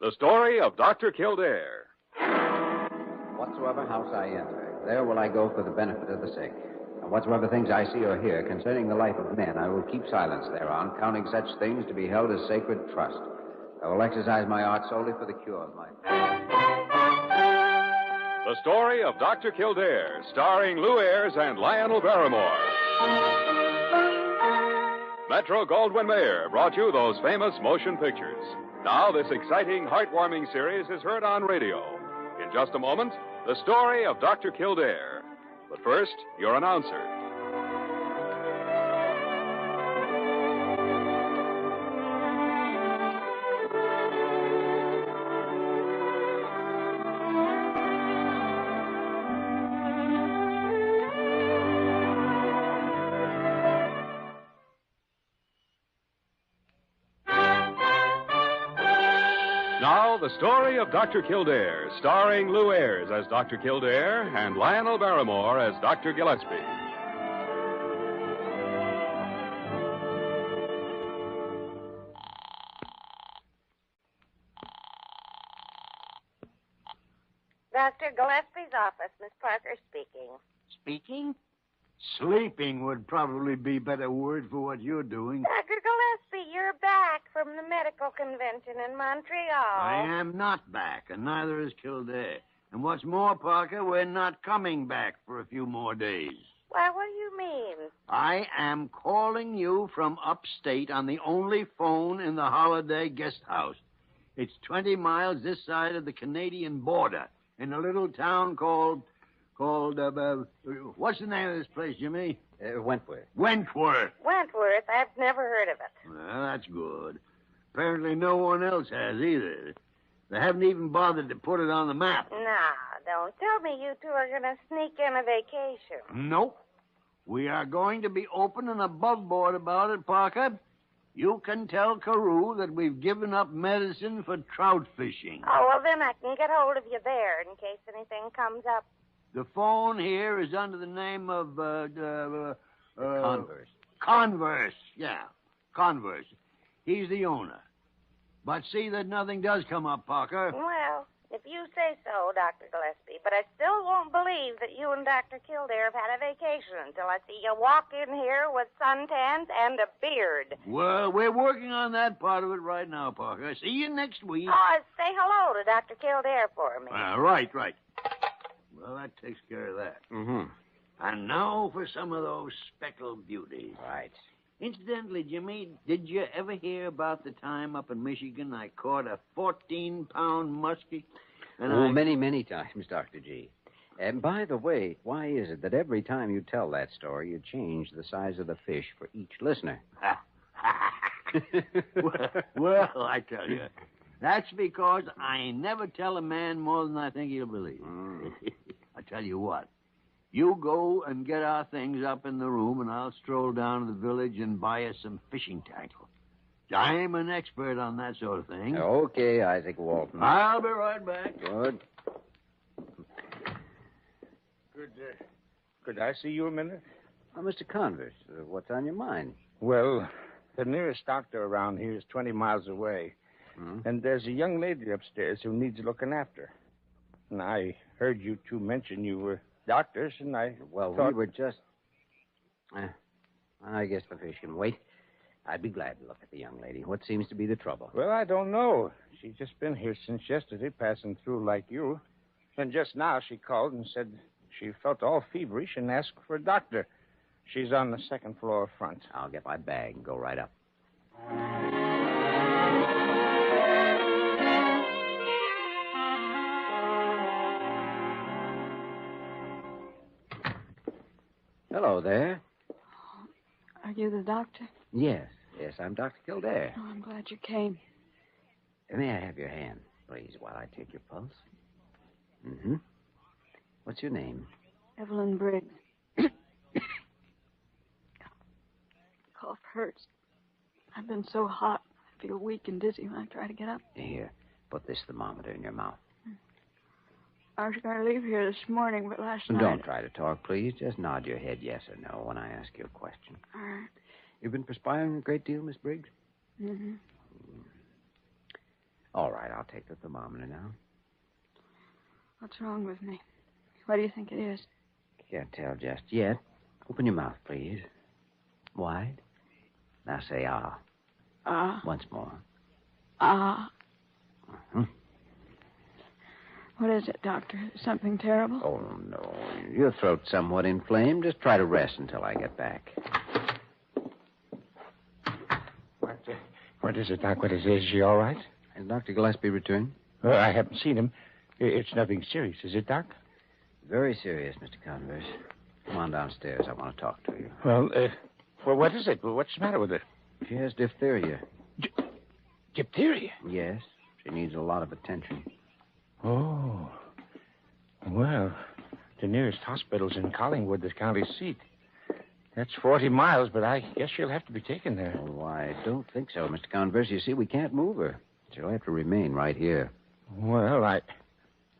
The story of Dr. Kildare. Whatsoever house I enter, there will I go for the benefit of the sick. And whatsoever things I see or hear concerning the life of men, I will keep silence thereon, counting such things to be held as sacred trust. I will exercise my art solely for the cure of my... The story of Dr. Kildare, starring Lou Ayres and Lionel Barrymore. Metro-Goldwyn-Mayer brought you those famous motion pictures. Now this exciting, heartwarming series is heard on radio. In just a moment, the story of Dr. Kildare. But first, your announcer. Now, the story of Dr. Kildare, starring Lou Ayres as Dr. Kildare and Lionel Barrymore as Dr. Gillespie. Dr. Gillespie's office, Miss Parker speaking. Speaking? Sleeping would probably be a better word for what you're doing. Dr. Gillespie, you're back from the medical convention in Montreal. I am not back, and neither is Kildare. And what's more, Parker, we're not coming back for a few more days. Why, what do you mean? I am calling you from upstate on the only phone in the Holiday Guest House. It's 20 miles this side of the Canadian border in a little town called what's the name of this place, Jimmy? Wentworth. Wentworth. Wentworth? I've never heard of it. Well, that's good. Apparently no one else has either. They haven't even bothered to put it on the map. Now, don't tell me you two are going to sneak in a vacation. Nope. We are going to be open and above board about it, Parker. You can tell Carew that we've given up medicine for trout fishing. Oh, well, then I can get hold of you there in case anything comes up. The phone here is under the name of, Converse. Converse, yeah. Converse. He's the owner. But see that nothing does come up, Parker. Well, if you say so, Dr. Gillespie, but I still won't believe that you and Dr. Kildare have had a vacation until I see you walk in here with suntans and a beard. Well, we're working on that part of it right now, Parker. See you next week. Oh, say hello to Dr. Kildare for me. Right. Well, that takes care of that. Mm-hmm. And now for some of those speckled beauties. Right. Incidentally, Jimmy, did you ever hear about the time up in Michigan I caught a 14-pound muskie? Many, many times, Dr. G. And by the way, why is it that every time you tell that story, you change the size of the fish for each listener? well, I tell you, that's because I never tell a man more than I think he'll believe. I tell you what. You go and get our things up in the room, and I'll stroll down to the village and buy us some fishing tackle. I'm an expert on that sort of thing. Okay, Isaac Walton. I'll be right back. Good. Could I see you a minute? Mr. Converse, what's on your mind? Well, the nearest doctor around here is 20 miles away. And there's a young lady upstairs who needs looking after. And I heard you two mention you were doctors, and I thought... we were just... I guess the fish can wait. I'd be glad to look at the young lady. What seems to be the trouble? Well, I don't know. She's just been here since yesterday, passing through like you. And just now she called and said she felt all feverish and asked for a doctor. She's on the second floor front. I'll get my bag and go right up. Hello there. Are you the doctor? Yes, I'm Dr. Kildare. Oh, I'm glad you came. May I have your hand, please, while I take your pulse? Mm-hmm. What's your name? Evelyn Briggs. Cough hurts. I've been so hot, I feel weak and dizzy when I try to get up. Here, put this thermometer in your mouth. I was going to leave here this morning, but last night... Don't try to talk, please. Just nod your head yes or no when I ask you a question. All right. You've been perspiring a great deal, Miss Briggs? Mm-hmm. All right, I'll take the thermometer now. What's wrong with me? What do you think it is? Can't tell just yet. Open your mouth, please. Wide. Now say ah. Ah. Once more. Ah. Uh-huh. What is it, Doctor? Something terrible? Oh, no. Your throat's somewhat inflamed. Just try to rest until I get back. What is it, Doc? What is it? Is she all right? Has Dr. Gillespie returned? I haven't seen him. It's nothing serious, is it, Doc? Very serious, Mr. Converse. Come on downstairs. I want to talk to you. Well, what is it? What's the matter with her? She has diphtheria. Diphtheria? Yes. She needs a lot of attention. Oh. Well, the nearest hospital's in Collingwood, the county seat. That's 40 miles, but I guess she'll have to be taken there. Oh, I don't think so, Mr. Converse. You see, we can't move her. She'll have to remain right here. Well,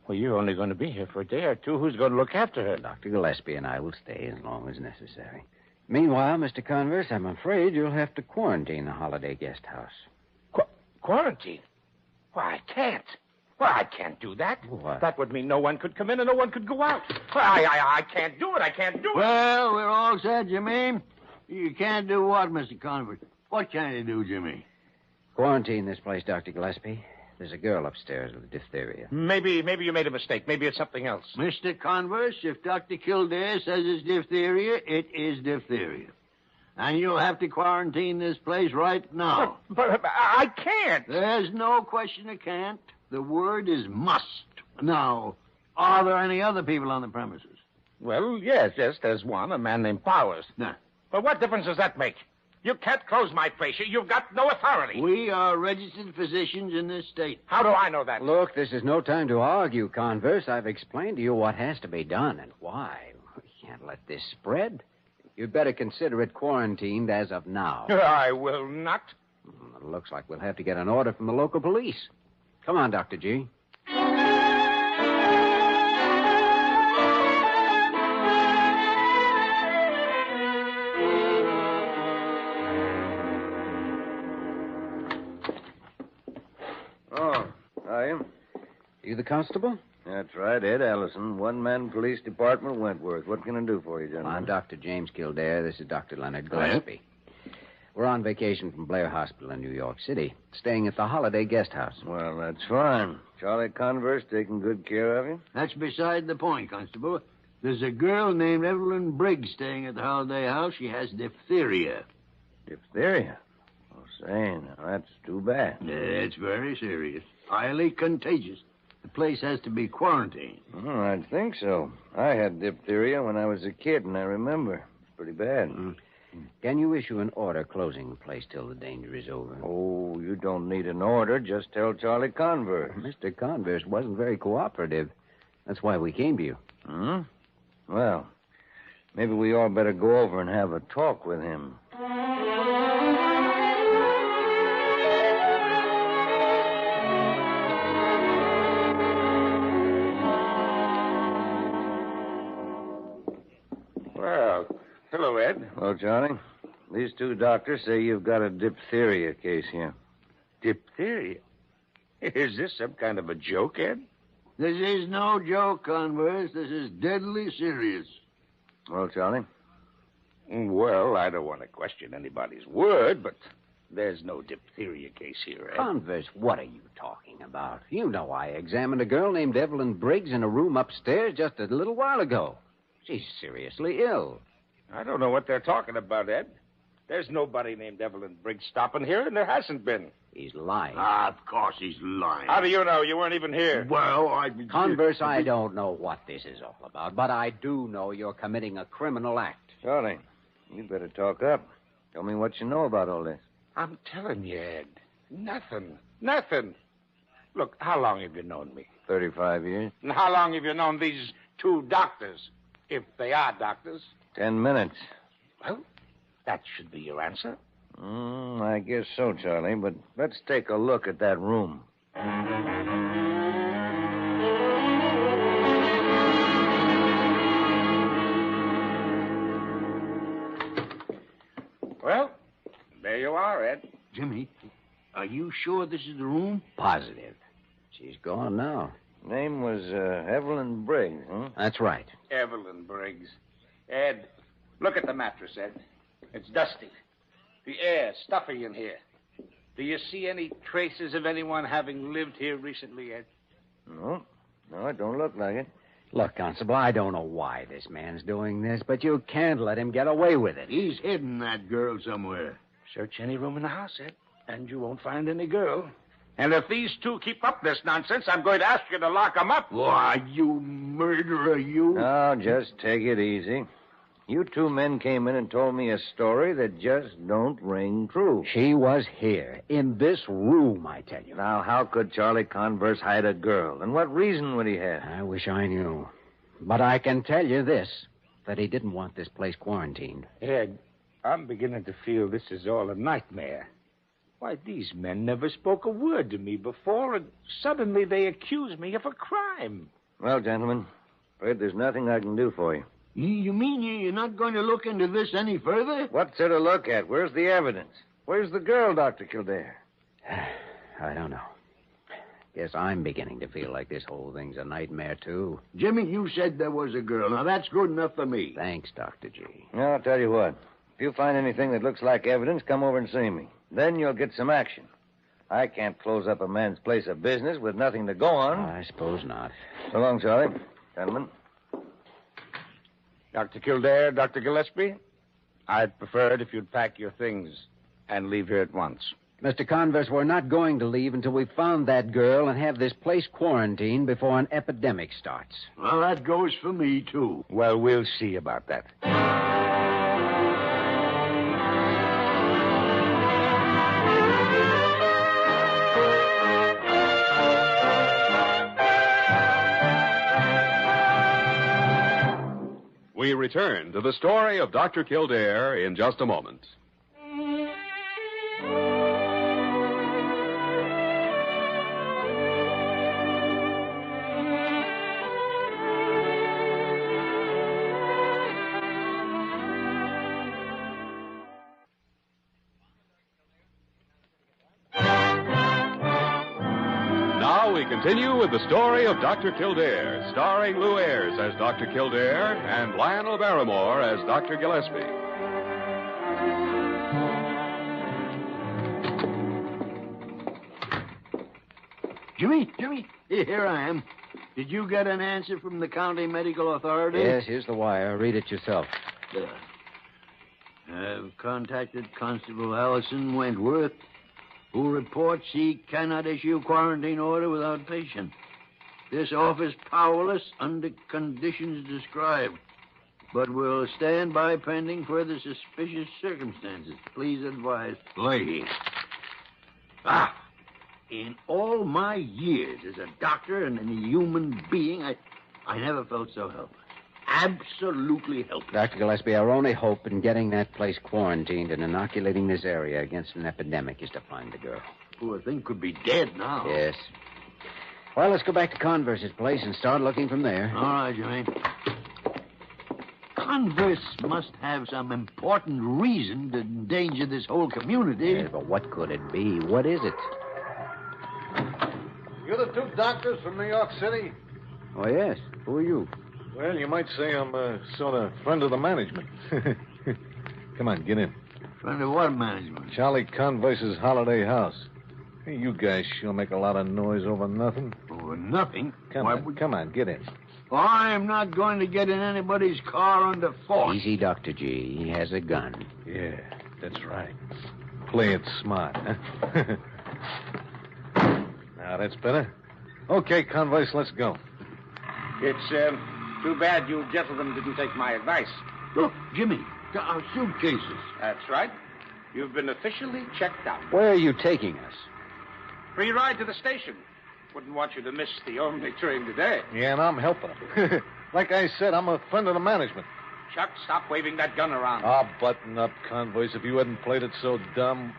you're only going to be here for a day or two. Who's going to look after her? Dr. Gillespie and I will stay as long as necessary. Meanwhile, Mr. Converse, I'm afraid you'll have to quarantine the holiday guest house. Quarantine? Why, I can't. Well, I can't do that. What? That would mean no one could come in and no one could go out. Well, I can't do it. I can't do it. Well, we're all set, Jimmy. You can't do what, Mr. Converse? What can you do, Jimmy? Quarantine this place, Dr. Gillespie. There's a girl upstairs with diphtheria. Maybe you made a mistake. Maybe it's something else. Mr. Converse, if Dr. Kildare says it's diphtheria, it is diphtheria. And you'll have to quarantine this place right now. But I can't. There's no question it can't. The word is must. Now, are there any other people on the premises? Well, yes, there's one, a man named Powers. No. But what difference does that make? You can't close my place. You've got no authority. We are registered physicians in this state. How do I know that? Look, this is no time to argue, Converse. I've explained to you what has to be done and why. We can't let this spread. You'd better consider it quarantined as of now. I will not. It looks like we'll have to get an order from the local police. Come on, Dr. G. Oh, are you? You the constable? That's right, Ed Allison, one-man police department, Wentworth. What can I do for you, gentlemen? I'm Dr. James Kildare. This is Dr. Leonard Gillespie. We're on vacation from Blair Hospital in New York City, staying at the Holiday Guest House. Well, that's fine. Charlie Converse taking good care of you? That's beside the point, Constable. There's a girl named Evelyn Briggs staying at the Holiday House. She has diphtheria. Diphtheria? Oh, say, now, that's too bad. It's very serious. Highly contagious. The place has to be quarantined. Oh, I'd think so. I had diphtheria when I was a kid, and I remember. It's pretty bad. Can you issue an order closing the place till the danger is over? Oh, you don't need an order. Just tell Charlie Converse. Mr. Converse wasn't very cooperative. That's why we came to you. Hmm? Well, maybe we all better go over and have a talk with him. Well, hello, Ed. Hello, Charlie. These two doctors say you've got a diphtheria case here. Diphtheria? Is this some kind of a joke, Ed? This is no joke, Converse. This is deadly serious. Well, Charlie? Well, I don't want to question anybody's word, but there's no diphtheria case here, Ed. Converse, what are you talking about? You know I examined a girl named Evelyn Briggs in a room upstairs just a little while ago. She's seriously ill. I don't know what they're talking about, Ed. There's nobody named Evelyn Briggs stopping here, and there hasn't been. He's lying. Of course he's lying. How do you know? You weren't even here. Well, Converse, I don't know what this is all about, but I do know you're committing a criminal act. Charlie, you better talk up. Tell me what you know about all this. I'm telling you, Ed. Nothing. Nothing. Look, how long have you known me? 35 years. And how long have you known these two doctors? If they are doctors. 10 minutes. Well, that should be your answer. I guess so, Charlie, but let's take a look at that room. Well, there you are, Ed. Jimmy, are you sure this is the room? Positive. Go on now. Name was Evelyn Briggs, huh? That's right. Evelyn Briggs. Ed, look at the mattress, Ed. It's dusty. The air stuffy in here. Do you see any traces of anyone having lived here recently, Ed? No, it don't look like it. Look, Constable, I don't know why this man's doing this, but you can't let him get away with it. He's hidden that girl somewhere. Search any room in the house, Ed, and you won't find any girl. And if these two keep up this nonsense, I'm going to ask you to lock them up. Why, you murderer, you. Now, just take it easy. You two men came in and told me a story that just don't ring true. She was here, in this room, I tell you. Now, how could Charlie Converse hide a girl? And what reason would he have? I wish I knew. But I can tell you this, that he didn't want this place quarantined. Ed, I'm beginning to feel this is all a nightmare. Why, these men never spoke a word to me before, and suddenly they accuse me of a crime. Well, gentlemen, afraid there's nothing I can do for you. You mean you're not going to look into this any further? What's there to look at? Where's the evidence? Where's the girl, Dr. Kildare? I don't know. Guess I'm beginning to feel like this whole thing's a nightmare, too. Jimmy, you said there was a girl. Now, that's good enough for me. Thanks, Dr. G. Well, I'll tell you what. If you find anything that looks like evidence, come over and see me. Then you'll get some action. I can't close up a man's place of business with nothing to go on. I suppose not. So long, Charlie. Gentlemen. Dr. Kildare, Dr. Gillespie, I'd prefer it if you'd pack your things and leave here at once. Mr. Converse, we're not going to leave until we've found that girl and have this place quarantined before an epidemic starts. Well, that goes for me, too. Well, we'll see about that. We return to the story of Dr. Kildare in just a moment. Now we continue with the story of Dr. Kildare, starring Lou Ayres as Dr. Kildare and Lionel Barrymore as Dr. Gillespie. Jimmy, here I am. Did you get an answer from the county medical authority? Yes, here's the wire. Read it yourself. Have contacted Constable Allison Wentworth, who reports he cannot issue quarantine order without patient. This office powerless under conditions described, but will stand by pending further suspicious circumstances. Please advise. Lady. In all my years as a doctor and a human being, I never felt so helpless. Absolutely helpless. Dr. Gillespie, our only hope in getting that place quarantined and inoculating this area against an epidemic is to find the girl. Poor thing could be dead now. Yes. Well, let's go back to Converse's place and start looking from there. All right, Jimmy. Converse must have some important reason to endanger this whole community. Yes, but what could it be? What is it? You're the two doctors from New York City? Oh, yes. Who are you? Well, you might say I'm a sort of friend of the management. Come on, get in. Friend of what management? Charlie Converse's holiday house. Hey, you guys sure make a lot of noise over nothing. Over nothing? Come on, get in. I'm not going to get in anybody's car under force. Easy, Dr. G. He has a gun. Yeah, that's right. Play it smart, huh? Now, that's better. Okay, Converse, let's go. It's too bad you gentlemen didn't take my advice. Look, Jimmy, our suitcases. That's right. You've been officially checked out. Where are you taking us? Free ride to the station. Wouldn't want you to miss the only train today. Yeah, and I'm helping them. Like I said, I'm a friend of the management. Chuck, stop waving that gun around. Ah, button up, Converse. If you hadn't played it so dumb.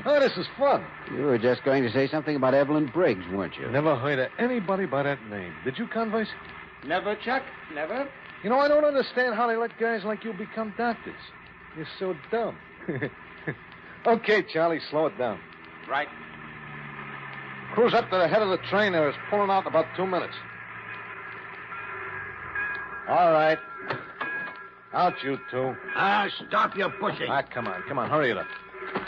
Oh, this is fun. You were just going to say something about Evelyn Briggs, weren't you? Never heard of anybody by that name. Did you, Converse? Never, Chuck. Never. You know, I don't understand how they let guys like you become doctors. You're so dumb. Okay, Charlie, slow it down. Right. crew's up to the head of the train there. It's pulling out in about 2 minutes. All right. Out, you two. Stop your pushing. Come on. Hurry it up.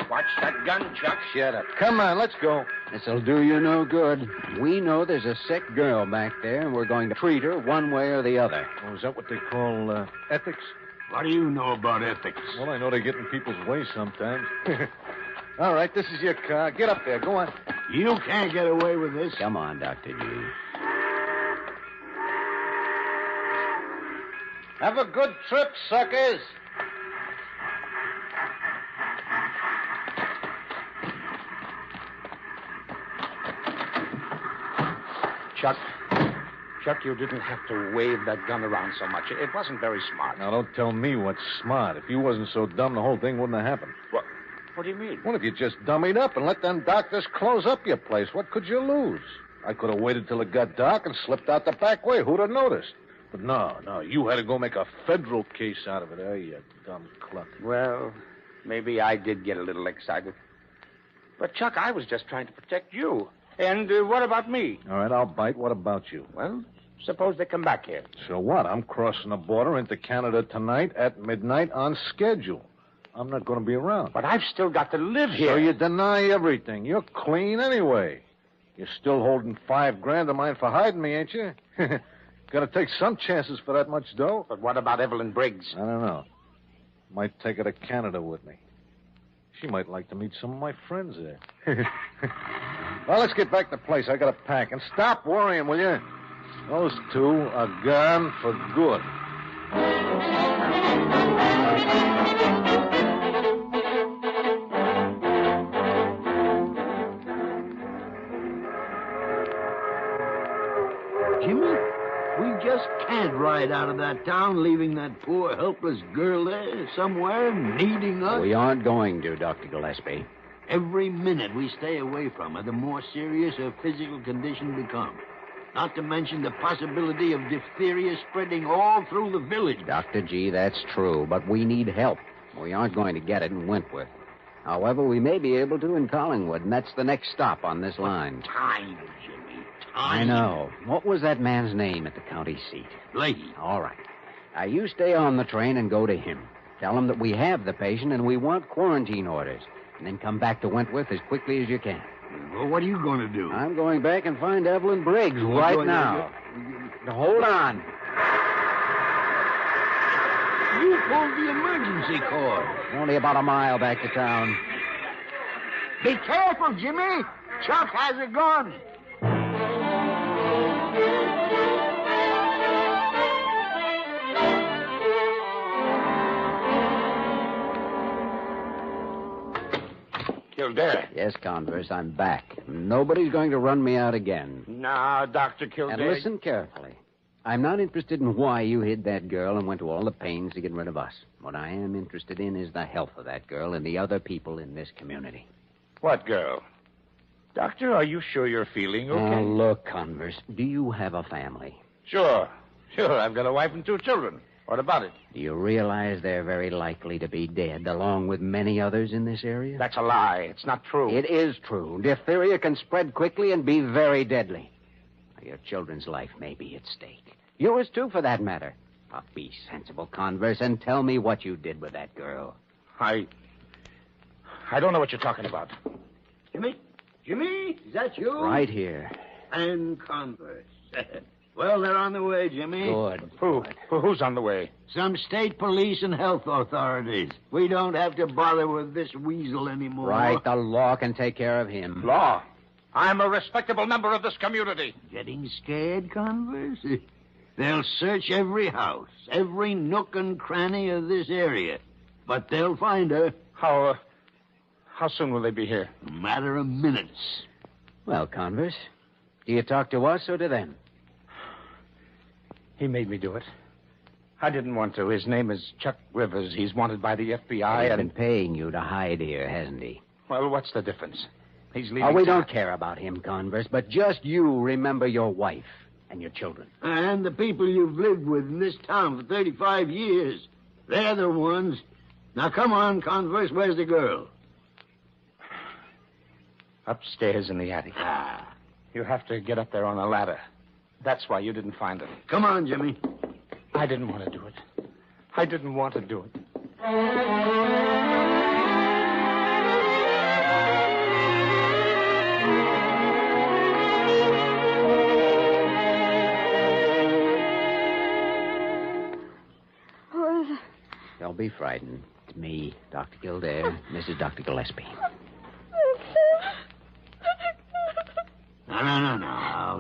Watch that gun, Chuck. Shut up. Come on, let's go. This'll do you no good. We know there's a sick girl back there, and we're going to treat her one way or the other. Oh, is that what they call ethics? What do you know about ethics? Well, I know they get in people's way sometimes. All right, this is your car. Get up there. Go on. You can't get away with this. Come on, Dr. G. Have a good trip, suckers. Chuck, you didn't have to wave that gun around so much. It wasn't very smart. Now, don't tell me what's smart. If you wasn't so dumb, the whole thing wouldn't have happened. What do you mean? Well, if you just dummied up and let them doctors close up your place, what could you lose? I could have waited till it got dark and slipped out the back way. Who'd have noticed? But no, you had to go make a federal case out of it, you dumb cluck. Well, maybe I did get a little excited. But, Chuck, I was just trying to protect you. And what about me? All right, I'll bite. What about you? Well, suppose they come back here. So what? I'm crossing the border into Canada tonight at midnight on schedule. I'm not going to be around. But I've still got to live here. So you deny everything. You're clean anyway. You're still holding $5,000 of mine for hiding me, ain't you? Got to take some chances for that much dough. But what about Evelyn Briggs? I don't know. Might take her to Canada with me. She might like to meet some of my friends there. Well, let's get back to the place. I got to pack. And stop worrying, will you? Those two are gone for good. Jimmy, we just can't ride out of that town, leaving that poor, helpless girl there somewhere needing us. We aren't going to, Dr. Gillespie. Every minute we stay away from her, the more serious her physical condition becomes. Not to mention the possibility of diphtheria spreading all through the village. Dr. G, that's true, but we need help. We aren't going to get it in Wentworth. However, we may be able to in Collingwood, and that's the next stop on this line. Time, Jimmy, time. I know. What was that man's name at the county seat? Leahy. All right. Now, you stay on the train and go to him. Tell him that we have the patient and we want quarantine orders. And then come back to Wentworth as quickly as you can. Well, what are you going to do? I'm going back and find Evelyn Briggs right now. Hold on. You pulled the emergency cord. Only about a mile back to town. Be careful, Jimmy. Chuck has a gun. Kildare. Yes, Converse, I'm back. Nobody's going to run me out again. Now, Dr. Kildare. And listen carefully. I'm not interested in why you hid that girl and went to all the pains to get rid of us. What I am interested in is the health of that girl and the other people in this community. What girl? Doctor, are you sure you're feeling okay? Oh, look, Converse, do you have a family? Sure. I've got a wife and 2 children. What about it? Do you realize they're very likely to be dead, along with many others in this area? That's a lie. It's not true. It is true. Diphtheria can spread quickly and be very deadly. Your children's life may be at stake. Yours, too, for that matter. But be sensible, Converse, and tell me what you did with that girl. I don't know what you're talking about. Jimmy, is that you? Right here. And Converse. Well, they're on the way, Jimmy. Good. Who's on the way? Some state police and health authorities. We don't have to bother with this weasel anymore. Right, the law can take care of him. Law? I'm a respectable member of this community. Getting scared, Converse? They'll search every house, every nook and cranny of this area. But they'll find her. How soon will they be here? A matter of minutes. Well, Converse, do you talk to us or to them? He made me do it. I didn't want to. His name is Chuck Rivers. He's wanted by the FBI. He's been paying you to hide here, hasn't he? Well, what's the difference? He's leaving. Oh, we don't care about him, Converse, but just you remember your wife and your children. And the people you've lived with in this town for 35 years. They're the ones. Now, come on, Converse. Where's the girl? Upstairs in the attic. You have to get up there on a ladder. That's why you didn't find it. Come on, Jimmy. I didn't want to do it. I didn't want to do it. Who is it? Don't be frightened. It's me, Dr. Kildare, Mrs. Dr. Gillespie.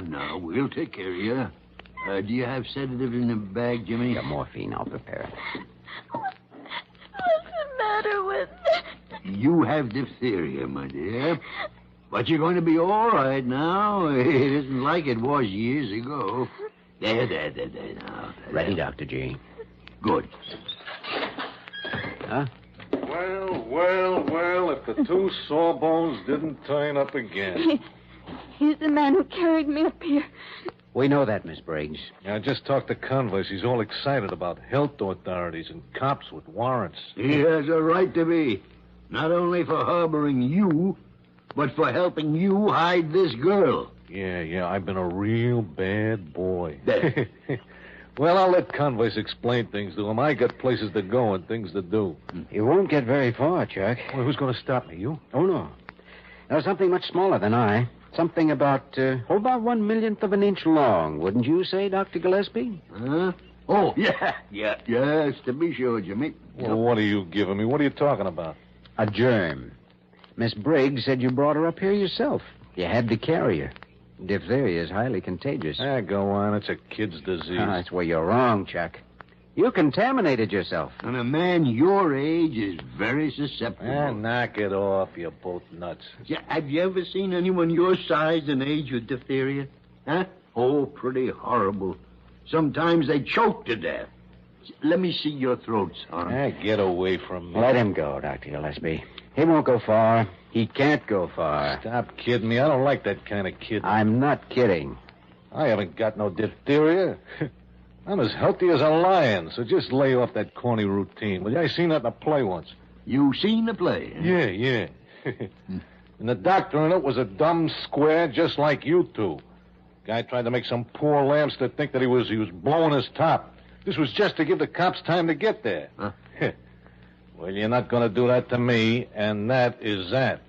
No. We'll take care of you. Do you have sedative in the bag, Jimmy? Got morphine. I'll prepare it. What's the matter with me? You have diphtheria, my dear. But you're going to be all right now. It isn't like it was years ago. There, now. Ready, Dr. G. Good. Huh? Well, if the two sawbones didn't turn up again. He's the man who carried me up here. We know that, Miss Briggs. I just talked to Converse. He's all excited about health authorities and cops with warrants. He has a right to be. Not only for harboring you, but for helping you hide this girl. Yeah, I've been a real bad boy. There. Well, I'll let Converse explain things to him. I got places to go and things to do. You won't get very far, Chuck. Well, who's going to stop me, you? Oh, no. No, something much smaller than I. Something about 1/millionth of an inch long, wouldn't you say, Dr. Gillespie? Huh? Oh, yes, to be sure, Jimmy. Well, what are you giving me? What are you talking about? A germ. Miss Briggs said you brought her up here yourself. You had to carry her. Diphtheria is highly contagious. Go on. It's a kid's disease. That's where you're wrong, Chuck. You contaminated yourself. And a man your age is very susceptible. Knock it off, you're both nuts. Yeah, have you ever seen anyone your size and age with diphtheria? Huh? Oh, pretty horrible. Sometimes they choke to death. Let me see your throat, son. Get away from me. Let him go, Dr. Gillespie. He won't go far. He can't go far. Stop kidding me. I don't like that kind of kid. I'm not kidding. I haven't got no diphtheria. I'm as healthy as a lion, so just lay off that corny routine. Well, I seen that in a play once. You seen the play? Yeah. And the doctor in it was a dumb square just like you two. Guy tried to make some poor lambster think that he was blowing his top. This was just to give the cops time to get there. Huh? Well, you're not going to do that to me, and that is that.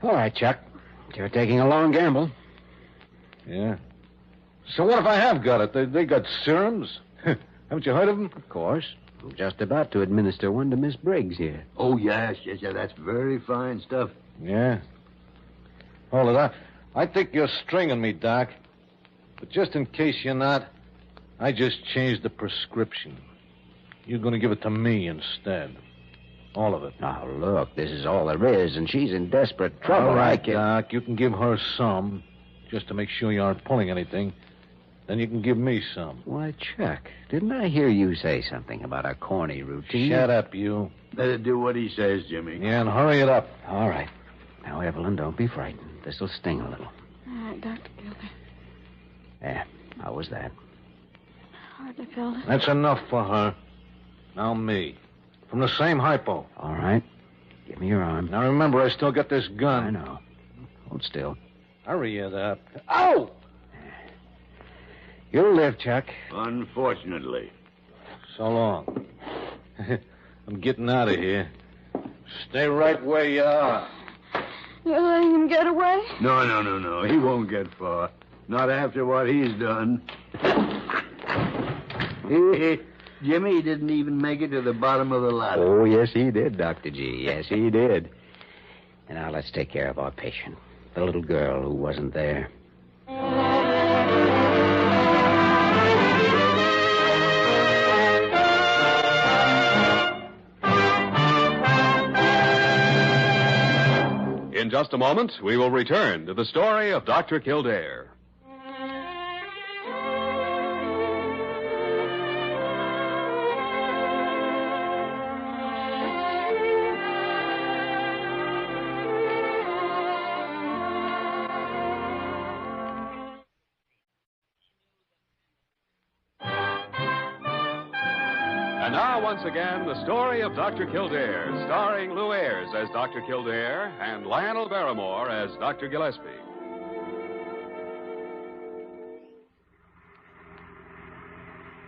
All right, Chuck. You're taking a long gamble. Yeah. So what if I have got it? They got serums. Haven't you heard of them? Of course. I'm just about to administer one to Miss Briggs here. Oh, yes. That's very fine stuff. Yeah. Hold it. I think you're stringing me, Doc. But just in case you're not, I just changed the prescription. You're going to give it to me instead. All of it. Now, look, this is all there is, and she's in desperate trouble. All right, Doc, you can give her some, just to make sure you aren't pulling anything. Then you can give me some. Why, Chuck, didn't I hear you say something about a corny routine? Shut up, you. Better do what he says, Jimmy. Yeah, and hurry it up. All right. Now, Evelyn, don't be frightened. This'll sting a little. All right, Dr. Kildare. Yeah, how was that? Hardly felt it. That's enough for her. Now me. From the same hypo. All right. Give me your arm. Now remember, I still got this gun. I know. Hold still. Hurry it up. Ow! You'll live, Chuck. Unfortunately. So long. I'm getting out of here. Stay right where you are. You're letting him get away? No. He won't get far. Not after what he's done. Jimmy didn't even make it to the bottom of the ladder. Oh, yes, he did, Dr. G. Yes, he did. And now let's take care of our patient, the little girl who wasn't there. In just a moment, we will return to the story of Dr. Kildare. And now, once again, the story of Dr. Kildare, starring Lou Ayres as Dr. Kildare and Lionel Barrymore as Dr. Gillespie.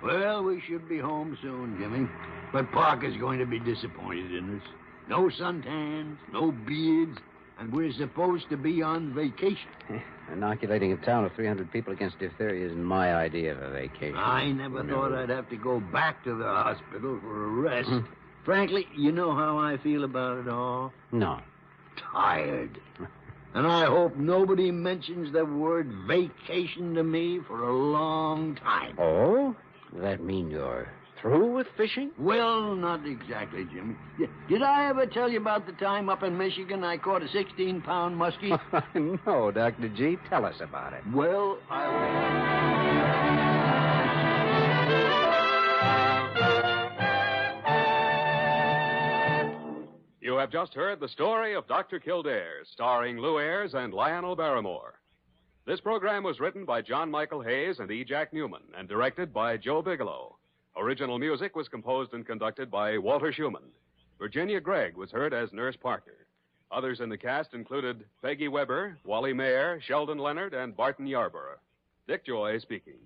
Well, we should be home soon, Jimmy. But Parker's going to be disappointed in us. No suntans, no beards, and we're supposed to be on vacation. Inoculating a town of 300 people against diphtheria isn't my idea of a vacation. I never thought I'd have to go back to the hospital for a rest. Frankly, you know how I feel about it all? No. Tired. And I hope nobody mentions the word vacation to me for a long time. Oh? Does that mean you're through with fishing? Well, not exactly, Jimmy. Did I ever tell you about the time up in Michigan I caught a 16-pound muskie? No, Dr. G. Tell us about it. Well, You have just heard the story of Dr. Kildare, starring Lou Ayres and Lionel Barrymore. This program was written by John Michael Hayes and E. Jack Newman and directed by Joe Bigelow. Original music was composed and conducted by Walter Schumann. Virginia Gregg was heard as Nurse Parker. Others in the cast included Peggy Weber, Wally Mayer, Sheldon Leonard, and Barton Yarborough. Dick Joy speaking.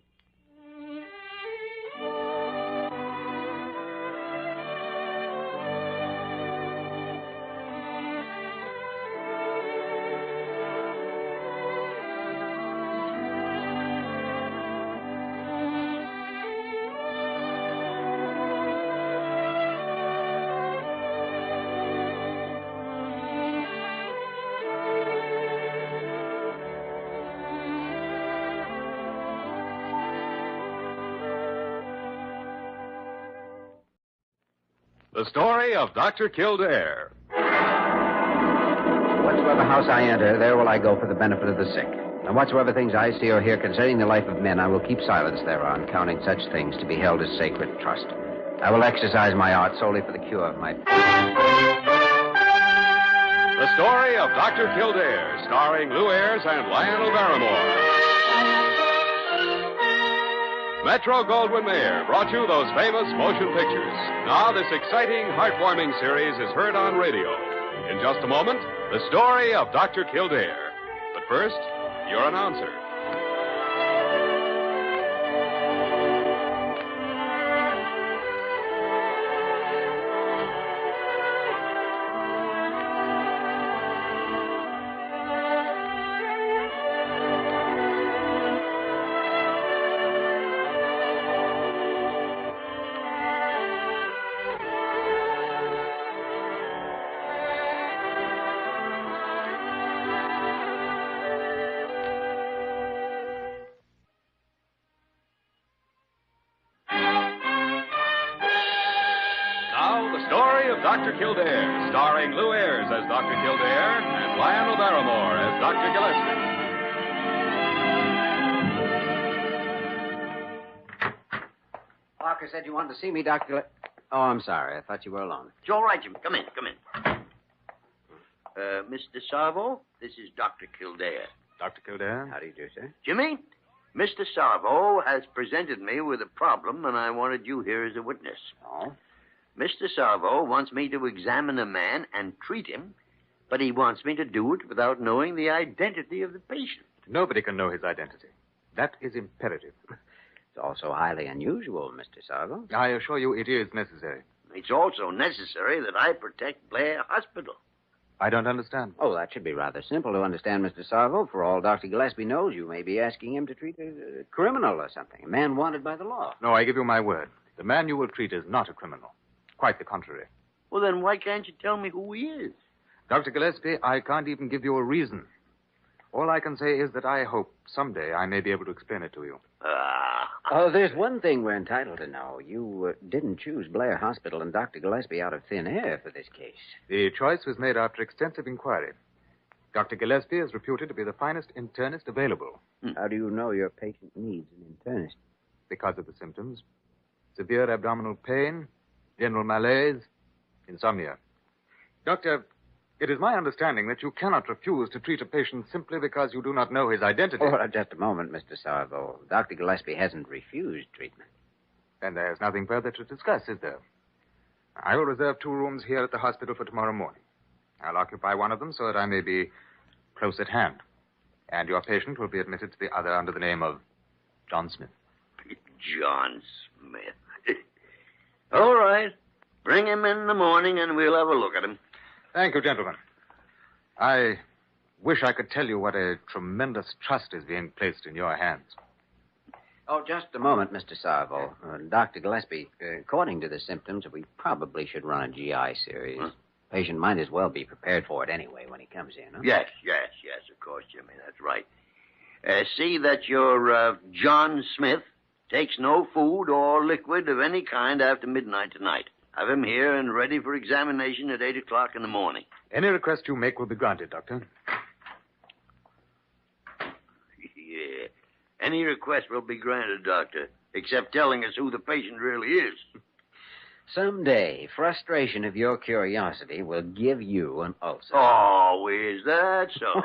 The story of Dr. Kildare. Whatsoever house I enter, there will I go for the benefit of the sick. And whatsoever things I see or hear concerning the life of men, I will keep silence thereon, counting such things to be held as sacred trust. I will exercise my art solely for the cure of my... The story of Dr. Kildare, starring Lou Ayres and Lionel Barrymore. Metro-Goldwyn-Mayer brought you those famous motion pictures. Now this exciting, heartwarming series is heard on radio. In just a moment, the story of Dr. Kildare. But first, your announcer. Dr. Kildare, starring Lou Ayres as Dr. Kildare and Lionel Barrymore as Dr. Gillespie. Parker said you wanted to see me, Dr. Oh, I'm sorry. I thought you were alone. It's all right, Jim. Come in. Mr. Sarvo, this is Dr. Kildare. Dr. Kildare? How do you do, sir? Jimmy, Mr. Sarvo has presented me with a problem, and I wanted you here as a witness. Oh? Mr. Sarvo wants me to examine a man and treat him, but he wants me to do it without knowing the identity of the patient. Nobody can know his identity. That is imperative. It's also highly unusual, Mr. Sarvo. I assure you it is necessary. It's also necessary that I protect Blair Hospital. I don't understand. Oh, that should be rather simple to understand, Mr. Sarvo. For all Dr. Gillespie knows, you may be asking him to treat a criminal or something, a man wanted by the law. No, I give you my word. The man you will treat is not a criminal. Quite the contrary. Well, then why can't you tell me who he is? Dr. Gillespie, I can't even give you a reason. All I can say is that I hope someday I may be able to explain it to you. Oh, there's one thing we're entitled to know. You didn't choose Blair Hospital and Dr. Gillespie out of thin air for this case. The choice was made after extensive inquiry. Dr. Gillespie is reputed to be the finest internist available. How do you know your patient needs an internist? Because of the symptoms. Severe abdominal pain, general malaise, insomnia. Doctor, it is my understanding that you cannot refuse to treat a patient simply because you do not know his identity. Oh, just a moment, Mr. Sarvo. Dr. Gillespie hasn't refused treatment. Then there's nothing further to discuss, is there? I will reserve 2 rooms here at the hospital for tomorrow morning. I'll occupy one of them so that I may be close at hand. And your patient will be admitted to the other under the name of John Smith. John Smith. All right. Bring him in the morning, and we'll have a look at him. Thank you, gentlemen. I wish I could tell you what a tremendous trust is being placed in your hands. Oh, just a moment, Mr. Sarvo. Dr. Gillespie, according to the symptoms, we probably should run a GI series. Huh? Patient might as well be prepared for it anyway when he comes in, huh? Yes, of course, Jimmy. That's right. See that your John Smith takes no food or liquid of any kind after midnight tonight. Have him here and ready for examination at 8 o'clock in the morning. Any request you make will be granted, Doctor. Yeah. Any request will be granted, Doctor, except telling us who the patient really is. Someday, frustration of your curiosity will give you an ulcer. Oh, is that so?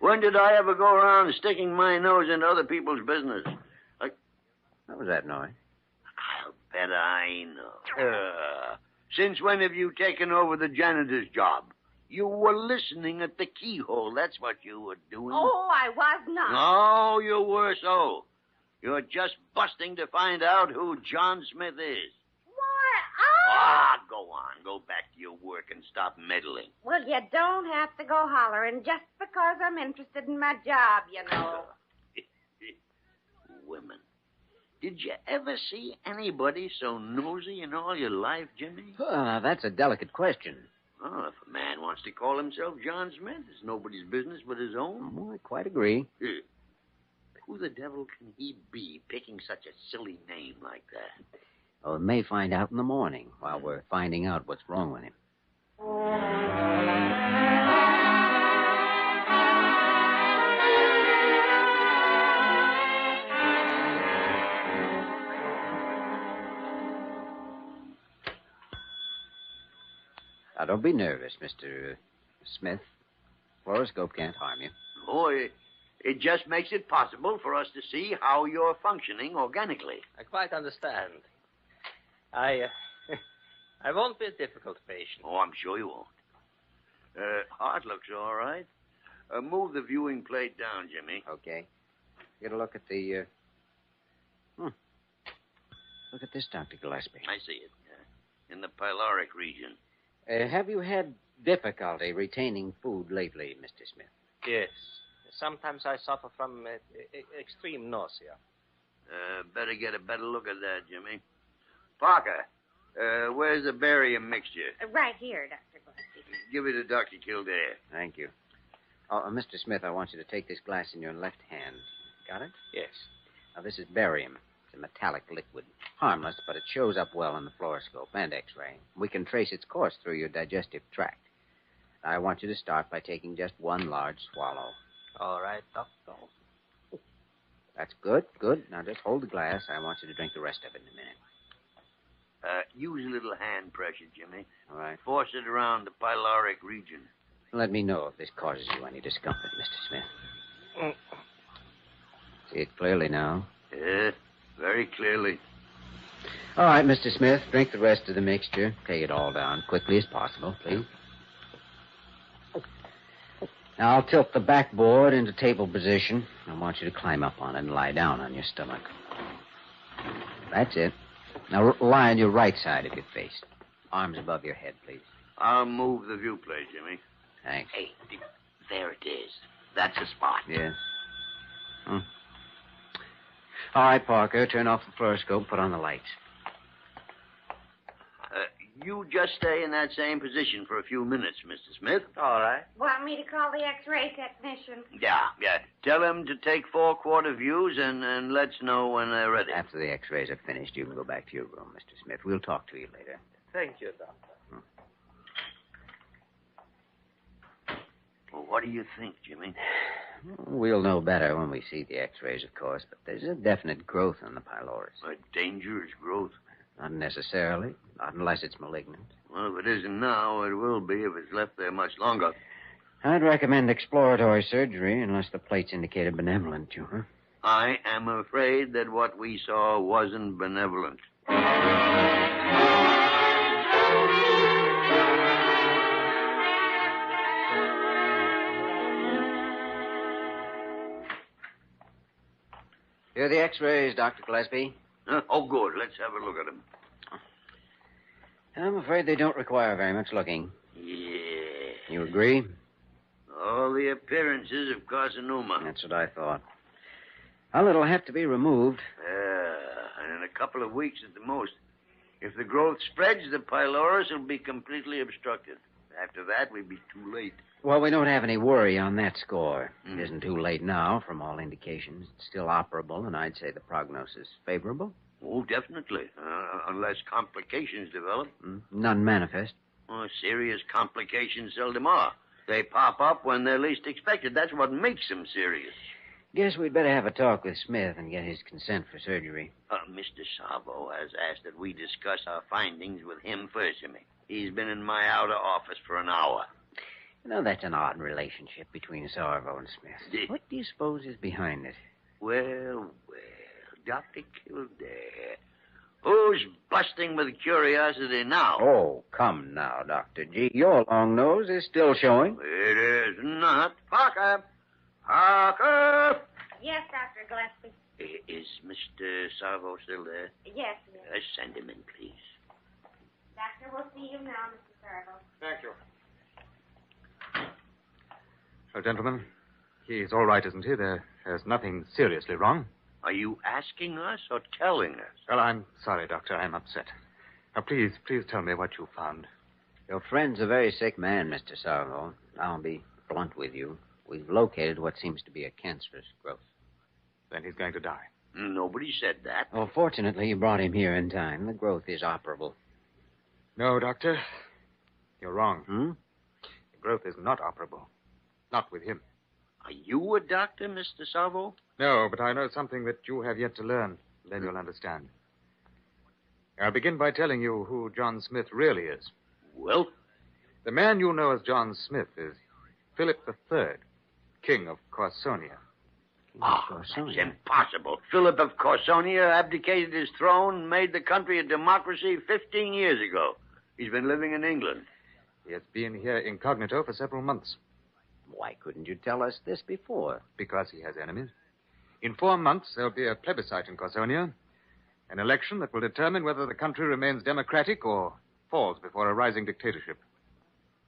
When did I ever go around sticking my nose into other people's business? What was that noise? I'll bet I know. Since when have you taken over the janitor's job? You were listening at the keyhole. That's what you were doing. Oh, I was not. No, you were so. You're just busting to find out who John Smith is. Why, Go on. Go back to your work and stop meddling. Well, you don't have to go hollering just because I'm interested in my job, you know. Women. Did you ever see anybody so nosy in all your life, Jimmy? Well, that's a delicate question. Oh, if a man wants to call himself John Smith, it's nobody's business but his own. Oh, I quite agree. Who the devil can he be picking such a silly name like that? Oh, we may find out in the morning while we're finding out what's wrong with him. Now, don't be nervous, Mr. Smith. Fluoroscope can't harm you. Oh, it just makes it possible for us to see how you're functioning organically. I quite understand. I won't be a difficult patient. Oh, I'm sure you won't. Heart looks all right. Move the viewing plate down, Jimmy. Okay. Get a look at the, Look at this, Dr. Gillespie. I see it. In the pyloric region. Have you had difficulty retaining food lately, Mr. Smith? Yes. Sometimes I suffer from extreme nausea. Better get a better look at that, Jimmy. Parker, where's the barium mixture? Right here, Dr. Gillespie. Give it to Dr. Kildare. Thank you. Oh, Mr. Smith, I want you to take this glass in your left hand. Got it? Yes. Now, this is barium. It's a metallic liquid. Harmless, but it shows up well in the fluoroscope and X-ray. We can trace its course through your digestive tract. Now, I want you to start by taking just one large swallow. All right, doctor. That's good, good. Now, just hold the glass. I want you to drink the rest of it in a minute. Use a little hand pressure, Jimmy. All right. Force it around the pyloric region. Let me know if this causes you any discomfort, Mr. Smith. See it clearly now? Yeah, very clearly. All right, Mr. Smith, drink the rest of the mixture. Take it all down quickly as possible, please. Now, I'll tilt the backboard into table position. I want you to climb up on it and lie down on your stomach. That's it. Now, lie on your right side of your face. Arms above your head, please. I'll move the viewplate, Jimmy. Thanks. Hey, there it is. That's the spot. Yes. All right, Parker, turn off the fluoroscope, put on the lights. You just stay in that same position for a few minutes, Mr. Smith. All right. Want me to call the X-ray technician? Yeah. Tell him to take 4-quarter views and let's know when they're ready. After the X-rays are finished, you can go back to your room, Mr. Smith. We'll talk to you later. Thank you, doctor. Well, what do you think, Jimmy? We'll know better when we see the X-rays, of course, but there's a definite growth in the pylorus. A dangerous growth? Not necessarily, not unless it's malignant. Well, if it isn't now, it will be if it's left there much longer. I'd recommend exploratory surgery unless the plates indicate a benevolent tumor. I am afraid that what we saw wasn't benevolent. Here are the x-rays, Dr. Gillespie. Oh, good. Let's have a look at them. I'm afraid they don't require very much looking. Yeah. You agree? All the appearances of carcinoma. That's what I thought. Well, it'll have to be removed. And in a couple of weeks at the most. If the growth spreads, the pylorus will be completely obstructed. After that, we'd be too late. Well, we don't have any worry on that score. It isn't too late now, from all indications. It's still operable, and I'd say the prognosis favorable. Oh, definitely. Unless complications develop. None manifest. Oh, serious complications seldom are. They pop up when they're least expected. That's what makes them serious. Guess we'd better have a talk with Smith and get his consent for surgery. Mr. Savo has asked that we discuss our findings with him first, Jimmy. He's been in my outer office for an hour. You know, that's an odd relationship between Sarvo and Smith. What do you suppose is behind it? Well, Dr. Kildare. Who's busting with curiosity now? Oh, come now, Dr. G. Your long nose is still showing. It is not. Parker! Parker! Yes, Dr. Gillespie. Is Mr. Sarvo still there? Yes, yes. Send him in, please. Doctor, we'll see you now, Mr. Sarvo. Thank you. Oh, gentlemen, he's all right, isn't he? There's nothing seriously wrong. Are you asking us or telling us? Well, I'm sorry, Doctor. I'm upset. Now, please tell me what you found. Your friend's a very sick man, Mr. Sarvo. I'll be blunt with you. We've located what seems to be a cancerous growth. Then he's going to die. Nobody said that. Well, fortunately, you brought him here in time. The growth is operable. No, Doctor. You're wrong. The growth is not operable. Not with him. Are you a doctor, Mr. Salvo? No, but I know something that you have yet to learn. Then you'll understand. I'll begin by telling you who John Smith really is. Well? The man you know as John Smith is Philip III, King of Corsonia. That's impossible. Philip of Corsonia abdicated his throne, made the country a democracy 15 years ago. He's been living in England. He has been here incognito for several months. Why couldn't you tell us this before? Because he has enemies. In 4 months, there'll be a plebiscite in Corsonia, an election that will determine whether the country remains democratic or falls before a rising dictatorship.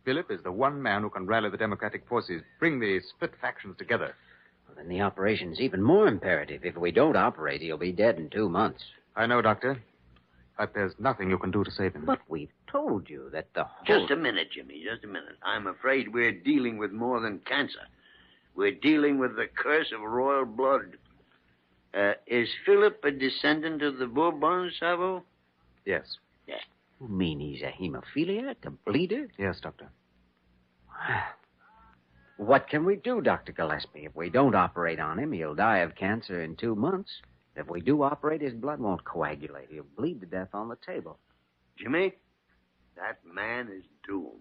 Philip is the one man who can rally the democratic forces, bring the split factions together. Well, then the operation's even more imperative. If we don't operate, he'll be dead in 2 months. I know, Doctor. But there's nothing you can do to save him. But we've told you that the whole... Just a minute, Jimmy, just a minute. I'm afraid we're dealing with more than cancer. We're dealing with the curse of royal blood. Is Philip a descendant of the Bourbons, Savo? Yes. Yeah. You mean he's a hemophiliac, a bleeder? Yes, Doctor. What can we do, Dr. Gillespie? If we don't operate on him, he'll die of cancer in 2 months. If we do operate, his blood won't coagulate. He'll bleed to death on the table. Jimmy, that man is doomed.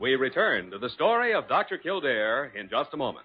We return to the story of Dr. Kildare in just a moment.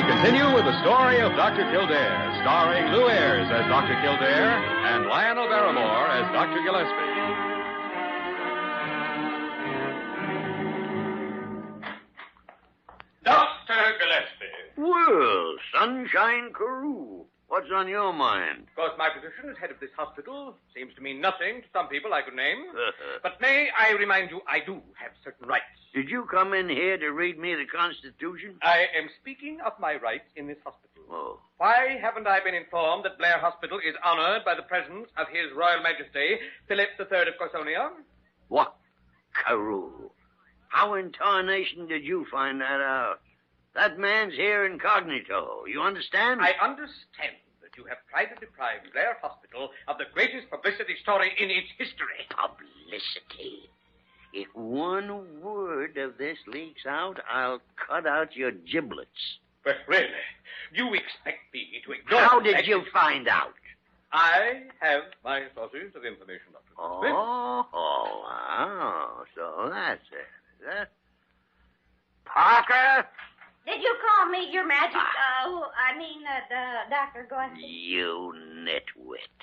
Continue with the story of Dr. Kildare, starring Lou Ayres as Dr. Kildare and Lionel Barrymore as Dr. Gillespie. Dr. Gillespie. Well, Sunshine Carew, what's on your mind? Of course, my position as head of this hospital seems to mean nothing to some people I could name. But may I remind you, I do have certain rights. Did you come in here to read me the Constitution? I am speaking of my rights in this hospital. Oh. Why haven't I been informed that Blair Hospital is honored by the presence of His Royal Majesty, Philip III of Corsonia? What? Carew. How in tarnation did you find that out? That man's here incognito. You understand? I understand that you have tried to deprive Blair Hospital of the greatest publicity story in its history. Publicity. If one word of this leaks out, I'll cut out your giblets. But really, you expect me to ignore... How did you find out? I have my sources of information, Dr. Smith. So that's it. Is that... Parker? Did you call me your magic... Dr. Gillespie? You nitwit.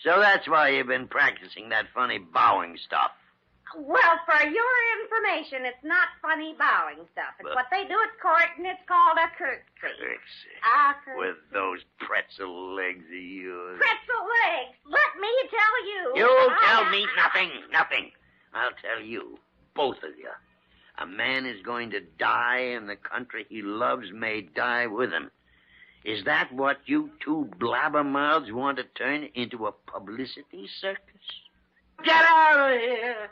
So that's why you've been practicing that funny bowing stuff. Well, for your information, it's not funny bowing stuff. It's what they do at court, and it's called a curtsy. Curtsy. With those pretzel legs of yours. Pretzel legs. Let me tell you. You tell me nothing. I'll tell you, both of you. A man is going to die, and the country he loves may die with him. Is that what you two blabbermouths want to turn into a publicity circus? Get out of here!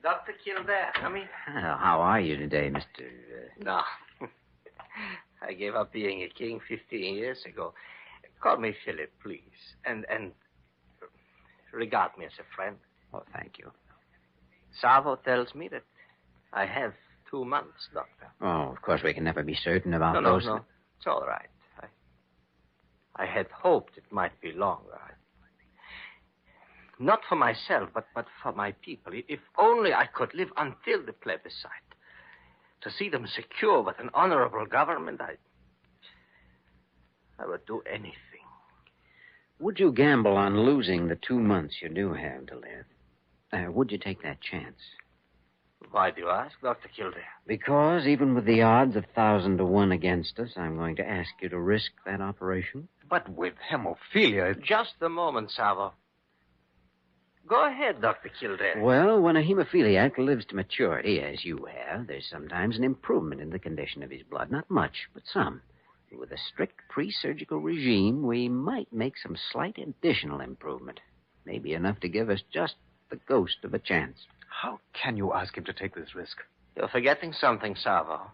Dr. Kildare, come in. How are you today, Mr. No. I gave up being a king 15 years ago. Call me Philip, please. And regard me as a friend. Oh, thank you. Savo tells me that I have 2 months, Doctor. Oh, of course, we can never be certain about those. No. It's all right. I had hoped it might be longer. Not for myself, but for my people. If only I could live until the plebiscite. To see them secure with an honorable government, I would do anything. Would you gamble on losing the 2 months you do have to live? Would you take that chance? Why do you ask, Dr. Kildare? Because even with the odds of 1,000 to 1 against us, I'm going to ask you to risk that operation. But with hemophilia... Just a moment, Savo. Go ahead, Dr. Kildare. Well, when a hemophiliac lives to maturity, as you have, there's sometimes an improvement in the condition of his blood. Not much, but some. With a strict pre-surgical regime, we might make some slight additional improvement. Maybe enough to give us just the ghost of a chance. How can you ask him to take this risk? You're forgetting something, Savo.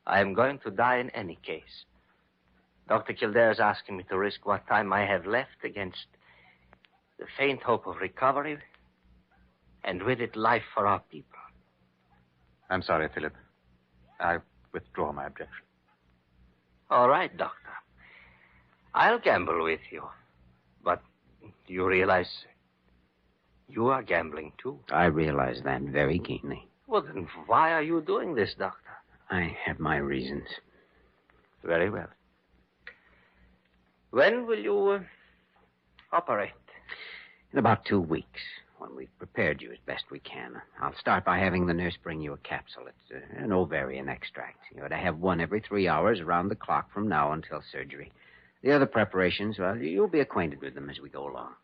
I am going to die in any case. Dr. Kildare is asking me to risk what time I have left against the faint hope of recovery, and with it, life for our people. I'm sorry, Philip. I withdraw my objection. All right, Doctor. I'll gamble with you. But do you realize you are gambling, too? I realize that very keenly. Well, then why are you doing this, Doctor? I have my reasons. Very well. When will you operate? In about 2 weeks, when we've prepared you as best we can. I'll start by having the nurse bring you a capsule. It's an ovarian extract. You ought to have one every 3 hours around the clock from now until surgery. The other preparations, well, you'll be acquainted with them as we go along.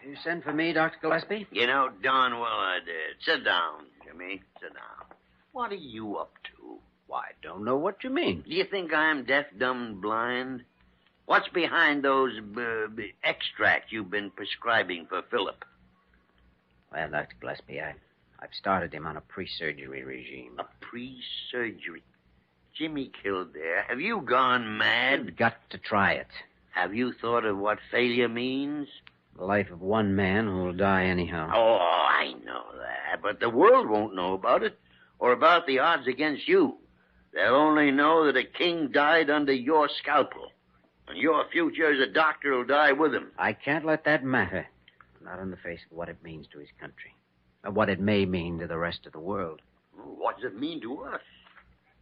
You sent for me, Dr. Gillespie? You know darn well I did. Sit down, Jimmy. Sit down. What are you up to? Why, I don't know what you mean. Do you think I'm deaf, dumb, and blind? What's behind those extracts you've been prescribing for Philip? Well, Dr. Gillespie, I've started him on a pre-surgery regime. A pre-surgery? Jimmy Kildare, have you gone mad? You've got to try it. Have you thought of what failure means? The life of one man who will die anyhow. Oh, I know that, but the world won't know about it or about the odds against you. They'll only know that a king died under your scalpel, and your future as a doctor will die with him. I can't let that matter, not in the face of what it means to his country, or what it may mean to the rest of the world. What does it mean to us?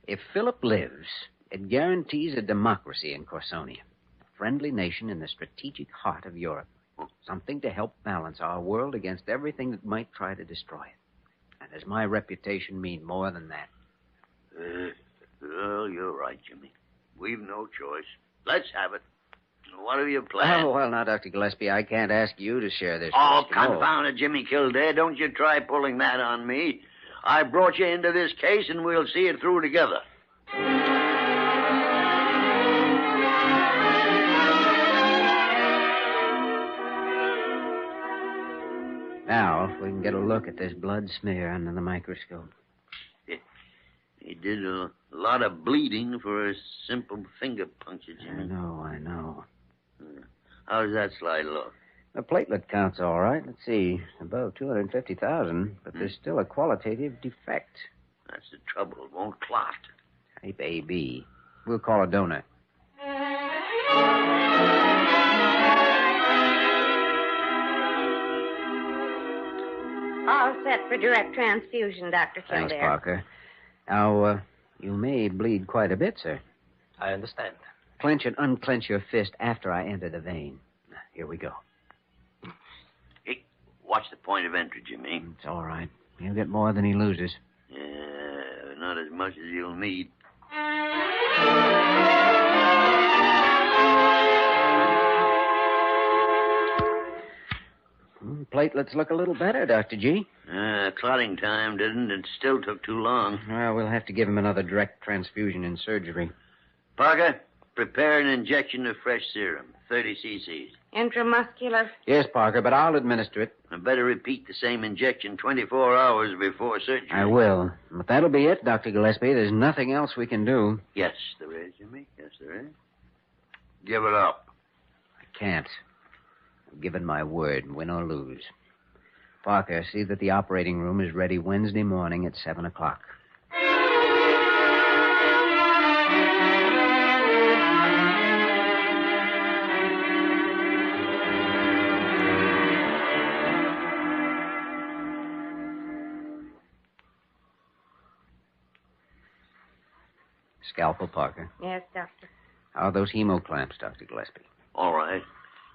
If Philip lives, it guarantees a democracy in Corsonia, a friendly nation in the strategic heart of Europe. Something to help balance our world against everything that might try to destroy it. And does my reputation mean more than that? Well, you're right, Jimmy. We've no choice. Let's have it. What have you planned? Oh, well, now, Dr. Gillespie, I can't ask you to share this. Oh, risk. No. confound it, Jimmy Kildare. Don't you try pulling that on me. I brought you into this case, and we'll see it through together. Now, if we can get a look at this blood smear under the microscope. He did a lot of bleeding for a simple finger puncture, Jimmy. I know. How's that slide look? The platelet count's all right. Let's see. Above 250,000, but there's still a qualitative defect. That's the trouble. It won't clot. Type AB. We'll call a donor. All set for direct transfusion, Dr. Kildare. Thanks, Parker. Now, you may bleed quite a bit, sir. I understand. Clench and unclench your fist after I enter the vein. Here we go. Hey, watch the point of entry, Jimmy. It's all right. He'll get more than he loses. Yeah, not as much as you'll need. Platelets look a little better, Dr. G. Clotting time didn't. It still took too long. Well, we'll have to give him another direct transfusion in surgery. Parker, prepare an injection of fresh serum, 30 cc's. Intramuscular? Yes, Parker, but I'll administer it. I better repeat the same injection 24 hours before surgery. I will. But that'll be it, Dr. Gillespie. There's nothing else we can do. Yes, there is, Jimmy. Yes, there is. Give it up. I can't. I've given my word, win or lose. Parker, see that the operating room is ready Wednesday morning at 7 o'clock. Scalpel, Parker. Yes, Doctor. How are those hemoclamps, Dr. Gillespie? All right.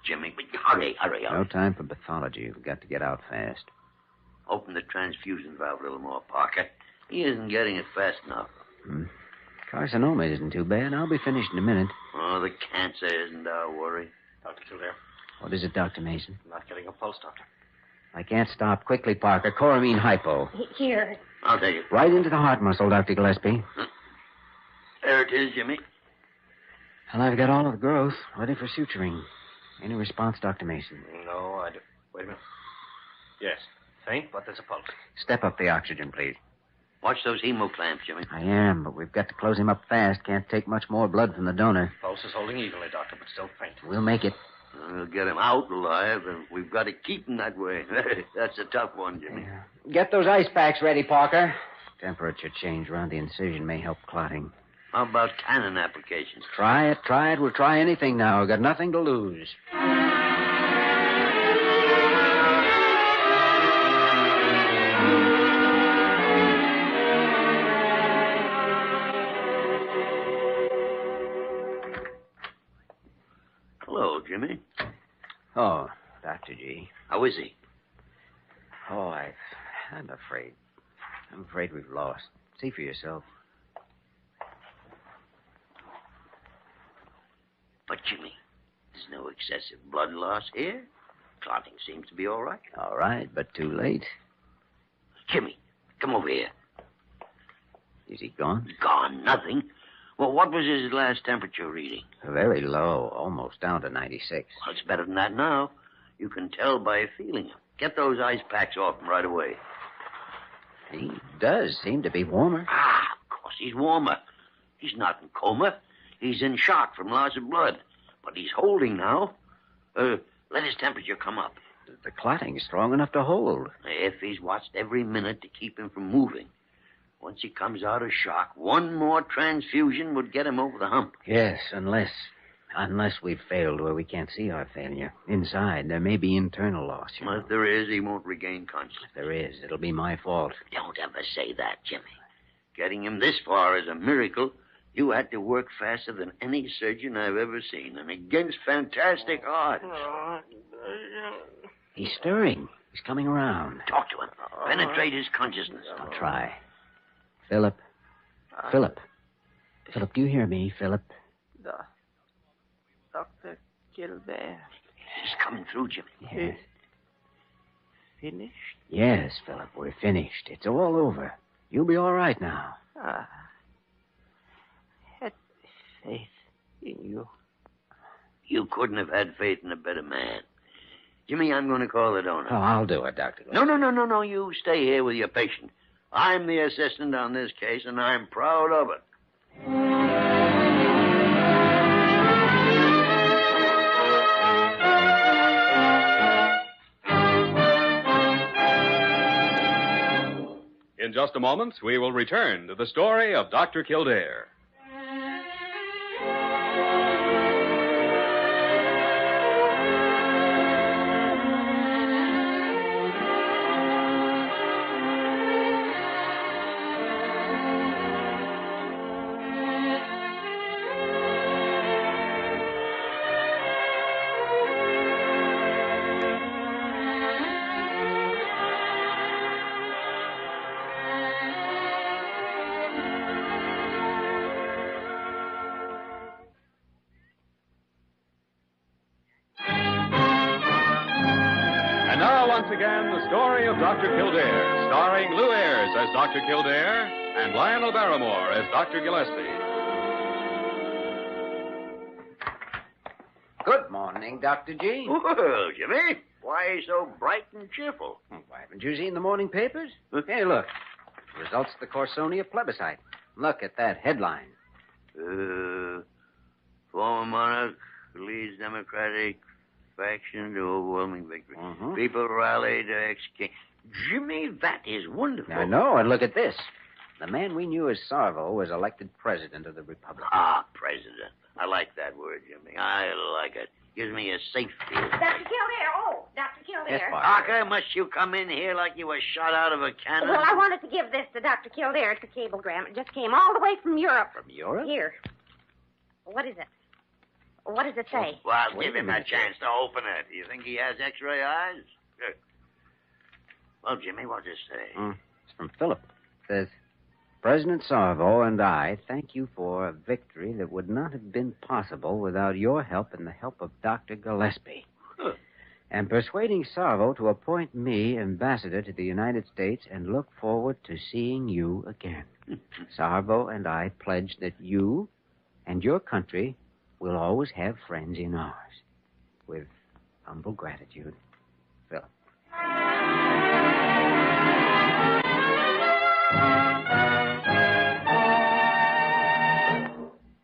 Jimmy, hurry. No time for pathology. We've got to get out fast. Open the transfusion valve a little more, Parker. He isn't getting it fast enough. Carcinoma isn't too bad. I'll be finished in a minute. Oh, the cancer isn't our worry. Dr. Kildare. What is it, Dr. Mason? I'm not getting a pulse, Doctor. I can't stop. Quickly, Parker. Choramine hypo. Here. I'll take it. Right into the heart muscle, Dr. Gillespie. There it is, Jimmy. And I've got all of the growth ready for suturing. Any response, Dr. Mason? No, I do. Wait a minute. Yes. Faint, but there's a pulse. Step up the oxygen, please. Watch those hemoclamps, Jimmy. I am, but we've got to close him up fast. Can't take much more blood from the donor. Pulse is holding evenly, Doctor, but still faint. We'll make it. We'll get him out alive, and we've got to keep him that way. That's a tough one, Jimmy. Yeah. Get those ice packs ready, Parker. Temperature change around the incision may help clotting. How about cannon applications? Try it. We'll try anything now. We've got nothing to lose. Hello, Jimmy. Oh, Dr. G. How is he? Oh, I'm afraid. I'm afraid we've lost. See for yourself. But, Jimmy, there's no excessive blood loss here. Clotting seems to be all right. All right, but too late. Jimmy, come over here. Is he gone? Gone, nothing. Well, what was his last temperature reading? Very low, almost down to 96. Well, it's better than that now. You can tell by feeling him. Get those ice packs off him right away. He does seem to be warmer. Of course he's warmer. He's not in coma. He's in shock from loss of blood. But he's holding now. Let his temperature come up. The clotting's strong enough to hold. If he's watched every minute to keep him from moving. Once he comes out of shock, one more transfusion would get him over the hump. Yes, unless we've failed where we can't see our failure. Inside, there may be internal loss. Well, if there is, he won't regain consciousness. If there is, it'll be my fault. Don't ever say that, Jimmy. Getting him this far is a miracle. You had to work faster than any surgeon I've ever seen, and against fantastic odds. He's stirring. He's coming around. Talk to him. Penetrate his consciousness. I'll try. Philip, do you hear me, Philip? Dr. Kildare. He's coming through, Jimmy. Yes. Finished? Yes, Philip, we're finished. It's all over. You'll be all right now. I had faith in you. You couldn't have had faith in a better man. Jimmy, I'm going to call the donor. Oh, I'll do it, Dr. No. You stay here with your patient. I'm the assistant on this case, and I'm proud of it. In just a moment, we will return to the story of Dr. Kildare. Once again, the story of Dr. Kildare, starring Lou Ayres as Dr. Kildare and Lionel Barrymore as Dr. Gillespie. Good morning, Dr. G. Well, Jimmy, why so bright and cheerful? Why, haven't you seen the morning papers? Hey, look. Results of the Corsonia plebiscite. Look at that headline. Former monarch leads Democratic faction to overwhelming victory. People rallied to ex-king. Jimmy, that is wonderful. I know, and look at this. The man we knew as Sarvo was elected president of the Republic. Ah, president. I like that word, Jimmy. I like it. Gives me a safe feeling. Dr. Kildare. Oh, Dr. Kildare. Yes, Parker, must you come in here like you were shot out of a cannon? Well, I wanted to give this to Dr. Kildare. It's a cablegram. It just came all the way from Europe. From Europe? Here. What is it? What does it say? Well, give him a chance to open it. Do you think he has X-ray eyes? Good. Well, Jimmy, what does it say? It's from Philip. It says, President Sarvo and I thank you for a victory that would not have been possible without your help and the help of Dr. Gillespie. And persuading Sarvo to appoint me ambassador to the United States and look forward to seeing you again. Sarvo and I pledge that you and your country will always have friends in ours. With humble gratitude, Philip.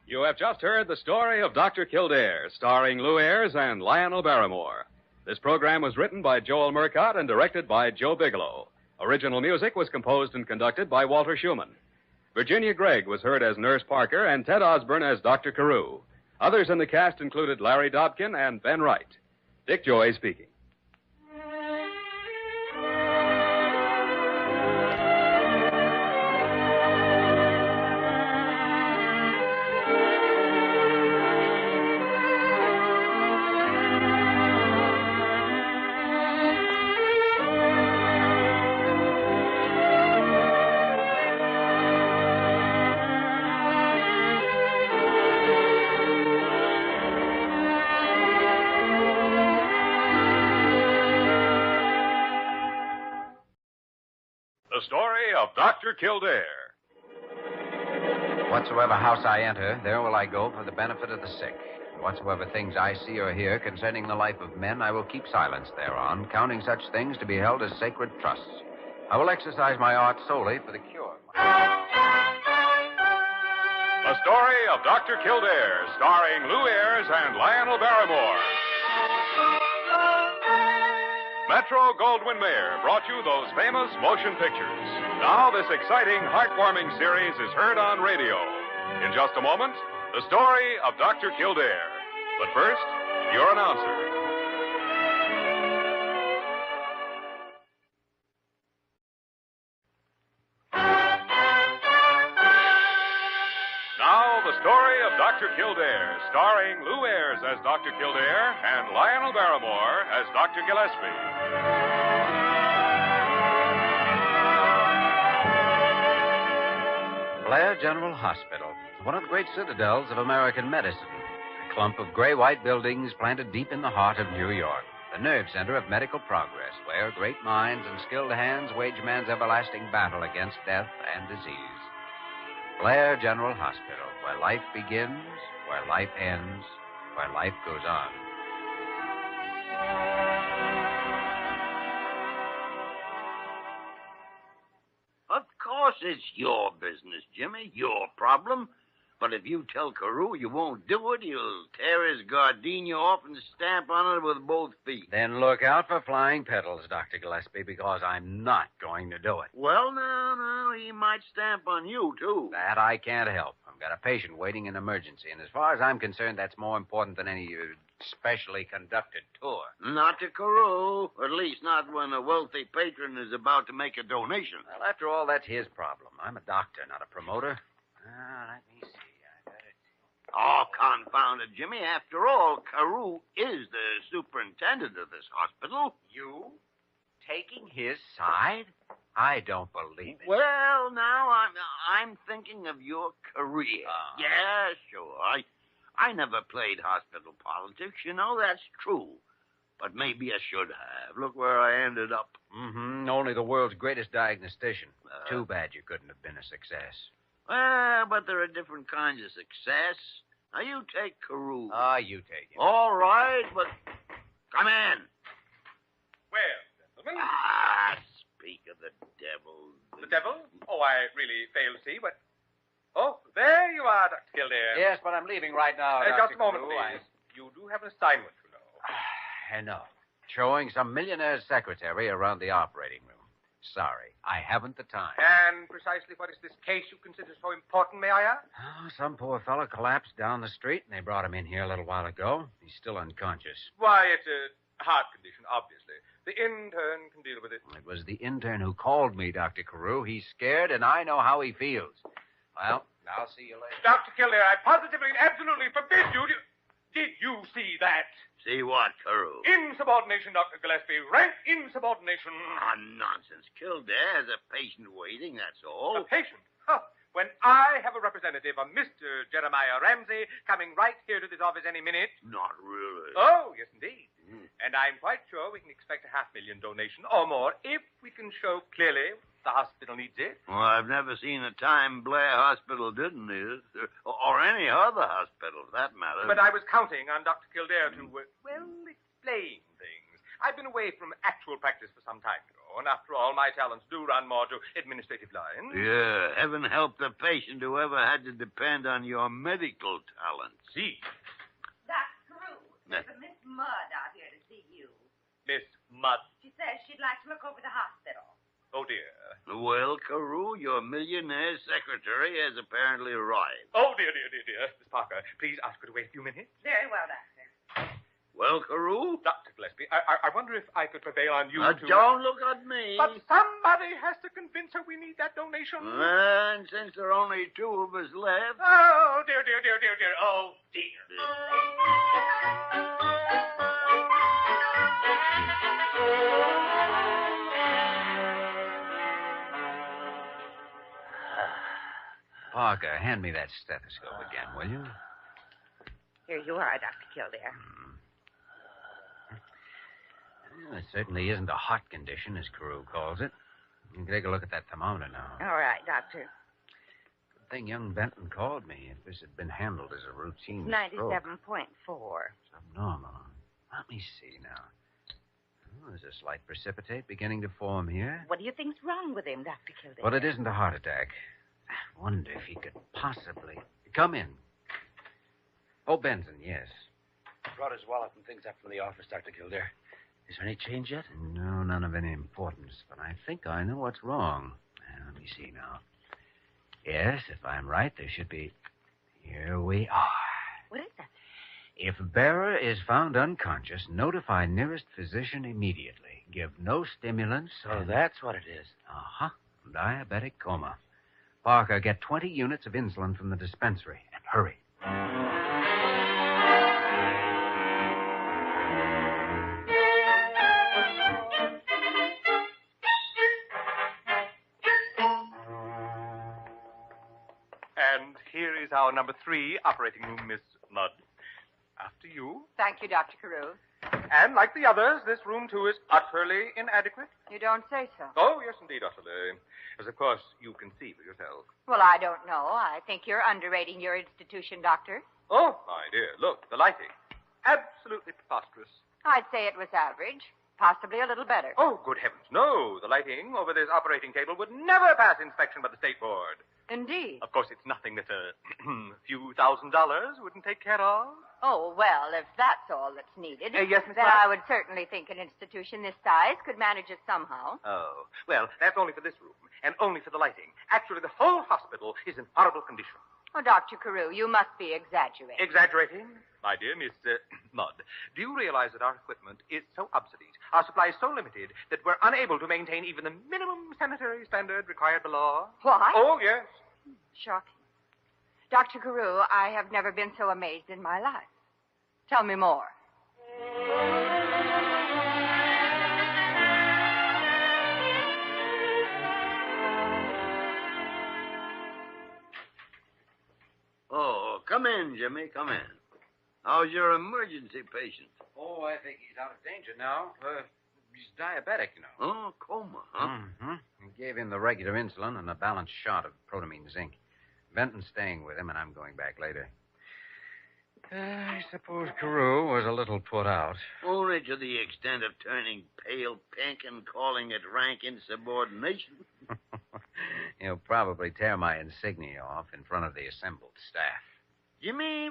You have just heard the story of Dr. Kildare, starring Lou Ayres and Lionel Barrymore. This program was written by Joel Murcott and directed by Joe Bigelow. Original music was composed and conducted by Walter Schumann. Virginia Gregg was heard as Nurse Parker and Ted Osborne as Dr. Carew. Others in the cast included Larry Dobkin and Ben Wright. Dick Joy speaking. The story of Dr. Kildare. Whatsoever house I enter, there will I go for the benefit of the sick. Whatsoever things I see or hear concerning the life of men, I will keep silence thereon, counting such things to be held as sacred trusts. I will exercise my art solely for the cure. The story of Dr. Kildare, starring Lou Ayres and Lionel Barrymore. Metro Goldwyn Mayer brought you those famous motion pictures. Now this exciting, heartwarming series is heard on radio. In just a moment, the story of Dr. Kildare. But first, your announcer. Now, the story of Dr. Kildare, starring Lou Ayres as Dr. Kildare and Lionel Barrymore as Dr. Gillespie. Blair General Hospital, one of the great citadels of American medicine. A clump of gray-white buildings planted deep in the heart of New York. The nerve center of medical progress, where great minds and skilled hands wage man's everlasting battle against death and disease. Blair General Hospital, where life begins, where life ends, where life goes on. Of course it's your business, Jimmy, your problem. But if you tell Carew you won't do it, he'll tear his gardenia off and stamp on it with both feet. Then look out for flying petals, Dr. Gillespie, because I'm not going to do it. Well, now, he might stamp on you, too. That I can't help. I've got a patient waiting in emergency, and as far as I'm concerned, that's more important than any specially conducted tour. Not to Carew, at least not when a wealthy patron is about to make a donation. Well, after all, that's his problem. I'm a doctor, not a promoter. Let me see. Oh, confound it, Jimmy. After all, Carew is the superintendent of this hospital. You? Taking his side? I don't believe it. Well, now, I'm thinking of your career. Yeah, sure. I never played hospital politics, you know, that's true. But maybe I should have. Look where I ended up. Only the world's greatest diagnostician. Too bad you couldn't have been a success. Well, but there are different kinds of success. Now, you take Carew. You take him. All right, but come in. Well, gentlemen. Speak of the devil. The devil? Oh, I really fail to see, but... Oh, there you are, Dr. Kildare. Yes, but I'm leaving right now, Just Dr. a moment, Carew. please. You do have an assignment, you know. I know. Showing some millionaire's secretary around the operating room. Sorry, I haven't the time. And precisely what is this case you consider so important, may I ask? Some poor fellow collapsed down the street, and they brought him in here a little while ago. He's still unconscious. Why, it's a heart condition, obviously. The intern can deal with it. It was the intern who called me, Dr. Carew. He's scared, and I know how he feels. Well, I'll see you later. Dr. Kildare, I positively and absolutely forbid you to... Did you see that? See what, Carew? Insubordination, Dr. Gillespie. Rank insubordination. Nonsense. Kildare has a patient waiting, that's all. A patient? Huh. When I have a representative, a Mr. Jeremiah Ramsey, coming right here to this office any minute. Not really. Oh, yes, indeed. And I'm quite sure we can expect a $500,000 donation or more if we can show clearly the hospital needs it. Well, I've never seen a time Blair Hospital didn't need it, or any other hospital, for that matter. But I was counting on Dr. Kildare to, explain things. I've been away from actual practice for some time now, and after all, my talents do run more to administrative lines. Yeah, heaven help the patient who ever had to depend on your medical talents. See? Dr. Carew, there's a Miss Mudd out here to see you. Miss Mudd? She says she'd like to look over the hospital. Oh, dear. Well, Carew, your millionaire secretary has apparently arrived. Oh, dear. Miss Parker, please ask her to wait a few minutes. Very well, Doctor. Well, Carew? Dr. Gillespie, I wonder if I could prevail on you to... Don't look at me. But somebody has to convince her we need that donation. And since there are only two of us left... Oh, dear. Oh, dear. Parker, hand me that stethoscope again, will you? Here you are, Dr. Kildare. Well, it certainly isn't a hot condition, as Carew calls it. You can take a look at that thermometer now. All right, Doctor. Good thing young Benton called me. If this had been handled as a routine 97.4. It's abnormal. Let me see now. Oh, there's a slight precipitate beginning to form here. What do you think's wrong with him, Dr. Kildare? Well, it isn't a heart attack. I wonder if he could possibly... Come in. Oh, Benton, yes. Brought his wallet and things up from the office, Dr. Kildare. Is there any change yet? No, none of any importance, but I think I know what's wrong. Let me see now. Yes, if I'm right, there should be... Here we are. What is that? If bearer is found unconscious, notify nearest physician immediately. Give no stimulants. So that's what it is. Uh-huh. Diabetic coma. Parker, get 20 units of insulin from the dispensary, and hurry. And here is our our number 3 operating room, Miss Mudd. After you. Thank you, Dr. Carew. And like the others, this room, too, is utterly inadequate. You don't say so. Oh, yes, indeed, utterly. As, of course, you can see for yourself. Well, I don't know. I think you're underrating your institution, Doctor. Oh, my dear, look, the lighting. Absolutely preposterous. I'd say it was average. Possibly a little better. Oh, good heavens, no. The lighting over this operating table would never pass inspection by the State Board. Indeed. Of course, it's nothing that a few $1,000s wouldn't take care of. Oh, well, if that's all that's needed, yes, Miss then Mudd? I would certainly think an institution this size could manage it somehow. Oh, well, that's only for this room, and only for the lighting. Actually, the whole hospital is in horrible condition. Oh, Dr. Carew, you must be exaggerating. Exaggerating? My dear Miss Mudd, do you realize that our equipment is so obsolete, our supplies so limited, that we're unable to maintain even the minimum sanitary standard required by law? What? Oh, yes. Shocking. Dr. Carew, I have never been so amazed in my life. Tell me more. Oh, come in, Jimmy, come in. How's your emergency patient? Oh, I think he's out of danger now. He's diabetic, you know. Oh, coma, huh? Mm-hmm. We gave him the regular insulin and a balanced shot of protamine zinc. Benton's staying with him, and I'm going back later. I suppose Carew was a little put out. Only to the extent of turning pale pink and calling it rank insubordination. He'll probably tear my insignia off in front of the assembled staff. Jimmy,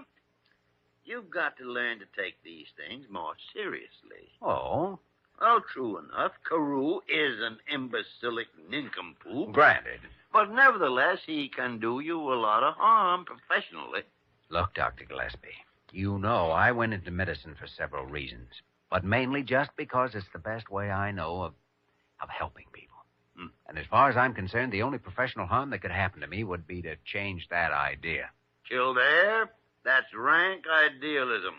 you've got to learn to take these things more seriously. Oh? Well, true enough, Carew is an imbecilic nincompoop. Granted. But nevertheless, he can do you a lot of harm professionally. Look, Dr. Gillespie, you know I went into medicine for several reasons, but mainly just because it's the best way I know of helping people. And as far as I'm concerned, the only professional harm that could happen to me would be to change that idea. Kildare, that's rank idealism.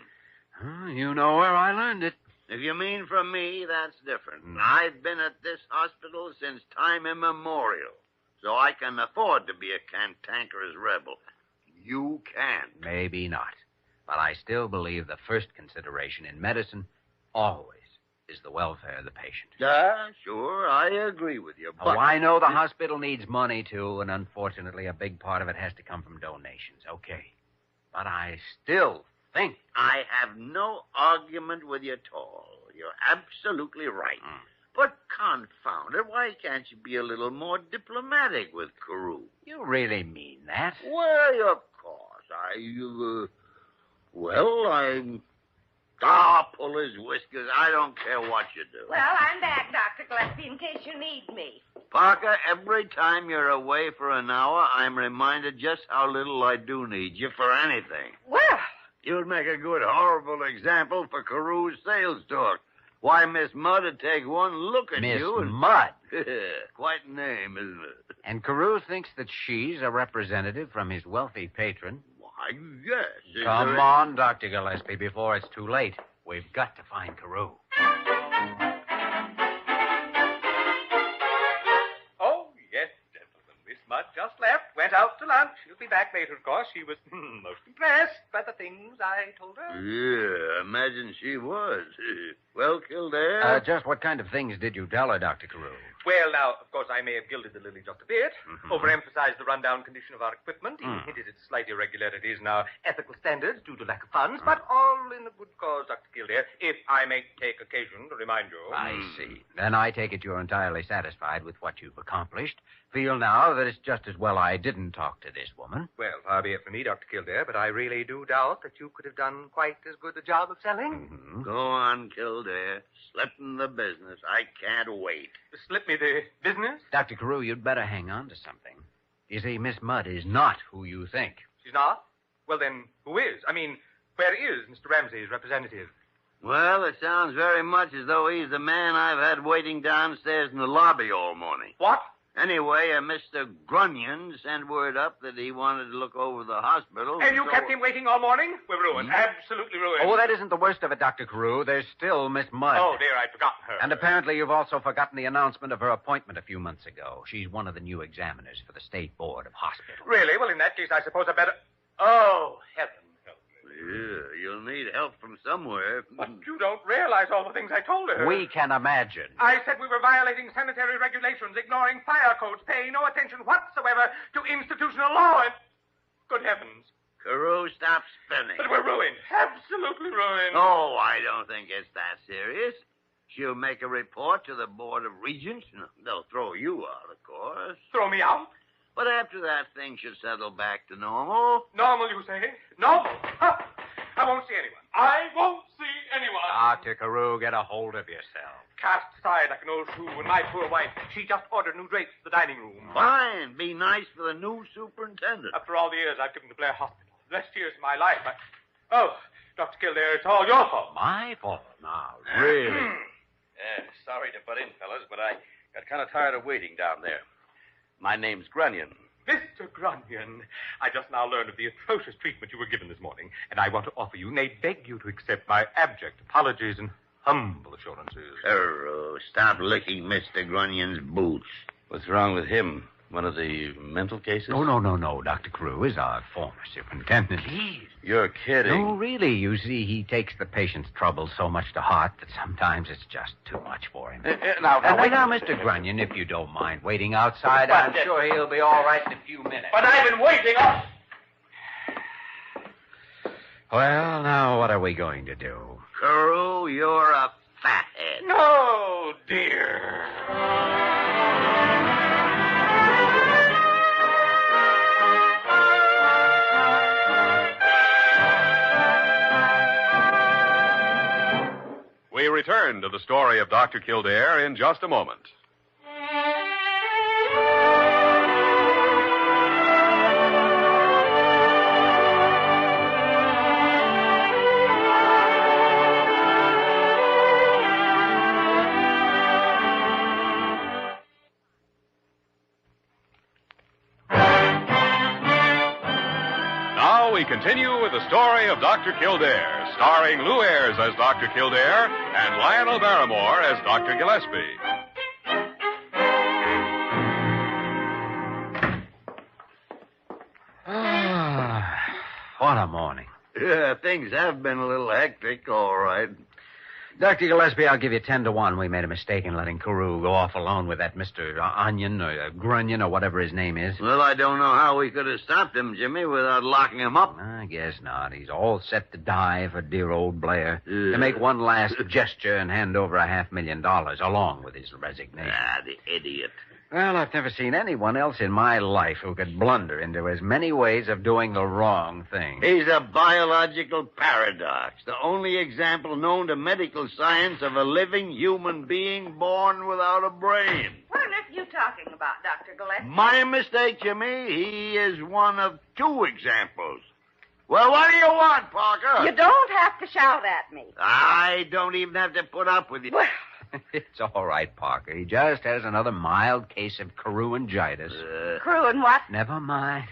You know where I learned it. If you mean from me, that's different. I've been at this hospital since time immemorial, so I can afford to be a cantankerous rebel. You can't. Maybe not. But I still believe the first consideration in medicine always is the welfare of the patient. Sure, I agree with you, but... Oh, I know the hospital needs money, too, and unfortunately a big part of it has to come from donations. Okay. But I still think... I have no argument with you at all. You're absolutely right. But confound it, why can't you be a little more diplomatic with Carew? You really mean that? Well, of course. Pull his whiskers. I don't care what you do. Well, I'm back, Dr. Gillespie, in case you need me. Parker, every time you're away for an hour, I'm reminded just how little I do need you for anything. Well... You'd make a good, horrible example for Carew's sales talk. Why, Miss Mudd would take one look at you and... Miss Mudd? Quite a name, isn't it? And Carew thinks that she's a representative from his wealthy patron? Why, yes. Come on, Dr. Gillespie, before it's too late. We've got to find Carew. Oh, yes, gentlemen. Miss Mudd just left, went out to lunch. She'll be back later, of course. She was most impressed by the things I told her. Yeah, imagine she was. Well, Kildare? Just what kind of things did you tell her, Dr. Carew? Well, now, of course, I may have gilded the lily just a bit, overemphasized the rundown condition of our equipment, even hinted at slight irregularities in our ethical standards due to lack of funds, but all in a good cause, Dr. Kildare, if I may take occasion to remind you. I see. Then I take it you're entirely satisfied with what you've accomplished. Feel now that it's just as well I didn't talk to this woman. Well, far be it from me, Dr. Kildare, but I really do doubt that you could have done quite as good a job of selling. Go on, Kildare. Slip in the business. I can't wait. Slip me the business? Dr. Carew, you'd better hang on to something. You see, Miss Mudd is not who you think. She's not? Well, then, who is? I mean, where is Mr. Ramsey's representative? Well, it sounds very much as though he's the man I've had waiting downstairs in the lobby all morning. What? Anyway, Mr. Grunion sent word up that he wanted to look over the hospital. And you kept him waiting all morning? We're ruined. Absolutely ruined. Oh, that isn't the worst of it, Dr. Carew. There's still Miss Mudd. Oh, dear, I'd forgotten her. And apparently you've also forgotten the announcement of her appointment a few months ago. She's one of the new examiners for the State Board of Hospitals. Really? Well, in that case, I suppose I better... Oh, heaven help me. Yeah, you'll need help from somewhere. But you don't realize all the things I told her. We can imagine. I said we were violating sanitary regulations, ignoring fire codes, paying no attention whatsoever to institutional law, and... Good heavens. Carew, stop spinning. But we're ruined. Absolutely ruined. Oh, I don't think it's that serious. She'll make a report to the Board of Regents. They'll throw you out, of course. Throw me out? But after that, things should settle back to normal. Normal, you say? Normal? Huh. I won't see anyone. I won't see anyone. Dr. Carew, get a hold of yourself. Cast aside like an old shoe, and my poor wife, she just ordered new drapes for the dining room. Fine. Be nice for the new superintendent. After all the years I've given to Blair Hospital, the best years of my life, Oh, Dr. Kildare, it's all your fault. My fault? Now, really? Sorry to butt in, fellas, but I got kind of tired of waiting down there. My name's Grunion. Mr. Grunion, I just now learned of the atrocious treatment you were given this morning, and I want to offer you, nay, beg you to accept my abject apologies and humble assurances. Carew, stop licking Mr. Grunion's boots. What's wrong with him? One of the mental cases? No. Dr. Carew is our former superintendent. You're kidding. No, really. You see, he takes the patient's trouble so much to heart that sometimes it's just too much for him. Now, Mr. Grunion, if you don't mind waiting outside, I'm sure he'll be all right in a few minutes. But I've been waiting up. Well, now, what are we going to do? Carew, you're a fathead. No, dear. We return to the story of Dr. Kildare in just a moment. Now we continue with the story of Dr. Kildare, starring Lou Ayres as Dr. Kildare and Lionel Barrymore as Dr. Gillespie. What a morning. Yeah, things have been a little hectic, all right. Dr. Gillespie, I'll give you 10 to 1. We made a mistake in letting Carew go off alone with that Mr. Onion or Grunion or whatever his name is. Well, I don't know how we could have stopped him, Jimmy, without locking him up. I guess not. He's all set to die for dear old Blair. To make one last gesture and hand over $500,000 along with his resignation. The idiot. Well, I've never seen anyone else in my life who could blunder into as many ways of doing the wrong thing. He's a biological paradox, the only example known to medical science of a living human being born without a brain. What on earth are you talking about, Dr. Gillespie? My mistake, Jimmy. He is one of two examples. Well, what do you want, Parker? You don't have to shout at me. I don't even have to put up with you. Well, It's all right, Parker. He just has another mild case of Carew-ingitis. Carew and what? Never mind.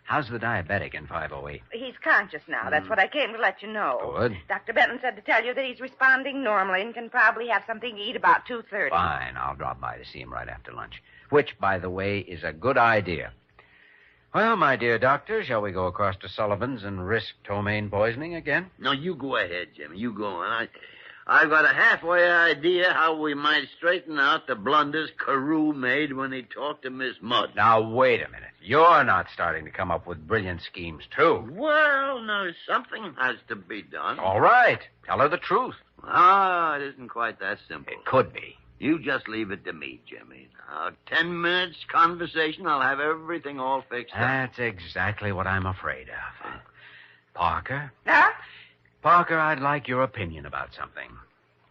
How's the diabetic in 508? He's conscious now. That's what I came to let you know. Good. Dr. Benton said to tell you that he's responding normally and can probably have something to eat about 2:30. Fine. I'll drop by to see him right after lunch. Which, by the way, is a good idea. Well, my dear doctor, shall we go across to Sullivan's and risk ptomaine poisoning again? No, you go ahead, Jimmy. You go on. I've got a halfway idea how we might straighten out the blunders Carew made when he talked to Miss Mudd. Now, wait a minute. You're not starting to come up with brilliant schemes, too. Well, no, something has to be done. All right. Tell her the truth. It isn't quite that simple. It could be. You just leave it to me, Jimmy. Now, 10 minutes conversation, I'll have everything all fixed up. That's exactly what I'm afraid of. Parker? Huh? Parker, I'd like your opinion about something.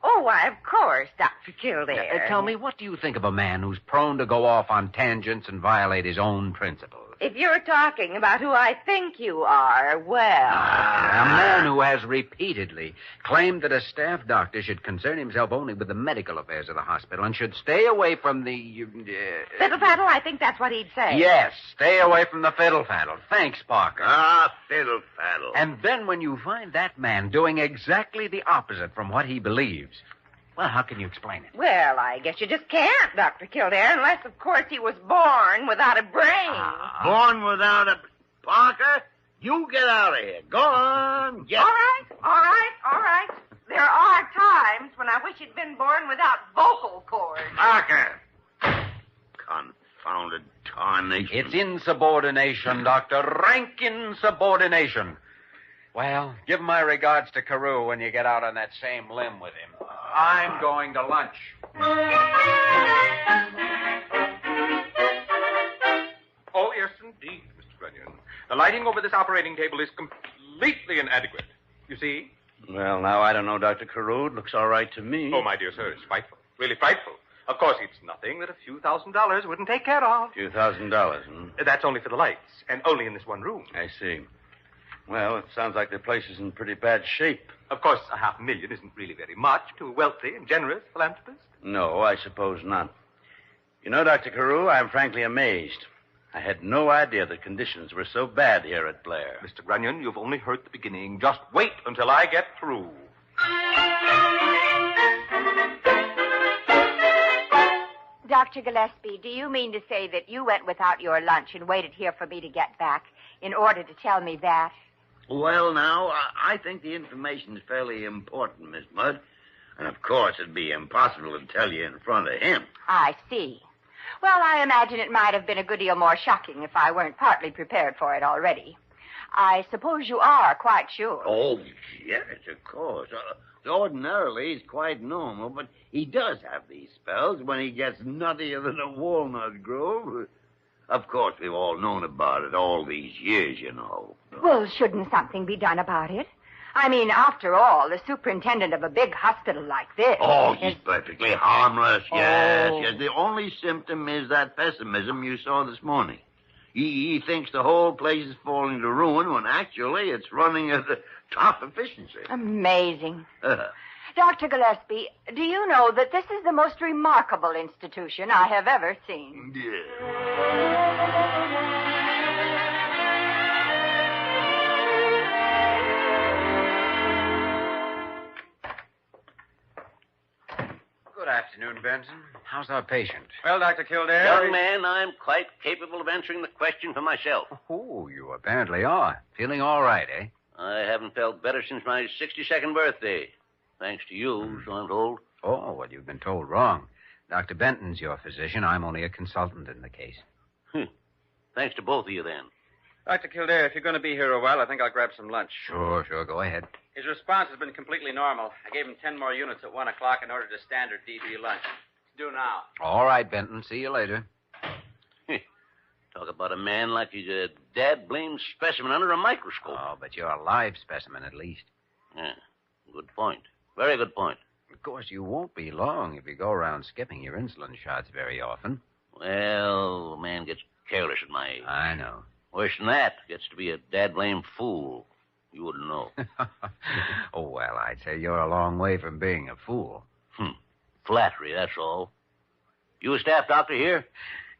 Oh, why, of course, Dr. Kildare. Tell me, what do you think of a man who's prone to go off on tangents and violate his own principles? If you're talking about who I think you are, well... A man who has repeatedly claimed that a staff doctor should concern himself only with the medical affairs of the hospital and should stay away from the... Fiddle-faddle, I think that's what he'd say. Yes, stay away from the fiddle-faddle. Thanks, Parker. Fiddle-faddle. And then when you find that man doing exactly the opposite from what he believes, well, how can you explain it? Well, I guess you just can't, Dr. Kildare, unless, of course, he was born without a brain. Born without a... Parker, You get out of here. Go on, get. All right. There are times when I wish you'd been born without vocal cords. Parker! Confounded tarnation. It's insubordination, Doctor. Rank insubordination. Well, give my regards to Carew when you get out on that same limb with him. I'm going to lunch. Oh, yes, indeed, Mr. Grunion. The lighting over this operating table is completely inadequate. You see? Well, now, I don't know, Dr. Carew. It looks all right to me. Oh, my dear sir, it's frightful. Really frightful. Of course, it's nothing that a few $1,000s wouldn't take care of. A few $1,000s, hmm? That's only for the lights, and only in this one room. I see. Well, it sounds like the place is in pretty bad shape. Of course, $500,000 isn't really very much to a wealthy and generous philanthropist. No, I suppose not. You know, Dr. Carew, I'm frankly amazed. I had no idea the conditions were so bad here at Blair. Mr. Grunion, you've only heard the beginning. Just wait until I get through. Dr. Gillespie, do you mean to say that you went without your lunch and waited here for me to get back in order to tell me that? Well, now, I think the information is fairly important, Miss Mudd. And, of course, it'd be impossible to tell you in front of him. I see. Well, I imagine it might have been a good deal more shocking if I weren't partly prepared for it already. I suppose you are quite sure. Oh, yes, of course. Ordinarily, he's quite normal, but he does have these spells when he gets nuttier than a walnut grove. Of course, we've all known about it all these years, you know. Well, shouldn't something be done about it? I mean, after all, the superintendent of a big hospital like this... Oh, he's perfectly harmless, yes, Oh. yes. The only symptom is that pessimism you saw this morning. He thinks the whole place is falling to ruin when actually it's running at the top efficiency. Amazing. Dr. Gillespie, do you know that this is the most remarkable institution I have ever seen? Good afternoon, Benton. How's our patient? Well, Dr. Kildare... Young man, I'm quite capable of answering the question for myself. Oh, you apparently are. Feeling all right, eh? I haven't felt better since my 62nd birthday. Thanks to you, so I'm told. Oh, well, you've been told wrong. Dr. Benton's your physician. I'm only a consultant in the case. Thanks to both of you, then. Dr. Kildare, if you're going to be here a while, I think I'll grab some lunch. Sure, go ahead. His response has been completely normal. I gave him 10 more units at 1 o'clock and ordered a standard DB lunch. It's due now. All right, Benton. See you later. Talk about a man like he's a dad-blamed specimen under a microscope. Oh, but you're a live specimen, at least. Yeah, good point. Very good point. Of course, you won't be long if you go around skipping your insulin shots very often. Well, a man gets careless at my age. I know. Worse than that, gets to be a dad-blamed fool. You wouldn't know. Oh, well, I'd say you're a long way from being a fool. Flattery, that's all. You a staff doctor here?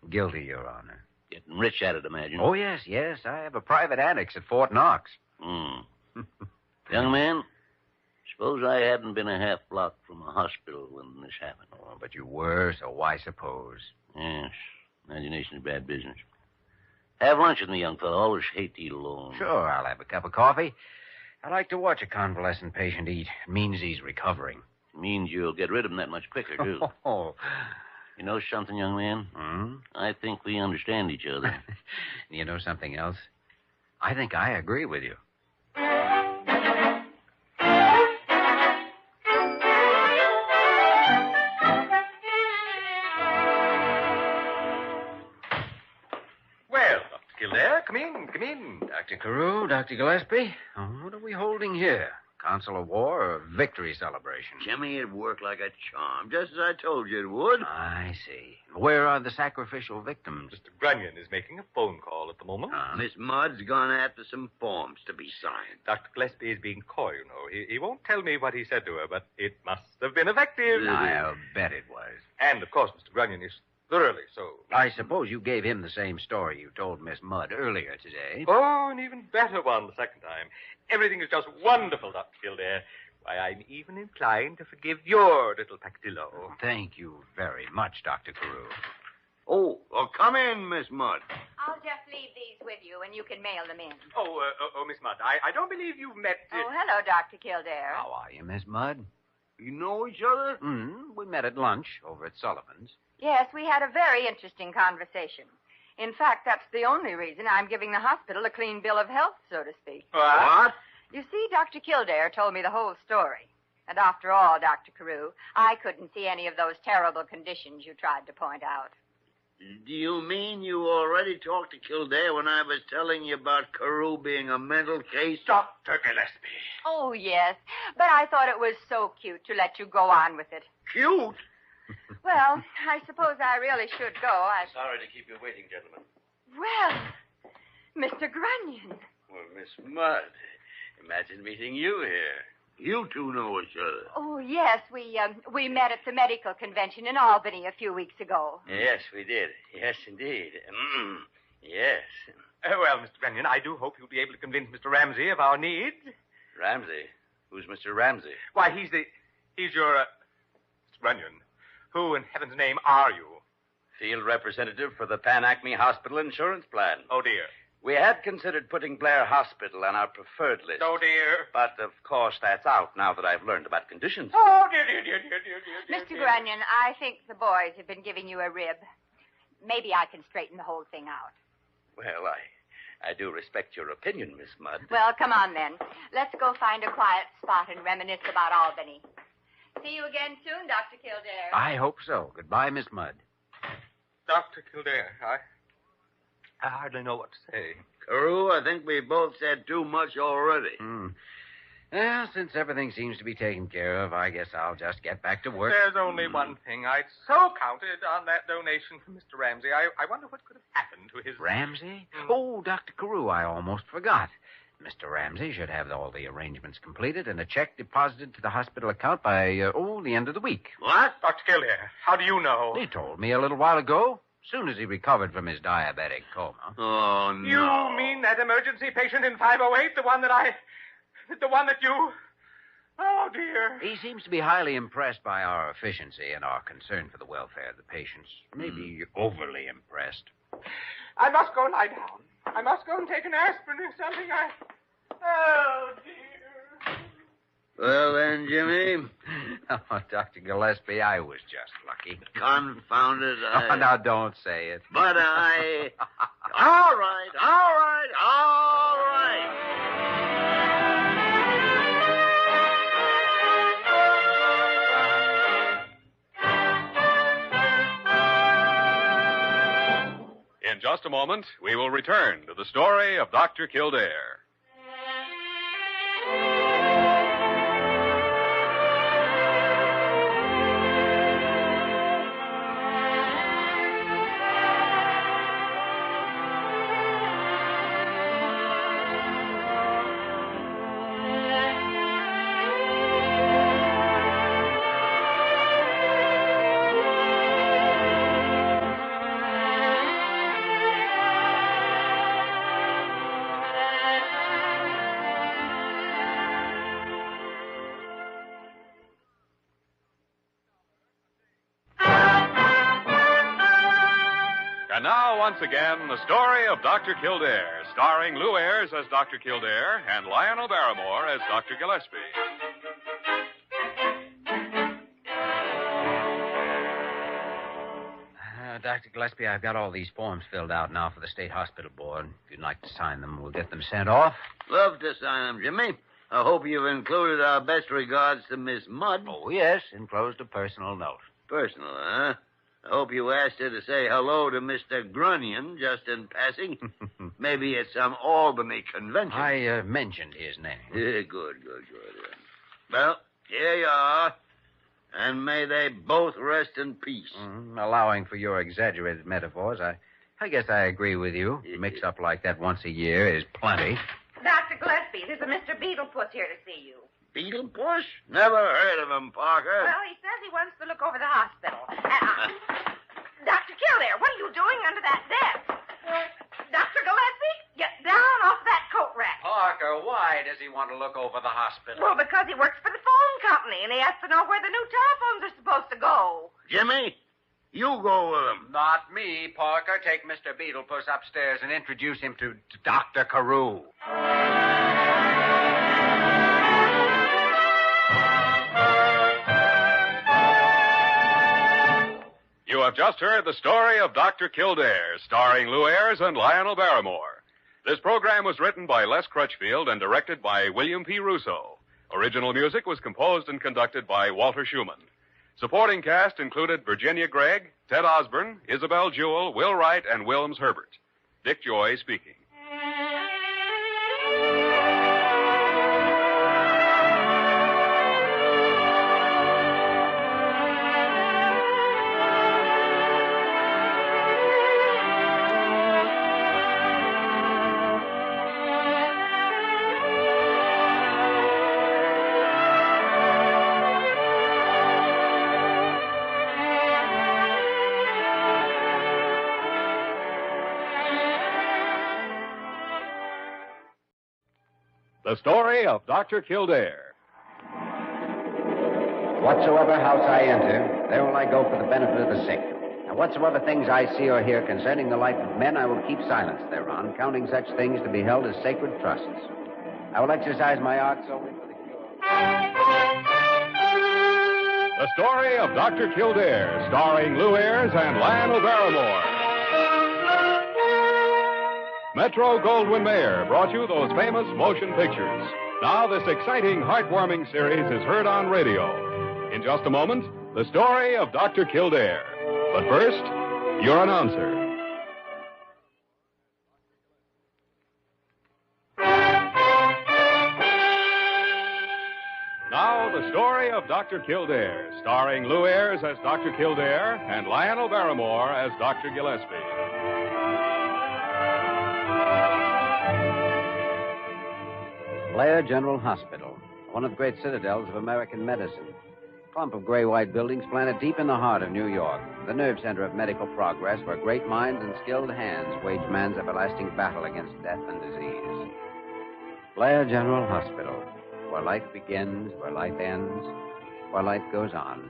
Guilty, Your Honor. Getting rich at it, imagine. Oh, yes. I have a private annex at Fort Knox. Young man, suppose I hadn't been a half block from a hospital when this happened. Oh, but you were, so why suppose? Yes, imagination is bad business. Have lunch with me, young fellow. Always hate to eat alone. Sure, I'll have a cup of coffee. I like to watch a convalescent patient eat. It means he's recovering. Means you'll get rid of him that much quicker, too. Oh. You know something, young man? I think we understand each other. You know something else? I think I agree with you. Come in. Dr. Carew, Dr. Gillespie, what are we holding here? Council of War or victory celebration? Jimmy, it worked like a charm, just as I told you it would. I see. Where are the sacrificial victims? Mr. Grunion is making a phone call at the moment. Miss Mudd's gone after some forms to be signed. Dr. Gillespie is being coy, you know. He won't tell me what he said to her, but it must have been effective. I'll bet it was. And, of course, Mr. Grunion is thoroughly so. I suppose you gave him the same story you told Miss Mudd earlier today. Oh, an even better one the second time. Everything is just wonderful, Dr. Kildare. Why, I'm even inclined to forgive your little peccadillo. Thank you very much, Dr. Carew. Oh, come in, Miss Mudd. I'll just leave these with you, and you can mail them in. Miss Mudd, I don't believe you've met... Oh, hello, Dr. Kildare. How are you, Miss Mudd? You know each other? We met at lunch over at Sullivan's. Yes, we had a very interesting conversation. In fact, that's the only reason I'm giving the hospital a clean bill of health, so to speak. What? You see, Dr. Kildare told me the whole story. And after all, Dr. Carew, I couldn't see any of those terrible conditions you tried to point out. Do you mean you already talked to Kildare when I was telling you about Carew being a mental case? Dr. Gillespie. Oh, yes. But I thought it was so cute to let you go on with it. Cute? Well, I suppose I really should go. Sorry to keep you waiting, gentlemen. Well, Mr. Grunion. Well, Miss Mudd, imagine meeting you here. You two know each other. Oh, yes. We met at the medical convention in Albany a few weeks ago. Yes, we did. Yes, indeed. Yes. Well, Mr. Grunion, I do hope you'll be able to convince Mr. Ramsey of our needs. Ramsey? Who's Mr. Ramsey? Why, he's your... Mr. Grunion, who in heaven's name are you? Field representative for the Pan Acme Hospital Insurance Plan. Oh, dear. We had considered putting Blair Hospital on our preferred list. Oh, dear. But, of course, that's out now that I've learned about conditions. Oh, dear. Mr. Grunion, I think the boys have been giving you a rib. Maybe I can straighten the whole thing out. Well, I do respect your opinion, Miss Mudd. Well, come on, then. Let's go find a quiet spot and reminisce about Albany. See you again soon, Dr. Kildare. I hope so. Goodbye, Miss Mudd. Dr. Kildare, I hardly know what to say. Carew, I think we both said too much already. Well, since everything seems to be taken care of, I guess I'll just get back to work. There's only one thing. I'd so counted on that donation from Mr. Ramsey. I wonder what could have happened to his... Ramsey? Oh, Dr. Carew, I almost forgot. Mr. Ramsey should have all the arrangements completed and a check deposited to the hospital account by, the end of the week. What? Dr. Kildare, how do you know? He told me a little while ago, as soon as he recovered from his diabetic coma. Oh, no. You mean that emergency patient in 508, the one that you... Oh, dear. He seems to be highly impressed by our efficiency and our concern for the welfare of the patients. Maybe overly impressed. I must go lie down. I must go and take an aspirin or something. Oh, dear. Well, then, Jimmy. Oh, Dr. Gillespie, I was just lucky. Confounded. Oh, now, don't say it. But I... All right. In just a moment, we will return to the story of Dr. Kildare. And now, once again, the story of Dr. Kildare, starring Lou Ayres as Dr. Kildare and Lionel Barrymore as Dr. Gillespie. Dr. Gillespie, I've got all these forms filled out now for the State Hospital Board. If you'd like to sign them, we'll get them sent off. Love to sign them, Jimmy. I hope you've included our best regards to Miss Mudd. Oh, yes, enclosed a personal note. Personal, huh? I hope you asked her to say hello to Mr. Grunion just in passing. Maybe at some Albany convention. I mentioned his name. Good. Well, here you are. And may they both rest in peace. Allowing for your exaggerated metaphors, I guess I agree with you. A mix-up like that once a year is plenty. Dr. Gillespie, there's a Mr. Beetlepuss here to see you. Beetlepuss? Never heard of him, Parker. Well, he says he wants to look over the hospital. Dr. Kildare, what are you doing under that desk? Dr. Gillespie, get down off that coat rack. Parker, why does he want to look over the hospital? Well, because he works for the phone company, and he has to know where the new telephones are supposed to go. Jimmy, You go with him. Not me, Parker. Take Mr. Beetlepuss upstairs and introduce him to Dr. Carew. You have just heard the story of Dr. Kildare, starring Lou Ayres and Lionel Barrymore. This program was written by Les Crutchfield and directed by William P. Russo. Original music was composed and conducted by Walter Schumann. Supporting cast included Virginia Gregg, Ted Osborne, Isabel Jewell, Will Wright, and Wilms Herbert. Dick Joy speaking. The story of Dr. Kildare. Whatsoever house I enter, there will I go for the benefit of the sick. And whatsoever things I see or hear concerning the life of men, I will keep silence thereon, counting such things to be held as sacred trusts. I will exercise my art solely for the cure. The story of Dr. Kildare, starring Lou Ayres and Lionel Barrymore. Metro-Goldwyn-Mayer brought you those famous motion pictures. Now this exciting, heartwarming series is heard on radio. In just a moment, the story of Dr. Kildare. But first, your announcer. Now, the story of Dr. Kildare, starring Lou Ayres as Dr. Kildare and Lionel Barrymore as Dr. Gillespie. Blair General Hospital, one of the great citadels of American medicine. A clump of gray-white buildings planted deep in the heart of New York, the nerve center of medical progress where great minds and skilled hands wage man's everlasting battle against death and disease. Blair General Hospital, where life begins, where life ends, where life goes on.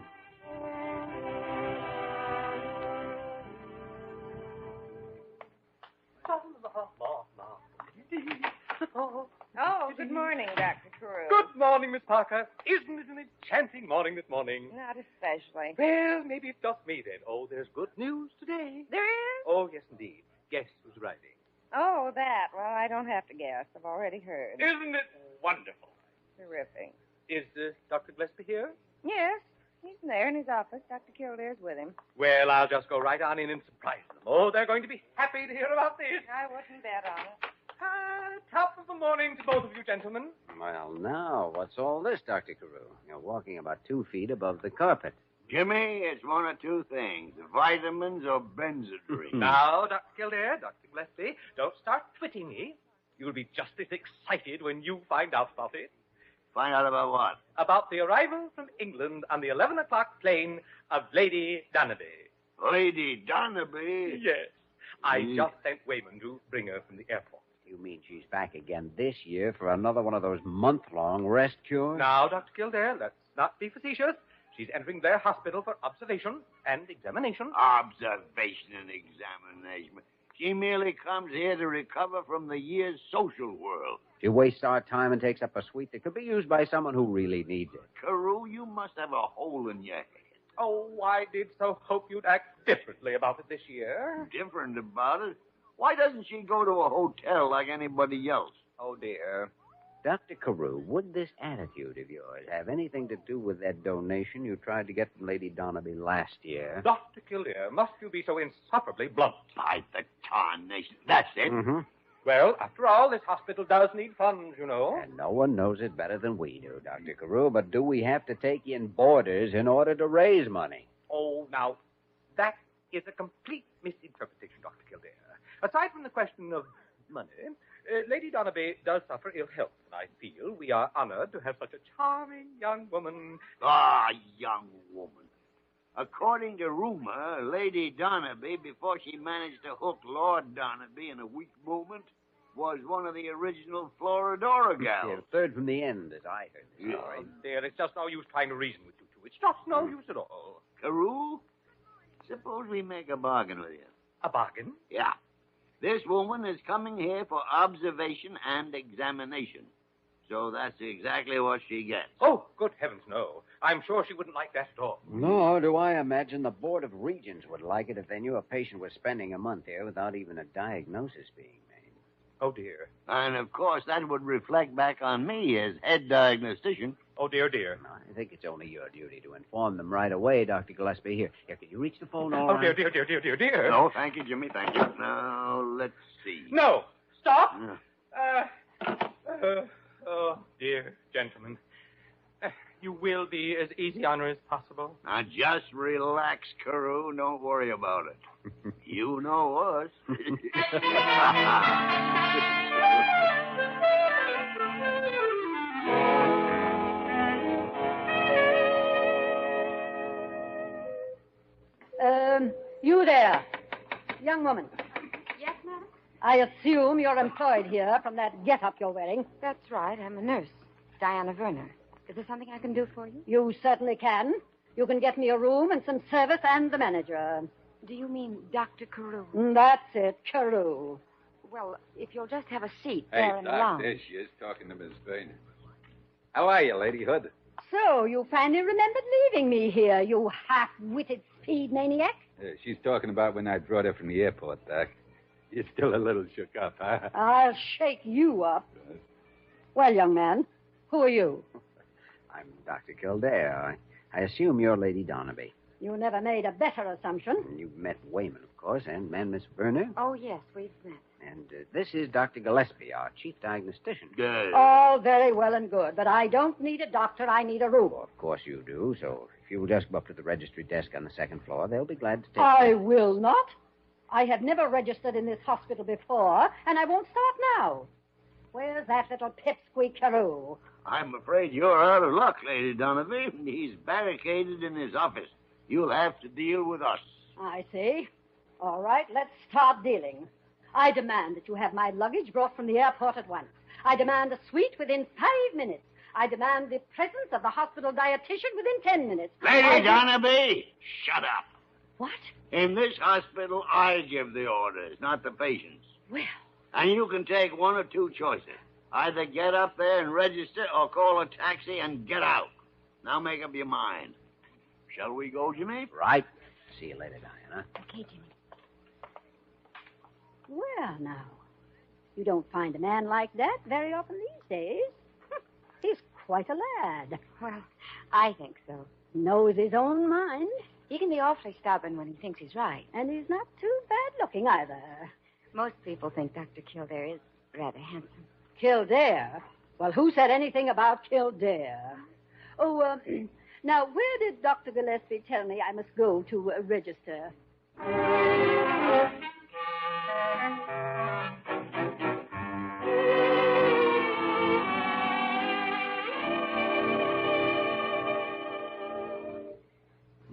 Oh, good morning, Dr. Carew. Good morning, Miss Parker. Isn't it an enchanting morning this morning? Not especially. Well, maybe it's just me then. Oh, there's good news today. There is? Oh, yes, indeed. Guess who's writing? Oh, that. Well, I don't have to guess. I've already heard. Isn't it wonderful? Terrific. Is Dr. Gillespie here? Yes, he's there in his office. Dr. Kildare's with him. Well, I'll just go right on in and surprise them. Oh, they're going to be happy to hear about this. I wouldn't bet on it. Top of the morning to both of you gentlemen. Well, now, what's all this, Dr. Carew? You're walking about 2 feet above the carpet. Jimmy, it's one of two things, vitamins or Benzodrine. Now, Dr. Kildare, Dr. Gillespie, don't start twitting me. You'll be just as excited when you find out about it. Find out about what? About the arrival from England on the 11 o'clock plane of Lady Dunabees. Lady Dunabees? Yes. I just sent Wayman to bring her from the airport. You mean she's back again this year for another one of those month-long rest cures? Now, Dr. Kildare, let's not be facetious. She's entering their hospital for observation and examination. Observation and examination. She merely comes here to recover from the year's social whirl. She wastes our time and takes up a suite that could be used by someone who really needs it. Carew, you must have a hole in your head. Oh, I did so hope you'd act differently about it this year. Different about it? Why doesn't she go to a hotel like anybody else? Oh, dear. Dr. Carew, would this attitude of yours have anything to do with that donation you tried to get from Lady Dunabees last year? Dr. Kildare, must you be so insufferably blunt? By the tarnation. That's it. Mm-hmm. Well, after all, this hospital does need funds, you know. And no one knows it better than we do, Dr. Carew. But do we have to take in boarders in order to raise money? Oh, now, that is a complete misinterpretation, Dr. Kildare. Aside from the question of money, Lady Dunabees does suffer ill health, and I feel we are honored to have such a charming young woman. Ah, young woman. According to rumor, Lady Dunabees, before she managed to hook Lord Dunabees in a weak moment, was one of the original Floridora gals. Yeah, third from the end, as I heard the story. Oh, dear, it's just no use trying to reason with you two. It's just no use at all. Carew, Suppose we make a bargain with you. A bargain? Yeah. This woman is coming here for observation and examination. So that's exactly what she gets. Oh, good heavens, no. I'm sure she wouldn't like that at all. Nor do I imagine the Board of Regents would like it if they knew a patient was spending a month here without even a diagnosis being made. Oh, dear. And, of course, that would reflect back on me as head diagnostician. Oh, dear, dear. I think it's only your duty to inform them right away, Dr. Gillespie. Here, can you reach the phone all Oh, right? dear. No, thank you, Jimmy, thank you. Now, let's see. No! Stop! Yeah. Oh, dear gentlemen. You will be as easy on her as possible. Now, just relax, Carew. Don't worry about it. You know us. You there, young woman. Yes, madam? I assume you're employed here from that get-up you're wearing. That's right. I'm a nurse, Diana Werner. Is there something I can do for you? You certainly can. You can get me a room and some service and the manager. Do you mean Dr. Carew? That's it, Carew. Well, if you'll just have a seat there in the lounge. There she is, talking to Miss Werner. How are you, Lady Hood? So, you finally remembered leaving me here, you half-witted speed maniac? She's talking about when I brought her from the airport, Doc. You're still a little shook up, huh? I'll shake you up. Well, young man, who are you? I'm Dr. Kildare. I assume you're Lady Dunabees. You never made a better assumption. You've met Wayman, of course, and Miss Werner. Oh, yes, we've met. And this is Dr. Gillespie, our chief diagnostician. Good. All very well and good, but I don't need a doctor. I need a room. Well, of course you do, so if you'll just go up to the registry desk on the second floor, they'll be glad to take I will not. I have never registered in this hospital before, and I won't start now. Where's that little pipsqueak Carew? I'm afraid you're out of luck, Lady Donovan. He's barricaded in his office. You'll have to deal with us. I see. All right, let's start dealing. I demand that you have my luggage brought from the airport at once. I demand a suite within 5 minutes. I demand the presence of the hospital dietitian within 10 minutes. Lady Donabees, shut up. What? In this hospital, I give the orders, not the patients. Well. And you can take one or two choices. Either get up there and register or call a taxi and get out. Now make up your mind. Shall we go, Jimmy? Right. See you later, Diana. Okay, Jimmy. Well, now, you don't find a man like that very often these days. He's quite a lad. Well, I think so. Knows his own mind. He can be awfully stubborn when he thinks he's right. And he's not too bad looking either. Most people think Dr. Kildare is rather handsome. Kildare? Well, who said anything about Kildare? Oh, now, where did Dr. Gillespie tell me I must go to register?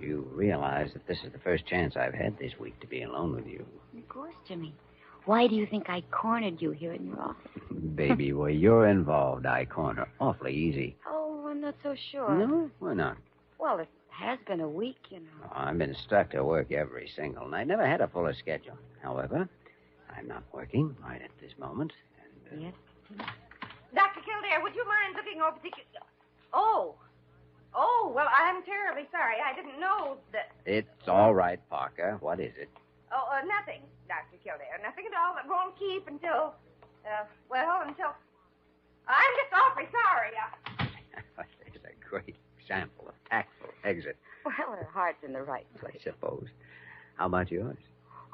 You realize that this is the first chance I've had this week to be alone with you. Of course, Jimmy. Why do you think I cornered you here in your office? Baby, where you're involved, I corner awfully easy. Oh, I'm not so sure. No? Why not? Well, it has been a week, you know. Oh, I've been stuck to work every single night. Never had a fuller schedule. However, I'm not working right at this moment. And, Yes? Dr. Kildare, would you mind looking over the... Oh, well, I'm terribly sorry. I didn't know that... It's all right, Parker. What is it? Oh, nothing, Dr. Kildare. Nothing at all. That won't keep until... until... I'm just awfully sorry. There's a great example of tactful exit, Well, her heart's in the right place. I suppose. How about yours?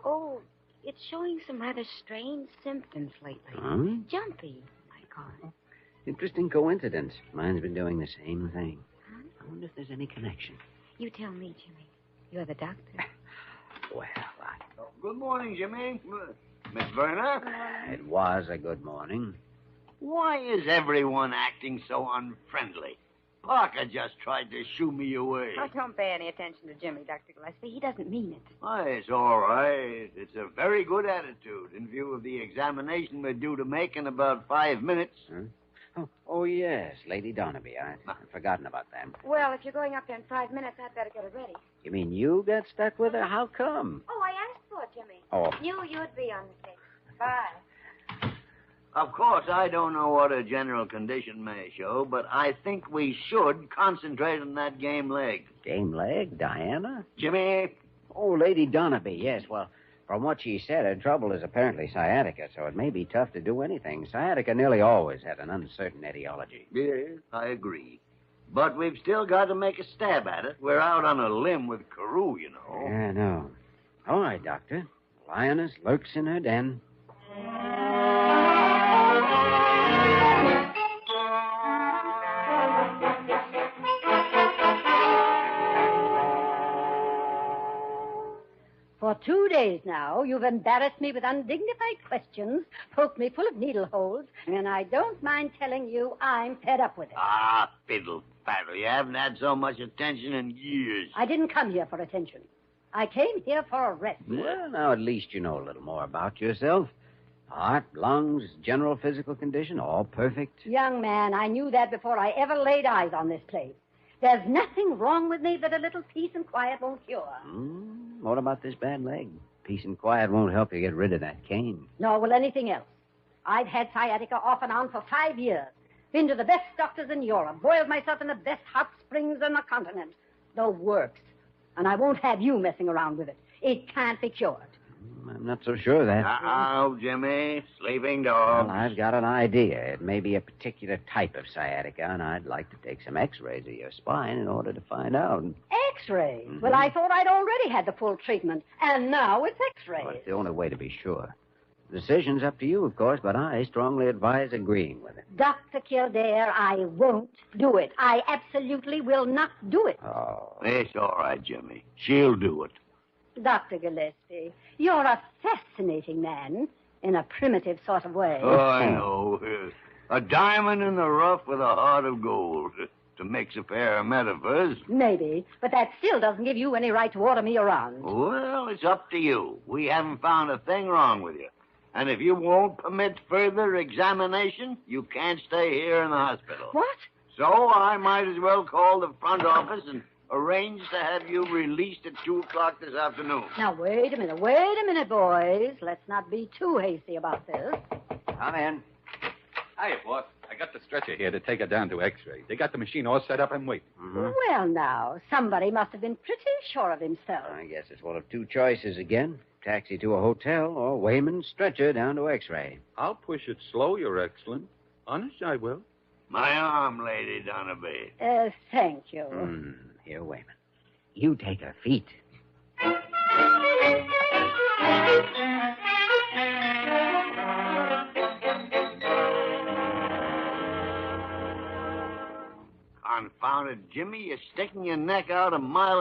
Oh, it's showing some rather strange symptoms lately. Huh? Jumpy, I call it. Interesting coincidence. Mine's been doing the same thing. Huh? I wonder if there's any connection. You tell me, Jimmy. You're the doctor. Well, Good morning, Jimmy. Miss Werner? It was a good morning. Why is everyone acting so unfriendly? Parker just tried to shoo me away. Oh, don't pay any attention to Jimmy, Dr. Gillespie. He doesn't mean it. Why, it's all right. It's a very good attitude in view of the examination we're due to make in about 5 minutes. Huh? Oh, yes, Lady Dunabees. I'd forgotten about that. Well, if you're going up there in 5 minutes, I'd better get it ready. You mean you got stuck with her? How come? Oh, I asked for it, Jimmy. Oh. Knew you'd be on the case. Bye. Of course, I don't know what a general condition may show, but I think we should concentrate on that game leg. Game leg? Diana? Jimmy? Oh, Lady Dunabees, yes. Well, from what she said, her trouble is apparently sciatica, so it may be tough to do anything. Sciatica nearly always had an uncertain etiology. Yes, I agree. But we've still got to make a stab at it. We're out on a limb with Carew, you know. Yeah, I know. All right, Doctor. The lioness lurks in her den. For 2 days now, you've embarrassed me with undignified questions, poked me full of needle holes, and I don't mind telling you I'm fed up with it. Ah, fiddle faddle. You haven't had so much attention in years. I didn't come here for attention. I came here for a rest. Well, now at least you know a little more about yourself. Heart, lungs, general physical condition, all perfect. Young man, I knew that before I ever laid eyes on this place. There's nothing wrong with me that a little peace and quiet won't cure. What about this bad leg? Peace and quiet won't help you get rid of that cane. Nor will anything else. I've had sciatica off and on for 5 years. Been to the best doctors in Europe. Boiled myself in the best hot springs on the continent. No works. And I won't have you messing around with it. It can't be cured. I'm not so sure of that. Oh, Jimmy. Sleeping dog. Well, I've got an idea. It may be a particular type of sciatica, and I'd like to take some x-rays of your spine in order to find out. X-rays? Well, I thought I'd already had the full treatment. And now it's X-rays. Well, it's the only way to be sure. The decision's up to you, of course, but I strongly advise agreeing with it. Dr. Kildare, I won't do it. I absolutely will not do it. Oh. It's all right, Jimmy. She'll do it. Dr. Gillespie, you're a fascinating man in a primitive sort of way. Oh, I know. A diamond in the rough with a heart of gold. To mix a pair of metaphors. Maybe, but that still doesn't give you any right to order me around. Well, it's up to you. We haven't found a thing wrong with you. And if you won't permit further examination, you can't stay here in the hospital. What? So I might as well call the front office and arrange to have you released at 2 o'clock this afternoon. Now, wait a minute, boys. Let's not be too hasty about this. Come in. Hiya, boss. I got the stretcher here to take her down to X-ray. They got the machine all set up and waiting. Well, now, somebody must have been pretty sure of himself. I guess it's one of two choices again. Taxi to a hotel or Wayman's stretcher down to X-ray. I'll push it slow, Your Excellence. Honest, I will. My arm, Lady Dunabees. Thank you. Here, Wayman. You take her feet. Confounded, Jimmy, you're sticking your neck out 1.5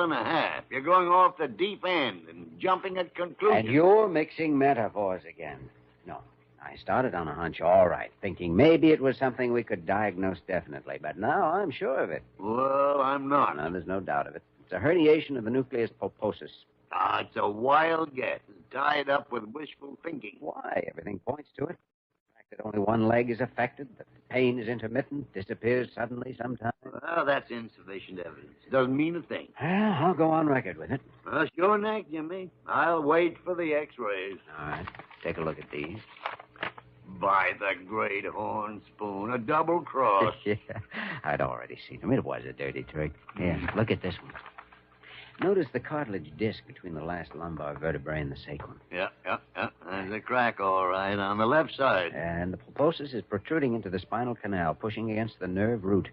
miles. You're going off the deep end and jumping at conclusions. And you're mixing metaphors again. No, I started on a hunch, all right, thinking maybe it was something we could diagnose definitely, but now I'm sure of it. Well, I'm not. No, there's no doubt of it. It's a herniation of the nucleus pulposus. Ah, it's a wild guess, tied up with wishful thinking. Why? Everything points to it. The fact that only one leg is affected, that the pain is intermittent, disappears suddenly sometimes. Well, that's insufficient evidence. Doesn't mean a thing. Well, I'll go on record with it. Well, sure neck, Jimmy. I'll wait for the x-rays. All right. Take a look at these. By the great horn spoon, a double cross. Yeah, I'd already seen them. It was a dirty trick. Here, look at this one. Notice the cartilage disc between the last lumbar vertebrae and the sacrum. Yeah. There's a crack, all right, on the left side. And the pulposus is protruding into the spinal canal, pushing against the nerve root.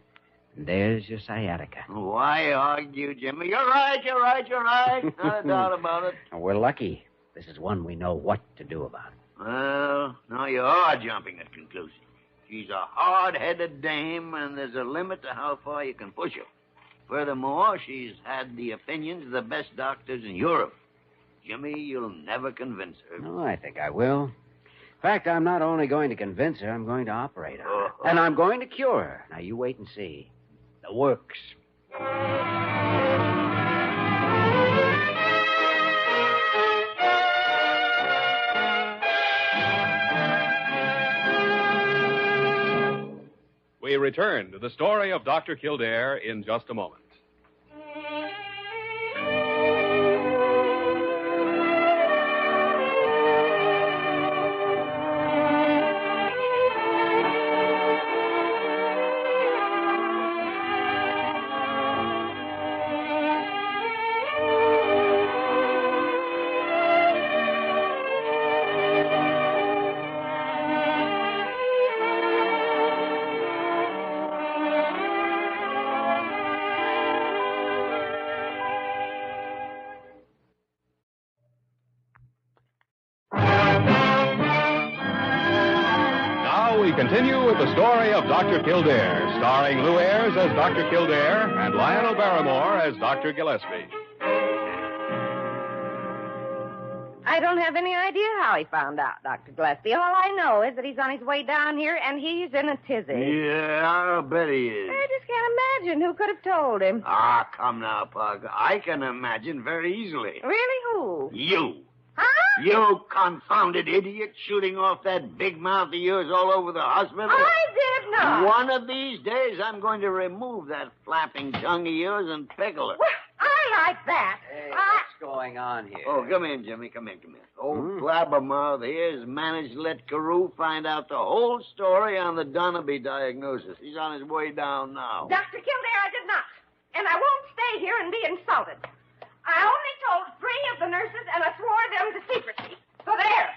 And there's your sciatica. Why argue, Jimmy? You're right. Not a doubt about it. We're lucky. This is one we know what to do about. Well, now you are jumping at conclusions. She's a hard-headed dame, and there's a limit to how far you can push her. Furthermore, she's had the opinions of the best doctors in Europe. Jimmy, you'll never convince her. No, I think I will. In fact, I'm not only going to convince her, I'm going to operate her. And I'm going to cure her. Now, you wait and see. The works. return to the story of Dr. Kildare in just a moment. We continue with the story of Dr. Kildare, starring Lou Ayres as Dr. Kildare and Lionel Barrymore as Dr. Gillespie. I don't have any idea how he found out, Dr. Gillespie. All I know is that he's on his way down here, and he's in a tizzy. Yeah, I'll bet he is. I just can't imagine who could have told him. Ah, come now, Pug. I can imagine very easily. Really, who? You. Huh? You confounded idiot shooting off that big mouth of yours all over the hospital. I did not. One of these days, I'm going to remove that flapping tongue of yours and pickle it. Well, I like that. Hey, what's going on here? Oh, come in, Jimmy. Come in. Old blabbermouth here has managed to let Carew find out the whole story on the Dunabee diagnosis. He's on his way down now. Dr. Kildare, I did not. And I won't stay here and be insulted. I only told 3 of the nurses, and I swore them to secrecy. So there.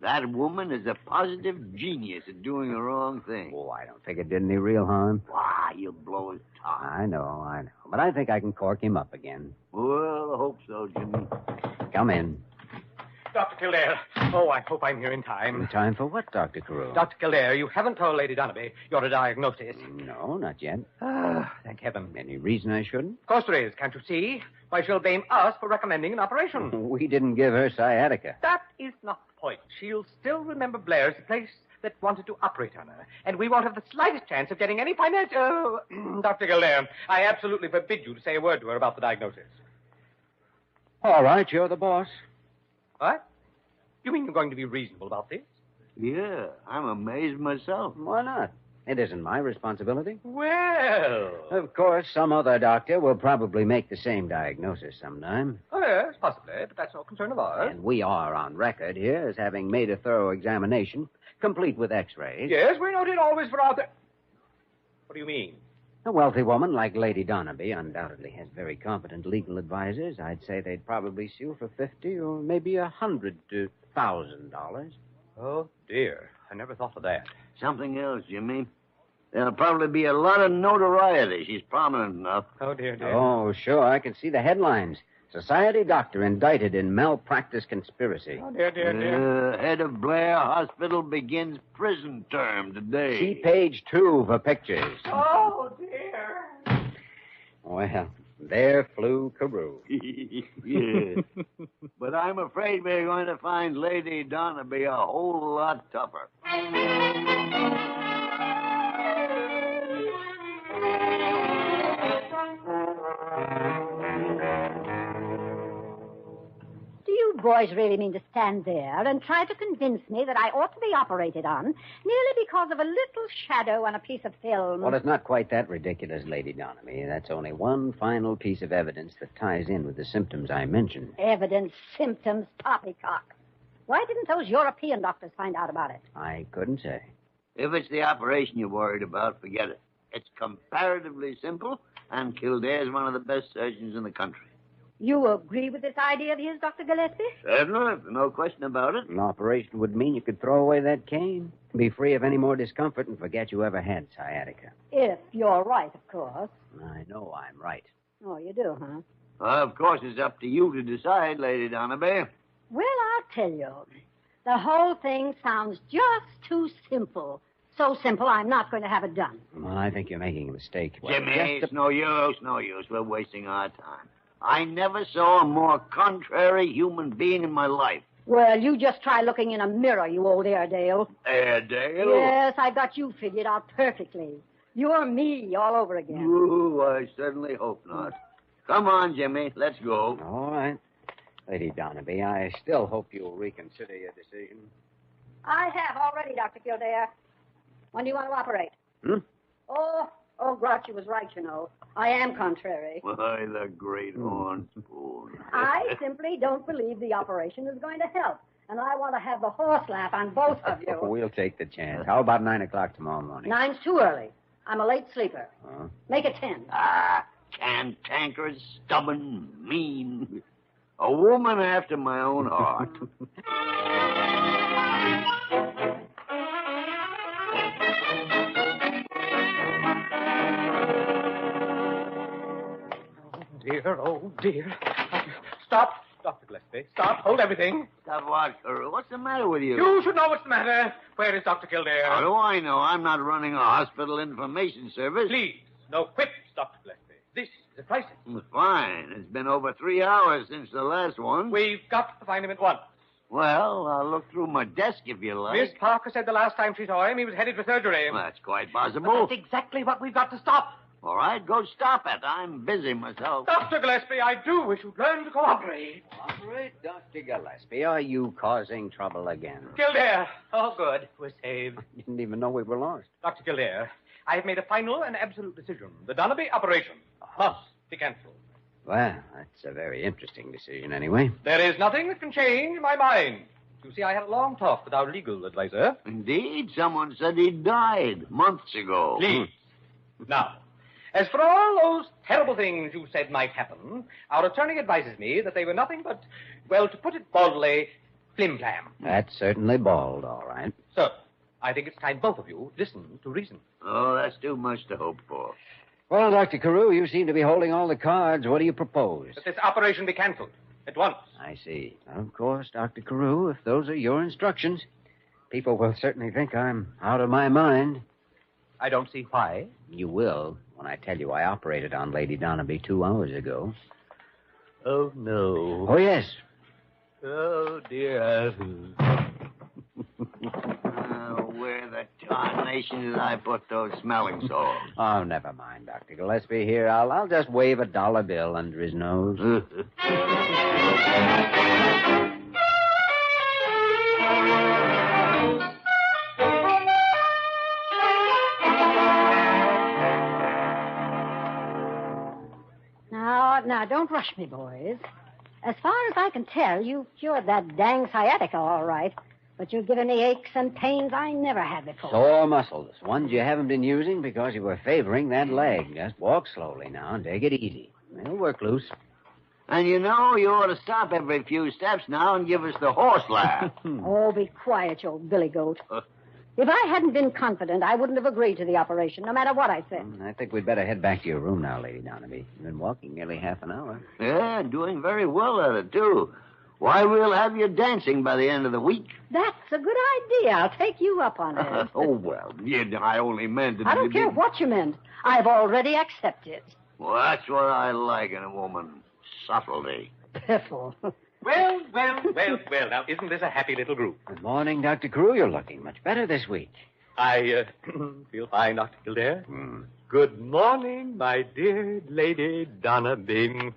That woman is a positive genius at doing the wrong thing. Oh, I don't think it did any real harm. Why, you'll blow his top. I know. But I think I can cork him up again. Well, I hope so, Jimmy. Come in. Dr. Kildare. Oh, I hope I'm here in time. In time for what, Dr. Carew? Dr. Kildare, you haven't told Lady Dunabee your diagnosis. No, not yet. Thank heaven. Any reason I shouldn't? Of course there is, can't you see? Why, she'll blame us for recommending an operation. We didn't give her sciatica. That is not the point. She'll still remember Blair's the place that wanted to operate on her. And we won't have the slightest chance of getting any financial... Dr. Kildare, I absolutely forbid you to say a word to her about the diagnosis. All right, you're the boss. What? You mean you're going to be reasonable about this? Yeah, I'm amazed myself. Why not? It isn't my responsibility. Well... Of course, some other doctor will probably make the same diagnosis sometime. Oh, yes, possibly, but that's no concern of ours. And we are on record here as having made a thorough examination, complete with x-rays. Yes, we're noted always for our... What do you mean? A wealthy woman like Lady Dunabee undoubtedly has very competent legal advisors. I'd say they'd probably sue for $50 or maybe $100,000. Oh, dear. I never thought of that. Something else, Jimmy. There'll probably be a lot of notoriety. She's prominent enough. Oh, dear. Oh, sure. I can see the headlines. Society doctor indicted in malpractice conspiracy. Oh, dear. Head of Blair Hospital begins prison term today. See page 2 for pictures. Oh, dear. Well, there flew Carew. Yeah. But I'm afraid we're going to find Lady Dunabee a whole lot tougher. Do you boys really mean to stand there and try to convince me that I ought to be operated on merely because of a little shadow on a piece of film? Well, it's not quite that ridiculous, Lady Dunabee. That's only one final piece of evidence that ties in with the symptoms I mentioned. Evidence, symptoms, poppycock. Why didn't those European doctors find out about it? I couldn't say. If it's the operation you're worried about, forget it. It's comparatively simple, and Kildare's one of the best surgeons in the country. You agree with this idea of his, Dr. Gillespie? Certainly, no question about it. An operation would mean you could throw away that cane, be free of any more discomfort, and forget you ever had sciatica. If you're right, of course. I know I'm right. Oh, you do, huh? Of course, it's up to you to decide, Lady Dunabee. Well, I'll tell you. The whole thing sounds just too simple. So simple, I'm not going to have it done. Well, I think you're making a mistake. Jimmy, it's no use. We're wasting our time. I never saw a more contrary human being in my life. Well, you just try looking in a mirror, you old Airedale. Airedale? Yes, I got you figured out perfectly. You're me all over again. Ooh, I certainly hope not. Come on, Jimmy, let's go. All right. Lady Dunabee, I still hope you'll reconsider your decision. I have already, Dr. Kildare. When do you want to operate? Hmm? Oh, Grouchy was right, you know. I am contrary. Why, the great horn spoon. I simply don't believe the operation is going to help. And I want to have the horse laugh on both of you. We'll take the chance. How about 9 o'clock tomorrow morning? 9's too early. I'm a late sleeper. Make it 10. Cantankerous, stubborn, mean. A woman after my own heart. Oh, dear. Stop, Dr. Gillespie. Stop. Hold everything. Stop what, Carew? What's the matter with you? You should know what's the matter. Where is Dr. Kildare? How do I know? I'm not running a hospital information service. Please, no quips, Dr. Gillespie. This is a crisis. Fine. It's been over 3 hours since the last one. We've got to find him at once. Well, I'll look through my desk if you like. Miss Parker said the last time she saw him, he was headed for surgery. Well, that's quite possible. But that's exactly what we've got to stop. All right, go stop it. I'm busy myself. Dr. Gillespie, I do wish you'd learn to cooperate. Cooperate, Dr. Gillespie? Are you causing trouble again? Kildare. Oh, good. We're saved. Didn't even know we were lost. Dr. Kildare, I have made a final and absolute decision. The Dunabee operation must be cancelled. Well, that's a very interesting decision anyway. There is nothing that can change my mind. You see, I had a long talk with our legal advisor. Indeed, someone said he died months ago. Please. Now, as for all those terrible things you said might happen, our attorney advises me that they were nothing but, well, to put it baldly, flim-flam. That's certainly bald, all right. So, I think it's time both of you listen to reason. Oh, that's too much to hope for. Well, Dr. Carew, you seem to be holding all the cards. What do you propose? That this operation be cancelled at once. I see. Of course, Dr. Carew, if those are your instructions, people will certainly think I'm out of my mind. I don't see why. You will when I tell you I operated on Lady Dunabee 2 hours ago. Oh, no. Oh, yes. Oh, dear. Where the tarnation did I put those smelling salts? Oh, never mind, Dr. Gillespie. Here, I'll just wave a $1 bill under his nose. Now, don't rush me, boys. As far as I can tell, you've cured that dang sciatica all right. But you've given me aches and pains I never had before. Sore muscles. Ones you haven't been using because you were favoring that leg. Just walk slowly now and take it easy. It'll work loose. And you know, you ought to stop every few steps now and give us the horse laugh. Oh, be quiet, you old billy goat. If I hadn't been confident, I wouldn't have agreed to the operation, no matter what I said. I think we'd better head back to your room now, Lady Dunabee. You've been walking nearly half an hour. Yeah, doing very well at it, too. Why, we'll have you dancing by the end of the week. That's a good idea. I'll take you up on it. Oh, well, I only meant... I don't care what you meant. I've already accepted. Well, that's what I like in a woman. Subtlety. Piffle. Well. Now, isn't this a happy little group? Good morning, Dr. Carew. You're looking much better this week. I feel fine, Dr. Kildare. Good morning, my dear Lady Dunabee.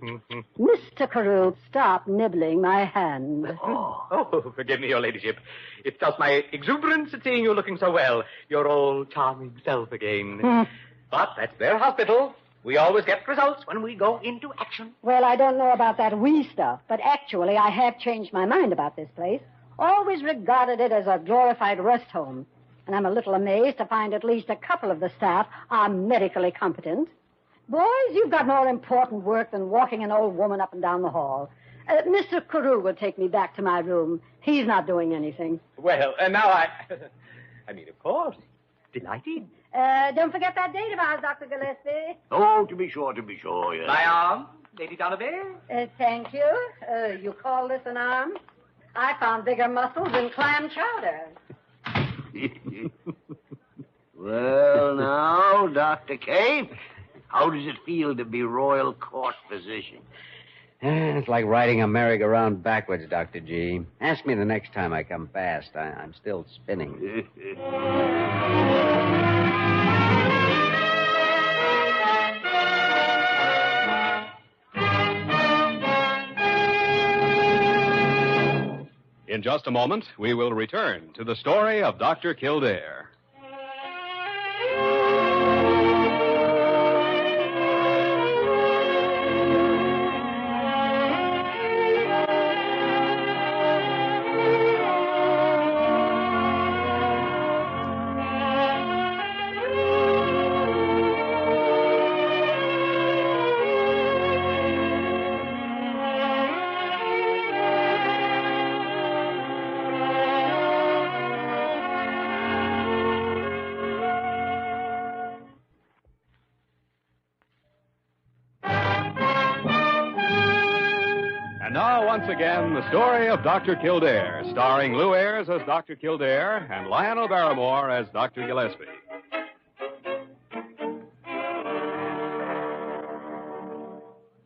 Mr. Carew, stop nibbling my hand. Oh, forgive me, your ladyship. It's just my exuberance at seeing you looking so well. Your old charming self again. But that's their hospital. We always get results when we go into action. Well, I don't know about that we stuff, but actually I have changed my mind about this place. Always regarded it as a glorified rest home. And I'm a little amazed to find at least a couple of the staff are medically competent. Boys, you've got more important work than walking an old woman up and down the hall. Mr. Carew will take me back to my room. He's not doing anything. Well, now I mean, of course. Delighted. Don't forget that date of ours, Dr. Gillespie. Oh, to be sure, yes. My arm, Lady Dunabee? Thank you. You call this an arm? I found bigger muscles in clam chowder. Well, now, Dr. K, how does it feel to be royal court physician? It's like riding a merry-go-round backwards, Dr. G. Ask me the next time I come fast. I'm still spinning. In just a moment, we will return to the story of Dr. Kildare. once again the story of Dr. Kildare, starring Lou Ayres as Dr. Kildare and Lionel Barrymore as Dr. Gillespie.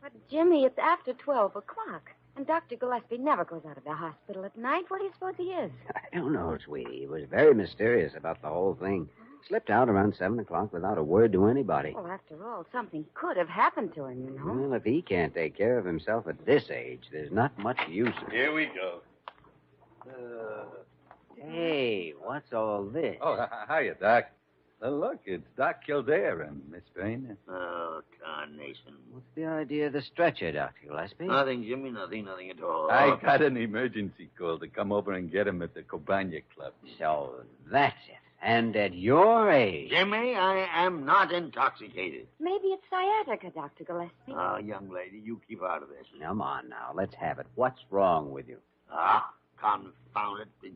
But, Jimmy, it's after 12 o'clock. And Dr. Gillespie never goes out of the hospital at night. Where do you suppose he is? I don't know, sweetie. He was very mysterious about the whole thing. Slipped out around 7 o'clock without a word to anybody. Well, after all, something could have happened to him, you know. Well, if he can't take care of himself at this age, there's not much use. Here we go. Hey, what's all this? Oh, hiya, Doc. Look, it's Doc Kildare and Miss Bain. Oh, tarnation. What's the idea of the stretcher, Dr. Gillespie? Nothing, Jimmy, nothing at all. I got an emergency call to come over and get him at the Cobania Club. So that's it. And at your age. Jimmy, I am not intoxicated. Maybe it's sciatica, Dr. Gillespie. Oh, young lady, you keep out of this. Come on now, let's have it. What's wrong with you? Confound it.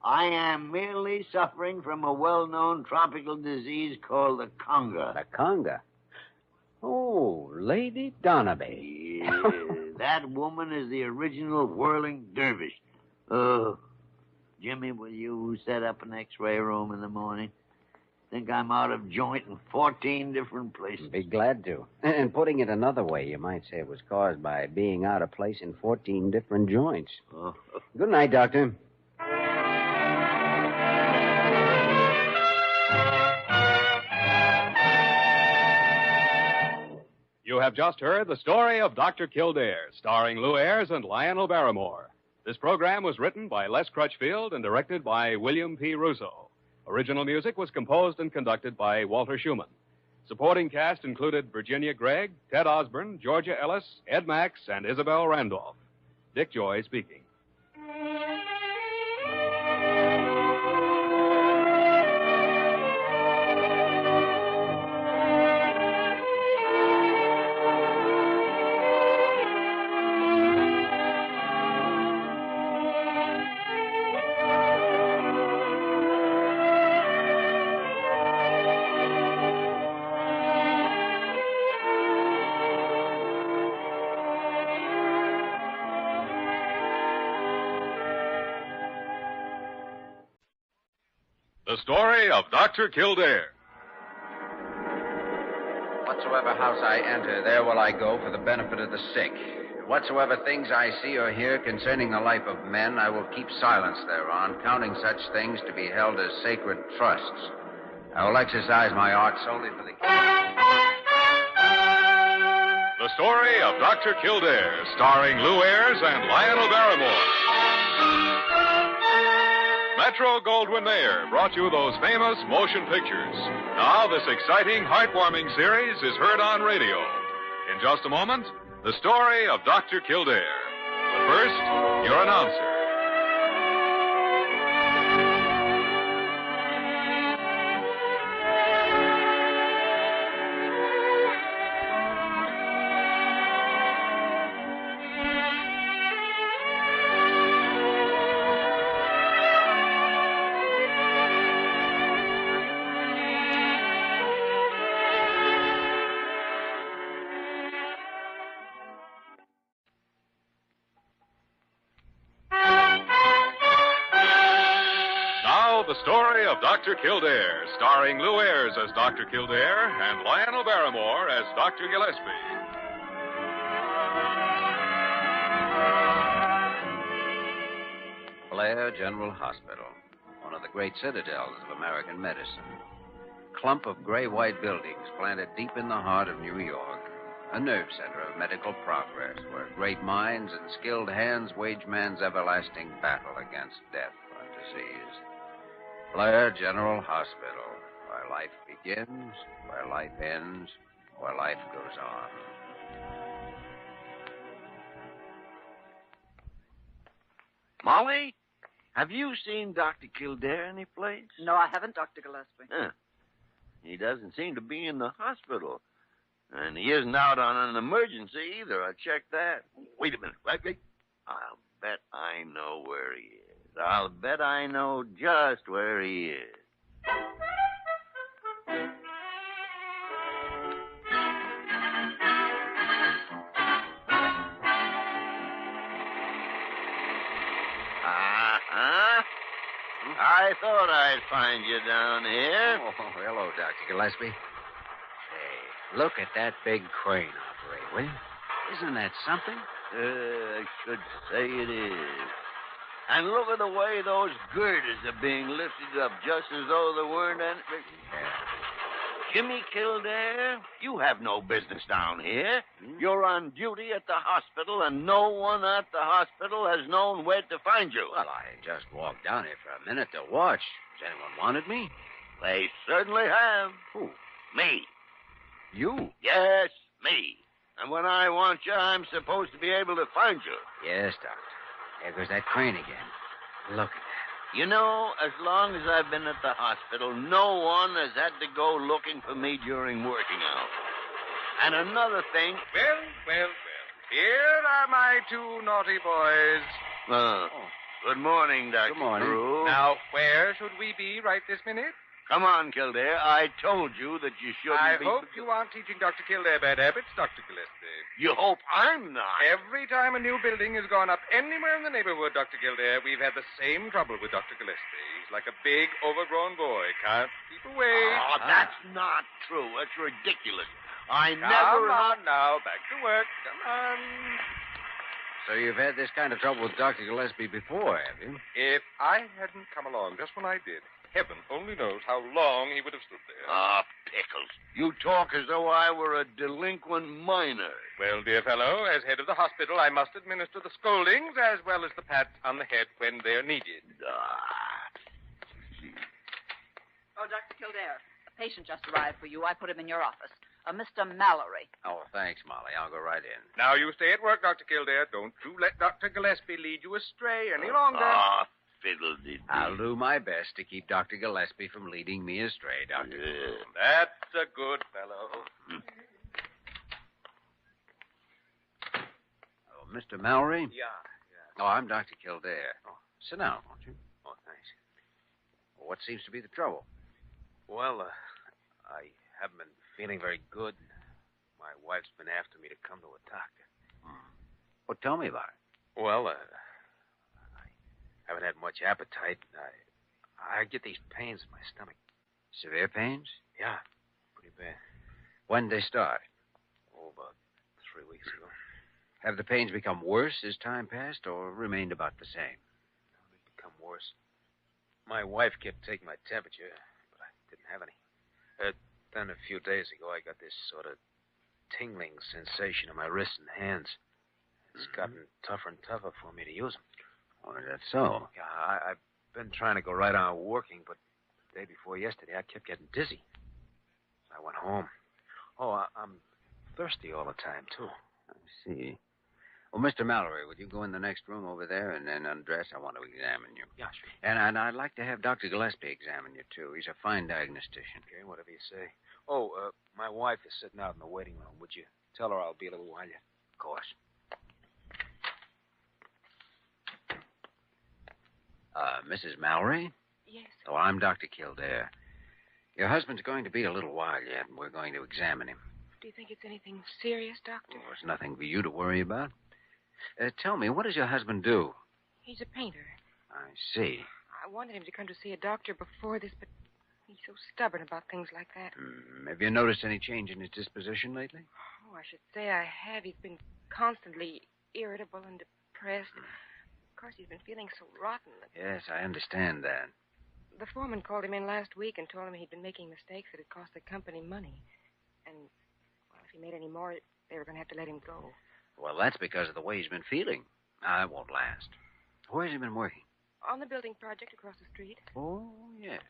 I am merely suffering from a well-known tropical disease called the conga. The conga? Oh, Lady Dunabees. Yeah, that woman is the original whirling dervish. Oh, Jimmy, will you set up an X-ray room in the morning? Think I'm out of joint in 14 different places. Be glad to. And putting it another way, you might say it was caused by being out of place in 14 different joints. Oh. Good night, Doctor. You have just heard the story of Dr. Kildare, starring Lou Ayres and Lionel Barrymore. This program was written by Les Crutchfield and directed by William P. Russo. Original music was composed and conducted by Walter Schumann. Supporting cast included Virginia Gregg, Ted Osborne, Georgia Ellis, Ed Max, and Isabel Randolph. Dick Joy speaking. The story of Dr. Kildare. Whatsoever house I enter, there will I go for the benefit of the sick. Whatsoever things I see or hear concerning the life of men, I will keep silence thereon, counting such things to be held as sacred trusts. I will exercise my art solely for the... The story of Dr. Kildare, starring Lou Ayres and Lionel Barrymore. Metro-Goldwyn-Mayer brought you those famous motion pictures. Now this exciting, heartwarming series is heard on radio. In just a moment, the story of Dr. Kildare. But first, your announcer. The story of Dr. Kildare, starring Lou Ayres as Dr. Kildare and Lionel Barrymore as Dr. Gillespie. Blair General Hospital, one of the great citadels of American medicine. Clump of gray-white buildings planted deep in the heart of New York. A nerve center of medical progress where great minds and skilled hands wage man's everlasting battle against death or disease. Blair General Hospital, where life begins, where life ends, where life goes on. Molly, have you seen Dr. Kildare anyplace? No, I haven't, Dr. Gillespie. Huh. He doesn't seem to be in the hospital. And he isn't out on an emergency either. I checked that. Wait a minute. Wait. I'll bet I know where he is. I'll bet I know just where he is. I thought I'd find you down here. Oh, hello, Dr. Gillespie. Hey, look at that big crane operate, will you? Isn't that something? I should say it is. And look at the way those girders are being lifted up, just as though there weren't any... Jimmy Kildare, you have no business down here. You're on duty at the hospital, and no one at the hospital has known where to find you. Well, I just walked down here for a minute to watch. Has anyone wanted me? They certainly have. Who? Me. You? Yes, me. And when I want you, I'm supposed to be able to find you. Yes, Doctor. There goes that crane again. Look at that. You know, as long as I've been at the hospital, no one has had to go looking for me during working hours. And another thing... Well. Here are my two naughty boys. Good morning, Dr. Good morning. Carew. Now, where should we be right this minute? Come on, Kildare. I told you that you shouldn't I be... hope you aren't teaching Dr. Kildare bad habits, Dr. Gillespie. You hope I'm not? Every time a new building has gone up anywhere in the neighborhood, Dr. Kildare, we've had the same trouble with Dr. Gillespie. He's like a big, overgrown boy. Can't keep away. Oh, that's not true. That's ridiculous. I Come never... on now, back to work. Come on. So you've had this kind of trouble with Dr. Gillespie before, have you? If I hadn't come along just when I did, heaven only knows how long he would have stood there. Ah, pickles. You talk as though I were a delinquent minor. Well, dear fellow, as head of the hospital, I must administer the scoldings as well as the pat on the head when they're needed. Oh, Dr. Kildare, a patient just arrived for you. I put him in your office. Mr. Mallory. Oh, thanks, Molly. I'll go right in. Now, you stay at work, Dr. Kildare. Don't you let Dr. Gillespie lead you astray any longer. Fiddle-dee-dee. I'll do my best to keep Dr. Gillespie from leading me astray, Doctor. That's a good fellow. Oh, Mr. Mallory? Yeah. Oh, I'm Dr. Kildare. Oh, sit down, won't you? Oh, thanks. What seems to be the trouble? Well, I haven't been feeling very good. My wife's been after me to come to a doctor. Well, tell me about it. Well, I haven't had much appetite. I get these pains in my stomach. Severe pains? Yeah, pretty bad. When did they start? Oh, about 3 weeks ago. Have the pains become worse as time passed or remained about the same? They've become worse. My wife kept taking my temperature, but I didn't have any. Then a few days ago, I got this sort of tingling sensation in my wrists and hands. It's gotten tougher and tougher for me to use them. Oh, is that so? Yeah, I've been trying to go right on working, but the day before yesterday, I kept getting dizzy. So I went home. Oh, I'm thirsty all the time, too. I see. Well, Mr. Mallory, would you go in the next room over there and then undress? I want to examine you. Yeah, sure. And I'd like to have Dr. Gillespie examine you, too. He's a fine diagnostician. Okay, whatever you say. Oh, my wife is sitting out in the waiting room. Would you tell her I'll be a little while yet? Of course. Mrs. Mallory? Yes. Oh, I'm Dr. Kildare. Your husband's going to be a little while yet, and we're going to examine him. Do you think it's anything serious, Doctor? Oh, it's nothing for you to worry about. Tell me, what does your husband do? He's a painter. I see. I wanted him to come to see a doctor before this, but he's so stubborn about things like that. Have you noticed any change in his disposition lately? Oh, I should say I have. He's been constantly irritable and depressed. Of course, he's been feeling so rotten. Yes, I understand that. The foreman called him in last week and told him he'd been making mistakes that had cost the company money. And, well, if he made any more, they were going to have to let him go. Well, that's because of the way he's been feeling. It won't last. Where's he been working? On the building project across the street. Oh, yes.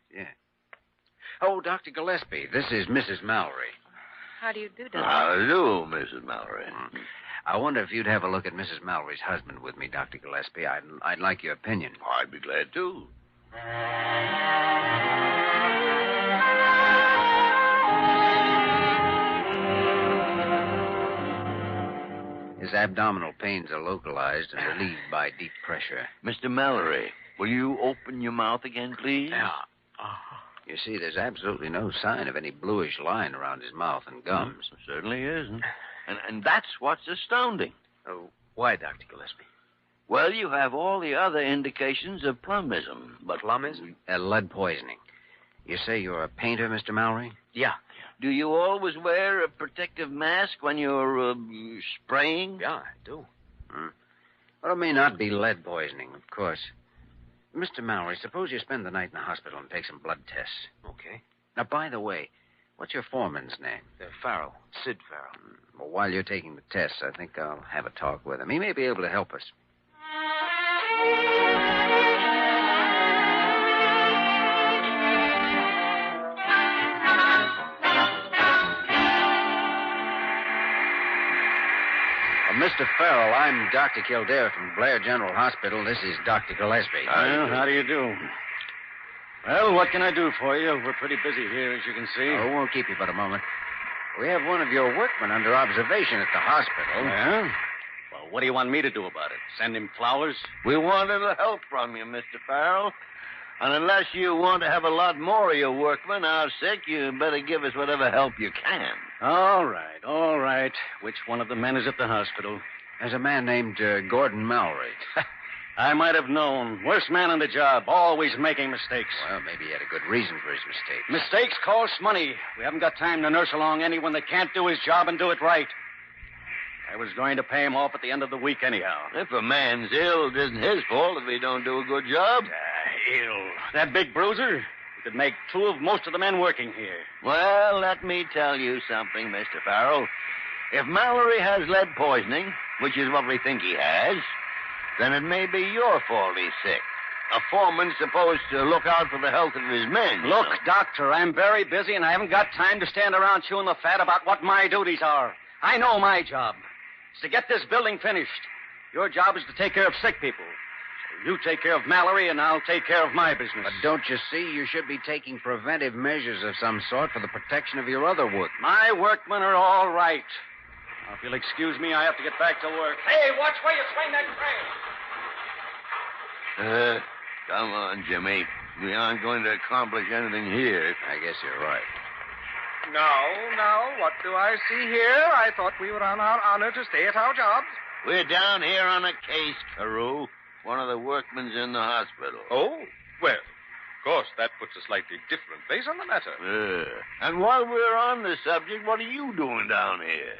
Oh, Dr. Gillespie, this is Mrs. Mallory. How do you do, Doctor? How do you do, Mrs. Mallory? I wonder if you'd have a look at Mrs. Mallory's husband with me, Dr. Gillespie. I'd like your opinion. I'd be glad to. His abdominal pains are localized and relieved by deep pressure. Mr. Mallory, will you open your mouth again, please? Yeah. You see, there's absolutely no sign of any bluish line around his mouth and gums. Certainly isn't. And that's what's astounding. Oh, why, Dr. Gillespie? Well, you have all the other indications of plumbism, but... Plumbism? Lead poisoning. You say you're a painter, Mr. Mallory? Yeah. Do you always wear a protective mask when you're spraying? Yeah, I do. Well, it may not be lead poisoning, of course. Mr. Mallory, suppose you spend the night in the hospital and take some blood tests. Okay. Now, by the way, what's your foreman's name? Farrell. Sid Farrell. Well, while you're taking the tests, I think I'll have a talk with him. He may be able to help us. Mr. Farrell, I'm Dr. Kildare from Blair General Hospital. This is Dr. Gillespie. Well, how do you do? Well, what can I do for you? We're pretty busy here, as you can see. Oh, won't keep you but a moment. We have one of your workmen under observation at the hospital. Yeah? Well, what do you want me to do about it? Send him flowers? We want a little help from you, Mr. Farrell. And unless you want to have a lot more of your workmen out sick, you better give us whatever help you can. All right. Which one of the men is at the hospital? There's a man named Gordon Mallory. I might have known. Worst man on the job, always making mistakes. Well, maybe he had a good reason for his mistakes. Mistakes cost money. We haven't got time to nurse along anyone that can't do his job and do it right. I was going to pay him off at the end of the week anyhow. If a man's ill, it isn't his fault if he don't do a good job. Ill. That big bruiser? He could make two of most of the men working here. Well, let me tell you something, Mr. Farrell. If Mallory has lead poisoning, which is what we think he has, then it may be your fault he's sick. A foreman's supposed to look out for the health of his men. Look, Doctor, I'm very busy, and I haven't got time to stand around chewing the fat about what my duties are. I know my job. It's to get this building finished. Your job is to take care of sick people. So you take care of Mallory, and I'll take care of my business. But don't you see, you should be taking preventive measures of some sort for the protection of your other work. My workmen are all right. Now, if you'll excuse me, I have to get back to work. Hey, watch where you swing that train. Come on, Jimmy. We aren't going to accomplish anything here. I guess you're right. Now, what do I see here? I thought we were on our honor to stay at our jobs. We're down here on a case, Carew. One of the workmen's in the hospital. Oh, well, of course, that puts a slightly different face on the matter. And while we're on the subject, what are you doing down here?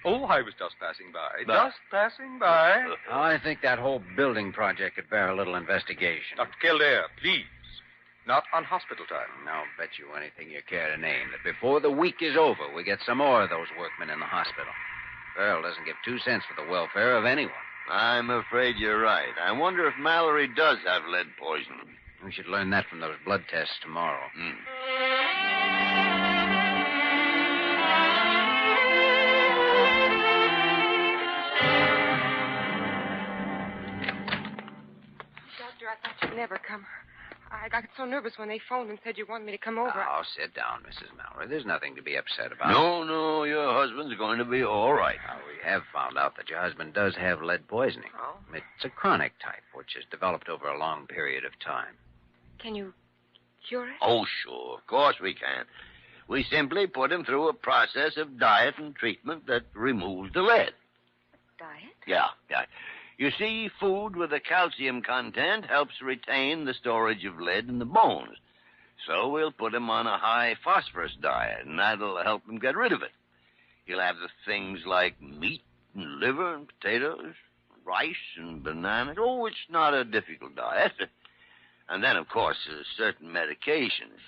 Oh, I was just passing by. Just passing by. I think that whole building project could bear a little investigation. Dr. Kildare, please. Not on hospital time. Now, bet you anything you care to name that before the week is over, we get some more of those workmen in the hospital. Farrell doesn't give 2 cents for the welfare of anyone. I'm afraid you're right. I wonder if Mallory does have lead poisoning. We should learn that from those blood tests tomorrow. Doctor, I thought you'd never come. I got so nervous when they phoned and said you wanted me to come over. Oh, sit down, Mrs. Mallory. There's nothing to be upset about. No, your husband's going to be all right. Now, we have found out that your husband does have lead poisoning. Oh? It's a chronic type, which has developed over a long period of time. Can you cure it? Oh, sure. Of course we can. We simply put him through a process of diet and treatment that removes the lead. Diet? Yeah. You see, food with a calcium content helps retain the storage of lead in the bones. So we'll put him on a high phosphorus diet, and that'll help him get rid of it. He'll have the things like meat and liver and potatoes, rice and bananas. Oh, it's not a difficult diet. And then, of course, certain medications.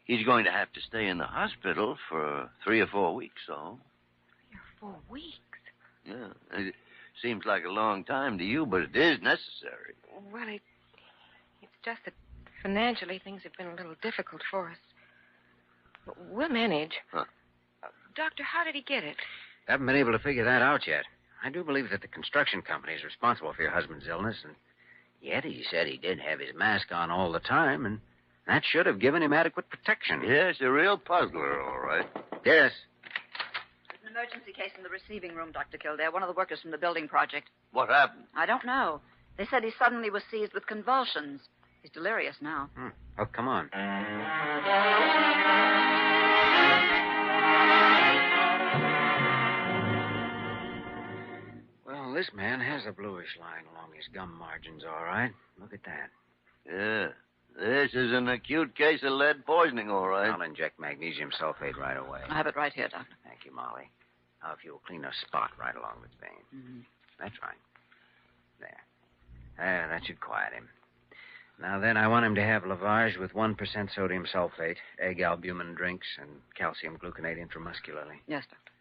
He's going to have to stay in the hospital for 3 or 4 weeks, so. 3 or 4 weeks? Yeah. It seems like a long time to you, but it is necessary. Well, it's just that financially things have been a little difficult for us. But we'll manage. Huh. Doctor, how did he get it? Haven't been able to figure that out yet. I do believe that the construction company is responsible for your husband's illness, and yet he said he did have his mask on all the time, and that should have given him adequate protection. Yes, a real puzzler, all right. Yes. There's an emergency case in the receiving room, Dr. Kildare. One of the workers from the building project. What happened? I don't know. They said he suddenly was seized with convulsions. He's delirious now. Oh, come on. Well, this man has a bluish line along his gum margins, all right. Look at that. Yeah. This is an acute case of lead poisoning, all right. I'll inject magnesium sulfate right away. I have it right here, Doctor. Thank you, Molly. Now, if you'll clean a spot right along this vein. Mm-hmm. That's right. There, that should quiet him. Now, then, I want him to have lavage with 1% sodium sulfate, egg albumin drinks, and calcium gluconate intramuscularly. Yes, Doctor.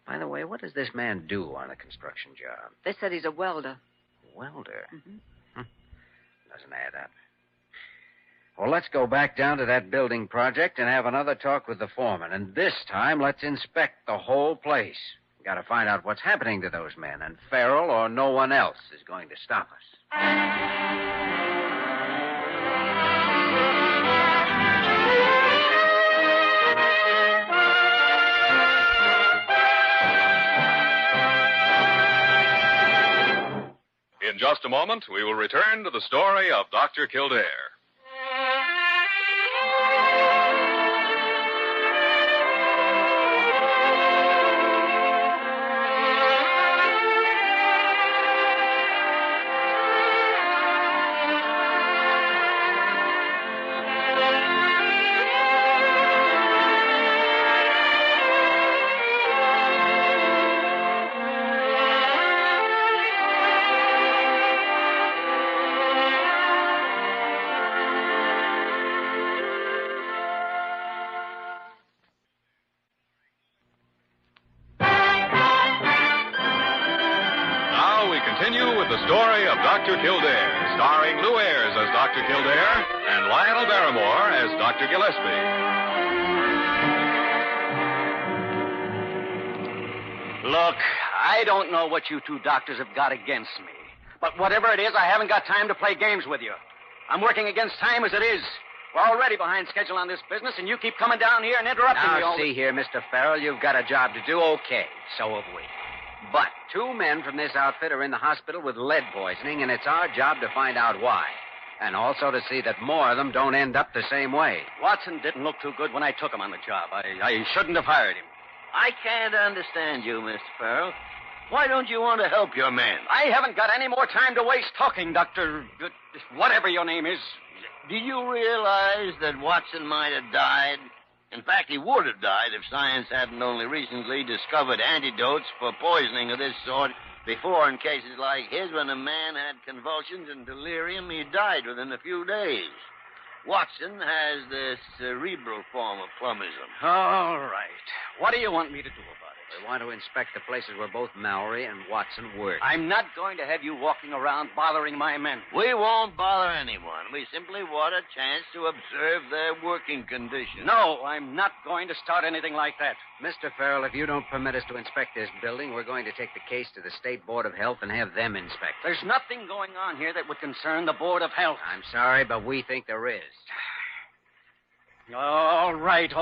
By the way, what does this man do on a construction job? They said he's a welder. Welder? Mm-hmm. Doesn't add up. Well, let's go back down to that building project and have another talk with the foreman. And this time, let's inspect the whole place. We've got to find out what's happening to those men, and Farrell or no one else is going to stop us. In just a moment, we will return to the story of Dr. Kildare. The story of Dr. Kildare, starring Lou Ayres as Dr. Kildare and Lionel Barrymore as Dr. Gillespie. Look, I don't know what you two doctors have got against me. But whatever it is, I haven't got time to play games with you. I'm working against time as it is. We're already behind schedule on this business, and you keep coming down here and interrupting me all Now, see here, Mr. Farrell, you've got a job to do. Okay, so have we. But 2 men from this outfit are in the hospital with lead poisoning, and it's our job to find out why. And also to see that more of them don't end up the same way. Watson didn't look too good when I took him on the job. I shouldn't have hired him. I can't understand you, Mr. Farrell. Why don't you want to help your man? I haven't got any more time to waste talking, Dr. Whatever your name is. Do you realize that Watson might have died? In fact, he would have died if science hadn't only recently discovered antidotes for poisoning of this sort. Before, in cases like his, when a man had convulsions and delirium, he died within a few days. Watson has the cerebral form of plummism. All right. What do you want me to do about it? We want to inspect the places where both Mallory and Watson work. I'm not going to have you walking around bothering my men. We won't bother anyone. We simply want a chance to observe their working conditions. No, I'm not going to start anything like that. Mr. Farrell, if you don't permit us to inspect this building, we're going to take the case to the State Board of Health and have them inspect it. There's nothing going on here that would concern the Board of Health. I'm sorry, but we think there is. All right.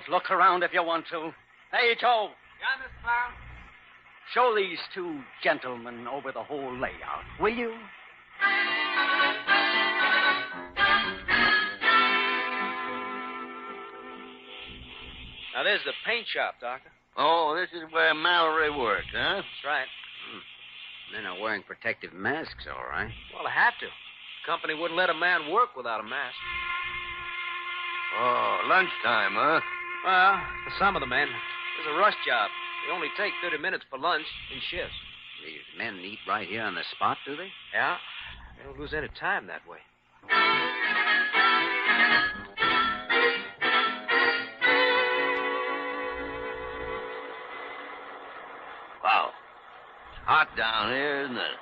Look around if you want to. Hey, Joe. Yeah, Miss Farrell? Show these 2 gentlemen over the whole layout, will you? Now, there's the paint shop, Doctor. Oh, this is where Mallory works, huh? That's right. Men are wearing protective masks, all right. Well, they have to. The company wouldn't let a man work without a mask. Oh, lunchtime, huh? Well, for some of the men. It's a rush job. They only take 30 minutes for lunch in shifts. These men eat right here on the spot, do they? Yeah. They don't lose any time that way. Wow. It's hot down here, isn't it?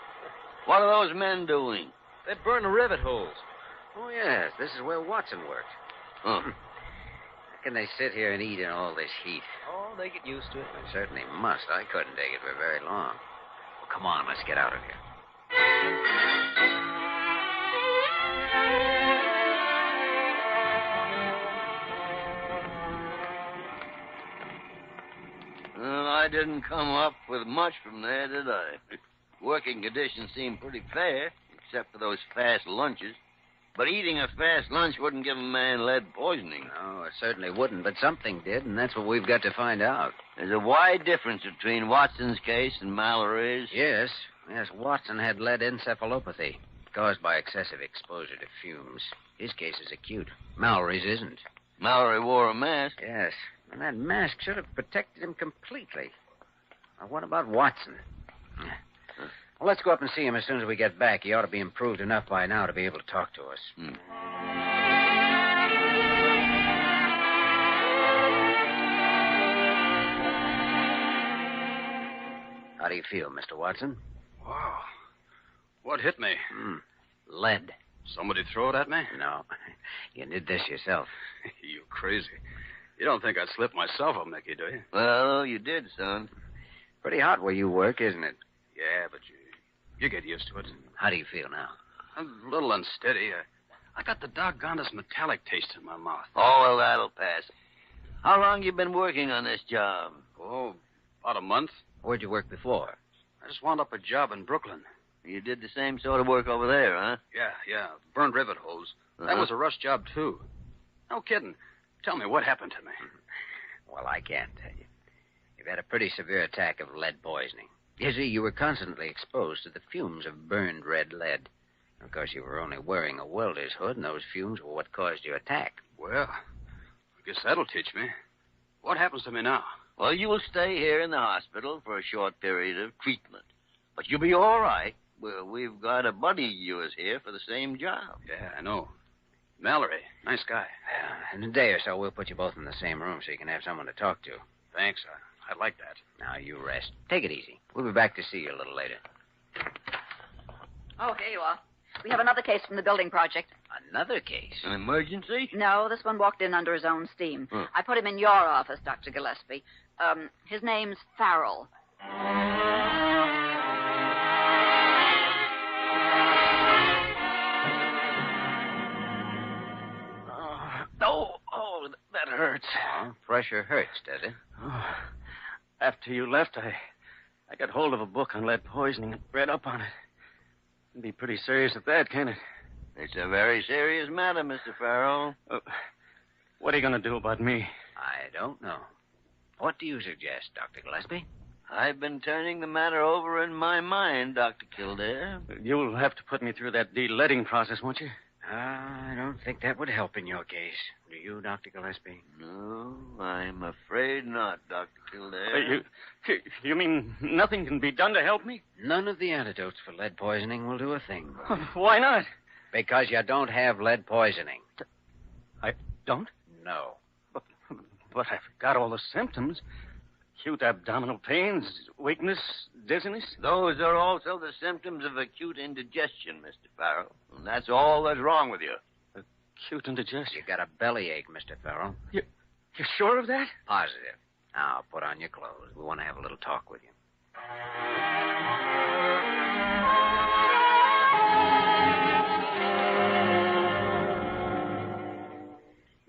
What are those men doing? They burn the rivet holes. Oh, yes. This is where Watson worked. Huh. How can they sit here and eat in all this heat? Oh, they get used to it. They certainly must. I couldn't take it for very long. Well, come on, let's get out of here. Well, I didn't come up with much from there, did I? Working conditions seem pretty fair, except for those fast lunches. But eating a fast lunch wouldn't give a man lead poisoning. No, it certainly wouldn't, but something did, and that's what we've got to find out. There's a wide difference between Watson's case and Mallory's. Yes, Watson had lead encephalopathy, caused by excessive exposure to fumes. His case is acute. Mallory's isn't. Mallory wore a mask. Yes, and that mask should have protected him completely. Now, what about Watson? Well, let's go up and see him as soon as we get back. He ought to be improved enough by now to be able to talk to us. How do you feel, Mr. Watson? Wow. What hit me? Lead. Somebody throw it at me? No. You did this yourself. You crazy. You don't think I'd slip myself up, Mickey, do you? Well, you did, son. Pretty hot where you work, isn't it? Yeah, but you get used to it. How do you feel now? I'm a little unsteady. I got the doggonest metallic taste in my mouth. Oh, well, that'll pass. How long you been working on this job? Oh, about a month. Where'd you work before? I just wound up a job in Brooklyn. You did the same sort of work over there, huh? Yeah. Burned rivet hose. That was a rush job, too. No kidding. Tell me, what happened to me? Well, I can't tell you. You've had a pretty severe attack of lead poisoning. You see, you were constantly exposed to the fumes of burned red lead. Of course, you were only wearing a welder's hood, and those fumes were what caused your attack. Well, I guess that'll teach me. What happens to me now? Well, you'll stay here in the hospital for a short period of treatment. But you'll be all right. Well, we've got a buddy of yours here for the same job. Yeah, I know. Mallory. Nice guy. In a day or so, we'll put you both in the same room so you can have someone to talk to. Thanks. I'd like that. Now, you rest. Take it easy. We'll be back to see you a little later. Oh, here you are. We have another case from the building project. Another case? An emergency? No, this one walked in under his own steam. I put him in your office, Dr. Gillespie. His name's Farrell. Oh, that hurts. Oh, pressure hurts, does it? Oh, after you left, I got hold of a book on lead poisoning and read up on it. It'd be pretty serious at that, can't it? It's a very serious matter, Mr. Farrell. What are you going to do about me? I don't know. What do you suggest, Dr. Gillespie? I've been turning the matter over in my mind, Dr. Kildare. You'll have to put me through that de-leading process, won't you? I don't think that would help in your case. Do you, Dr. Gillespie? No, I'm afraid not, Dr. Kildare. You mean nothing can be done to help me? None of the antidotes for lead poisoning will do a thing. Why not? Because you don't have lead poisoning. I don't? No. But I've got all the symptoms. Acute abdominal pains, weakness, dizziness. Those are also the symptoms of acute indigestion, Mr. Farrell. And that's all that's wrong with you. Acute indigestion? You got a bellyache, Mr. Farrell. You're sure of that? Positive. Now, put on your clothes. We want to have a little talk with you.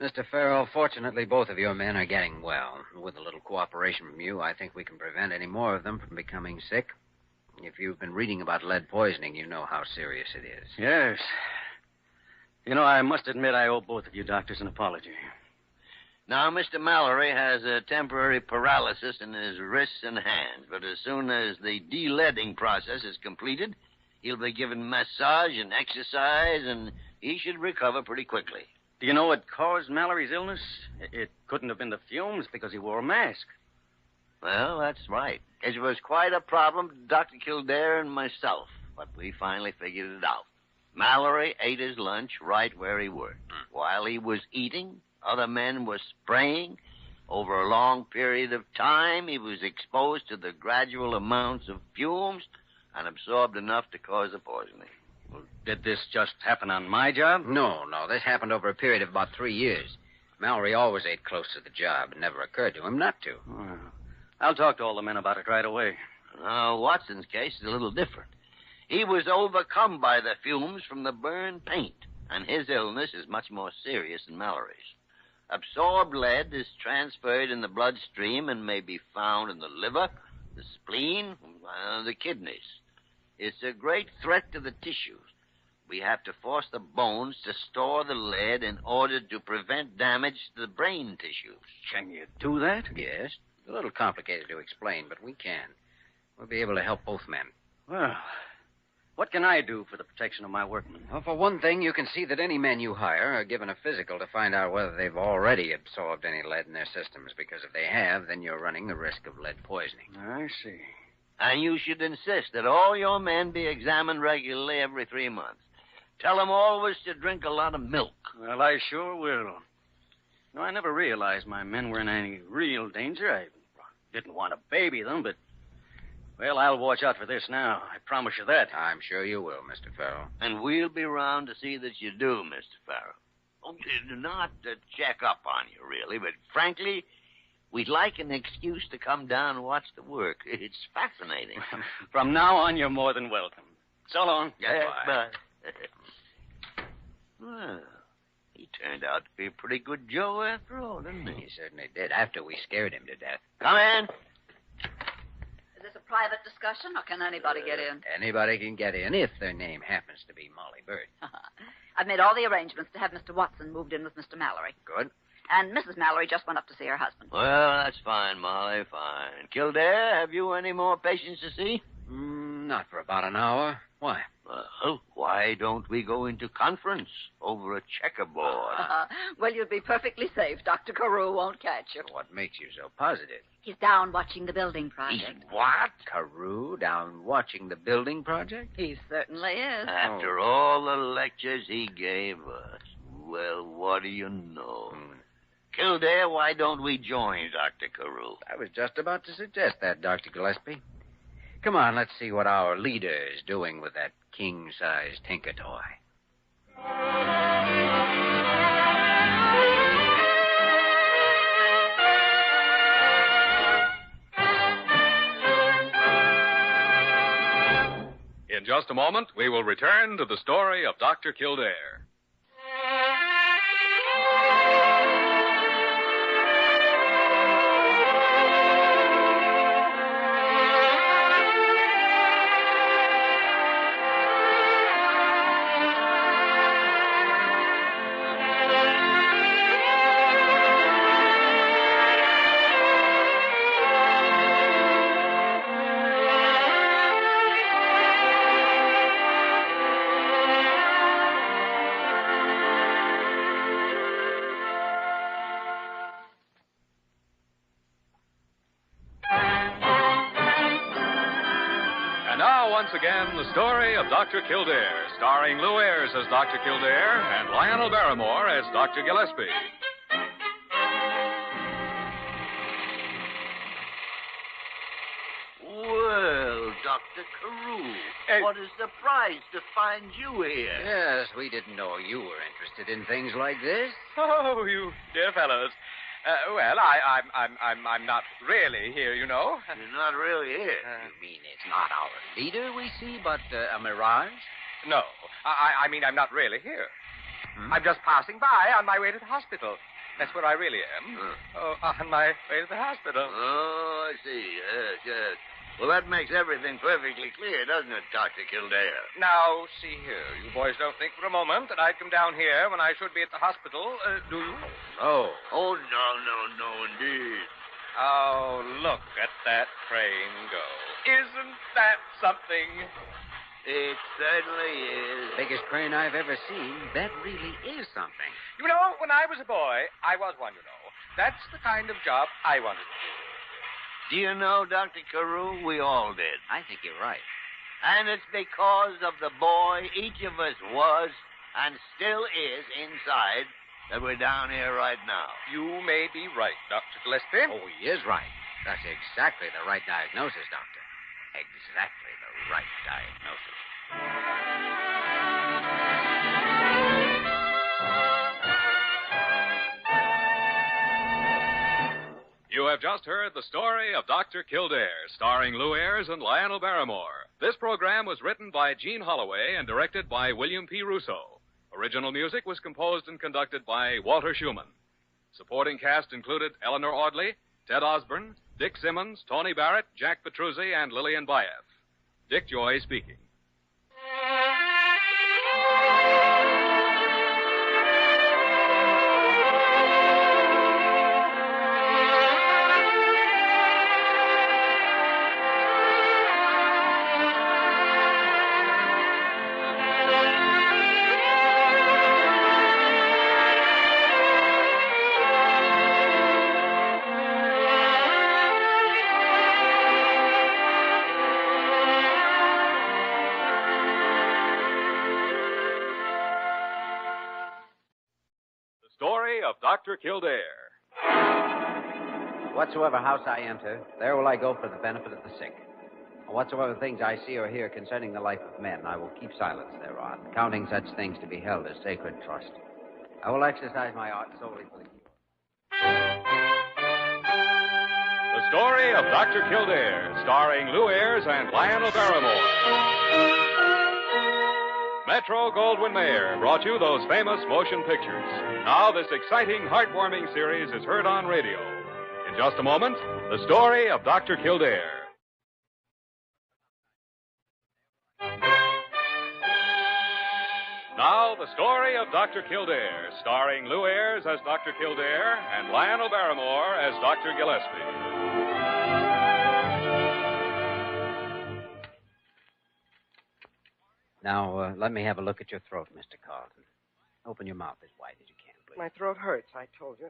Mr. Farrell, fortunately, both of your men are getting well. With a little cooperation from you, I think we can prevent any more of them from becoming sick. If you've been reading about lead poisoning, you know how serious it is. Yes. You know, I must admit I owe both of you doctors an apology. Now, Mr. Mallory has a temporary paralysis in his wrists and hands, but as soon as the de-leading process is completed, he'll be given massage and exercise, and he should recover pretty quickly. Do you know what caused Mallory's illness? It couldn't have been the fumes because he wore a mask. Well, that's right. It was quite a problem to Dr. Kildare and myself, but we finally figured it out. Mallory ate his lunch right where he worked. While he was eating, other men were spraying. Over a long period of time, he was exposed to the gradual amounts of fumes and absorbed enough to cause the poisoning. Well, did this just happen on my job? No. This happened over a period of about 3 years. Mallory always ate close to the job. It never occurred to him not to. Well, I'll talk to all the men about it right away. Now, Watson's case is a little different. He was overcome by the fumes from the burned paint, and his illness is much more serious than Mallory's. Absorbed lead is transferred in the bloodstream and may be found in the liver, the spleen, the kidneys. It's a great threat to the tissues. We have to force the bones to store the lead in order to prevent damage to the brain tissues. Can you do that? Yes. It's a little complicated to explain, but we can. We'll be able to help both men. Well, what can I do for the protection of my workmen? Well, for one thing, you can see that any men you hire are given a physical to find out whether they've already absorbed any lead in their systems, because if they have, then you're running the risk of lead poisoning. I see. And you should insist that all your men be examined regularly every 3 months. Tell them always to drink a lot of milk. Well, I sure will. No, I never realized my men were in any real danger. I didn't want to baby them, but... Well, I'll watch out for this now. I promise you that. I'm sure you will, Mr. Farrell. And we'll be round to see that you do, Mr. Farrell. Oh, not to check up on you, really, but frankly, we'd like an excuse to come down and watch the work. It's fascinating. From now on, you're more than welcome. So long. Yes, Bye. Well, he turned out to be a pretty good Joe after all, didn't he? He certainly did, after we scared him to death. Come in. Is this a private discussion, or can anybody get in? Anybody can get in if their name happens to be Molly Bird. I've made all the arrangements to have Mr. Watson moved in with Mr. Mallory. Good. And Mrs. Mallory just went up to see her husband. Well, that's fine, Molly, fine. Kildare, have you any more patients to see? Not for about an hour. Why? Well, why don't we go into conference over a checkerboard? Well, you'll be perfectly safe. Dr. Carew won't catch you. What makes you so positive? He's down watching the building project. What? Carew down watching the building project? He certainly is. After all the lectures he gave us. Well, what do you know? Kildare, why don't we join Dr. Carew? I was just about to suggest that, Dr. Gillespie. Come on, let's see what our leader is doing with that king-sized tinker toy. In just a moment, we will return to the story of Dr. Kildare. Once again, the story of Dr. Kildare, starring Lou Ayres as Dr. Kildare and Lionel Barrymore as Dr. Gillespie. Well, Dr. Carew, what a surprise to find you here. Yes, we didn't know you were interested in things like this. Oh, you dear fellows. Well, I'm not really here, you know. You're not really here. You mean it's not our leader we see, but a mirage? No, I mean I'm not really here. I'm just passing by on my way to the hospital. That's where I really am. On my way to the hospital. Oh, I see. Yes. Well, that makes everything perfectly clear, doesn't it, Dr. Kildare? Now, see here. You boys don't think for a moment that I'd come down here when I should be at the hospital, do you? No. Oh, no, indeed. Oh, look at that train go. Isn't that something? It certainly is. Biggest train I've ever seen. That really is something. You know, when I was a boy, I was one, you know. That's the kind of job I wanted to do. Do you know, Dr. Carew, we all did. I think you're right. And it's because of the boy each of us was and still is inside that we're down here right now. You may be right, Dr. Gillespie. Oh, he is right. That's exactly the right diagnosis, Doctor. Exactly the right diagnosis. You have just heard the story of Dr. Kildare, starring Lou Ayres and Lionel Barrymore. This program was written by Gene Holloway and directed by William P. Russo. Original music was composed and conducted by Walter Schumann. Supporting cast included Eleanor Audley, Ted Osborne, Dick Simmons, Tony Barrett, Jack Petruzzi, and Lillian Baeff. Dick Joy speaking. Dr. Kildare. Whatsoever house I enter, there will I go for the benefit of the sick. Whatsoever things I see or hear concerning the life of men, I will keep silence thereon, counting such things to be held as sacred trust. I will exercise my art solely for the cure. The story of Dr. Kildare, starring Lou Ayres and Lionel Barrymore. Metro Goldwyn Mayer brought you those famous motion pictures. Now this exciting, heartwarming series is heard on radio. In just a moment, the story of Dr. Kildare. Now, the story of Dr. Kildare, starring Lou Ayres as Dr. Kildare and Lionel Barrymore as Dr. Gillespie. Now, let me have a look at your throat, Mr. Carlton. Open your mouth as wide as you can, please. My throat hurts, I told you.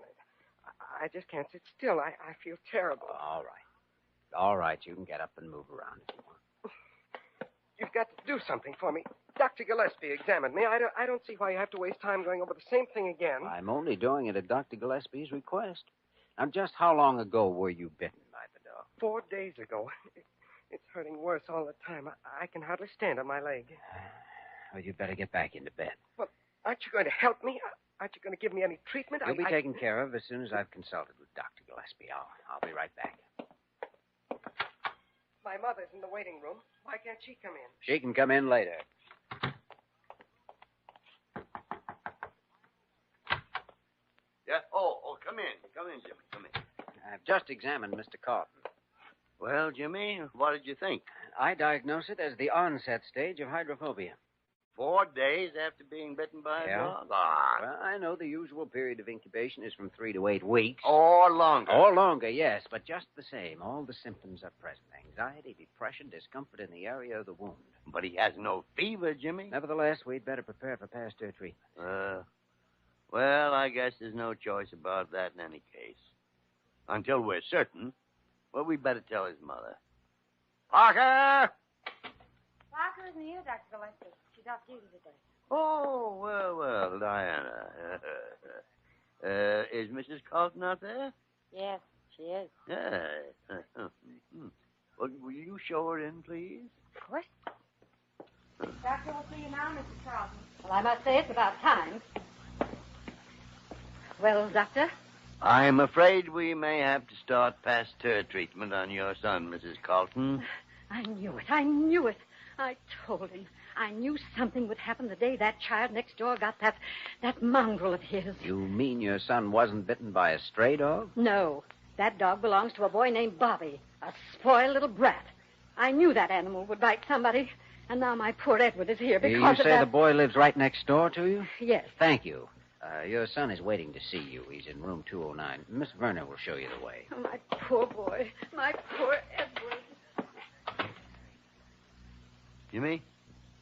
I just can't sit still. I feel terrible. All right. All right, you can get up and move around if you want. You've got to do something for me. Dr. Gillespie examined me. I don't see why you have to waste time going over the same thing again. I'm only doing it at Dr. Gillespie's request. Now, just how long ago were you bitten by the dog? 4 days ago. It's hurting worse all the time. I can hardly stand on my leg. Well, you'd better get back into bed. Well, aren't you going to help me? Aren't you going to give me any treatment? You'll be taken care of as soon as I've consulted with Dr. Gillespie. I'll be right back. My mother's in the waiting room. Why can't she come in? She can come in later. Yeah? Oh, come in. Come in, Jimmy. Come in. I've just examined Mr. Carlton. Well, Jimmy, what did you think? I diagnose it as the onset stage of hydrophobia. 4 days after being bitten by a dog? Well, I know the usual period of incubation is from 3 to 8 weeks. Or longer. Or longer, yes. But just the same, all the symptoms are present. Anxiety, depression, discomfort in the area of the wound. But he has no fever, Jimmy. Nevertheless, we'd better prepare for Pasteur treatment. Well, I guess there's no choice about that in any case. Until we're certain, well, we'd better tell his mother. Parker! Parker isn't here, Dr. Gillespie. She's off duty today. Oh, well, Diana. Is Mrs. Carlton out there? Yes, she is. Yeah. Well, will you show her in, please? Of course. Doctor will see you now, Mrs. Carlton. Well, I must say it's about time. Well, Doctor? I'm afraid we may have to start Pasteur treatment on your son, Mrs. Carlton. I knew it. I knew it. I told him. I knew something would happen the day that child next door got that mongrel of his. You mean your son wasn't bitten by a stray dog? No. That dog belongs to a boy named Bobby, a spoiled little brat. I knew that animal would bite somebody, and now my poor Edward is here because you of say that. the boy lives right next door to you? Yes. Thank you. Your son is waiting to see you. He's in room 209. Miss Verner will show you the way. Oh, my poor boy. My poor Edward. Jimmy,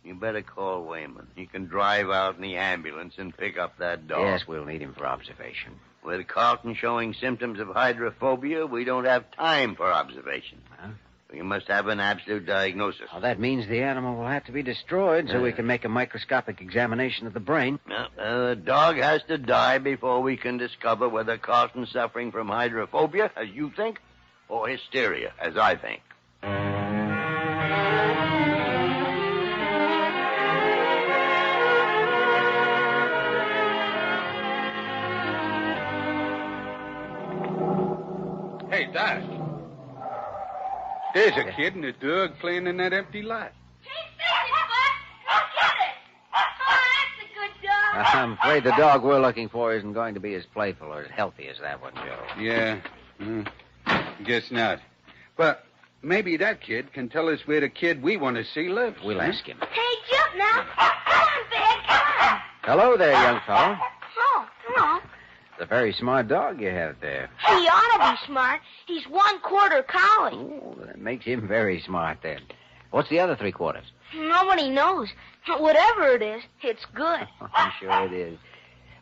you better call Wayman. He can drive out in the ambulance and pick up that dog. Yes, we'll need him for observation. With Carlton showing symptoms of hydrophobia, we don't have time for observation. Huh? We must have an absolute diagnosis. Well, that means the animal will have to be destroyed so we can make a microscopic examination of the brain. The dog has to die before we can discover whether Carlton's suffering from hydrophobia, as you think, or hysteria, as I think. Hey, Doc. There's a kid and a dog playing in that empty lot. I'm afraid the dog we're looking for isn't going to be as playful or as healthy as that one, Joe. Yeah. Guess not. But maybe that kid can tell us where the kid we want to see lives. We'll ask him. Hey, jump now. Come on, Big. Come on. Hello there, young fellow. Oh, hello. It's a very smart dog you have there. He ought to be smart. He's 1/4 collie. Oh, that makes him very smart, then. What's the other 3/4? Nobody knows. Whatever it is, it's good. I'm sure it is.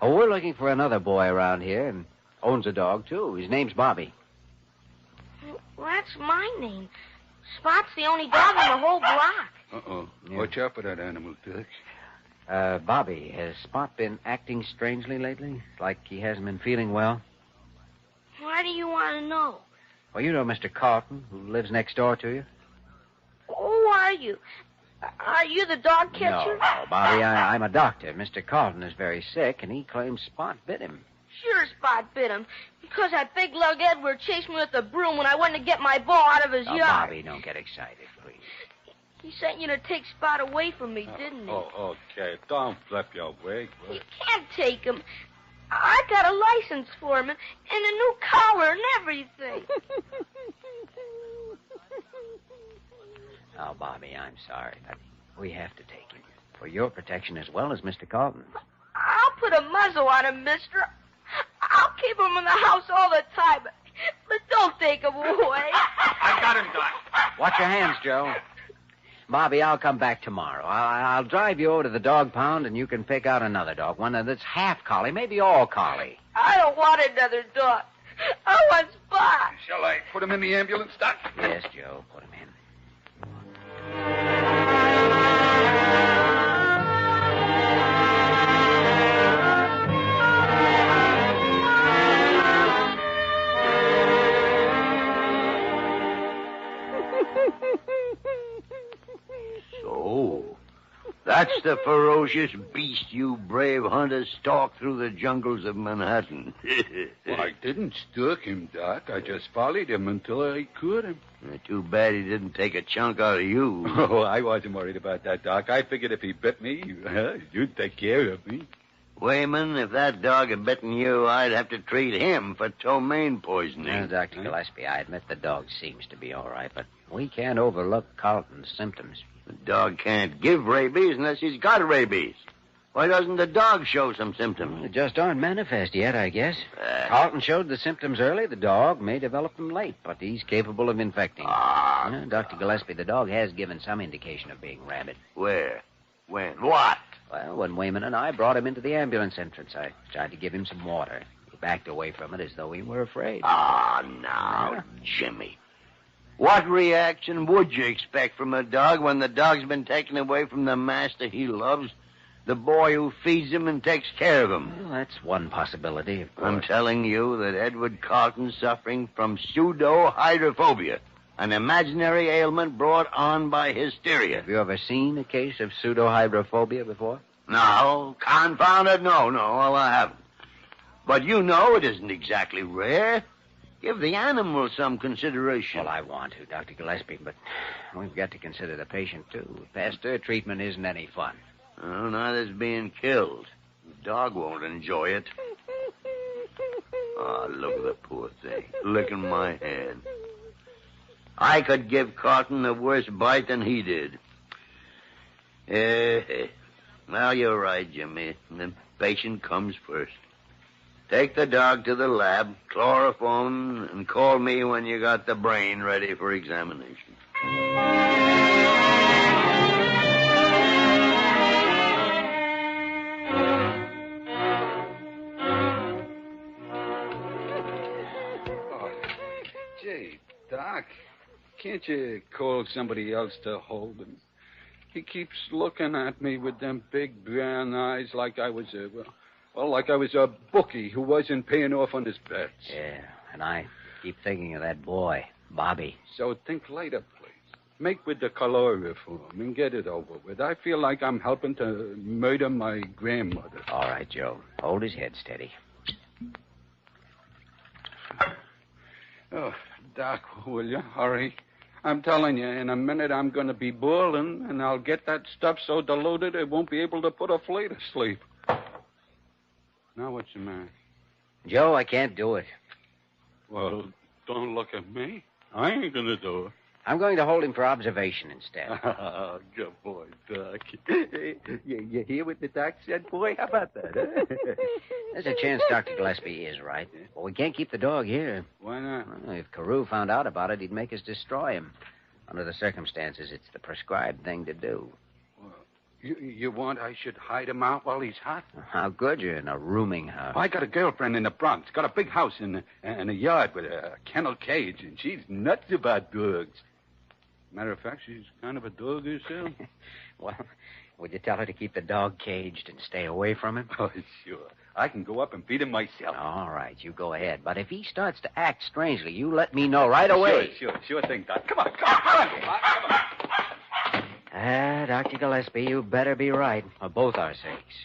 Oh, we're looking for another boy around here and owns a dog, too. His name's Bobby. Well, that's my name. Spot's the only dog in the whole block. Uh-oh. Yeah. Watch out for that animal, Dutch. Bobby, has Spot been acting strangely lately? Like he hasn't been feeling well? Why do you want to know? Well, you know Mr. Carlton, who lives next door to you? Who are you? Are you the dog catcher? No, Bobby, I'm a doctor. Mr. Carlton is very sick, and he claims Spot bit him. Sure, Spot bit him. Because that big lug Edward chased me with a broom when I went to get my ball out of his yard. Bobby, don't get excited, please. He sent you to take Spot away from me, didn't he? Oh, okay. Don't flip your wig. You can't take him. I got a license for him and a new collar and everything. Oh, Bobby, I'm sorry, but we have to take him. For your protection as well as Mr. Carlton's. I'll put a muzzle on him, mister. I'll keep him in the house all the time, but don't take him away. I got him, Doc. Watch your hands, Joe. Bobby, I'll come back tomorrow. I'll drive you over to the dog pound, and you can pick out another dog, one that's half collie, maybe all collie. I don't want another dog. I want Spot. Shall I put him in the ambulance, Doc? Yes, Joe, put him in. So, that's the ferocious beast you brave hunters stalked through the jungles of Manhattan. Well, I didn't stalk him, Doc. I just followed him until I caught him. Too bad he didn't take a chunk out of you. Oh, I wasn't worried about that, Doc. I figured if he bit me, you'd take care of me. Wayman, if that dog had bitten you, I'd have to treat him for ptomaine poisoning. Now, Dr. Gillespie, I admit the dog seems to be all right, but we can't overlook Carlton's symptoms. The dog can't give rabies unless he's got rabies. Why doesn't the dog show some symptoms? They just aren't manifest yet, I guess. Carlton showed the symptoms early. The dog may develop them late, but he's capable of infecting. Dr. Gillespie, the dog has given some indication of being rabid. Where? When? What? Well, when Wayman and I brought him into the ambulance entrance, I tried to give him some water. He backed away from it as though he were afraid. Now, Jimmy. What reaction would you expect from a dog when the dog's been taken away from the master he loves, the boy who feeds him and takes care of him? Well, that's one possibility, of course. I'm telling you that Edward Carlton's suffering from pseudo-hydrophobia, an imaginary ailment brought on by hysteria. Have you ever seen a case of pseudo-hydrophobia before? No, confound it, no, I haven't. But you know it isn't exactly rare. Give the animal some consideration. Well, I want to, Dr. Gillespie, but we've got to consider the patient, too. Pasteur treatment isn't any fun. Oh, neither's being killed. The dog won't enjoy it. Oh, look at the poor thing, licking my hand. I could give Carlton a worse bite than he did. Well, you're right, Jimmy. The patient comes first. Take the dog to the lab, chloroform, and call me when you got the brain ready for examination. Oh, gee, Doc, can't you call somebody else to hold him? He keeps looking at me with them big brown eyes like I was a bookie who wasn't paying off on his bets. Yeah, and I keep thinking of that boy, Bobby. So think later, please. Make with the chloroform and get it over with. I feel like I'm helping to murder my grandmother. All right, Joe. Hold his head steady. Oh, Doc, will you hurry? I'm telling you, in a minute I'm going to be boiling, and I'll get that stuff so diluted it won't be able to put a flea to sleep. Now what's the matter? Joe, I can't do it. Well, don't look at me. I ain't going to do it. I'm going to hold him for observation instead. Oh, good boy, Doc. You hear what the doc said, boy? How about that, huh? There's a chance Dr. Gillespie is right. But we can't keep the dog here. Why not? Well, if Carew found out about it, he'd make us destroy him. Under the circumstances, it's the prescribed thing to do. Well, you want I should hide him out while he's hot? How good you're in a rooming house. I got a girlfriend in the Bronx. Got a big house and a yard with a kennel cage, and she's nuts about dogs. Matter of fact, she's kind of a dog herself. Well, Would you tell her to keep the dog caged and stay away from him? Oh, sure. I can go up and feed him myself. All right, you go ahead. But if he starts to act strangely, you let me know right away. Sure thing, Doc. Come on. Dr. Gillespie, you better be right, for both our sakes.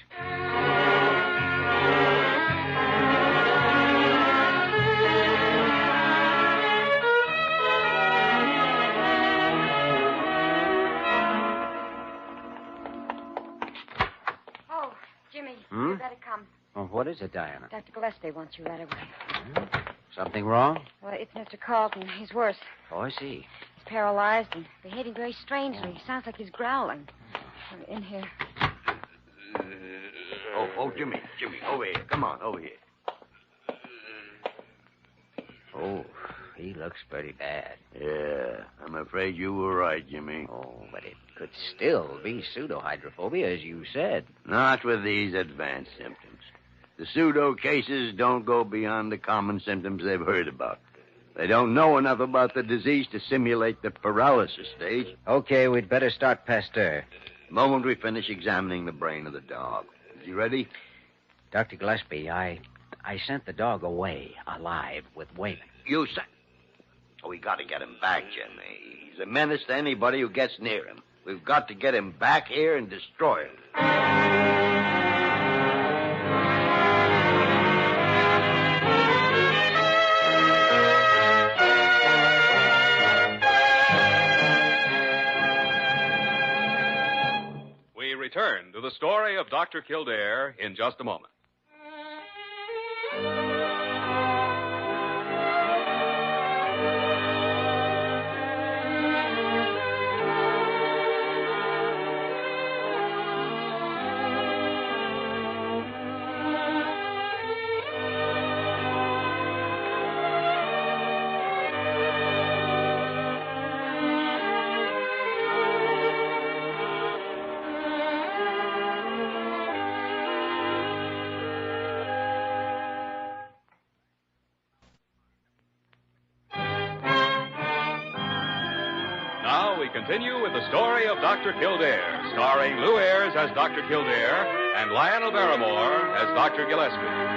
Oh, Jimmy, Hmm? you better come. Well, what is it, Diana? Dr. Gillespie wants you right away. Something wrong? Well, it's Mr. Carlton. He's worse. Oh, I see. He's paralyzed and behaving very strangely. He sounds like he's growling. In here. Jimmy, over here. Come on, over here. Oh, he looks pretty bad. Yeah, I'm afraid you were right, Jimmy. Oh, but it could still be pseudohydrophobia, as you said. Not with these advanced symptoms. The pseudo cases don't go beyond the common symptoms they've heard about. They don't know enough about the disease to simulate the paralysis stage. Okay, we'd better start Pasteur. The moment we finish examining the brain of the dog. Is he ready? Dr. Gillespie, I sent the dog away, alive, with Wayman. You sent... Oh, we got to get him back, Jimmy. He's a menace to anybody who gets near him. We've got to get him back here and destroy him. We return to the story of Dr. Kildare in just a moment. Now we continue with the story of Dr. Kildare, starring Lou Ayres as Dr. Kildare and Lionel Barrymore as Dr. Gillespie.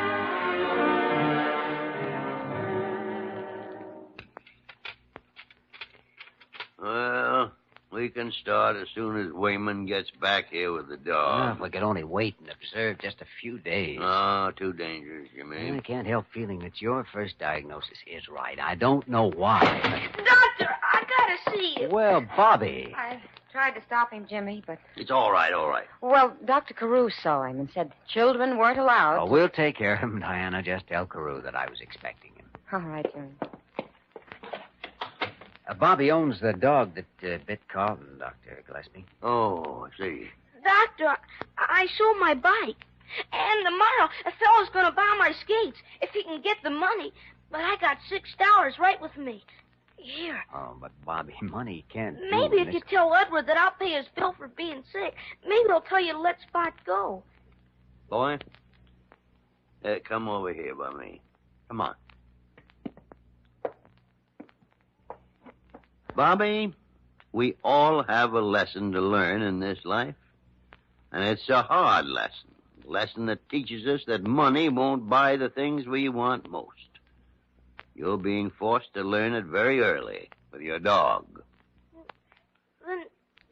Well, we can start as soon as Wayman gets back here with the dog. If we could only wait and observe just a few days. Oh, too dangerous, you mean? I can't help feeling that your first diagnosis is right. I don't know why. Doctor, I gotta see you. Well, Bobby. I tried to stop him, Jimmy, but... It's all right, all right. Well, Dr. Carew saw him and said children weren't allowed. Oh, we'll take care of him, Diana. Just tell Carew that I was expecting him. All right, Jimmy. Bobby owns the dog that bit Carlton, Dr. Gillespie. Oh, I see. Doctor, I sold my bike. And tomorrow, a fellow's going to buy my skates if he can get the money. But I got $6 right with me. Here. Oh, but Bobby, money can't do Maybe if this. you tell Edward that I'll pay his bill for being sick, maybe he'll tell you to let Spot go. Boy, come over here by me. Come on. Bobby, we all have a lesson to learn in this life. And it's a hard lesson. A lesson that teaches us that money won't buy the things we want most. You're being forced to learn it very early with your dog. Then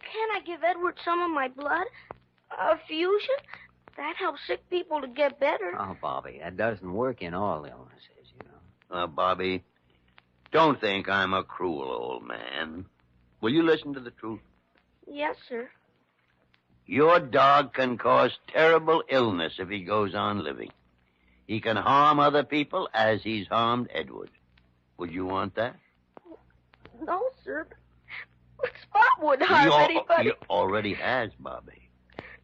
can't I give Edward some of my blood? A fusion? That helps sick people to get better. Oh, Bobby, that doesn't work in all illnesses, you know. Bobby, don't think I'm a cruel old man. Will you listen to the truth? Yes, sir. Your dog can cause terrible illness if he goes on living. He can harm other people as he's harmed Edward. Would you want that? No, sir. But Spot wouldn't harm anybody. He already has, Bobby.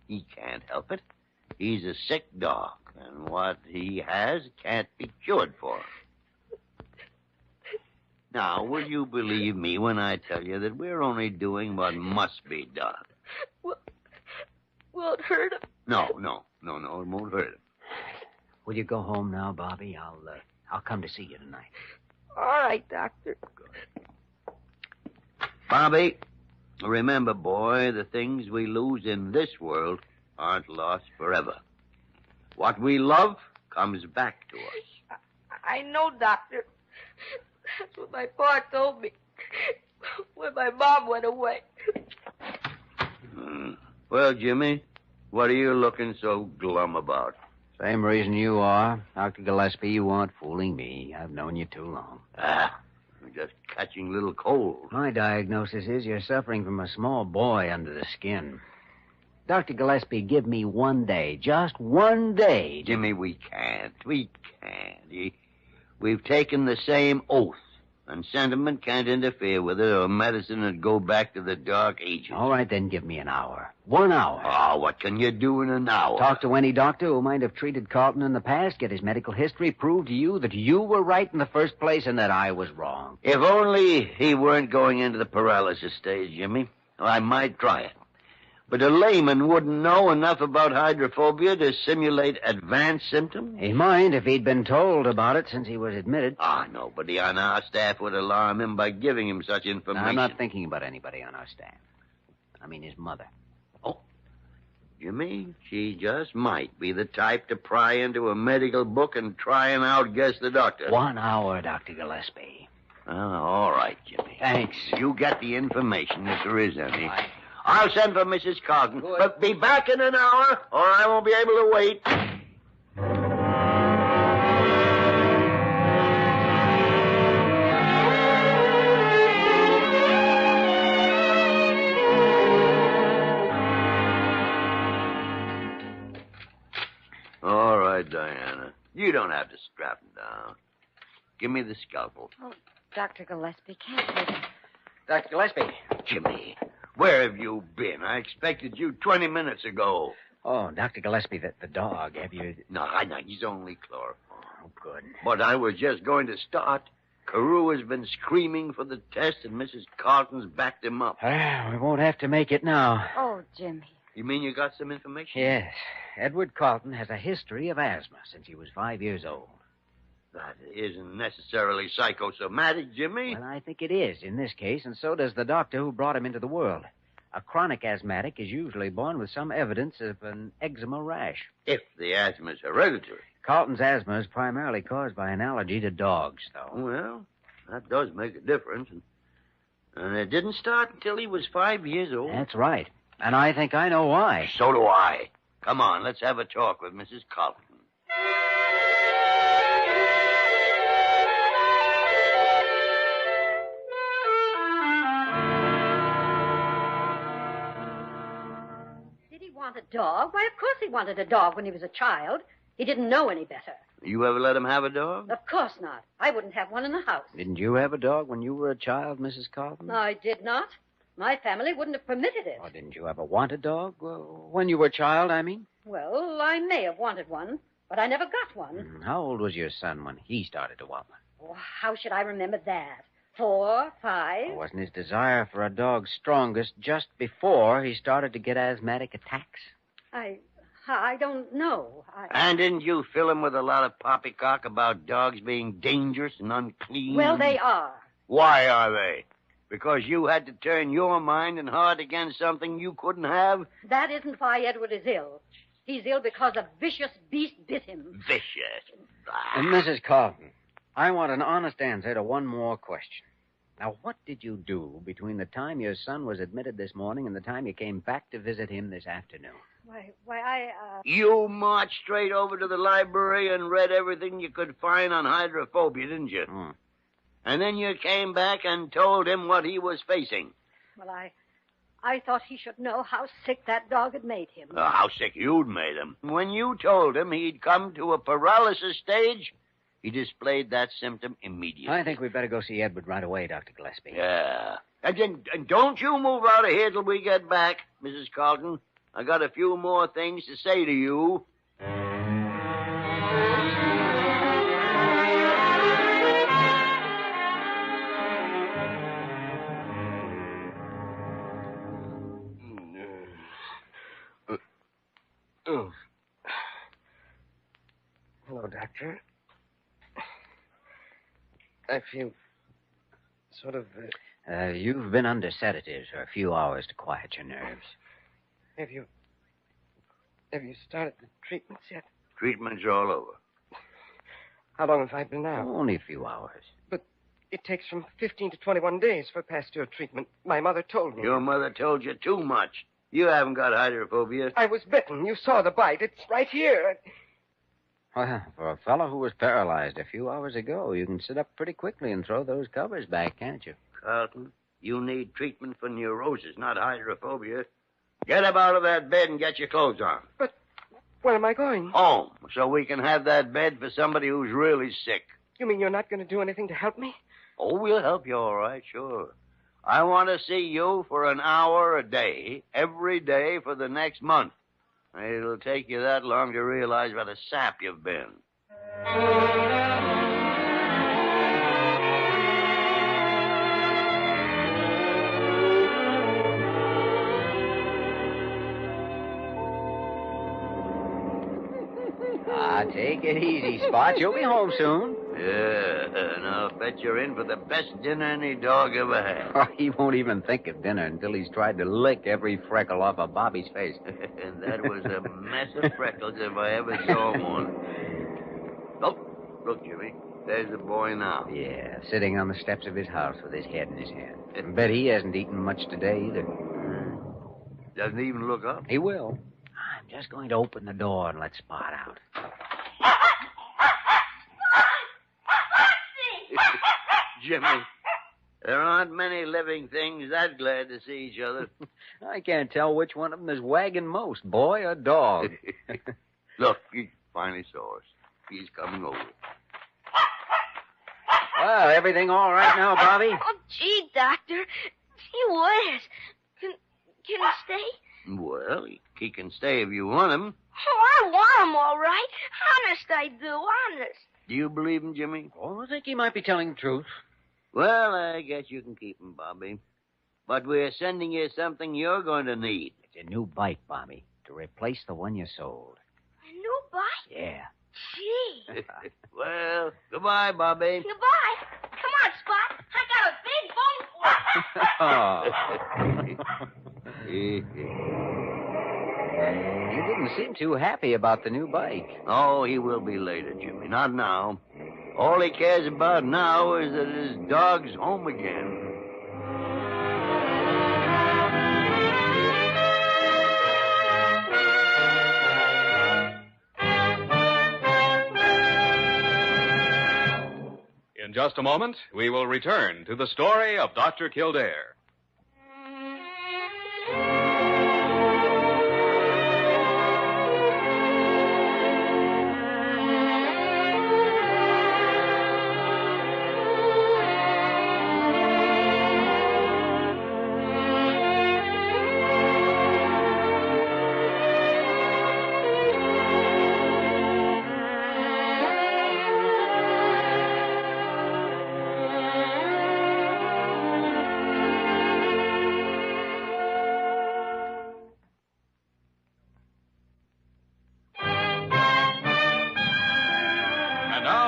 He can't help it. He's a sick dog, and what he has can't be cured for. Now, will you believe me when I tell you that we're only doing what must be done? Will it hurt him? No, it won't hurt him. Will you go home now, Bobby? I'll come to see you tonight. All right, Doctor. Bobby, Remember, boy, the things we lose in this world aren't lost forever. What we love comes back to us. I know, Doctor. That's what my pa told me when my mom went away. Well, Jimmy, what are you looking so glum about? Same reason you are. Dr. Gillespie, you aren't fooling me. I've known you too long. I'm just catching a little cold. My diagnosis is you're suffering from a small boy under the skin. Dr. Gillespie, give me 1 day. Just 1 day. Jimmy, we can't. We can't. We've taken the same oath, and sentiment can't interfere with it, or medicine would go back to the dark ages. All right, then give me an hour. 1 hour. Oh, what can you do in an hour? Talk to any doctor who might have treated Carlton in the past, get his medical history, prove to you that you were right in the first place and that I was wrong. If only he weren't going into the paralysis stage, Jimmy. I might try it. But a layman wouldn't know enough about hydrophobia to simulate advanced symptoms. He might if he'd been told about it since he was admitted. Nobody on our staff would alarm him by giving him such information. I'm not thinking about anybody on our staff. I mean his mother. Oh, Jimmy, she just might be the type to pry into a medical book and try and outguess the doctor. 1 hour, Dr. Gillespie. All right, Jimmy. Thanks. You get the information if there is any. I'll send for Mrs. Carlton. But be back in an hour, or I won't be able to wait. All right, Diana. You don't have to strap him down. Give me the scalpel. Oh, Dr. Gillespie, can't you? Dr. Gillespie. Jimmy, where have you been? I expected you 20 minutes ago. Oh, Dr. Gillespie, the dog, have you... No, he's only chloroform. Oh, good. But I was just going to start. Carew has been screaming for the test, and Mrs. Carlton's backed him up. We won't have to make it now. Oh, Jimmy. You mean you got some information? Yes. Edward Carlton has a history of asthma since he was 5 years old. That isn't necessarily psychosomatic, Jimmy. Well, I think it is in this case, and so does the doctor who brought him into the world. A chronic asthmatic is usually born with some evidence of an eczema rash. If the asthma is hereditary. Carlton's asthma is primarily caused by an allergy to dogs, though. Well, that does make a difference. And it didn't start until he was 5 years old. That's right. And I think I know why. So do I. Come on, let's have a talk with Mrs. Carlton. Did he want a dog? Why, of course he wanted a dog when he was a child. He didn't know any better. You ever let him have a dog? Of course not. I wouldn't have one in the house. Didn't you have a dog when you were a child, Mrs. Carlton? I did not. My family wouldn't have permitted it. Oh, didn't you ever want a dog? Well, when you were a child, I mean? Well, I may have wanted one, but I never got one. How old was your son when he started to want one? Oh, how should I remember that? 4, 5? Wasn't his desire for a dog strongest just before he started to get asthmatic attacks? I don't know. And didn't you fill him with a lot of poppycock about dogs being dangerous and unclean? Well, they are. Why are they? Because you had to turn your mind and heart against something you couldn't have? That isn't why Edward is ill. He's ill because a vicious beast bit him. Vicious? And Mrs. Carlton, I want an honest answer to one more question. Now, what did you do between the time your son was admitted this morning and the time you came back to visit him this afternoon? You marched straight over to the library and read everything you could find on hydrophobia, didn't you? And then you came back and told him what he was facing. Well, I thought he should know how sick that dog had made him. How sick you'd made him. When you told him he'd come to a paralysis stage, he displayed that symptom immediately. I think we'd better go see Edward right away, Dr. Gillespie. Yeah. And don't you move out of here till we get back, Mrs. Carlton. I got a few more things to say to you. Hello, Doctor. I feel sort of... You've been under sedatives for a few hours to quiet your nerves. Have you started the treatments yet? Treatment's all over. How long have I been out? Only a few hours. But it takes from 15 to 21 days for pasteur treatment. My mother told me. Your mother told you too much. You haven't got hydrophobia. I was bitten. You saw the bite. It's right here. Well, for a fellow who was paralyzed a few hours ago, you can sit up pretty quickly and throw those covers back, can't you? Carlton, you need treatment for neurosis, not hydrophobia. Get up out of that bed and get your clothes on. But where am I going? Home, so we can have that bed for somebody who's really sick. You mean you're not going to do anything to help me? Oh, we'll help you all right, sure. I want to see you for an hour a day, every day for the next month. It'll take you that long to realize what a sap you've been. Take it easy, Spot. You'll be home soon. Yeah, and I'll bet you're in for the best dinner any dog ever had. Oh, he won't even think of dinner until he's tried to lick every freckle off of Bobby's face. And that was a mess of freckles if I ever saw one. Oh, look, Jimmy. There's the boy now. Yeah, sitting on the steps of his house with his head in his hand. Bet he hasn't eaten much today either. Doesn't even look up. He will. I'm just going to open the door and let Spot out. Jimmy, there aren't many living things that glad to see each other. I can't tell which one of them is wagging most, boy or dog. Look, he finally saw us. He's coming over. Well, everything all right now, Bobby? Oh, gee, Doctor. Gee whiz. Can he stay? Well, he can stay if you want him. Oh, I want him all right. Honest, I do. Honest. Do you believe him, Jimmy? Oh, I think he might be telling the truth. Well, I guess you can keep him, Bobby. But we're sending you something you're going to need. It's a new bike, Bobby, to replace the one you sold. A new bike? Yeah. Gee. Well, goodbye, Bobby. Goodbye. Come on, Spot. I got a big bone for you. He didn't seem too happy about the new bike. Oh, he will be later, Jimmy. Not now. All he cares about now is that his dog's home again. In just a moment, we will return to the story of Dr. Kildare.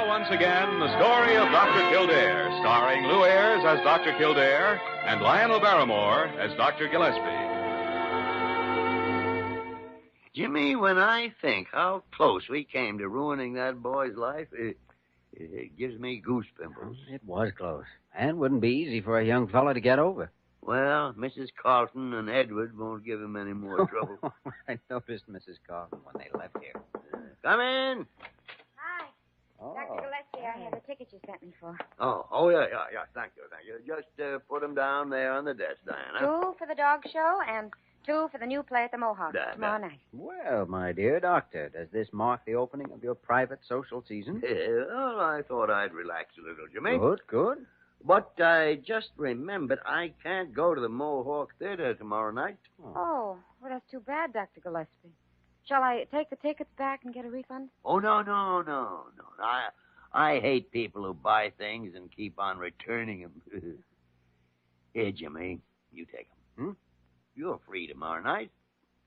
Once again, the story of Dr. Kildare, starring Lou Ayres as Dr. Kildare and Lionel Barrymore as Dr. Gillespie. Jimmy, when I think how close we came to ruining that boy's life, it gives me goose pimples. It was close, and wouldn't be easy for a young fellow to get over. Well, Mrs. Carlton and Edward won't give him any more trouble. I noticed Mrs. Carlton when they left here. Come in. Hi. Oh. Dr. Gillespie, I have the ticket you sent me for. Oh, yeah. Thank you. Just put them down there on the desk, Diana. 2 for the dog show and 2 for the new play at the Mohawk tomorrow night. Well, my dear doctor, does this mark the opening of your private social season? Well, I thought I'd relax a little, Jimmy. Good. But I just remembered I can't go to the Mohawk Theater tomorrow night. Oh, well, that's too bad, Dr. Gillespie. Shall I take the tickets back and get a refund? Oh, no. I hate people who buy things and keep on returning them. Here, Jimmy, you take them. You're free tomorrow night.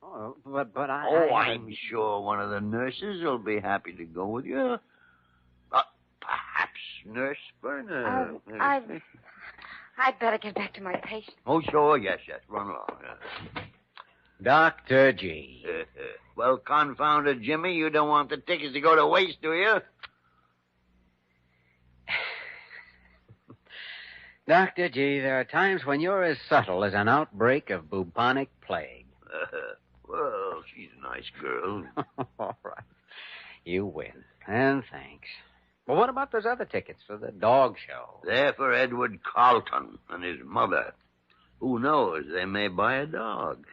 Oh, but I... Oh, I'm sure one of the nurses will be happy to go with you. Perhaps Nurse Berner. I've I'd better get back to my patient. Oh, sure, yes. Run along. Dr. G. Well, confounded Jimmy, you don't want the tickets to go to waste, do you? Dr. G, there are times when you're as subtle as an outbreak of bubonic plague. Well, she's a nice girl. All right. You win. And thanks. Well, what about those other tickets for the dog show? They're for Edward Carlton and his mother. Who knows? They may buy a dog.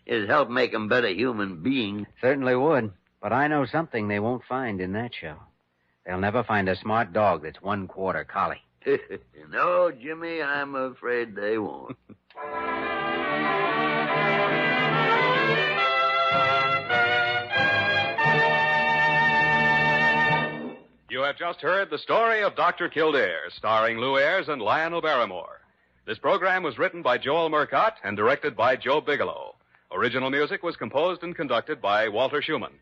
It'd help make 'em better human beings. Certainly would. But I know something they won't find in that show. They'll never find a smart dog that's 1/4 collie. No, Jimmy, I'm afraid they won't. You have just heard the story of Dr. Kildare, starring Lou Ayres and Lionel Barrymore. This program was written by Joel Murcott and directed by Joe Bigelow. Original music was composed and conducted by Walter Schumann.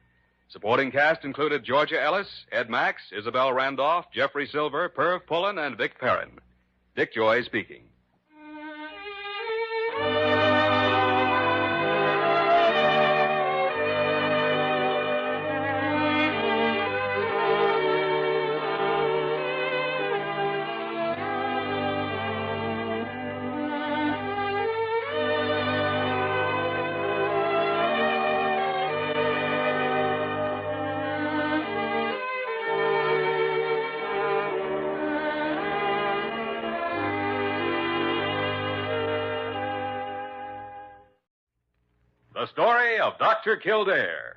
Supporting cast included Georgia Ellis, Ed Max, Isabel Randolph, Jeffrey Silver, Perv Pullen, and Vic Perrin. Dick Joy speaking. The story of Dr. Kildare.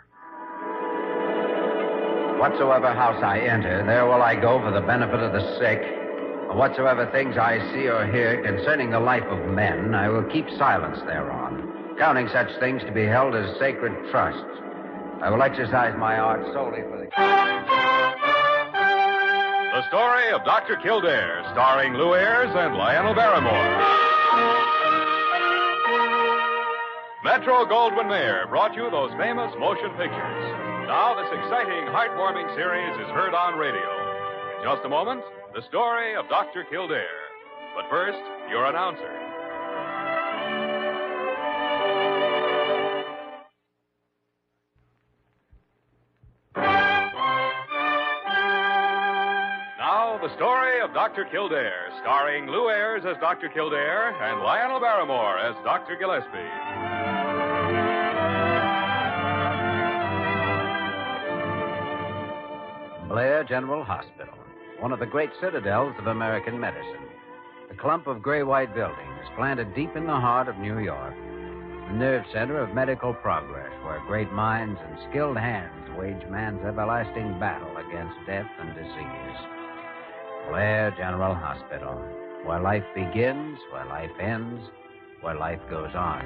Whatsoever house I enter, there will I go for the benefit of the sick. And whatsoever things I see or hear concerning the life of men, I will keep silence thereon, counting such things to be held as sacred trusts. I will exercise my art solely for the... The story of Dr. Kildare, starring Lou Ayres and Lionel Barrymore. Metro-Goldwyn-Mayer brought you those famous motion pictures. Now this exciting, heartwarming series is heard on radio. In just a moment, the story of Dr. Kildare. But first, your announcer. Now, the story of Dr. Kildare, starring Lou Ayres as Dr. Kildare and Lionel Barrymore as Dr. Gillespie. Blair General Hospital, one of the great citadels of American medicine. A clump of gray-white buildings planted deep in the heart of New York. The nerve center of medical progress, where great minds and skilled hands wage man's everlasting battle against death and disease. Blair General Hospital, where life begins, where life ends, where life goes on.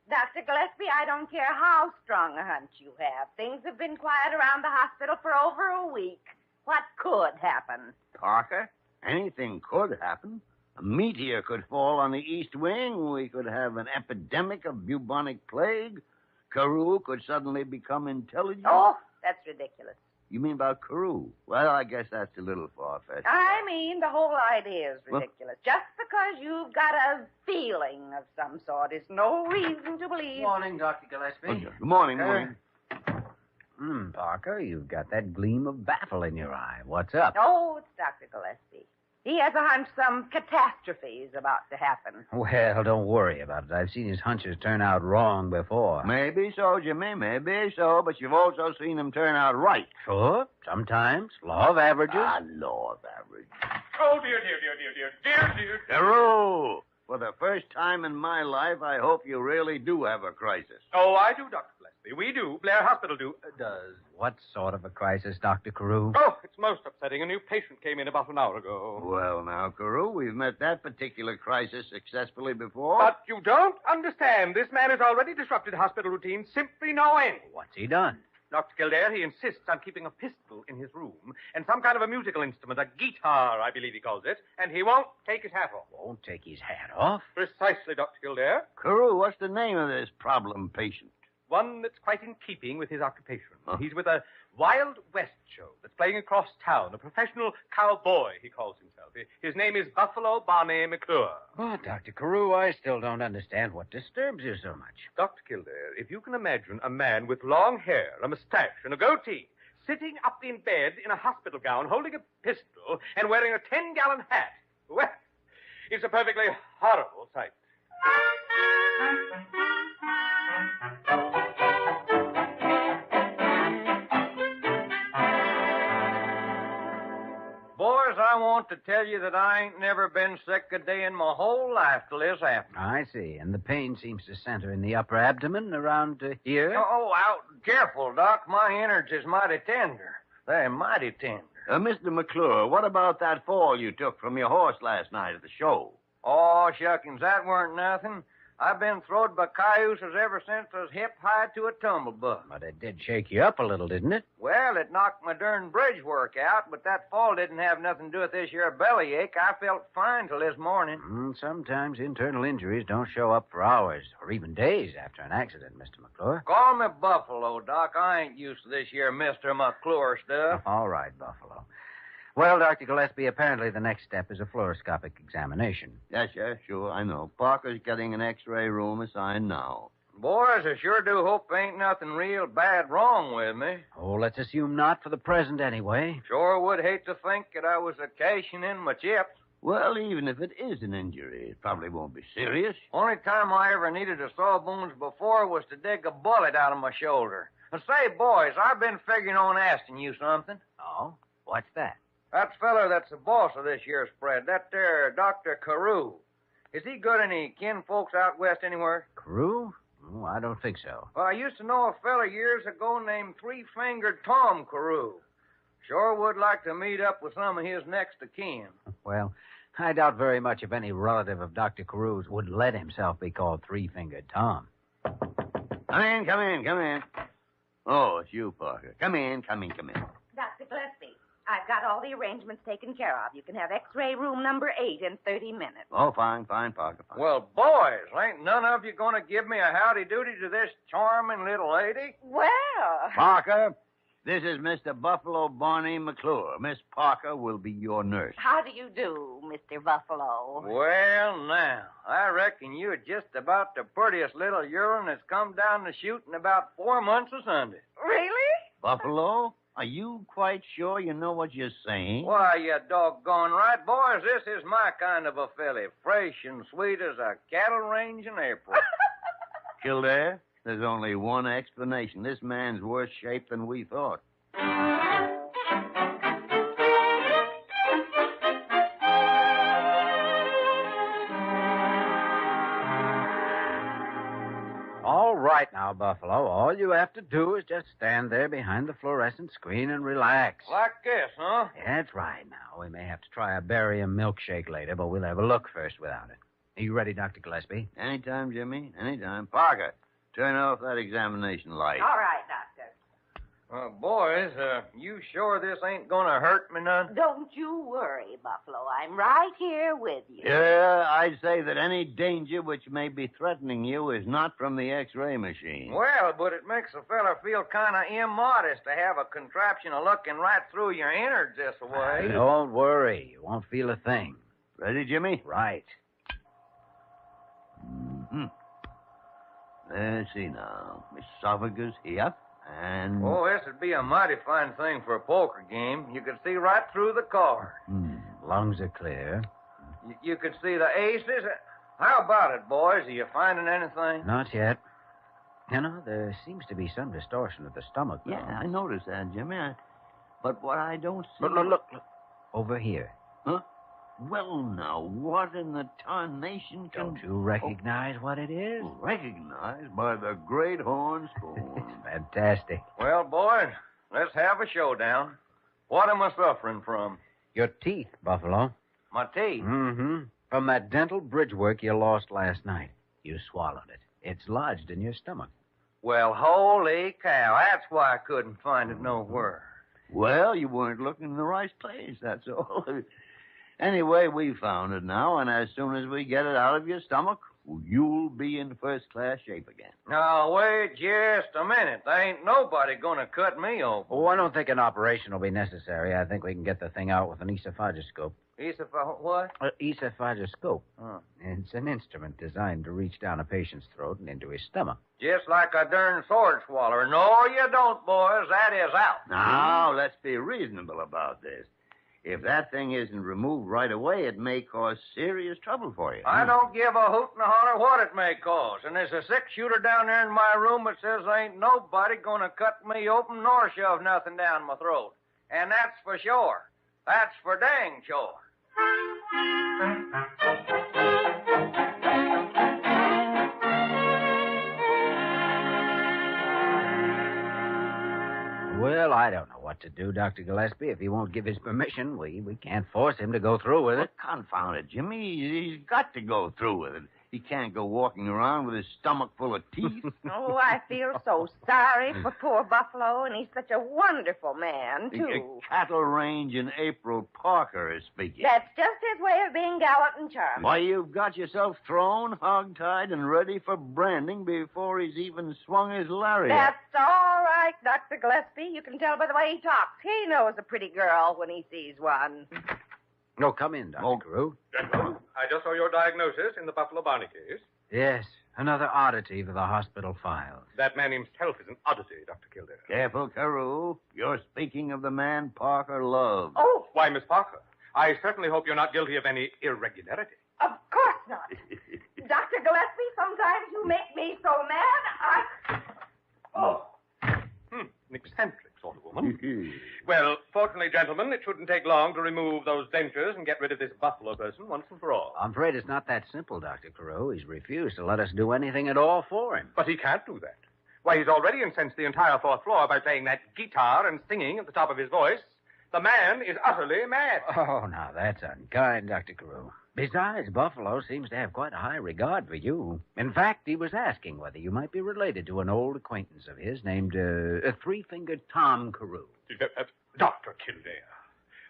Dr. Gillespie, I don't care how strong a hunch you have. Things have been quiet around the hospital for over a week. What could happen? Parker, anything could happen. A meteor could fall on the East Wing. We could have an epidemic of bubonic plague. Carew could suddenly become intelligent. Oh, that's ridiculous. You mean about Carew? Well, I guess that's a little far-fetched. I mean, the whole idea is ridiculous. Just because you've got a feeling of some sort is no reason to believe... Morning, Dr. Gillespie. Oh, good morning, morning. Parker, you've got that gleam of baffle in your eye. What's up? Oh, it's Dr. Gillespie. He has a hunch some catastrophe is about to happen. Well, don't worry about it. I've seen his hunches turn out wrong before. Maybe so, Jimmy, maybe so, but you've also seen them turn out right. Sure, sometimes. Law of averages. Law of averages. Oh, dear. Carew! For the first time in my life, I hope you really do have a crisis. Oh, I do, Dr. Gillespie. We do. Blair Hospital does. What sort of a crisis, Dr. Carew? Oh, it's most upsetting. A new patient came in about an hour ago. Well, now, Carew, we've met that particular crisis successfully before. But you don't understand. This man has already disrupted hospital routine simply no end. What's he done? Dr. Kildare, he insists on keeping a pistol in his room and some kind of a musical instrument, a guitar, I believe he calls it, and he won't take his hat off. Won't take his hat off? Precisely, Dr. Kildare. Carew, what's the name of this problem patient? one that's quite in keeping with his occupation. He's with a Wild West show that's playing across town. A professional cowboy, he calls himself. His name is Buffalo Barnie McClure. Oh, Dr. Carew, I still don't understand what disturbs you so much. Dr. Kildare, if you can imagine a man with long hair, a mustache, and a goatee sitting up in bed in a hospital gown, holding a pistol, and wearing a 10-gallon hat, well, it's a perfectly horrible sight. Boys, I want to tell you that I ain't never been sick a day in my whole life till this happened. I see. And the pain seems to center in the upper abdomen around here? Oh, careful, Doc. My innards is mighty tender. They're mighty tender. Mr. McClure, what about that fall you took from your horse last night at the show? Oh, shuckins, that weren't nothing. I've been throwed by cayuses ever since I was hip-high to a tumblebuck. But it did shake you up a little, didn't it? Well, it knocked my darn bridge work out, but that fall didn't have nothing to do with this here bellyache. I felt fine till this morning. Sometimes internal injuries don't show up for hours or even days after an accident, Mr. McClure. Call me Buffalo, Doc. I ain't used to this here Mr. McClure stuff. All right, Buffalo. Well, Dr. Gillespie, apparently the next step is a fluoroscopic examination. Yes, sure, I know. Parker's getting an X-ray room assigned now. Boys, I sure do hope there ain't nothing real bad wrong with me. Oh, let's assume not for the present anyway. Sure would hate to think that I was cashing in my chips. Well, even if it is an injury, it probably won't be serious. Only time I ever needed a sawbones before was to dig a bullet out of my shoulder. And say, boys, I've been figuring on asking you something. Oh? What's that? That feller that's the boss of this year's spread, that there Dr. Carew. Is he got any kin folks out west anywhere? Carew? Oh, I don't think so. Well, I used to know a fella years ago named Three-Fingered Tom Carew. Sure would like to meet up with some of his next of kin. Well, I doubt very much if any relative of Dr. Carew's would let himself be called Three-Fingered Tom. Come in. Oh, it's you, Parker. Come in. Dr. Gillespie, I've got all the arrangements taken care of. You can have X-ray room number 8 in 30 minutes. Oh, fine, Parker. Fine. Well, boys, ain't none of you going to give me a howdy-doody to this charming little lady? Well... Parker, this is Mr. Buffalo Barney McClure. Miss Parker will be your nurse. How do you do, Mr. Buffalo? Well, now, I reckon you're just about the prettiest little urine that's come down the chute in about 4 months of Sunday. Really? Buffalo? Are you quite sure you know what you're saying? Why, you doggone right, boys. This is my kind of a filly, fresh and sweet as a cattle range in April. Kildare, there's only one explanation. This man's worse shape than we thought. All right now, Buffalo. All you have to do is just stand there behind the fluorescent screen and relax. Like this, huh? That's right now. We may have to try a barium milkshake later, but we'll have a look first without it. Are you ready, Dr. Gillespie? Anytime, Jimmy. Anytime. Parker, turn off that examination light. All right, Doctor. Boys, you sure this ain't gonna hurt me none? Don't you worry, Buffalo. I'm right here with you. Yeah, I'd say that any danger which may be threatening you is not from the X-ray machine. Well, but it makes a fella feel kind of immodest to have a contraption looking right through your innards this way. Don't worry. You won't feel a thing. Ready, Jimmy? Right. Mm-hmm. Let's see now. Esophagus here. And... Oh, this would be a mighty fine thing for a poker game. You could see right through the card. Lungs are clear. You could see the aces. How about it, boys? Are you finding anything? Not yet. You know, there seems to be some distortion of the stomach, though. Yeah, I noticed that, Jimmy. But what I don't see... Look. Over here. Huh? Well, now, what in the tarnation can... Don't you recognize what it is? Recognized by the great horn spoon. Fantastic. Well, boys, let's have a showdown. What am I suffering from? Your teeth, Buffalo. My teeth? Mm-hmm. From that dental bridge work you lost last night. You swallowed it. It's lodged in your stomach. Well, holy cow. That's why I couldn't find it nowhere. Well, you weren't looking in the right place, that's all. Anyway, we found it now, and as soon as we get it out of your stomach, you'll be in first-class shape again. Now, wait just a minute. There ain't nobody gonna cut me open. Oh, I don't think an operation will be necessary. I think we can get the thing out with an esophagoscope. What? Esophagoscope. Oh. It's an instrument designed to reach down a patient's throat and into his stomach. Just like a darn sword swallower. No, you don't, boys. That is out. Now, let's be reasonable about this. If that thing isn't removed right away, it may cause serious trouble for you. I don't give a hoot and a holler what it may cause. And there's a six-shooter down there in my room that says ain't nobody gonna cut me open nor shove nothing down my throat. And that's for sure. That's for dang sure. Well, I don't know what to do, Dr. Gillespie. If he won't give his permission, we can't force him to go through with it. Well, confound it, Jimmy. He's got to go through with it. He can't go walking around with his stomach full of teeth. Oh, I feel so sorry for poor Buffalo, and he's such a wonderful man, too. The cattle range in April Parker is speaking. That's just his way of being gallant and charming. Why, you've got yourself thrown, hog-tied, and ready for branding before he's even swung his lariat. That's all right, Dr. Gillespie. You can tell by the way he talks. He knows a pretty girl when he sees one. No, come in, Dr. Carew. Gentlemen, I just saw your diagnosis in the Buffalo Barnie case. Yes, another oddity for the hospital files. That man himself is an oddity, Dr. Kildare. Careful, Carew. You're speaking of the man Parker loved. Oh, why, Miss Parker, I certainly hope you're not guilty of any irregularity. Of course not. Dr. Gillespie, sometimes you make me so mad, An eccentric sort of woman. Well, fortunately, gentlemen, it shouldn't take long to remove those dentures and get rid of this Buffalo person once and for all. I'm afraid it's not that simple, Dr. Carew. He's refused to let us do anything at all for him. But he can't do that. Why, he's already incensed the entire fourth floor by playing that guitar and singing at the top of his voice. The man is utterly mad. Oh, now that's unkind, Dr. Carew. Besides, Buffalo seems to have quite a high regard for you. In fact, he was asking whether you might be related to an old acquaintance of his named Three-Fingered Tom Carew. Dr. Kildare,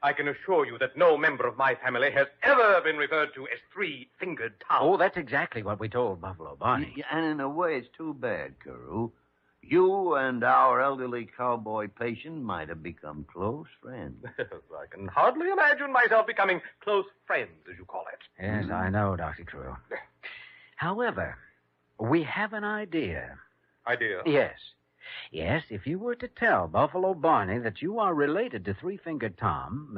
I can assure you that no member of my family has ever been referred to as Three-Fingered Tom. Oh, that's exactly what we told Buffalo Barnie. Yeah, and in a way, it's too bad, Carew. You and our elderly cowboy patient might have become close friends. I can hardly imagine myself becoming close friends, as you call it. Yes, I know, Dr. Carew. However, we have an idea. Idea? Yes. Yes, if you were to tell Buffalo Barnie that you are related to Three-Fingered Tom,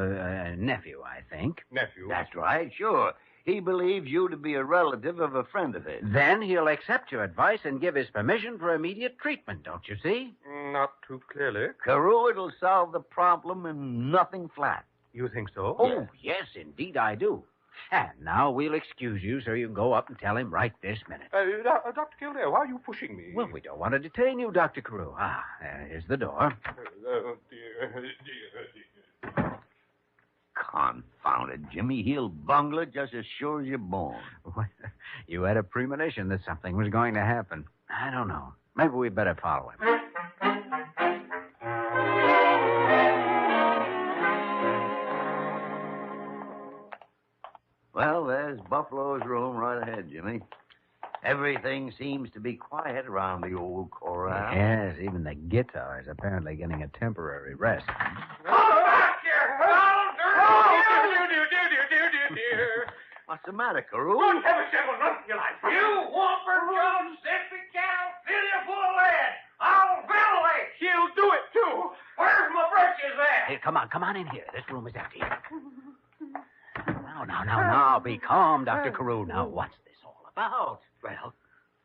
nephew, I think. Nephew? That's right, sure. He believes you to be a relative of a friend of his. Then he'll accept your advice and give his permission for immediate treatment, don't you see? Not too clearly. Carew, it'll solve the problem and nothing flat. You think so? Oh, yes, indeed I do. And now we'll excuse you so you can go up and tell him right this minute. Dr. Kildare, why are you pushing me? Well, we don't want to detain you, Dr. Carew. Here's the door. Dear. Confound it, Jimmy. He'll bungle it just as sure as you're born. You had a premonition that something was going to happen. I don't know. Maybe we'd better follow him. Well, there's Buffalo's room right ahead, Jimmy. Everything seems to be quiet around the old corral. Yes, even the guitar is apparently getting a temporary rest. What's the matter, Carew? Good heavens, gentlemen, you like you whopper, John, stiffy cow, fill you full of lead. I'll ventilate. He'll do it, too. Where's my brushes at? Hey, come on in here. This room is empty. Now, be calm, Dr. Carew. Now, what's this all about? Well,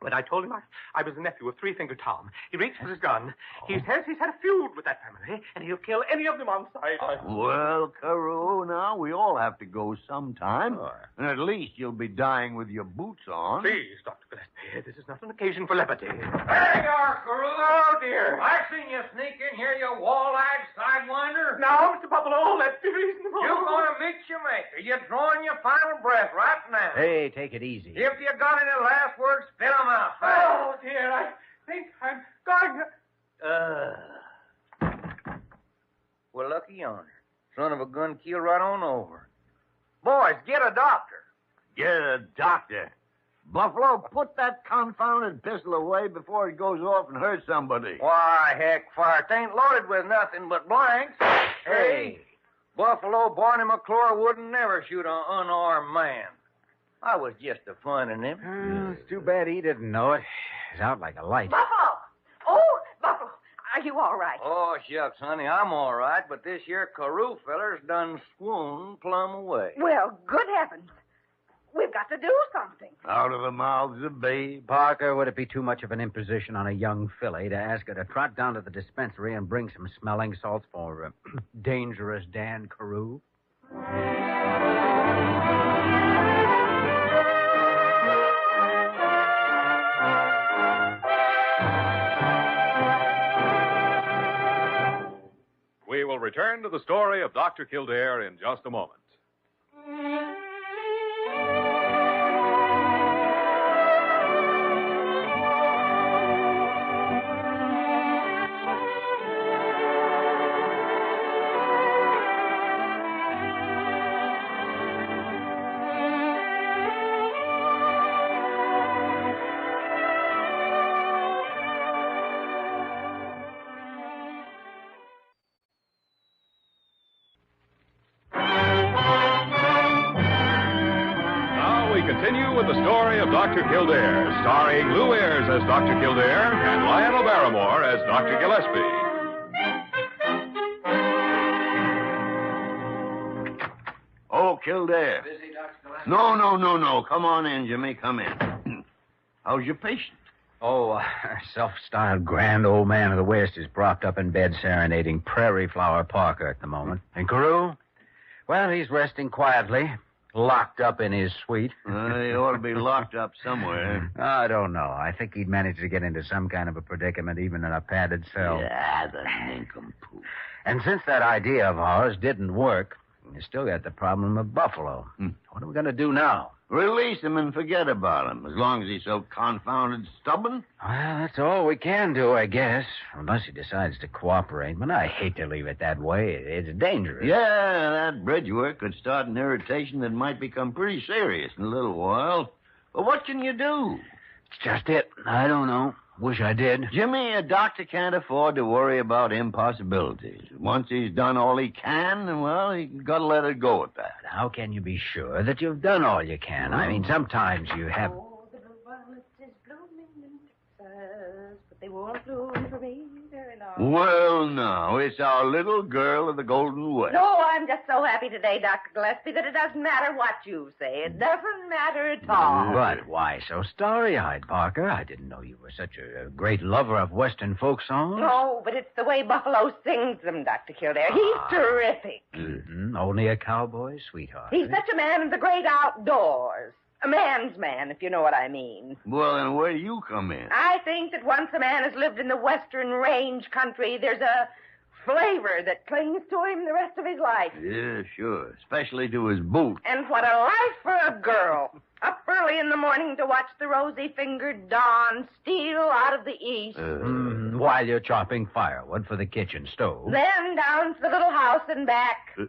when I told him I was the nephew of Three-Fingered Tom, he reached for his gun. He says he's had a feud with that family, and he'll kill any of them on sight. Well, Carew, now we all have to go sometime. And at least you'll be dying with your boots on. Please, Dr. Gillespie, this is not an occasion for levity. There you are, Carew. Oh, dear. I seen you sneak in here, you wall-eyed sidewinder. Now, Mr. Buffalo, let's be reasonable. You're going to meet your maker. You're drawing your final breath right now. Hey, take it easy. If you got any last words, spit them out. Oh, dear, I think I'm going to... Well, lucky yonder. Son of a gun, keel right on over. Boys, get a doctor. Get a doctor. Buffalo, put that confounded pistol away before it goes off and hurts somebody. Why, heck, fire, it ain't loaded with nothing but blanks. Hey, Buffalo Barney McClure wouldn't never shoot an unarmed man. I was just a funning him. It's too bad he didn't know it. He's out like a light. Buffalo! Oh, Buffalo, are you all right? Oh, shucks, honey, I'm all right, but this here Carew feller's done swooned plumb away. Well, good heavens. We've got to do something. Out of the mouths of babes. Parker, would it be too much of an imposition on a young filly to ask her to trot down to the dispensary and bring some smelling salts for dangerous Dan Carew? We will return to the story of Dr. Kildare in just a moment. Continue with the story of Dr. Kildare, starring Lou Ayres as Dr. Kildare and Lionel Barrymore as Dr. Gillespie. Oh, Kildare. Busy, Dr. Gillespie? No. Come on in, Jimmy. Come in. How's your patient? Oh, self-styled grand old man of the West is propped up in bed serenading Prairie Flower Parker at the moment. And Carew? Well, he's resting quietly. Locked up in his suite. He ought to be locked up somewhere. I don't know. I think he'd manage to get into some kind of a predicament even in a padded cell. Yeah, the nincompoop. And since that idea of ours didn't work, you still got the problem of Buffalo. What are we going to do now? Release him and forget about him, as long as he's so confounded stubborn. Well, that's all we can do, I guess, unless he decides to cooperate. But I hate to leave it that way. It's dangerous. Yeah, that bridge work could start an irritation that might become pretty serious in a little while. But what can you do? It's just it. I don't know. Wish I did. Jimmy, a doctor can't afford to worry about impossibilities. Once he's done all he can, well, he's got to let it go at that. How can you be sure that you've done all you can? I mean, sometimes you have... Oh, the blue violet is blooming in Texas, but they won't bloom for me very long. Well, now, it's our little girl of the Golden West. No, I'm just so happy today, Dr. Gillespie, that it doesn't matter what you say. It doesn't matter at all. But why so starry-eyed, Parker? I didn't know you were such a great lover of Western folk songs. No, but it's the way Buffalo sings them, Dr. Kildare. He's terrific. Only a cowboy's sweetheart. He's such a man of the great outdoors. A man's man, if you know what I mean. Well, then where do you come in? I think that once a man has lived in the Western range country, there's a flavor that clings to him the rest of his life. Yeah, sure. Especially to his boots. And what a life for a girl. Up early in the morning to watch the rosy-fingered dawn steal out of the east. While you're chopping firewood for the kitchen stove. Then down to the little house and back to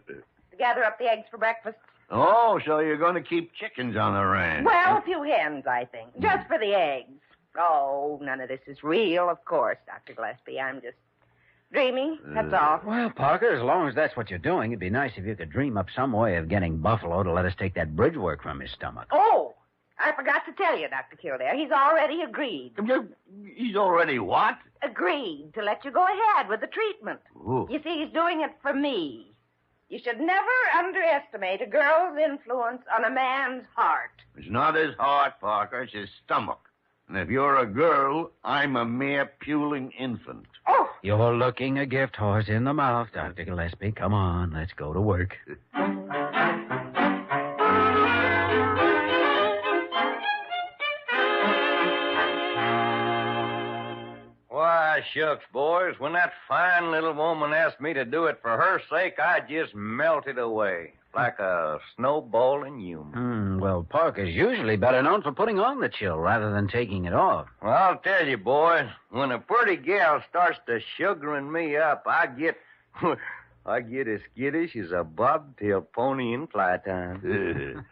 gather up the eggs for breakfast. Oh, so you're going to keep chickens on the ranch. Well, a few hens, I think. Just for the eggs. Oh, none of this is real, of course, Dr. Gillespie. I'm just dreaming, that's all. Well, Parker, as long as that's what you're doing, it'd be nice if you could dream up some way of getting Buffalo to let us take that bridge work from his stomach. Oh, I forgot to tell you, Dr. Kildare. He's already agreed. He's already what? Agreed to let you go ahead with the treatment. Ooh. You see, he's doing it for me. You should never underestimate a girl's influence on a man's heart. It's not his heart, Parker. It's his stomach. And if you're a girl, I'm a mere puling infant. Oh! You're looking a gift horse in the mouth, Dr. Gillespie. Come on, let's go to work. Why, shucks, boys, when that fine little woman asked me to do it for her sake, I just melted away like a snowballing human. Well, Parker's usually better known for putting on the chill rather than taking it off. Well, I'll tell you, boys, when a pretty gal starts to sugaring me up, I get as skittish as a bobtail pony in fly time.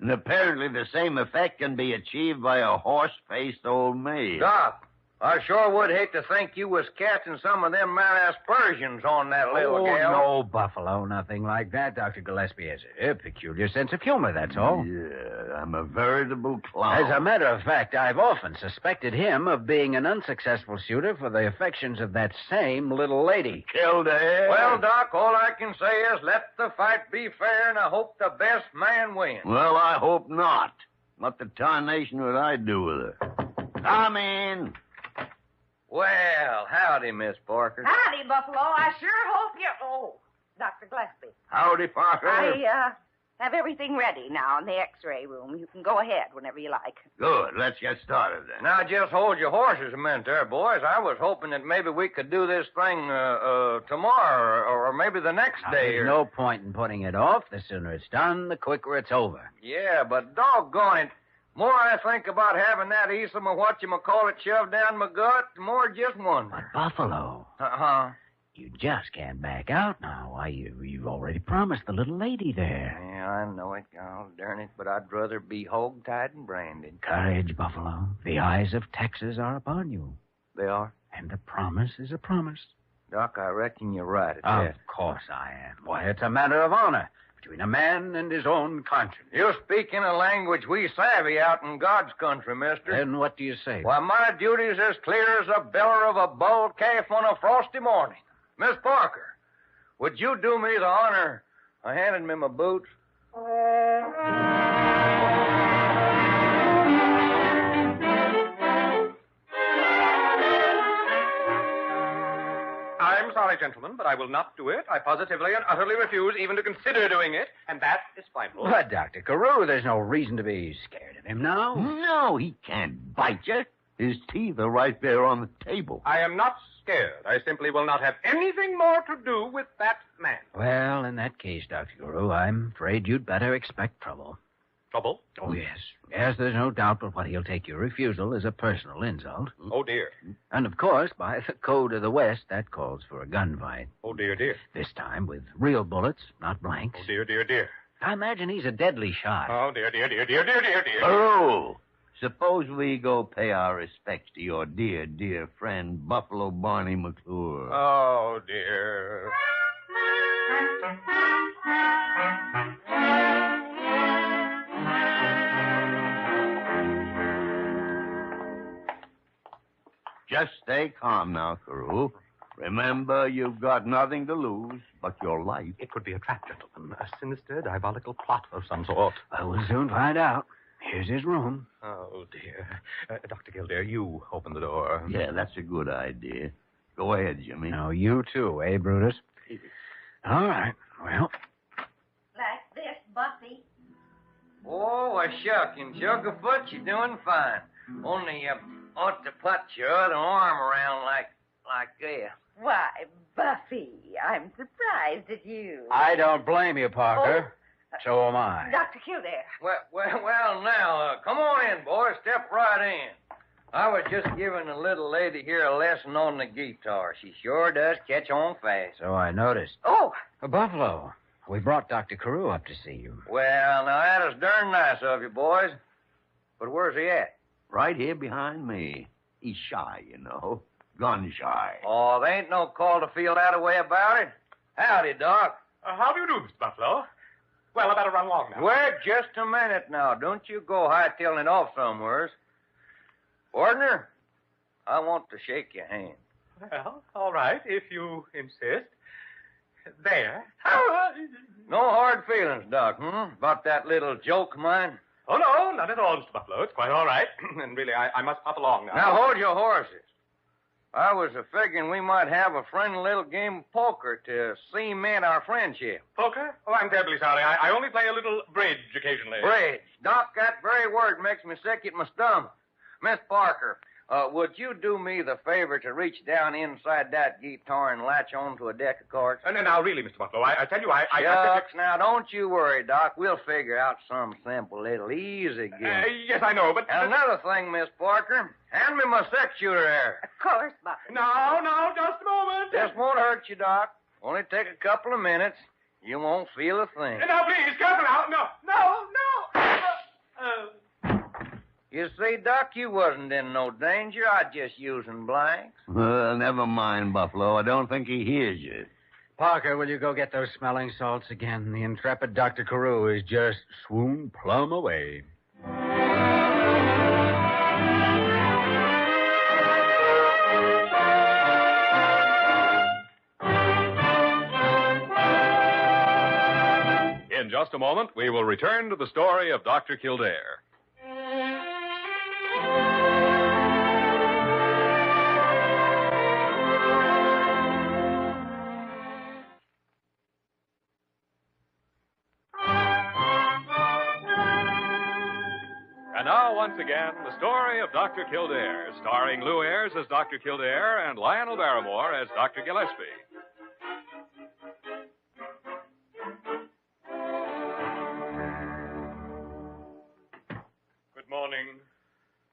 And apparently the same effect can be achieved by a horse-faced old maid. Doc, I sure would hate to think you was casting some of them mad aspersions on that little gal. No, Buffalo, nothing like that. Dr. Gillespie has a peculiar sense of humor, that's all. Yeah, I'm a veritable clown. As a matter of fact, I've often suspected him of being an unsuccessful suitor for the affections of that same little lady. Kildare. Well, Doc, all I can say is let the fight be fair, and I hope the best man wins. Well, I hope not. What the tarnation would I do with her? Come in. Well, howdy, Miss Parker. Howdy, Buffalo. I sure hope you... Oh, Dr. Gillespie. Howdy, Parker. I have everything ready now in the X-ray room. You can go ahead whenever you like. Good. Let's get started then. Now, just hold your horses a minute there, boys. I was hoping that maybe we could do this thing tomorrow or maybe the next day. There's no point in putting it off. The sooner it's done, the quicker it's over. Yeah, but doggone it. More I think about having that easel of whatchamacallit shoved down my gut, the more I just wonder. Buffalo. Uh-huh. You just can't back out now. Why, you've already promised the little lady there. Yeah, I know it. Oh, darn it, but I'd rather be hog-tied and branded. Courage, Buffalo. The eyes of Texas are upon you. They are? And a promise is a promise. Doc, I reckon you're right at Of that. course I am. Why, it's a matter of honor between a man and his own conscience. You speak in a language we savvy out in God's country, mister. Then what do you say? Why, my duty's as clear as the beller of a bull calf on a frosty morning. Miss Parker, would you do me the honor of handing me my boots? I'm sorry, gentlemen, but I will not do it. I positively and utterly refuse even to consider doing it, and that is final. But, Dr. Carew, there's no reason to be scared of him now. No, he can't bite you. His teeth are right there on the table. I am not scared. I simply will not have anything more to do with that man. Well, in that case, Dr. Carew, I'm afraid you'd better expect trouble. Trouble? Oh, yes. Yes, there's no doubt but what he'll take your refusal as a personal insult. Oh, dear. And, of course, by the code of the West, that calls for a gunfight. Oh, dear, dear. This time with real bullets, not blanks. Oh, dear, dear, dear. I imagine he's a deadly shot. Oh, dear, dear, dear, dear, dear, dear, dear. Oh, suppose we go pay our respects to your dear, dear friend, Buffalo Barney McClure. Oh, dear. Just stay calm now, Carew. Remember, you've got nothing to lose but your life. It could be a trap, gentlemen. A sinister, diabolical plot of some sort. Well, we'll soon find out. Here's his room. Oh, dear. Dr. Kildare, you open the door. Yeah, that's a good idea. Go ahead, Jimmy. Now, you too, eh, Brutus? All right. Well, Like this, Buffy. Oh, a shucking, Sugarfoot, you're doing fine. Only you ought to put your other arm around like this. Why, Buffy, I'm surprised at you. I don't blame you, Parker. So am I. Dr. Kildare. Well, now, come on in, boys. Step right in. I was just giving the little lady here a lesson on the guitar. She sure does catch on fast. So I noticed. Oh! Buffalo, we brought Dr. Carew up to see you. Well, now, that is darn nice of you, boys. But where's he at? Right here behind me. He's shy, you know. Gun shy. Oh, there ain't no call to feel that way about it. Howdy, Doc. How do you do, Mr. Buffalo? Well, I better run along now. Wait just a minute now. Don't you go hightailing it off somewheres. Partner, I want to shake your hand. Well, all right, if you insist. There. No hard feelings, Doc, about that little joke of mine? Oh, no, not at all, Mr. Buffalo. It's quite all right. And really, I must pop along now. Now, hold your horses. I was figuring we might have a friendly little game of poker to cement our friendship. Poker? Oh, I'm terribly sorry. I only play a little bridge occasionally. Bridge? Doc, that very word makes me sick at my stomach. Miss Parker, would you do me the favor to reach down inside that guitar and latch on to a deck of cards? Now, really, Mr. Buffalo, I tell you, Shucks, now, don't you worry, Doc. We'll figure out some simple little easy game. Yes, I know, but... And another thing, Miss Parker, hand me my six shooter there. Of course, Buffy. No, just a moment. This won't hurt you, Doc. Only take a couple of minutes. You won't feel a thing. Now, please, careful now. No. You see, Doc, you wasn't in no danger. I just using blanks. Never mind, Buffalo. I don't think he hears you. Parker, will you go get those smelling salts again? The intrepid Dr. Carew is just swooned plumb away. In just a moment, we will return to the story of Dr. Kildare. And now, once again, the story of Dr. Kildare, starring Lou Ayres as Dr. Kildare and Lionel Barrymore as Dr. Gillespie. Good morning,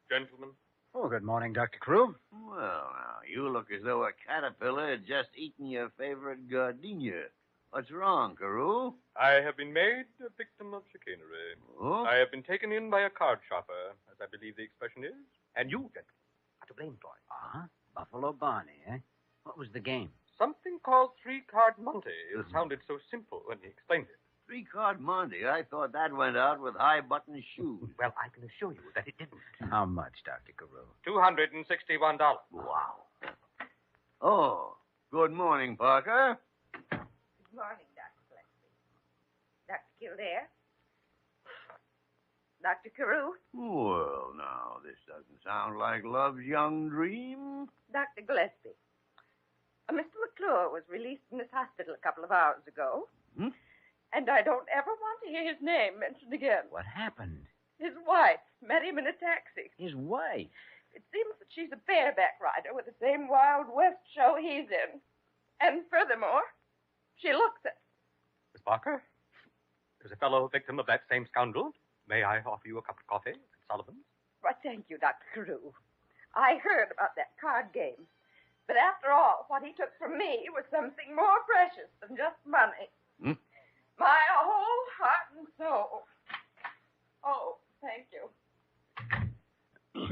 gentlemen. Oh, good morning, Dr. Carew. Well, now, you look as though a caterpillar had just eaten your favorite gardenia. What's wrong, Carew? I have been made a victim of chicanery. Oh? I have been taken in by a card shopper, as I believe the expression is. And you, gentlemen, are to blame for it. Uh-huh. Buffalo Barney, eh? What was the game? Something called three-card Monte. It sounded so simple when he explained it. Three-card Monte. I thought that went out with high-button shoes. Well, I can assure you that it didn't. How much, Dr. Carew? $261. Wow. Oh, good morning, Parker. Good morning, Dr. Gillespie. Dr. Kildare? Dr. Carew? Well, now, this doesn't sound like love's young dream. Dr. Gillespie. Mr. McClure was released from this hospital a couple of hours ago. Hmm? And I don't ever want to hear his name mentioned again. What happened? His wife met him in a taxi. His wife? It seems that she's a bareback rider with the same Wild West show he's in. And furthermore, she looks it. Miss Parker, as a fellow victim of that same scoundrel, may I offer you a cup of coffee at Sullivan's? Why, thank you, Dr. Carew. I heard about that card game. But after all, what he took from me was something more precious than just money. Hmm? My whole heart and soul. Oh, thank you.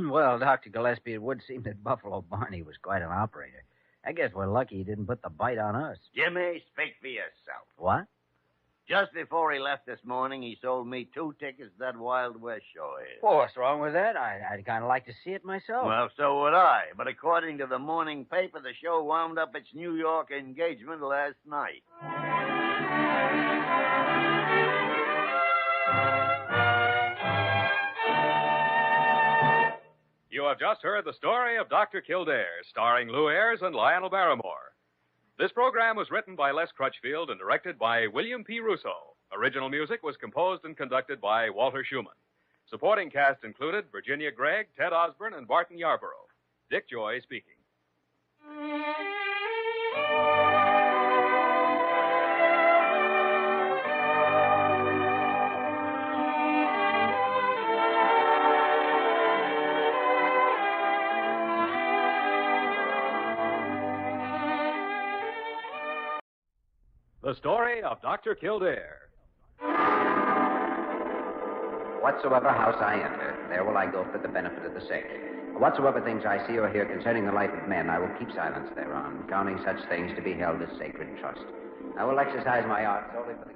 Well, Dr. Gillespie, it would seem that Buffalo Barney was quite an operator. I guess we're lucky he didn't put the bite on us. Jimmy, speak for yourself. What? Just before he left this morning, he sold me 2 tickets to that Wild West show here. Well, what's wrong with that? I'd kind of like to see it myself. Well, so would I. But according to the morning paper, the show wound up its New York engagement last night. You have just heard the story of Dr. Kildare, starring Lou Ayres and Lionel Barrymore. This program was written by Les Crutchfield and directed by William P. Russo. Original music was composed and conducted by Walter Schumann. Supporting cast included Virginia Gregg, Ted Osborne, and Barton Yarborough. Dick Joy speaking. The story of Dr. Kildare. Whatsoever house I enter, there will I go for the benefit of the sick. Whatsoever things I see or hear concerning the life of men, I will keep silence thereon, counting such things to be held as sacred trust. I will exercise my art solely for the...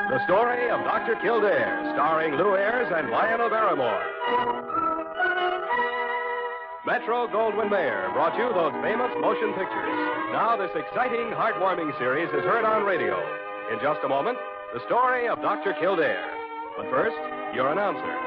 The story of Dr. Kildare, starring Lou Ayres and Lionel Barrymore. Metro Goldwyn Mayer brought you those famous motion pictures. Now this exciting, heartwarming series is heard on radio. In just a moment, the story of Dr. Kildare. But first, your announcer.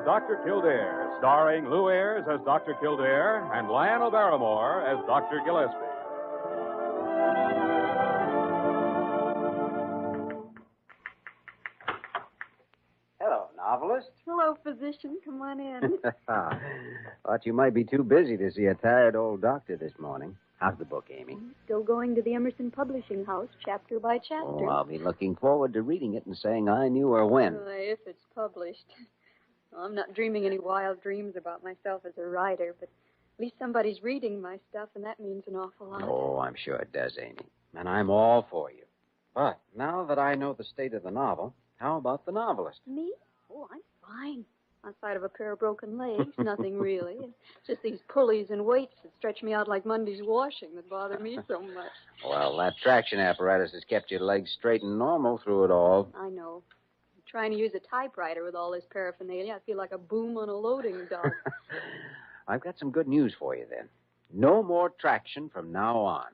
Dr. Kildare, starring Lou Ayres as Dr. Kildare and Lionel Barrymore as Dr. Gillespie. Novelist? Hello, physician. Come on in. Thought you might be too busy to see a tired old doctor this morning. How's the book, Amy? Still going to the Emerson Publishing House, chapter by chapter. Oh, I'll be looking forward to reading it and saying I knew her when. If it's published. Well, I'm not dreaming any wild dreams about myself as a writer, but at least somebody's reading my stuff, and that means an awful lot. Oh, I'm sure it does, Amy. And I'm all for you. But now that I know the state of the novel, how about the novelist? Me? Oh, I'm fine. Outside of a pair of broken legs, nothing really. It's just these pulleys and weights that stretch me out like Monday's washing that bother me so much. Well, that traction apparatus has kept your legs straight and normal through it all. I know. I'm trying to use a typewriter with all this paraphernalia. I feel like a boom on a loading dock. I've got some good news for you, then. No more traction from now on.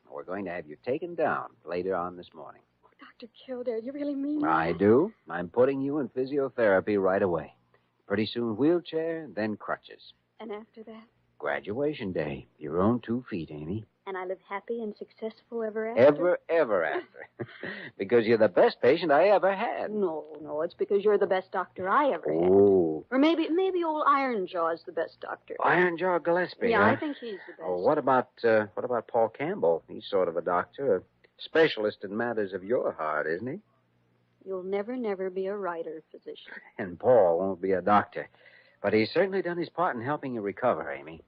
We're going to have you taken down later on this morning. Dr. Kildare, you really mean that? I do. I'm putting you in physiotherapy right away. Pretty soon wheelchair, then crutches. And after that? Graduation day. Your own 2 feet, Amy. And I live happy and successful ever after? Ever after. Because you're the best patient I ever had. No, it's because you're the best doctor I ever had. Oh. Or maybe old Ironjaw's the best doctor. Ironjaw Gillespie, Yeah, huh? I think he's the best. Oh, what about Paul Campbell? He's sort of a doctor, a specialist in matters of your heart, isn't he? You'll never be a writer, physician. And Paul won't be a doctor. But he's certainly done his part in helping you recover, Amy.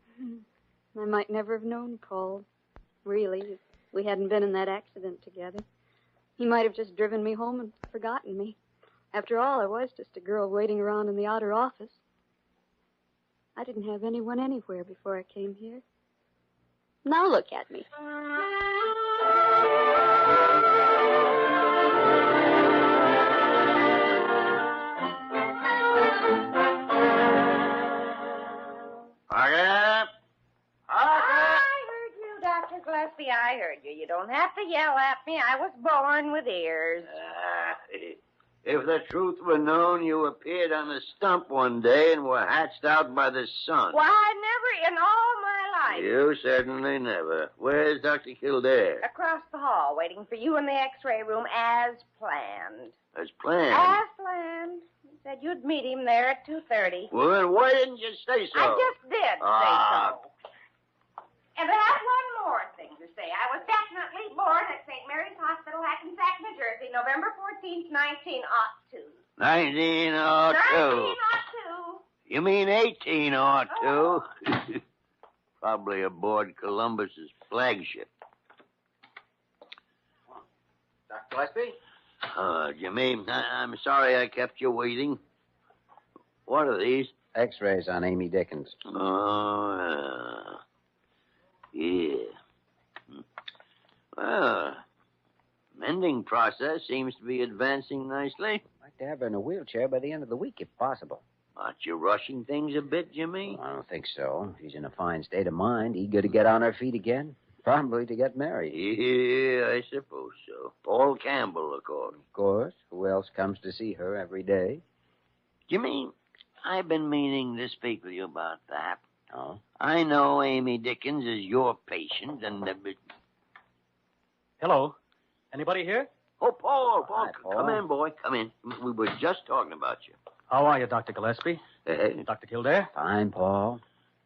I might never have known Paul. Really, if we hadn't been in that accident together. He might have just driven me home and forgotten me. After all, I was just a girl waiting around in the outer office. I didn't have anyone anywhere before I came here. Now look at me. Dr. Gillespie, I heard you. You don't have to yell at me. I was born with ears. If the truth were known, you appeared on a stump one day and were hatched out by the sun. Why, never in all my life. You certainly never. Where's Dr. Kildare? Across the hall, waiting for you in the x-ray room as planned. As planned? As planned. You said you'd meet him there at 2:30. Well, then why didn't you say so? I just did say so. And I have one more thing to say. I was definitely born at St. Mary's Hospital, Hackensack, New Jersey, November 14th, 1902. 1902. 1902. You mean 1802? Probably aboard Columbus's flagship. Dr. Gillespie? Jimmy, I'm sorry I kept you waiting. What are these? X-rays on Amy Dickens. Oh, yeah. Well, mending process seems to be advancing nicely. I'd like to have her in a wheelchair by the end of the week, if possible. Aren't you rushing things a bit, Jimmy? I don't think so. She's in a fine state of mind, eager to get on her feet again. Probably to get married. Yeah, I suppose so. Paul Campbell, of course. Of course. Who else comes to see her every day? Jimmy, I've been meaning to speak with you about that. Oh? I know Amy Dickens is your patient, and... Hello. Anybody here? Oh, Paul. Hi, Paul. Come in, boy. Come in. We were just talking about you. How are you, Dr. Gillespie? Dr. Kildare? Fine, Paul.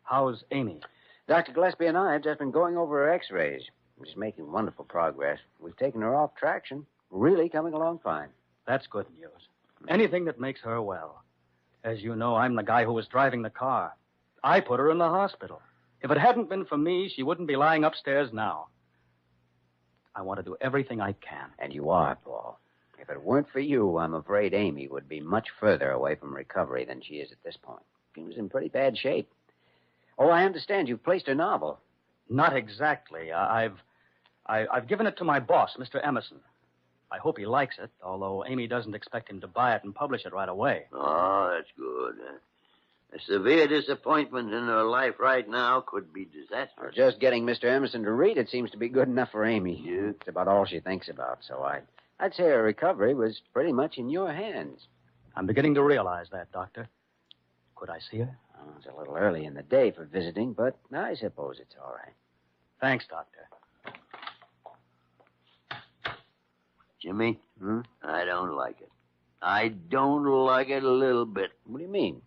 How's Amy? Dr. Gillespie and I have just been going over her x-rays. She's making wonderful progress. We've taken her off traction. Really coming along fine. That's good news. Anything that makes her well. As you know, I'm the guy who was driving the car. I put her in the hospital. If it hadn't been for me, she wouldn't be lying upstairs now. I want to do everything I can. And you are, Paul. If it weren't for you, I'm afraid Amy would be much further away from recovery than she is at this point. She was in pretty bad shape. Oh, I understand you've placed her novel. Not exactly. I've given it to my boss, Mr. Emerson. I hope he likes it, although Amy doesn't expect him to buy it and publish it right away. Oh, that's good. A severe disappointment in her life right now could be disastrous. Just getting Mr. Emerson to read it seems to be good enough for Amy. Yeah. It's about all she thinks about, so I'd say her recovery was pretty much in your hands. I'm beginning to realize that, Doctor. Could I see her? Oh, it's a little early in the day for visiting, but I suppose it's all right. Thanks, Doctor. Jimmy, I don't like it. I don't like it a little bit. What do you mean?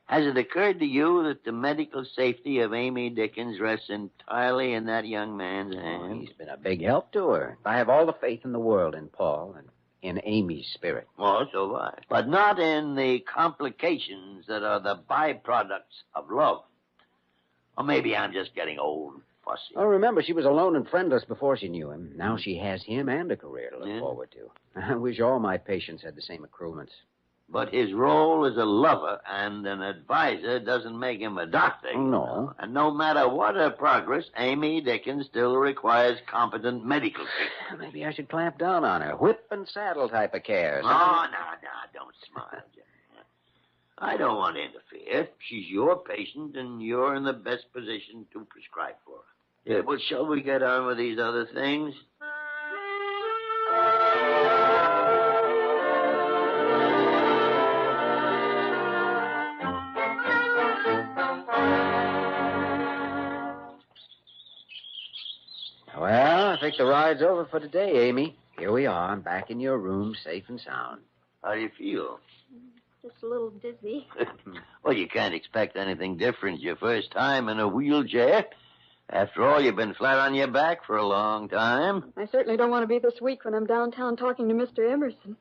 Has it occurred to you that the medical safety of Amy Dickens rests entirely in that young man's hands? He's been a big help to her. I have all the faith in the world in Paul and in Amy's spirit. Oh, so have I. But not in the complications that are the byproducts of love. Or maybe I'm just getting old and fussy. Oh, remember, she was alone and friendless before she knew him. Now she has him and a career to look forward to. I wish all my patients had the same accruements. But his role as a lover and an advisor doesn't make him a doctor. No. And no matter what her progress, Amy Dickens still requires competent medical treatment. Maybe I should clamp down on her. Whip and saddle type of care. No, don't smile, Jimmy. I don't want to interfere. She's your patient, and you're in the best position to prescribe for her. Yeah, well, shall we get on with these other things? Well, I think the ride's over for today, Amy. Here we are. I'm back in your room, safe and sound. How do you feel? Just a little dizzy. Well, you can't expect anything different your first time in a wheelchair. After all, you've been flat on your back for a long time. I certainly don't want to be this weak when I'm downtown talking to Mr. Emerson.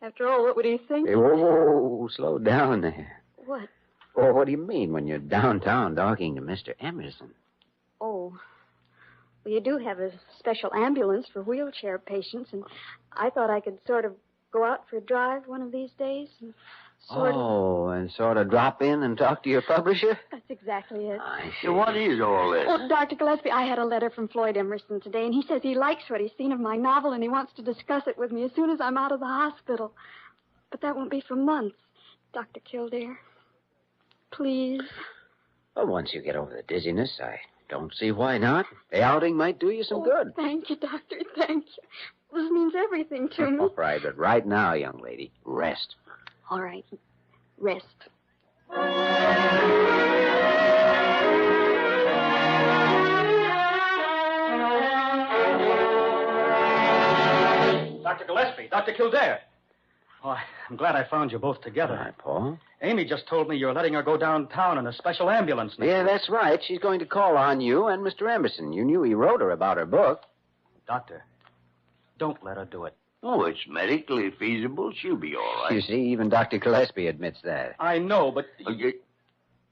After all, what would he think? Hey, whoa, slow down there. What? Oh, what do you mean when you're downtown talking to Mr. Emerson? Oh. Well, you do have a special ambulance for wheelchair patients, and I thought I could sort of go out for a drive one of these days and and sort of drop in and talk to your publisher? That's exactly it. I see. So what is all this? Well, Dr. Gillespie, I had a letter from Floyd Emerson today, and he says he likes what he's seen of my novel, and he wants to discuss it with me as soon as I'm out of the hospital. But that won't be for months. Dr. Kildare, please. Well, once you get over the dizziness, I don't see why not. The outing might do you some good. Thank you, Doctor. Thank you. This means everything to me. All right, but right now, young lady, rest. All right. Rest. Dr. Gillespie, Dr. Kildare. Oh, I'm glad I found you both together. All right, Paul. Amy just told me you're letting her go downtown in a special ambulance now. Yeah, that's right. She's going to call on you and Mr. Emerson. You knew he wrote her about her book. Doctor, don't let her do it. Oh, it's medically feasible. She'll be all right. You see, even Dr. Gillespie admits that. I know, but...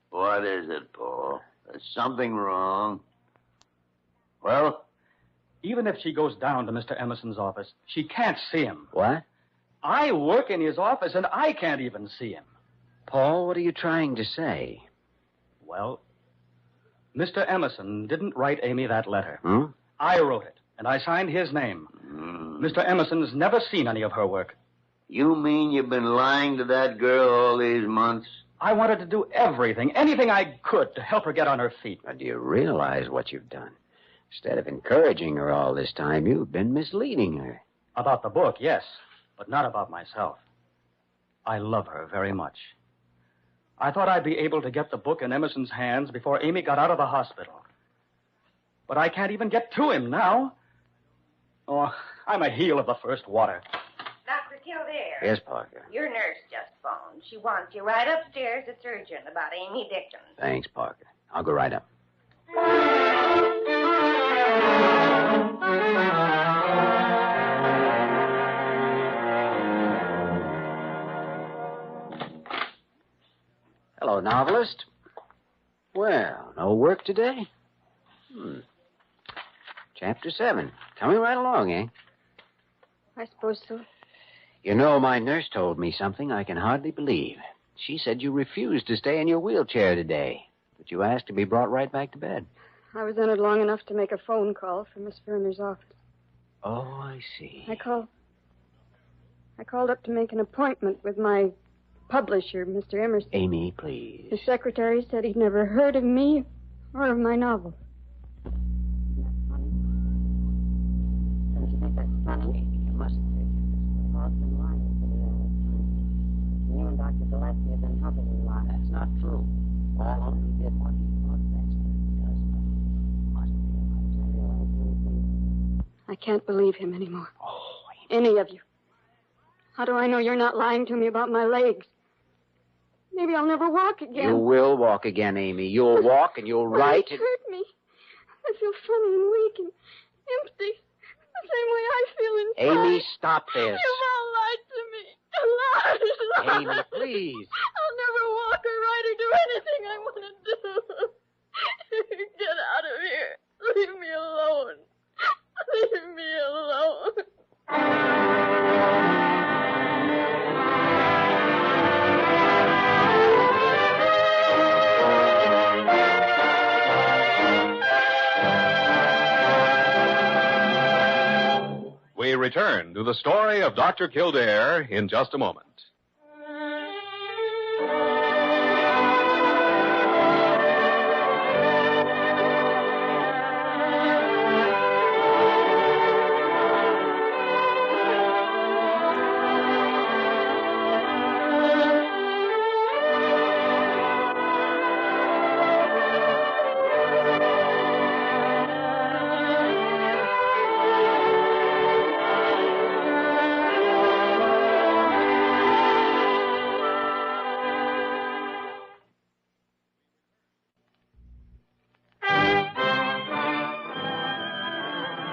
What is it, Paul? There's something wrong. Well? Even if she goes down to Mr. Emerson's office, she can't see him. What? I work in his office, and I can't even see him. Paul, what are you trying to say? Well, Mr. Emerson didn't write Amy that letter. Hmm? I wrote it, and I signed his name. Mr. Emerson's never seen any of her work. You mean you've been lying to that girl all these months? I wanted to do everything, anything I could to help her get on her feet. Now, do you realize what you've done? Instead of encouraging her all this time, you've been misleading her. About the book, yes, but not about myself. I love her very much. I thought I'd be able to get the book in Emerson's hands before Amy got out of the hospital. But I can't even get to him now. Oh, I'm a heel of the first water. Dr. Kildare. Yes, Parker. Your nurse just phoned. She wants you right upstairs. It's urgent about Amy Dickens. Thanks, Parker. I'll go right up. Hello, novelist. Well, no work today? Chapter 7. Coming right along, eh? I suppose so. You know, my nurse told me something I can hardly believe. She said you refused to stay in your wheelchair today, but you asked to be brought right back to bed. I was in it long enough to make a phone call from Miss Verner's office. Oh, I see. I called up to make an appointment with my publisher, Mr. Emerson. Amy, please. The secretary said he'd never heard of me or of my novel. Don't you think that's funny? You mustn't take it. Paul's been lying to me all the time. You and Dr. Gillespie have been helping me a lot. That's not true. Paul only did what he thought best. He does know. You must realize. I realize anything. I can't believe him anymore. Oh, Any of you. How do I know you're not lying to me about my legs? Maybe I'll never walk again. You will walk again, Amy. You'll walk and you'll write. It hurt me. I feel funny and weak and empty. The same way I feel inside. Amy, stop this. You've all lied to me. Lies. Amy, please. I'll never walk or write or do anything I want to do. Get out of here. Leave me alone. Leave me alone. We return to the story of Dr. Kildare in just a moment.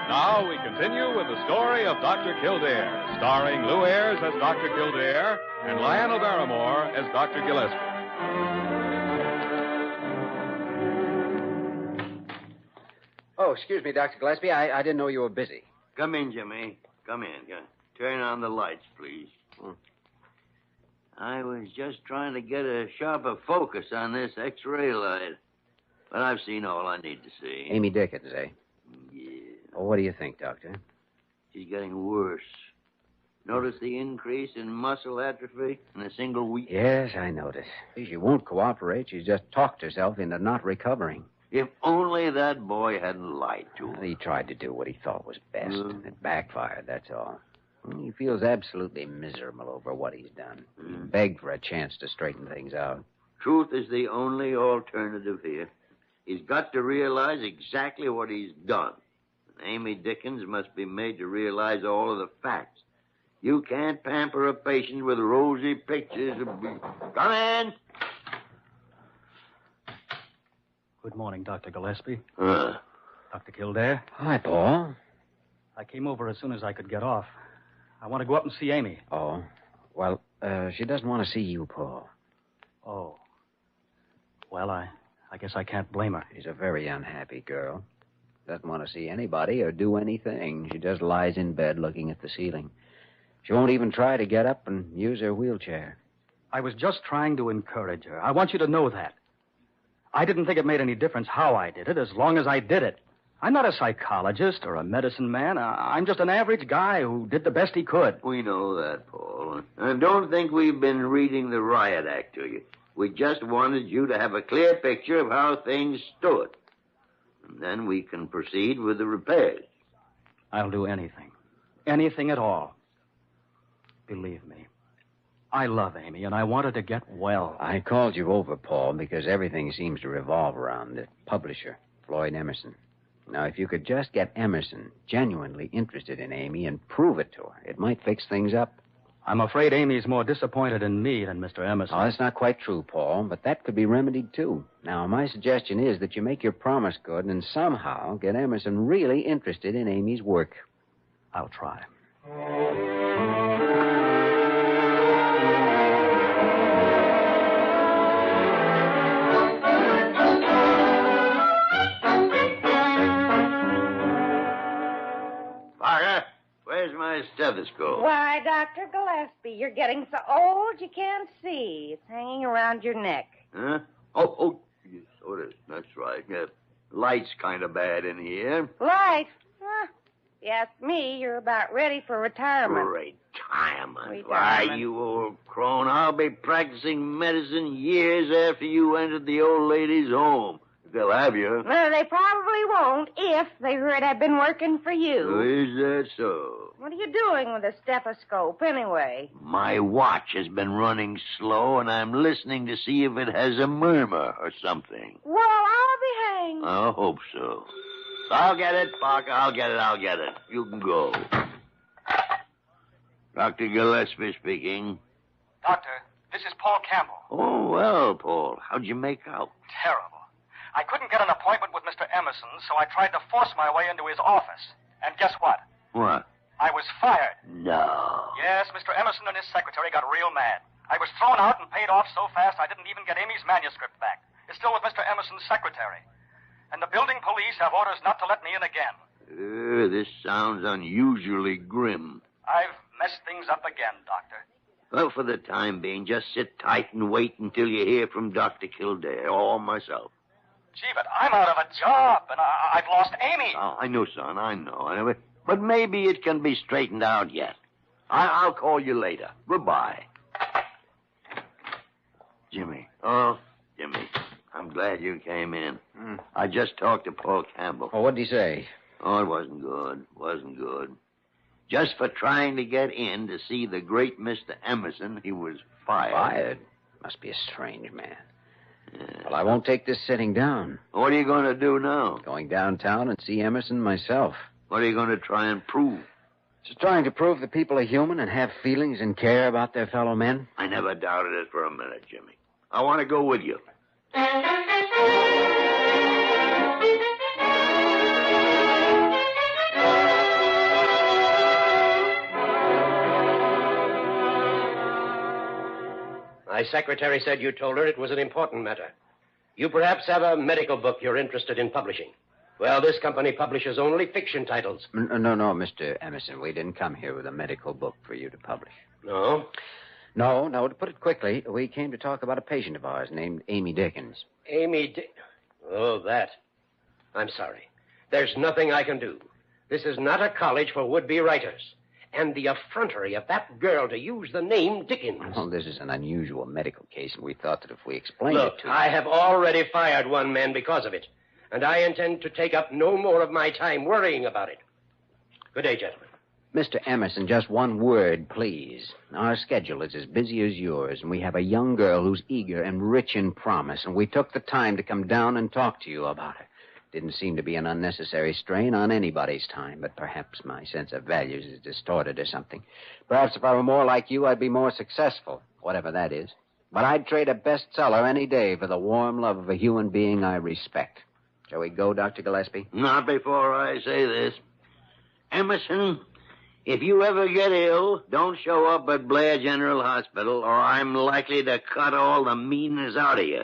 Now we continue with the story of Dr. Kildare, starring Lou Ayres as Dr. Kildare and Lionel Barrymore as Dr. Gillespie. Oh, excuse me, Dr. Gillespie. I didn't know you were busy. Come in, Jimmy. Come in. Turn on the lights, please. I was just trying to get a sharper focus on this X-ray light. But I've seen all I need to see. Amy Dickens, eh? Yeah. Oh, what do you think, Doctor? She's getting worse. Notice the increase in muscle atrophy in a single week? Yes, I noticed. She won't cooperate. She's just talked herself into not recovering. If only that boy hadn't lied to her. He tried to do what he thought was best. It backfired, that's all. He feels absolutely miserable over what he's done. He begged for a chance to straighten things out. Truth is the only alternative here. He's got to realize exactly what he's done. And Amy Dickens must be made to realize all of the facts. You can't pamper a patient with rosy pictures of... Come in! Good morning, Dr. Gillespie. Dr. Kildare. Hi, Paul. I came over as soon as I could get off. I want to go up and see Amy. Oh, well, she doesn't want to see you, Paul. Oh. Well, I guess I can't blame her. She's a very unhappy girl. Doesn't want to see anybody or do anything. She just lies in bed looking at the ceiling. She won't even try to get up and use her wheelchair. I was just trying to encourage her. I want you to know that. I didn't think it made any difference how I did it, as long as I did it. I'm not a psychologist or a medicine man. I'm just an average guy who did the best he could. We know that, Paul. And don't think we've been reading the riot act to you. We just wanted you to have a clear picture of how things stood. And then we can proceed with the repairs. I'll do anything. Anything at all. Believe me. I love Amy, and I want her to get well. I called you over, Paul, because everything seems to revolve around the publisher, Floyd Emerson. Now, if you could just get Emerson genuinely interested in Amy and prove it to her, it might fix things up. I'm afraid Amy's more disappointed in me than Mr. Emerson. Oh, that's not quite true, Paul, but that could be remedied, too. Now, my suggestion is that you make your promise good and somehow get Emerson really interested in Amy's work. I'll try. Where's my stethoscope? Why, Dr. Gillespie, you're getting so old you can't see. It's hanging around your neck. Huh? Oh, yes, so it is. That's right. Light's kind of bad in here. Light? Huh. If you ask me, you're about ready for retirement. Retirement? Why, you old crone, I'll be practicing medicine years after you entered the old lady's home. They'll have you. No, they probably won't if they heard I've been working for you. Is that so? What are you doing with a stethoscope, anyway? My watch has been running slow, and I'm listening to see if it has a murmur or something. Well, I'll be hanged. I hope so. I'll get it, Parker. I'll get it. You can go. Dr. Gillespie speaking. Doctor, this is Paul Campbell. Oh, well, Paul. How'd you make out? Terrible. I couldn't get an appointment with Mr. Emerson, so I tried to force my way into his office. And guess what? What? I was fired. No. Yes, Mr. Emerson and his secretary got real mad. I was thrown out and paid off so fast I didn't even get Amy's manuscript back. It's still with Mr. Emerson's secretary. And the building police have orders not to let me in again. This sounds unusually grim. I've messed things up again, Doctor. Well, for the time being, just sit tight and wait until you hear from Dr. Kildare or myself. Gee, but I'm out of a job, and I've lost Amy. Oh, I know, son, I know. But maybe it can be straightened out yet. I'll call you later. Goodbye. Jimmy. Oh, Jimmy, I'm glad you came in. I just talked to Paul Campbell. Oh, what'd he say? Oh, it wasn't good. Just for trying to get in to see the great Mr. Emerson, he was fired. Fired? Must be a strange man. Yeah. Well, I won't take this sitting down. What are you going to do now? Going downtown and see Emerson myself. What are you going to try and prove? Just trying to prove that people are human and have feelings and care about their fellow men. I never doubted it for a minute, Jimmy. I want to go with you. My secretary said you told her it was an important matter. You perhaps have a medical book you're interested in publishing. Well, this company publishes only fiction titles. No, Mr. Emerson. We didn't come here with a medical book for you to publish. No? No. To put it quickly, we came to talk about a patient of ours named Amy Dickens. Oh, that. I'm sorry. There's nothing I can do. This is not a college for would-be writers. And the effrontery of that girl to use the name Dickens. Well, this is an unusual medical case, and we thought that if we explained Look, it to you... I have already fired one man because of it. And I intend to take up no more of my time worrying about it. Good day, gentlemen. Mr. Emerson, just one word, please. Our schedule is as busy as yours, and we have a young girl who's eager and rich in promise, and we took the time to come down and talk to you about her. Didn't seem to be an unnecessary strain on anybody's time, but perhaps my sense of values is distorted or something. Perhaps if I were more like you, I'd be more successful, whatever that is. But I'd trade a bestseller any day for the warm love of a human being I respect. Shall we go, Dr. Gillespie? Not before I say this. Emerson, if you ever get ill, don't show up at Blair General Hospital, or I'm likely to cut all the meanness out of you,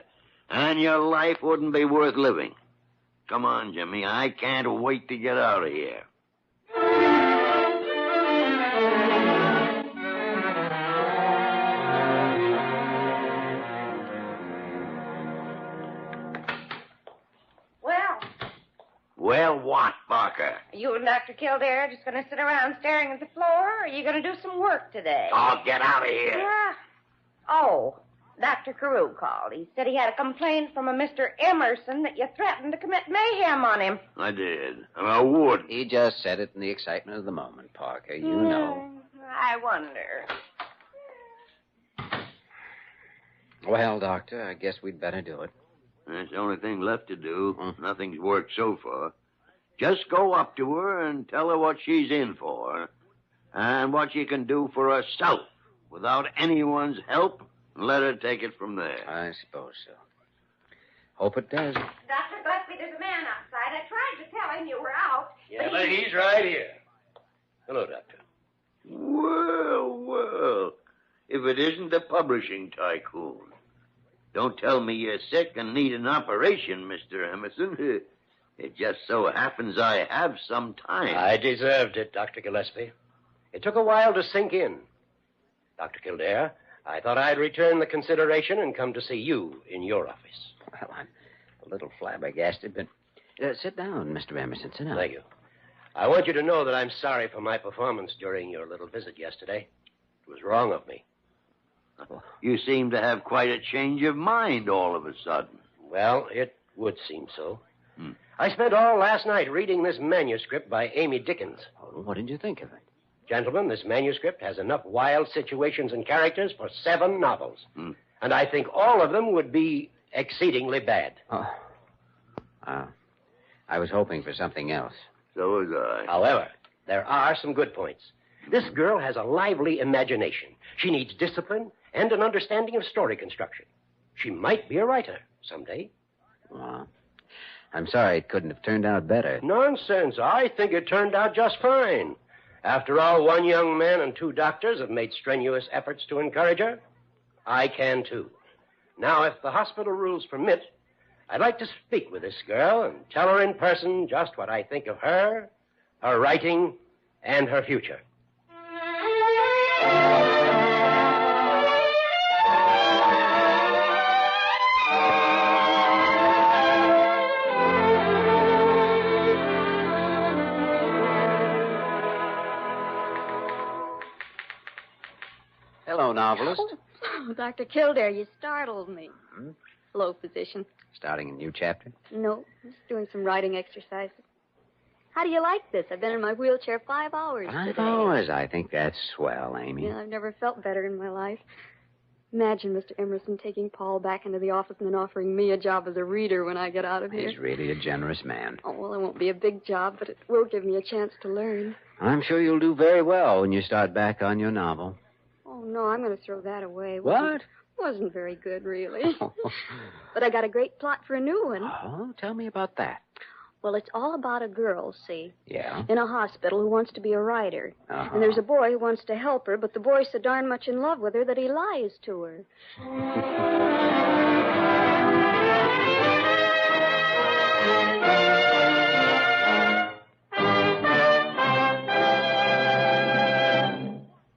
and your life wouldn't be worth living. Come on, Jimmy. I can't wait to get out of here. Well, what, Barker? Are you and Dr. Kildare just going to sit around staring at the floor, or are you going to do some work today? Oh, get out of here. Yeah. Oh, Dr. Carew called. He said he had a complaint from a Mr. Emerson that you threatened to commit mayhem on him. I did. And I would. He just said it in the excitement of the moment, Parker. You know. I wonder. Well, Doctor, I guess we'd better do it. That's the only thing left to do. Nothing's worked so far. Just go up to her and tell her what she's in for and what she can do for herself without anyone's help, and let her take it from there. I suppose so. Hope it does. Dr. Gillespie, there's a man outside. I tried to tell him you were out. Yeah, but he's right here. Hello, Doctor. Well, if it isn't the publishing tycoon. Don't tell me you're sick and need an operation, Mr. Emerson. It just so happens I have some time. I deserved it, Dr. Gillespie. It took a while to sink in. Dr. Kildare, I thought I'd return the consideration and come to see you in your office. Well, I'm a little flabbergasted, but sit down, Mr. Emerson. Sit down. Thank you. I want you to know that I'm sorry for my performance during your little visit yesterday. It was wrong of me. You seem to have quite a change of mind all of a sudden. Well, it would seem so. I spent all last night reading this manuscript by Amy Dickens. Oh, what did you think of it? Gentlemen, this manuscript has enough wild situations and characters for 7 novels. And I think all of them would be exceedingly bad. I was hoping for something else. So was I. However, there are some good points. This girl has a lively imagination. She needs discipline and an understanding of story construction. She might be a writer someday. Well, I'm sorry it couldn't have turned out better. Nonsense. I think it turned out just fine. After all, one young man and 2 doctors have made strenuous efforts to encourage her. I can, too. Now, if the hospital rules permit, I'd like to speak with this girl and tell her in person just what I think of her, her writing, and her future. Hello, novelist. Oh, Dr. Kildare, you startled me. Hmm? Hello, physician. Starting a new chapter? No, just doing some writing exercises. How do you like this? I've been in my wheelchair 5 hours today. 5 hours? I think that's swell, Amy. Yeah, I've never felt better in my life. Imagine Mr. Emerson taking Paul back into the office and then offering me a job as a reader when I get out of here. He's really a generous man. Oh, well, it won't be a big job, but it will give me a chance to learn. I'm sure you'll do very well when you start back on your novel. Oh, no, I'm going to throw that away. What? Wasn't very good, really. But I got a great plot for a new one. Oh, tell me about that. Well, it's all about a girl, see? Yeah? In a hospital who wants to be a writer. Uh-huh. And there's a boy who wants to help her, but the boy's so darn much in love with her that he lies to her.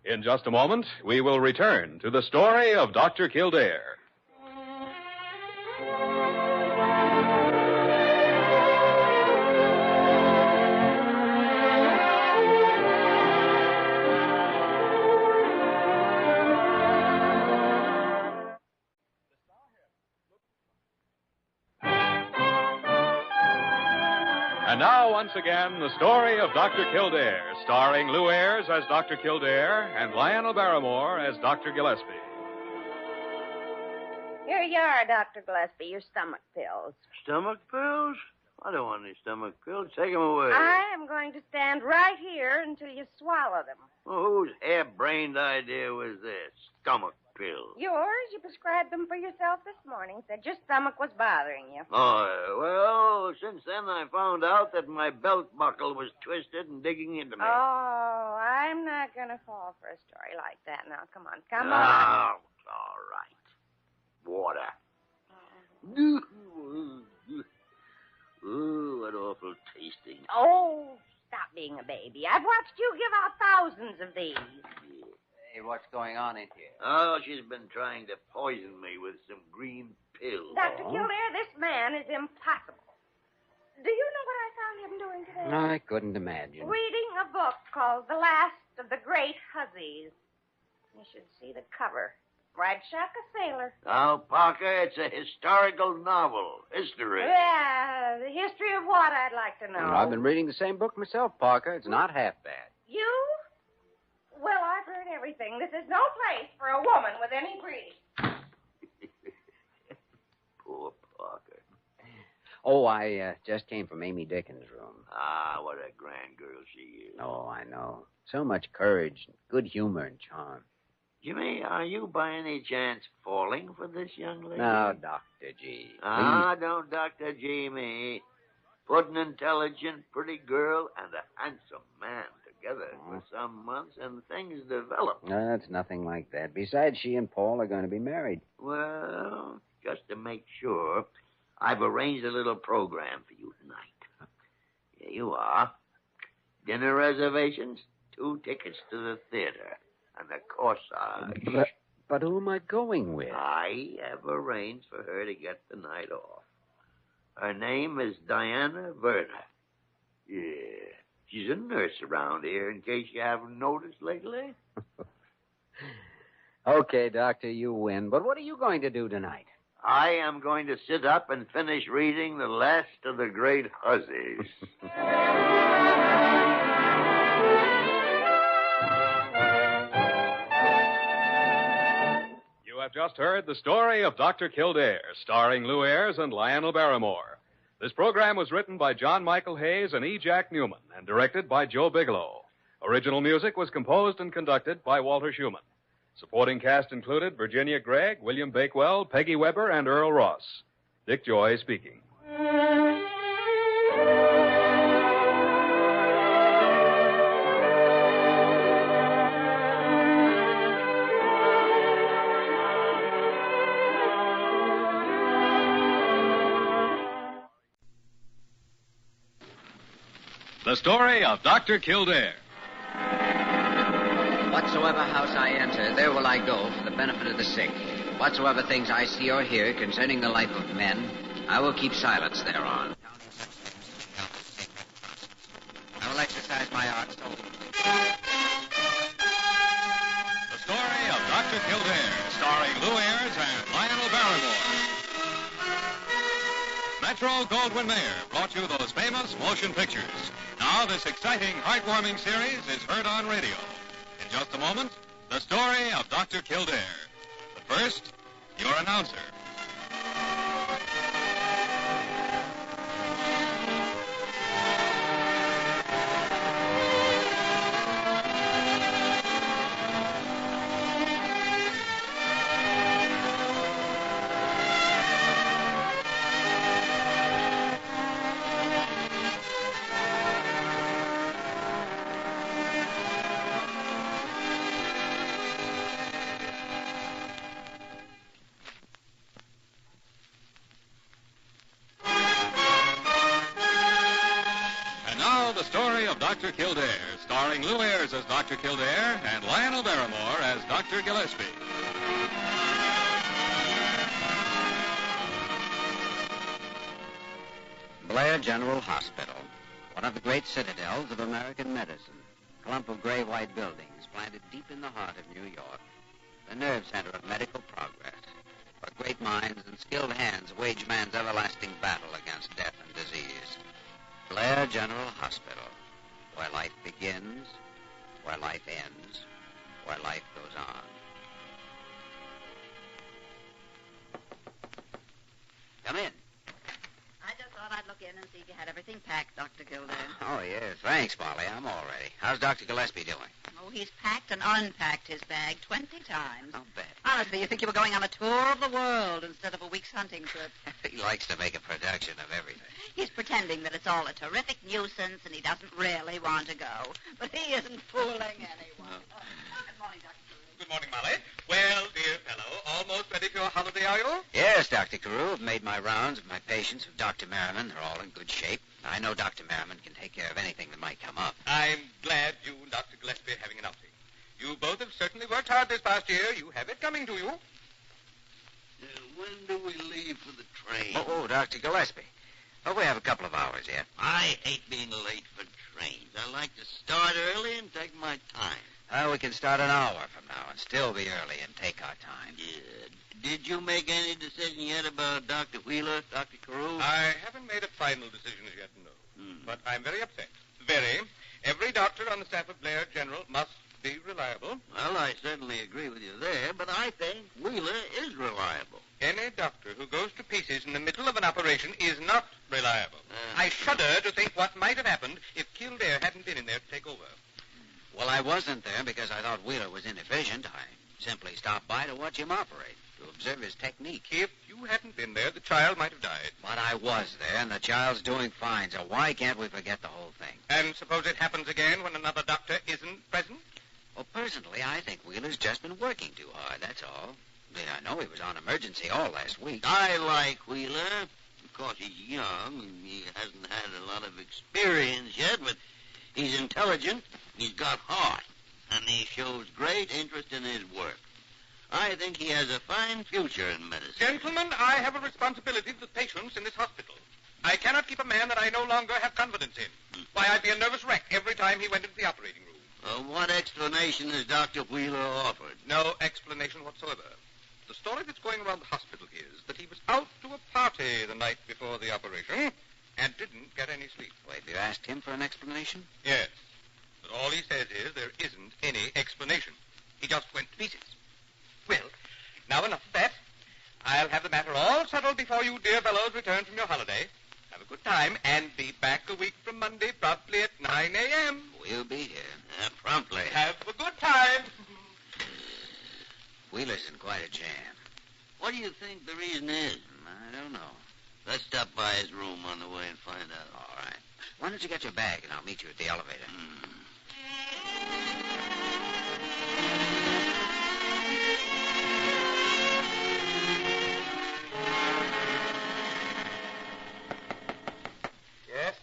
In just a moment, we will return to the story of Dr. Kildare. And now, once again, the story of Dr. Kildare, starring Lou Ayres as Dr. Kildare and Lionel Barrymore as Dr. Gillespie. Here you are, Dr. Gillespie, your stomach pills. Stomach pills? I don't want any stomach pills. Take them away. I am going to stand right here until you swallow them. Well, whose harebrained idea was this? Stomach pills. Yours? You prescribed them for yourself this morning. Said your stomach was bothering you. Oh, well, since then I found out that my belt buckle was twisted and digging into me. Oh, I'm not going to fall for a story like that. Now, come on. Come on. Oh, all right. Water. Ooh, what awful tasting. Oh, stop being a baby. I've watched you give out thousands of these. Hey, what's going on in here? Oh, she's been trying to poison me with some green pills. Dr. Kildare, this man is impossible. Do you know what I found him doing today? I couldn't imagine. Reading a book called The Last of the Great Hussies. You should see the cover. Bradshaw a sailor. Now, Parker, it's a historical novel. History. Yeah, the history of what, I'd like to know. Well, I've been reading the same book myself, Parker. It's not half bad. You? Well, I've heard everything. This is no place for a woman with any breeding. Poor Parker. Oh, I just came from Amy Dickens' room. Ah, what a grand girl she is. Oh, I know. So much courage, good humor, and charm. Jimmy, are you by any chance falling for this young lady? No, Dr. G. Ah, don't Dr. G me. Put an intelligent, pretty girl and a handsome man together for some months, and things develop. No, that's nothing like that. Besides, she and Paul are going to be married. Well, just to make sure, I've arranged a little program for you tonight. Here you are. Dinner reservations, 2 tickets to the theater, and a corsage. But who am I going with? I have arranged for her to get the night off. Her name is Diana Verner. Yeah, she's a nurse around here, in case you haven't noticed lately. Okay, Doctor, you win. But what are you going to do tonight? I am going to sit up and finish reading The Last of the Great Hussies. You have just heard the story of Dr. Kildare, starring Lou Ayres and Lionel Barrymore. This program was written by John Michael Hayes and E. Jack Newman and directed by Joe Bigelow. Original music was composed and conducted by Walter Schumann. Supporting cast included Virginia Gregg, William Bakewell, Peggy Weber, and Earl Ross. Dick Joy speaking. The story of Dr. Kildare. Whatsoever house I enter, there will I go for the benefit of the sick. Whatsoever things I see or hear concerning the life of men, I will keep silence thereon. I will exercise my art so... The story of Dr. Kildare, starring Lou Ayres and Lionel Barrymore. Metro-Goldwyn-Mayer brought you those famous motion pictures. Now this exciting, heartwarming series is heard on radio. In just a moment, the story of Dr. Kildare. But first, your announcer. The story of Dr. Kildare, starring Lou Ayres as Dr. Kildare and Lionel Barrymore as Dr. Gillespie. Blair General Hospital, one of the great citadels of American medicine. A clump of gray-white buildings planted deep in the heart of New York. The nerve center of medical progress, where great minds and skilled hands wage man's everlasting battle against death and disease. Blair General Hospital, where life begins, where life ends, where life goes on. Come in. I just thought I'd look in and see if you had everything packed, Dr. Kildare. Oh, yes. Thanks, Molly. I'm all ready. How's Dr. Gillespie doing? Oh, he's packed and unpacked his bag 20 times. I'll bet. Honestly, you think you were going on a tour of the world instead of a week's hunting trip. He likes to make a production of everything. He's pretending that it's all a terrific nuisance and he doesn't really want to go. But he isn't fooling anyone. Good morning, Dr. Carew. Good morning, Molly. Well, dear fellow, almost ready for your holiday, are you? Yes, Dr. Carew. I've made my rounds with my patients with Dr. Merriman. They're all in good shape. I know Dr. Merriman can take care of anything that might come up. I'm glad you and Dr. Gillespie are having an outing. You both have certainly worked hard this past year. You have it coming to you. When do we leave for the train? Oh, Dr. Gillespie. Oh, we have a couple of hours yet. I hate being late for trains. I like to start early and take my time. We can start an hour from now and still be early and take our time. Did you make any decision yet about Dr. Wheeler, Dr. Carew? I haven't made a final decision as yet, no. But I'm very upset. Very. Every doctor on the staff of Blair General must be reliable. Well, I certainly agree with you there, but I think Wheeler is reliable. Any doctor who goes to pieces in the middle of an operation is not reliable. I shudder to think what might have happened if Kildare hadn't been in there to take over. Well, I wasn't there because I thought Wheeler was inefficient. I simply stopped by to watch him operate, to observe his technique. If you hadn't been there, the child might have died. But I was there, and the child's doing fine, so why can't we forget the whole thing? And suppose it happens again when another doctor isn't present? Well, personally, I think Wheeler's just been working too hard, that's all. I know he was on emergency all last week. I like Wheeler. Of course, he's young, and he hasn't had a lot of experience yet, but he's intelligent, he's got heart, and he shows great interest in his work. I think he has a fine future in medicine. Gentlemen, I have a responsibility to the patients in this hospital. I cannot keep a man that I no longer have confidence in. Why, I'd be a nervous wreck every time he went into the operating room. What explanation has Dr. Wheeler offered? No explanation whatsoever. The story that's going around the hospital is that he was out to a party the night before the operation and didn't get any sleep. Wait, you asked him for an explanation? Yes. But all he says is there isn't any explanation. He just went to pieces. Well, now enough of that. I'll have the matter all settled before you dear fellows return from your holiday. Have a good time and be back a week from Monday promptly at 9 a.m. We'll be here. What do you think the reason is? I don't know. Let's stop by his room on the way and find out. All right. Why don't you get your bag and I'll meet you at the elevator? Yes?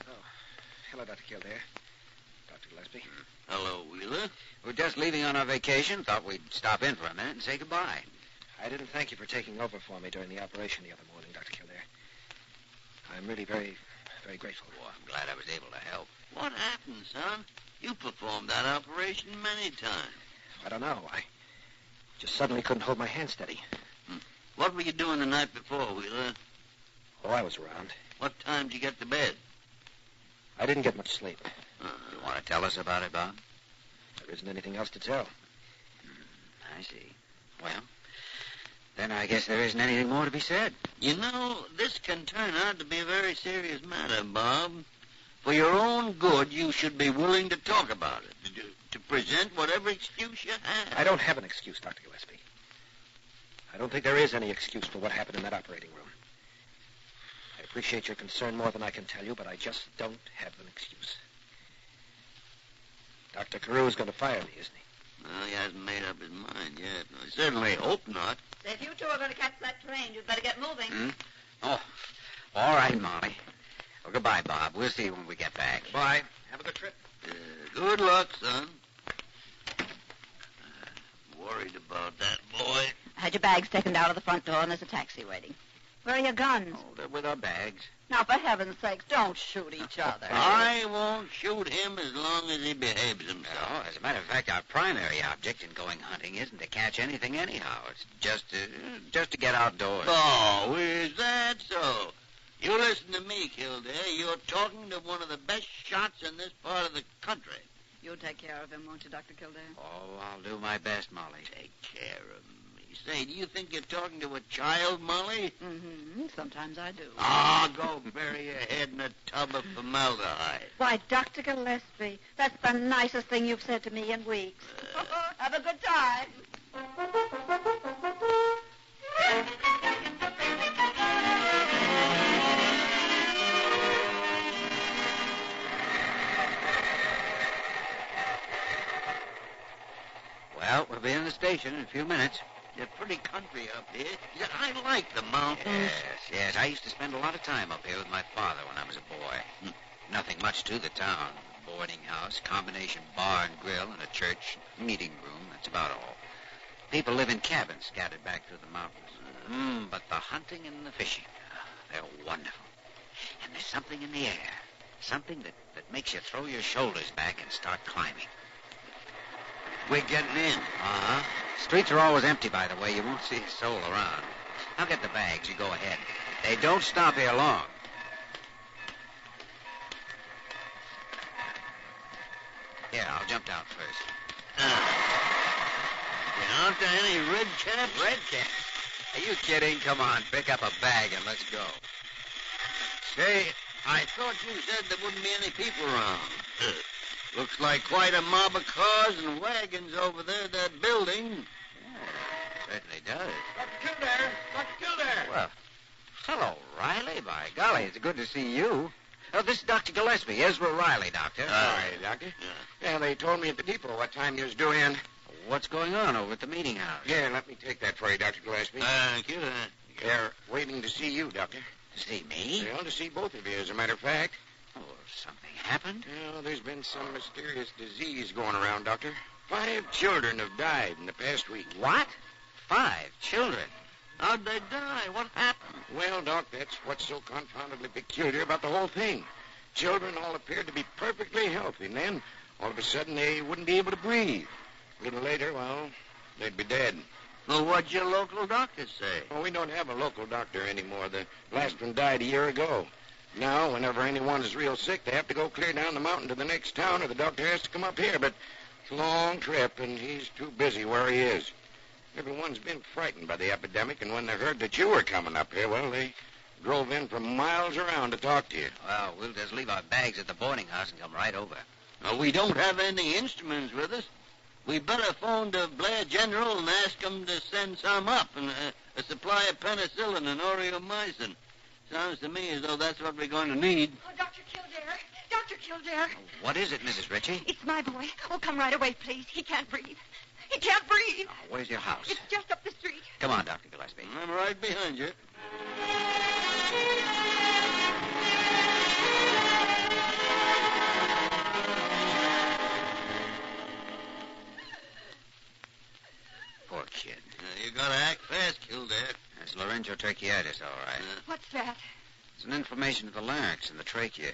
Oh, hello, Dr. Kildare. Dr. Gillespie. Hello, Wheeler. We're just leaving on our vacation. Thought we'd stop in for a minute and say goodbye. I didn't thank you for taking over for me during the operation the other morning, Dr. Kildare. I'm really very, very grateful. Oh, I'm glad I was able to help. What happened, son? You performed that operation many times. I don't know. I just suddenly couldn't hold my hand steady. What were you doing the night before, Wheeler? Oh, I was around. What time did you get to bed? I didn't get much sleep. You want to tell us about it, Bob? There isn't anything else to tell. I see. Well, then I guess there isn't anything more to be said. You know, this can turn out to be a very serious matter, Bob. For your own good, you should be willing to talk about it, to present whatever excuse you have. I don't have an excuse, Dr. Gillespie. I don't think there is any excuse for what happened in that operating room. I appreciate your concern more than I can tell you, but I just don't have an excuse. Dr. Carew is going to fire me, isn't he? Well, he hasn't made up his mind yet. I certainly hope not. If you two are going to catch that train, you'd better get moving. Oh, all right, Molly. Well, goodbye, Bob. We'll see you when we get back. Bye. Have a good trip. Good luck, son. Worried about that boy. I had your bags taken out of the front door, and there's a taxi waiting. Where are your guns? Oh, they're with our bags. Now, for heaven's sakes, don't shoot each other. I won't shoot him as long as he behaves himself. No, as a matter of fact, our primary object in going hunting isn't to catch anything anyhow. It's just to get outdoors. Oh, is that so? You listen to me, Kildare. You're talking to one of the best shots in this part of the country. You'll take care of him, won't you, Dr. Kildare? Oh, I'll do my best, Molly. Take care of me. Say, do you think you're talking to a child, Molly? Mm-hmm. Sometimes I do. Go bury your head in a tub of formaldehyde. Why, Dr. Gillespie, that's the nicest thing you've said to me in weeks. Have a good time. Well, we'll be in the station in a few minutes. They're pretty country up here. Yeah, I like the mountains. Yes. I used to spend a lot of time up here with my father when I was a boy. Nothing much to the town. Boarding house, combination bar and grill, and a church, meeting room. That's about all. People live in cabins scattered back through the mountains. But the hunting and the fishing, they're wonderful. And there's something in the air. Something that makes you throw your shoulders back and start climbing. We're getting in. Uh-huh. Streets are always empty, by the way. You won't see a soul around. I'll get the bags. You go ahead. They don't stop here long. Here, I'll jump down first. You aren't there any red caps? Red caps? Are you kidding? Come on, pick up a bag and let's go. Say, I thought you said there wouldn't be any people around. Looks like quite a mob of cars and wagons over there at that building. Yeah, certainly does. Dr. Kildare! Dr. Kildare! Well, hello, Riley. By golly, it's good to see you. Oh, this is Dr. Gillespie, Ezra Riley, Doctor. Hi, Doctor. Yeah, they told me at the depot what time you was due in. What's going on over at the meeting house? Yeah, let me take that for you, Dr. Gillespie. Thank you. They're waiting to see you, Doctor. To see me? Well, to see both of you, as a matter of fact. Oh, something happened? Well, there's been some mysterious disease going around, Doctor. 5 children have died in the past week. What? 5 children? How'd they die? What happened? Well, Doc, that's what's so confoundedly peculiar about the whole thing. Children all appeared to be perfectly healthy, and then, all of a sudden, they wouldn't be able to breathe. A little later, well, they'd be dead. Well, what'd your local doctor say? Well, we don't have a local doctor anymore. The last one died a year ago. Now, whenever anyone is real sick, they have to go clear down the mountain to the next town, or the doctor has to come up here. But it's a long trip, and he's too busy where he is. Everyone's been frightened by the epidemic, and when they heard that you were coming up here, well, they drove in from miles around to talk to you. Well, we'll just leave our bags at the boarding house and come right over. We don't have any instruments with us. We better phone to Blair General and ask them to send some up, and a supply of penicillin and aureomycin. Sounds to me as though that's what we're going to need. Oh, Dr. Kildare. Dr. Kildare. What is it, Mrs. Ritchie? It's my boy. Oh, come right away, please. He can't breathe. He can't breathe. Oh, where's your house? It's just up the street. Come on, Dr. Gillespie. I'm right behind you. Poor kid. You gotta act fast, Kildare. That's laryngotracheitis, all right. What's that? It's an inflammation of the larynx and the trachea.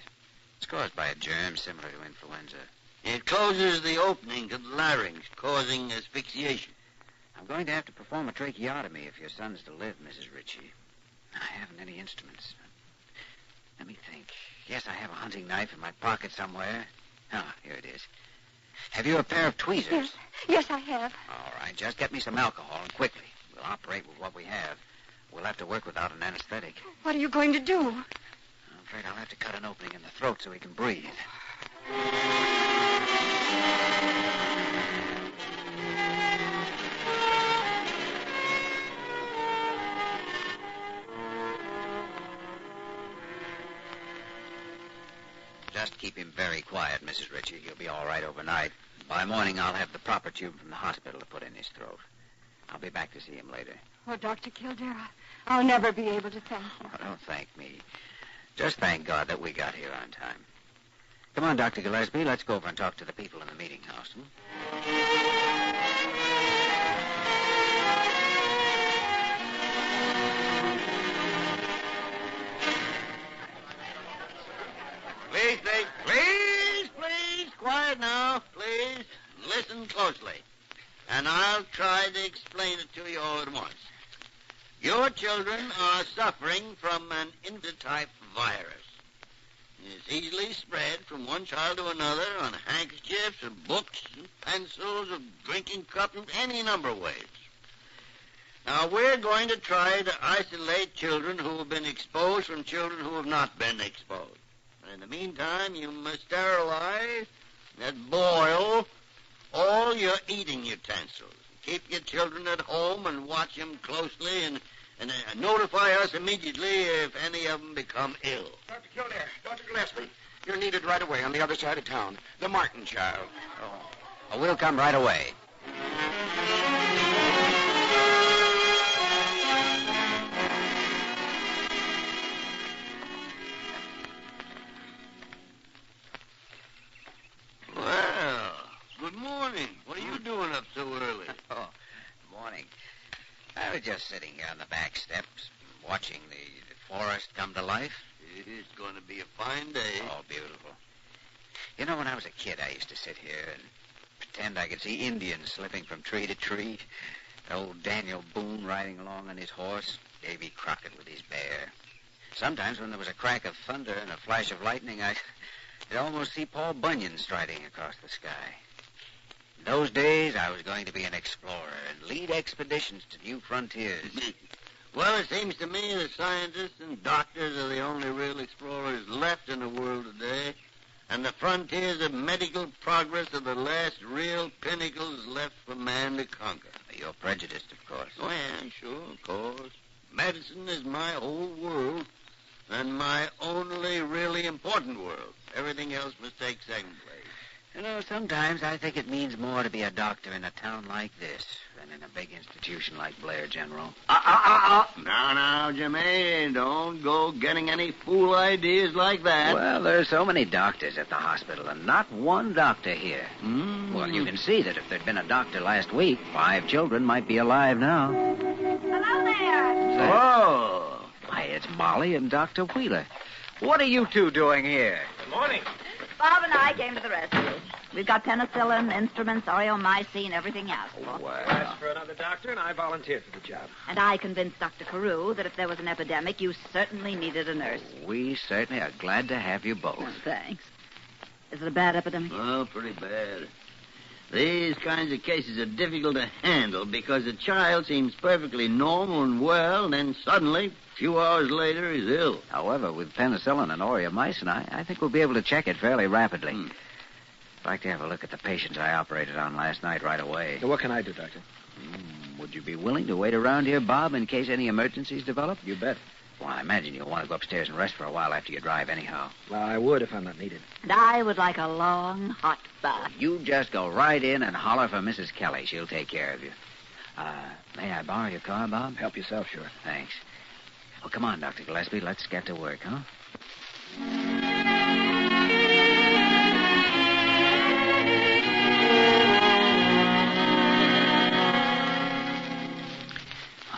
It's caused by a germ similar to influenza. It closes the opening to the larynx, causing asphyxiation. I'm going to have to perform a tracheotomy if your son's to live, Mrs. Ritchie. I haven't any instruments. Let me think. Yes, I have a hunting knife in my pocket somewhere. Oh, here it is. Have you a pair of tweezers? Yes. Yes, I have. All right, just get me some alcohol and quickly. We'll operate with what we have. We'll have to work without an anesthetic. What are you going to do? I'm afraid I'll have to cut an opening in the throat so he can breathe. Just keep him very quiet, Mrs. Ritchie. He'll be all right overnight. By morning, I'll have the proper tube from the hospital to put in his throat. I'll be back to see him later. Oh, Dr. Kildare, I'll never be able to thank you. Oh, don't thank me. Just thank God that we got here on time. Come on, Dr. Gillespie. Let's go over and talk to the people in the meeting house. Please, quiet now, please. Listen closely, and I'll try to explain it to you all at once. Your children are suffering from an intertype virus. It's easily spread from one child to another on handkerchiefs and books and pencils or drinking cups in any number of ways. Now, we're going to try to isolate children who have been exposed from children who have not been exposed. In the meantime, you must sterilize and boil all your eating utensils. Keep your children at home and watch them closely and notify us immediately if any of them become ill. Dr. Kildare, Dr. Gillespie, you're needed right away on the other side of town. The Martin child. Oh, we'll come right away. Well, good morning. What are you doing up so early? Oh, morning. I was just sitting here on the back steps, watching the forest come to life. It's going to be a fine day. Oh, beautiful. You know, when I was a kid, I used to sit here and pretend I could see Indians slipping from tree to tree. Old Daniel Boone riding along on his horse, Davy Crockett with his bear. Sometimes when there was a crack of thunder and a flash of lightning, I'd almost see Paul Bunyan striding across the sky. In those days, I was going to be an explorer and lead expeditions to new frontiers. Well, it seems to me that scientists and doctors are the only real explorers left in the world today, and the frontiers of medical progress are the last real pinnacles left for man to conquer. You're prejudiced, of course. Oh, yeah, sure, of course. Medicine is my whole world, and my only really important world. Everything else must take second place. You know, sometimes I think it means more to be a doctor in a town like this than in a big institution like Blair General. Now, Jimmy, don't go getting any fool ideas like that. Well, there's so many doctors at the hospital and not one doctor here. Well, you can see that if there'd been a doctor last week, 5 children might be alive now. Hello there. Oh. Why, it's Molly and Dr. Wheeler. What are you two doing here? Good morning. Bob and I came to the rescue. We've got penicillin, instruments, aureomycin, everything you asked for. Well. Asked for another doctor, and I volunteered for the job. And I convinced Dr. Carew that if there was an epidemic, you certainly needed a nurse. We certainly are glad to have you both. Oh, thanks. Is it a bad epidemic? Oh, pretty bad. These kinds of cases are difficult to handle because the child seems perfectly normal and well, and then suddenly, a few hours later, he's ill. However, with penicillin and aureomycin, I think we'll be able to check it fairly rapidly. I'd like to have a look at the patients I operated on last night right away. What can I do, Doctor? Would you be willing to wait around here, Bob, in case any emergencies develop? You bet. Well, I imagine you'll want to go upstairs and rest for a while after you drive anyhow. Well, I would if I'm not needed. And I would like a long, hot bath. You just go right in and holler for Mrs. Kelly. She'll take care of you. May I borrow your car, Bob? Help yourself, sure. Thanks. Well, come on, Dr. Gillespie. Let's get to work, huh?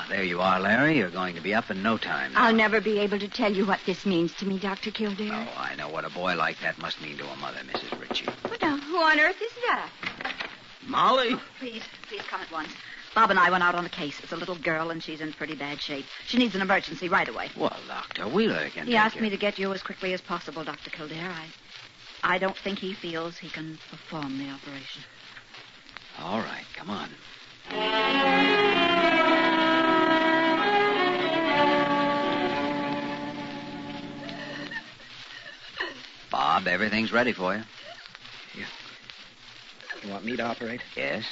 There you are, Larry. You're going to be up in no time now. I'll never be able to tell you what this means to me, Dr. Kildare. Oh, I know what a boy like that must mean to a mother, Mrs. Ritchie. But now, who on earth is that? Molly? Oh, please come at once. Bob and I went out on a case. It's a little girl, and she's in pretty bad shape. She needs an emergency right away. Well, Dr. Wheeler can He asked me to get you as quickly as possible, Dr. Kildare. I don't think he feels he can perform the operation. All right, come on. Bob, everything's ready for you. You want me to operate? Yes.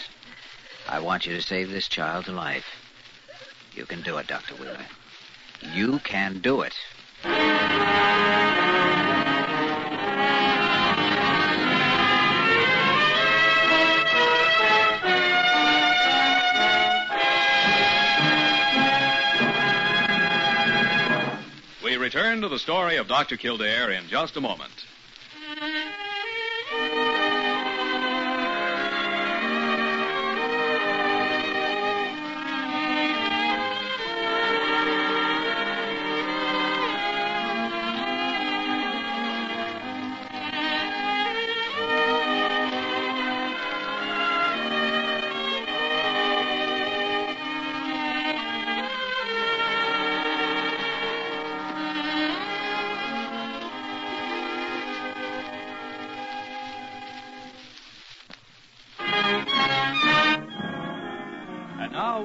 I want you to save this child to life. You can do it, Dr. Wheeler. You can do it. We return to the story of Dr. Kildare in just a moment.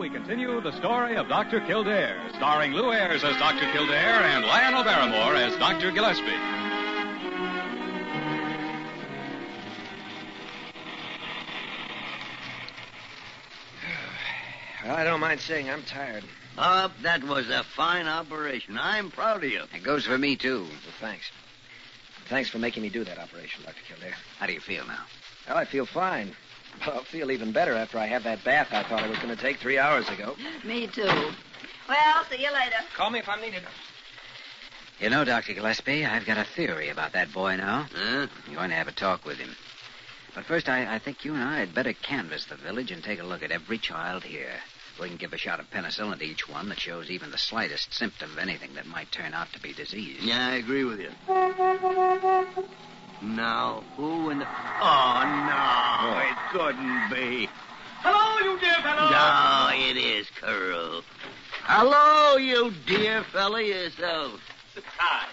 We continue the story of Dr. Kildare, starring Lou Ayres as Dr. Kildare and Lionel Barrymore as Dr. Gillespie. I don't mind saying I'm tired. That was a fine operation. I'm proud of you. It goes for me, too. Well, thanks. Thanks for making me do that operation, Dr. Kildare. How do you feel now? Well, I feel fine. But I'll feel even better after I have that bath I thought I was going to take 3 hours ago. Me, too. Well, see you later. Call me if I'm needed. You know, Dr. Gillespie, I've got a theory about that boy now. Huh? I'm going to have a talk with him. But first, I think you and I had better canvass the village and take a look at every child here. We can give a shot of penicillin to each one that shows even the slightest symptom of anything that might turn out to be disease. Yeah, I agree with you. Now, who in the... Oh, no, it couldn't be. Hello, you dear fellow. No, it is Carew. Hello, you dear fella yourself. Surprise.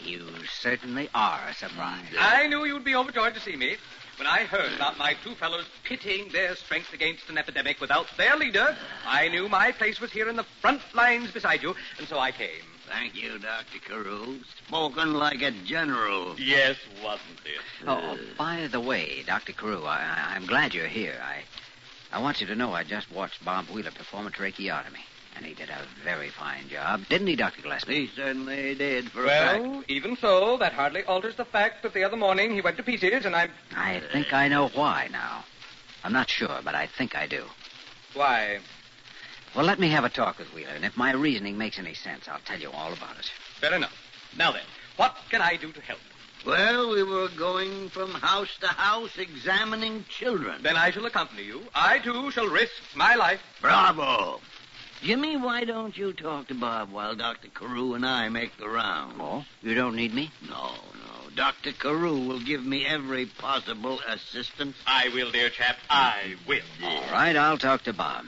You certainly are a surprise. I knew you'd be overjoyed to see me. When I heard about my two fellows pitting their strength against an epidemic without their leader, I knew my place was here in the front lines beside you, and so I came. Thank you, Dr. Carew. Spoken like a general. Yes, wasn't it? Oh, by the way, Dr. Carew, I'm glad you're here. I want you to know I just watched Bob Wheeler perform a tracheotomy. And he did a very fine job, didn't he, Dr. Gillespie? He certainly did, for a fact. Well, even so, that hardly alters the fact that the other morning he went to pieces, and I think I know why now. I'm not sure, but I think I do. Why? Well, let me have a talk with Wheeler, and if my reasoning makes any sense, I'll tell you all about it. Fair enough. Now then, what can I do to help? Well, we were going from house to house examining children. Then I shall accompany you. I, too, shall risk my life. Bravo. Jimmy, why don't you talk to Bob while Dr. Carew and I make the round? Oh, you don't need me? No. Dr. Carew will give me every possible assistance. I will, dear chap. I will. All right, I'll talk to Bob.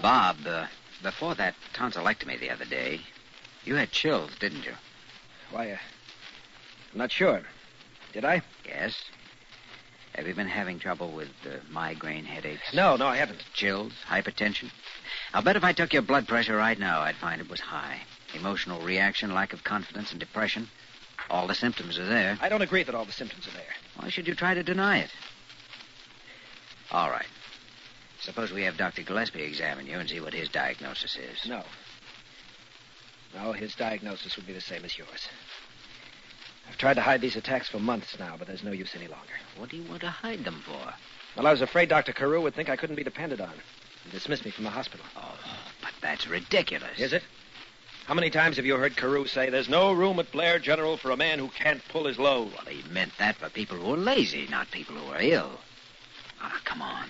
Bob, before that tonsillectomy the other day, you had chills, didn't you? Why, I'm not sure. Did I? Yes. Have you been having trouble with migraine headaches? No, I haven't. Chills? Hypertension? I'll bet if I took your blood pressure right now, I'd find it was high. Emotional reaction, lack of confidence, and depression. All the symptoms are there. I don't agree that all the symptoms are there. Why should you try to deny it? All right. Suppose we have Dr. Gillespie examine you and see what his diagnosis is. No, his diagnosis would be the same as yours. I've tried to hide these attacks for months now, but there's no use any longer. What do you want to hide them for? Well, I was afraid Dr. Carew would think I couldn't be depended on and dismiss me from the hospital. Oh, but that's ridiculous. Is it? How many times have you heard Carew say there's no room at Blair General for a man who can't pull his load? Well, he meant that for people who are lazy, not people who are ill. Ah, come on.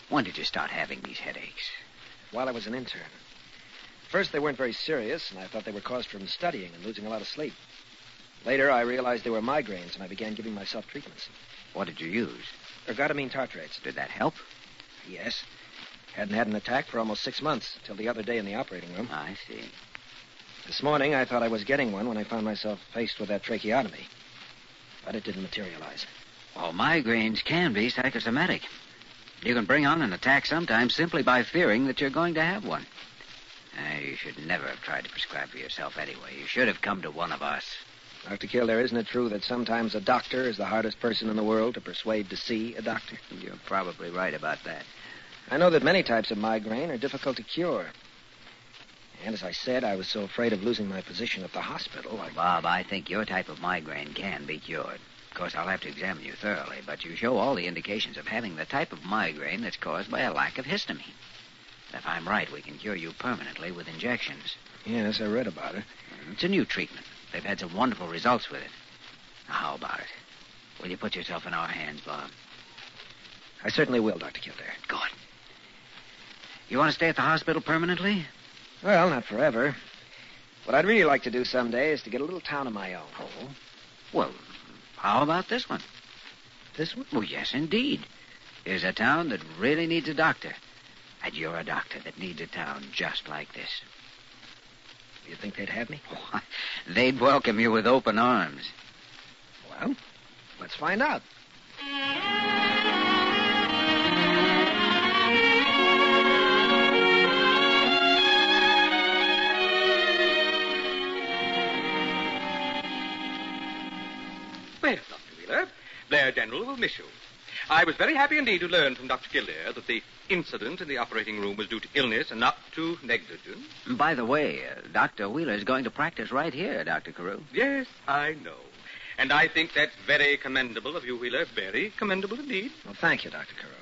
When did you start having these headaches? While I was an intern. First, they weren't very serious, and I thought they were caused from studying and losing a lot of sleep. Later, I realized they were migraines, and I began giving myself treatments. What did you use? Ergotamine tartrates. Did that help? Yes. Hadn't had an attack for almost 6 months, till the other day in the operating room. I see. This morning, I thought I was getting one when I found myself faced with that tracheotomy. But it didn't materialize. Well, migraines can be psychosomatic. You can bring on an attack sometimes simply by fearing that you're going to have one. You should never have tried to prescribe for yourself anyway. You should have come to one of us. Dr. Kildare, isn't it true that sometimes a doctor is the hardest person in the world to persuade to see a doctor? You're probably right about that. I know that many types of migraine are difficult to cure. And as I said, I was so afraid of losing my position at the hospital. Well, Bob, I think your type of migraine can be cured. Of course, I'll have to examine you thoroughly, but you show all the indications of having the type of migraine that's caused by a lack of histamine. If I'm right, we can cure you permanently with injections. Yes, I read about it. It's a new treatment. They've had some wonderful results with it. Now, how about it? Will you put yourself in our hands, Bob? I certainly will, Dr. Kildare. Good. You want to stay at the hospital permanently? Well, not forever. What I'd really like to do someday is to get a little town of my own. Oh? Well, how about this one? This one? Oh, yes, indeed. Here's a town that really needs a doctor. And you're a doctor that needs a town just like this. You think they'd have me? Oh, they'd welcome you with open arms. Well, let's find out. Well, Dr. Wheeler, Blair General will miss you. I was very happy indeed to learn from Dr. Kildare that the incident in the operating room was due to illness and not to negligence. By the way, Dr. Wheeler is going to practice right here, Dr. Carew. Yes, I know. And I think that's very commendable of you, Wheeler. Very commendable indeed. Well, thank you, Dr. Carew.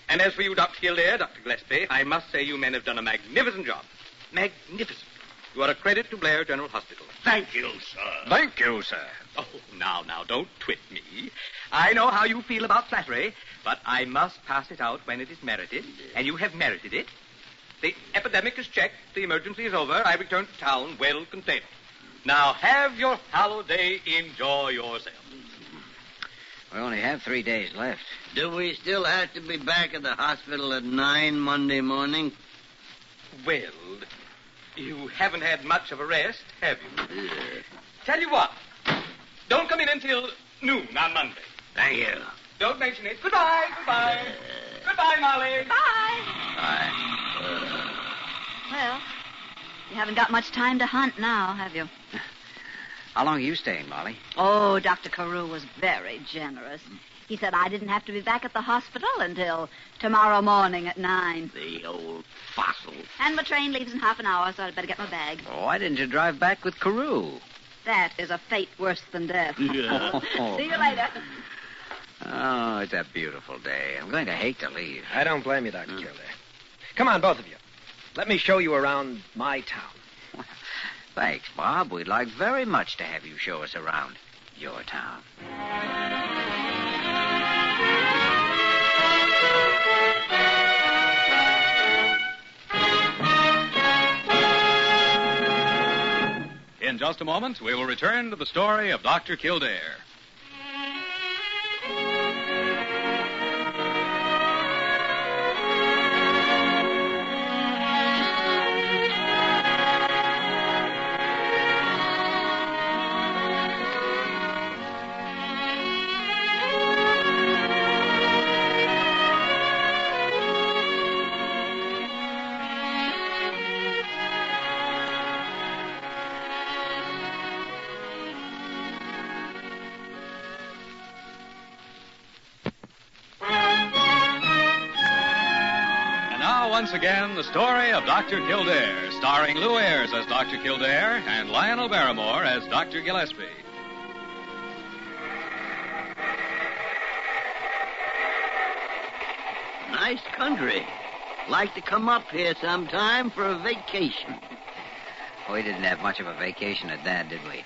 And as for you, Dr. Kildare, Dr. Gillespie, I must say you men have done a magnificent job. Magnificent. You are a credit to Blair General Hospital. Thank you, sir. Thank you, sir. Oh, now, don't twit me. I know how you feel about flattery, but I must pass it out when it is merited, and you have merited it. The epidemic is checked, the emergency is over, I return to town well contained. Now, have your holiday, enjoy yourself. We only have 3 days left. Do we still have to be back at the hospital at 9 Monday morning? Well, you haven't had much of a rest, have you? Tell you what, don't come in until noon on Monday. Thank you. Don't mention it. Goodbye. Goodbye, Molly. Bye. Well, you haven't got much time to hunt now, have you? How long are you staying, Molly? Oh, Dr. Carew was very generous. He said I didn't have to be back at the hospital until tomorrow morning at 9. The old fossil. And my train leaves in half an hour, so I'd better get my bag. Oh, why didn't you drive back with Carew? That is a fate worse than death. Yeah. See you later. Oh, it's a beautiful day. I'm going to hate to leave. I don't blame you, Dr. Kildare. Come on, both of you. Let me show you around my town. Thanks, Bob. We'd like very much to have you show us around your town. In just a moment, we will return to the story of Dr. Kildare. once again, the story of Dr. Kildare, starring Lou Ayres as Dr. Kildare and Lionel Barrymore as Dr. Gillespie. Nice country. Like to come up here sometime for a vacation. We didn't have much of a vacation at that, did we?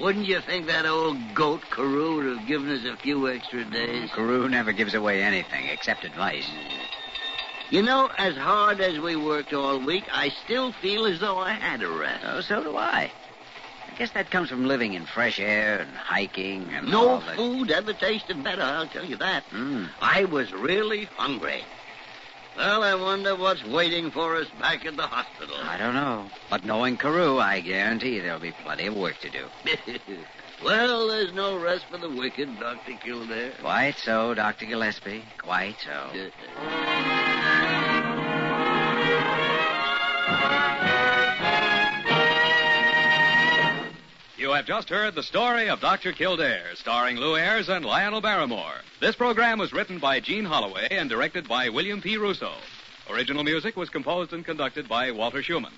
Wouldn't you think that old goat Carew would have given us a few extra days? Carew never gives away anything except advice. You know, as hard as we worked all week, I still feel as though I had a rest. Oh, so do I. I guess that comes from living in fresh air and hiking and No all that. food ever tasted better, I'll tell you that. I was really hungry. Well, I wonder what's waiting for us back at the hospital. I don't know. But knowing Carew, I guarantee there'll be plenty of work to do. Well, there's no rest for the wicked, Dr. Kildare. Quite so, Dr. Gillespie. Quite so. You have just heard the story of Dr. Kildare, starring Lou Ayres and Lionel Barrymore. This program was written by Gene Holloway and directed by William P. Russo. Original music was composed and conducted by Walter Schumann.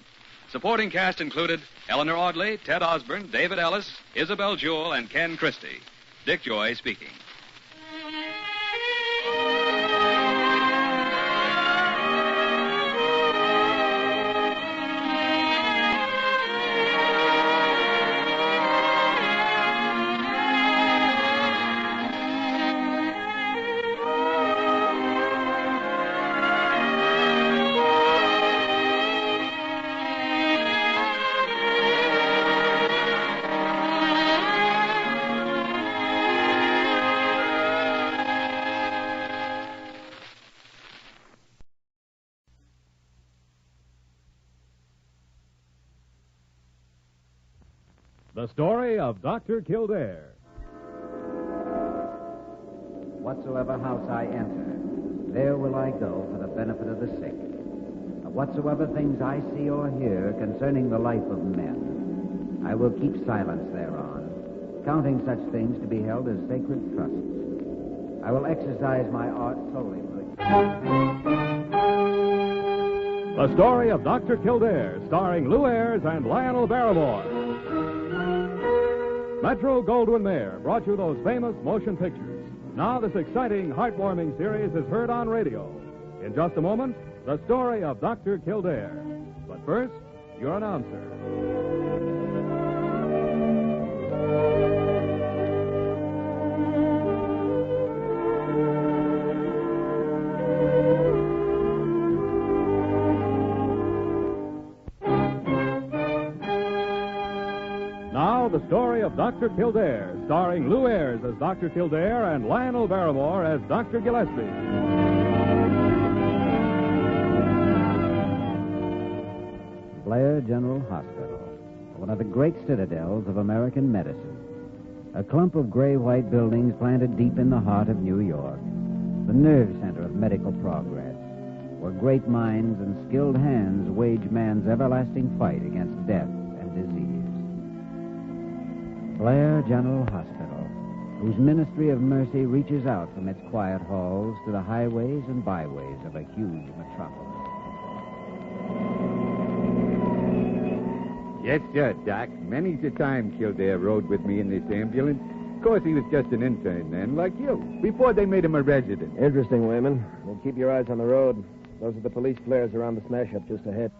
Supporting cast included Eleanor Audley, Ted Osborne, David Ellis, Isabel Jewell, and Ken Christie. Dick Joy speaking. The story of Dr. Kildare. Whatsoever house I enter, there will I go for the benefit of the sick. Of whatsoever things I see or hear concerning the life of men, I will keep silence thereon, counting such things to be held as sacred trusts. I will exercise my art solely for The story of Dr. Kildare, starring Lou Ayres and Lionel Barrymore. Metro-Goldwyn-Mayer brought you those famous motion pictures. Now this exciting, heartwarming series is heard on radio. In just a moment, the story of Dr. Kildare. But first, your announcer. The story of Dr. Kildare, starring Lou Ayres as Dr. Kildare and Lionel Barrymore as Dr. Gillespie. Blair General Hospital, one of the great citadels of American medicine. A clump of gray-white buildings planted deep in the heart of New York. The nerve center of medical progress, where great minds and skilled hands wage man's everlasting fight against death and disease. Blair General Hospital, whose ministry of mercy reaches out from its quiet halls to the highways and byways of a huge metropolis. Yes, sir, Doc. Many's the time Kildare rode with me in this ambulance. Of course, he was just an intern then, like you, before they made him a resident. Interesting, Wayman. Well, keep your eyes on the road. Those are the police flares around the smash-up just ahead.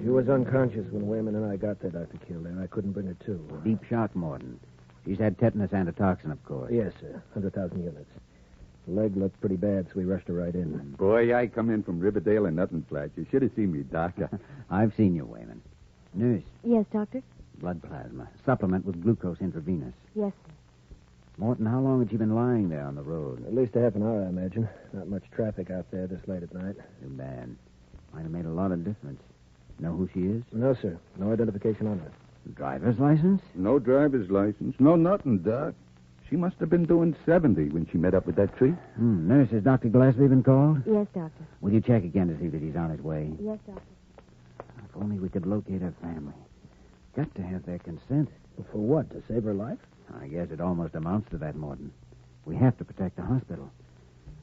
She was unconscious when Wayman and I got there, Dr. Kildare. I couldn't bring her to. Deep shock, Morton. She's had tetanus and a toxin, of course. Yes, sir. 100,000 units. The leg looked pretty bad, so we rushed her right in. Boy, I come in from Riverdale and nothing flat. You should have seen me, Doc. I've seen you, Wayman. Nurse, Yes, Doctor? blood plasma. Supplement with glucose intravenous. Yes, sir. Morton, how long had she been lying there on the road? At least a half an hour, I imagine. Not much traffic out there this late at night. Too bad. Might have made a lot of difference. Know who she is? No, sir. No identification on her. Driver's license? No driver's license. No nothing, Doc. She must have been doing 70 when she met up with that tree. Nurse, has Dr. Gillespie been called? Yes, Doctor. Will you check again to see that he's on his way? Yes, Doctor. If only we could locate her family. Got to have their consent. For what? To save her life? I guess it almost amounts to that, Morton. We have to protect the hospital.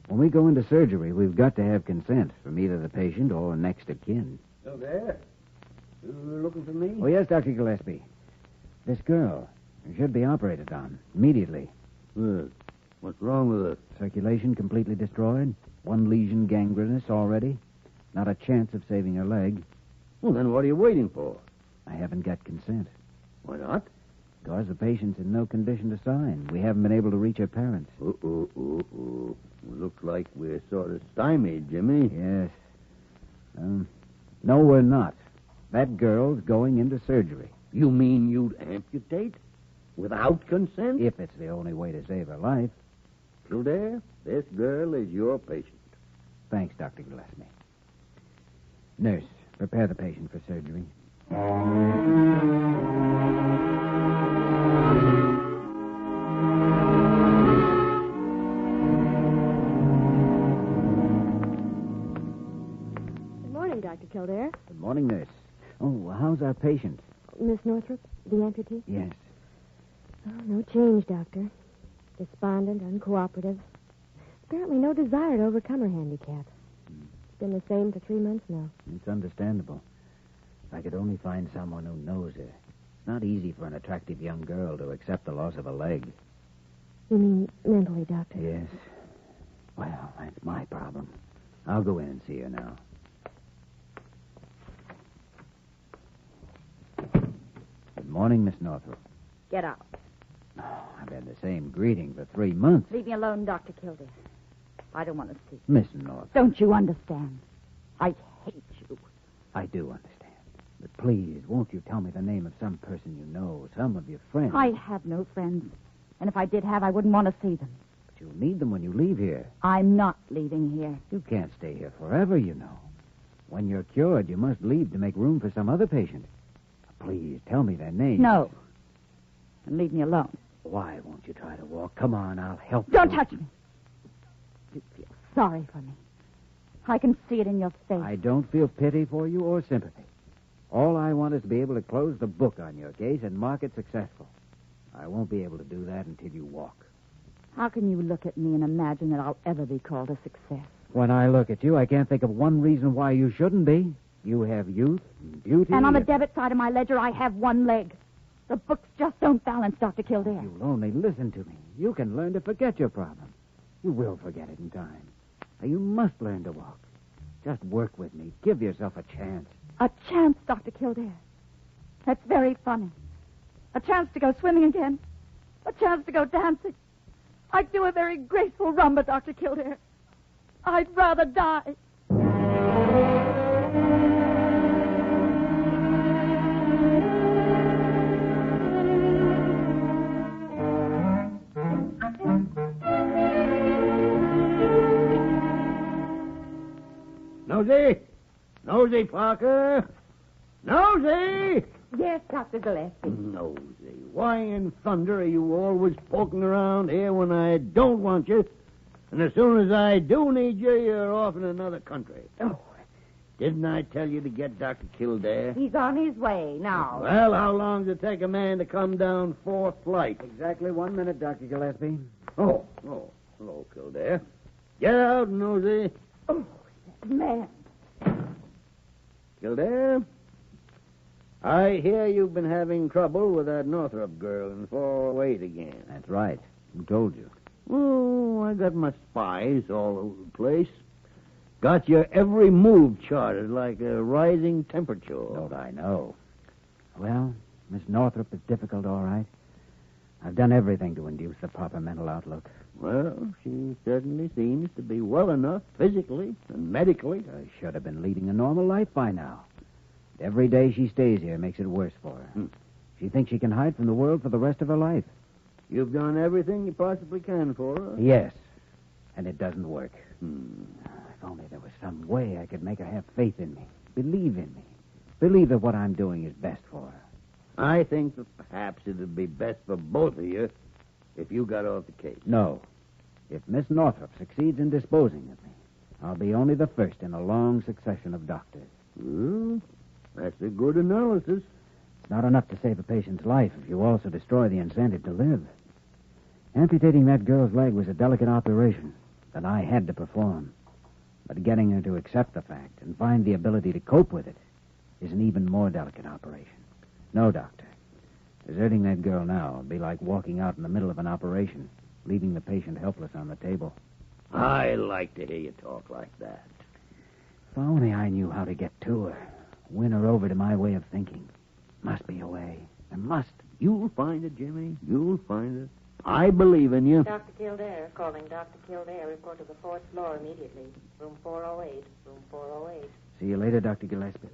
When we go into surgery, we've got to have consent from either the patient or next of kin. Oh, there? You looking for me? Oh, yes, Dr. Gillespie. This girl should be operated on immediately. What's wrong with her? Circulation completely destroyed. One lesion gangrenous already. Not a chance of saving her leg. Well, then what are you waiting for? I haven't got consent. Why not? Because the patient's in no condition to sign. We haven't been able to reach her parents. Looks like we're sort of stymied, Jimmy. Yes. No, we're not. That girl's going into surgery. You mean you'd amputate? Without consent? If it's the only way to save her life. Kildare, this girl is your patient. Thanks, Dr. Gillespie. Nurse, prepare the patient for surgery. Good morning, Dr. Kildare. Good morning, nurse. Oh, how's our patient? Miss Northrup, the amputee? Yes. Oh, no change, Doctor. Despondent, uncooperative. Apparently no desire to overcome her handicap. It's been the same for 3 months now. It's understandable. If I could only find someone who knows her. It's not easy for an attractive young girl to accept the loss of a leg. You mean mentally, Doctor? Yes. Well, that's my problem. I'll go in and see her now. Good morning, Miss Northrup. Get out. Oh, I've had the same greeting for 3 months. Leave me alone, Dr. Kildare. I don't want to see you. Miss Northrup. Don't you understand? I hate you. I do understand. But please, won't you tell me the name of some person you know, some of your friends? I have no friends. And if I did have, I wouldn't want to see them. But you'll need them when you leave here. I'm not leaving here. You can't stay here forever, you know. When you're cured, you must leave to make room for some other patient. Please, tell me their names. No. And leave me alone. Why won't you try to walk? Come on, I'll help you. Don't touch me. You feel sorry for me. I can see it in your face. I don't feel pity for you or sympathy. All I want is to be able to close the book on your case and mark it successful. I won't be able to do that until you walk. How can you look at me and imagine that I'll ever be called a success? When I look at you, I can't think of one reason why you shouldn't be. You have youth and beauty. And on the debit side of my ledger, I have one leg. The books just don't balance, Dr. Kildare. You'll only listen to me. You can learn to forget your problem. You will forget it in time. You must learn to walk. Just work with me. Give yourself a chance. A chance, Dr. Kildare. That's very funny. A chance to go swimming again. A chance to go dancing. I'd do a very graceful rumba, Dr. Kildare. I'd rather die. Nosy! Nosy, Parker! Nosy! Yes, Dr. Gillespie. Nosy, why in thunder are you always poking around here when I don't want you? And as soon as I do need you, you're off in another country. Oh. Didn't I tell you to get Dr. Kildare? He's on his way now. Well, how long does it take a man to come down 4th flight? Exactly 1 minute, Dr. Gillespie. Oh, hello, Kildare. Get out, Nosy. Oh, man. Kildare, I hear you've been having trouble with that Northrup girl in 408 again. That's right. Who told you? Oh, I got my spies all over the place. Got your every move charted like a rising temperature. Don't I know? Well, Miss Northrup is difficult, all right. I've done everything to induce the proper mental outlook. Well, she certainly seems to be well enough physically and medically. I should have been leading a normal life by now. Every day she stays here makes it worse for her. She thinks she can hide from the world for the rest of her life. You've done everything you possibly can for her? Yes, and it doesn't work. If only there was some way I could make her have faith in me, believe in me, believe that what I'm doing is best for her. I think that perhaps it would be best for both of you if you got off the case. No. If Miss Northrup succeeds in disposing of me, I'll be only the first in a long succession of doctors. Well, that's a good analysis. It's not enough to save a patient's life if you also destroy the incentive to live. Amputating that girl's leg was a delicate operation that I had to perform. But getting her to accept the fact and find the ability to cope with it is an even more delicate operation. No, Doctor. Deserting that girl now would be like walking out in the middle of an operation, leaving the patient helpless on the table. I like to hear you talk like that. If only I knew how to get to her, win her over to my way of thinking. Must be a way. There must. You'll find it, Jimmy. You'll find it. I believe in you. Dr. Kildare, calling Dr. Kildare. Report to the fourth floor immediately. Room 408. Room 408. See you later, Dr. Gillespie.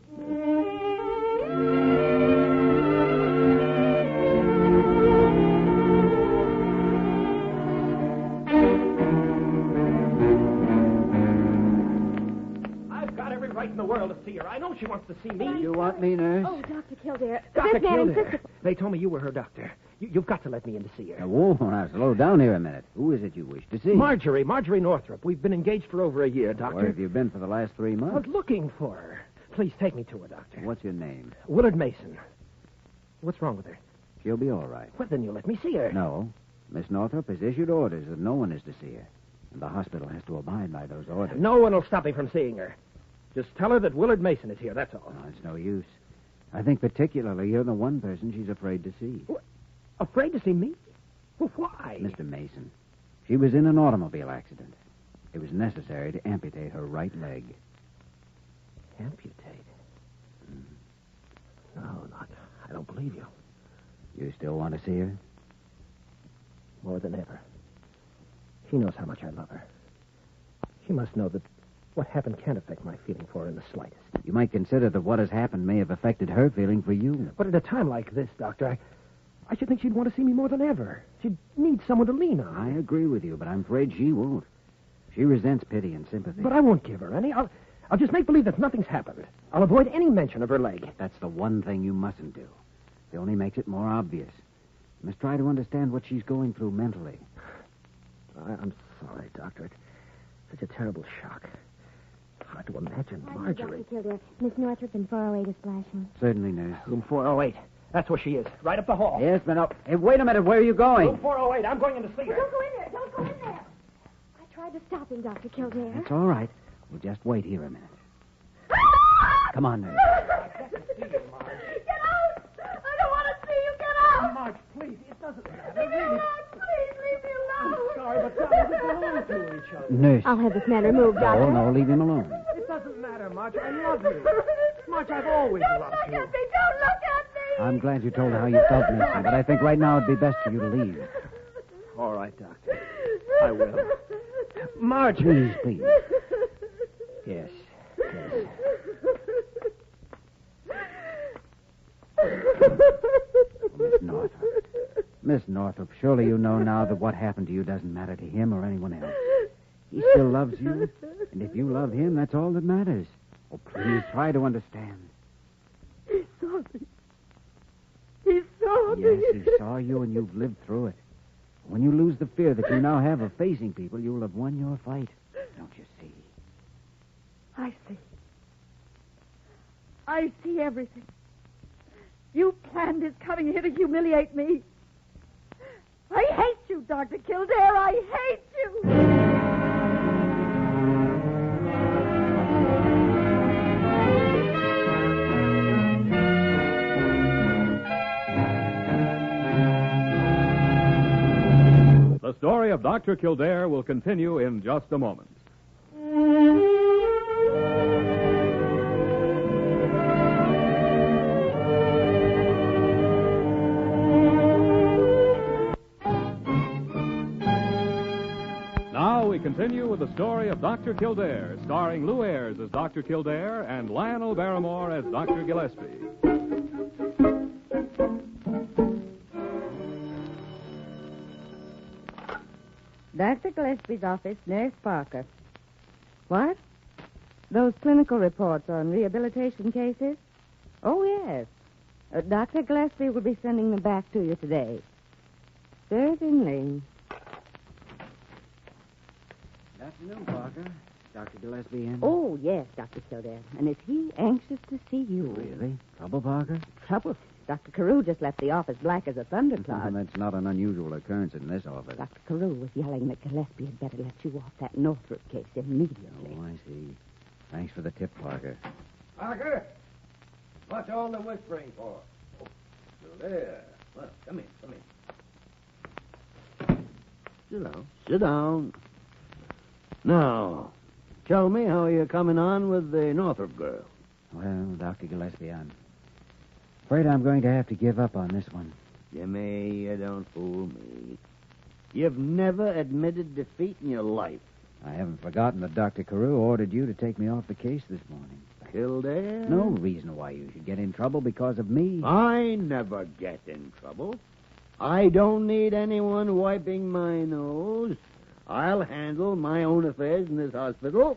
Right in the world to see her. I know she wants to see me. You want me, nurse? Oh, Dr. Kildare. Dr. This man Kildare. insisted... They told me you were her doctor. You've got to let me in to see her. Now, whoa, now, slow down here a minute. Who is it you wish to see? Marjorie Northrup. We've been engaged for over a year, Doctor. Where have you been for the last 3 months? I was looking for her. Please take me to her, Doctor. What's your name? Willard Mason. What's wrong with her? She'll be all right. Well, then you let me see her. No. Miss Northrup has issued orders that no one is to see her. And the hospital has to abide by those orders. No one will stop me from seeing her. Just tell her that Willard Mason is here, that's all. No, it's no use. I think particularly you're the one person she's afraid to see. What? Afraid to see me? Well, why? Mr. Mason, she was in an automobile accident. It was necessary to amputate her right leg. Amputate? No, I don't believe you. You still want to see her? More than ever. She knows how much I love her. She must know that what happened can't affect my feeling for her in the slightest. You might consider that what has happened may have affected her feeling for you. But at a time like this, Doctor, I should think she'd want to see me more than ever. She'd need someone to lean on. I agree with you, but I'm afraid she won't. She resents pity and sympathy. But I won't give her any. I'll just make believe that nothing's happened. I'll avoid any mention of her leg. That's the one thing you mustn't do. It only makes it more obvious. You must try to understand what she's going through mentally. I'm sorry, Doctor. It's such a terrible shock. Hard to imagine Marjorie. Dr. Kildare, Miss Northrup in 408 is flashing. Certainly, nurse. Room 408. That's where she is. Right up the hall. Yes, but no. Hey, wait a minute. Where are you going? Room 408. I'm going in to see her. Don't go in there. Don't go in there. I tried to stop him, Dr. Kildare. That's all right. We'll just wait here a minute. Come on, nurse. Get out! I don't want to see you. Get out! Marge, please. It doesn't matter. Leave me alone. Please, leave me alone. I'm sorry, but darling, we belong to each other. Nurse. I'll have this man removed, Doctor. No, leave him alone. It doesn't matter, Marge. I love you. Marge, I've always loved you. Don't look at me. Don't look at me. I'm glad you told her how you felt, Mister, but I think right now it'd be best for you to leave. All right, Doctor. I will. Marge. Please. Yes. Miss Northrup, surely you know now that what happened to you doesn't matter to him or anyone else. He still loves you, and if you love him, that's all that matters. Oh, please, try to understand. He saw me. He saw me. Yes, he saw you, and you've lived through it. When you lose the fear that you now have of facing people, you'll have won your fight. Don't you see? I see. I see everything. You planned his coming here to humiliate me. I hate you, Dr. Kildare. I hate you. The story of Dr. Kildare will continue in just a moment. Now we continue with the story of Dr. Kildare, starring Lou Ayres as Dr. Kildare and Lionel Barrymore as Dr. Gillespie. Dr. Gillespie's office, Nurse Parker. What? Those clinical reports on rehabilitation cases? Oh, yes. Dr. Gillespie will be sending them back to you today. Certainly. Good afternoon, Parker. Dr. Gillespie in? Oh, yes, Dr. Kildare. And is he anxious to see you? Really? Trouble, Parker? Trouble? Dr. Carew just left the office black as a thundercloud. That's not an unusual occurrence in this office. Dr. Carew was yelling that Gillespie had better let you off that Northrup case immediately. Oh, I see. Thanks for the tip, Parker. Parker, what's all the whispering for? Oh, still there. Well, come in. Sit down. Now, tell me how you're coming on with the Northrup girl. Well, Dr. Gillespie, I'm afraid I'm going to have to give up on this one. Jimmy, you don't fool me. You've never admitted defeat in your life. I haven't forgotten that Dr. Carew ordered you to take me off the case this morning. Kildare? No reason why you should get in trouble because of me. I never get in trouble. I don't need anyone wiping my nose. I'll handle my own affairs in this hospital.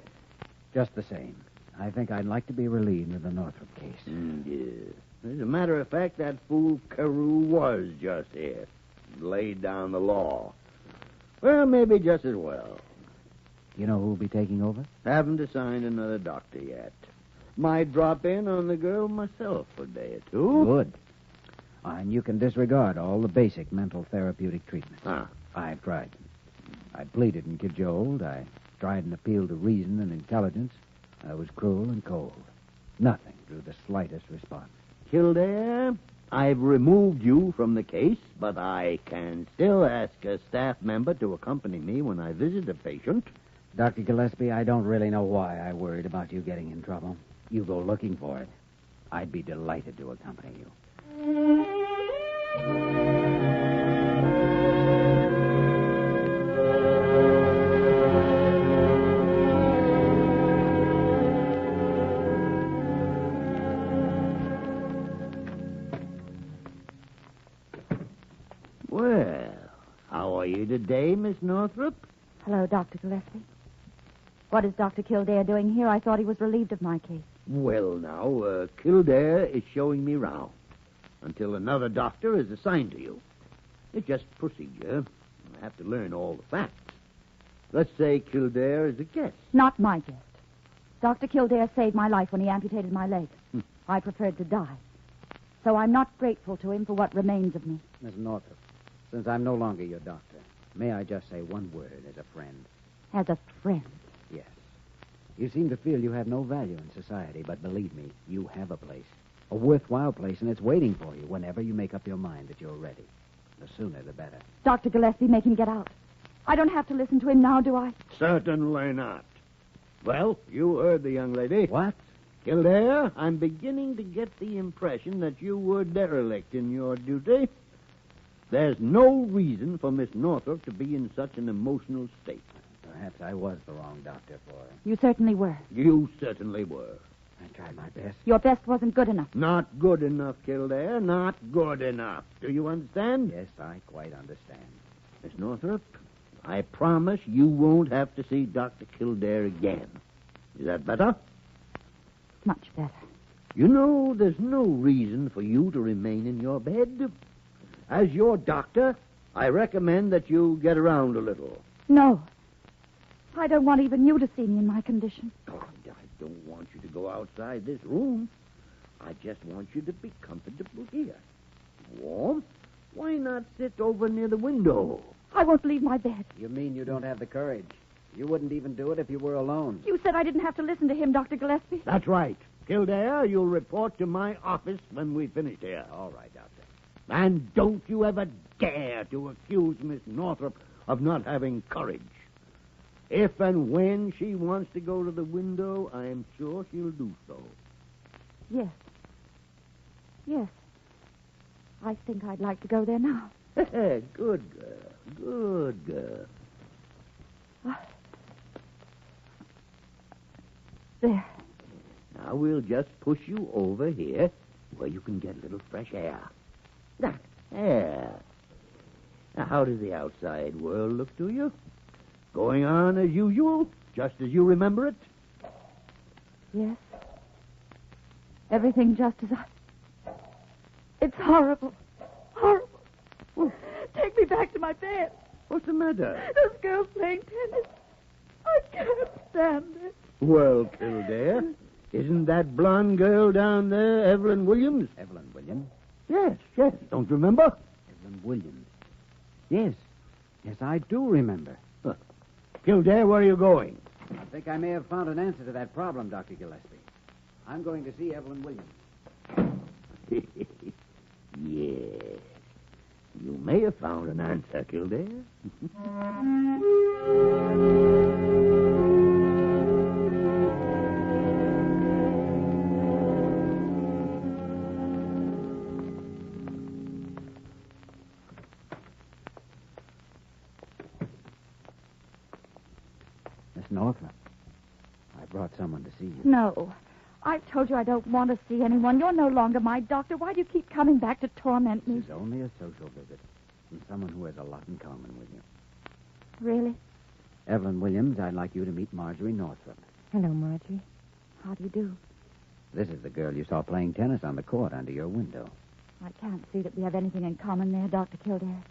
Just the same, I think I'd like to be relieved of the Northrup case. Yes. As a matter of fact, that fool Carew was just here. Laid down the law. Well, maybe just as well. You know who'll be taking over? Haven't assigned another doctor yet. Might drop in on the girl myself for a day or two. Good. And you can disregard all the basic mental therapeutic treatments. Huh. I've tried. I pleaded and cajoled. I tried an appeal to reason and intelligence. I was cruel and cold. Nothing drew the slightest response. Kildare, I've removed you from the case, but I can still ask a staff member to accompany me when I visit a patient. Dr. Gillespie, I don't really know why I worried about you getting in trouble. You go looking for it. I'd be delighted to accompany you. Well, how are you today, Miss Northrup? Hello, Dr. Gillespie. What is Dr. Kildare doing here? I thought he was relieved of my case. Well, now, Kildare is showing me round until another doctor is assigned to you. It's just procedure. I have to learn all the facts. Let's say Kildare is a guest. Not my guest. Dr. Kildare saved my life when he amputated my leg. I preferred to die. So I'm not grateful to him for what remains of me. Miss Northrup, since I'm no longer your doctor, may I just say one word as a friend? As a friend? Yes. You seem to feel you have no value in society, but believe me, you have a place. A worthwhile place, and it's waiting for you whenever you make up your mind that you're ready. The sooner, the better. Dr. Gillespie, make him get out. I don't have to listen to him now, do I? Certainly not. Well, you heard the young lady. What? Kildare, I'm beginning to get the impression that you were derelict in your duty. There's no reason for Miss Northrup to be in such an emotional state. Perhaps I was the wrong doctor for her. You certainly were. You certainly were. I tried my best. Your best wasn't good enough. Not good enough, Kildare. Not good enough. Do you understand? Yes, I quite understand. Miss Northrup, I promise you won't have to see Dr. Kildare again. Is that better? Much better. You know, there's no reason for you to remain in your bed. As your doctor, I recommend that you get around a little. No. I don't want even you to see me in my condition. Oh, I don't want you to go outside this room. I just want you to be comfortable here. Warm? Why not sit over near the window? I won't leave my bed. You mean you don't have the courage? You wouldn't even do it if you were alone. You said I didn't have to listen to him, Dr. Gillespie. That's right. Kildare, you'll report to my office when we finish here. All right, Doctor. And don't you ever dare to accuse Miss Northrup of not having courage. If and when she wants to go to the window, I am sure she'll do so. Yes. Yes. I think I'd like to go there now. Good girl. Good girl. There. Now we'll just push you over here where you can get a little fresh air. There. Now, how does the outside world look to you? Going on as usual, just as you remember it? Yes. Everything just as I... It's horrible. Horrible. Oh. Take me back to my bed. What's the matter? Those girls playing tennis. I can't stand it. Well, Kildare, isn't that blonde girl down there Evelyn Williams? Evelyn Williams? Yes. Don't you remember? Evelyn Williams. Yes. Yes, I do remember. Kildare, where are you going? I think I may have found an answer to that problem, Dr. Gillespie. I'm going to see Evelyn Williams. Yes. You may have found an answer, Kildare. Miss Northrup, I brought someone to see you. No. I've told you I don't want to see anyone. You're no longer my doctor. Why do you keep coming back to torment me? This is only a social visit from someone who has a lot in common with you. Really? Evelyn Williams, I'd like you to meet Marjorie Northrup. Hello, Marjorie. How do you do? This is the girl you saw playing tennis on the court under your window. I can't see that we have anything in common there, Dr. Kildare.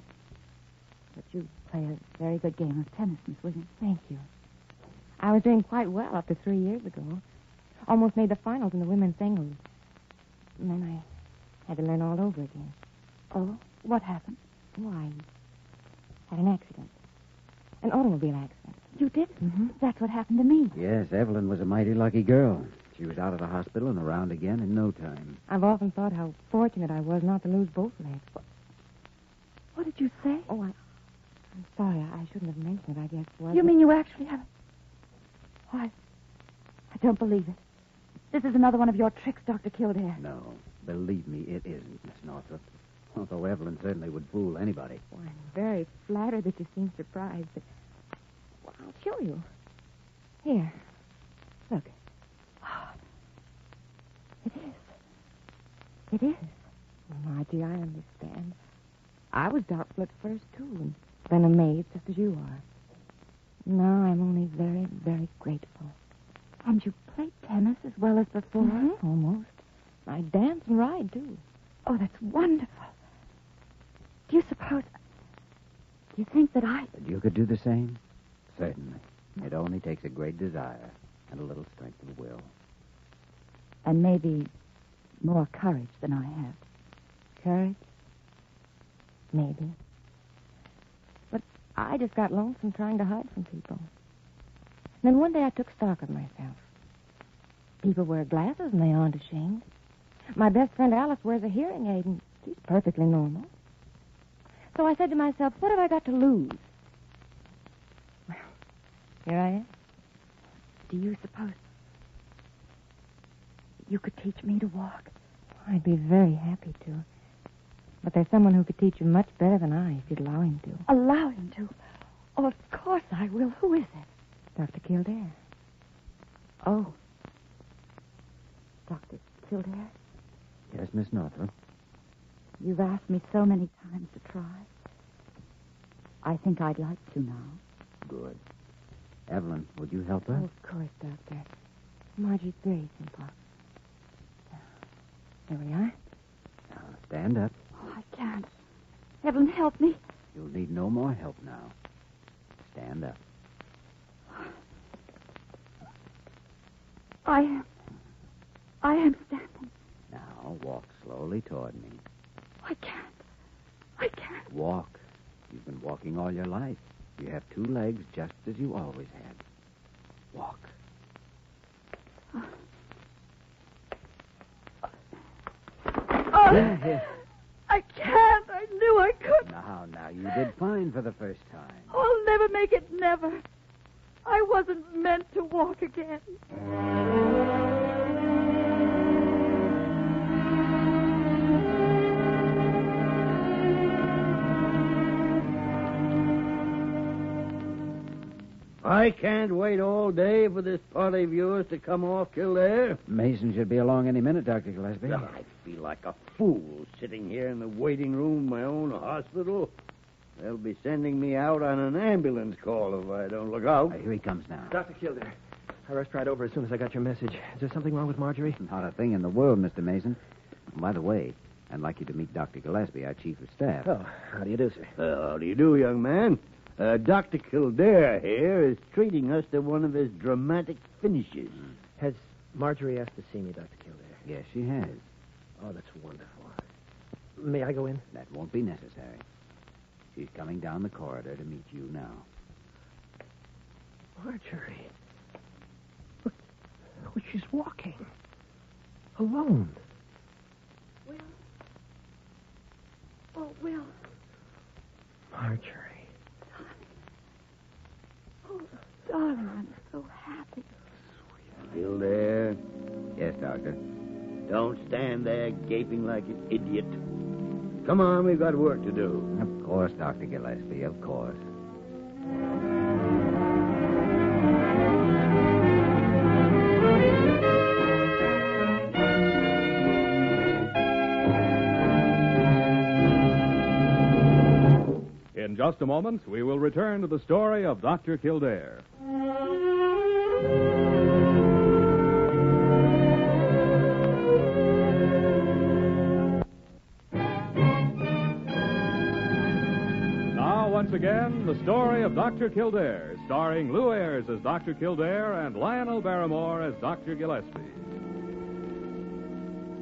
But you play a very good game of tennis, Miss Williams. Thank you. I was doing quite well up to 3 years ago. Almost made the finals in the women's singles. And then I had to learn all over again. Oh? What happened? Oh, I had an accident. An automobile accident. You did? Mm-hmm. That's what happened to me. Yes, Evelyn was a mighty lucky girl. She was out of the hospital and around again in no time. I've often thought how fortunate I was not to lose both legs. What did you say? Oh, I'm sorry. I shouldn't have mentioned it, I guess. You mean you actually have... Oh, I don't believe it. This is another one of your tricks, Dr. Kildare. No, believe me, it isn't, Miss Northrup. Although Evelyn certainly would fool anybody. Well, I'm very flattered that you seem surprised, but... Well, I'll show you. Here. Look. It is. It is. Well, Margie, I understand. I was doubtful at first, too, and then amazed, just as you are. Now I'm only very, very grateful. And you play tennis as well as before? Mm-hmm. Almost. I dance and ride, too. Oh, that's wonderful. Do you think that That you could do the same? Certainly. It only takes a great desire and a little strength of will. And maybe more courage than I have. Courage? Maybe. But I just got lonesome trying to hide from people. Then one day I took stock of myself. People wear glasses and they aren't ashamed. My best friend Alice wears a hearing aid and she's perfectly normal. So I said to myself, what have I got to lose? Well, here I am. Do you suppose you could teach me to walk? I'd be very happy to. But there's someone who could teach you much better than I, if you'd allow him to. Allow him to? Oh, of course I will. Who is it? Dr. Kildare. Oh. Dr. Kildare? Yes, Miss Northrup. You've asked me so many times to try. I think I'd like to now. Good. Evelyn, would you help her? Oh, of course, Doctor. Margie's very simple. There we are. Now, stand up. Oh, I can't. Evelyn, help me. You'll need no more help now. Stand up. I am standing. Now, walk slowly toward me. I can't. Walk. You've been walking all your life. You have 2 legs just as you always had. Walk. Oh, I can't. I knew I couldn't. Now, you did fine for the first time. I'll never make it, never. I wasn't meant to walk again. I can't wait all day for this party of yours to come off, Kildare. Mason should be along any minute, Dr. Gillespie. I feel like a fool sitting here in the waiting room of my own hospital. They'll be sending me out on an ambulance call if I don't look out. Here he comes now. Dr. Kildare, I rushed right over as soon as I got your message. Is there something wrong with Marjorie? Not a thing in the world, Mr. Mason. By the way, I'd like you to meet Dr. Gillespie, our chief of staff. Oh, how do you do, sir? How do you do, young man? Dr. Kildare here is treating us to one of his dramatic finishes. Has Marjorie asked to see me, Dr. Kildare? Yes, she has. Oh, that's wonderful. May I go in? That won't be necessary. She's coming down the corridor to meet you now. Marjorie. Look, she's walking. Alone. Will? Oh, Will. Marjorie. Oh, darling, I'm so happy. Kildare, Yes, Doctor. don't stand there gaping like an idiot. Come on, we've got work to do. Of course, Dr. Gillespie, of course. In just a moment, we will return to the story of Dr. Kildare. Now, once again, the story of Dr. Kildare, starring Lou Ayres as Dr. Kildare and Lionel Barrymore as Dr. Gillespie.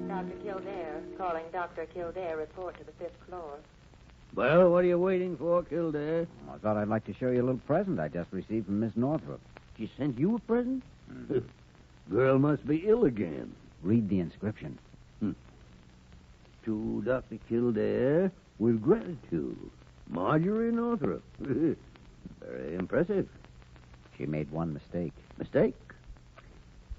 Dr. Kildare, calling Dr. Kildare, report to the 5th floor. Well, what are you waiting for, Kildare? I thought I'd like to show you a little present I just received from Miss Northrup. She sent you a present? Girl must be ill again. Read the inscription. To Dr. Kildare, with gratitude, Marjorie Northrup. Very impressive. She made one mistake. Mistake?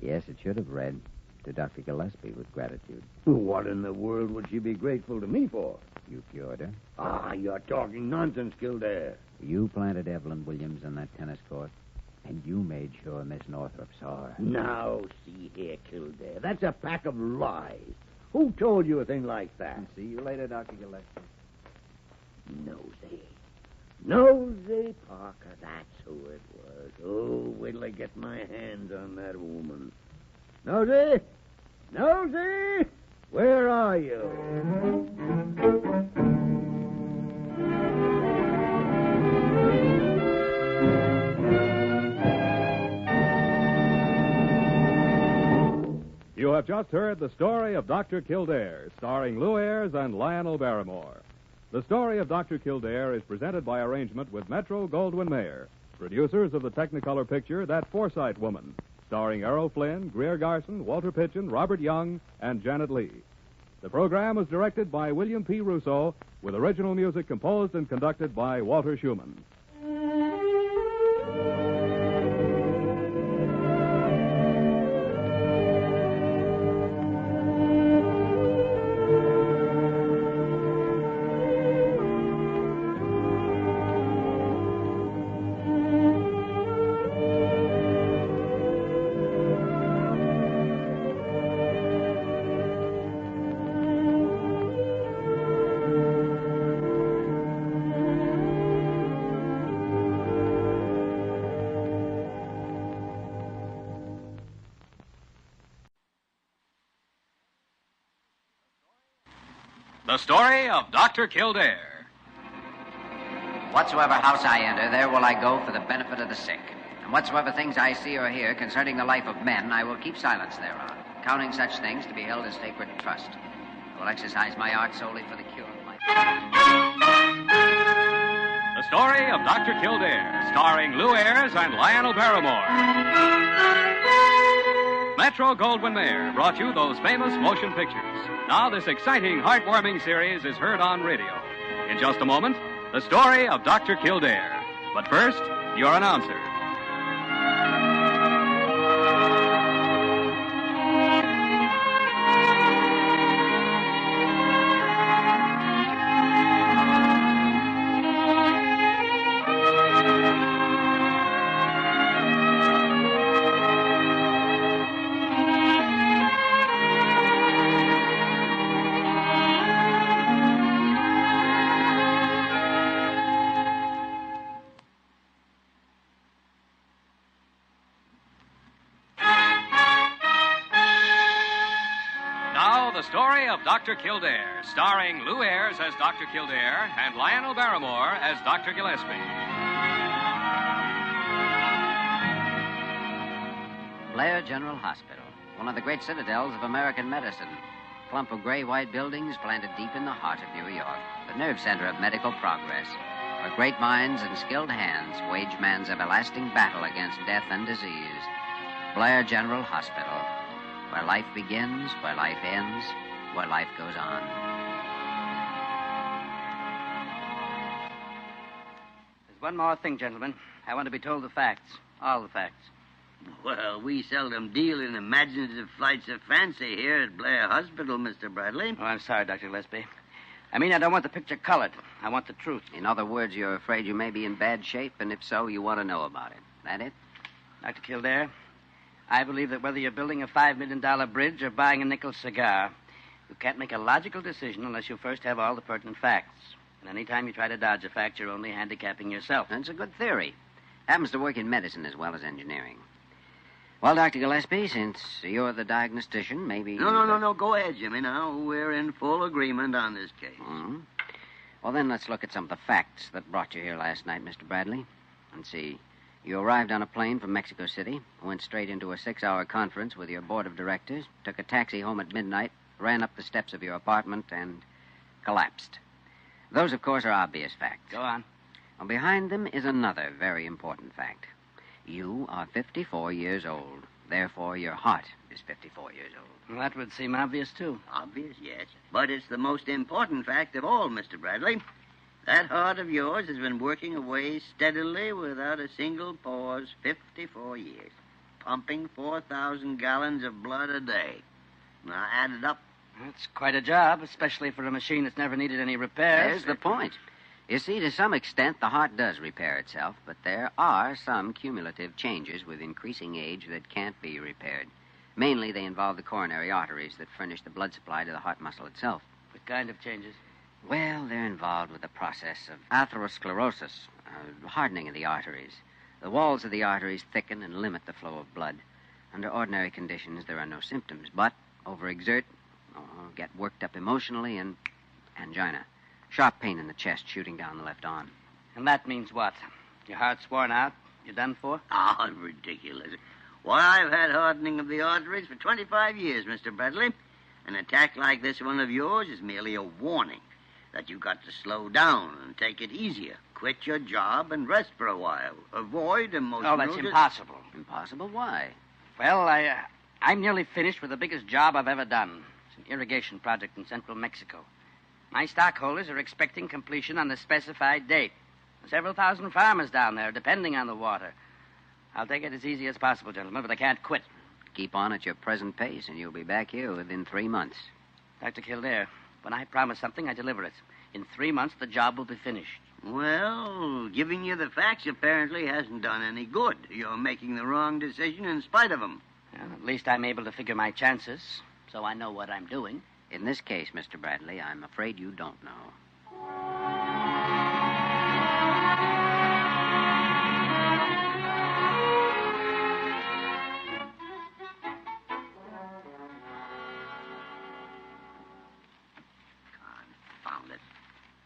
Yes, it should have read, to Dr. Gillespie with gratitude. What in the world would she be grateful to me for? You cured her. Ah, you're talking nonsense, Kildare. You planted Evelyn Williams in that tennis court, and you made sure Miss Northrup saw her. Now, see here, Kildare. That's a pack of lies. Who told you a thing like that? See you later, Dr. Gillespie. Nosy Parker, that's who it was. Oh, wait till I get my hands on that woman. Nosy! Nosy! Where are you? You have just heard the story of Dr. Kildare, starring Lou Ayres and Lionel Barrymore. The story of Dr. Kildare is presented by arrangement with Metro-Goldwyn-Mayer, producers of the Technicolor picture That Forsyte Woman, starring Errol Flynn, Greer Garson, Walter Pitchin, Robert Young, and Janet Leigh. The program was directed by William P. Russo, with original music composed and conducted by Walter Schumann. The story of Dr. Kildare. Whatsoever house I enter, there will I go for the benefit of the sick. And whatsoever things I see or hear concerning the life of men, I will keep silence thereon, counting such things to be held as sacred trust. I will exercise my art solely for the cure of life. The story of Dr. Kildare, starring Lou Ayres and Lionel Barrymore. Metro-Goldwyn-Mayer brought you those famous motion pictures. Now this exciting, heartwarming series is heard on radio. In just a moment, the story of Dr. Kildare. But first, your announcer. The story of Dr. Kildare, starring Lou Ayres as Dr. Kildare and Lionel Barrymore as Dr. Gillespie. Blair General Hospital, one of the great citadels of American medicine. clump of gray-white buildings planted deep in the heart of New York, the nerve center of medical progress, where great minds and skilled hands wage man's everlasting battle against death and disease. Blair General Hospital, where life begins, where life ends, where life goes on. There's one more thing, gentlemen. I want to be told the facts. All the facts. Well, we seldom deal in imaginative flights of fancy here at Blair Hospital, Mr. Bradley. Oh, I'm sorry, Dr. Gillespie. I mean, I don't want the picture colored. I want the truth. In other words, you're afraid you may be in bad shape, and if so, you want to know about it. That it? Dr. Kildare, I believe that whether you're building a $5 million bridge or buying a nickel cigar, you can't make a logical decision unless you first have all the pertinent facts. And any time you try to dodge a fact, you're only handicapping yourself. That's a good theory. Happens to work in medicine as well as engineering. Well, Dr. Gillespie, since you're the diagnostician, maybe... No. Go ahead, Jimmy, now. We're in full agreement on this case. Mm-hmm. Well, then let's look at some of the facts that brought you here last night, Mr. Bradley. Let's see. You arrived on a plane from Mexico City, went straight into a 6-hour conference with your board of directors, took a taxi home at midnight, ran up the steps of your apartment, and collapsed. Those, of course, are obvious facts. Go on. Well, behind them is another very important fact. You are 54 years old. Therefore, your heart is 54 years old. Well, that would seem obvious, too. Obvious, yes. But it's the most important fact of all, Mr. Bradley. That heart of yours has been working away steadily without a single pause 54 years, pumping 4,000 gallons of blood a day. Now, add it up. That's quite a job, especially for a machine that's never needed any repairs. There's the point. You see, to some extent, the heart does repair itself, but there are some cumulative changes with increasing age that can't be repaired. Mainly, they involve the coronary arteries that furnish the blood supply to the heart muscle itself. What kind of changes? Well, they're involved with the process of atherosclerosis, hardening of the arteries. The walls of the arteries thicken and limit the flow of blood. Under ordinary conditions, there are no symptoms, but overexert, get worked up emotionally, and angina. Sharp pain in the chest shooting down the left arm. And that means what? Your heart's worn out? You're done for? Oh, ridiculous. Why, I've had hardening of the arteries for 25 years, Mr. Bradley. An attack like this one of yours is merely a warning that you've got to slow down and take it easier. Quit your job and rest for a while. Avoid emotional... Oh, that's impossible. Impossible? Why? Well, I'm nearly finished with the biggest job I've ever done. It's an irrigation project in central Mexico. My stockholders are expecting completion on the specified date. Several thousand farmers down there depending on the water. I'll take it as easy as possible, gentlemen, but I can't quit. Keep on at your present pace, and you'll be back here within 3 months. Dr. Kildare, when I promise something, I deliver it. In 3 months, the job will be finished. Well, giving you the facts apparently hasn't done any good. You're making the wrong decision in spite of them. Well, at least I'm able to figure my chances, so I know what I'm doing. In this case, Mr. Bradley, I'm afraid you don't know. Confound it.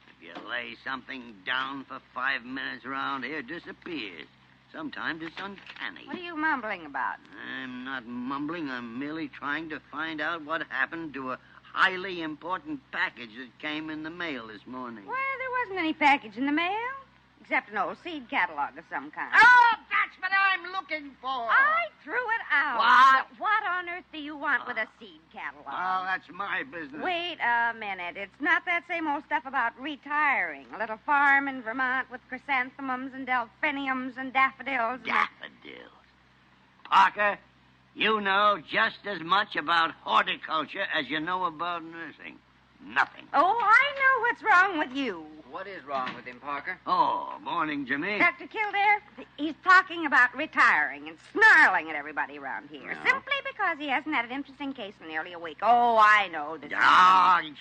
If you lay something down for 5 minutes around here, it disappears. Sometimes it's uncanny. What are you mumbling about? I'm not mumbling. I'm merely trying to find out what happened to a highly important package that came in the mail this morning. Well, there wasn't any package in the mail, except an old seed catalog of some kind. Oh, that's what I'm looking for. I threw it out. What? But what on earth do you want with a seed catalog? Oh, that's my business. Wait a minute. It's not that same old stuff about retiring. A little farm in Vermont with chrysanthemums and delphiniums and daffodils. Daffodils. Parker, you know just as much about horticulture as you know about nursing. Nothing. Oh, I know what's wrong with you. What is wrong with him, Parker? Oh, morning, Jimmy. Dr. Kildare, he's talking about retiring and snarling at everybody around here. No. Simply because he hasn't had an interesting case in nearly a week. Oh, I know this.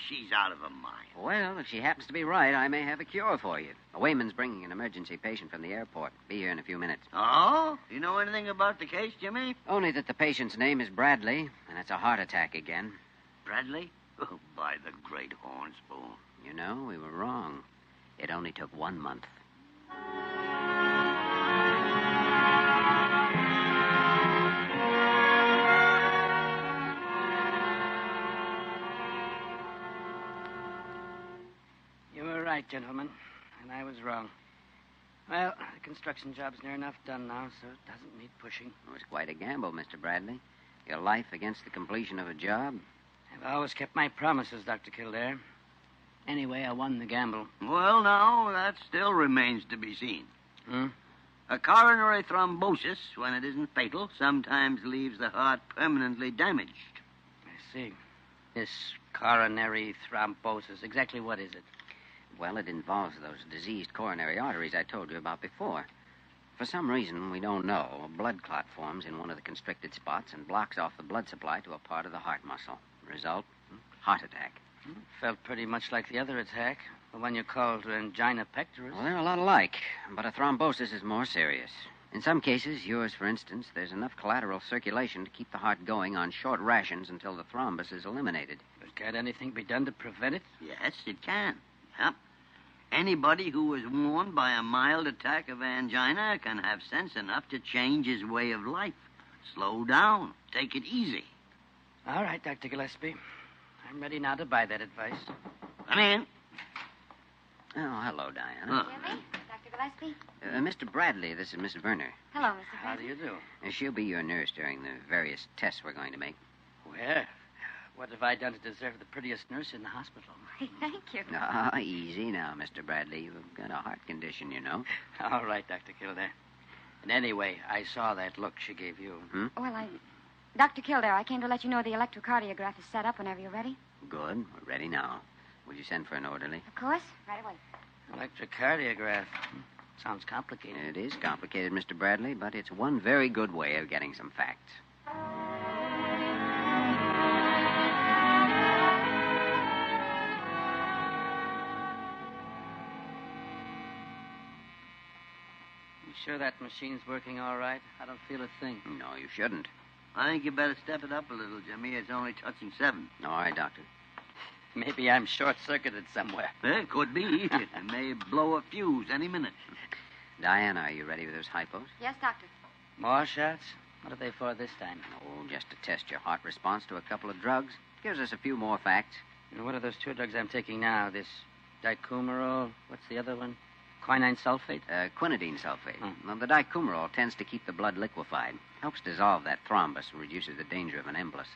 She's out of her mind. Well, if she happens to be right, I may have a cure for you. A wayman's bringing an emergency patient from the airport. Be here in a few minutes. Oh? You know anything about the case, Jimmy? Only that the patient's name is Bradley, and it's a heart attack again. Bradley? Oh, by the great horn spoon. You know, we were wrong. It only took 1 month. gentlemen, and I was wrong. Well, the construction job's near enough done now, so it doesn't need pushing. It was quite a gamble, Mr. Bradley. Your life against the completion of a job. I've always kept my promises, Dr. Kildare. Anyway, I won the gamble. Well, now, that still remains to be seen. Hmm? A coronary thrombosis, when it isn't fatal, sometimes leaves the heart permanently damaged. I see. This coronary thrombosis, exactly what is it? Well, it involves those diseased coronary arteries I told you about before. For some reason we don't know, a blood clot forms in one of the constricted spots and blocks off the blood supply to a part of the heart muscle. Result, heart attack. Felt pretty much like the other attack, the one you called angina pectoris. Well, they're a lot alike, but a thrombosis is more serious. In some cases, yours, for instance, there's enough collateral circulation to keep the heart going on short rations until the thrombus is eliminated. But can't anything be done to prevent it? Yes, it can. Yep. Anybody who is warned by a mild attack of angina can have sense enough to change his way of life. Slow down. Take it easy. All right, Dr. Gillespie. I'm ready now to buy that advice. Come in. Oh, hello, Diana. Jimmy? Dr. Gillespie? Mr. Bradley, this is Miss Werner. Hello, Mr. How do you do? She'll be your nurse during the various tests we're going to make. Well, what have I done to deserve the prettiest nurse in the hospital? Thank you. Ah, easy now, Mr. Bradley. You've got a heart condition, you know. All right, Dr. Kildare. And anyway, I saw that look she gave you. Well, Dr. Kildare, I came to let you know the electrocardiograph is set up whenever you're ready. Good. We're ready now. Would you send for an orderly? Of course. Right away. Electrocardiograph. Sounds complicated. It is complicated, Mr. Bradley, but it's one very good way of getting some facts. You sure that machine's working all right? I don't feel a thing. No, you shouldn't. I think you better step it up a little, Jimmy. It's only touching 7. All right, Doctor. Maybe I'm short-circuited somewhere. It could be. It may blow a fuse any minute. Diana, are you ready with those hypos? Yes, Doctor. More shots? What are they for this time? Oh, just to test your heart response to a couple of drugs. Gives us a few more facts. And what are those 2 drugs I'm taking now? This dicumarol, what's the other one? Quinine sulfate? Quinidine sulfate. Now, the dicumarol tends to keep the blood liquefied. Helps dissolve that thrombus and reduces the danger of an embolus.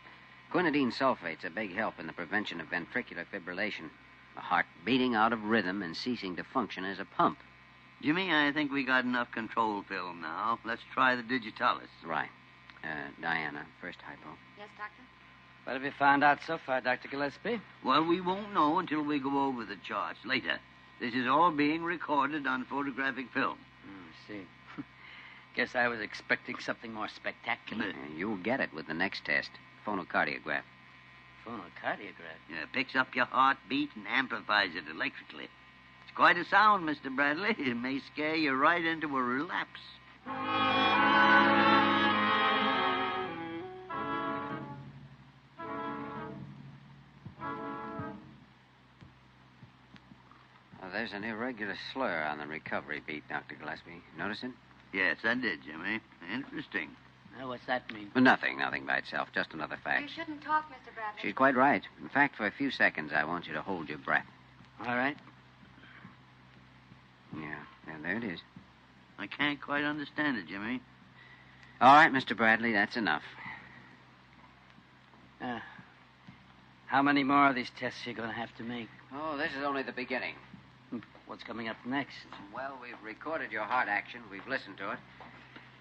Quinidine sulfate's a big help in the prevention of ventricular fibrillation. The heart beating out of rhythm and ceasing to function as a pump. Jimmy, I think we got enough control film now. Let's try the digitalis. Right. Diana, first hypo. Yes, Doctor? What have you found out so far, Dr. Gillespie? Well, we won't know until we go over the charts later. This is all being recorded on photographic film. I see. Guess I was expecting something more spectacular. You'll get it with the next test. Phonocardiograph. Phonocardiograph? Yeah, picks up your heartbeat and amplifies it electrically. It's quite a sound, Mr. Bradley. It may scare you right into a relapse. There's an irregular slur on the recovery beat, Dr. Gillespie. Notice it? Yes, I did, Jimmy. Interesting. Now, what's that mean? Nothing by itself. Just another fact. You shouldn't talk, Mr. Bradley. She's quite right. In fact, for a few seconds, I want you to hold your breath. All right. Yeah, there it is. I can't quite understand it, Jimmy. All right, Mr. Bradley, that's enough. How many more of these tests are you going to have to make? Oh, this is only the beginning. What's coming up next? Well, we've recorded your heart action. We've listened to it.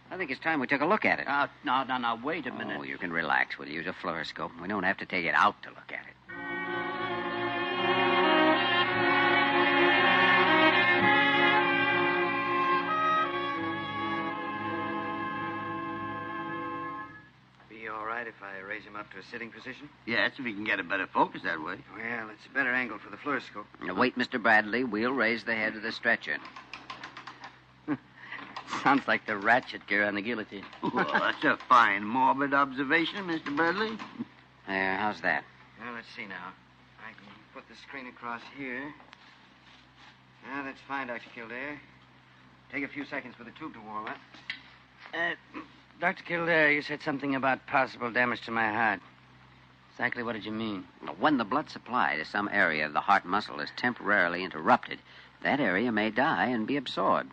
I think it's time we took a look at it. No, wait a minute. Oh, you can relax. We'll use a fluoroscope. We don't have to take it out to look at it. Be all right if I raise him up to a sitting position? Yes, if we can get a better focus that way. Well, it's a better angle for the fluoroscope. Now, wait, Mr. Bradley. We'll raise the head of the stretcher. Sounds like the ratchet gear on the guillotine. Well, that's a fine morbid observation, Mr. Bradley. There, how's that? Well, let's see now. I can put the screen across here. Now, that's fine, Dr. Kildare. Take a few seconds for the tube to warm up. Dr. Kildare, you said something about possible damage to my heart. Exactly what did you mean? When the blood supply to some area of the heart muscle is temporarily interrupted, that area may die and be absorbed.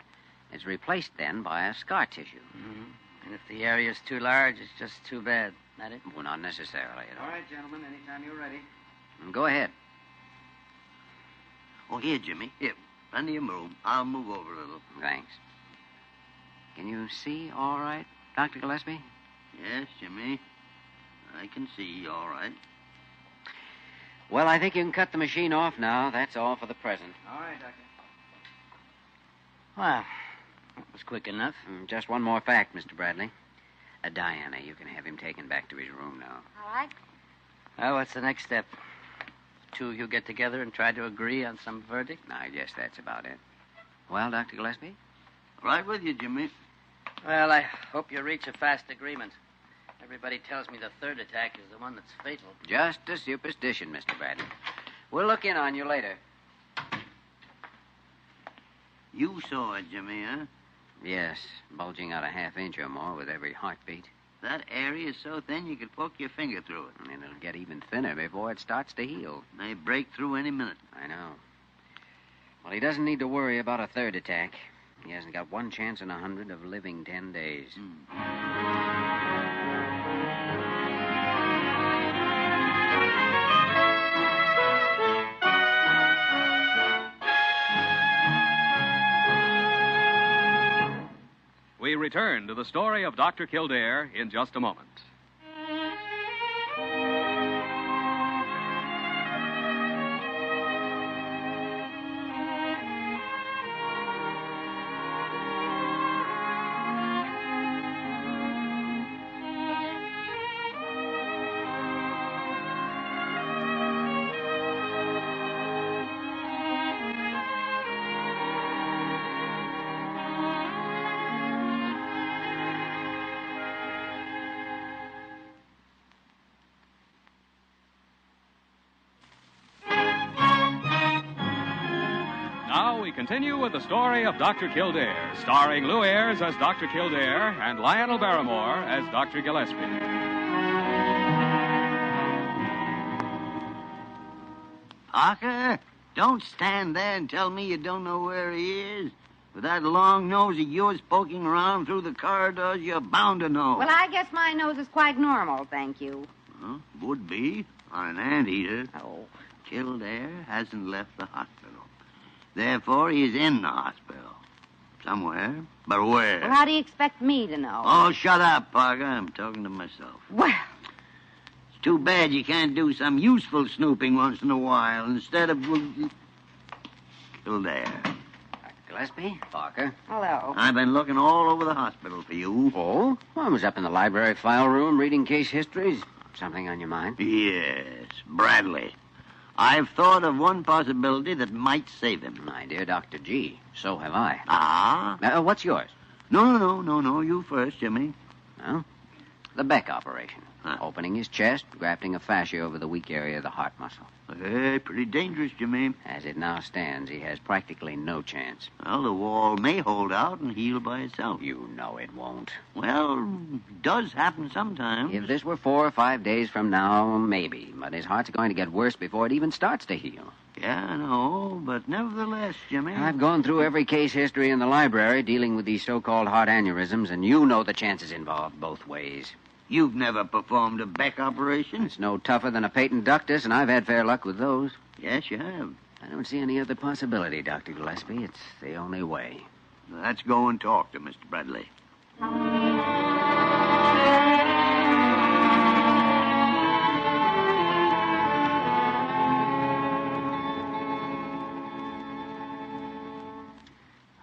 It's replaced then by a scar tissue. Mm-hmm. And if the area's too large, it's just too bad. That it? Well, not necessarily at all. All right, gentlemen, anytime you're ready. Go ahead. Oh, here, Jimmy. Here, plenty of room. I'll move over a little. Thanks. Can you see all right, Dr. Gillespie? Yes, Jimmy. I can see all right. Well, I think you can cut the machine off now. That's all for the present. All right, Doctor. Well, that was quick enough. Just one more fact, Mr. Bradley. Diana, you can have him taken back to his room now. All right. Well, what's the next step? Two of you get together and try to agree on some verdict? I guess that's about it. Well, Dr. Gillespie? Right with you, Jimmy. Well, I hope you reach a fast agreement. Everybody tells me the third attack is the one that's fatal. Just a superstition, Mr. Bradley. We'll look in on you later. You saw it, Jimmy, huh? Yes, bulging out a half-inch or more with every heartbeat. That area is so thin you could poke your finger through it. And it'll get even thinner before it starts to heal. May break through any minute. I know. Well, he doesn't need to worry about a third attack. He hasn't got one chance in 100 of living 10 days. We return to the story of Dr. Kildare in just a moment. Now we continue with the story of Dr. Kildare, starring Lou Ayres as Dr. Kildare and Lionel Barrymore as Dr. Gillespie. Parker, don't stand there and tell me you don't know where he is. With that long nose of yours poking around through the corridors, you're bound to know. Well, I guess my nose is quite normal, thank you. Huh? Would be on an anteater. Oh. Kildare hasn't left the hospital. Therefore, he is in the hospital. Somewhere. But where? Well, how do you expect me to know? Oh, shut up, Parker. I'm talking to myself. Well. It's too bad you can't do some useful snooping once in a while instead of... Kildare. Dr. Gillespie? Parker? Hello. I've been looking all over the hospital for you. Oh? Well, I was up in the library file room reading case histories. Something on your mind? Yes, Bradley. I've thought of one possibility that might save him. My dear Dr. G, so have I. Ah? What's yours? No. You first, Jimmy. Well, the Beck operation. Huh. Opening his chest, grafting a fascia over the weak area of the heart muscle. Hey, pretty dangerous, Jimmy. As it now stands, he has practically no chance. Well, the wall may hold out and heal by itself. You know it won't. Well, it does happen sometimes. If this were 4 or 5 days from now, maybe. But his heart's going to get worse before it even starts to heal. Yeah, I know, but nevertheless, Jimmy... I've gone through every case history in the library dealing with these so-called heart aneurysms, and you know the chances involved both ways. You've never performed a Beck operation? It's no tougher than a patent ductus, and I've had fair luck with those. Yes, you have. I don't see any other possibility, Dr. Gillespie. It's the only way. Let's go and talk to Mr. Bradley.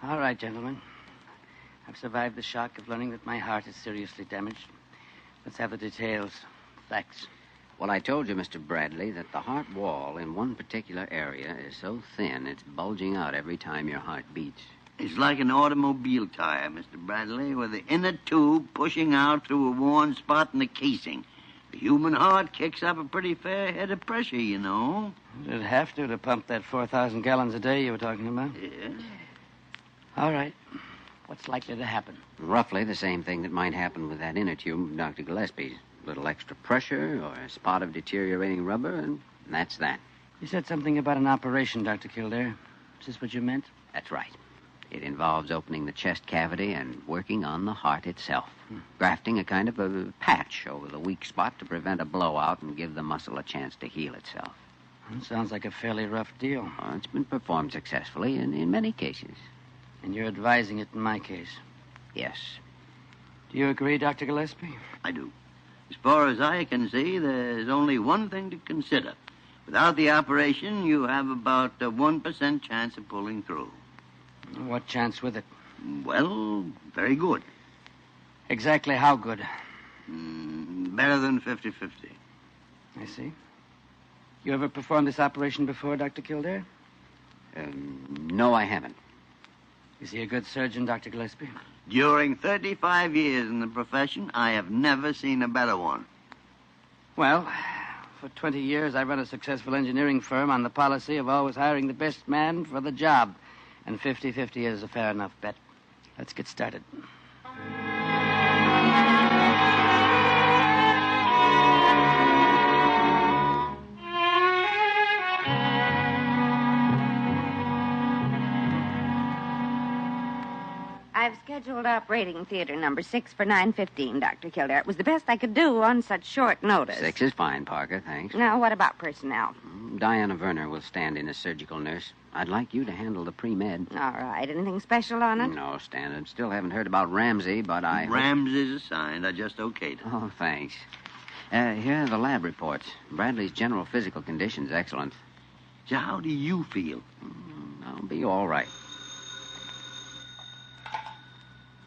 All right, gentlemen. I've survived the shock of learning that my heart is seriously damaged. Let's have the details. Facts. Well, I told you, Mr. Bradley, that the heart wall in one particular area is so thin it's bulging out every time your heart beats. It's like an automobile tire, Mr. Bradley, with the inner tube pushing out through a worn spot in the casing. The human heart kicks up a pretty fair head of pressure, you know. It'd have to pump that 4,000 gallons a day you were talking about. Yeah. All right. What's likely to happen? Roughly the same thing that might happen with that inner tube of Dr. Gillespie's. little extra pressure or a spot of deteriorating rubber, and that's that. You said something about an operation, Dr. Kildare. Is this what you meant? That's right. It involves opening the chest cavity and working on the heart itself. Grafting a kind of a patch over the weak spot to prevent a blowout and give the muscle a chance to heal itself. Sounds like a fairly rough deal. Oh, it's been performed successfully in many cases. And you're advising it in my case? Yes. Do you agree, Dr. Gillespie? I do. As far as I can see, there's only one thing to consider. Without the operation, you have about a 1% chance of pulling through. What chance with it? Well, very good. Exactly how good? Better than 50-50. I see. You ever performed this operation before, Dr. Kildare? No, I haven't. Is he a good surgeon, Dr. Gillespie? During 35 years in the profession, I have never seen a better one. Well, for 20 years, I run a successful engineering firm on the policy of always hiring the best man for the job. And 50-50 is a fair enough bet. Let's get started. I've scheduled operating theater number 6 for 9:15, Dr. Kildare. It was the best I could do on such short notice. 6 is fine, Parker, thanks. Now, what about personnel? Diana Werner will stand in as surgical nurse. I'd like you to handle the pre-med. All right. Anything special on it? No, standard. Still haven't heard about Ramsey, but I... Ramsey's assigned. I just okayed it. Oh, thanks. Here are the lab reports. Bradley's general physical condition's excellent. So how do you feel? I'll be all right.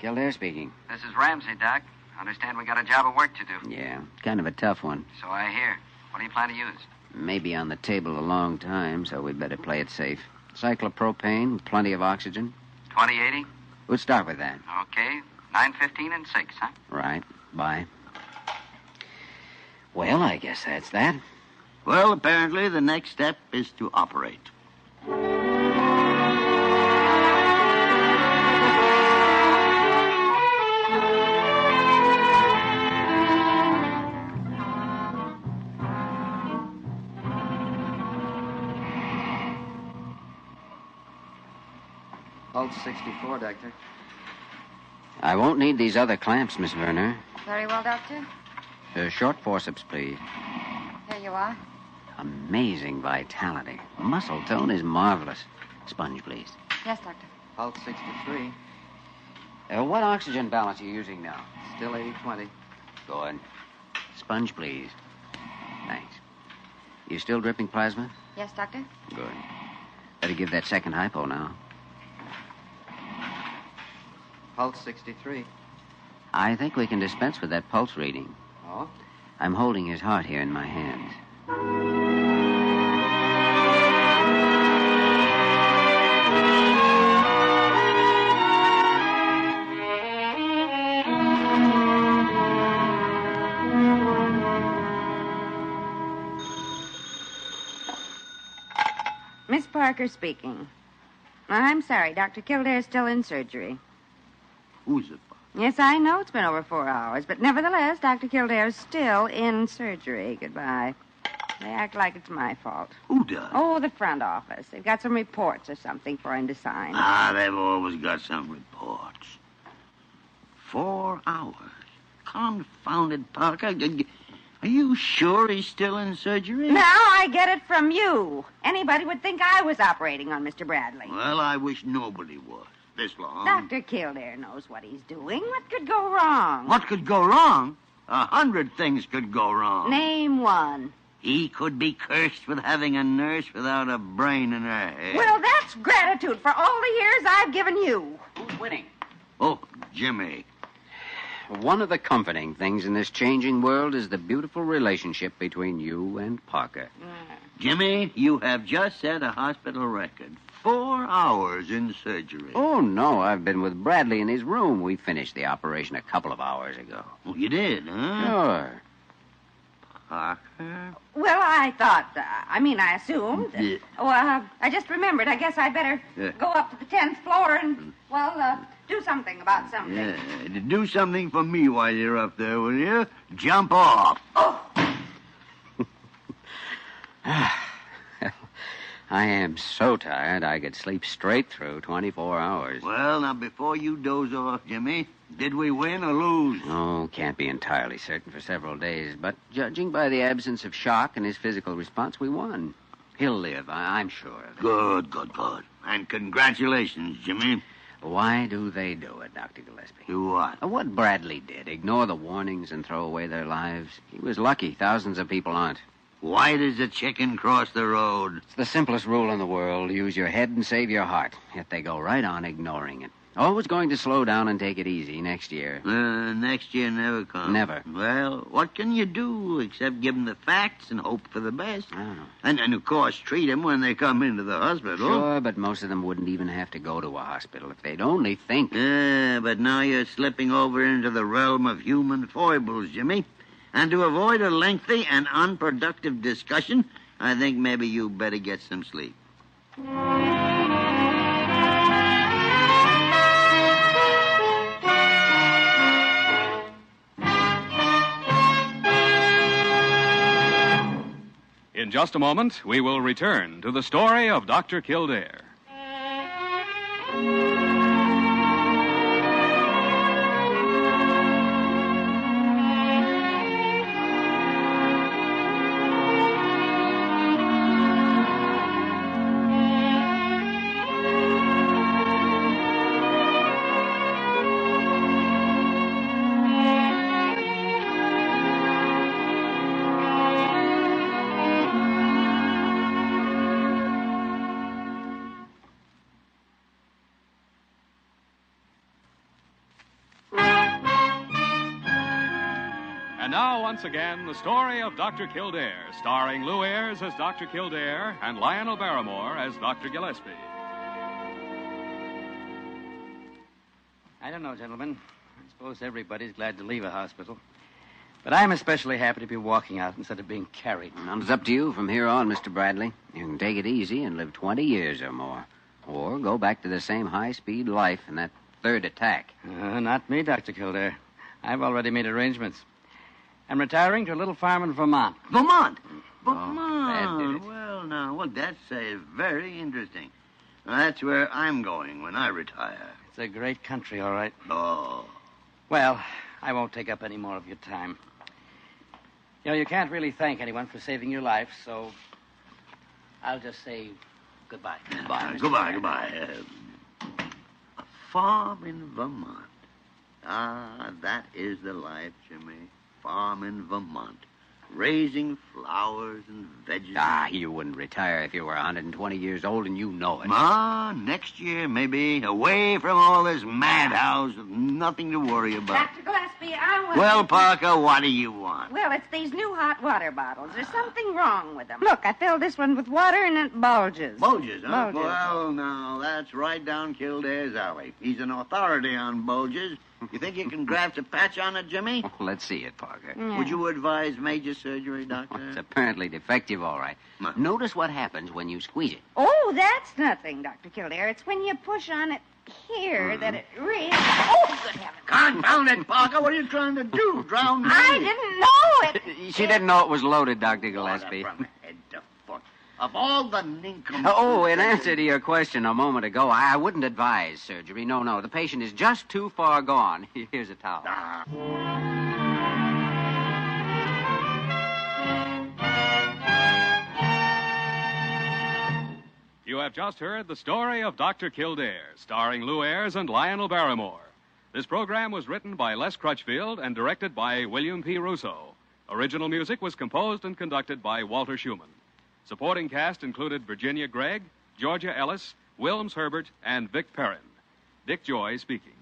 Kildare speaking. This is Ramsey, Doc. Understand we got a job of work to do. Yeah, kind of a tough one. So I hear. What do you plan to use? Maybe on the table a long time, so we'd better play it safe. Cyclopropane, plenty of oxygen. 2080? We'll start with that. Okay. 9:15 and 6, huh? Right. Bye. Well, I guess that's that. Well, apparently the next step is to operate. Pulse 64, Doctor. I won't need these other clamps, Miss Werner. Very well, Doctor. Short forceps, please. Here you are. Amazing vitality. Muscle tone is marvelous. Sponge, please. Yes, Doctor. Pulse 63. What oxygen balance are you using now? Still 80-20. Good. Sponge, please. Thanks. You still dripping plasma? Yes, Doctor. Good. Better give that second hypo now. Pulse 63. I think we can dispense with that pulse reading. Oh? I'm holding his heart here in my hands. Miss Parker speaking. I'm sorry, Dr. Kildare's still in surgery. Who's it? Yes, I know it's been over 4 hours, but nevertheless, Dr. Kildare's still in surgery. Goodbye. They act like it's my fault. Who does? Oh, the front office. They've got some reports or something for him to sign. They've always got some reports. 4 hours. Confounded Parker. Are you sure he's still in surgery? Now I get it from you. Anybody would think I was operating on Mr. Bradley. Well, I wish nobody was. This long. Dr. Kildare knows what he's doing. What could go wrong? What could go wrong? 100 things could go wrong. Name one. He could be cursed with having a nurse without a brain in her head. Well, that's gratitude for all the years I've given you. Who's winning? Oh, Jimmy. One of the comforting things in this changing world is the beautiful relationship between you and Parker. Jimmy, you have just set a hospital record. 4 hours in surgery. Oh, no, I've been with Bradley in his room. We finished the operation a couple of hours ago. Oh, you did, huh? Sure. Parker? Well, I thought, I assumed. Yeah. I just remembered. I guess I'd better go up to the 10th floor and, Do something about something. Yeah, do something for me while you're up there, will you? Jump off. Oh! I am so tired I could sleep straight through 24 hours. Well, now, before you doze off, Jimmy, did we win or lose? Oh, can't be entirely certain for several days, but judging by the absence of shock and his physical response, we won. He'll live, I'm sure of it. Good. And congratulations, Jimmy. Why do they do it, Dr. Gillespie? Do what? What Bradley did. Ignore the warnings and throw away their lives. He was lucky. Thousands of people aren't. Why does a chicken cross the road? It's the simplest rule in the world. Use your head and save your heart. Yet they go right on ignoring it. Always going to slow down and take it easy next year. Next year never comes. Never. Well, what can you do except give them the facts and hope for the best? I don't know. And of course, treat them when they come into the hospital. Sure, but most of them wouldn't even have to go to a hospital if they'd only think. Yeah, but now you're slipping over into the realm of human foibles, Jimmy. And to avoid a lengthy and unproductive discussion, I think maybe you better get some sleep. In just a moment, we will return to the story of Dr. Kildare. Now, once again, the story of Dr. Kildare, starring Lou Ayres as Dr. Kildare and Lionel Barrymore as Dr. Gillespie. I don't know, gentlemen. I suppose everybody's glad to leave a hospital. But I'm especially happy to be walking out instead of being carried. Well, it's up to you from here on, Mr. Bradley. You can take it easy and live 20 years or more. Or go back to the same high-speed life in that third attack. Not me, Dr. Kildare. I've already made arrangements. I'm retiring to a little farm in Vermont. Vermont? That did it. Well, now, what that says, very interesting. Now, that's where I'm going when I retire. It's a great country, all right. Oh. Well, I won't take up any more of your time. You know, you can't really thank anyone for saving your life, so I'll just say goodbye. Goodbye. A farm in Vermont. Ah, that is the life, Jimmy. Farm in Vermont. Raising flowers and vegetables. Ah, you wouldn't retire if you were 120 years old, and you know it. Next year, maybe. Away from all this madhouse with nothing to worry about. Dr. Gillespie, I want... Well, Parker, what do you want? Well, it's these new hot water bottles. There's something wrong with them. Look, I filled this one with water and it bulges. Bulges, huh? Bulges. Well, now, that's right down Kildare's alley. He's an authority on bulges. You think you can graft a patch on it, Jimmy? Well, let's see it, Parker. Yeah. Would you advise major surgery, Doctor? It's apparently defective, all right. Notice what happens when you squeeze it. Oh, that's nothing, Dr. Kildare. It's when you push on it here that it really... Oh, good heavens. Confound it, Parker. What are you trying to do? Drown me? I didn't know it. She didn't know it was loaded, Dr. Gillespie. From head to foot. Of all the nincompoop... Oh, in answer to your question a moment ago, I wouldn't advise surgery. No. The patient is just too far gone. Here's a towel. You have just heard the story of Dr. Kildare, starring Lou Ayres and Lionel Barrymore. This program was written by Les Crutchfield and directed by William P. Russo. Original music was composed and conducted by Walter Schumann. Supporting cast included Virginia Gregg, Georgia Ellis, Wilms Herbert, and Vic Perrin. Dick Joy speaking.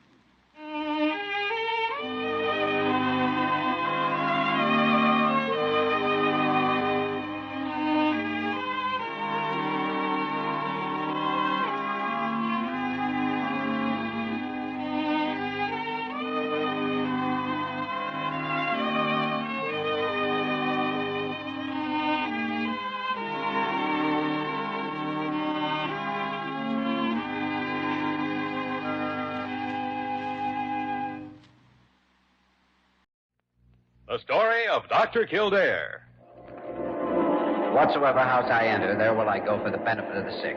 The story of Dr. Kildare. Whatsoever house I enter, there will I go for the benefit of the sick.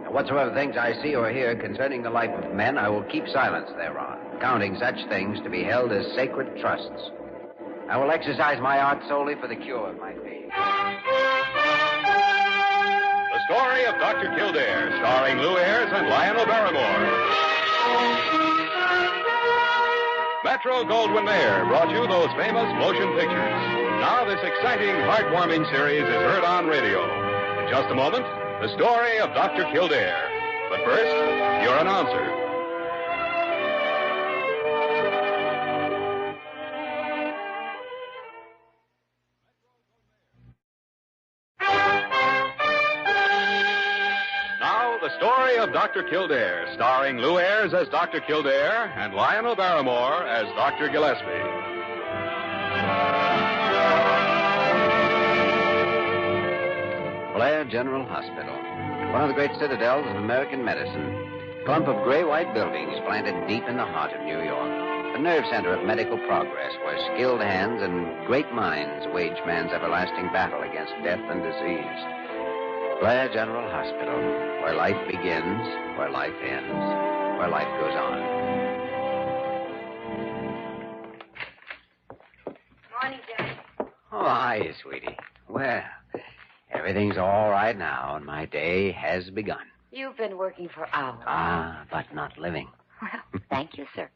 And whatsoever things I see or hear concerning the life of men, I will keep silence thereon, counting such things to be held as sacred trusts. I will exercise my art solely for the cure of my faith. The story of Dr. Kildare, starring Lou Ayres and Lionel Barrymore. Metro-Goldwyn-Mayer brought you those famous motion pictures. Now this exciting, heartwarming series is heard on radio. In just a moment, the story of Dr. Kildare. But first, your announcer. The story of Dr. Kildare, starring Lou Ayres as Dr. Kildare and Lionel Barrymore as Dr. Gillespie. Blair General Hospital, one of the great citadels of American medicine. A clump of gray-white buildings planted deep in the heart of New York. The nerve center of medical progress, where skilled hands and great minds wage man's everlasting battle against death and disease. Blair General Hospital, where life begins, where life ends, where life goes on. Morning, Johnny. Oh, hi, sweetie. Well, everything's all right now, and my day has begun. You've been working for hours. Ah, but not living. Well, thank you, sir.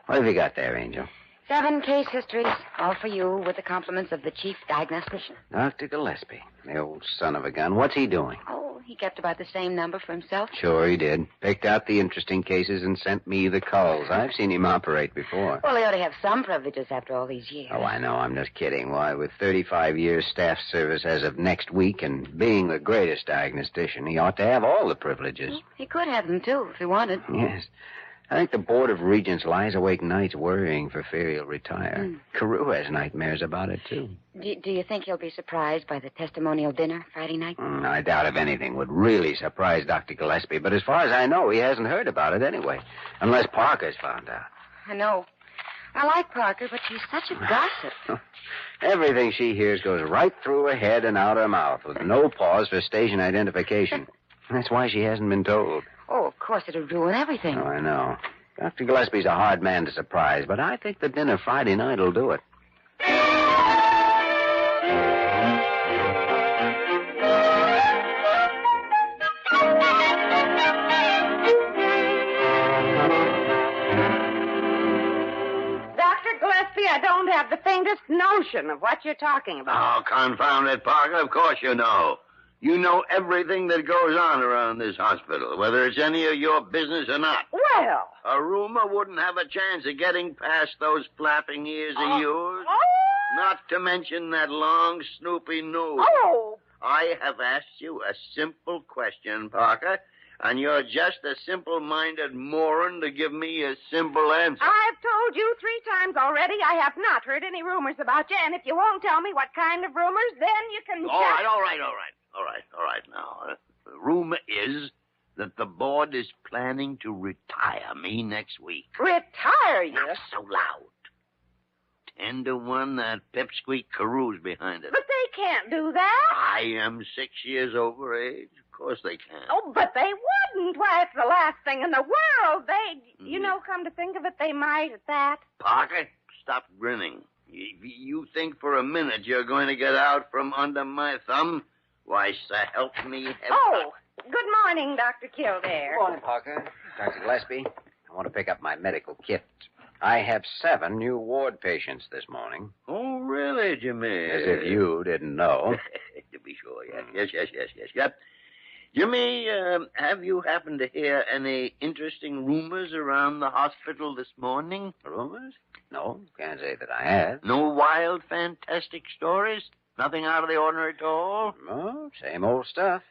What have you got there, Angel? 7 case histories, all for you, with the compliments of the chief diagnostician. Dr. Gillespie, the old son of a gun. What's he doing? Oh, he kept about the same number for himself. Sure he did. Picked out the interesting cases and sent me the culls. I've seen him operate before. Well, he ought to have some privileges after all these years. Oh, I know. I'm just kidding. Why, with 35 years staff service as of next week and being the greatest diagnostician, he ought to have all the privileges. Well, he could have them, too, if he wanted. Yes. I think the Board of Regents lies awake nights worrying for fear he'll retire. Carew has nightmares about it, too. Do you think he'll be surprised by the testimonial dinner Friday night? I doubt if anything would really surprise Dr. Gillespie, but as far as I know, he hasn't heard about it anyway. Unless Parker's found out. I know. I like Parker, but she's such a gossip. Everything she hears goes right through her head and out her mouth with no pause for station identification. That's why she hasn't been told. Oh, of course, it'll ruin everything. Oh, I know. Dr. Gillespie's a hard man to surprise, but I think the dinner Friday night will do it. Dr. Gillespie, I don't have the faintest notion of what you're talking about. Oh, confound it, Parker. Of course you know. You know everything that goes on around this hospital, whether it's any of your business or not. Well. A rumor wouldn't have a chance of getting past those flapping ears of yours. Not to mention that long, snoopy nose. Oh! I have asked you a simple question, Parker, and you're just a simple-minded moron to give me a simple answer. I've told you 3 times already I have not heard any rumors about you, and if you won't tell me what kind of rumors, then you can All right now. The rumor is that the board is planning to retire me next week. Retire you? Not so loud. 10 to 1, that pipsqueak Carew's behind it. But they can't do that. I am 6 years over age. Of course they can. Oh, but they wouldn't. Why, it's the last thing in the world. Come to think of it, they might at that. Parker, stop grinning. If you think for a minute you're going to get out from under my thumb, why, so help me heaven. Oh, good morning, Dr. Kildare. Good morning, Parker. Dr. Gillespie, I want to pick up my medical kit. I have 7 new ward patients this morning. Oh, really, Jimmy? As if you didn't know. To be sure, yes. Yep. Jimmy, have you happened to hear any interesting rumors around the hospital this morning? Rumors? No, can't say that I have. No wild, fantastic stories? Nothing out of the ordinary at all? No, same old stuff.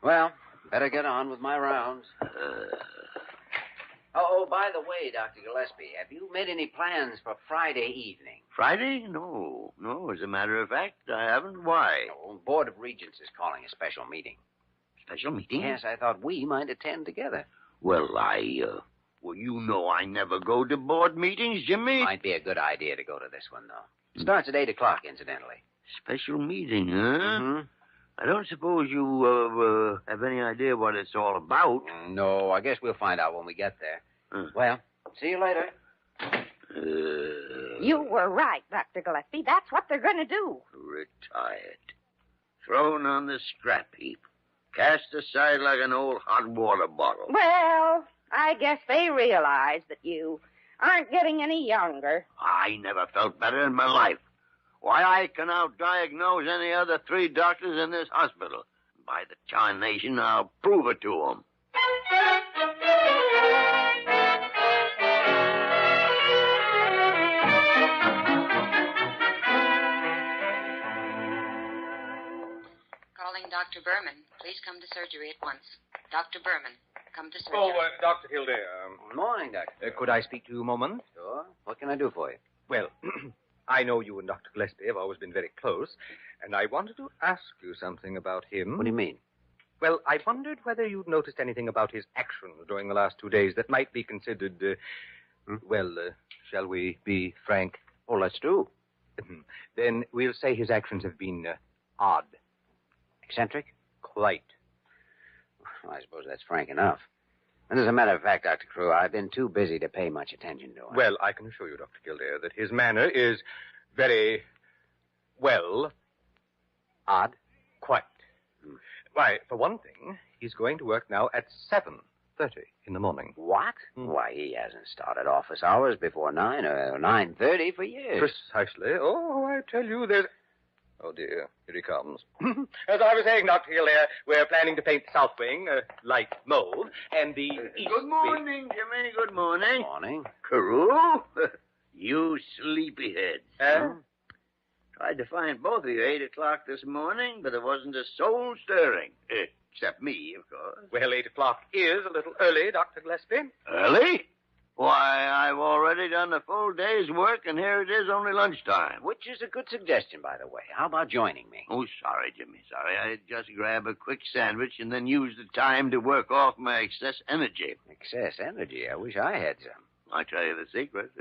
Well, better get on with my rounds. Oh, by the way, Dr. Gillespie, have you made any plans for Friday evening? Friday? No, as a matter of fact, I haven't. Why? No, Board of Regents is calling a special meeting. Special meeting? Yes, I thought we might attend together. Well, Well, you know I never go to board meetings, Jimmy. Might be a good idea to go to this one, though. It starts at 8 o'clock, incidentally. Special meeting, huh? Mm-hmm. I don't suppose you have any idea what it's all about. No, I guess we'll find out when we get there. Well, see you later. You were right, Dr. Gillespie. That's what they're going to do. Retired. Thrown on the scrap heap. Cast aside like an old hot water bottle. Well, I guess they realize that you aren't getting any younger. I never felt better in my life. Why, I can out-diagnose any other 3 doctors in this hospital. By the tarnation, I'll prove it to them. Calling Dr. Berman. Please come to surgery at once. Dr. Berman, come to surgery. Oh, Dr. Kildare. Good morning, Doctor. Could I speak to you a moment? Sure. What can I do for you? Well, I know you and Dr. Gillespie have always been very close, and I wanted to ask you something about him. What do you mean? Well, I wondered whether you'd noticed anything about his actions during the last 2 days that might be considered, shall we be frank? Oh, let's do. Then we'll say his actions have been odd. Eccentric? Quite. Well, I suppose that's frank enough. And as a matter of fact, Dr. Carew, I've been too busy to pay much attention to him. Well, I can assure you, Dr. Kildare, that his manner is very, well, odd. Quite. Why, for one thing, he's going to work now at 7:30 in the morning. What? Why, he hasn't started office hours before 9 or 9:30 for years. Precisely. Oh, I tell you, there's... Oh, dear. Here he comes. As I was saying, Dr. Kildare, we're planning to paint the south wing, light mold, and the east Good morning, Jimmy. Good morning. Morning. Carew? You sleepyheads. Tried to find both of you 8 o'clock this morning, but there wasn't a soul stirring. Except me, of course. Well, 8 o'clock is a little early, Dr. Gillespie. Early? Why, I've already done a full day's work, and here it is only lunchtime. Which is a good suggestion, by the way. How about joining me? Oh, sorry, Jimmy, sorry. I'd just grab a quick sandwich and then use the time to work off my excess energy. Excess energy? I wish I had some. I'll tell you the secret.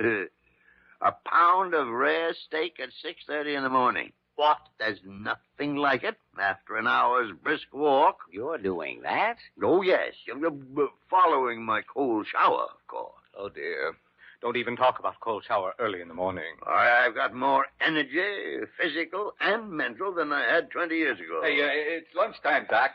A pound of rare steak at 6:30 in the morning. What? There's nothing like it after an hour's brisk walk. You're doing that? Oh, yes. Following my cold shower, of course. Oh, dear. Don't even talk about cold shower early in the morning. I've got more energy, physical and mental, than I had 20 years ago. Hey, it's lunchtime, Doc.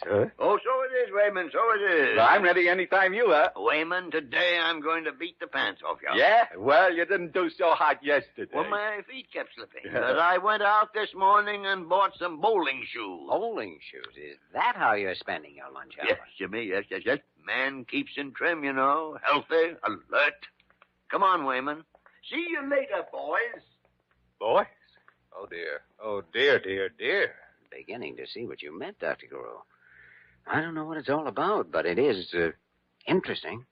Sir. Oh, so it is, Wayman, so it is. Well, I'm ready any time you are. Wayman, today I'm going to beat the pants off you. Yeah? Well, you didn't do so hot yesterday. Well, my feet kept slipping. But I went out this morning and bought some bowling shoes. Bowling shoes? Is that how you're spending your lunch hour? Yes, Jimmy, yes. Man keeps in trim, you know. Healthy, alert. Come on, Wayman. See you later, boys. Boys? Oh, dear. Oh, dear. Beginning to see what you meant, Dr. Carew. I don't know what it's all about, but it is interesting.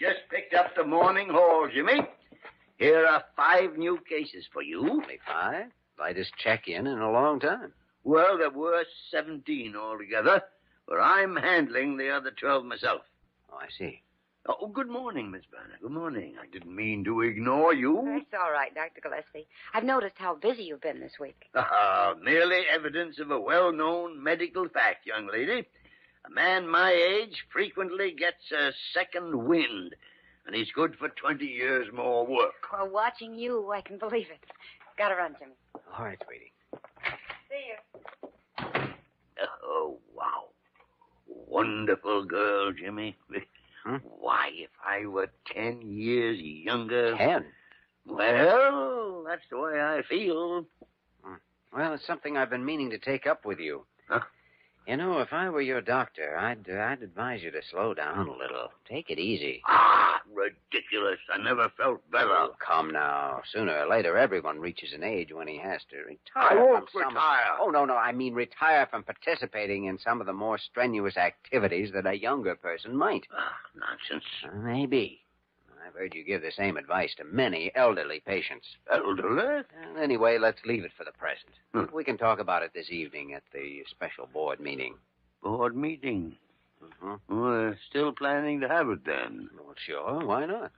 Just picked up the morning haul, Jimmy. Here are 5 new cases for you. Only 5? Lightest check-in in a long time. Well, there were 17 altogether, but I'm handling the other 12 myself. Oh, I see. Oh, good morning, Miss Barnie. Good morning. I didn't mean to ignore you. That's all right, Dr. Gillespie. I've noticed how busy you've been this week. Merely evidence of a well-known medical fact, young lady. A man my age frequently gets a second wind, and he's good for 20 years more work. Well, watching you, I can believe it. Gotta run, Jimmy. All right, sweetie. See you. Oh, wow. Wonderful girl, Jimmy. Why, if I were 10 years younger... 10? Well, that's the way I feel. Well, it's something I've been meaning to take up with you. Huh? You know, if I were your doctor, I'd advise you to slow down a little. Take it easy. Ridiculous. I never felt better. Oh, come now. Sooner or later, everyone reaches an age when he has to retire. I won't retire. Oh, no. I mean retire from participating in some of the more strenuous activities that a younger person might. Nonsense. Maybe. I've heard you give the same advice to many elderly patients. Elderly? Well, anyway, let's leave it for the present. We can talk about it this evening at the special board meeting. Board meeting? Mm-hmm. We're still planning to have it then. Well, sure. Why not?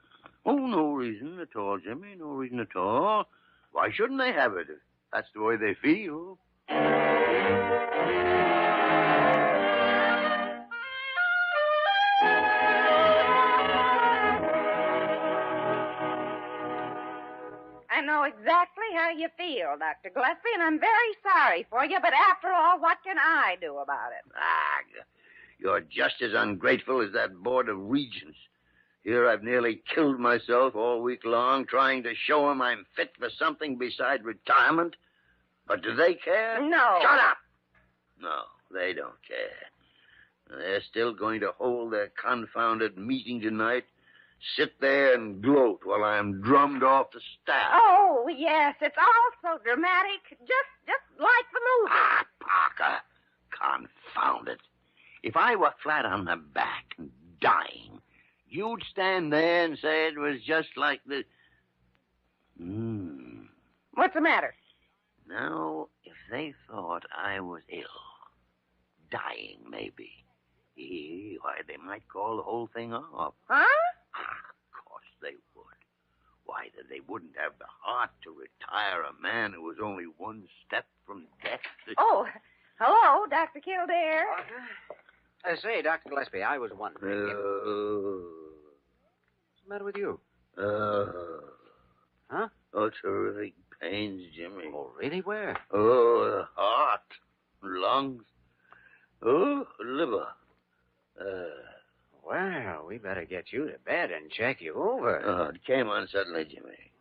Oh, no reason at all, Jimmy. No reason at all. Why shouldn't they have it if that's the way they feel? I know exactly how you feel, Dr. Gillespie, and I'm very sorry for you, but after all, what can I do about it? Ah, you're just as ungrateful as that Board of Regents. Here I've nearly killed myself all week long trying to show them I'm fit for something beside retirement. But do they care? No. Shut up! No, they don't care. They're still going to hold their confounded meeting tonight, sit there and gloat while I'm drummed off the staff. Oh, yes, it's all so dramatic, just like the movie. Ah, Parker, confound it. If I were flat on my back and dying, you'd stand there and say it was just like the... What's the matter? Now, if they thought I was ill, dying maybe, why, they might call the whole thing off. Huh? Of course they would. Why, they wouldn't have the heart to retire a man who was only one step from death. Oh, hello, Dr. Kildare. Say, Dr. Gillespie, I was wondering if... What's the matter with you? Huh? Oh, terrific pains, Jimmy. Oh, really? Where? Oh, the heart, lungs, liver. Well, we better get you to bed and check you over. Oh, it came on suddenly, Jimmy.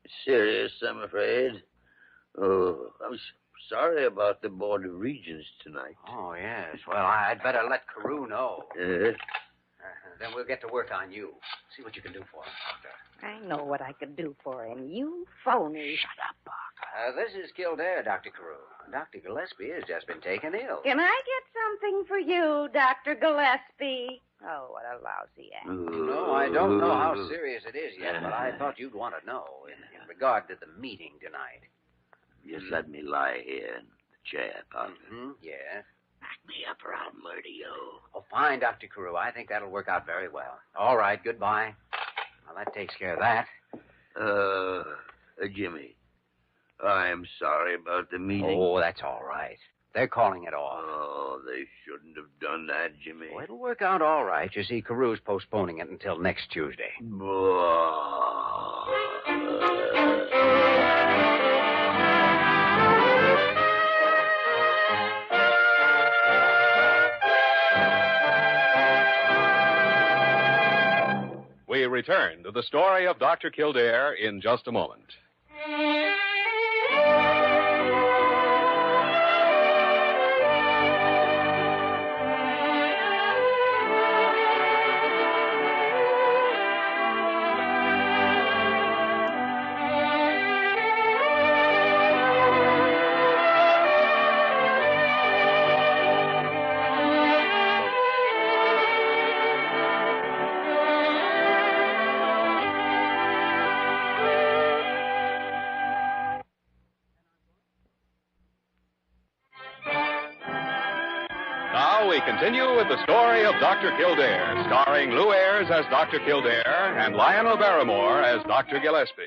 It's serious, I'm afraid. Oh, I'm sorry about the Board of Regents tonight. Oh, yes. Well, I'd better let Carew know. Yes. Then we'll get to work on you. See what you can do for him, Doctor. I know what I could do for him. You phony. Shut up, Parker. This is Kildare, Dr. Carew. Dr. Gillespie has just been taken ill. Can I get something for you, Dr. Gillespie? Oh, what a lousy act. No, I don't know how serious it is yet, but I thought you'd want to know in regard to the meeting tonight. Just let me lie here in the chair, Carlton. Mm-hmm. Yes. Back me up or I'll murder you. Oh, fine, Dr. Carew. I think that'll work out very well. All right, goodbye. Well, that takes care of that. Jimmy, I'm sorry about the meeting. Oh, that's all right. They're calling it off. Oh, they shouldn't have done that, Jimmy. Oh, it'll work out all right. You see, Carew's postponing it until next Tuesday. We return to the story of Dr. Kildare in just a moment. We continue with the story of Dr. Kildare, starring Lou Ayres as Dr. Kildare and Lionel Barrymore as Dr. Gillespie.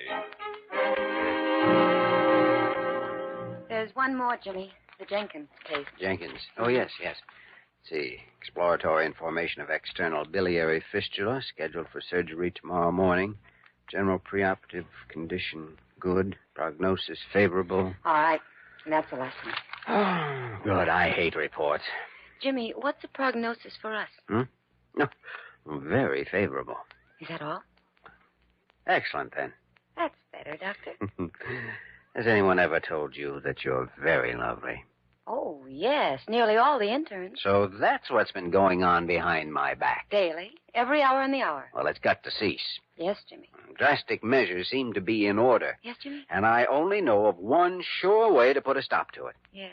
There's one more, Jimmy. The Jenkins case. Jenkins. Oh, yes. Let's see. Exploratory information of external biliary fistula, scheduled for surgery tomorrow morning. General preoperative condition good. Prognosis favorable. All right. That's the last one. Oh, good. I hate reports. Jimmy, what's the prognosis for us? No, very favorable. Is that all? Excellent, then. That's better, Doctor. Has anyone ever told you that you're very lovely? Oh, yes. Nearly all the interns. So that's what's been going on behind my back. Daily. Every hour in the hour. Well, it's got to cease. Yes, Jimmy. Drastic measures seem to be in order. Yes, Jimmy? And I only know of one sure way to put a stop to it. Yes.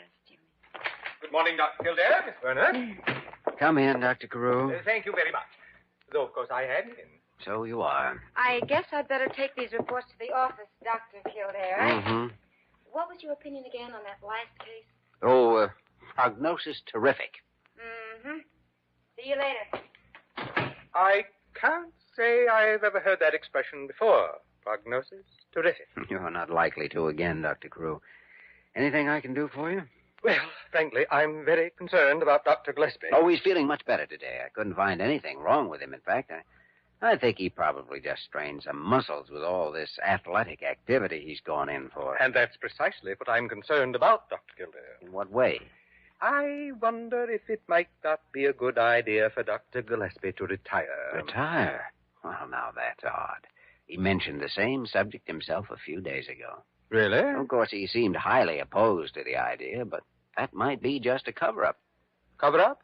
Good morning, Dr. Kildare, Miss Werner. Come in, Dr. Carew. Thank you very much. Though, of course, I had, in So you are. I guess I'd better take these reports to the office, Dr. Kildare. Mm-hmm. What was your opinion again on that last case? Oh, prognosis terrific. Mm-hmm. See you later. I can't say I've ever heard that expression before. Prognosis terrific. You're not likely to again, Dr. Carew. Anything I can do for you? Well, frankly, I'm very concerned about Dr. Gillespie. Oh, he's feeling much better today. I couldn't find anything wrong with him. In fact, I think he probably just strained some muscles with all this athletic activity he's gone in for. And that's precisely what I'm concerned about, Dr. Kildare. In what way? I wonder if it might not be a good idea for Dr. Gillespie to retire. Retire? Well, now that's odd. He mentioned the same subject himself a few days ago. Really? Of course, he seemed highly opposed to the idea, but that might be just a cover-up. Cover-up?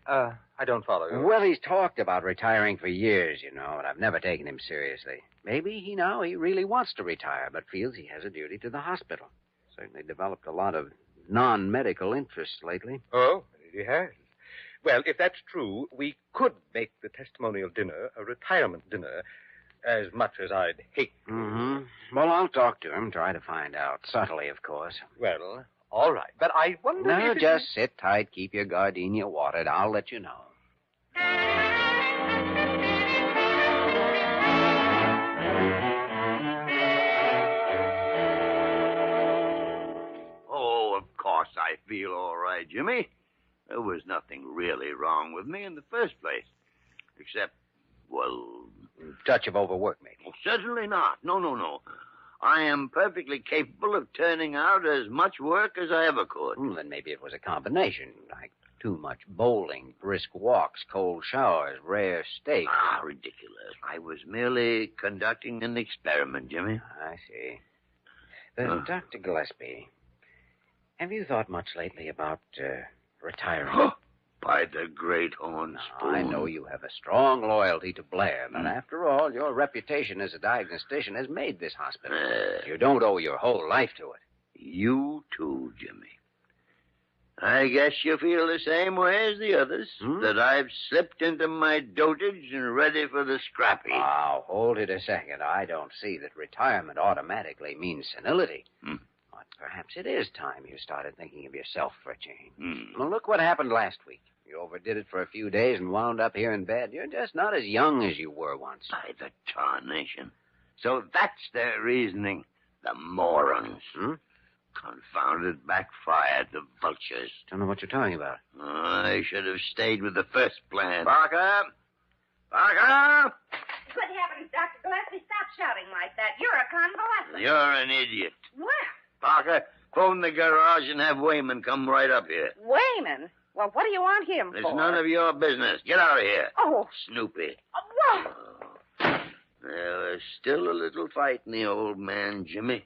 I don't follow you. Well, he's talked about retiring for years, you know, and I've never taken him seriously. Maybe he really wants to retire, but feels he has a duty to the hospital. Certainly developed a lot of non-medical interests lately. Oh, he has. Well, if that's true, we could make the testimonial dinner a retirement dinner, as much as I'd hate to. Mm-hmm. Well, I'll talk to him, try to find out. Subtly, of course. Well, all right. But I wonder No, if just sit tight, keep your gardenia watered. I'll let you know. Oh, of course I feel all right, Jimmy. There was nothing really wrong with me in the first place. Except, well... Touch of overwork, maybe. Oh, certainly not. No. I am perfectly capable of turning out as much work as I ever could. Then maybe it was a combination, like too much bowling, brisk walks, cold showers, rare steak. Ah, ridiculous. I was merely conducting an experiment, Jimmy. I see. Dr. Gillespie, have you thought much lately about retiring? By the great horn spoon. I know you have a strong loyalty to Blair, but after all, your reputation as a diagnostician has made this hospital. You don't owe your whole life to it. You too, Jimmy. I guess you feel the same way as the others, that I've slipped into my dotage and ready for the scrappy. Now, hold it a second. I don't see that retirement automatically means senility. But perhaps it is time you started thinking of yourself for a change. Well, look what happened last week. You overdid it for a few days and wound up here in bed. You're just not as young as you were once. By the tarnation. So that's their reasoning. The morons. Confounded backfired, the vultures. Don't know what you're talking about. I should have stayed with the first plan. Parker! Good heavens, Dr. Gillespie, stop shouting like that. You're a convalescent. You're an idiot. What? Parker, phone the garage and have Wayman come right up here. Wayman? Well, what do you want him It's for? none of your business. Get out of here. Oh. Snoopy. What? There's still a little fight in the old man, Jimmy.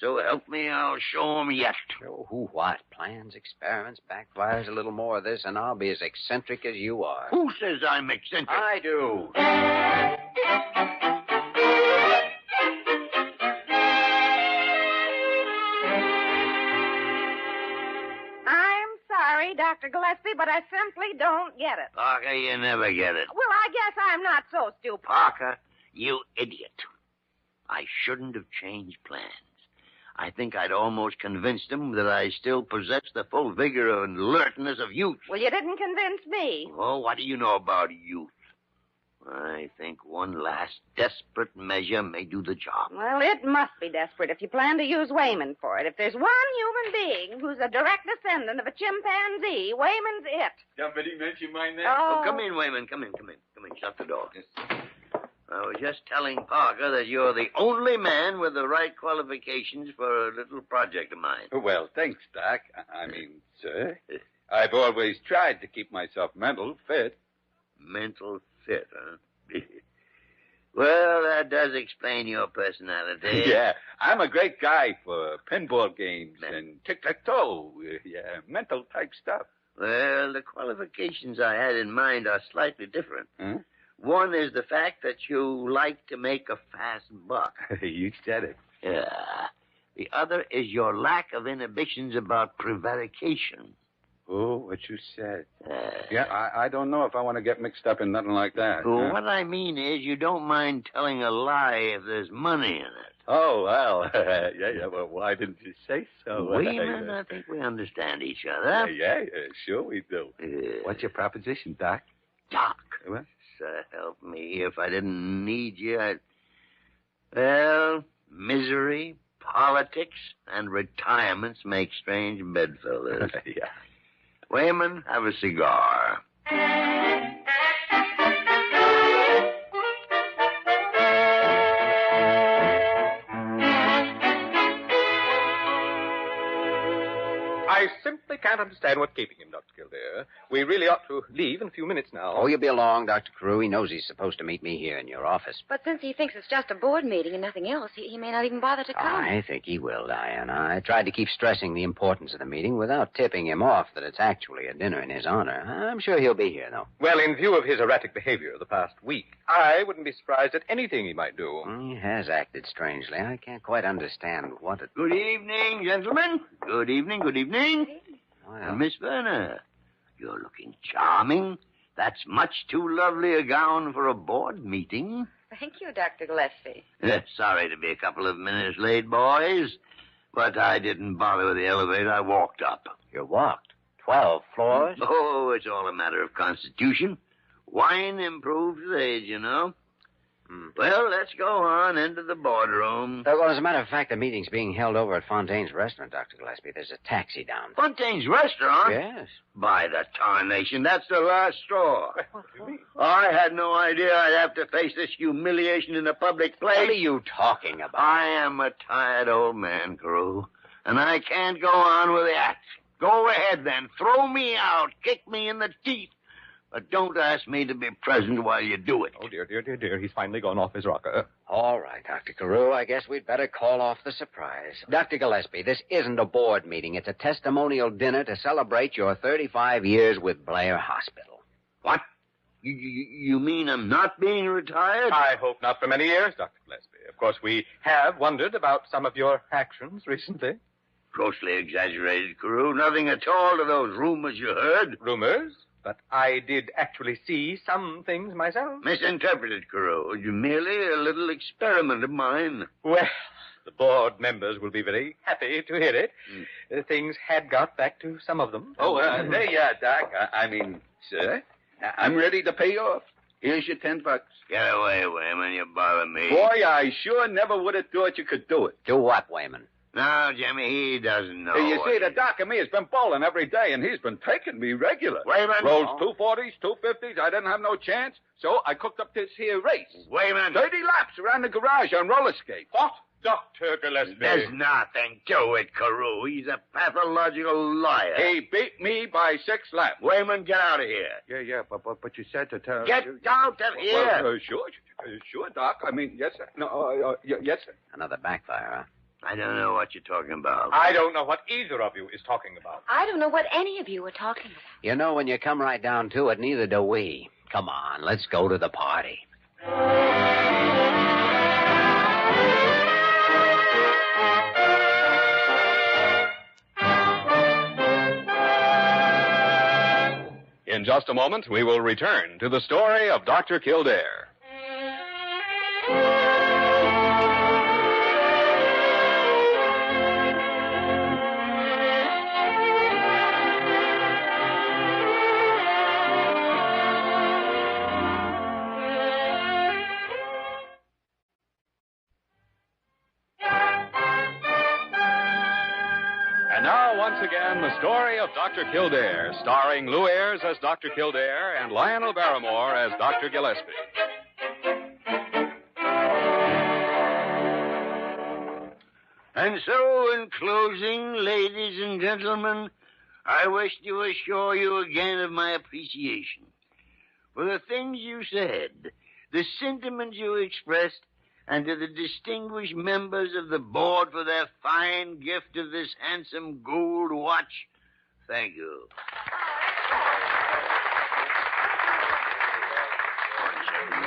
So help me, I'll show him yet. Oh, who what? Plans, experiments, backfires, a little more of this, and I'll be as eccentric as you are. Who says I'm eccentric? I do. Dr. Gillespie, but I simply don't get it. Parker, you never get it. Well, I guess I'm not so stupid. Parker, you idiot. I shouldn't have changed plans. I think I'd almost convinced him that I still possess the full vigor and alertness of youth. Well, you didn't convince me. Oh, what do you know about youth? I think one last desperate measure may do the job. Well, it must be desperate if you plan to use Wayman for it. If there's one human being who's a direct descendant of a chimpanzee, Wayman's it. Somebody mention my name? Oh, come in, Wayman. Come in. Shut the door. I was just telling Parker that you're the only man with the right qualifications for a little project of mine. Well, thanks, Doc. I mean, sir. I've always tried to keep myself mental fit. Mental fit, huh? Well, that does explain your personality. Yeah, I'm a great guy for pinball games and tic-tac-toe. Yeah, mental type stuff. Well, the qualifications I had in mind are slightly different. Huh? One is the fact that you like to make a fast buck. You said it. Yeah. The other is your lack of inhibitions about prevarication. Oh, what you said. Yeah, I don't know if I want to get mixed up in nothing like that. Well, what I mean is you don't mind telling a lie if there's money in it. Oh, well, yeah, well, why didn't you say so? Wayman, I think we understand each other. Yeah, sure we do. What's your proposition, Doc? Doc? What? So help me, if I didn't need you, I'd... Well, misery, politics, and retirements make strange bedfellows. Yeah. Wayman, have a cigar. I simply can't understand what's keeping him, Dr. Kildare. We really ought to leave in a few minutes now. Oh, you'll be along, Dr. Carew. He knows he's supposed to meet me here in your office. But since he thinks it's just a board meeting and nothing else, he may not even bother to come. I think he will, Diana. I tried to keep stressing the importance of the meeting without tipping him off that it's actually a dinner in his honor. I'm sure he'll be here, though. Well, in view of his erratic behavior the past week, I wouldn't be surprised at anything he might do. He has acted strangely. I can't quite understand what it... Good evening, gentlemen. Good evening, good evening. Well, Miss Verner, you're looking charming. That's much too lovely a gown for a board meeting. Thank you, Dr. Gillespie. Sorry to be a couple of minutes late, boys, but I didn't bother with the elevator. I walked up. You walked? 12 floors? Oh, it's all a matter of constitution. Wine improves with age, you know. Well, let's go on into the boardroom. Well, as a matter of fact, the meeting's being held over at Fontaine's restaurant, Dr. Gillespie. There's a taxi down. Fontaine's restaurant? Yes. By the tarnation, that's the last straw. I had no idea I'd have to face this humiliation in a public place. What are you talking about? I am a tired old man, Carew, and I can't go on with the act. Go ahead, then. Throw me out. Kick me in the teeth. But don't ask me to be present while you do it. Oh, dear. He's finally gone off his rocker. All right, Dr. Carew. I guess we'd better call off the surprise. Dr. Gillespie, this isn't a board meeting. It's a testimonial dinner to celebrate your 35 years with Blair Hospital. What? You mean I'm not being retired? I hope not for many years, Dr. Gillespie. Of course, we have wondered about some of your actions recently. Grossly exaggerated, Carew. Nothing at all to those rumors you heard. Rumors? But I did actually see some things myself. Misinterpreted, Carew. Merely a little experiment of mine. Well, the board members will be very happy to hear it. Things had got back to some of them. Oh, there you are, Doc. I mean, sir, I'm ready to pay off. Here's your $10. Get away, Wayman. You bother me. Boy, I sure never would have thought you could do it. Do what, Wayman? No, Jimmy, he doesn't know. You see, the Doc and me has been bowling every day, and he's been taking me regular. Wayman. Rolls 240s, 250s. I didn't have no chance, so I cooked up this here race. Wayman. 30 laps around the garage on roller skates. What? Dr. Gillespie. There's nothing to it, Carew. He's a pathological liar. He beat me by 6 laps. Wayman, get out of here. Yeah, but you said to tell... Get out of here. Well, sure, Doc. I mean, yes, sir. No, yes, sir. Another backfire, huh? I don't know what you're talking about. I don't know what either of you is talking about. I don't know what any of you are talking about. You know, when you come right down to it, neither do we. Come on, let's go to the party. In just a moment, we will return to the story of Dr. Kildare. Once again, the story of Dr. Kildare, starring Lou Ayres as Dr. Kildare and Lionel Barrymore as Dr. Gillespie. And so, in closing, ladies and gentlemen, I wish to assure you again of my appreciation for the things you said, the sentiments you expressed, and to the distinguished members of the board for their fine gift of this handsome gold watch. Thank you.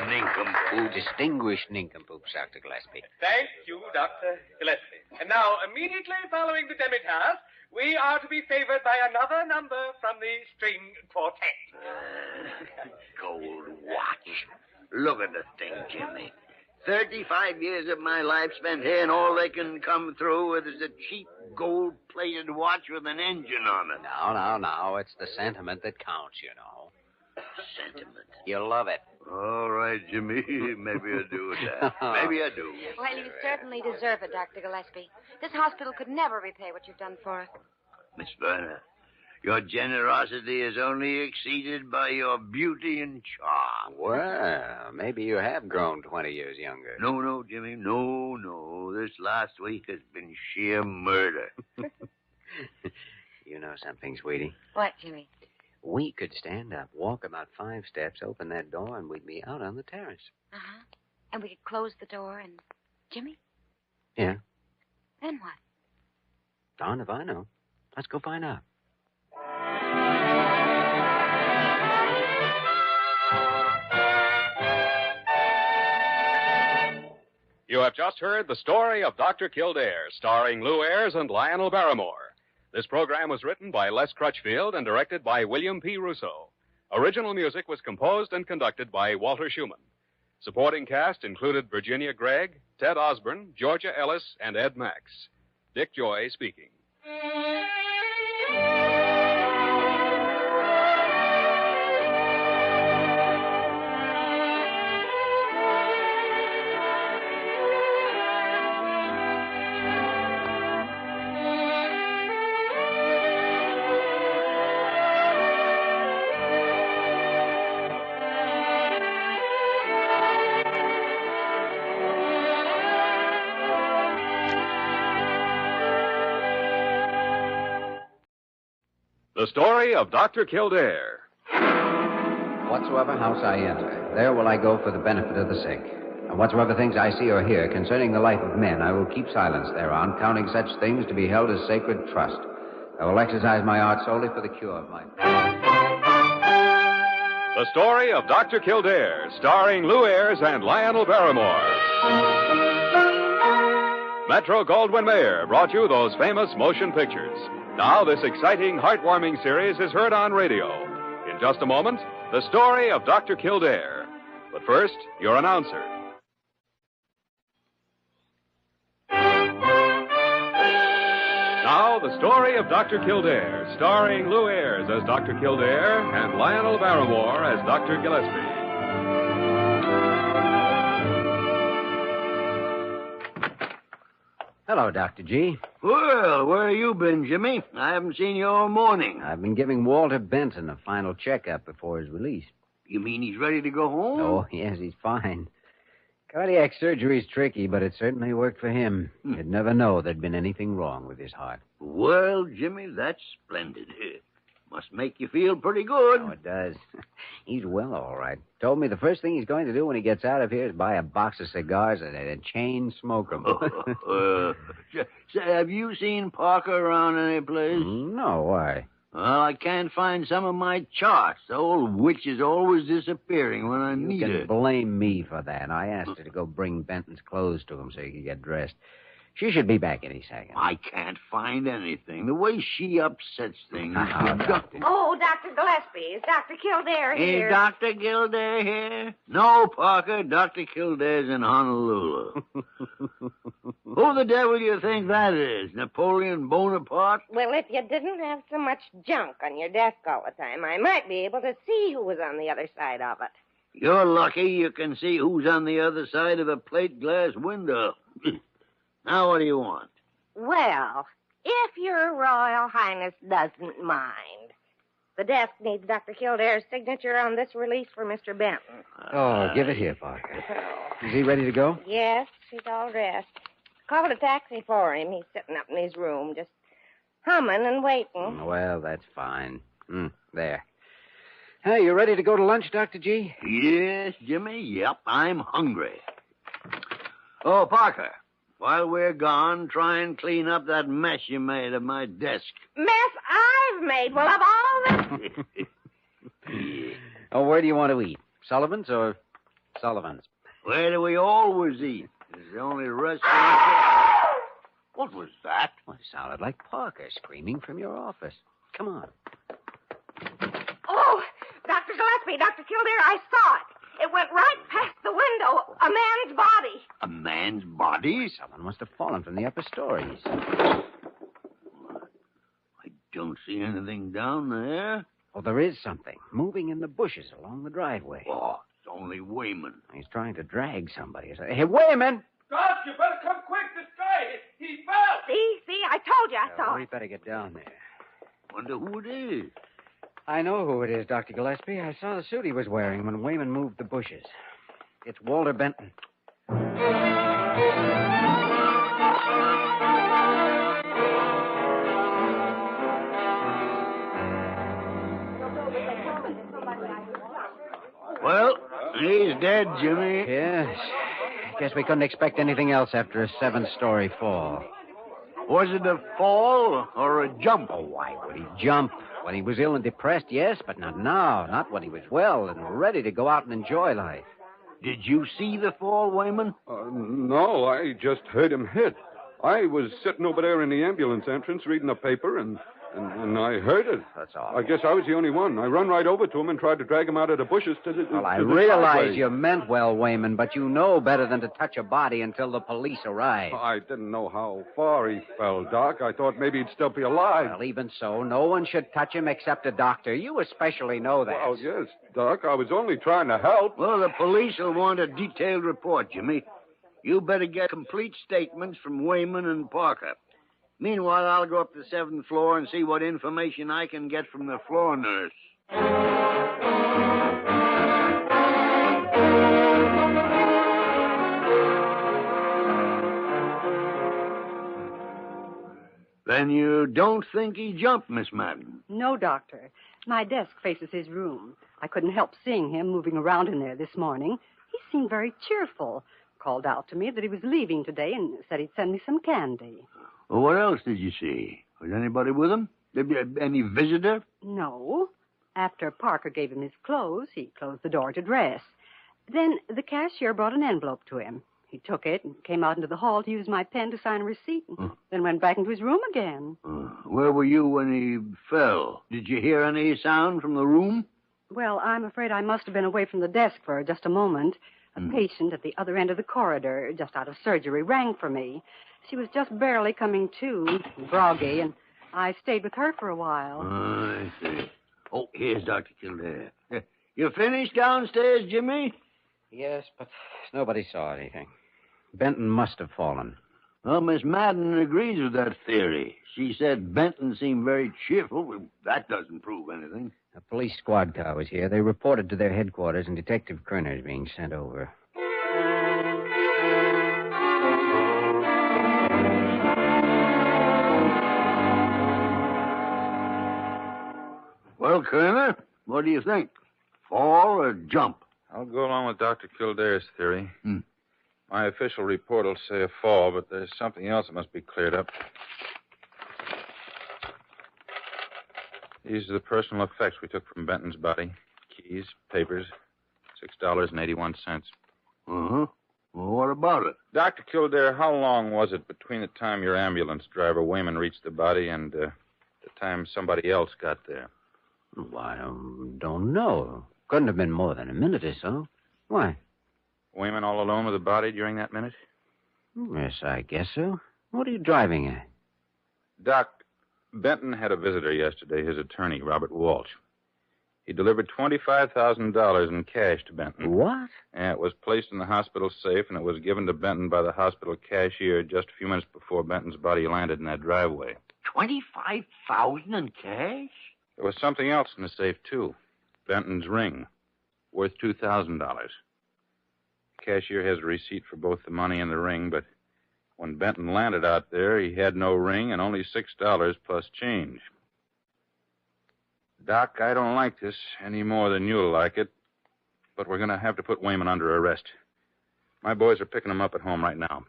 Nincompoop. Distinguished nincompoops, Dr. Gillespie. Thank you, Dr. Gillespie. And now, immediately following the demitasse, we are to be favored by another number from the string quartet. Gold watch. Look at the thing, Jimmy. 35 years of my life spent here, and all they can come through with is a cheap gold-plated watch with an engine on it. No. It's the sentiment that counts, you know. Sentiment? You'll love it. All right, Jimmy. Maybe I do that. Maybe I do. Well, you certainly deserve it, Dr. Gillespie. This hospital could never repay what you've done for us. Miss Verna, your generosity is only exceeded by your beauty and charm. Well, maybe you have grown 20 years younger. No, Jimmy. No. This last week has been sheer murder. You know something, sweetie? What, Jimmy? We could stand up, walk about 5 steps, open that door, and we'd be out on the terrace. Uh-huh. And we could close the door and... Jimmy? Yeah. Then what? Darned if I know. Let's go find out. You have just heard the story of Dr. Kildare, starring Lou Ayres and Lionel Barrymore. This program was written by Les Crutchfield and directed by William P. Russo. Original music was composed and conducted by Walter Schumann. Supporting cast included Virginia Gregg, Ted Osborne, Georgia Ellis, and Ed Max. Dick Joy speaking. The story of Dr. Kildare. Whatsoever house I enter, there will I go for the benefit of the sick. And whatsoever things I see or hear concerning the life of men, I will keep silence thereon, counting such things to be held as sacred trust. I will exercise my art solely for the cure of my... The story of Dr. Kildare, starring Lou Ayres and Lionel Barrymore. Metro-Goldwyn-Mayer brought you those famous motion pictures. Now this exciting, heartwarming series is heard on radio. In just a moment, the story of Dr. Kildare. But first, your announcer. Now, the story of Dr. Kildare, starring Lou Ayres as Dr. Kildare and Lionel Barrymore as Dr. Gillespie. Hello, Dr. G. Well, where have you been, Jimmy? I haven't seen you all morning. I've been giving Walter Benton a final checkup before his release. You mean he's ready to go home? Oh, yes, he's fine. Cardiac surgery's tricky, but it certainly worked for him. You'd never know there'd been anything wrong with his heart. Well, Jimmy, that's splendid. Must make you feel pretty good. Oh, it does. He's well, all right. Told me the first thing he's going to do when he gets out of here is buy a box of cigars and chain smoke them. Say, have you seen Parker around any place? No, why? Well, I can't find some of my charts. The old witch is always disappearing when I need her. You can blame me for that. I asked her to go bring Benton's clothes to him so he could get dressed. She should be back any second. I can't find anything. The way she upsets things. Oh, Dr. Gillespie, is Dr. Kildare here? Is Dr. Kildare here? No, Parker. Dr. Kildare's in Honolulu. Who the devil do you think that is? Napoleon Bonaparte? Well, if you didn't have so much junk on your desk all the time, I might be able to see who was on the other side of it. You're lucky you can see who's on the other side of a plate glass window. Now, what do you want? Well, if your Royal Highness doesn't mind, the desk needs Dr. Kildare's signature on this release for Mr. Benton. Oh, give it here, Parker. Is he ready to go? Yes, he's all dressed. Called a taxi for him. He's sitting up in his room, just humming and waiting. Well, that's fine. There. Hey, you ready to go to lunch, Dr. G? Yes, Jimmy. Yep, I'm hungry. Oh, Parker. While we're gone, try and clean up that mess you made of my desk. Mess I've made? Well, of all this... Oh, where do you want to eat? Sullivan's or Sullivan's? Where do we always eat? It's the only restaurant... What was that? Well, it sounded like Parker screaming from your office. Come on. Oh, Dr. Gillespie, Dr. Kildare, I saw it. It went right past the window. A man's body. A man's body? Someone must have fallen from the upper stories. I don't see anything down there. Oh, there is something moving in the bushes along the driveway. Oh, it's only Wayman. He's trying to drag somebody. Hey, Wayman! Doc, you better come quick. This guy, he fell. See, I told you I saw We it. better get down there. Wonder who it is. I know who it is, Dr. Gillespie. I saw the suit he was wearing when Wayman moved the bushes. It's Walter Benton. Well, he's dead, Jimmy. Yes. Guess we couldn't expect anything else after a 7-story fall. Was it a fall or a jump? Oh, why would he jump? When he was ill and depressed, yes, but not now. Not when he was well and ready to go out and enjoy life. Did you see the fall, Wayman? No, I just heard him hit. I was sitting over there in the ambulance entrance reading the paper, and I heard it. That's all. I guess I was the only one. I run right over to him and tried to drag him out of the bushes to the Well, I to the realize driveway. you meant well, Wayman, but you know better than to touch a body until the police arrive. I didn't know how far he fell, Doc. I thought maybe he'd still be alive. Well, even so, no one should touch him except a doctor. You especially know that. Well, yes, Doc. I was only trying to help. Well, the police will want a detailed report, Jimmy. You better get complete statements from Wayman and Parker. Meanwhile, I'll go up to the 7th floor and see what information I can get from the floor nurse. Then you don't think he jumped, Miss Madden? No, Doctor. My desk faces his room. I couldn't help seeing him moving around in there this morning. He seemed very cheerful. Called out to me that he was leaving today and said he'd send me some candy. Well, what else did you see? Was anybody with him? Any visitor? No. After Parker gave him his clothes, he closed the door to dress. Then the cashier brought an envelope to him. He took it and came out into the hall to use my pen to sign a receipt, and then went back into his room again. Where were you when he fell? Did you hear any sound from the room? Well, I'm afraid I must have been away from the desk for just a moment. A patient at the other end of the corridor, just out of surgery, rang for me. She was just barely coming to, groggy, and I stayed with her for a while. I see. Oh, here's Dr. Kildare. You finished downstairs, Jimmy? Yes, but nobody saw anything. Benton must have fallen. Well, Miss Madden agrees with that theory. She said Benton seemed very cheerful. Well, that doesn't prove anything. A police squad car was here. They reported to their headquarters, and Detective Kerner is being sent over. Well, Kerner, what do you think? Fall or jump? I'll go along with Dr. Kildare's theory. My official report will say a fall, but there's something else that must be cleared up. These are the personal effects we took from Benton's body. Keys, papers, $6.81. Uh-huh. Well, what about it? Dr. Kildare, how long was it between the time your ambulance driver, Wayman, reached the body and the time somebody else got there? Well, I don't know. Couldn't have been more than a minute or so. Why? Wayman all alone with the body during that minute? Yes, I guess so. What are you driving at? Doc, Benton had a visitor yesterday, his attorney, Robert Walsh. He delivered $25,000 in cash to Benton. What? And it was placed in the hospital safe, and it was given to Benton by the hospital cashier just a few minutes before Benton's body landed in that driveway. $25,000 in cash? There was something else in the safe, too. Benton's ring, worth $2,000. The cashier has a receipt for both the money and the ring, but when Benton landed out there, he had no ring and only $6 plus change. Doc, I don't like this any more than you'll like it, but we're going to have to put Wayman under arrest. My boys are picking him up at home right now.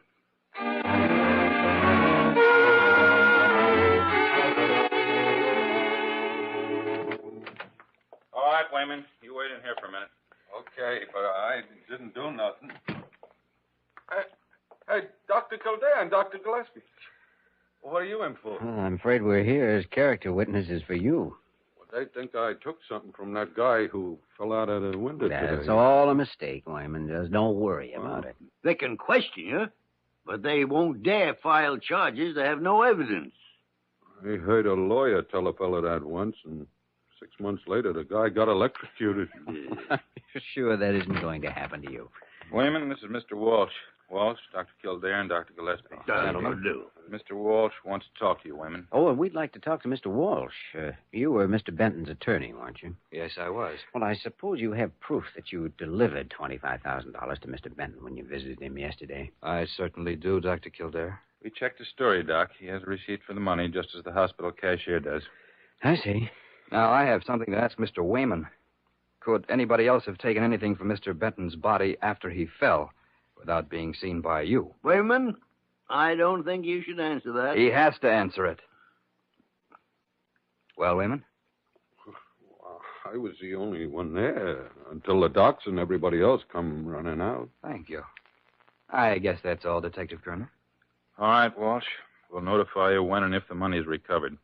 All right, Wayman, you wait in here for a minute. Okay, but I didn't do nothing. Hey, Dr. Kildare and Dr. Gillespie. What are you in for? Well, I'm afraid we're here as character witnesses for you. Well, they think I took something from that guy who fell out of the window That's today. all a mistake, Wyman. Just don't worry about it. They can question you, but they won't dare file charges. They have no evidence. I heard a lawyer tell a fellow that once, and 6 months later, the guy got electrocuted. You're sure that isn't going to happen to you? Wayman, this is Mr. Walsh. Walsh, Dr. Kildare, and Dr. Gillespie. Gentlemen. Mr. Walsh wants to talk to you, Wayman. Oh, and we'd like to talk to Mr. Walsh. You were Mr. Benton's attorney, weren't you? Yes, I was. Well, I suppose you have proof that you delivered $25,000 to Mr. Benton when you visited him yesterday. I certainly do, Dr. Kildare. We checked his story, Doc. He has a receipt for the money, just as the hospital cashier does. I see. Now, I have something to ask Mr. Wayman. Could anybody else have taken anything from Mr. Benton's body after he fell without being seen by you? Wayman, I don't think you should answer that. He has to answer it. Well, Wayman? I was the only one there until the docs and everybody else come running out. Thank you. I guess that's all, Detective Kerner. All right, Walsh. We'll notify you when and if the money is recovered.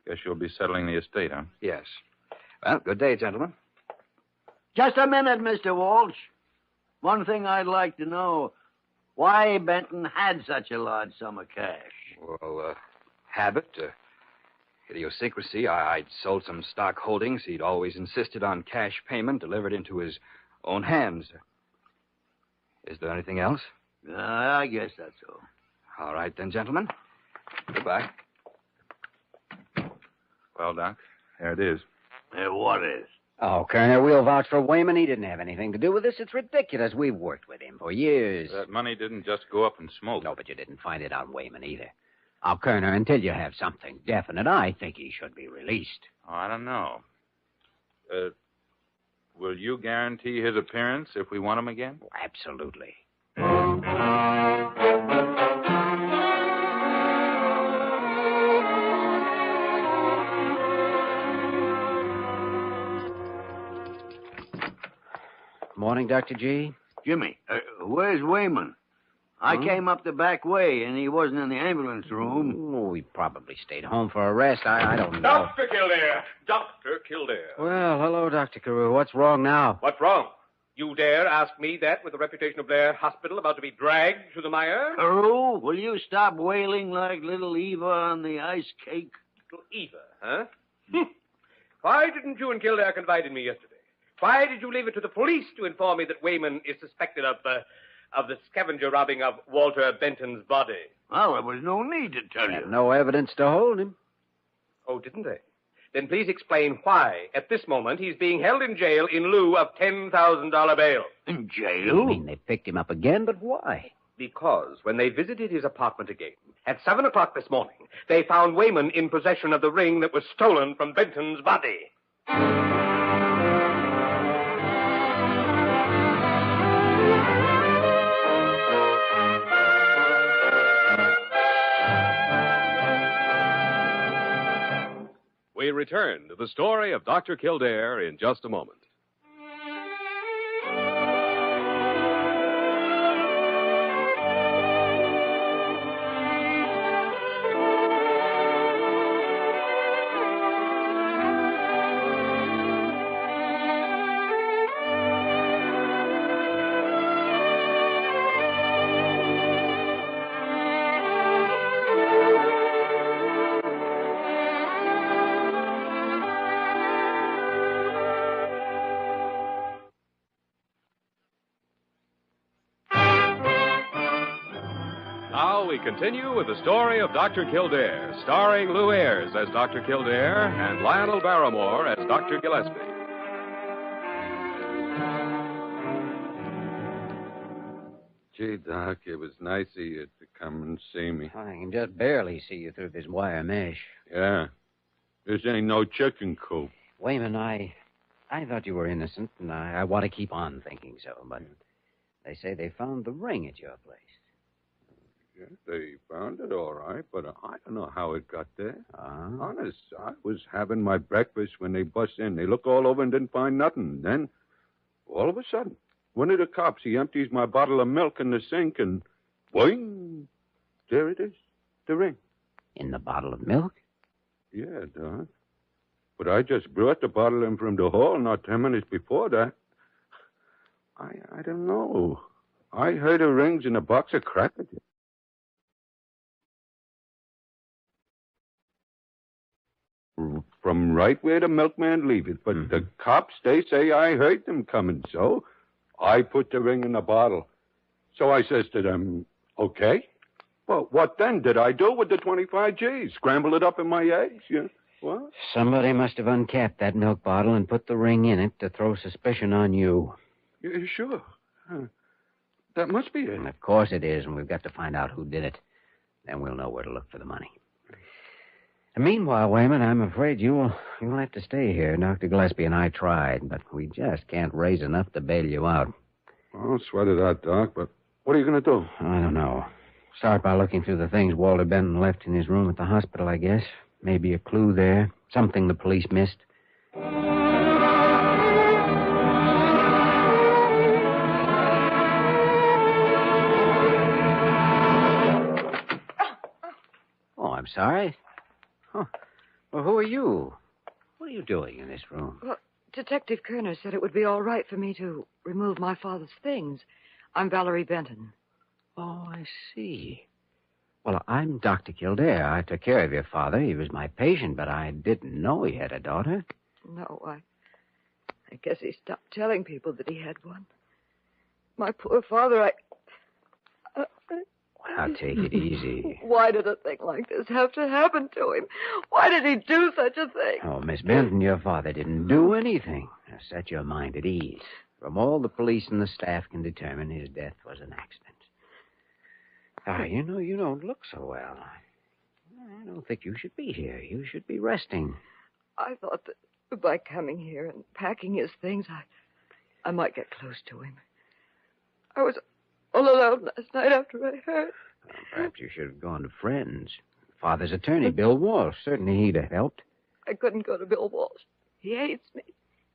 Guess you'll be settling the estate, huh? Yes. Well, good day, gentlemen. Just a minute, Mr. Walsh. One thing I'd like to know, why Benton had such a large sum of cash. Well, habit, idiosyncrasy. I'd sold some stock holdings. He'd always insisted on cash payment delivered into his own hands. Is there anything else? I guess that's all. All right, then, gentlemen. Goodbye. Well, Doc, there it is. What is? Oh, Kerner, we'll vouch for Wayman. He didn't have anything to do with this. It's ridiculous. We've worked with him for years. That money didn't just go up in smoke. No, but you didn't find it on Wayman either. Now, Kerner, until you have something definite, I think he should be released. Oh, I don't know. Will you guarantee his appearance if we want him again? Oh, absolutely. Morning, Dr. G. Jimmy, where's Wayman? I came up the back way, and he wasn't in the ambulance room. Oh, he probably stayed home for a rest. I don't know. Dr. Kildare! Dr. Kildare. Well, hello, Dr. Carew. What's wrong now? What's wrong? You dare ask me that with the reputation of Blair Hospital about to be dragged through the mire? Carew, will you stop wailing like little Eva on the ice cake? Little Eva, huh? Why didn't you and Kildare confide in me yesterday? Why did you leave it to the police to inform me that Wayman is suspected of the scavenger robbing of Walter Benton's body? Well, there was no need to tell you. No evidence to hold him. Oh, didn't they? Then please explain why, at this moment, he's being held in jail in lieu of $10,000 bail. In jail? You mean they picked him up again, but why? Because when they visited his apartment again, at 7 o'clock this morning, they found Wayman in possession of the ring that was stolen from Benton's body. We return to the story of Dr. Kildare in just a moment. Now we continue with the story of Dr. Kildare, starring Lou Ayres as Dr. Kildare and Lionel Barrymore as Dr. Gillespie. Gee, Doc, it was nice of you to come and see me. I can just barely see you through this wire mesh. Yeah. This ain't no chicken coop. Wayman, I thought you were innocent, and I want to keep on thinking so, but they say they found the ring at your place. Yeah, they found it all right, but I don't know how it got there. Honest, I was having my breakfast when they bust in. They looked all over and didn't find nothing. Then, all of a sudden, one of the cops, he empties my bottle of milk in the sink, and boing, there it is, the ring. In the bottle of milk? Yeah, Doc. But I just brought the bottle in from the hall not 10 minutes before that. I don't know. I heard the rings in a box of crackers. From right where the milkman leave it. But the cops, they say I heard them coming, so I put the ring in the bottle. So I says to them, okay. Well, what then did I do with the 25 G's? Scramble it up in my eggs? Yeah. What? Somebody must have uncapped that milk bottle and put the ring in it to throw suspicion on you. Yeah, sure. That must be it. And of course it is, and we've got to find out who did it. Then we'll know where to look for the money. And meanwhile, Wayman, I'm afraid you'll have to stay here. Dr. Gillespie and I tried, but we just can't raise enough to bail you out. I'll sweat it out, Doc, but what are you going to do? I don't know. Start by looking through the things Walter Benton left in his room at the hospital, I guess. Maybe a clue there. Something the police missed. Oh, I'm sorry. Huh. Well, who are you? What are you doing in this room? Well, Detective Kerner said it would be all right for me to remove my father's things. I'm Valerie Benton. Oh, I see. Well, I'm Dr. Kildare. I took care of your father. He was my patient, but I didn't know he had a daughter. No, I guess he stopped telling people that he had one. My poor father, Now, take it easy. Why did a thing like this have to happen to him? Why did he do such a thing? Oh, Miss Benton, your father didn't do anything. Now, set your mind at ease. From all the police and the staff can determine, his death was an accident. You don't look so well. I don't think you should be here. You should be resting. I thought that by coming here and packing his things, I might get close to him. I was all alone last night after I heard. Well, perhaps you should have gone to friends. Father's attorney, Bill Walsh. Certainly he'd have helped. I couldn't go to Bill Walsh. He hates me.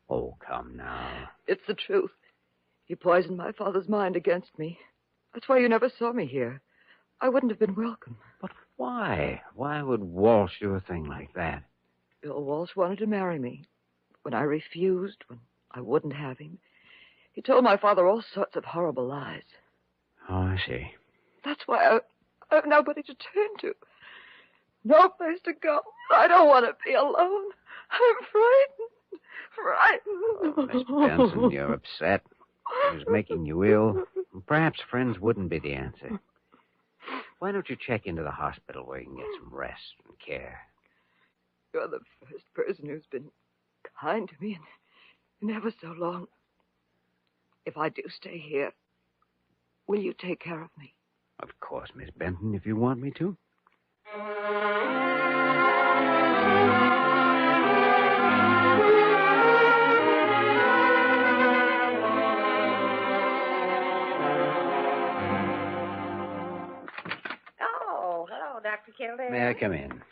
Oh, come now. It's the truth. He poisoned my father's mind against me. That's why you never saw me here. I wouldn't have been welcome. But why? Why would Walsh do a thing like that? Bill Walsh wanted to marry me. When I refused, when I wouldn't have him, he told my father all sorts of horrible lies. Oh, I see. That's why I have nobody to turn to. No place to go. I don't want to be alone. I'm frightened. Oh, Miss Benson, you're upset. It was making you ill. Perhaps friends wouldn't be the answer. Why don't you check into the hospital where you can get some rest and care? You're the first person who's been kind to me in ever so long. If I do stay here, will you take care of me? Of course, Miss Benton, if you want me to. Dr. Kildare. May I come in?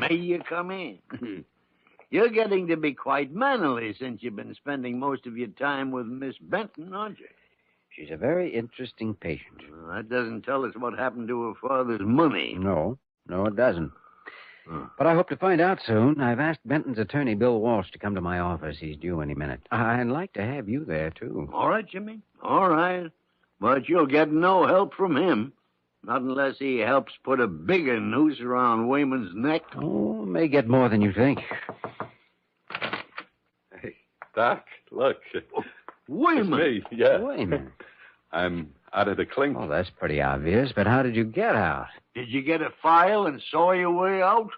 May you come in? You're getting to be quite mannerly since you've been spending most of your time with Miss Benton, aren't you? She's a very interesting patient. Well, that doesn't tell us what happened to her father's money. No, it doesn't. But I hope to find out soon. I've asked Benton's attorney, Bill Walsh, to come to my office. He's due any minute. I'd like to have you there, too. All right, Jimmy. All right. But you'll get no help from him. Not unless he helps put a bigger noose around Wayman's neck. Oh, may get more than you think. Hey, Doc, look. Wayman. It's me, yeah. Wayman. I'm out of the clink. Oh, that's pretty obvious, but how did you get out? Did you get a file and saw your way out?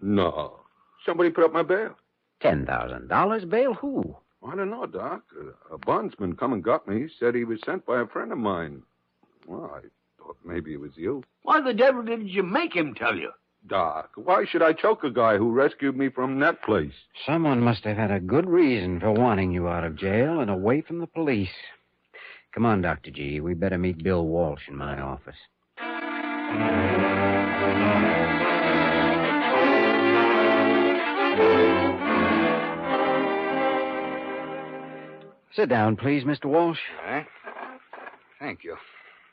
No. Somebody put up my bail. $10,000? Bail who? I don't know, Doc. A bondsman come and got me. He said he was sent by a friend of mine. Well, I thought maybe it was you. Why the devil didn't you make him tell you? Doc, why should I choke a guy who rescued me from that place? Someone must have had a good reason for wanting you out of jail and away from the police. Come on, Dr. G. We better meet Bill Walsh in my office. Sit down, please, Mr. Walsh. All right. Thank you.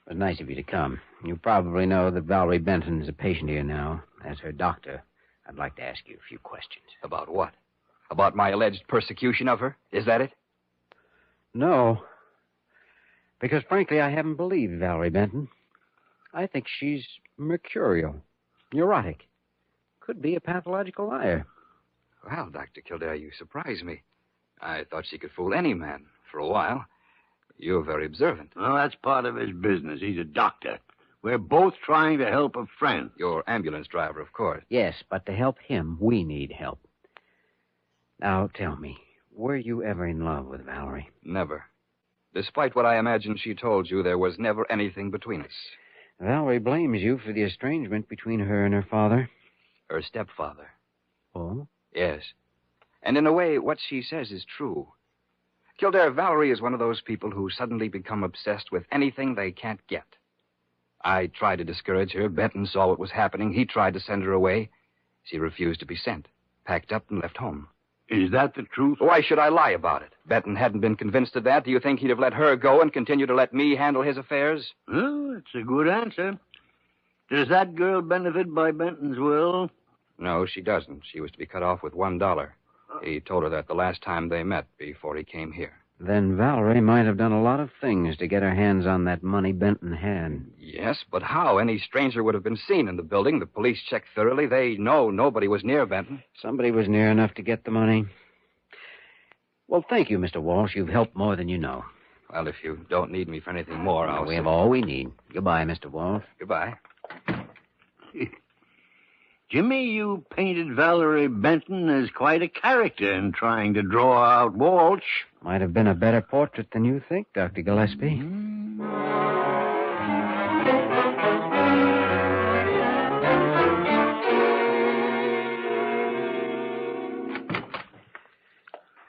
It was nice of you to come. You probably know that Valerie Benton is a patient here now. As her doctor, I'd like to ask you a few questions. About what? About my alleged persecution of her? Is that it? No. Because, frankly, I haven't believed Valerie Benton. I think she's mercurial, neurotic. Could be a pathological liar. Well, Dr. Kildare, you surprise me. I thought she could fool any man for a while. You're very observant. Well, that's part of his business. He's a doctor. We're both trying to help a friend. Your ambulance driver, of course. Yes, but to help him, we need help. Now, tell me, were you ever in love with Valerie? Never. Despite what I imagine she told you, there was never anything between us. Valerie blames you for the estrangement between her and her father. Her stepfather. Oh? Yes. And in a way, what she says is true. Kildare, Valerie is one of those people who suddenly become obsessed with anything they can't get. I tried to discourage her. Benton saw what was happening. He tried to send her away. She refused to be sent. Packed up and left home. Is that the truth? Why should I lie about it? Benton hadn't been convinced of that. Do you think he'd have let her go and continue to let me handle his affairs? Well, it's a good answer. Does that girl benefit by Benton's will? No, she doesn't. She was to be cut off with $1. He told her that the last time they met before he came here. Then Valerie might have done a lot of things to get her hands on that money Benton had. Yes, but how? Any stranger would have been seen in the building. The police checked thoroughly. They know nobody was near Benton. Somebody was near enough to get the money. Well, thank you, Mr. Walsh. You've helped more than you know. Well, if you don't need me for anything more, I'll... We have all we need. Goodbye, Mr. Walsh. Goodbye. Jimmy, you painted Valerie Benton as quite a character in trying to draw out Walsh. Might have been a better portrait than you think, Dr. Gillespie.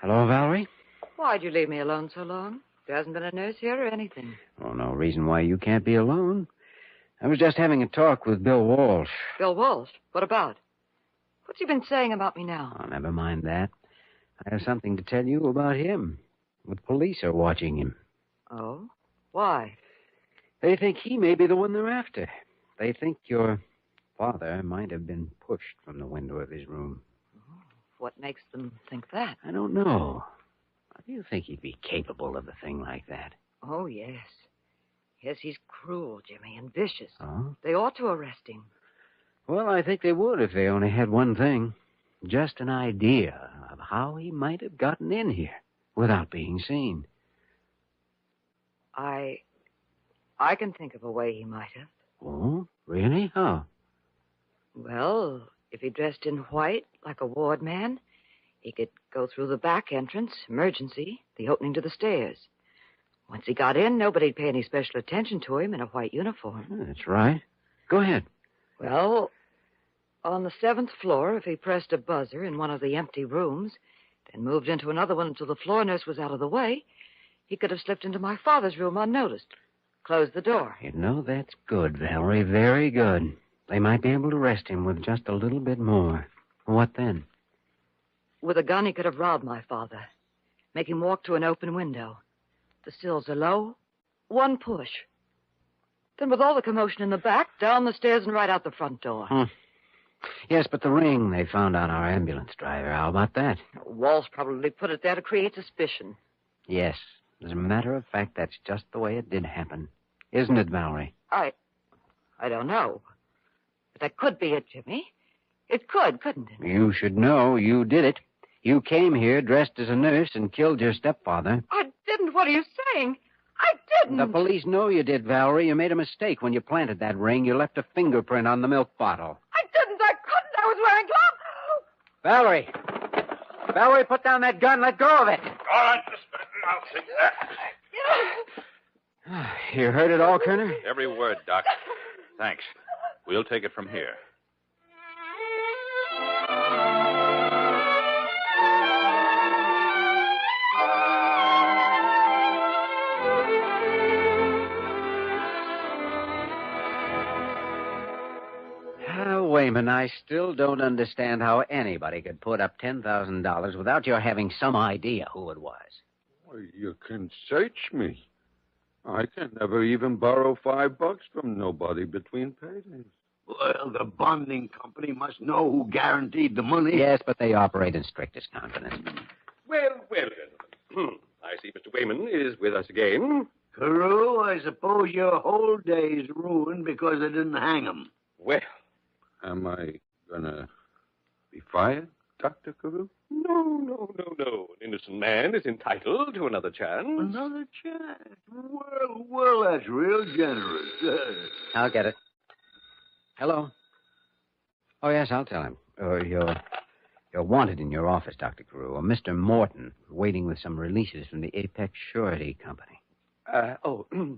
Hello, Valerie? Why'd you leave me alone so long? There hasn't been a nurse here or anything. Oh, no reason why you can't be alone. I was just having a talk with Bill Walsh. Bill Walsh? What about? What's he been saying about me now? Oh, never mind that. I have something to tell you about him. The police are watching him. Oh? Why? They think he may be the one they're after. They think your father might have been pushed from the window of his room. What makes them think that? I don't know. Do you think he'd be capable of a thing like that? Oh, yes. Yes, he's cruel, Jimmy, and vicious. Oh? They ought to arrest him. Well, I think they would if they only had one thing. Just an idea of how he might have gotten in here without being seen. I can think of a way he might have. Oh, really? How? Well, if he dressed in white, like a ward man, he could go through the back entrance, emergency, the opening to the stairs. Once he got in, nobody'd pay any special attention to him in a white uniform. That's right. Go ahead. Well, on the 7th floor, if he pressed a buzzer in one of the empty rooms, then moved into another one until the floor nurse was out of the way, he could have slipped into my father's room unnoticed. Closed the door. You know, that's good, Valerie. Very good. They might be able to arrest him with just a little bit more. What then? With a gun, he could have robbed my father. Make him walk to an open window. The sills are low. One push. Then with all the commotion in the back, down the stairs and right out the front door. Yes, but the ring they found on our ambulance driver, how about that? Walsh probably put it there to create suspicion. Yes. As a matter of fact, that's just the way it did happen. Isn't it, Valerie? I don't know. But that could be it, Jimmy. It could, couldn't it? You should know you did it. You came here dressed as a nurse and killed your stepfather. I didn't. What are you saying? I didn't. The police know you did, Valerie. You made a mistake when you planted that ring. You left a fingerprint on the milk bottle. I didn't. I couldn't. I was wearing gloves. Valerie! Valerie, put down that gun. Let go of it. All right, Miss Benton, I'll take that. You heard it all, Kerner? Every word, Doc. Thanks. We'll take it from here. Wayman, I still don't understand how anybody could put up $10,000 without your having some idea who it was. Well, you can search me. I can never even borrow $5 from nobody between paydays. Well, the bonding company must know who guaranteed the money. Yes, but they operate in strictest confidence. Well, gentlemen. I see Mr. Wayman is with us again. Carew, I suppose your whole day's ruined because they didn't hang him. Well. Am I gonna be fired, Dr. Carew? No. An innocent man is entitled to another chance. Another chance? Well, that's real generous. I'll get it. Hello. Oh, yes, I'll tell him. You're wanted in your office, Dr. Carew. Mr. Morton, waiting with some releases from the Apex Surety Company.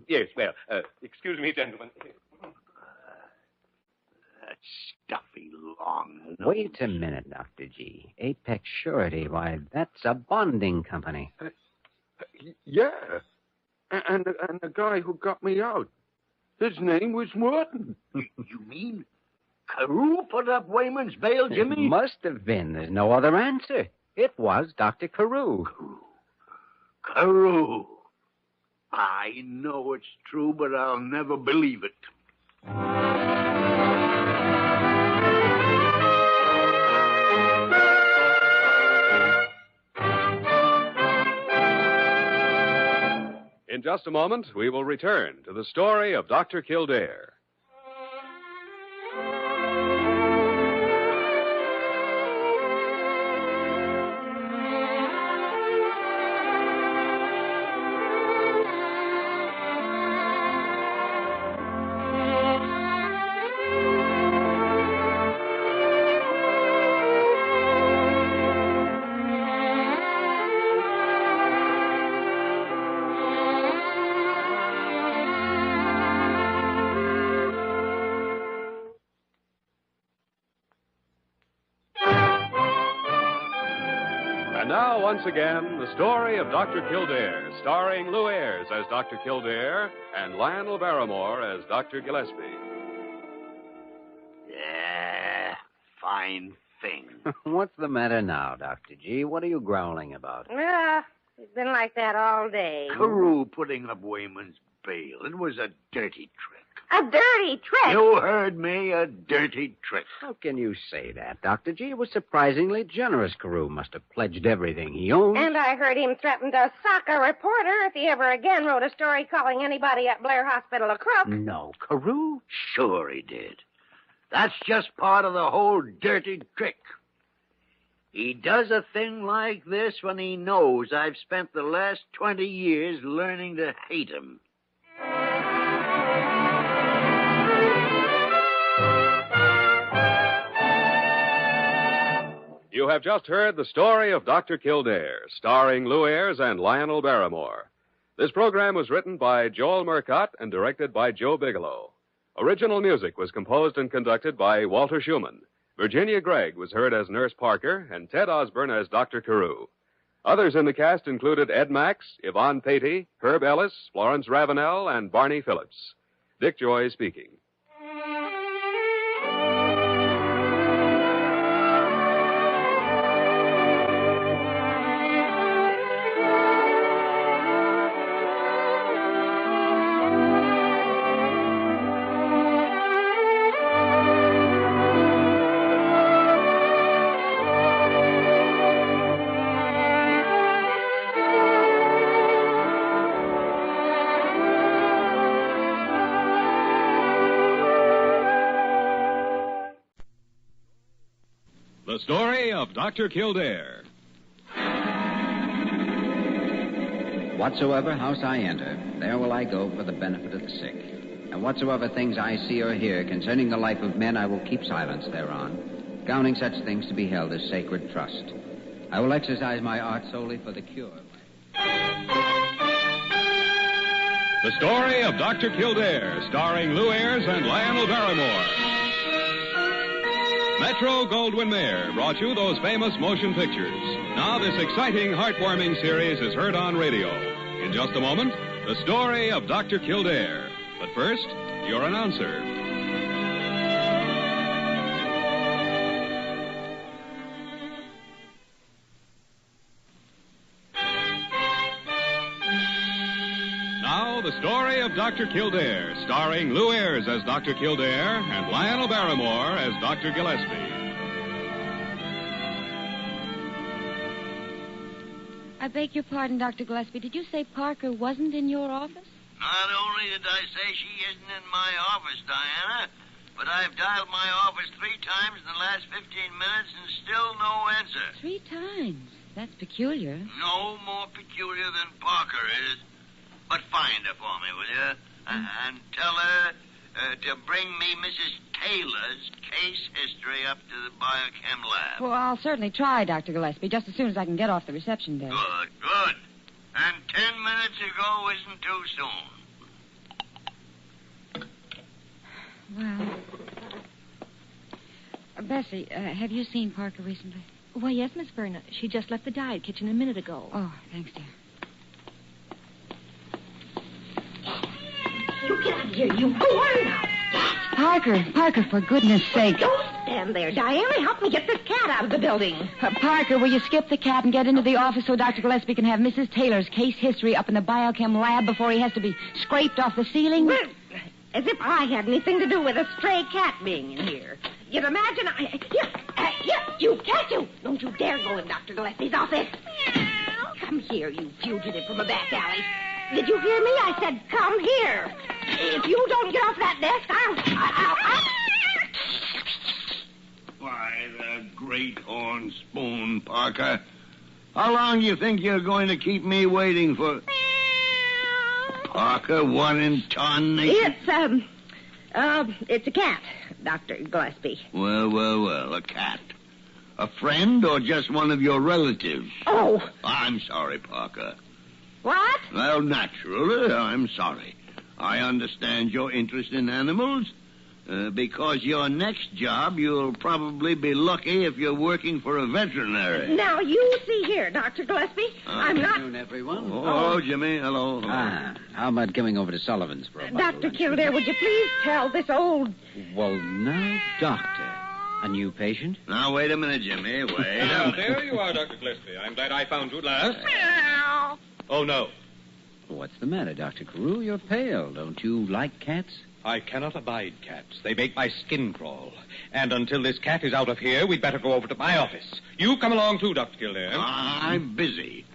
Yes, well, excuse me, gentlemen. That stuffy long nose. Wait a minute, Dr. G. Apex Surety, why, that's a bonding company. Yeah. And the guy who got me out, his name was Morton. You mean Carew put up Wayman's bail, Jimmy? It must have been. There's no other answer. It was Dr. Carew. Carew. I know it's true, but I'll never believe it. In just a moment, we will return to the story of Dr. Kildare. And now, once again, the story of Dr. Kildare, starring Lou Ayres as Dr. Kildare and Lionel Barrymore as Dr. Gillespie. Yeah, fine thing. What's the matter now, Dr. G? What are you growling about? It's been like that all day. Carew putting up Wayman's bail. It was a dirty trick. A dirty trick? You heard me, a dirty trick. How can you say that, Dr. G? It was surprisingly generous. Carew must have pledged everything he owned. And I heard him threaten to sock a reporter if he ever again wrote a story calling anybody at Blair Hospital a crook. No, Carew? Sure he did. That's just part of the whole dirty trick. He does a thing like this when he knows I've spent the last 20 years learning to hate him. You have just heard the story of Dr. Kildare, starring Lou Ayres and Lionel Barrymore. This program was written by Joel Murcott and directed by Joe Bigelow. Original music was composed and conducted by Walter Schumann. Virginia Gregg was heard as Nurse Parker and Ted Osborne as Dr. Carew. Others in the cast included Ed Max, Yvonne Patey, Herb Ellis, Florence Ravenel, and Barney Phillips. Dick Joy speaking. The story of Dr. Kildare. Whatsoever house I enter, there will I go for the benefit of the sick. And whatsoever things I see or hear concerning the life of men, I will keep silence thereon, counting such things to be held as sacred trust. I will exercise my art solely for the cure. The story of Dr. Kildare, starring Lou Ayres and Lionel Barrymore. Metro-Goldwyn-Mayer brought you those famous motion pictures. Now this exciting, heartwarming series is heard on radio. In just a moment, the story of Dr. Kildare. But first, your announcer. Now the story of Dr. Kildare, starring Lou Ayres as Dr. Kildare and Lionel Barrymore as Dr. Gillespie. I beg your pardon, Dr. Gillespie. Did you say Parker wasn't in your office? Not only did I say she isn't in my office, Diana, but I've dialed my office 3 times in the last 15 minutes and still no answer. 3 times? That's peculiar. No more peculiar than Parker is. But find her for me, will you? And tell her to bring me Mrs. Taylor's case history up to the biochem lab. Well, I'll certainly try, Dr. Gillespie, just as soon as I can get off the reception desk. Good. And 10 minutes ago isn't too soon. Well, Bessie, have you seen Parker recently? Why, yes, Miss Verna. She just left the diet kitchen a minute ago. Oh, thanks, dear. You get out of here, you go on now. Parker, for goodness sake. Don't stand there, Diana. Help me get this cat out of the building. Parker, will you skip the cat and get into the office so Dr. Gillespie can have Mrs. Taylor's case history up in the biochem lab before he has to be scraped off the ceiling? Well, as if I had anything to do with a stray cat being in here. You'd imagine I... Here, you cat, you. Don't you dare go in Dr. Gillespie's office. Come here, you fugitive from a back alley. Did you hear me? I said, come here. If you don't get off that desk, I'll... Why, the great horn spoon, Parker. How long do you think you're going to keep me waiting for? Parker, 1 in tarnation. It's a cat, Dr. Gillespie. Well, a cat. A friend or just one of your relatives? Oh. I'm sorry, Parker. What? Well, naturally, I'm sorry. I understand your interest in animals. Because your next job, you'll probably be lucky if you're working for a veterinary. Now, you see here, Dr. Gillespie. I'm not... Good afternoon, everyone. Oh, Jimmy, hello. How about coming over to Sullivan's for a bite of Dr. lunch? Kildare, would you please tell this old... Well, now, Doctor. A new patient? Now, wait a minute, Jimmy. Wait. There you are, Dr. Gillespie. I'm glad I found you at last. Oh, no. What's the matter, Dr. Carew? You're pale. Don't you like cats? I cannot abide cats. They make my skin crawl. And until this cat is out of here, we'd better go over to my office. You come along, too, Dr. Kildare. I'm busy.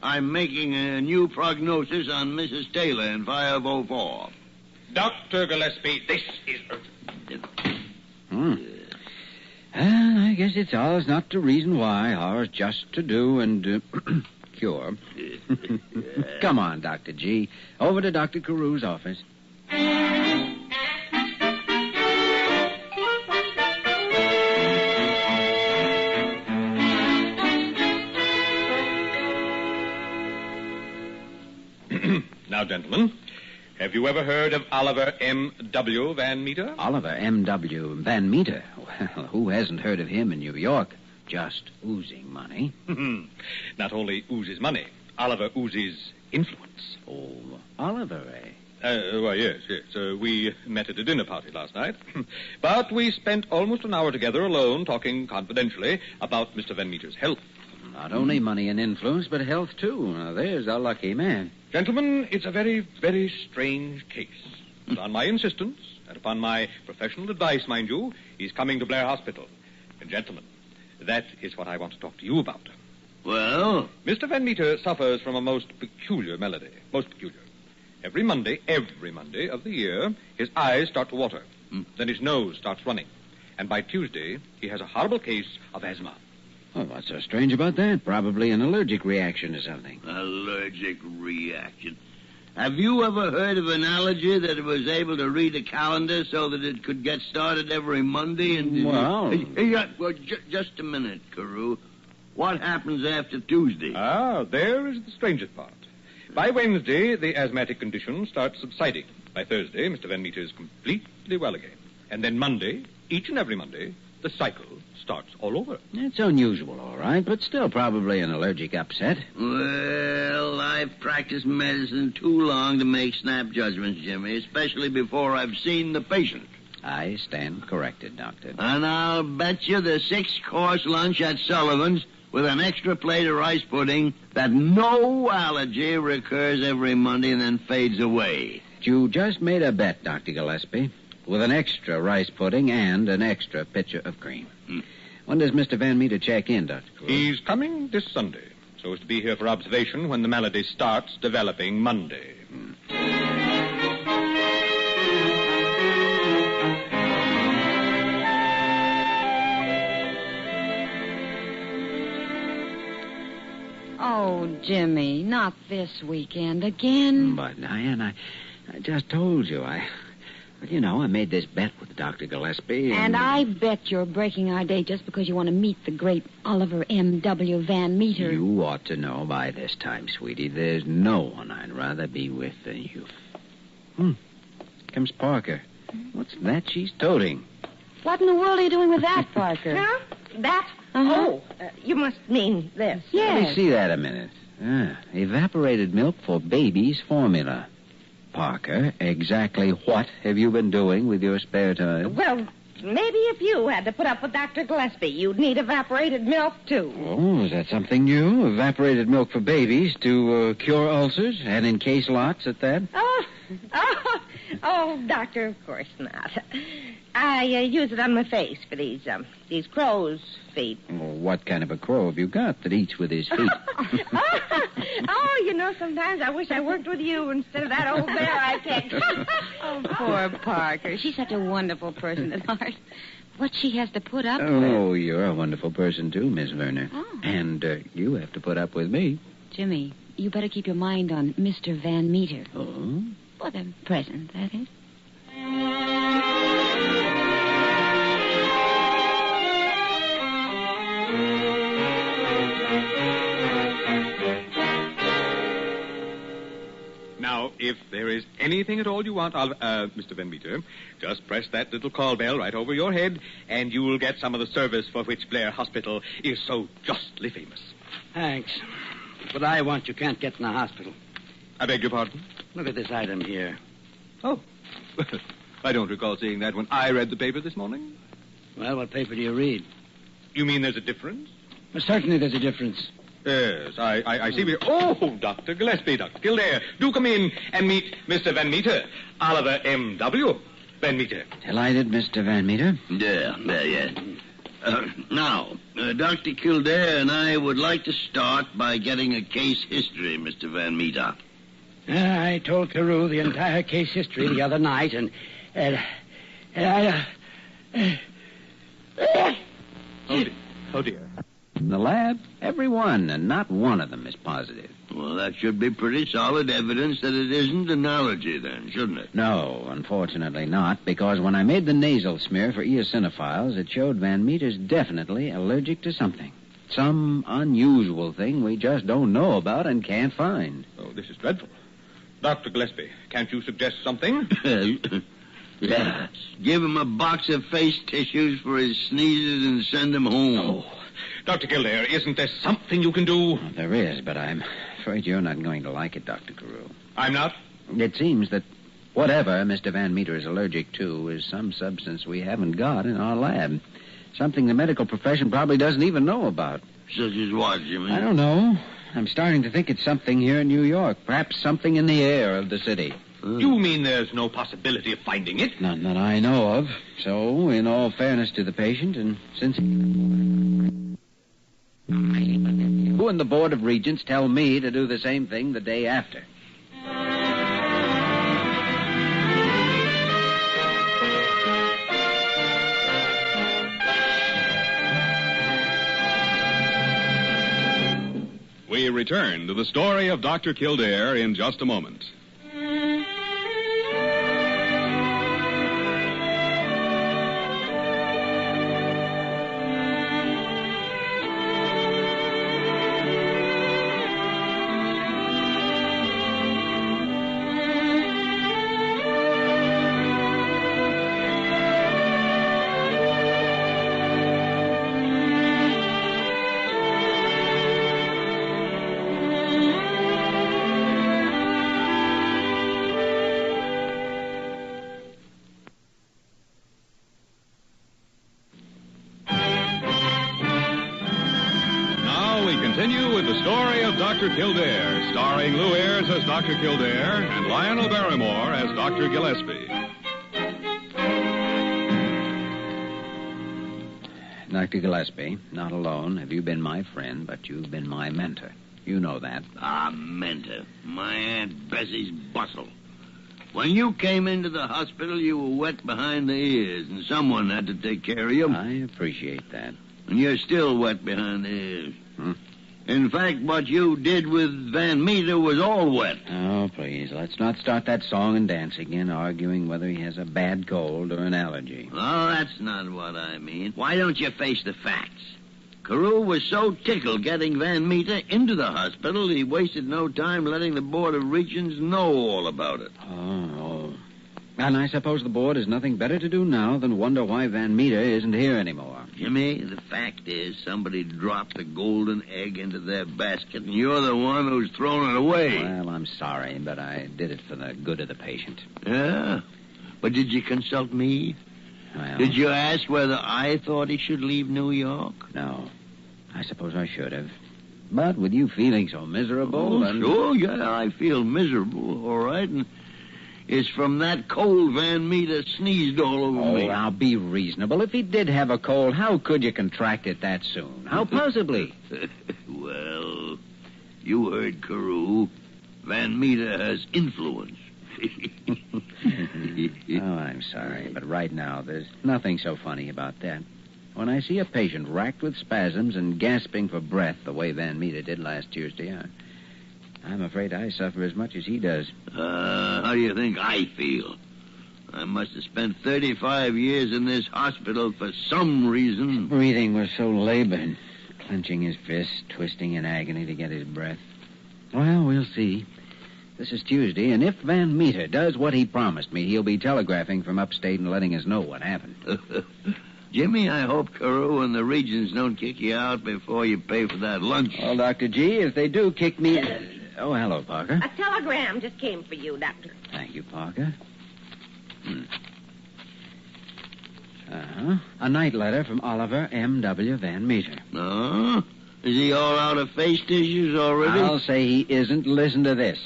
I'm making a new prognosis on Mrs. Taylor in 504. Dr. Gillespie, this is urgent. Well, I guess it's ours not to reason why, ours just to do and cure. Come on, Dr. G. Over to Dr. Carew's office. Now, gentlemen, have you ever heard of Oliver M.W. Van Meter? Oliver M.W. Van Meter? Well, who hasn't heard of him in New York? Just oozing money. Not only oozes money, Oliver oozes influence. Oh, Oliver, eh? Well, yes. We met at a dinner party last night. But we spent almost an hour together alone talking confidentially about Mr. Van Meter's health. Not only money and influence, but health, too. Now, there's a lucky man. Gentlemen, it's a very, very strange case. But on my insistence, and upon my professional advice, mind you, he's coming to Blair Hospital. And, gentlemen, that is what I want to talk to you about. Well? Mr. Van Meter suffers from a most peculiar malady. Most peculiar. Every Monday of the year, his eyes start to water. Then his nose starts running. And by Tuesday, he has a horrible case of asthma. Oh, what's so strange about that? Probably an allergic reaction or something. Allergic reaction. Have you ever heard of an allergy that was able to read a calendar so that it could get started every Monday? Well... Just a minute, Carew. What happens after Tuesday? There is the strangest part. By Wednesday, the asthmatic condition starts subsiding. By Thursday, Mr. Van Meter is completely well again. And then Monday, each and every Monday, the cycle starts all over. It's unusual, all right, but still probably an allergic upset. Well, I've practiced medicine too long to make snap judgments, Jimmy, especially before I've seen the patient. I stand corrected, Doctor. And I'll bet you the 6-course lunch at Sullivan's with an extra plate of rice pudding, that no allergy recurs every Monday and then fades away. You just made a bet, Dr. Gillespie, with an extra rice pudding and an extra pitcher of cream. When does Mr. Van Meter check in, Dr. Carew? He's coming this Sunday, so as to be here for observation when the malady starts developing Monday. Oh, Jimmy, not this weekend again. But, Diane, I just told you. But, you know, I made this bet with Dr. Gillespie. And I bet you're breaking our date just because you want to meet the great Oliver M.W. Van Meter. You ought to know by this time, sweetie. There's no one I'd rather be with than you. Comes Parker. What's that she's toting? What in the world are you doing with that, Parker? Huh? That? Uh-huh. Oh, you must mean this. Yes. Let me see that a minute. Evaporated milk for baby's formula. Parker, exactly what have you been doing with your spare time? Well, maybe if you had to put up with Dr. Gillespie, you'd need evaporated milk, too. Oh, is that something new? Evaporated milk for babies to cure ulcers and encase lots at that? Oh, doctor, of course not. I use it on my face for these crow's feet. Well, what kind of a crow have you got that eats with his feet? You know, sometimes I wish I worked with you instead of that old bear I kicked. Oh, poor Parker. She's such a wonderful person at heart. What she has to put up with. Oh, you're a wonderful person, too, Miss Werner. Oh. And you have to put up with me. Jimmy, you better keep your mind on Mr. Van Meter. Oh? For the present, that is. Now, if there is anything at all you want, Mr. Van Meter, just press that little call bell right over your head, and you will get some of the service for which Blair Hospital is so justly famous. Thanks. What I want you can't get in the hospital. I beg your pardon? Look at this item here. Oh. I don't recall seeing that when I read the paper this morning. Well, what paper do you read? You mean there's a difference? Well, certainly there's a difference. Yes, I see. Oh, Dr. Gillespie, Dr. Kildare, do come in and meet Mr. Van Meter, Oliver M.W. Van Meter. Delighted, Mr. Van Meter. Yeah. Now, Dr. Kildare and I would like to start by getting a case history, Mr. Van Meter. I told Carew the entire case history the other night, and I... Oh, dear. In the lab, everyone, and not one of them is positive. Well, that should be pretty solid evidence that it isn't an allergy, then, shouldn't it? No, unfortunately not, because when I made the nasal smear for eosinophiles, it showed Van Meter's definitely allergic to something. Some unusual thing we just don't know about and can't find. Oh, this is dreadful. Dr. Gillespie, can't you suggest something? Yes. Give him a box of face tissues for his sneezes and send him home. Oh, Dr. Kildare, isn't there something you can do? Well, there is, but I'm afraid you're not going to like it, Dr. Carew. I'm not? It seems that whatever Mr. Van Meter is allergic to is some substance we haven't got in our lab. Something the medical profession probably doesn't even know about. Such as what, Jimmy? I don't know. I'm starting to think it's something here in New York. Perhaps something in the air of the city. You mean there's no possibility of finding it? None that I know of. So, in all fairness to the patient, and since you and the Board of Regents tell me to do the same thing the day after. We return to the story of Dr. Kildare in just a moment. we continue with the story of Dr. Kildare, starring Lou Ayres as Dr. Kildare and Lionel Barrymore as Dr. Gillespie. Dr. Gillespie, not alone have you been my friend, but you've been my mentor. You know that. Ah, mentor. My Aunt Bessie's bustle. When you came into the hospital, you were wet behind the ears, and someone had to take care of you. I appreciate that. And you're still wet behind the ears. In fact, what you did with Van Meter was all wet. Oh, please, let's not start that song and dance again, arguing whether he has a bad cold or an allergy. Oh, that's not what I mean. Why don't you face the facts? Carew was so tickled getting Van Meter into the hospital, he wasted no time letting the Board of Regents know all about it. Oh. And I suppose the board has nothing better to do now than wonder why Van Meter isn't here anymore. Jimmy, the fact is somebody dropped a golden egg into their basket, and you're the one who's thrown it away. Well, I'm sorry, but I did it for the good of the patient. Yeah? But did you consult me? Well, did you ask whether I thought he should leave New York? No. I suppose I should have. But with you feeling so miserable... Sure, yeah, I feel miserable, all right, and it's from that cold Van Meter sneezed all over me. Oh, now be reasonable. If he did have a cold, how could you contract it that soon? How possibly? Well, you heard Carew. Van Meter has influence. Oh, I'm sorry, but right now there's nothing so funny about that. When I see a patient racked with spasms and gasping for breath the way Van Meter did last Tuesday, I'm afraid I suffer as much as he does. How do you think I feel? I must have spent 35 years in this hospital for some reason. Breathing was so labored, clenching his fists, twisting in agony to get his breath. Well, we'll see. This is Tuesday, and if Van Meter does what he promised me, he'll be telegraphing from upstate and letting us know what happened. Jimmy, I hope Carew and the Regents don't kick you out before you pay for that lunch. Well, Dr. G, if they do kick me... Oh, hello, Parker. A telegram just came for you, Doctor. Thank you, Parker. A night letter from Oliver M.W. Van Meter. Oh? Is he all out of face tissues already? I'll say he isn't. Listen to this.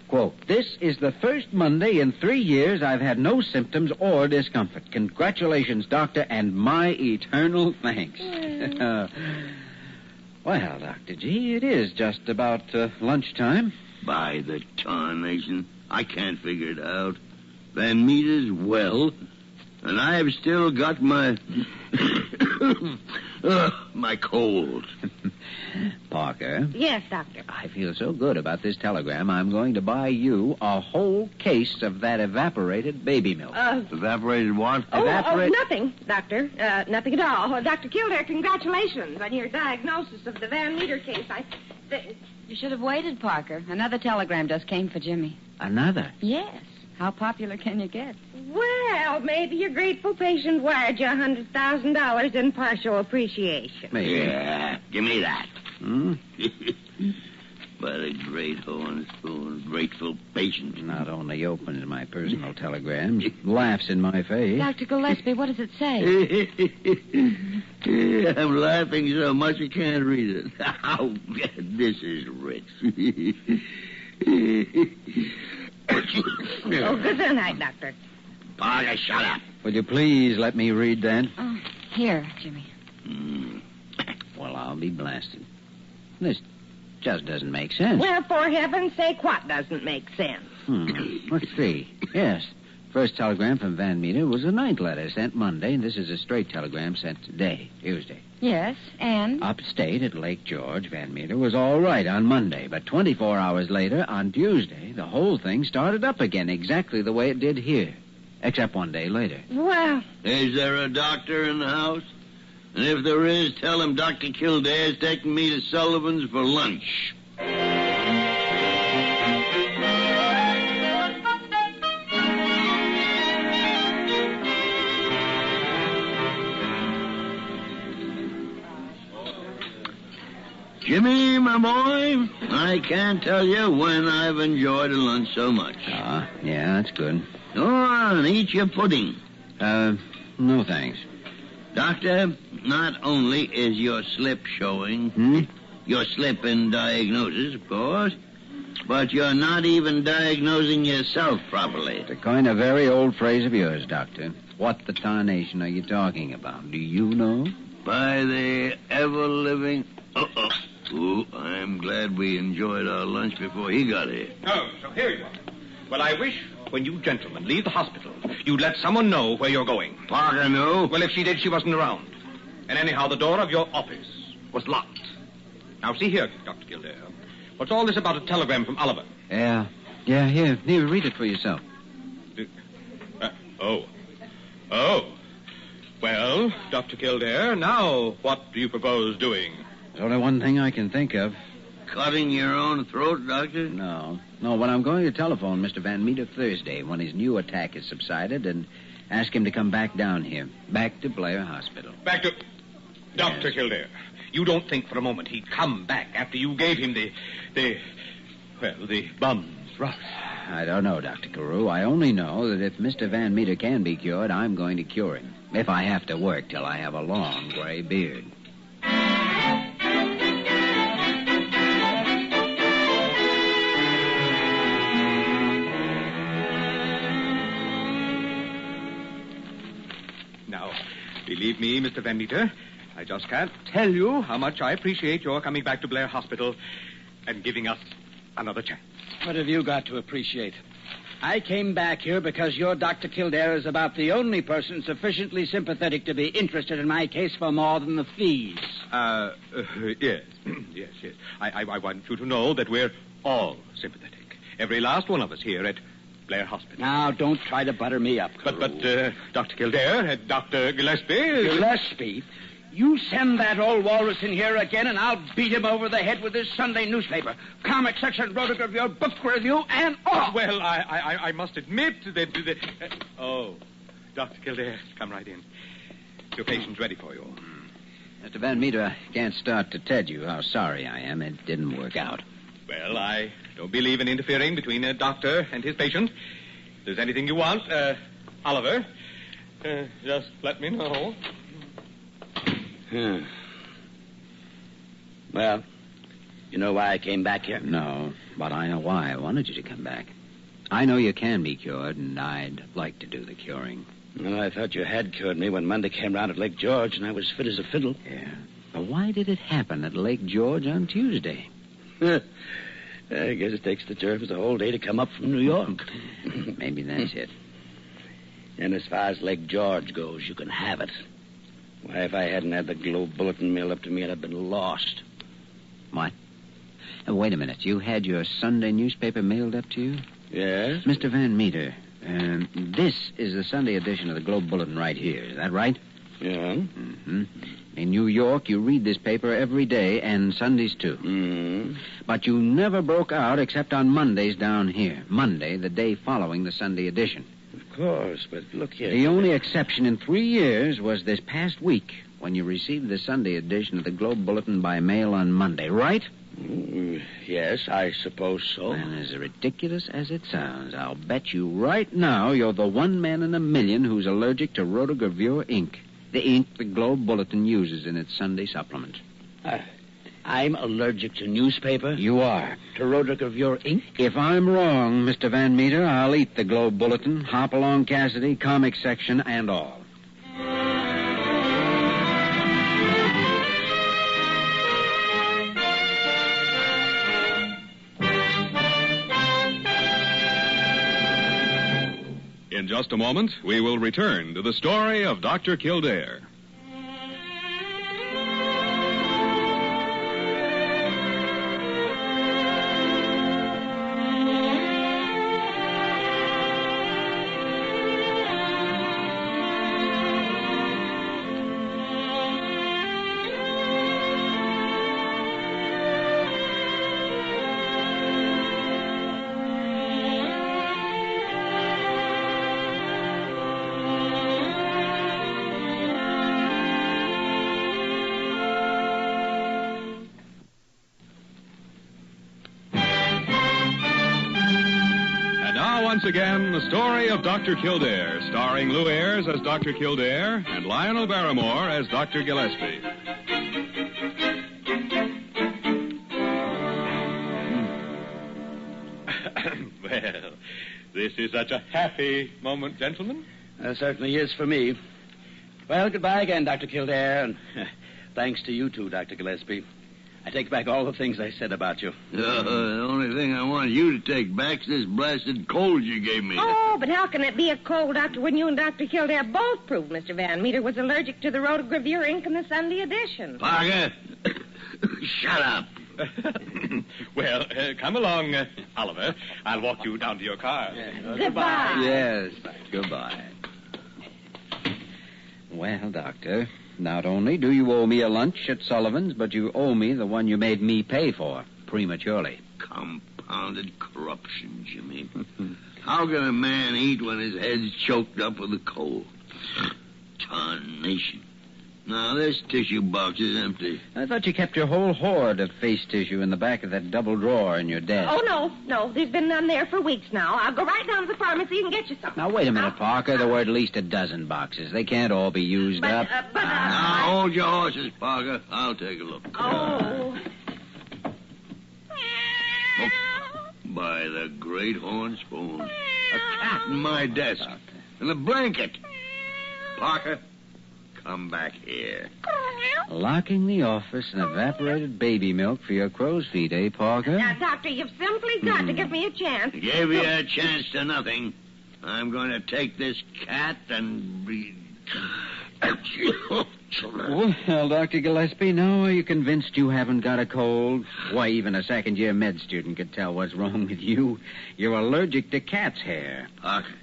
Quote, this is the first Monday in 3 years I've had no symptoms or discomfort. Congratulations, Doctor, and my eternal thanks. Well, Dr. G, it is just about lunchtime. By the tarnation, I can't figure it out. Van Meter's well, and I've still got my... my cold. Parker. Yes, Doctor. I feel so good about this telegram, I'm going to buy you a whole case of that evaporated baby milk. Evaporated what? Oh, nothing, Doctor. Nothing at all. Dr. Kildare, congratulations on your diagnosis of the Van Meter case. You should have waited, Parker. Another telegram just came for Jimmy. Another? Yes. How popular can you get? Well, maybe your grateful patient wired you $100,000 in partial appreciation. Maybe. Yeah, give me that. By the great horn spoon, grateful patient. Not only opens my personal telegrams, laughs in my face. Dr. Gillespie, what does it say? I'm laughing so much I can't read it. Oh, this is rich. Good night, Doctor. Parker, shut up. Would you please let me read that? Oh, here, Jimmy. Well, I'll be blasted. This just doesn't make sense. Well, for heaven's sake, what doesn't make sense? Let's see. Yes. First telegram from Van Meter was a night letter sent Monday, and this is a straight telegram sent today, Tuesday. Yes, and? Upstate at Lake George, Van Meter was all right on Monday, but 24 hours later, on Tuesday, the whole thing started up again exactly the way it did here, except 1 day later. Well... Is there a doctor in the house? And if there is, tell him Dr. Kildare's taking me to Sullivan's for lunch. Jimmy, my boy, I can't tell you when I've enjoyed a lunch so much. Yeah, that's good. Go on, eat your pudding. No thanks. Doctor, not only is your slip showing, your slip in diagnosis, of course, but you're not even diagnosing yourself properly. It's a kind of very old phrase of yours, Doctor. What the tarnation are you talking about? Do you know? By the ever-living... Ooh, I'm glad we enjoyed our lunch before he got here. Oh, so here you are. Well, I wish when you gentlemen leave the hospital, you'd let someone know where you're going. Parker knew? Well, if she did, she wasn't around. And anyhow, the door of your office was locked. Now, see here, Dr. Kildare. What's all this about a telegram from Oliver? Yeah, here, read it for yourself. Oh. Well, Dr. Kildare, now what do you propose doing? There's only one thing I can think of. Cutting your own throat, Doctor? No, but I'm going to telephone Mr. Van Meter Thursday when his new attack has subsided and ask him to come back down here, back to Blair Hospital. Back to... Dr. Kildare, you don't think for a moment he'd come back after you gave him the bum's rush? I don't know, Dr. Carew. I only know that if Mr. Van Meter can be cured, I'm going to cure him. If I have to work till I have a long gray beard. Now, believe me, Mr. Van Meter, I just can't tell you how much I appreciate your coming back to Blair Hospital and giving us another chance. What have you got to appreciate? I came back here because your Dr. Kildare is about the only person sufficiently sympathetic to be interested in my case for more than the fees. Yes. yes. I want you to know that we're all sympathetic. Every last one of us here at Blair Hospital. Now, don't try to butter me up, Carew. But Dr. Kildare, Dr. Gillespie... Gillespie? You send that old walrus in here again, and I'll beat him over the head with this Sunday newspaper. Comic section rotogravure, book review, and all. Well, I must admit that... Dr. Kildare, come right in. Your patient's ready for you. Mr. Van Meter, I can't start to tell you how sorry I am. It didn't work out. Well, I don't believe in interfering between a doctor and his patient. If there's anything you want, Oliver, just let me know. Well, you know why I came back here? No, but I know why I wanted you to come back. I know you can be cured, and I'd like to do the curing. Well, I thought you had cured me when Monday came round at Lake George, and I was fit as a fiddle. Yeah. But why did it happen at Lake George on Tuesday? I guess it takes the germs the whole day to come up from New York. Maybe that's it. And as far as Lake George goes, you can have it. Why, if I hadn't had the Globe Bulletin mailed up to me, I'd have been lost. What? Wait a minute. You had your Sunday newspaper mailed up to you? Yes? Mr. Van Meter, this is the Sunday edition of the Globe Bulletin right here. Is that right? Yeah. Mm-hmm. In New York, you read this paper every day, and Sundays, too. Mm-hmm. But you never broke out except on Mondays down here. Monday, the day following the Sunday edition. Of course, but look here. The only exception in 3 years was this past week, when you received the Sunday edition of the Globe Bulletin by mail on Monday, right? Yes, I suppose so. And as ridiculous as it sounds, I'll bet you right now you're the one man in a million who's allergic to rotogravure ink. The ink the Globe Bulletin uses in its Sunday supplement. I'm allergic to newspaper? You are. To rotogravure ink? If I'm wrong, Mr. Van Meter, I'll eat the Globe Bulletin, Hopalong Cassidy, comic section, and all. In just a moment, we will return to the story of Dr. Kildare. once again the story of Dr. Kildare, starring Lou Ayres as Dr. Kildare and Lionel Barrymore as Dr. Gillespie. Well, this is such a happy moment, gentlemen. Certainly is for me. Well, goodbye again, Dr. Kildare, and thanks to you too, Dr. Gillespie. I take back all the things I said about you. The only thing I want you to take back's this blasted cold you gave me. Oh, but how can it be a cold, Doctor, when you and Dr. Kildare both proved Mr. Van Meter was allergic to the rotogravure ink in the Sunday edition? Parker, shut up. Well, come along, Oliver. I'll walk you down to your car. Goodbye. Yes, goodbye. Well, Doctor, not only do you owe me a lunch at Sullivan's, but you owe me the one you made me pay for prematurely. Compounded corruption, Jimmy. How can a man eat when his head's choked up with a cold? Tarnation. Now, this tissue box is empty. I thought you kept your whole hoard of face tissue in the back of that double drawer in your desk. Oh, no. There's been none there for weeks now. I'll go right down to the pharmacy and get you some. Now, wait a minute, Parker. There were at least a dozen boxes. They can't all be used up. Now, hold your horses, Parker. I'll take a look. Oh. By the great horn spoon. A cat in my desk. And a blanket. Parker, come back here. Locking the office and evaporated baby milk for your crow's feet, eh, Parker? Now, Doctor, you've simply got to give me a chance. Gave you a chance to nothing. I'm going to take this cat and... Well, Dr. Gillespie, now are you convinced you haven't got a cold? Why, even a second-year med student could tell what's wrong with you. You're allergic to cat's hair. Parker,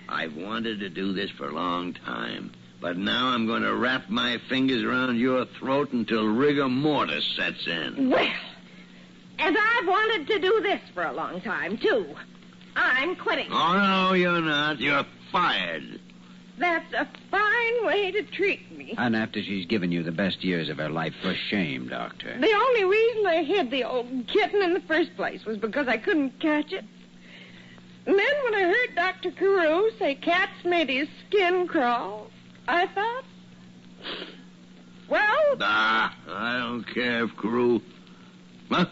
I've wanted to do this for a long time. But now I'm going to wrap my fingers around your throat until rigor mortis sets in. Well, and I've wanted to do this for a long time, too. I'm quitting. Oh, no, you're not. You're fired. That's a fine way to treat me. And after she's given you the best years of her life, for shame, Doctor. The only reason I hid the old kitten in the first place was because I couldn't catch it. And then when I heard Dr. Carew say cats made his skin crawl, I thought, well... I don't care if Carew... Huh?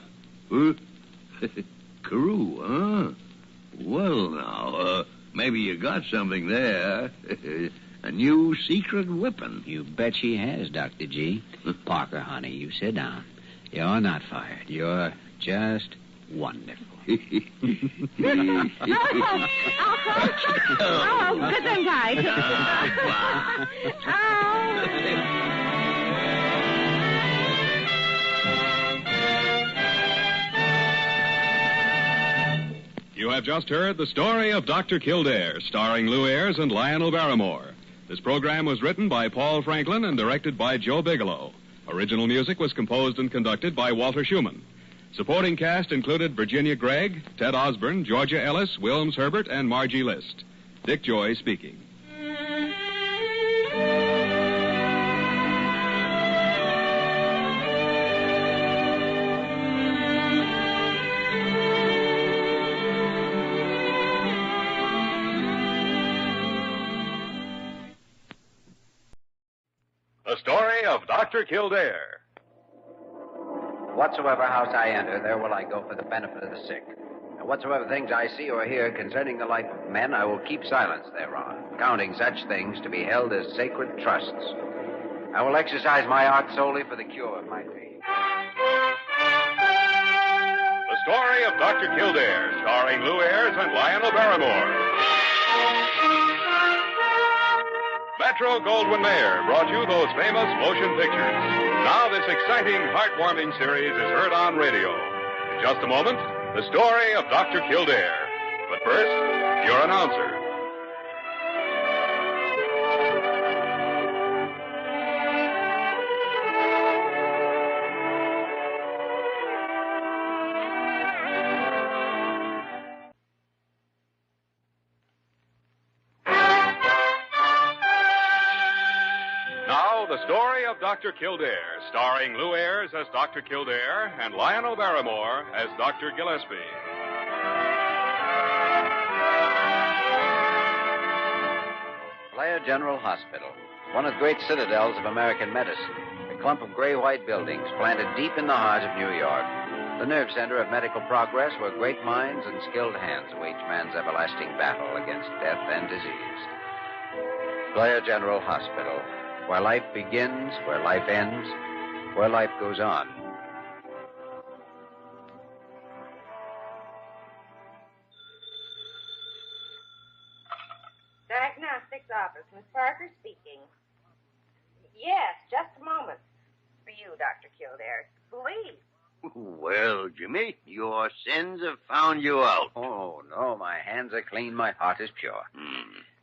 Carew, huh? Well, now, maybe you got something there. A new secret weapon. You bet she has, Dr. G. Parker, honey, you sit down. You're not fired. You're just wonderful. Oh, good and tight. You have just heard the story of Dr. Kildare, starring Lou Ayres and Lionel Barrymore. This program was written by Paul Franklin and directed by Joe Bigelow. Original music was composed and conducted by Walter Schumann. Supporting cast included Virginia Gregg, Ted Osborne, Georgia Ellis, Wilms Herbert, and Margie List. Dick Joy speaking. The story of Dr. Kildare. Whatsoever house I enter, there will I go for the benefit of the sick. And whatsoever things I see or hear concerning the life of men, I will keep silence thereon, counting such things to be held as sacred trusts. I will exercise my art solely for the cure of my pain. The story of Dr. Kildare, starring Lou Ayres and Lionel Barrymore. Metro Goldwyn Mayer brought you those famous motion pictures. Now this exciting, heartwarming series is heard on radio. In just a moment, the story of Dr. Kildare. But first, your announcer. The story of Dr. Kildare, starring Lou Ayres as Dr. Kildare and Lionel Barrymore as Dr. Gillespie. Blair General Hospital, one of the great citadels of American medicine, a clump of gray-white buildings planted deep in the heart of New York, the nerve center of medical progress where great minds and skilled hands wage man's everlasting battle against death and disease. Blair General Hospital, where life begins, where life ends, where life goes on. Diagnostics office. Miss Parker speaking. Yes, just a moment. For you, Dr. Kildare. Please. Well, Jimmy, your sins have found you out. Oh, no, my hands are clean, my heart is pure.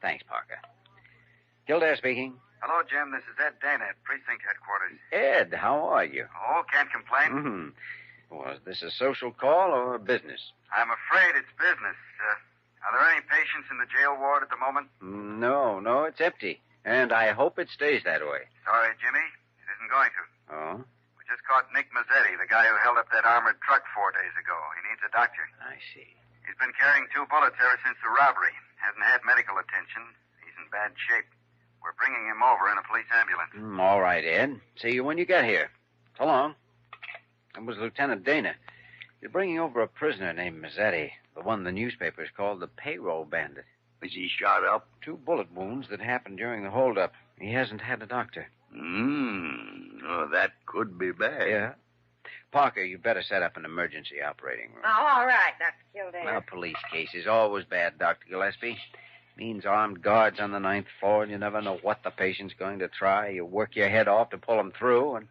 Thanks, Parker. Kildare speaking. Hello, Jim. This is Ed Dana at Precinct Headquarters. Ed, how are you? Oh, can't complain. Was this a social call or business? I'm afraid it's business. Are there any patients in the jail ward at the moment? No, it's empty. And I hope it stays that way. Sorry, Jimmy. It isn't going to. Oh? We just caught Nick Mazzetti, the guy who held up that armored truck 4 days ago. He needs a doctor. I see. He's been carrying 2 bullets ever since the robbery. Hasn't had medical attention. He's in bad shape. We're bringing him over in a police ambulance. All right, Ed. See you when you get here. So long. That was Lieutenant Dana. You're bringing over a prisoner named Mazzetti, the one the newspapers called the payroll bandit. Is he shot up? 2 bullet wounds that happened during the holdup. He hasn't had a doctor. Oh, that could be bad. Yeah. Parker, you better set up an emergency operating room. Oh, all right, Dr. Kildare. A police case is always bad, Dr. Gillespie. Means armed guards on the 9th floor, and you never know what the patient's going to try. You work your head off to pull him through, and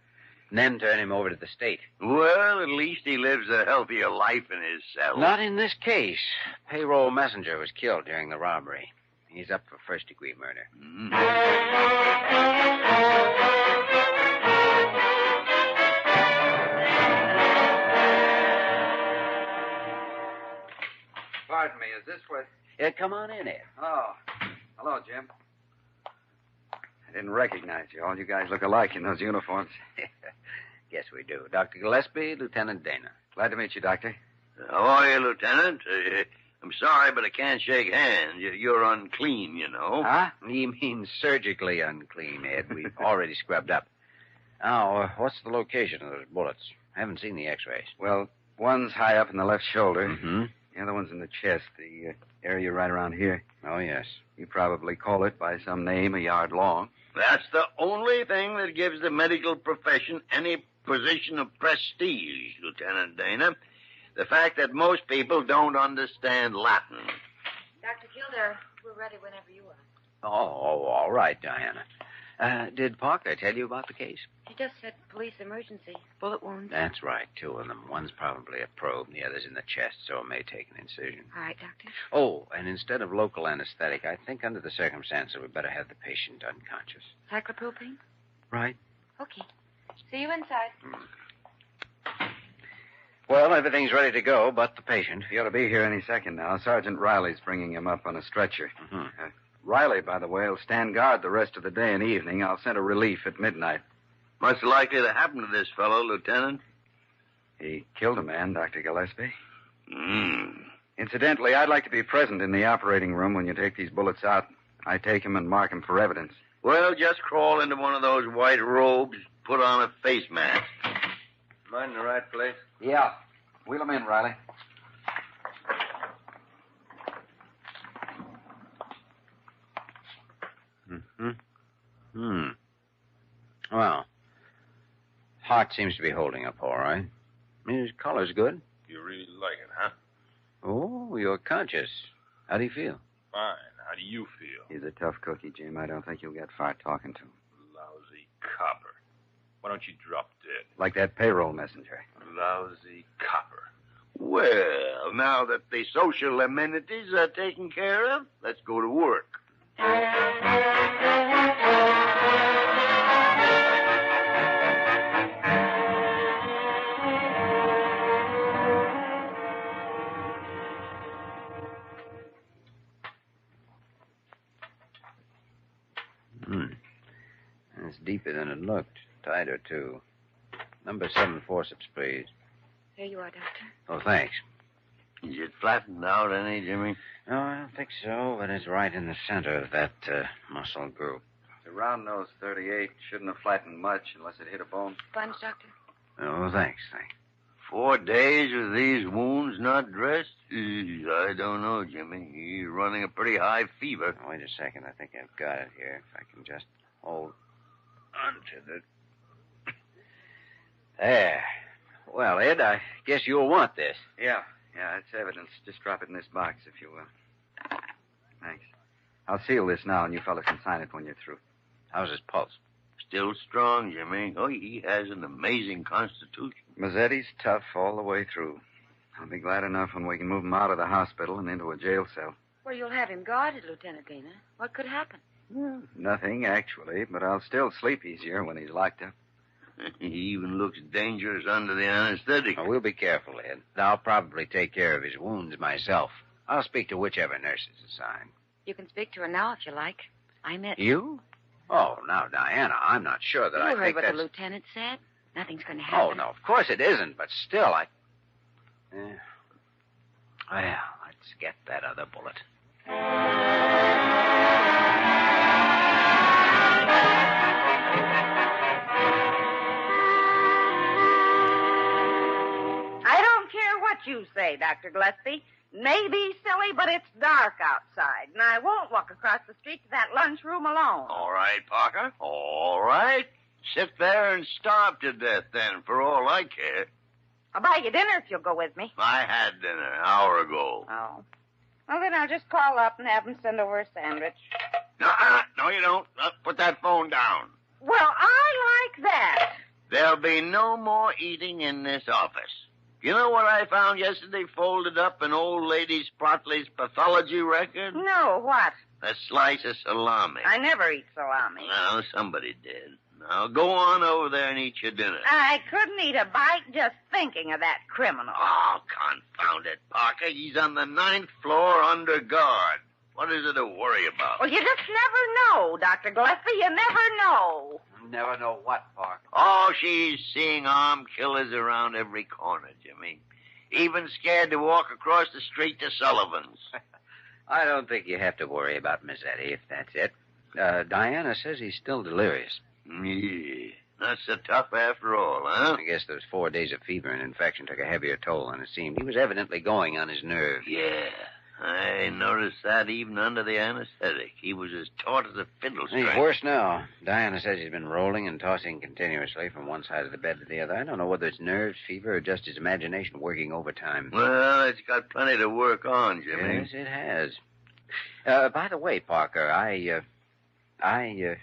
then turn him over to the state. Well, at least he lives a healthier life in his cell. Not in this case. Payroll messenger was killed during the robbery. He's up for first-degree murder. Pardon me, is this where... Yeah, come on in, Ed. Oh, hello, Jim. I didn't recognize you. All you guys look alike in those uniforms. Guess we do. Dr. Gillespie, Lieutenant Dana. Glad to meet you, Doctor. How are you, Lieutenant? I'm sorry, but I can't shake hands. You're unclean, you know. Huh? You mean surgically unclean, Ed. We've already scrubbed up. Now, what's the location of those bullets? I haven't seen the x-rays. Well, one's high up in the left shoulder. Mm-hmm. The other one's in the chest, the area right around here. Oh, yes. You probably call it by some name a yard long. That's the only thing that gives the medical profession any position of prestige, Lieutenant Dana. The fact that most people don't understand Latin. Dr. Kildare, we're ready whenever you are. Oh, all right, Diana. Did Parker tell you about the case? He just said police emergency. Bullet wounds. That's right, 2 of them. One's probably a probe, and the other's in the chest, so it may take an incision. All right, Doctor. Oh, and instead of local anesthetic, I think under the circumstances we better have the patient unconscious. Cyclopropane? Right. Okay. See you inside. Well, everything's ready to go, but the patient. He ought to be here any second now. Sergeant Riley's bringing him up on a stretcher. Mm-hmm. Riley, by the way, will stand guard the rest of the day and evening. I'll send a relief at midnight. What's likely to happen to this fellow, Lieutenant? He killed a man, Dr. Gillespie. Incidentally, I'd like to be present in the operating room when you take these bullets out. I take him and mark him for evidence. Well, just crawl into one of those white robes, put on a face mask. Am I in the right place? Yeah. Wheel him in, Riley. Well, heart seems to be holding up all right. His color's good. You really like it, huh? Oh, you're conscious. How do you feel? Fine. How do you feel? He's a tough cookie, Jim. I don't think you'll get far talking to him. Lousy copper. Why don't you drop dead? Like that payroll messenger. Lousy copper. Well, now that the social amenities are taken care of, let's go to work. It's deeper than it looked. Tighter, too. Number 7 forceps, please. Here you are, Doctor. Oh, thanks. Is it flattened out any, Jimmy? No, I don't think so, but it's right in the center of that muscle group. The round nose 38 shouldn't have flattened much unless it hit a bone. Sponge, Doctor? Oh, thanks. 4 days with these wounds not dressed? I don't know, Jimmy. He's running a pretty high fever. Oh, wait a second. I think I've got it here. If I can just hold onto the... There. Well, Ed, I guess you'll want this. Yeah, it's evidence. Just drop it in this box, if you will. Thanks. I'll seal this now, and you fellas can sign it when you're through. How's his pulse? Still strong, Jimmy. Oh, he has an amazing constitution. Mazzetti's tough all the way through. I'll be glad enough when we can move him out of the hospital and into a jail cell. Well, you'll have him guarded, Lieutenant Dana. What could happen? Nothing, actually, but I'll still sleep easier when he's locked up. He even looks dangerous under the anesthetic. Oh, we'll be careful, Ed. I'll probably take care of his wounds myself. I'll speak to whichever nurse is assigned. You can speak to her now if you like. I'm it. You? Oh, now, Diana, I'm not sure that I You heard think what that's... the lieutenant said? Nothing's going to Oh, happen. no, of course it isn't, but still, I... Well, let's get that other bullet. I don't care what you say, Dr. Gillespie. Maybe silly, but it's dark outside, and I won't walk across the street to that lunchroom alone. All right, Parker. All right. Sit there and starve to death, then, for all I care. I'll buy you dinner if you'll go with me. I had dinner an hour ago. Oh. Well, then I'll just call up and have them send over a sandwich. No, you don't. Put that phone down. Well, I like that. There'll be no more eating in this office. You know what I found yesterday folded up in old lady Sprottley's pathology record? No, what? A slice of salami. I never eat salami. Well, somebody did. Now, go on over there and eat your dinner. I couldn't eat a bite just thinking of that criminal. Oh, confound it, Parker. He's on the 9th floor under guard. What is it to worry about? Well, you just never know, Dr. Gillespie. You never know. Never know what, Parker. Oh, she's seeing armed killers around every corner, Jimmy. Even scared to walk across the street to Sullivan's. I don't think you have to worry about Mazzetti, if that's it. Diana says he's still delirious. Yeah, not so tough after all, huh? I guess those 4 days of fever and infection took a heavier toll than it seemed. He was evidently going on his nerves. Yeah, I noticed that even under the anesthetic. He was as taut as a fiddle string. He's worse now. Diana says he's been rolling and tossing continuously from one side of the bed to the other. I don't know whether it's nerves, fever, or just his imagination working overtime. Well, it's got plenty to work on, Jimmy. Yes, it has. By the way, Parker, I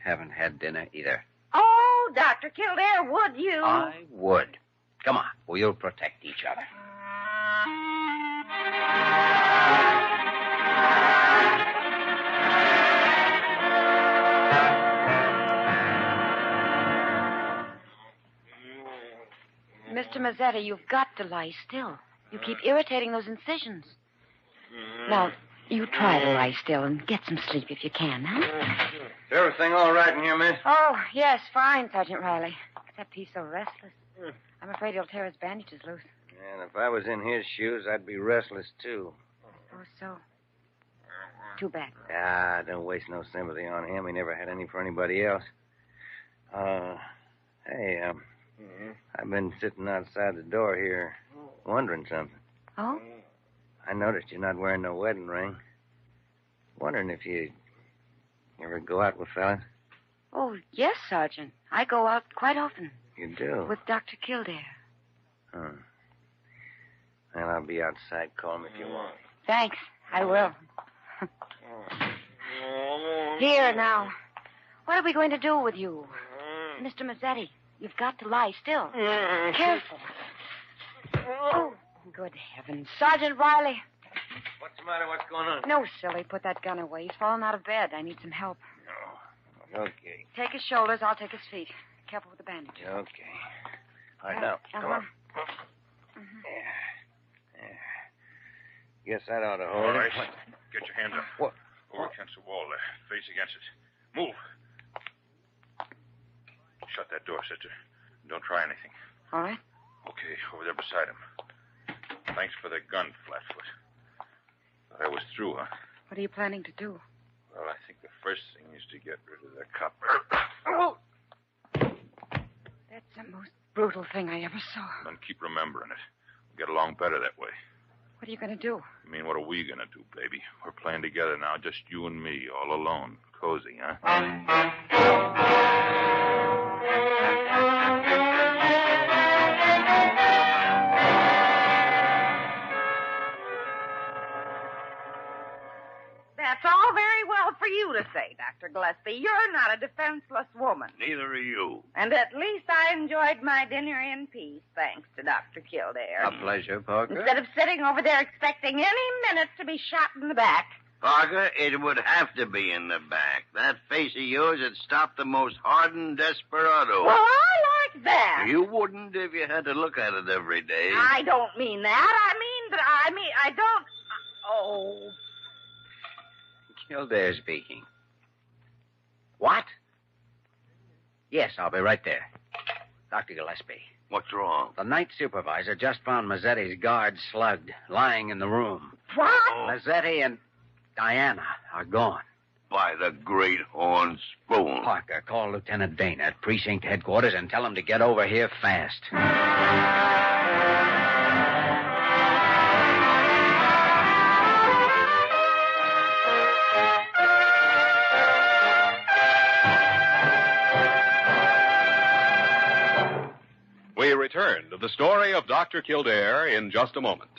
haven't had dinner either. Oh, Dr. Kildare, would you? I would. Come on, we'll protect each other. Mr. Mazzetti, you've got to lie still. You keep irritating those incisions. Now, you try to lie still and get some sleep if you can, huh? Is everything all right in here, miss? Oh, yes, fine, Sergeant Riley. Except he's so restless. I'm afraid he'll tear his bandages loose. And if I was in his shoes, I'd be restless, too. Oh, so. Too bad. Ah, don't waste no sympathy on him. He never had any for anybody else. Hey, I've been sitting outside the door here wondering something. Oh? I noticed you're not wearing no wedding ring. Wondering if you ever go out with fellas. Oh, yes, Sergeant. I go out quite often. You do? With Dr. Kildare. Huh. Well, I'll be outside. Call me if you want. Thanks. I will. Here, now. What are we going to do with you? Mr. Mazzetti, you've got to lie still. Careful. Oh, good heavens. Sergeant Riley. What's the matter? What's going on? No, silly. Put that gun away. He's fallen out of bed. I need some help. No. Okay. Take his shoulders. I'll take his feet. Careful with the bandage. Okay. All right, now. Come on. Guess that ought to hold All it. right. Get your hands up. What? Over against the wall there. Face against it. Move. Shut that door, sister. Don't try anything. All right. Okay, over there beside him. Thanks for the gun, Flatfoot. Thought I was through, huh? What are you planning to do? Well, I think the first thing is to get rid of the cop. That's the most brutal thing I ever saw. Then keep remembering it. We'll get along better that way. What are you going to do? I mean, what are we going to do, baby? We're playing together now, just you and me, all alone. Cozy, huh? That's all very well for you to say, Dr. Gillespie. You're not a defenseless woman. Neither are you. And at least I enjoyed my dinner in peace, thanks to Dr. Kildare. A pleasure, Parker. Instead of sitting over there expecting any minute to be shot in the back. Parker, it would have to be in the back. That face of yours would stop the most hardened desperado. Well, I like that. You wouldn't if you had to look at it every day. I don't mean that. I don't... Oh... Kildare speaking. What? Yes, I'll be right there. Dr. Gillespie. What's wrong? The night supervisor just found Mazzetti's guard slugged, lying in the room. What? Lazetti and Diana are gone. By the great horn spoon. Parker, call Lieutenant Dana at precinct headquarters and tell him to get over here fast. We return to the story of Dr. Kildare in just a moment.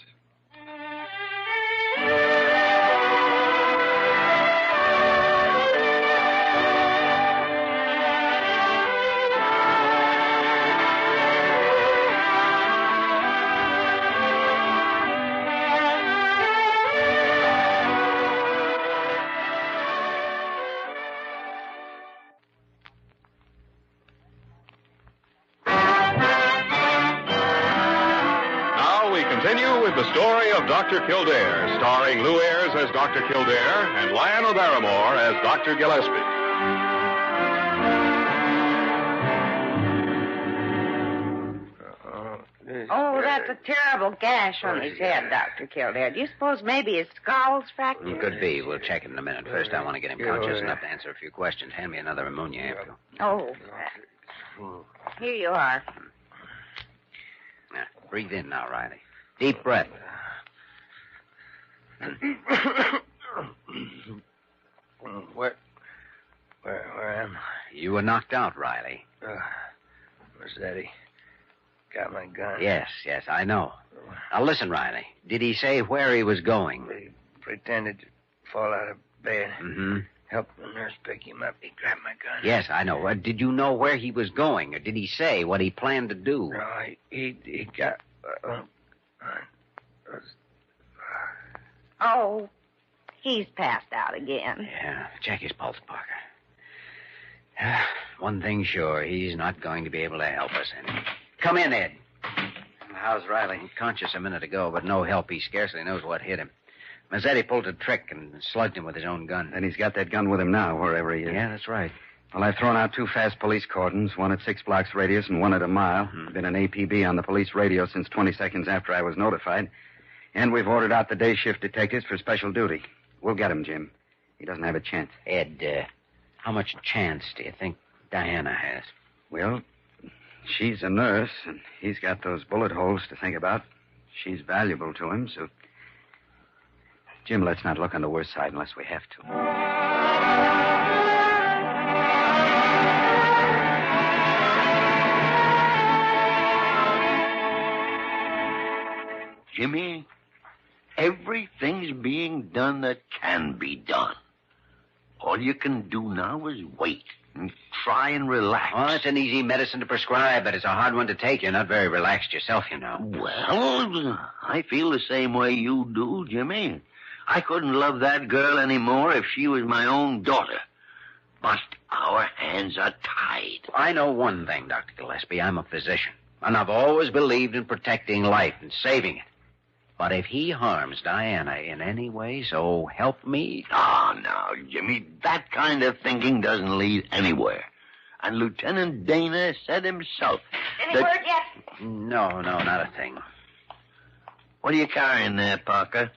Continue with the story of Dr. Kildare, starring Lou Ayres as Dr. Kildare and Lionel Barrymore as Dr. Gillespie. Oh, that's a terrible gash on his head, Dr. Kildare. Do you suppose maybe his skull's fractured? Could be. We'll check it in a minute. First, I want to get him conscious enough to answer a few questions. Hand me another ammonia after. Oh, here you are. Now, breathe in now, Riley. Deep breath. Where am I? You were knocked out, Riley. Lazetti got my gun. Yes, I know. Now, listen, Riley. Did he say where he was going? He pretended to fall out of bed. Mm-hmm. Helped the nurse pick him up. He grabbed my gun. Yes, I know. Did you know where he was going, or did he say what he planned to do? No, he got... Oh, he's passed out again. Yeah, check his pulse, Parker. One thing sure, he's not going to be able to help us any. Come in, Ed. How's Riley? Conscious a minute ago, but no help. He scarcely knows what hit him. Mazzetti pulled a trick and slugged him with his own gun. And he's got that gun with him now, wherever he is. Yeah, that's right. Well, I've thrown out 2 fast police cordons, one at 6 blocks radius and one at a mile. Mm-hmm. Been an APB on the police radio since 20 seconds after I was notified. And we've ordered out the day shift detectives for special duty. We'll get him, Jim. He doesn't have a chance. Ed, how much chance do you think Diana has? Well, she's a nurse, and he's got those bullet holes to think about. She's valuable to him, so... Jim, let's not look on the worst side unless we have to. Jimmy, everything's being done that can be done. All you can do now is wait and try and relax. Oh, it's an easy medicine to prescribe, but it's a hard one to take. You're not very relaxed yourself, you know. Well, I feel the same way you do, Jimmy. I couldn't love that girl anymore if she was my own daughter. But our hands are tied. I know one thing, Dr. Gillespie. I'm a physician, and I've always believed in protecting life and saving it. But if he harms Diana in any way, so help me. Oh, no, Jimmy, that kind of thinking doesn't lead anywhere. And Lieutenant Dana said himself Any word yet? No, not a thing. What are you carrying there, Parker?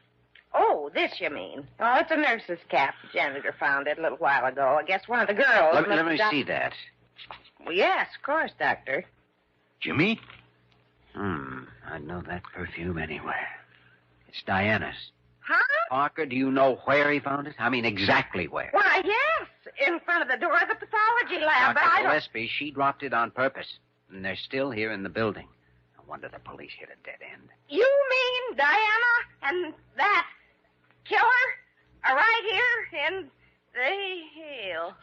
Oh, this you mean? Oh, it's a nurse's cap. The janitor found it a little while ago. I guess one of the girls... Let me see that. Well, yes, of course, Doctor. Jimmy? I'd know that perfume anywhere. It's Diana's. Huh? Parker, do you know where he found it? I mean, exactly where. Why, yes, in front of the door of the pathology lab, but Dr. I don't... Gillespie, she dropped it on purpose, and they're still here in the building. No wonder the police hit a dead end. You mean Diana and that killer are right here in the hill?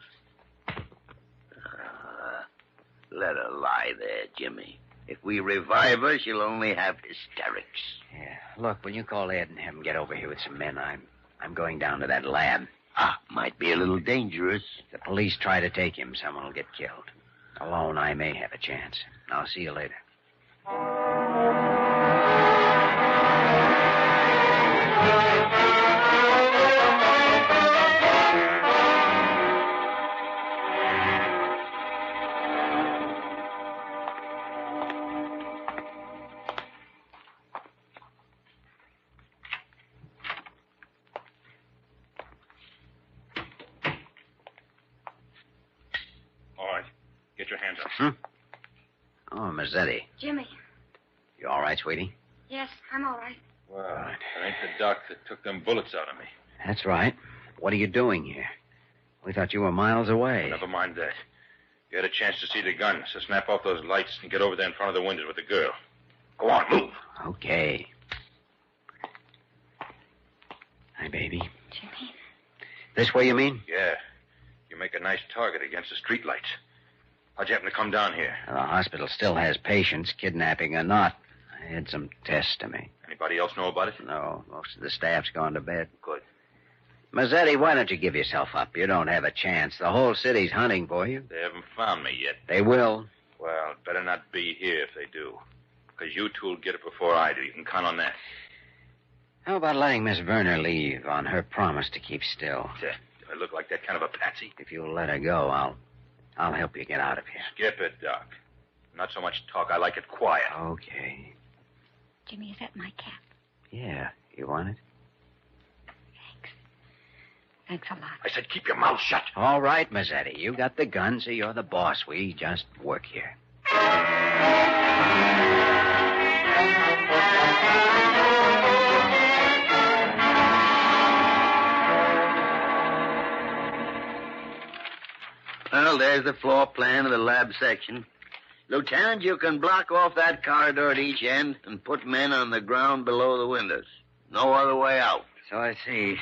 Let her lie there, Jimmy. If we revive her, she'll only have hysterics. Yeah. Look, will you call Ed and have him get over here with some men? I'm going down to that lab. Might be a little dangerous. If the police try to take him, someone will get killed. Alone, I may have a chance. I'll see you later. Get your hands up. Oh, Lazetti. Jimmy. You all right, sweetie? Yes, I'm all right. Well, it ain't the doc that took them bullets out of me. That's right. What are you doing here? We thought you were miles away. Well, never mind that. You had a chance to see the gun, so snap off those lights and get over there in front of the windows with the girl. Go on, move. Okay. Hi, baby. Jimmy. This way, you mean? Yeah. You make a nice target against the streetlights. How'd you happen to come down here? The hospital still has patients, kidnapping or not. I had some tests to make. Anybody else know about it? No, most of the staff's gone to bed. Good. Lazetti, why don't you give yourself up? You don't have a chance. The whole city's hunting for you. They haven't found me yet. They will. Well, it better not be here if they do. Because you two will get it before I do. You can count on that. How about letting Miss Werner leave on her promise to keep still? Do I look like that kind of a patsy? If you'll let her go, I'll help you get out of here. Skip it, Doc. Not so much talk. I like it quiet. Okay. Jimmy, is that my cap? Yeah. You want it? Thanks a lot. I said keep your mouth shut. All right, Lazetti. You got the gun, so you're the boss. We just work here. Well, there's the floor plan of the lab section. Lieutenant, you can block off that corridor at each end and put men on the ground below the windows. No other way out. So I see.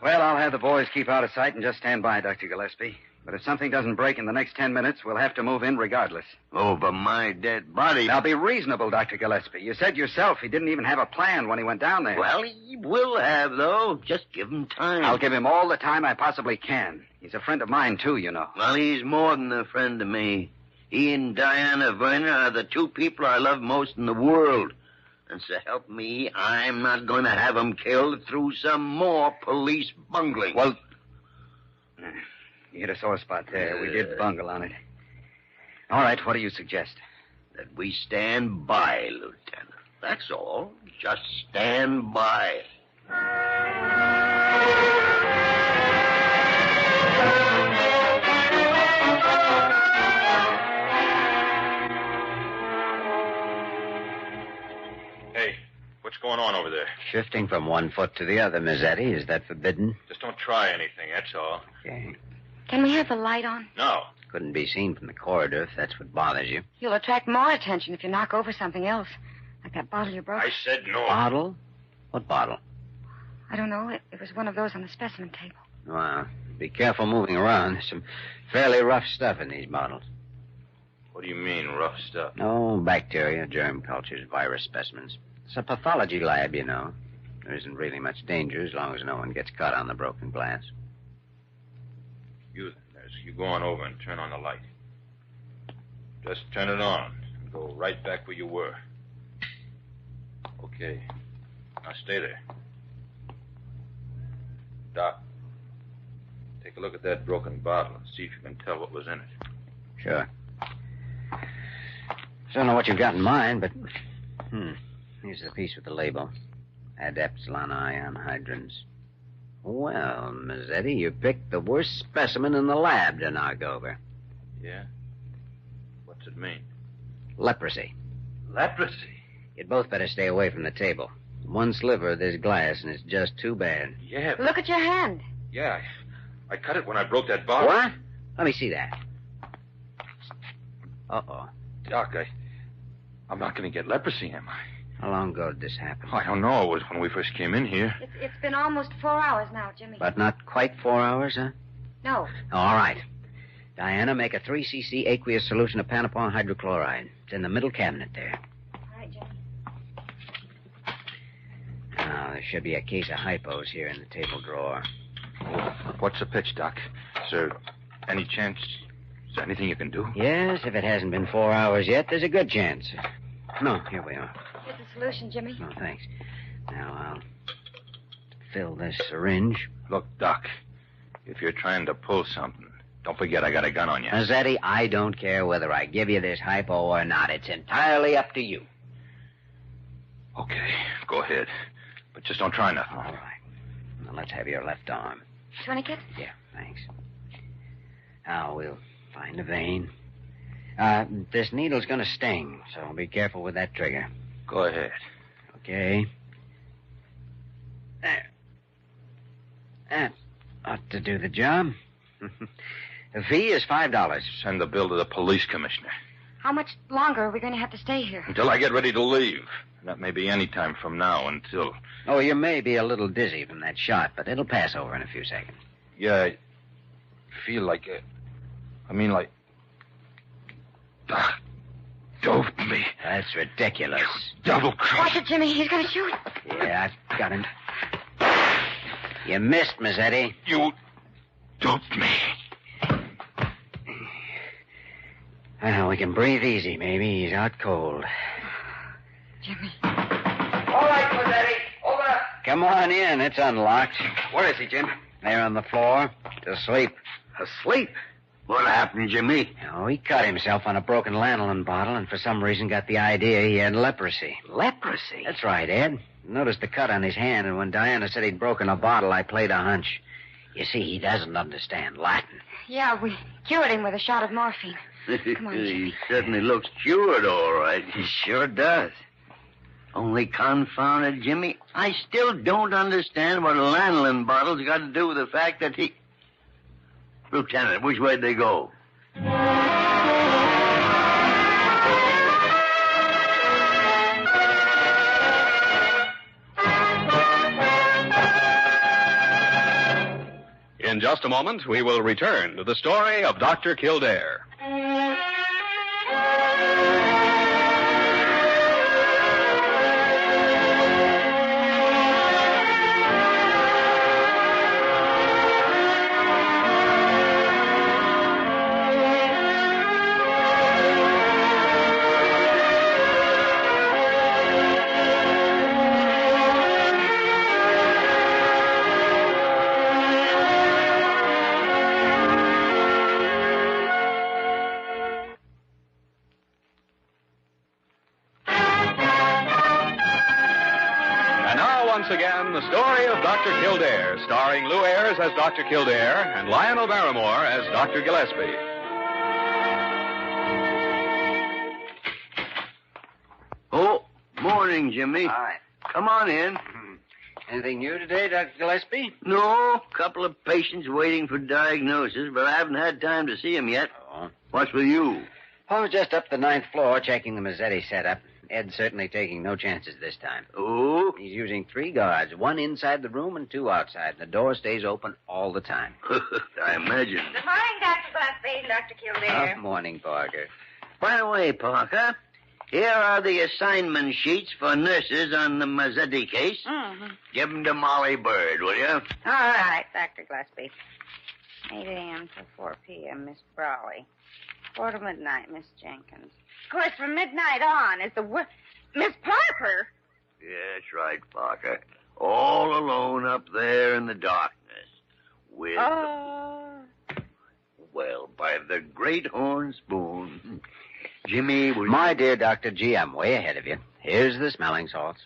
Well, I'll have the boys keep out of sight and just stand by, Dr. Gillespie. But if something doesn't break in the next 10 minutes, we'll have to move in regardless. Over my dead body. Now, be reasonable, Dr. Gillespie. You said yourself he didn't even have a plan when he went down there. Well, he will have, though. Just give him time. I'll give him all the time I possibly can. He's a friend of mine, too, you know. Well, he's more than a friend to me. He and Diana Werner are the two people I love most in the world. And so help me, I'm not going to have them killed through some more police bungling. Well, you hit a sore spot there. We did bungle on it. All right, what do you suggest? That we stand by, Lieutenant. That's all. Just stand by. Hey, what's going on over there? Shifting from one foot to the other, Lazetti. Is that forbidden? Just don't try anything, that's all. Okay. Can we have the light on? No. Couldn't be seen from the corridor if that's what bothers you. You'll attract more attention if you knock over something else. Like that bottle you broke. I said no. Bottle? What bottle? I don't know. It was one of those on the specimen table. Well, be careful moving around. There's some fairly rough stuff in these bottles. What do you mean, rough stuff? No, bacteria, germ cultures, virus specimens. It's a pathology lab, you know. There isn't really much danger as long as no one gets cut on the broken glass. You go on over and turn on the light. Just turn it on and go right back where you were. Okay. Now stay there. Doc, take a look at that broken bottle and see if you can tell what was in it. Sure. I don't know what you've got in mind, but... Here's the piece with the label. Adepsilon ion hydrins. Well, Lazetti, you picked the worst specimen in the lab to knock over. Yeah? What's it mean? Leprosy. Leprosy? You'd both better stay away from the table. One sliver of this glass, and it's just too bad. Yeah. Look at your hand. Yeah, I cut it when I broke that bottle. What? Let me see that. Uh-oh. Doc, I'm not going to get leprosy, am I? How long ago did this happen? I don't know. It was when we first came in here. It's been almost 4 hours now, Jimmy. But not quite 4 hours, huh? No. All right. Diana, make a 3 cc aqueous solution of Panapon hydrochloride. It's in the middle cabinet there. All right, Jimmy. Now, there should be a case of hypos here in the table drawer. What's the pitch, Doc? Is there any chance? Is there anything you can do? Yes, if it hasn't been 4 hours yet, there's a good chance. No, here we are. Here's the solution, Jimmy. No, thanks. Now, I'll fill this syringe. Look, Doc, if you're trying to pull something, don't forget I got a gun on you. Lazetti, I don't care whether I give you this hypo or not. It's entirely up to you. Okay, go ahead. But just don't try nothing. All right. Now, let's have your left arm. Tourniquet? Yeah, thanks. Now, we'll find a vein. This needle's going to sting, so be careful with that trigger. Go ahead. Okay. There. That ought to do the job. The fee is $5. Send the bill to the police commissioner. How much longer are we going to have to stay here? Until I get ready to leave. That may be any time from now until... Oh, you may be a little dizzy from that shot, but it'll pass over in a few seconds. Yeah, I feel like... like... Doped me. That's ridiculous. Double cross. Watch it, Jimmy. He's going to shoot. Yeah, I've got him. You missed, Lazetti. You doped me. Well, we can breathe easy, maybe. He's out cold. Jimmy. All right, Lazetti. Over. Come on in. It's unlocked. Where is he, Jim? There on the floor. Asleep. Asleep? What happened, Jimmy? Oh, he cut himself on a broken lanolin bottle and for some reason got the idea he had leprosy. Leprosy? That's right, Ed. Noticed the cut on his hand, and when Diana said he'd broken a bottle, I played a hunch. You see, he doesn't understand Latin. Yeah, we cured him with a shot of morphine. Come on, Jimmy. He certainly looks cured, all right. He sure does. Only confounded, Jimmy, I still don't understand what lanolin bottles got to do with the fact that he... Lieutenant, which way'd they go? In just a moment, we will return to the story of Dr. Kildare. Once again, the story of Dr. Kildare, starring Lou Ayres as Dr. Kildare and Lionel Barrymore as Dr. Gillespie. Oh, morning, Jimmy. Hi. Come on in. Anything new today, Dr. Gillespie? No, couple of patients waiting for diagnosis, but I haven't had time to see them yet. Oh. What's with you? I was just up the 9th floor checking the Lazetti setup. Ed's certainly taking no chances this time. Oh? He's using 3 guards, 1 inside the room and 2 outside. The door stays open all the time. I imagine. Good morning, Dr. Gillespie, Dr. Kildare. Morning, Parker. By the way, Parker, here are the assignment sheets for nurses on the Lazetti case. Mm-hmm. Give them to Molly Bird, will you? All right, Dr. Gillespie. 8 a.m. to 4 p.m., Miss Brawley. 4 to midnight, Miss Jenkins. Of course, from midnight on is the Miss Parker. Yeah, that's right, Parker. All alone up there in the darkness. With... Oh. Well, by the great horn spoon. Jimmy, will My dear Dr. G, I'm way ahead of you. Here's the smelling salts.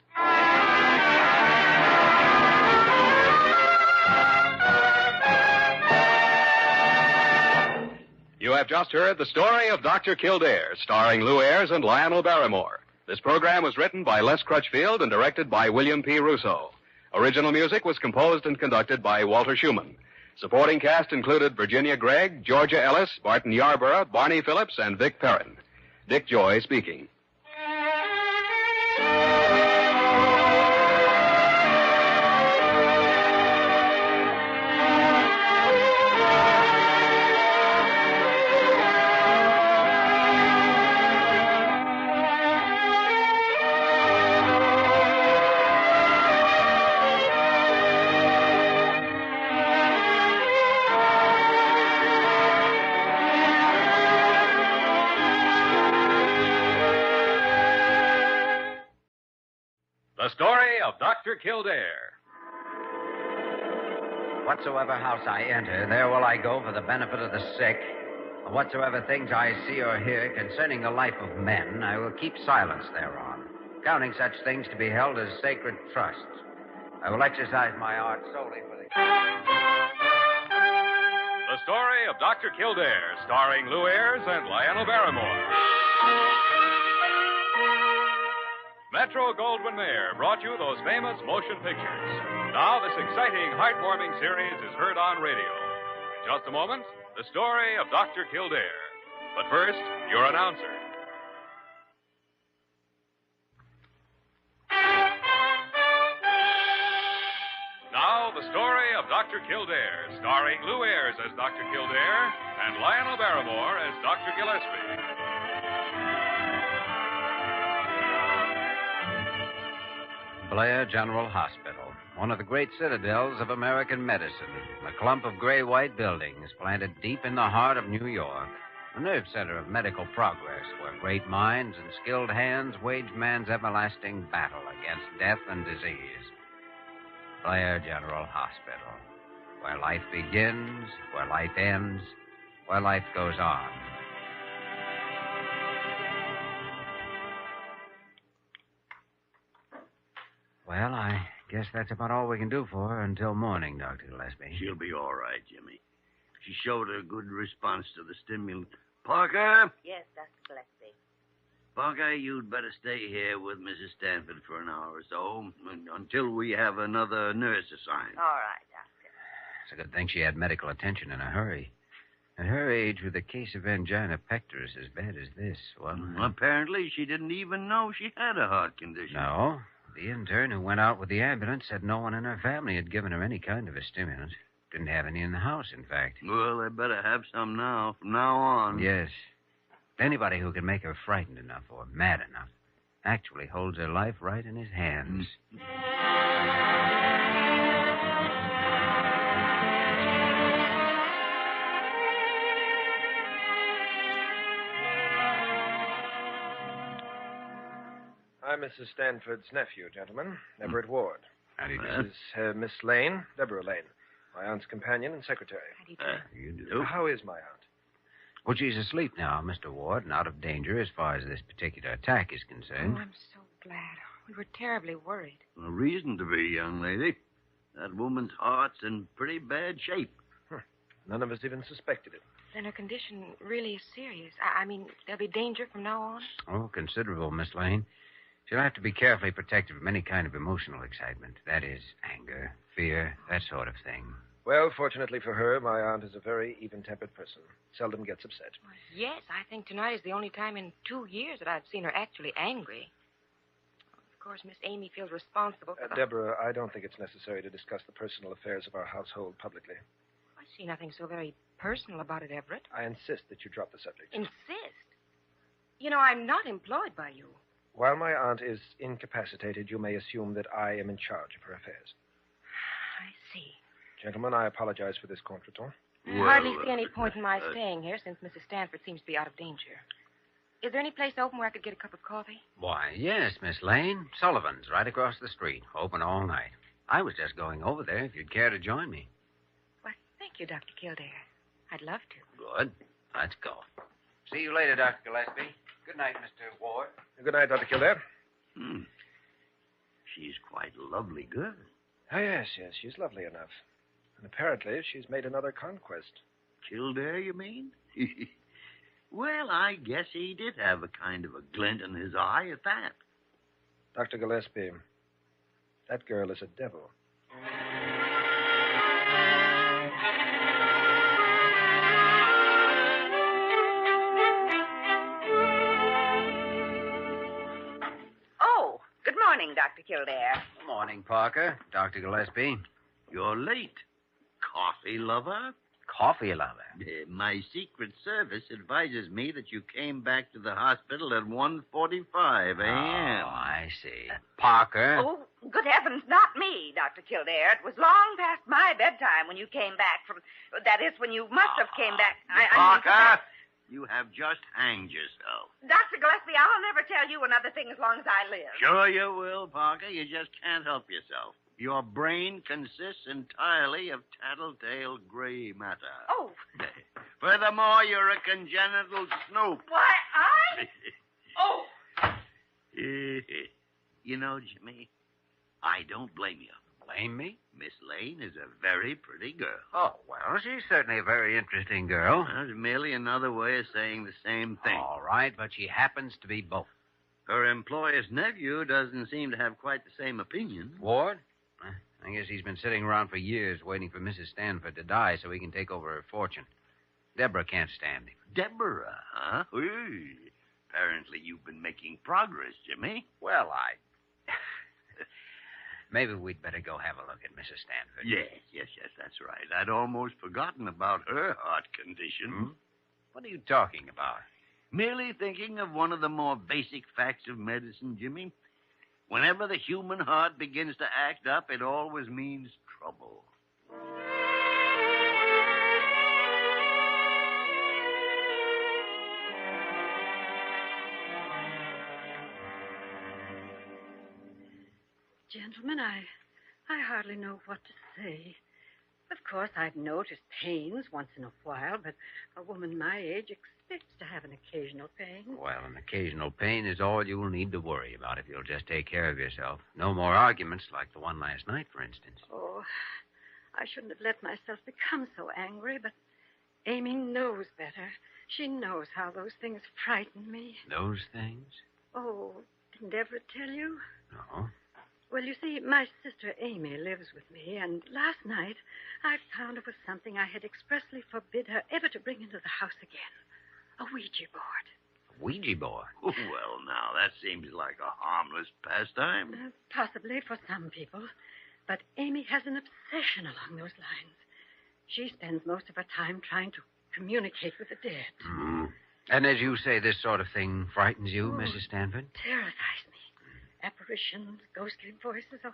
You have just heard the story of Dr. Kildare, starring Lou Ayres and Lionel Barrymore. This program was written by Les Crutchfield and directed by William P. Russo. Original music was composed and conducted by Walter Schumann. Supporting cast included Virginia Gregg, Georgia Ellis, Barton Yarborough, Barney Phillips, and Vic Perrin. Dick Joy speaking. The story of Dr. Kildare. Whatsoever house I enter, there will I go for the benefit of the sick. And whatsoever things I see or hear concerning the life of men, I will keep silence thereon, counting such things to be held as sacred trusts. I will exercise my art solely for the... The story of Dr. Kildare, starring Lou Ayres and Lionel Barrymore. Metro Goldwyn Mayer brought you those famous motion pictures. Now this exciting, heartwarming series is heard on radio. In just a moment, the story of Dr. Kildare. But first, your announcer. Now, the story of Dr. Kildare, starring Lou Ayres as Dr. Kildare and Lionel Barrymore as Dr. Gillespie. Blair General Hospital, one of the great citadels of American medicine, a clump of gray-white buildings planted deep in the heart of New York, a nerve center of medical progress where great minds and skilled hands wage man's everlasting battle against death and disease. Blair General Hospital, where life begins, where life ends, where life goes on. Well, I guess that's about all we can do for her until morning, Dr. Gillespie. She'll be all right, Jimmy. She showed a good response to the stimulant. Parker? Yes, Dr. Gillespie. Parker, you'd better stay here with Mrs. Stanford for an hour or so until we have another nurse assigned. All right, Doctor. It's a good thing she had medical attention in a hurry. At her age, with a case of angina pectoris as bad as this, well... Apparently, she didn't even know she had a heart condition. No. The intern who went out with the ambulance said no one in her family had given her any kind of a stimulant. Didn't have any in the house, in fact. Well, they better have some now, from now on. Yes. Anybody who can make her frightened enough or mad enough actually holds her life right in his hands. I'm Mrs. Stanford's nephew, gentlemen, Everett Ward. How do you do? This is Miss Lane, Deborah Lane, my aunt's companion and secretary. You do. How is my aunt? Well, she's asleep now, Mr. Ward, and out of danger as far as this particular attack is concerned. Oh, I'm so glad. We were terribly worried. A reason to be, young lady. That woman's heart's in pretty bad shape. None of us even suspected it. Then her condition really is serious. I mean, there'll be danger from now on? Oh, considerable, Miss Lane. She'll have to be carefully protected from any kind of emotional excitement. That is, anger, fear, that sort of thing. Well, fortunately for her, my aunt is a very even-tempered person. Seldom gets upset. Yes, I think tonight is the only time in 2 years that I've seen her actually angry. Of course, Miss Amy feels responsible for the... Deborah, I don't think it's necessary to discuss the personal affairs of our household publicly. I see nothing so very personal about it, Everett. I insist that you drop the subject. Insist? You know, I'm not employed by you. While my aunt is incapacitated, you may assume that I am in charge of her affairs. I see. Gentlemen, I apologize for this contretemps. I hardly see any point in my staying here since Mrs. Stanford seems to be out of danger. Is there any place open where I could get a cup of coffee? Why, yes, Miss Lane. Sullivan's, right across the street. Open all night. I was just going over there if you'd care to join me. Well, thank you, Dr. Kildare. I'd love to. Good. Let's go. See you later, Dr. Gillespie. Good night, Mr. Ward. Good night, Dr. Kildare. She's quite a lovely girl. Oh, yes, she's lovely enough. And apparently she's made another conquest. Kildare, you mean? Well, I guess he did have a kind of a glint in his eye at that. Dr. Gillespie, that girl is a devil. Oh, good morning, Dr. Kildare. Good morning, Parker. Dr. Gillespie. You're late. Coffee lover? Coffee lover? My Secret Service advises me that you came back to the hospital at 1:45 a.m. Oh, I see. Parker. Oh, good heavens, not me, Dr. Kildare. It was long past my bedtime when you came back from... That is, when you must have came back... Parker, you have just hanged yourself. Dr. Gillespie, I'll never tell you another thing as long as I live. Sure you will, Parker. You just can't help yourself. Your brain consists entirely of tattletale gray matter. Oh. Furthermore, you're a congenital snoop. Why, I... Oh. You know, Jimmy, I don't blame you. Blame me? Miss Lane is a very pretty girl. Oh, well, she's certainly a very interesting girl. That's merely another way of saying the same thing. All right, but she happens to be both. Her employer's nephew doesn't seem to have quite the same opinion. Ward? I guess he's been sitting around for years waiting for Mrs. Stanford to die so he can take over her fortune. Deborah can't stand him. Deborah, huh? Apparently you've been making progress, Jimmy. Well, Maybe we'd better go have a look at Mrs. Stanford. Yes, that's right. I'd almost forgotten about her heart condition. What are you talking about? Merely thinking of one of the more basic facts of medicine, Jimmy. Whenever the human heart begins to act up, it always means trouble. Gentlemen, I hardly know what to say. Of course, I've noticed pains once in a while, but a woman my age expects to have an occasional pain. Well, an occasional pain is all you'll need to worry about if you'll just take care of yourself. No more arguments like the one last night, for instance. Oh, I shouldn't have let myself become so angry, but Amy knows better. She knows how those things frighten me. Those things? Oh, didn't Deborah tell you? No. Well, you see, my sister Amy lives with me, and last night I found it was something I had expressly forbid her ever to bring into the house again. A Ouija board. A Ouija board? Well, now, that seems like a harmless pastime. Possibly for some people. But Amy has an obsession along those lines. She spends most of her time trying to communicate with the dead. And as you say, this sort of thing frightens you, Mrs. Stanford? Terrorize me. Apparitions, ghostly voices. Oh,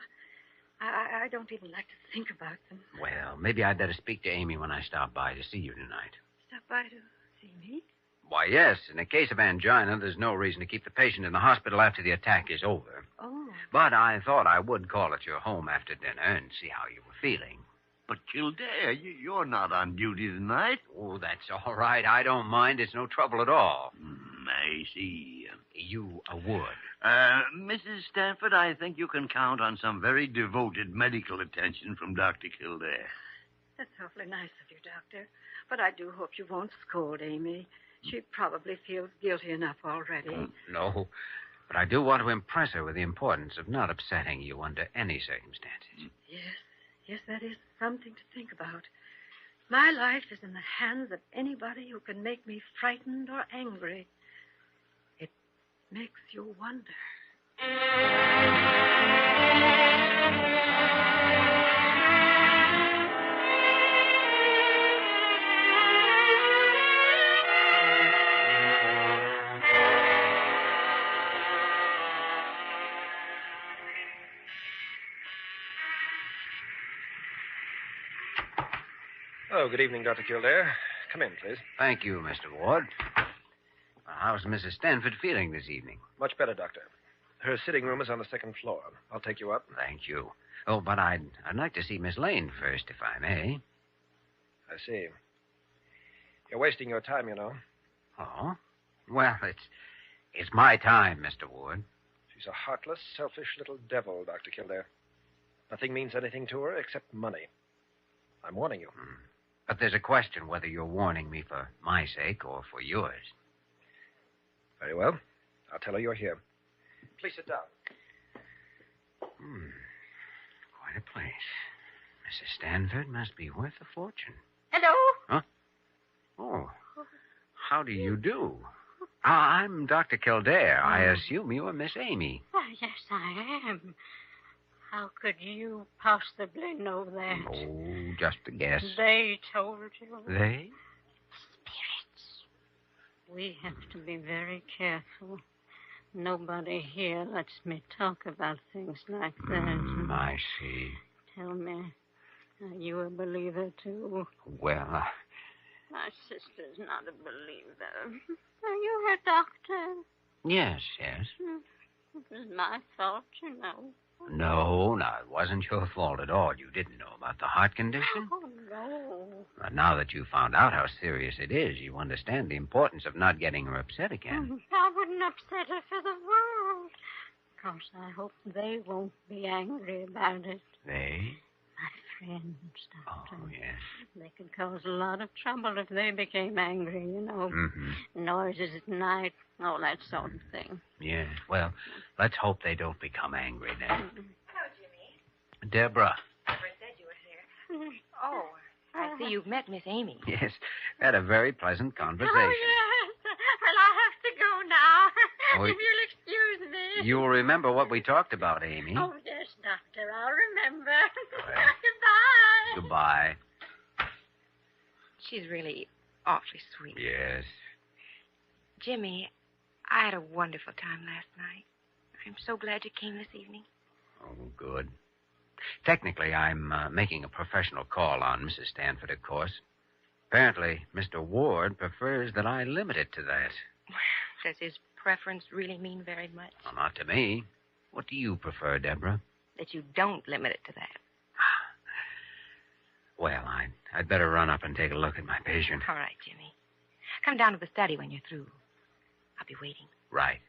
I don't even like to think about them. Well, maybe I'd better speak to Amy when I stop by to see you tonight. Stop by to see me? Why, yes. In a case of angina, there's no reason to keep the patient in the hospital after the attack is over. Oh. But I thought I would call at your home after dinner and see how you were feeling. But, Kildare, you're not on duty tonight. Oh, that's all right. I don't mind. It's no trouble at all. I see. You would. Mrs. Stanford, I think you can count on some very devoted medical attention from Dr. Kildare. That's awfully nice of you, Doctor. But I do hope you won't scold Amy. She probably feels guilty enough already. No, but I do want to impress her with the importance of not upsetting you under any circumstances. Yes, that is something to think about. My life is in the hands of anybody who can make me frightened or angry. It makes you wonder. Oh, good evening, Dr. Kildare. Come in, please. Thank you, Mr. Ward. How's Mrs. Stanford feeling this evening? Much better, Doctor. Her sitting room is on the second floor. I'll take you up. Thank you. Oh, but I'd like to see Miss Lane first, if I may. I see. You're wasting your time, you know. Oh? Well, It's my time, Mr. Ward. She's a heartless, selfish little devil, Dr. Kildare. Nothing means anything to her except money. I'm warning you. But there's a question whether you're warning me for my sake or for yours. Very well. I'll tell her you're here. Please sit down. Quite a place. Mrs. Stanford must be worth a fortune. Hello? Huh? Oh. How do you do? I'm Dr. Kildare. I assume you are Miss Amy. Oh, yes, I am. How could you possibly know that? Oh, just a guess. They told you. They? Spirits. We have to be very careful. Nobody here lets me talk about things like that. I see. Tell me, are you a believer, too? Well, My sister's not a believer. Are you her doctor? yes. It was my fault, you know. No, it wasn't your fault at all. You didn't know about the heart condition. Oh, no. But now that you found out how serious it is, you understand the importance of not getting her upset again. I wouldn't upset her for the world. Of course, I hope they won't be angry about it. They? My friends, Doctor. Oh, yes. They could cause a lot of trouble if they became angry, you know. Noises at night, all that sort of thing. Yes. Well, let's hope they don't become angry then. Hello, Jimmy. Deborah. Never said you were here. Oh, I see you've met Miss Amy. Yes. Had a very pleasant conversation. Oh, yes. Well, I have to go now. Oh, if you'll excuse me. You'll remember what we talked about, Amy. Oh, yes, Doctor. I'll remember. Well. Goodbye. Goodbye. She's really awfully sweet. Yes. Jimmy, I had a wonderful time last night. I'm so glad you came this evening. Oh, good. Technically, I'm making a professional call on Mrs. Stanford, of course. Apparently, Mr. Ward prefers that I limit it to that. Does his preference really mean very much? Well, not to me. What do you prefer, Deborah? That you don't limit it to that. Well, I'd better run up and take a look at my patient. All right, Jimmy. Come down to the study when you're through. I'll be waiting. Right.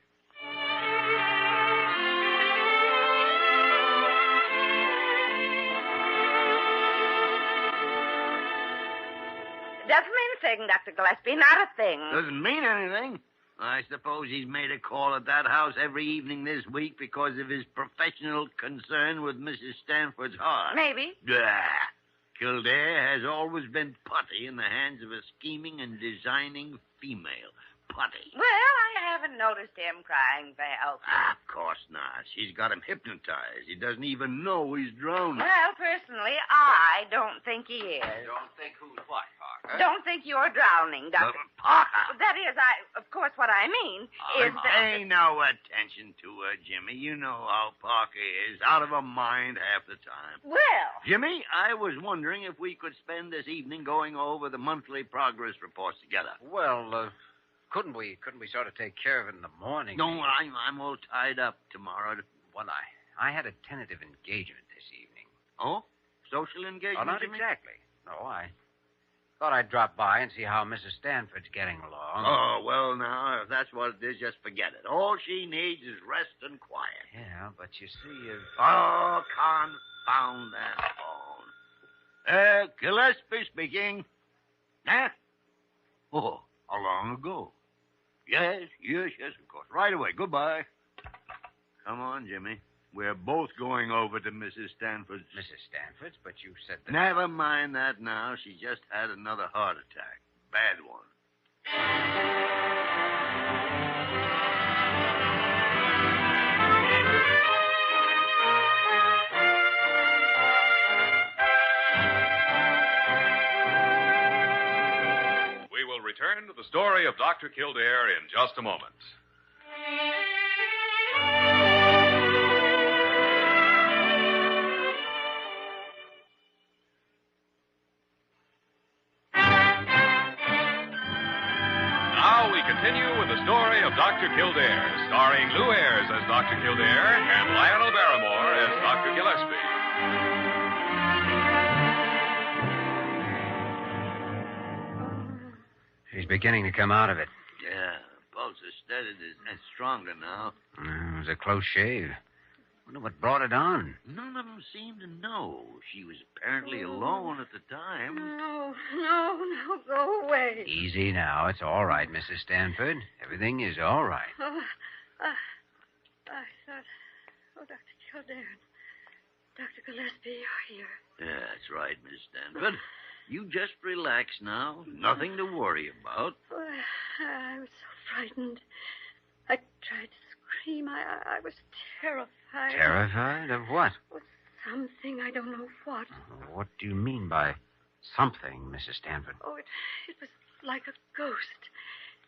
Doesn't mean a thing, Dr. Gillespie. Not a thing. Doesn't mean anything. I suppose he's made a call at that house every evening this week because of his professional concern with Mrs. Stanford's heart. Maybe. Kildare has always been putty in the hands of a scheming and designing female. Putty. Well, I haven't noticed him crying, Val. Of course not. She's got him hypnotized. He doesn't even know he's drowning. Well, personally, I don't think he is. Don't think who's what, Parker? Don't think you're drowning, Doctor. Parker. That is, of course, what I mean is that... Pay no attention to her, Jimmy. You know how Parker is. Out of her mind half the time. Well... Jimmy, I was wondering if we could spend this evening going over the monthly progress reports together. Well, couldn't we sort of take care of it in the morning? No, I'm all tied up tomorrow. Well, I had a tentative engagement this evening. Oh? Social engagement, Oh, not Jimmy? exactly. No, I thought I'd drop by and see how Mrs. Stanford's getting along. Oh, well, now, if that's what it is, just forget it. All she needs is rest and quiet. Yeah, but you see, Oh, confound that phone. Gillespie speaking. Huh? Oh, how long ago? Yes, of course. Right away. Goodbye. Come on, Jimmy. We're both going over to Mrs. Stanford's. Mrs. Stanford's, but you said that... Never mind that now. She just had another heart attack. Bad one. We will return to the story of Dr. Kildare in just a moment. Now we continue with the story of Dr. Kildare, starring Lou Ayres as Dr. Kildare and Lionel Barrymore as Dr. Gillespie. He's beginning to come out of it. Yeah, pulse is said it is it's stronger now. It was a close shave. Wonder what brought it on. None of them seem to know. She was apparently alone at the time. No, go away. Easy now. It's all right, Mrs. Stanford. Everything is all right. Oh, I thought... Oh, Dr. Kildare, Dr. Gillespie, you're here. Yeah, that's right, Miss Stanford. You just relax now. Nothing to worry about. Oh, I was so frightened. I tried to scream. I was terrified. Terrified of what? Something, I don't know what. What do you mean by something, Mrs. Stanford? Oh, it was like a ghost.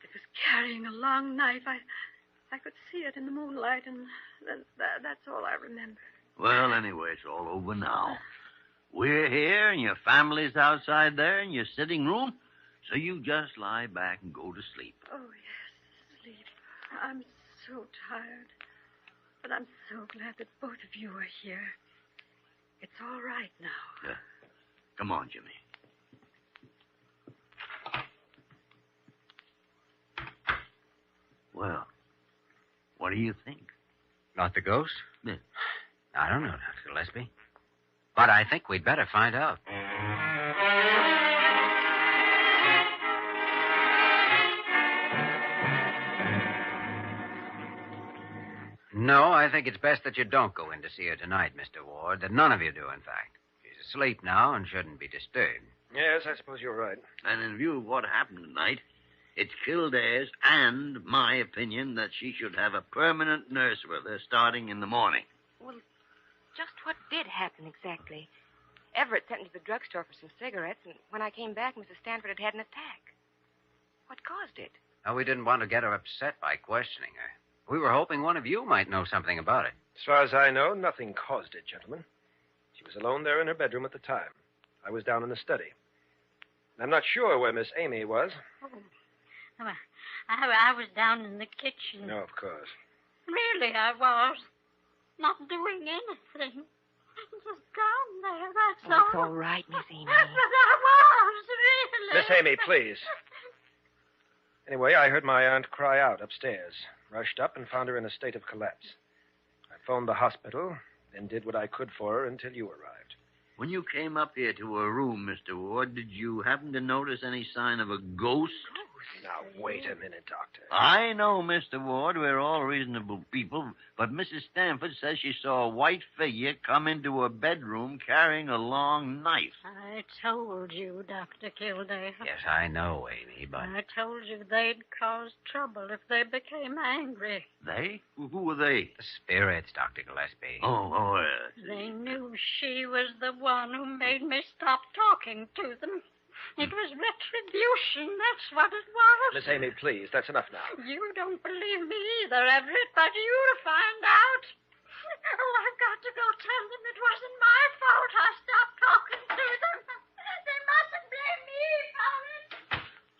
It was carrying a long knife. I could see it in the moonlight, and that's all I remember. Well, anyway, it's all over now. We're here, and your family's outside there in your sitting room, so you just lie back and go to sleep. Oh, yes, sleep. I'm so tired. But I'm so glad that both of you are here. It's all right now. Come on, Jimmy. Well, what do you think? Not the ghost? Yeah. I don't know, Dr. Gillespie. But I think we'd better find out. No, I think it's best that you don't go in to see her tonight, Mr. Ward. That none of you do, in fact. She's asleep now and shouldn't be disturbed. Yes, I suppose you're right. And in view of what happened tonight, it's Kildare's and my opinion that she should have a permanent nurse with her starting in the morning. Well, just what did happen exactly? Everett sent me to the drugstore for some cigarettes, and when I came back, Mrs. Stanford had had an attack. What caused it? Oh, we didn't want to get her upset by questioning her. We were hoping one of you might know something about it. As far as I know, nothing caused it, gentlemen. She was alone there in her bedroom at the time. I was down in the study. I'm not sure where Miss Amy was. Oh, I was down in the kitchen. No, of course. Really, I was. Not doing anything. Just down there, that's all. It's all right, Miss Amy. But I was, really. Miss Amy, please. Anyway, I heard my aunt cry out upstairs. Rushed up and found her in a state of collapse. I phoned the hospital, then did what I could for her until you arrived. When you came up here to her room, Mr. Ward, did you happen to notice any sign of a ghost? Now, wait a minute, Doctor. I know, Mr. Ward, we're all reasonable people, but Mrs. Stanford says she saw a white figure come into her bedroom carrying a long knife. I told you, Dr. Kildare. Yes, I know, Amy, but... I told you they'd cause trouble if they became angry. They? Who were they? The spirits, Dr. Gillespie. Oh, yes. They knew she was the one who made me stop talking to them. It was retribution, that's what it was. Miss Amy, please, that's enough now. You don't believe me either, Everett, but you'll find out. Oh, I've got to go tell them it wasn't my fault I stopped talking to them. They mustn't blame me for it.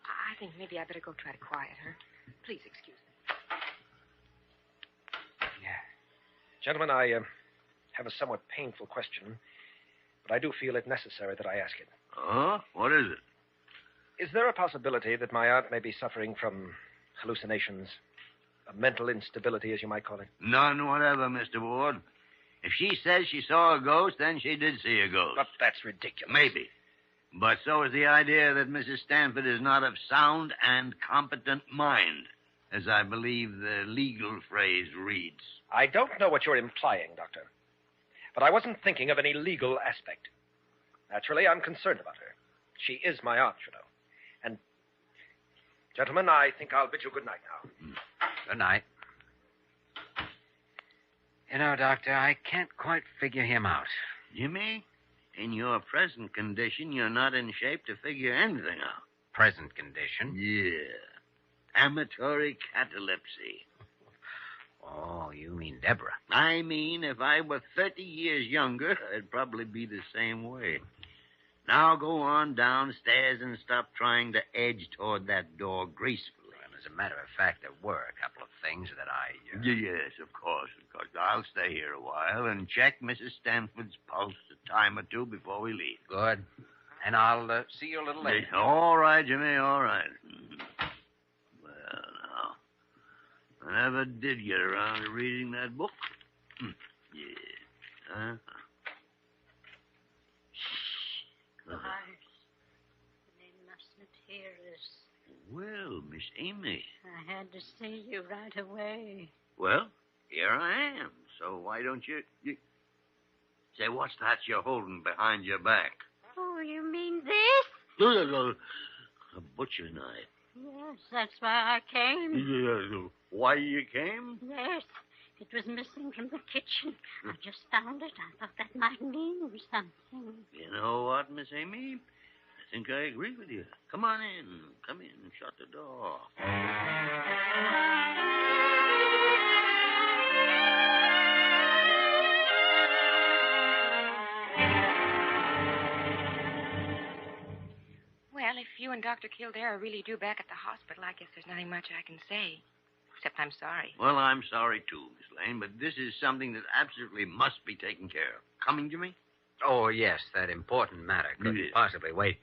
I think maybe I better go try to quiet her. Please excuse me. Yeah. Gentlemen, I have a somewhat painful question, but I do feel it necessary that I ask it. Oh? What is it? Is there a possibility that my aunt may be suffering from hallucinations, a mental instability, as you might call it? None whatever, Mr. Ward. If she says she saw a ghost, then she did see a ghost. But that's ridiculous. Maybe. But so is the idea that Mrs. Stanford is not of sound and competent mind, as I believe the legal phrase reads. I don't know what you're implying, Doctor. But I wasn't thinking of any legal aspect. Naturally, I'm concerned about her. She is my aunt, you know. And, gentlemen, I think I'll bid you good night now. Good night. You know, Doctor, I can't quite figure him out. Jimmy, in your present condition, you're not in shape to figure anything out. Present condition? Yeah. Amatory catalepsy. Oh, you mean Deborah. I mean, if I were 30 years younger, I'd probably be the same way. Now go on downstairs and stop trying to edge toward that door gracefully. Well, as a matter of fact, there were a couple of things that I... Yes, of course. I'll stay here a while and check Mrs. Stanford's pulse a time or two before we leave. Good. And I'll see you a little later. All right, Jimmy, all right. Well, now, I never did get around to reading that book. Yeah. Huh? Lars, they mustn't hear us. Well, Miss Amy. I had to see you right away. Well, here I am. So why don't you... Say, what's that you're holding behind your back? Oh, you mean this? A butcher knife. Yes, that's why I came. Why you came? Yes, it was missing from the kitchen. I just found it. I thought that might mean something. You know what, Miss Amy? I think I agree with you. Come on in. Come in and shut the door. Well, if you and Dr. Kildare are really due back at the hospital, I guess there's nothing much I can say. Except I'm sorry. Well, I'm sorry, too, Miss Lane, but this is something that absolutely must be taken care of. Coming to me? Oh, yes, that important matter couldn't Yes. possibly wait.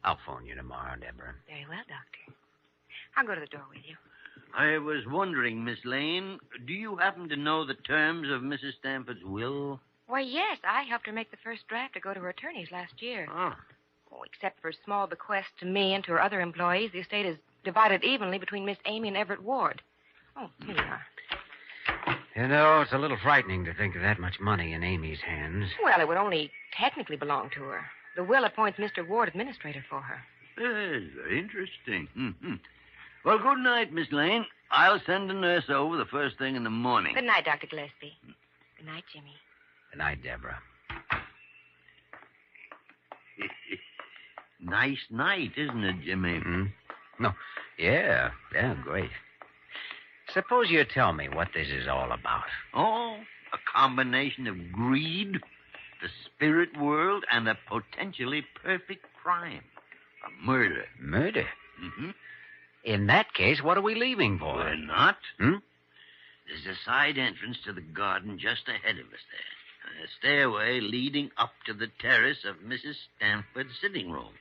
I'll phone you tomorrow, Deborah. Very well, Doctor. I'll go to the door with you. I was wondering, Miss Lane, do you happen to know the terms of Mrs. Stanford's will? Why, yes, I helped her make the first draft to go to her attorneys last year. Oh. Oh, except for a small bequest to me and to her other employees, the estate is divided evenly between Miss Amy and Everett Ward. Oh, here you are. You know, it's a little frightening to think of that much money in Amy's hands. Well, it would only technically belong to her. The will appoints Mr. Ward administrator for her. Yes, very interesting. Mm-hmm. Well, good night, Miss Lane. I'll send a nurse over the first thing in the morning. Good night, Dr. Gillespie. Good night, Jimmy. Good night, Deborah. Nice night, isn't it, Jimmy? Mm-hmm. No. Yeah, great. Suppose you tell me what this is all about. Oh, a combination of greed, the spirit world, and a potentially perfect crime. A murder. Murder? Mm-hmm. In that case, what are we leaving for? We're not. Hmm? There's a side entrance to the garden just ahead of us there. And a stairway leading up to the terrace of Mrs. Stanford's sitting room.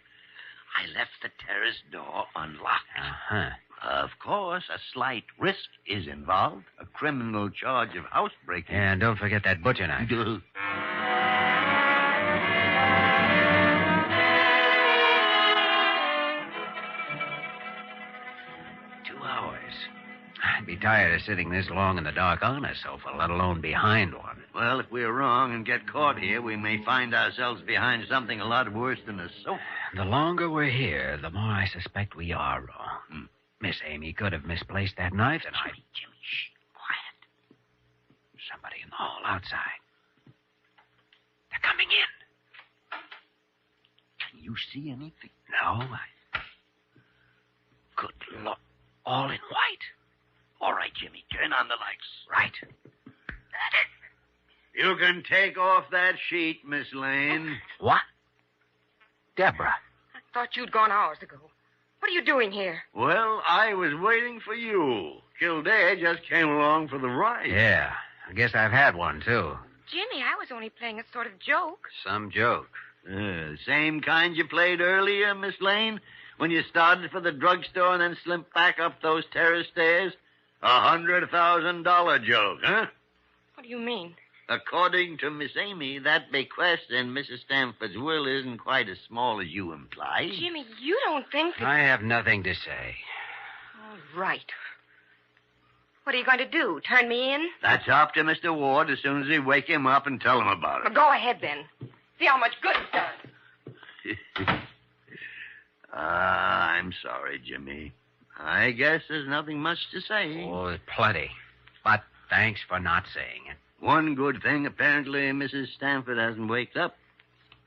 I left the terrace door unlocked. Uh-huh. Of course, a slight risk is involved. A criminal charge of housebreaking. And don't forget that butcher knife. 2 hours. I'd be tired of sitting this long in the dark on a sofa, let alone behind one. Well, if we're wrong and get caught here, we may find ourselves behind something a lot worse than a sofa. The longer we're here, the more I suspect we are wrong. Miss Amy could have misplaced that knife, and Jimmy, shh. Quiet. Somebody in the hall outside. They're coming in. Can you see anything? No, Good Lord. All in white. All right, Jimmy, turn on the lights. Right. You can take off that sheet, Miss Lane. What? Deborah. I thought you'd gone hours ago. What are you doing here? Well, I was waiting for you. Kildare just came along for the ride. Yeah, I guess I've had one, too. Jimmy, I was only playing a sort of joke. Some joke. Same kind you played earlier, Miss Lane? When you started for the drugstore and then slipped back up those terrace stairs? $100,000 joke, huh? What do you mean? According to Miss Amy, that bequest in Mrs. Stanford's will isn't quite as small as you imply. Jimmy, you don't think that... I have nothing to say. All right. What are you going to do? Turn me in? That's up to Mr. Ward as soon as we wake him up and tell him about it. Well, go ahead, then. See how much good it's done. I'm sorry, Jimmy. I guess there's nothing much to say. Oh, plenty. But thanks for not saying it. One good thing, apparently Mrs. Stanford hasn't waked up.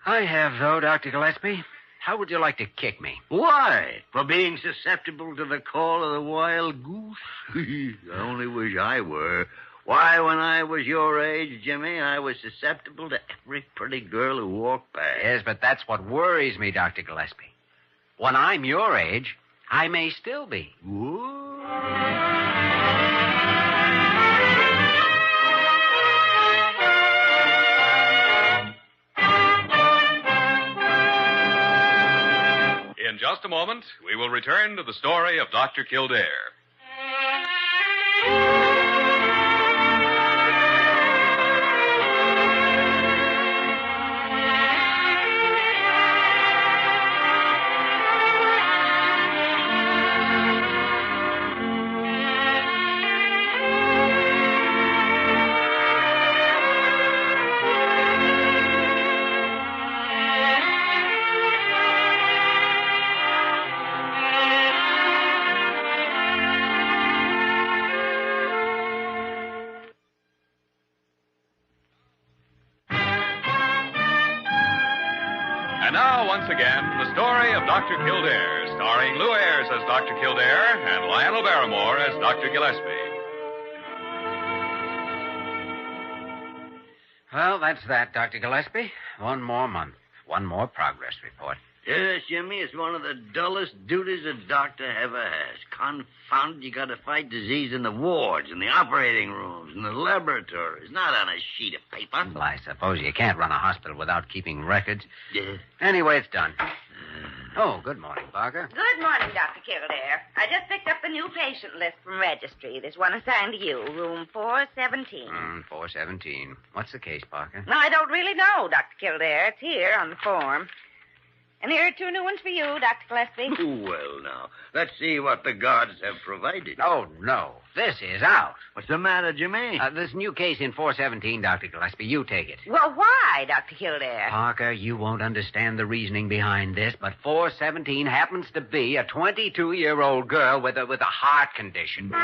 I have, though, Dr. Gillespie. How would you like to kick me? Why? For being susceptible to the call of the wild goose? I only wish I were. Why, when I was your age, Jimmy, I was susceptible to every pretty girl who walked past. Yes, but that's what worries me, Dr. Gillespie. When I'm your age, I may still be. Whoa. In just a moment, we will return to the story of Dr. Kildare. And now, once again, the story of Dr. Kildare, starring Lou Ayres as Dr. Kildare and Lionel Barrymore as Dr. Gillespie. Well, that's that, Dr. Gillespie. One more month. One more progress report. Yes, Jimmy, it's one of the dullest duties a doctor ever has. Confounded, you got to fight disease in the wards, in the operating rooms, in the laboratories, not on a sheet of paper. Well, I suppose you can't run a hospital without keeping records. Yeah. Anyway, it's done. Oh, good morning, Parker. Good morning, Dr. Kildare. I just picked up the new patient list from registry. There's one assigned to you, room 417. 417. What's the case, Parker? No, I don't really know, Dr. Kildare. It's here on the form. And here are 2 new ones for you, Dr. Gillespie. Well, now, let's see what the guards have provided. Oh, no. This is out. What's the matter, Jimmy? This new case in 417, Dr. Gillespie. You take it. Well, why, Dr. Kildare? Parker, you won't understand the reasoning behind this, but 417 happens to be a 22-year-old girl with a heart condition.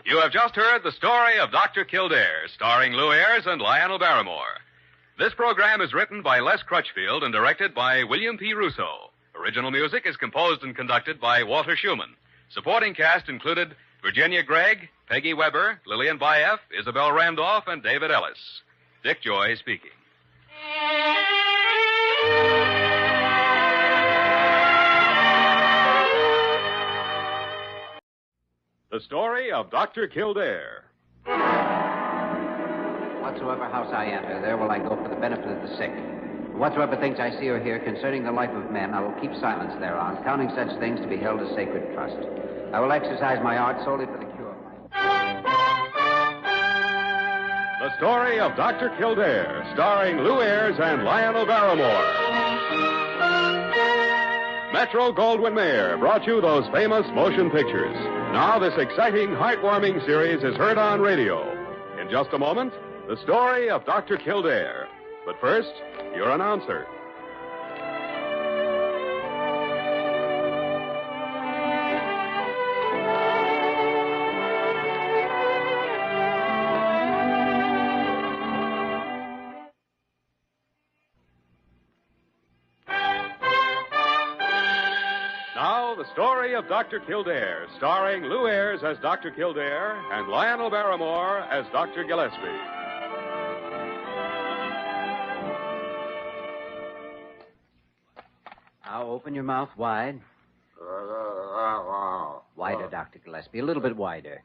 You have just heard the story of Dr. Kildare, starring Lou Ayres and Lionel Barrymore. This program is written by Les Crutchfield and directed by William P. Russo. Original music is composed and conducted by Walter Schumann. Supporting cast included Virginia Gregg, Peggy Weber, Lillian Baeff, Isabel Randolph, and David Ellis. Dick Joy speaking. The story of Dr. Kildare. Whatsoever house I enter, there will I go for the benefit of the sick. Whatsoever things I see or hear concerning the life of men, I will keep silence thereon, counting such things to be held as sacred trust. I will exercise my art solely for the cure. The story of Dr. Kildare, starring Lou Ayres and Lionel Barrymore. Metro-Goldwyn-Mayer brought you those famous motion pictures. Now this exciting, heartwarming series is heard on radio. In just a moment, the story of Dr. Kildare. But first, your announcer. Now, the story of Dr. Kildare, starring Lou Ayres as Dr. Kildare and Lionel Barrymore as Dr. Gillespie. Now, open your mouth wide. Wider, Dr. Gillespie. A little bit wider.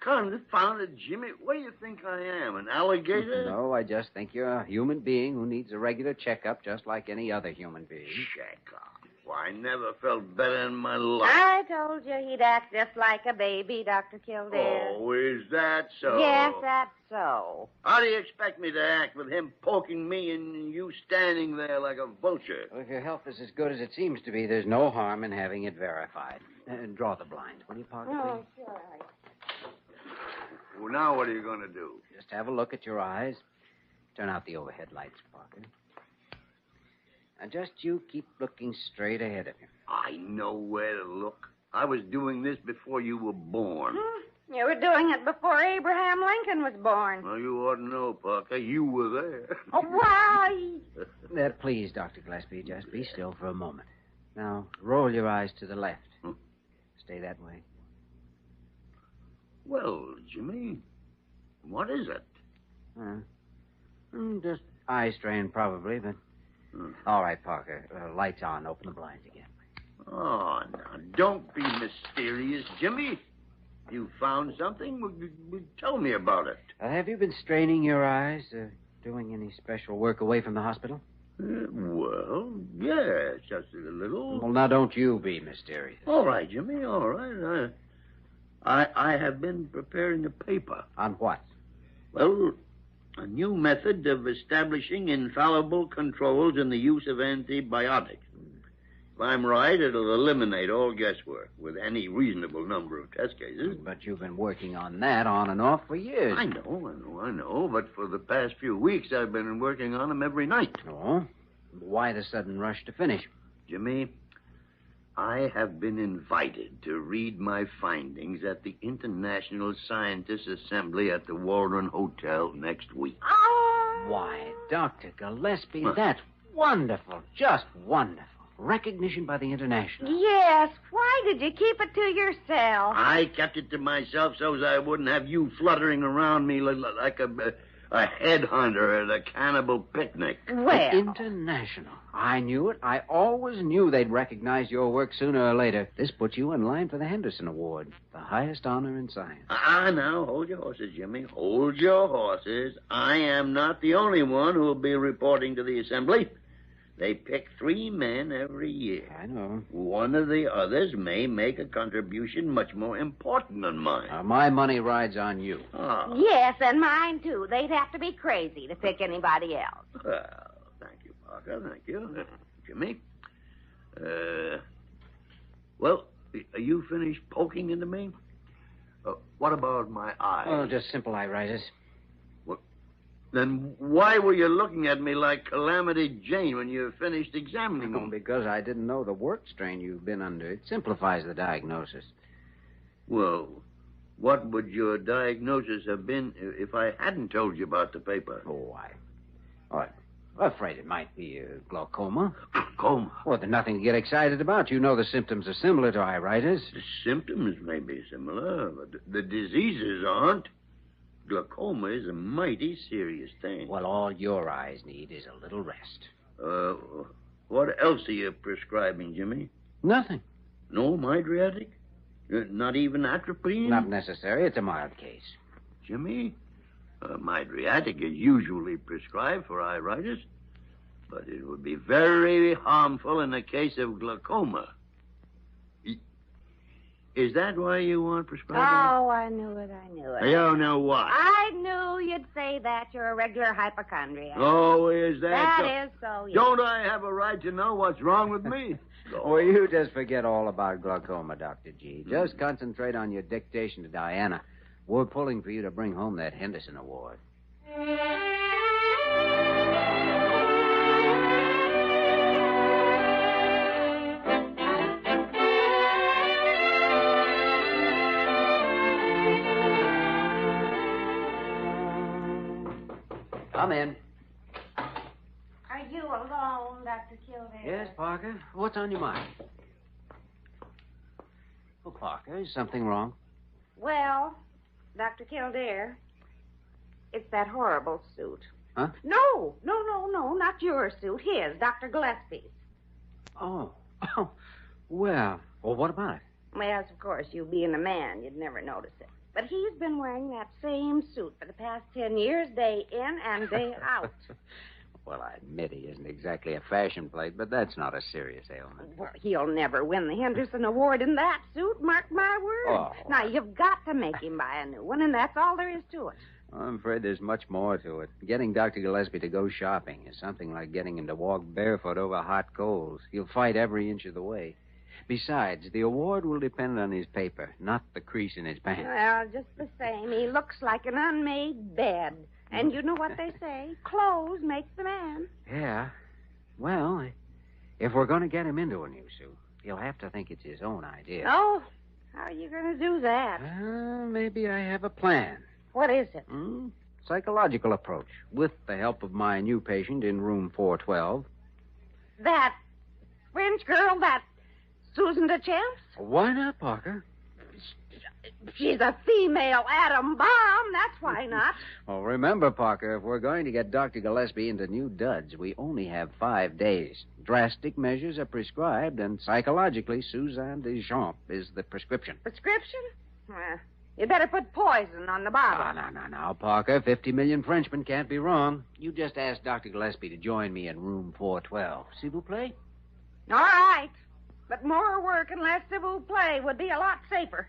Confounded, Jimmy. What do you think I am, an alligator? No, I just think you're a human being who needs a regular checkup just like any other human being. Checkup? Why, I never felt better in my life. I told you he'd act just like a baby, Dr. Kildare. Oh, is that so? Yes, that's so. How do you expect me to act with him poking me and you standing there like a vulture? Well, if your health is as good as it seems to be, there's no harm in having it verified. Draw the blind, will you, Parker, please? Sure. Well, now what are you going to do? Just have a look at your eyes. Turn out the overhead lights, Parker. Now, just you keep looking straight ahead of you. I know where to look. I was doing this before you were born. You were doing it before Abraham Lincoln was born. Well, you ought to know, Parker. You were there. Oh, why? Please, Dr. Gillespie, just be still for a moment. Now, roll your eyes to the left. Stay that way. Well, Jimmy, what is it? Just eye strain, probably, but... All right, Parker. Lights on. Open the blinds again. Oh, now, don't be mysterious, Jimmy. You found something? Tell me about it. Have you been straining your eyes? Doing any special work away from the hospital? Well, yes, just a little. Well, now, don't you be mysterious. All right, Jimmy, all right. I have been preparing a paper. On what? Well, a new method of establishing infallible controls in the use of antibiotics. If I'm right, it'll eliminate all guesswork with any reasonable number of test cases. But you've been working on that on and off for years. I know. But for the past few weeks, I've been working on them every night. Oh? Why the sudden rush to finish? Jimmy, I have been invited to read my findings at the International Scientists' Assembly at the Waldron Hotel next week. Oh! Why, Dr. Gillespie, that's wonderful. Just wonderful. Recognition by the International. Yes. Why did you keep it to yourself? I kept it to myself so as I wouldn't have you fluttering around me like a headhunter at a cannibal picnic. Well. The International. I knew it. I always knew they'd recognize your work sooner or later. This puts you in line for the Henderson Award, the highest honor in science. Now, hold your horses, Jimmy. Hold your horses. I am not the only one who will be reporting to the Assembly. They pick 3 men every year. I know. One of the others may make a contribution much more important than mine. My money rides on you. Oh. Yes, and mine, too. They'd have to be crazy to pick anybody else. Well, thank you, Parker. Thank you. Jimmy. Well, are you finished poking into me? What about my eyes? Oh, just simple iritis. Then why were you looking at me like Calamity Jane when you finished examining them? Because I didn't know the work strain you've been under. It simplifies the diagnosis. Well, what would your diagnosis have been if I hadn't told you about the paper? I'm afraid it might be glaucoma. Glaucoma? Well, there's nothing to get excited about. You know the symptoms are similar to iritis. The symptoms may be similar, but the diseases aren't. Glaucoma is a mighty serious thing. Well, all your eyes need is a little rest. What else are you prescribing, Jimmy? Nothing. No Mydriatic? Not even atropine? Not necessary. It's a mild case. Jimmy, Mydriatic is usually prescribed for iritis, but it would be very harmful in the case of glaucoma. Is that why you want prescribing? Oh, I knew it. You know what? I knew you'd say that. You're a regular hypochondriac. Oh, is that so? That is so, yes. Don't I have a right to know what's wrong with me? Well, you just forget all about glaucoma, Dr. G. Just concentrate on your dictation to Diana. We're pulling for you to bring home that Henderson Award. Come in. Are you alone, Dr. Kildare? Yes, Parker. What's on your mind? Well, Parker, is something wrong? Well, Dr. Kildare, it's that horrible suit. Huh? No, not your suit. His, Dr. Gillespie's. Oh, well, what about it? Well, of course, you being a man, you'd never notice it. But he's been wearing that same suit for the past 10 years, day in and day out. Well, I admit he isn't exactly a fashion plate, but that's not a serious ailment. Well, he'll never win the Henderson Award in that suit, mark my word. Oh. Now, you've got to make him buy a new one, and that's all there is to it. I'm afraid there's much more to it. Getting Dr. Gillespie to go shopping is something like getting him to walk barefoot over hot coals. He'll fight every inch of the way. Besides, the award will depend on his paper, not the crease in his pants. Well, just the same, he looks like an unmade bed. And you know what they say? Clothes make the man. Yeah. Well, if we're going to get him into a new suit, he'll have to think it's his own idea. Oh, how are you going to do that? Maybe I have a plan. What is it? Psychological approach, with the help of my new patient in room 412. That French girl, that Susan DeChamps? Why not, Parker? She's a female atom bomb. That's why not. Well, remember, Parker, if we're going to get Dr. Gillespie into new duds, we only have 5 days. Drastic measures are prescribed, and psychologically, Suzanne Deschamps is the prescription. Prescription? Well, you better put poison on the bottle. No, Parker. 50 million Frenchmen can't be wrong. You just ask Dr. Gillespie to join me in room 412. S'il vous plaît? All right. But more work and less s'il vous plaît would be a lot safer.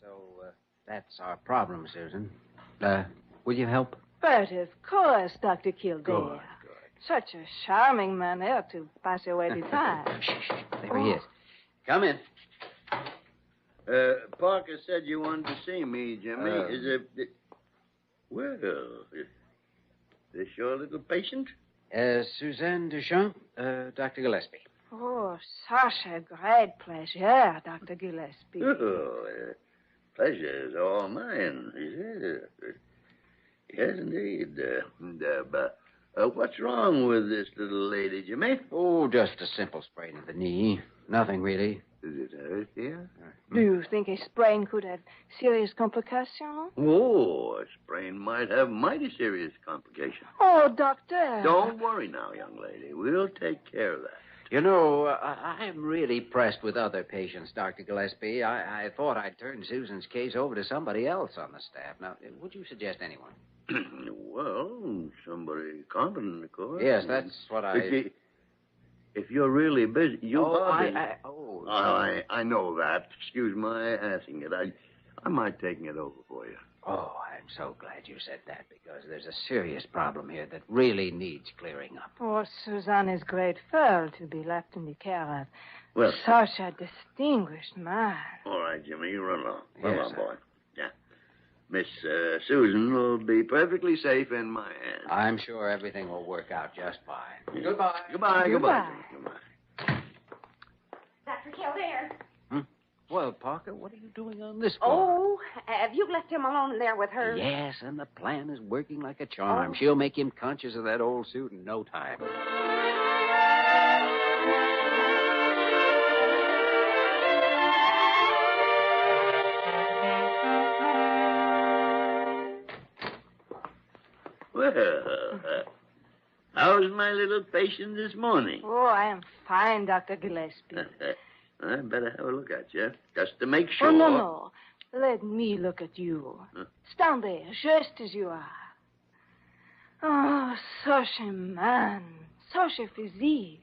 So, that's our problem, Susan. Will you help? But of course, Dr. Kildare. Good. Such a charming manner to pass away the time. There he is. Come in. Parker said you wanted to see me, Jimmy. Is it... Well, is this your little patient? Suzanne Duchamp, Dr. Gillespie. Oh, such a great pleasure, Dr. Gillespie. Oh, pleasure is all mine. Yes, indeed. But what's wrong with this little lady, Jimmy? Oh, just a simple sprain of the knee. Nothing really. Does it hurt here? Do you think a sprain could have serious complications? Oh, a sprain might have mighty serious complications. Oh, doctor. Don't worry now, young lady. We'll take care of that. You know, I'm really pressed with other patients, Dr. Gillespie. I thought I'd turn Susan's case over to somebody else on the staff. Now, would you suggest anyone? Well, somebody competent, of course. Yes, that's what If you're really busy, I know that. Excuse my asking it. I might taking it over for you. Oh, I'm so glad you said that, because there's a serious problem here that really needs clearing up. Oh, Suzanne is grateful to be left in the care Well, of such a distinguished man. All right, Jimmy, you run along. Yes, Run along, sir. boy. Yeah. Miss Susan will be perfectly safe in my hands. I'm sure everything will work out just fine. Goodbye. Goodbye. Goodbye. Dr. Kildare. Well, Parker, what are you doing on this Oh, floor? have you left him alone there with her? Yes, and the plan is working like a charm. She'll make him conscious of that old suit in no time. Well, how's my little patient this morning? Oh, I am fine, Dr. Gillespie. I better have a look at you, just to make sure. Oh, no. Let me look at you. Stand there, just as you are. Oh, such a man. Such a physique.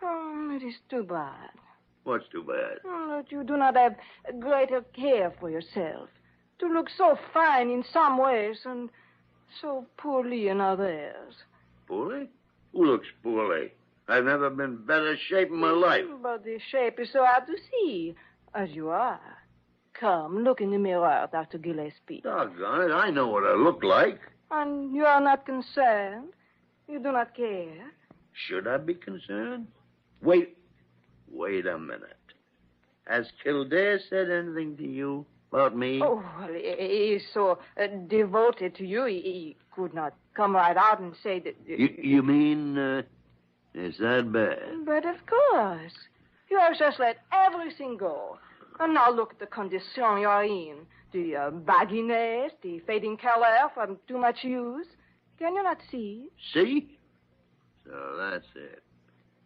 Oh, it is too bad. What's too bad? Oh, that you do not have greater care for yourself. To look so fine in some ways and so poorly in others. Poorly? Who looks poorly? I've never been better shape in my life. But the shape is so hard to see, as you are. Come, look in the mirror, Dr. Gillespie. Doggone it, I know what I look like. And you are not concerned? You do not care? Should I be concerned? Wait a minute. Has Kildare said anything to you about me? Oh, well, he is so devoted to you, he could not come right out and say that... You mean, is that bad? But of course. You have just let everything go. And now look at the condition you are in. The bagginess, the fading color from too much use. Can you not see? See? So that's it.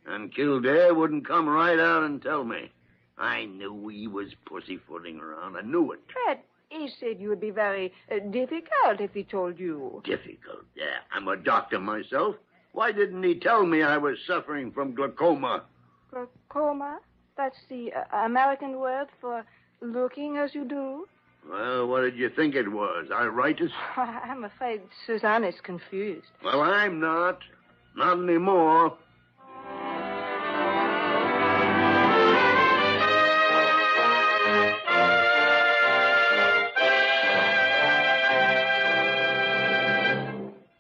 And Kildare wouldn't come right out and tell me. I knew he was pussyfooting around. I knew it. But he said you would be very difficult if he told you. Difficult? Yeah, I'm a doctor myself. Why didn't he tell me I was suffering from glaucoma? Glaucoma? That's the American word for looking as you do? Well, what did you think it was? Iritis? I'm afraid Suzanne is confused. Well, I'm not. Not anymore.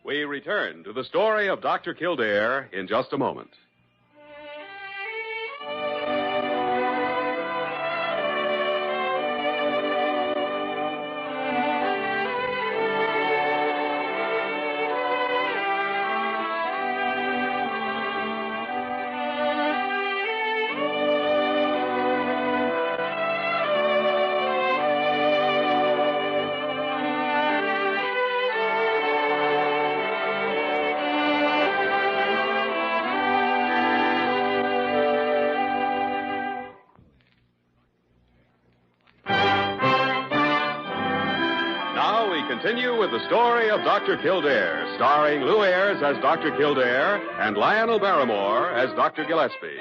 We return to the story of Dr. Kildare in just a moment. Continue with the story of Dr. Kildare, starring Lou Ayres as Dr. Kildare and Lionel Barrymore as Dr. Gillespie.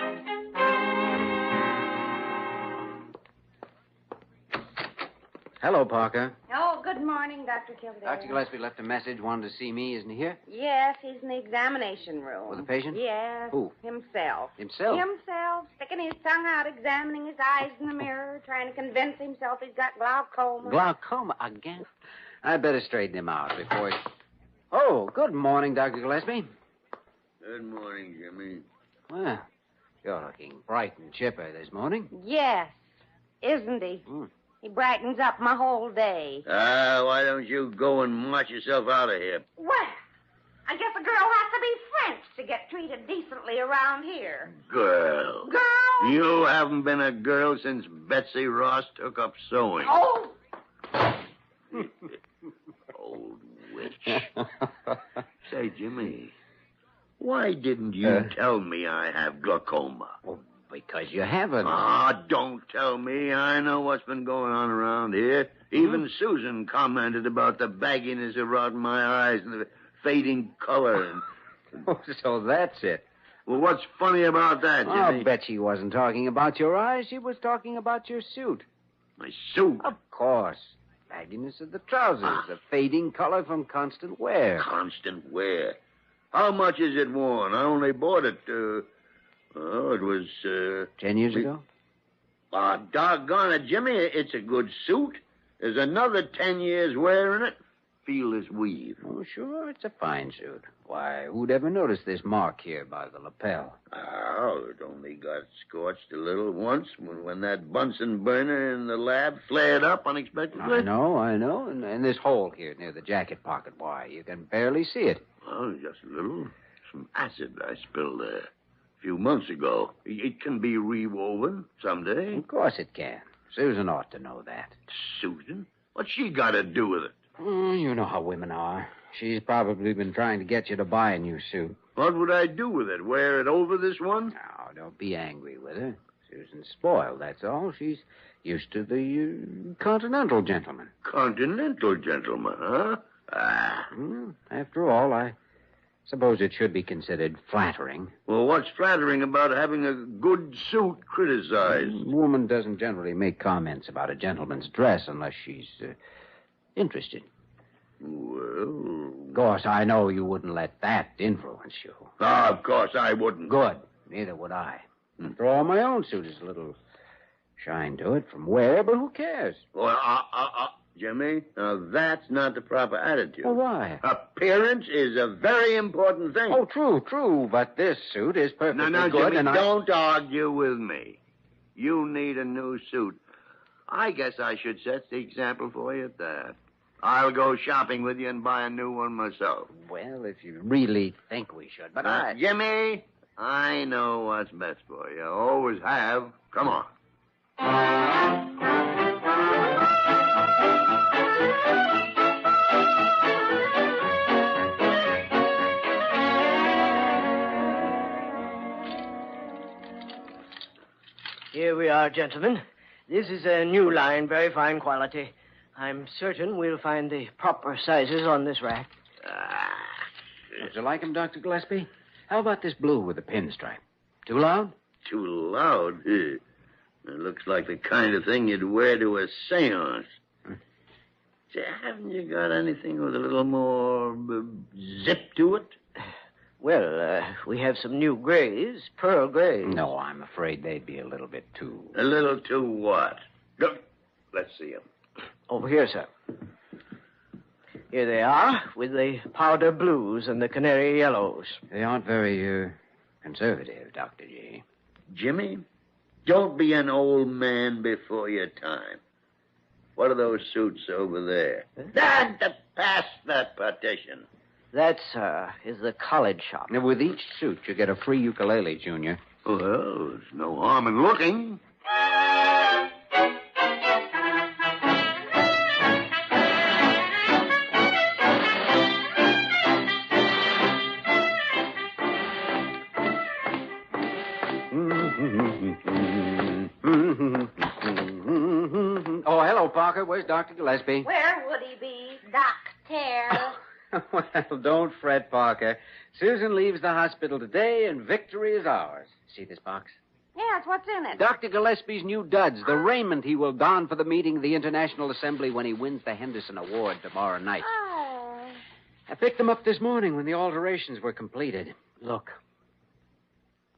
Hello, Parker. Oh, good morning, Dr. Kildare. Dr. Gillespie left a message, wanted to see me. Isn't he here? Yes, he's in the examination room. With the patient? Yes. Who? Himself. Himself? Himself, sticking his tongue out, examining his eyes in the mirror, trying to convince himself he's got glaucoma. Glaucoma again? I'd better straighten him out before he... Oh, good morning, Dr. Gillespie. Good morning, Jimmy. Well, you're looking bright and chipper this morning. Yes, isn't he? He brightens up my whole day. Why don't you go and march yourself out of here? Well, I guess a girl has to be French to get treated decently around here. Girl. Girl? You haven't been a girl since Betsy Ross took up sewing. Oh! Old witch. Say, Jimmy, why didn't you tell me I have glaucoma? Because you haven't. Don't tell me. I know what's been going on around here. Even Susan commented about the bagginess around my eyes and the fading color. So that's it. Well, what's funny about that, Jimmy? I'll bet she wasn't talking about your eyes. She was talking about your suit. My suit? Of course. Bagginess of the trousers, the fading color from constant wear. Constant wear? How much is it worn? I only bought it, it was, 10 years ago? Doggone it, Jimmy. It's a good suit. There's another 10 years wearing it. Feel this weave. Oh, sure, it's a fine suit. Why, who'd ever notice this mark here by the lapel? Oh, it only got scorched a little once when that Bunsen burner in the lab flared up unexpectedly. I know. And this hole here near the jacket pocket, why, you can barely see it. Oh, just a little. Some acid I spilled there a few months ago. It can be rewoven someday. Of course it can. Susan ought to know that. Susan? What's she got to do with it? You know how women are. She's probably been trying to get you to buy a new suit. What would I do with it? Wear it over this one? No, don't be angry with her. Susan's spoiled, that's all. She's used to the continental gentleman. Continental gentleman, huh? After all, I suppose it should be considered flattering. Well, what's flattering about having a good suit criticized? A woman doesn't generally make comments about a gentleman's dress unless she's interested. Well... Of course, I know you wouldn't let that influence you. Of course I wouldn't. Good. Neither would I. After all, my own suit is a little shine to it from wear, but who cares? Well, Jimmy, now that's not the proper attitude. Well, why? Appearance is a very important thing. Oh, true, but this suit is perfectly No, good, Jimmy, and don't argue with me. You need a new suit. I guess I should set the example for you at that. I'll go shopping with you and buy a new one myself. Well, if you really think we should, but Jimmy, I know what's best for you. Always have. Come on. Here we are, gentlemen. This is a new line, very fine quality. I'm certain we'll find the proper sizes on this rack. Would you like them, Dr. Gillespie? How about this blue with the pinstripe? Too loud? Too loud? It looks like the kind of thing you'd wear to a seance. Say, haven't you got anything with a little more zip to it? Well, we have some new grays, pearl grays. No, I'm afraid they'd be a little bit too... A little too what? Look, let's see them. Over here, sir. Here they are, with the powder blues and the canary yellows. They aren't very, conservative, Dr. G. Jimmy, don't be an old man before your time. What are those suits over there? Past that partition. That, sir, is the college shop. Now, with each suit, you get a free ukulele, Junior. Well, there's no harm in looking. Oh, hello, Parker. Where's Dr. Gillespie? Where would he be, Doctor? Well, don't fret, Parker. Susan leaves the hospital today, and victory is ours. See this box? Yes, what's in it? Dr. Gillespie's new duds, the raiment he will don for the meeting of the International Assembly when he wins the Henderson Award tomorrow night. Oh. I picked them up this morning when the alterations were completed. Look.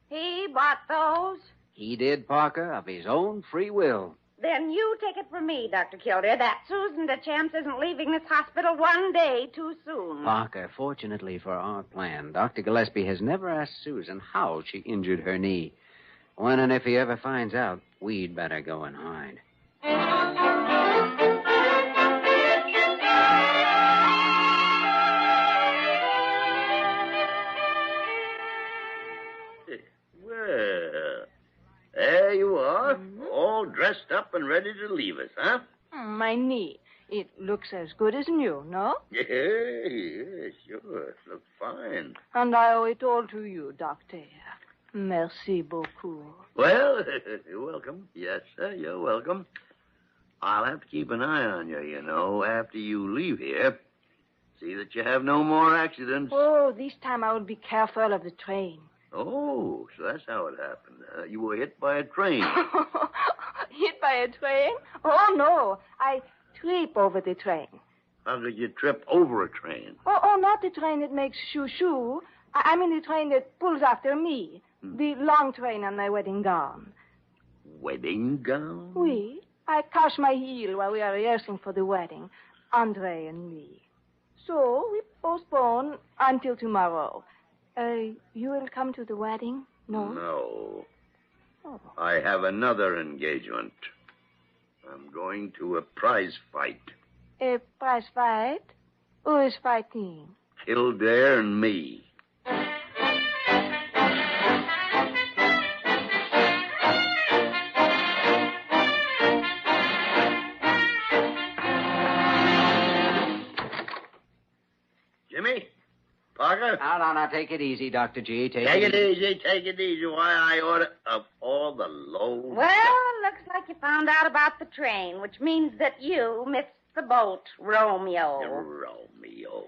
He bought those? He did, Parker, of his own free will. Then you take it from me, Dr. Kildare, that Susan DeChamps isn't leaving this hospital one day too soon. Parker, fortunately for our plan, Dr. Gillespie has never asked Susan how she injured her knee. When and if he ever finds out, we'd better go and hide. Well, there you are, all dressed up and ready to leave us, huh? My knee. It looks as good as new, no? Yeah, sure. It looks fine. And I owe it all to you, Doctor. Merci beaucoup. Well, you're welcome. Yes, sir, you're welcome. I'll have to keep an eye on you, you know, after you leave here. See that you have no more accidents. Oh, this time I will be careful of the train. Oh, so that's how it happened. You were hit by a train. Hit by a train? Oh, no. I trip over the train. How could you trip over a train? Oh, not the train that makes shoo-shoo. I mean the train that pulls after me. The long train on my wedding gown. Wedding gown? Oui. I catch my heel while we are rehearsing for the wedding. Andre and me. So we postpone until tomorrow. You will come to the wedding? No? No. Oh. I have another engagement. I'm going to a prize fight. A prize fight? Who is fighting? Kildare and me. Jimmy? Parker? Now, take it easy, Dr. G. Take it easy. Why, I oughta... Of all the low... Well, looks like you found out about the train, which means that you missed the boat, Romeo. Romeo?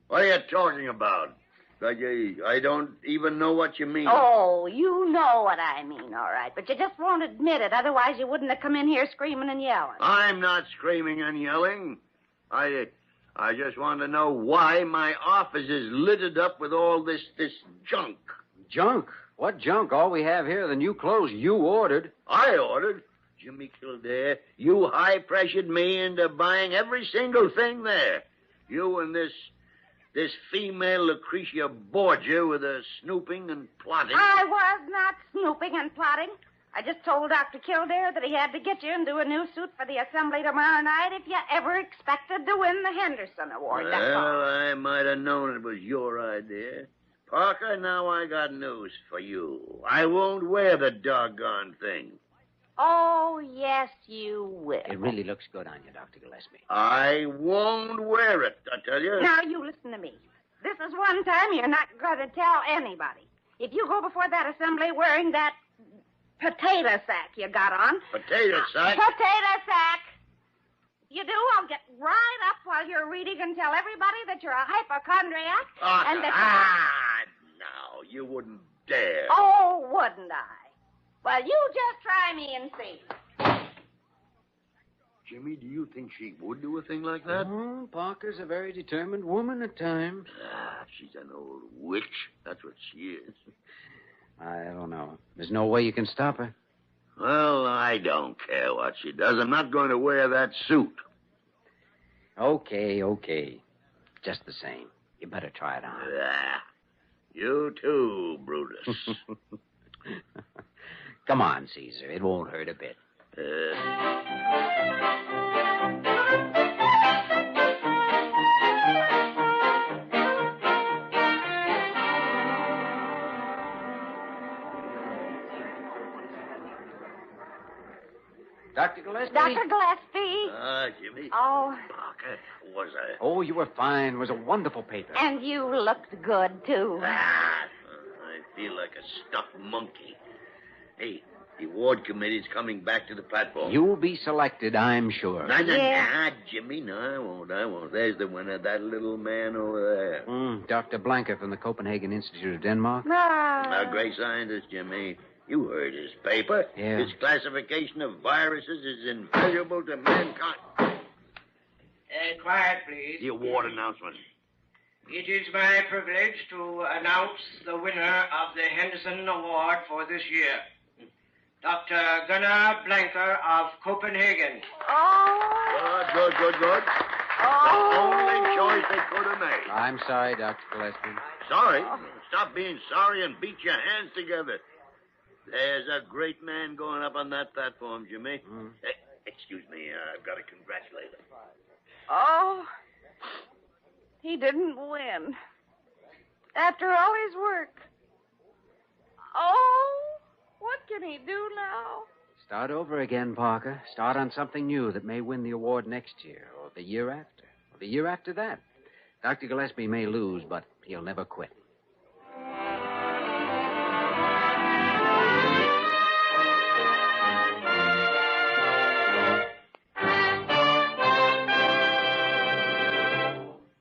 What are you talking about? I don't even know what you mean. Oh, you know what I mean, all right. But you just won't admit it. Otherwise, you wouldn't have come in here screaming and yelling. I'm not screaming and yelling. I just want to know why my office is littered up with all this junk. Junk? What junk? All we have here are the new clothes you ordered. I ordered? Jimmy Kildare, you high-pressured me into buying every single thing there. You and this female Lucretia Borgia with her snooping and plotting. I was not snooping and plotting. I just told Dr. Kildare that he had to get you into a new suit for the assembly tomorrow night if you ever expected to win the Henderson Award. Well, That's all. I might have known it was your idea. Parker, now I got news for you. I won't wear the doggone thing. Oh, yes, you will. It really looks good on you, Dr. Gillespie. I won't wear it, I tell you. Now, you listen to me. This is one time you're not going to tell anybody. If you go before that assembly wearing that potato sack you got on... Potato sack? Potato sack! If you do, I'll get right up while you're reading and tell everybody that you're a hypochondriac. And that... now, you wouldn't dare. Oh, wouldn't I? Well, you just try me and see. Jimmy, do you think she would do a thing like that? Oh, Parker's a very determined woman at times. She's an old witch. That's what she is. I don't know. There's no way you can stop her. Well, I don't care what she does. I'm not going to wear that suit. Okay. Just the same. You better try it on. You too, Brutus. Come on, Caesar. It won't hurt a bit. Dr. Gillespie? Dr. Gillespie? Jimmy. Oh. Parker, was I? Oh, you were fine. It was a wonderful paper. And you looked good, too. I feel like a stuffed monkey. Hey, the award committee's coming back to the platform. You'll be selected, I'm sure. Nah, Jimmy. No, I won't. There's the winner, that little man over there. Dr. Blanker from the Copenhagen Institute of Denmark. A great scientist, Jimmy. You heard his paper. Yeah. His classification of viruses is invaluable to mankind. Quiet, please. The award announcement. It is my privilege to announce the winner of the Henderson Award for this year. Dr. Gunnar Blanker of Copenhagen. Oh. Good. The only choice they could have made. I'm sorry, Dr. Gillespie. Sorry? Stop being sorry and beat your hands together. There's a great man going up on that platform, Jimmy. Excuse me, I've got to congratulate him. Oh. He didn't win. After all his work. Oh. What can he do now? Start over again, Parker. Start on something new that may win the award next year, or the year after, or the year after that. Dr. Gillespie may lose, but he'll never quit.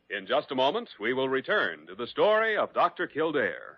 In just a moment, we will return to the story of Dr. Kildare.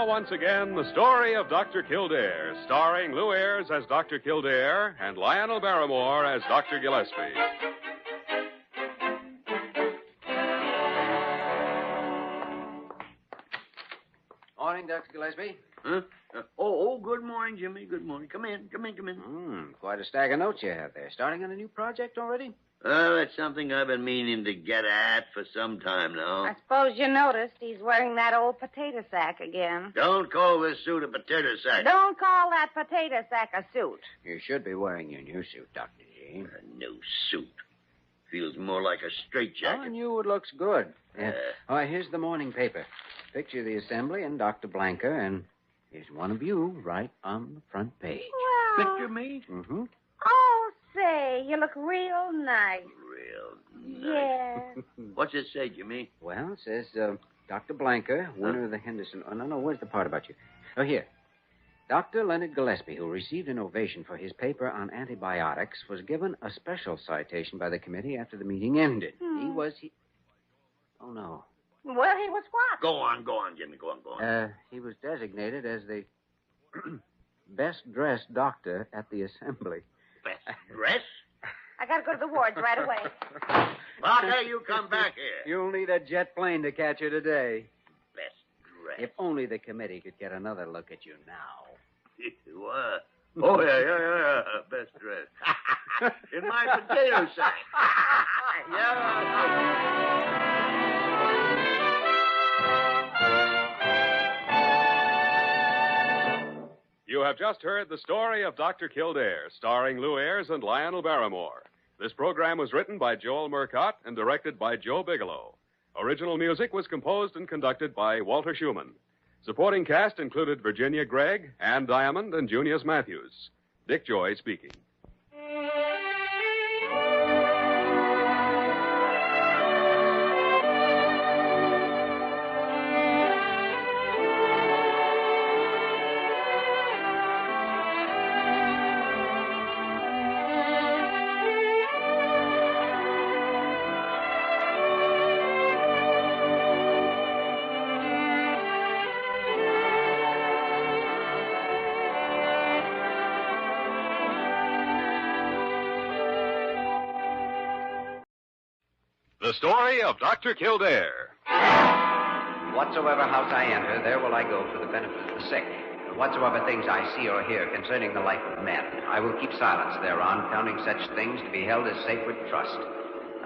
Once again, the story of Dr. Kildare, starring Lou Ayres as Dr. Kildare and Lionel Barrymore as Dr. Gillespie. Morning, Dr. Gillespie. Huh? Good morning, Jimmy. Good morning. Come in. Quite a stack of notes you have there. Starting on a new project already? That's something I've been meaning to get at for some time now. I suppose you noticed he's wearing that old potato sack again. Don't call this suit a potato sack. Don't call that potato sack a suit. You should be wearing your new suit, Dr. G. A new suit. Feels more like a straitjacket. On you, it looks good. Yeah. Here's the morning paper. Picture of the assembly and Dr. Blanker, and here's one of you right on the front page. Well... Picture me? Mm-hmm. Oh, say, you look real nice. Real nice. Yeah. What's it say, Jimmy? Well, it says, Dr. Blanker, winner of the Henderson... Oh, no, where's the part about you? Oh, here. Dr. Leonard Gillespie, who received an ovation for his paper on antibiotics, was given a special citation by the committee after the meeting ended. Oh, no. Well, he was what? Go on, Jimmy. Go on. He was designated as the best-dressed doctor at the assembly. Best dress? I gotta go to the wards right away. Parker, you come back here. You'll need a jet plane to catch you today. Best dress. If only the committee could get another look at you now. What? Oh, yeah. Best dress. In my potato sack. Yeah. You have just heard the story of Dr. Kildare, starring Lou Ayres and Lionel Barrymore. This program was written by Joel Murcott and directed by Joe Bigelow. Original music was composed and conducted by Walter Schumann. Supporting cast included Virginia Gregg, Ann Diamond, and Junius Matthews. Dick Joy speaking. The story of Dr. Kildare. Whatsoever house I enter, there will I go for the benefit of the sick. And whatsoever things I see or hear concerning the life of men, I will keep silence thereon, counting such things to be held as sacred trust.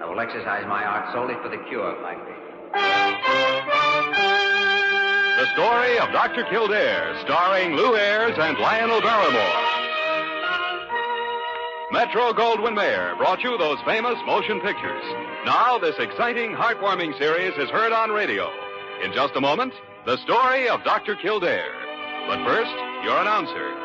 I will exercise my art solely for the cure of my people. The story of Dr. Kildare, starring Lou Ayres and Lionel Barrymore. Metro-Goldwyn-Mayer brought you those famous motion pictures. Now, this exciting, heartwarming series is heard on radio. In just a moment, the story of Dr. Kildare. But first, your announcer.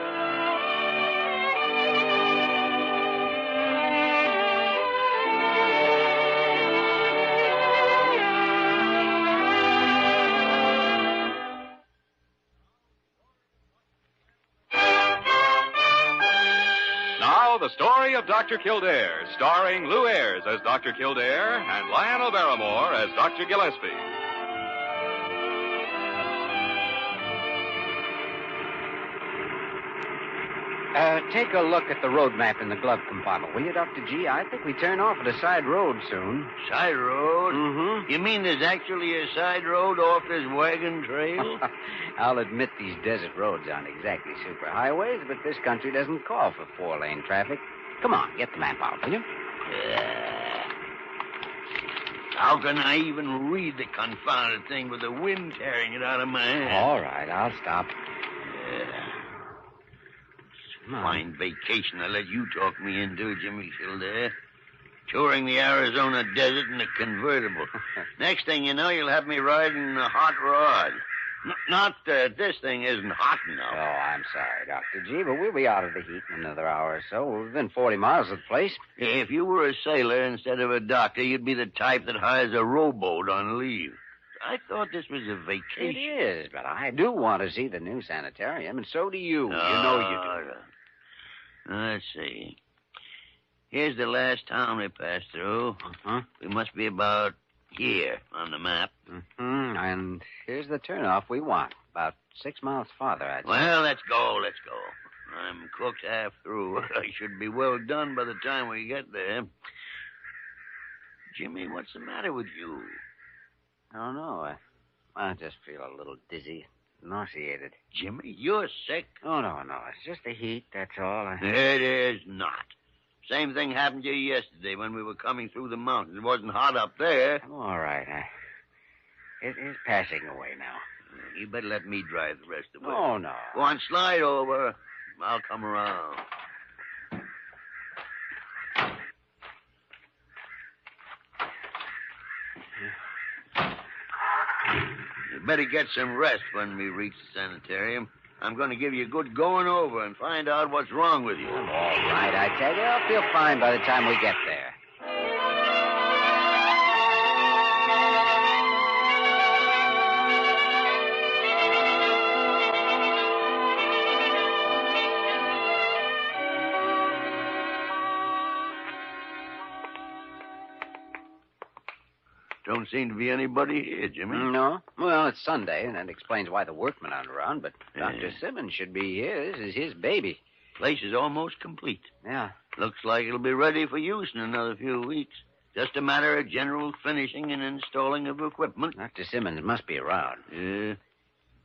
The story of Dr. Kildare, starring Lou Ayres as Dr. Kildare and Lionel Barrymore as Dr. Gillespie. Take a look at the road map in the glove compartment, will you, Dr. G? I think we turn off at a side road soon. Side road? Mm-hmm. You mean there's actually a side road off this wagon trail? I'll admit these desert roads aren't exactly superhighways, but this country doesn't call for four-lane traffic. Come on, get the map out, will you? How can I even read the confounded thing with the wind tearing it out of my hand? All right, I'll stop. Fine vacation I let you talk me into, Jimmy Kildare. Touring the Arizona desert in a convertible. Next thing you know, you'll have me riding a hot rod. Not that this thing isn't hot enough. Oh, I'm sorry, Dr. G, but we'll be out of the heat in another hour or so. We're within 40 miles of the place. If you were a sailor instead of a doctor, you'd be the type that hires a rowboat on leave. I thought this was a vacation. It is, but I do want to see the new sanitarium, and so do you. You know you do. Let's see. Here's the last town we passed through. Uh-huh. We must be about here on the map. Mm-hmm. And here's the turnoff we want. About 6 miles farther, I'd say. Well, let's go. I'm cooked half through. I should be well done by the time we get there. Jimmy, what's the matter with you? I don't know. I just feel a little dizzy. Nauseated. Jimmy, you're sick. Oh, no. It's just the heat, that's all. It is not. Same thing happened to you yesterday when we were coming through the mountains. It wasn't hot up there. I'm all right. It is passing away now. You better let me drive the rest of the way. Oh, no. Go on, slide over. I'll come around. You better get some rest when we reach the sanitarium. I'm going to give you a good going over and find out what's wrong with you. All right, I tell you. I'll feel fine by the time we get there. Don't seem to be anybody here, Jimmy. No. Well, it's Sunday, and that explains why the workmen aren't around, but Dr. Simmons should be here. This is his baby. Place is almost complete. Yeah. Looks like it'll be ready for use in another few weeks. Just a matter of general finishing and installing of equipment. Dr. Simmons must be around. Yeah.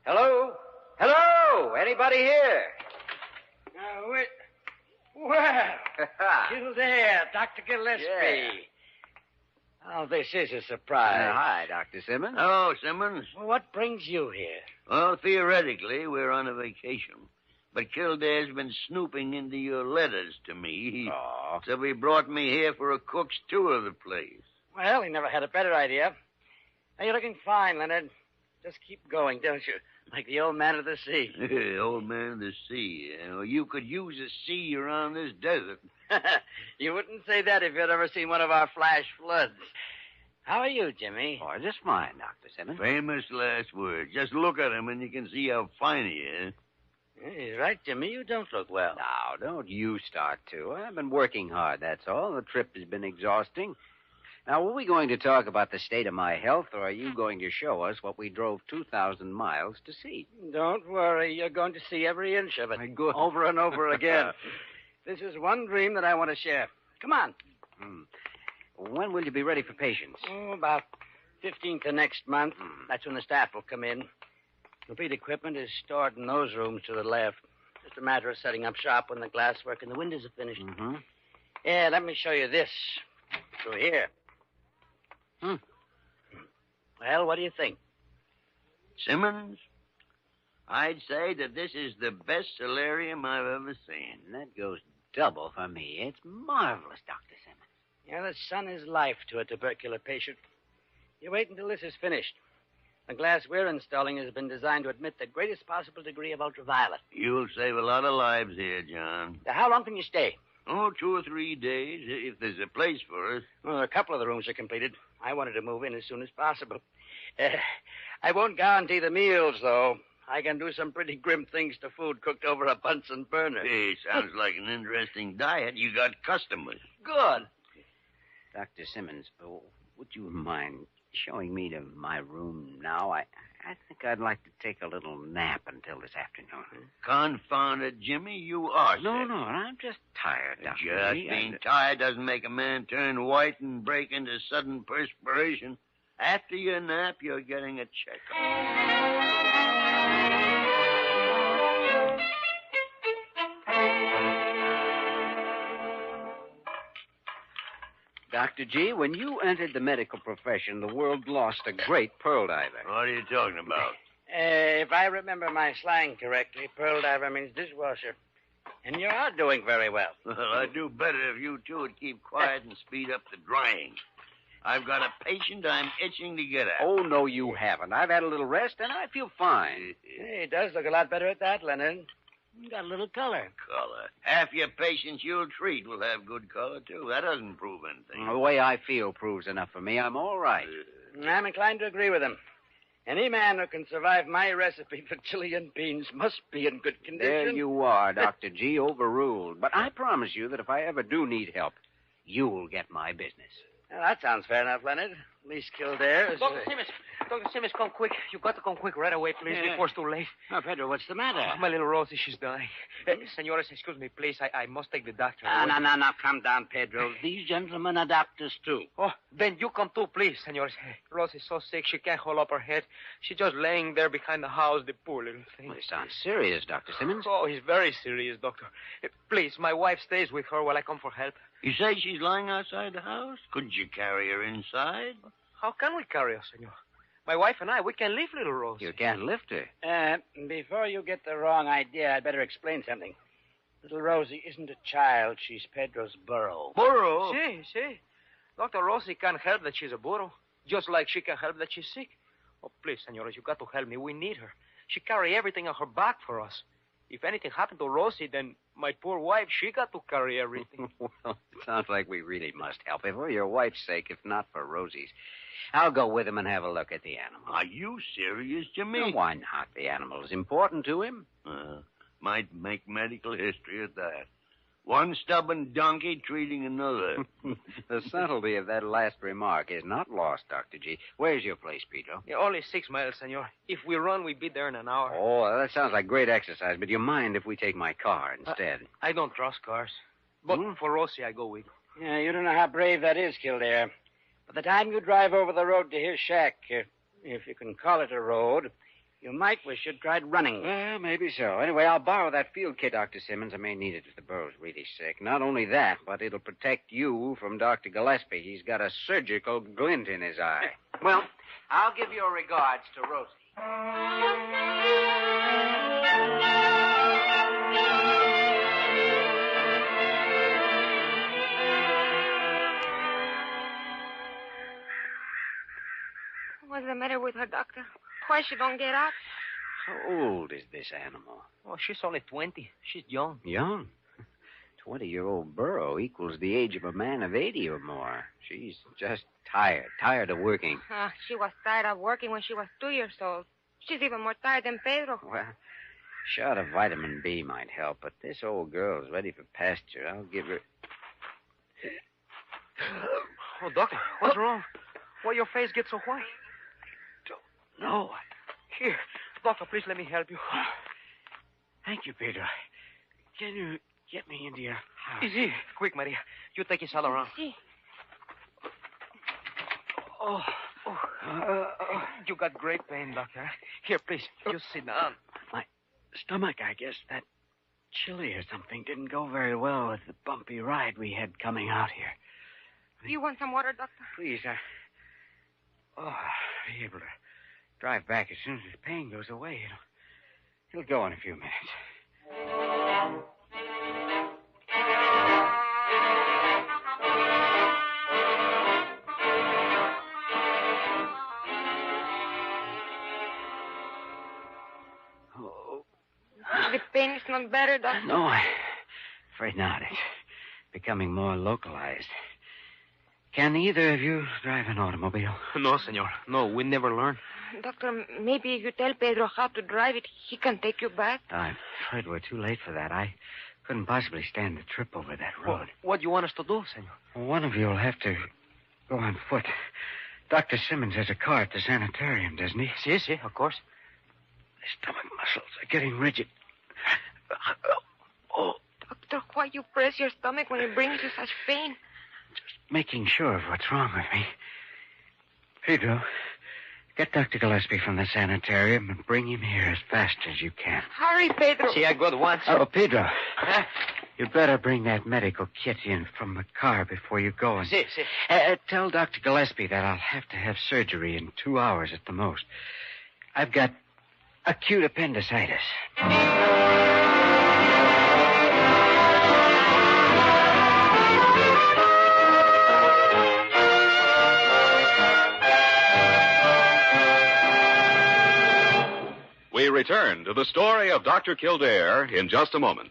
Hello? Hello? Anybody here? Well, Kildare, Dr. Gillespie. Yeah. Oh, this is a surprise. Hi, Dr. Simmons. Hello, Simmons. Well, what brings you here? Well, theoretically, we're on a vacation. But Kildare's been snooping into your letters to me. Oh. So he brought me here for a cook's tour of the place. Well, he never had a better idea. Now, you're looking fine, Leonard. Just keep going, don't you? Like the old man of the sea. Old man of the sea. You could use a sea around this desert. You wouldn't say that if you'd ever seen one of our flash floods. How are you, Jimmy? Oh, just fine, Dr. Simmons. Famous last words. Just look at him and you can see how fine he is. He's right, Jimmy. You don't look well. Now, don't you start to. I've been working hard, that's all. The trip has been exhausting. Now, were we going to talk about the state of my health, or are you going to show us what we drove 2,000 miles to see? Don't worry. You're going to see every inch of it. Good. Over and over again. This is one dream that I want to share. Come on. When will you be ready for patients? Oh, about 15th of next month. That's when the staff will come in. Complete equipment is stored in those rooms to the left. Just a matter of setting up shop when the glasswork and the windows are finished. Mm-hmm. Yeah, let me show you this. Through here. Well, what do you think? Simmons, I'd say that this is the best solarium I've ever seen. And that goes double for me. It's marvelous, Dr. Simmons. Yeah, the sun is life to a tubercular patient. You wait until this is finished. The glass we're installing has been designed to admit the greatest possible degree of ultraviolet. You'll save a lot of lives here, John. Now, how long can you stay? Oh, 2 or 3 days, if there's a place for us. Well, a couple of the rooms are completed. I wanted to move in as soon as possible. I won't guarantee the meals, though. I can do some pretty grim things to food cooked over a Bunsen burner. Hey, sounds like an interesting diet. You got customers. Good. Dr. Simmons, would you mind showing me to my room now? I think I'd like to take a little nap until this afternoon. Confound it, Jimmy, you are sick. No, I'm just tired, Doctor. Just being tired doesn't make a man turn white and break into sudden perspiration. After your nap, you're getting a checkup. Dr. G, when you entered the medical profession, the world lost a great pearl diver. What are you talking about? If I remember my slang correctly, pearl diver means dishwasher. And you are doing very well. Well, I'd do better if you two would keep quiet and speed up the drying. I've got a patient I'm itching to get at. Oh, no, you haven't. I've had a little rest, and I feel fine. Hey, it does look a lot better at that, Leonard. You got a little color. Color. Half your patients you'll treat will have good color, too. That doesn't prove anything. The way I feel proves enough for me. I'm all right. I'm inclined to agree with him. Any man who can survive my recipe for Chilean beans must be in good condition. There you are, Dr. G, overruled. But I promise you that if I ever do need help, you'll get my business. Well, that sounds fair enough, Leonard. At least Kildare is... Dr. Simmons, come quick. You've got to come quick right away, please, before it's too late. Oh, Pedro, what's the matter? My little Rosie, she's dying. Senores, excuse me, please. I must take the doctor. No. Calm down, Pedro. These gentlemen are doctors, too. Oh, then you come too, please, senores. Rosie's so sick, she can't hold up her head. She's just laying there behind the house, the poor little thing. Well, it sounds serious, Dr. Simmons. Oh, he's very serious, doctor. Please, my wife stays with her while I come for help. You say she's lying outside the house? Couldn't you carry her inside? How can we carry her, senor? My wife and I, we can lift little Rosie. You can't lift her. Before you get the wrong idea, I'd better explain something. Little Rosie isn't a child. She's Pedro's burro. Burro? See. Dr. Rosie can't help that she's a burro, just like she can help that she's sick. Oh, please, senores, you got to help me. We need her. She carry everything on her back for us. If anything happened to Rosie, then my poor wife, she got to carry everything. Well, it sounds like we really must help her for your wife's sake, if not for Rosie's. I'll go with him and have a look at the animal. Are you serious, Jimmy? Well, why not? The animal is important to him. Might make medical history at that. One stubborn donkey treating another. The subtlety of that last remark is not lost, Dr. G. Where's your place, Pedro? Yeah, only 6 miles, senor. If we run, we'd be there in an hour. Oh, that sounds like great exercise, but you mind if we take my car instead? I don't trust cars. But for Rosie, I go with you. Yeah, you don't know how brave that is, Kildare. By the time you drive over the road to his shack, if you can call it a road, you might wish you'd tried running. Well, maybe so. Anyway, I'll borrow that field kit, Dr. Simmons. I may need it if the burro's really sick. Not only that, but it'll protect you from Dr. Gillespie. He's got a surgical glint in his eye. Well, I'll give your regards to Rosie. What's the matter with her, doctor? Why she don't get up? How old is this animal? Oh, she's only 20. She's young. Young? 20-year-old burro equals the age of a man of 80 or more. She's just tired of working. She was tired of working when she was 2 years old. She's even more tired than Pedro. Well, a shot of vitamin B might help, but this old girl's ready for pasture. I'll give her... Oh, doctor, what's wrong? Why your face gets so white? No. Here, doctor, please let me help you. Thank you, Pedro. Can you get me into your house? Easy. Quick, Maria. You take his all around. See. You got great pain, doctor. Here, please, you sit down. My stomach, I guess, that chili or something didn't go very well with the bumpy ride we had coming out here. Do you want some water, doctor? Please, I'll be able to drive back as soon as the pain goes away. It'll go in a few minutes. not better, Doctor? No, I'm afraid not. It's becoming more localized. Can either of you drive an automobile? No, senor. No, we never learn. Doctor, maybe if you tell Pedro how to drive it, he can take you back. I'm afraid we're too late for that. I couldn't possibly stand the trip over that road. What do you want us to do, senor? Well, one of you will have to go on foot. Dr. Simmons has a car at the sanitarium, doesn't he? Si, of course. My stomach muscles are getting rigid. Oh. Doctor, why you press your stomach when it brings you such pain? Making sure of what's wrong with me. Pedro, get Dr. Gillespie from the sanitarium and bring him here as fast as you can. Hurry, Pedro. See, I go at once. Oh, Pedro. Huh? You'd better bring that medical kit in from the car before you go. And, Si. Tell Dr. Gillespie that I'll have to have surgery in 2 hours at the most. I've got acute appendicitis. We return to the story of Dr. Kildare in just a moment.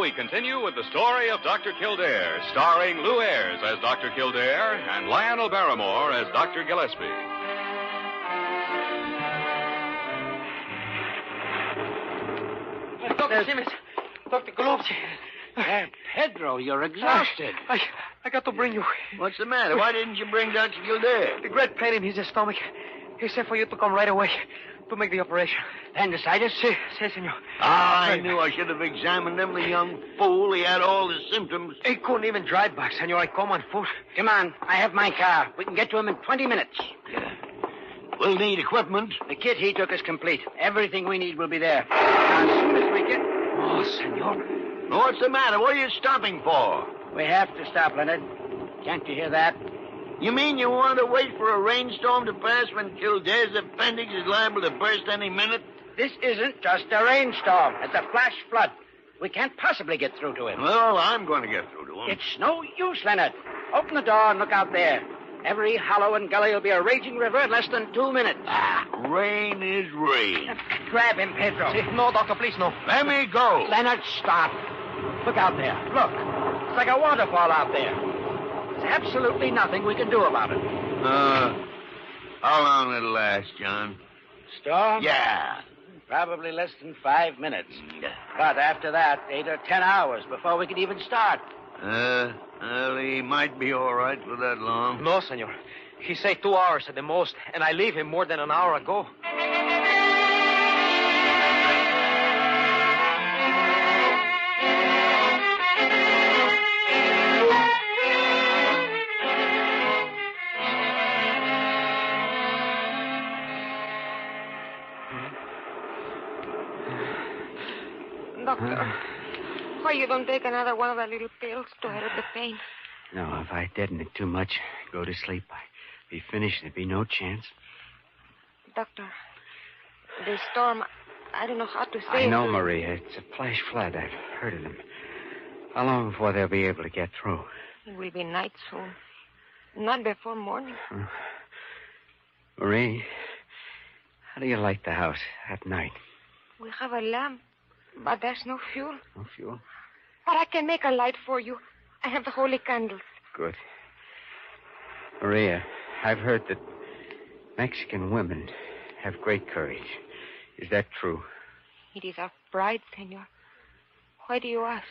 We continue with the story of Dr. Kildare, starring Lou Ayres as Dr. Kildare and Lionel Barrymore as Dr. Gillespie. Dr. Simmons, Dr. Gillespie. Pedro, you're exhausted. I got to bring you. What's the matter? Why didn't you bring Dr. Kildare? The great pain in his stomach. He said for you to come right away to make the operation. Appendicitis? Si, senor. I knew I should have examined him, the young fool. He had all the symptoms. He couldn't even drive back, senor. I come on foot. Come on. I have my car. We can get to him in 20 minutes. We'll need equipment. The kit he took is complete. Everything we need will be there. Now, as soon as we get... Oh, senor. What's the matter? What are you stopping for? We have to stop, Leonard. Can't you hear that? You mean you want to wait for a rainstorm to pass when Kildare's appendix is liable to burst any minute? This isn't just a rainstorm. It's a flash flood. We can't possibly get through to him. Well, I'm going to get through to him. It's no use, Leonard. Open the door and look out there. Every hollow and gully will be a raging river in less than 2 minutes. Rain is rain. Grab him, Pedro. No, Doctor, please, no. Let me go. Leonard, stop. Look out there. Look. It's like a waterfall out there. There's absolutely nothing we can do about it. How long it'll last, John? Storm? Yeah. Probably less than 5 minutes. But after that, 8 or 10 hours before we could even start. Well, he might be all right for that long. No, senor. He said 2 hours at the most, and I leave him more than an hour ago. Doctor, why you don't take another one of the little pills to help the pain? No, if I deaden it too much, go to sleep, I'd be finished. There'd be no chance. Doctor, the storm, I don't know how to say I know, it. Maria. It's a flash flood. I've heard of them. How long before they'll be able to get through? It will be night soon. Not before morning. Marie, how do you light the house at night? We have a lamp, but there's no fuel. No fuel? But I can make a light for you. I have the holy candles. Good. Maria, I've heard that Mexican women have great courage. Is that true? It is our pride, senor. Why do you ask?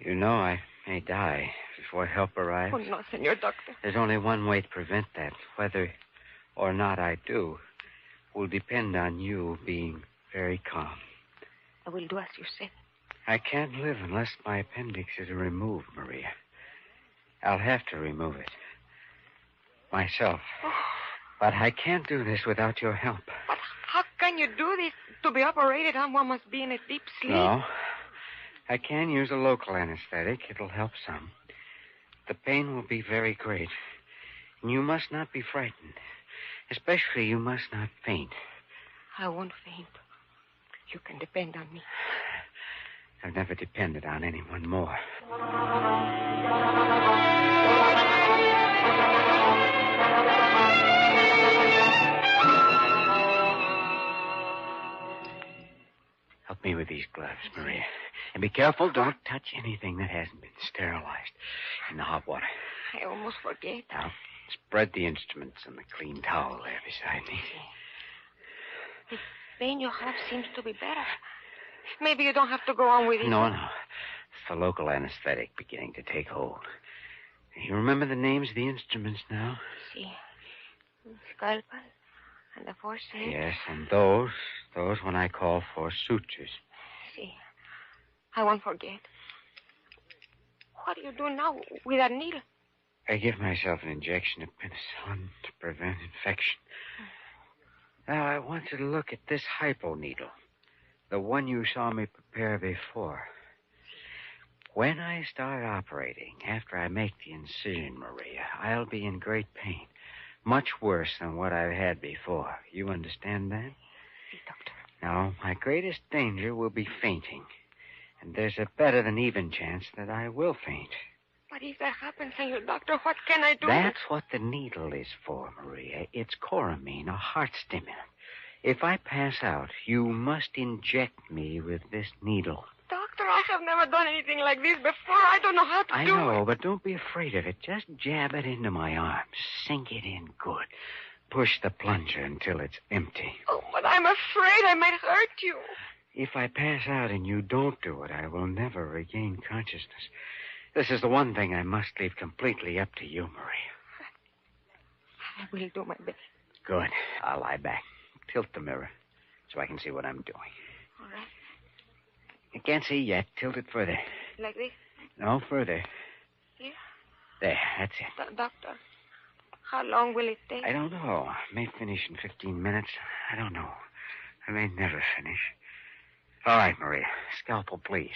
You know I may die before help arrives. Oh, no, senor doctor. There's only one way to prevent that. Whether or not I do will depend on you being very calm. I will do as you said. I can't live unless my appendix is removed, Maria. I'll have to remove it. myself. But I can't do this without your help. But how can you do this? To be operated on, one must be in a deep sleep. No. I can use a local anesthetic. It'll help some. The pain will be very great. And you must not be frightened. Especially, you must not faint. I won't faint. You can depend on me. I've never depended on anyone more. Help me with these gloves, Maria. And be careful, don't touch anything that hasn't been sterilized in the hot water. I almost forget. Now, spread the instruments and the clean towel there beside me. The pain you have seems to be better. Maybe you don't have to go on with it. No. It's the local anesthetic beginning to take hold. You remember the names of the instruments now? See. Scalpel and the forceps. Yes, and those when I call for sutures. See. I won't forget. What do you do now with that needle? I give myself an injection of penicillin to prevent infection. Now, I want you to look at this hypo needle. The one you saw me prepare before. When I start operating, after I make the incision, Maria, I'll be in great pain. Much worse than what I've had before. You understand that? Doctor. Now, my greatest danger will be fainting. And there's a better than even chance that I will faint. But if that happens, Senor Doctor, what can I do? That's what the needle is for, Maria. It's choramine, a heart stimulant. If I pass out, you must inject me with this needle. Doctor, I have never done anything like this before. I don't know how to I do know, it. but don't be afraid of it. Just jab it into my arm. Sink it in good. Push the plunger until it's empty. Oh, but I'm afraid I might hurt you. If I pass out and you don't do it, I will never regain consciousness. This is the one thing I must leave completely up to you, Maria. I will do my best. Good. I'll lie back. Tilt the mirror so I can see what I'm doing. All right. You can't see yet. Tilt it further. Like this? No, further. Here? There, that's it. Doctor, how long will it take? I don't know. I may finish in 15 minutes. I don't know. I may never finish. All right, Maria. Scalpel, please.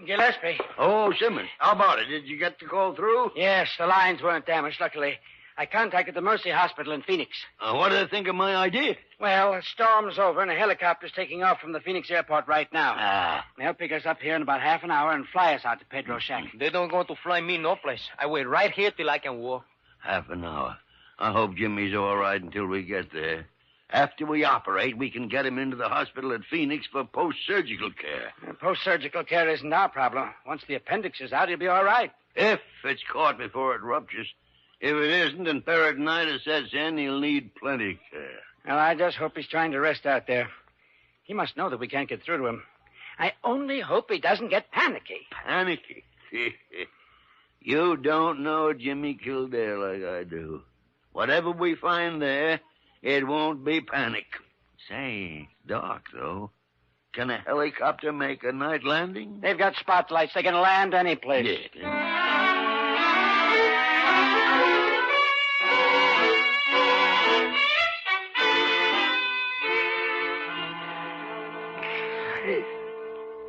Gillespie. Oh, Simmons. How about it? Did you get the call through? Yes, the lines weren't damaged, luckily. I contacted the Mercy Hospital in Phoenix. What do they think of my idea? Well, the storm's over and a helicopter's taking off from the Phoenix airport right now. They'll pick us up here in about half an hour and fly us out to Pedro's shack. They don't go to fly me no place. I wait right here till I can walk. Half an hour. I hope Jimmy's all right until we get there. After we operate, we can get him into the hospital at Phoenix for post-surgical care. Post-surgical care isn't our problem. Once the appendix is out, he'll be all right. If it's caught before it ruptures. If it isn't and peritonitis sets in, he'll need plenty care. Well, I just hope he's trying to rest out there. He must know that we can't get through to him. I only hope he doesn't get panicky. Panicky? You don't know Jimmy Kildare like I do. Whatever we find there, it won't be panic. Say, dark, though. Can a helicopter make a night landing? They've got spotlights. They can land any place.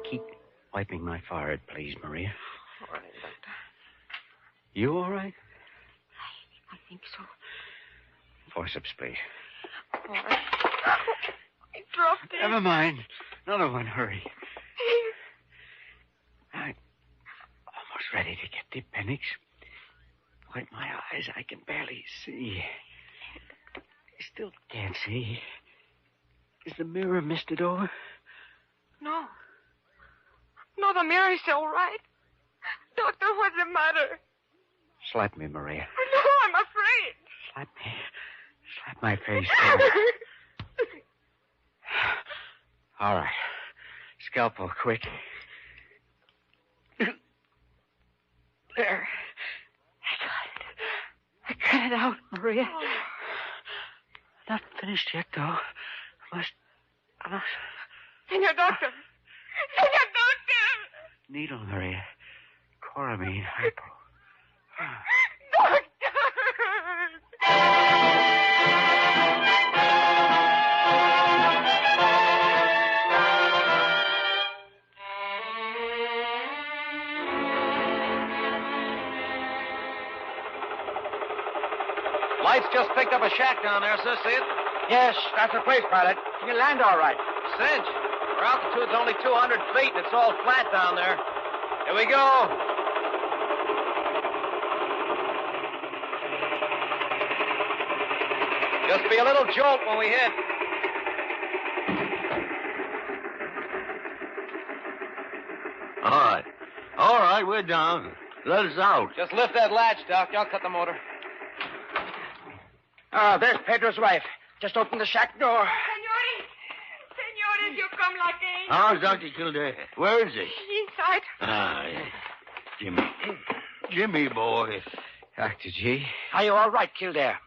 Keep wiping my forehead, please, Maria. All right, Doctor. You all right? I think so. Forceps, please. All right. I dropped it. Never mind. Another one. Hurry. I'm almost ready to get the appendix. Wipe my eyes. I can barely see. I still can't see. Is the mirror misted over? No. No, the mirror is all right. Doctor, what's the matter? Slap me, Maria. No, I'm afraid. Slap me. Slap my face. All right. Scalpel, quick. There. I got it out. Maria. Not finished yet, though. I must... Senor Doctor! Senor Doctor! Needle, Maria. Coramine, hypo. Doctor! Lights just picked up a shack down there, sir. See it? Yes, that's the place, pilot. You can land all right. Cinch. Our altitude's only 200 feet, and it's all flat down there. Here we go. Just be a little jolt when we hit. All right, we're down. Let us out. Just lift that latch, Doc. I'll cut the motor. There's Pedro's wife. Just open the shack door. Senores, you come like angels. How's Dr. Kildare? Where is he? Inside. Yeah. Jimmy, boy. Dr. G. Are you all right, Kildare?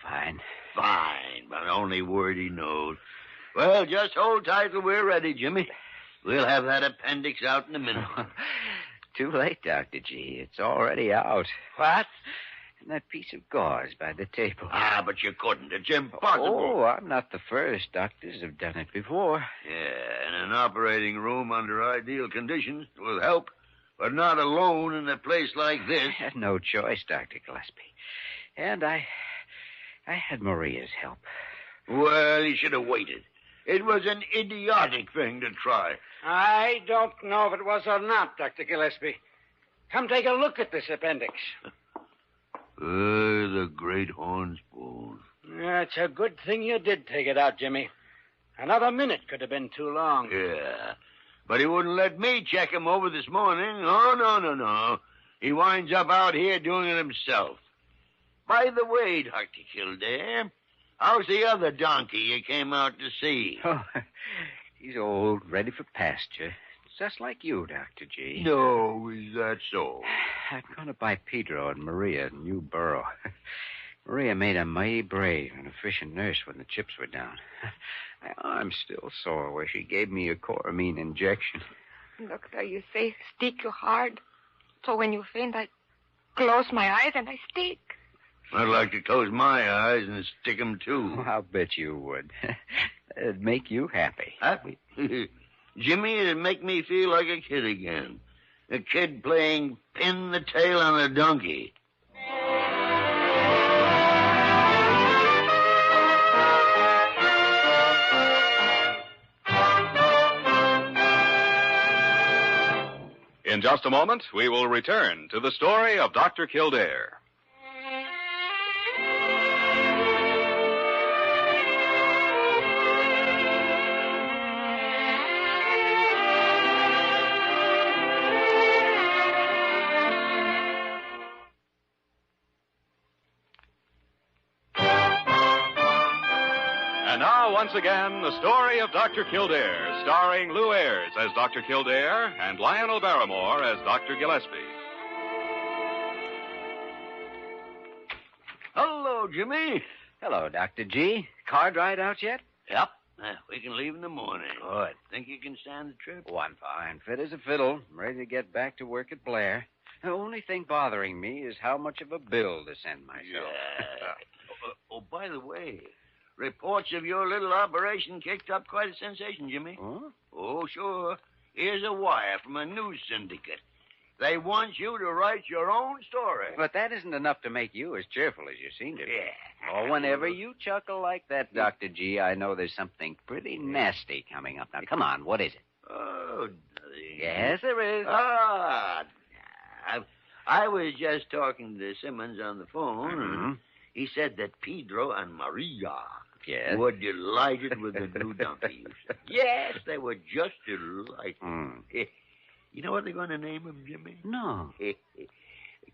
Fine. Fine, but only word he knows. Well, just hold tight till we're ready, Jimmy. We'll have that appendix out in a minute. Too late, Dr. G. It's already out. What? And that piece of gauze by the table. But you couldn't. It's impossible. Oh, I'm not the first. Doctors have done it before. Yeah, in an operating room under ideal conditions with help, but not alone in a place like this. I had no choice, Dr. Gillespie. And I had Maria's help. Well, he should have waited. It was an idiotic thing to try. I don't know if it was or not, Dr. Gillespie. Come take a look at this appendix. The great horn spoon. It's a good thing you did take it out, Jimmy. Another minute could have been too long. Yeah, but he wouldn't let me check him over this morning. Oh, no. He winds up out here doing it himself. By the way, Dr. Kildare, how's the other donkey you came out to see? Oh, he's old, ready for pasture. Just like you, Dr. G. No, is that so? I'm going to buy Pedro and Maria a new burro. Maria made a mighty brave and efficient nurse when the chips were down. My arm's still sore where she gave me a coramine injection. Doctor, you say stick you hard. So when you faint, I close my eyes and I stick. I'd like to close my eyes and stick 'em, too. Oh, I'll bet you would. It'd make you happy. Happy? Jimmy, it'd make me feel like a kid again. A kid playing pin the tail on a donkey. In just a moment, we will return to the story of Dr. Kildare. And now, once again, the story of Dr. Kildare, starring Lou Ayres as Dr. Kildare and Lionel Barrymore as Dr. Gillespie. Hello, Jimmy. Hello, Dr. G. Card ride out yet? Yep. We can leave in the morning. Good. Think you can stand the trip? Oh, I'm fine. Fit as a fiddle. I'm ready to get back to work at Blair. The only thing bothering me is how much of a bill to send myself. Yeah. By the way, reports of your little operation kicked up quite a sensation, Jimmy. Huh? Oh, sure. Here's a wire from a news syndicate. They want you to write your own story. But that isn't enough to make you as cheerful as you seem to be. Yeah. Oh, whenever you chuckle like that, Dr. G, I know there's something pretty nasty coming up. Now, come on, what is it? Oh, nothing. Yes, there is. I was just talking to Simmons on the phone, Mm-hmm. and he said that Pedro and Maria Yes. were delighted with the new donkey. Yes, they were just delighted. You know what they're going to name him, Jimmy? No. They're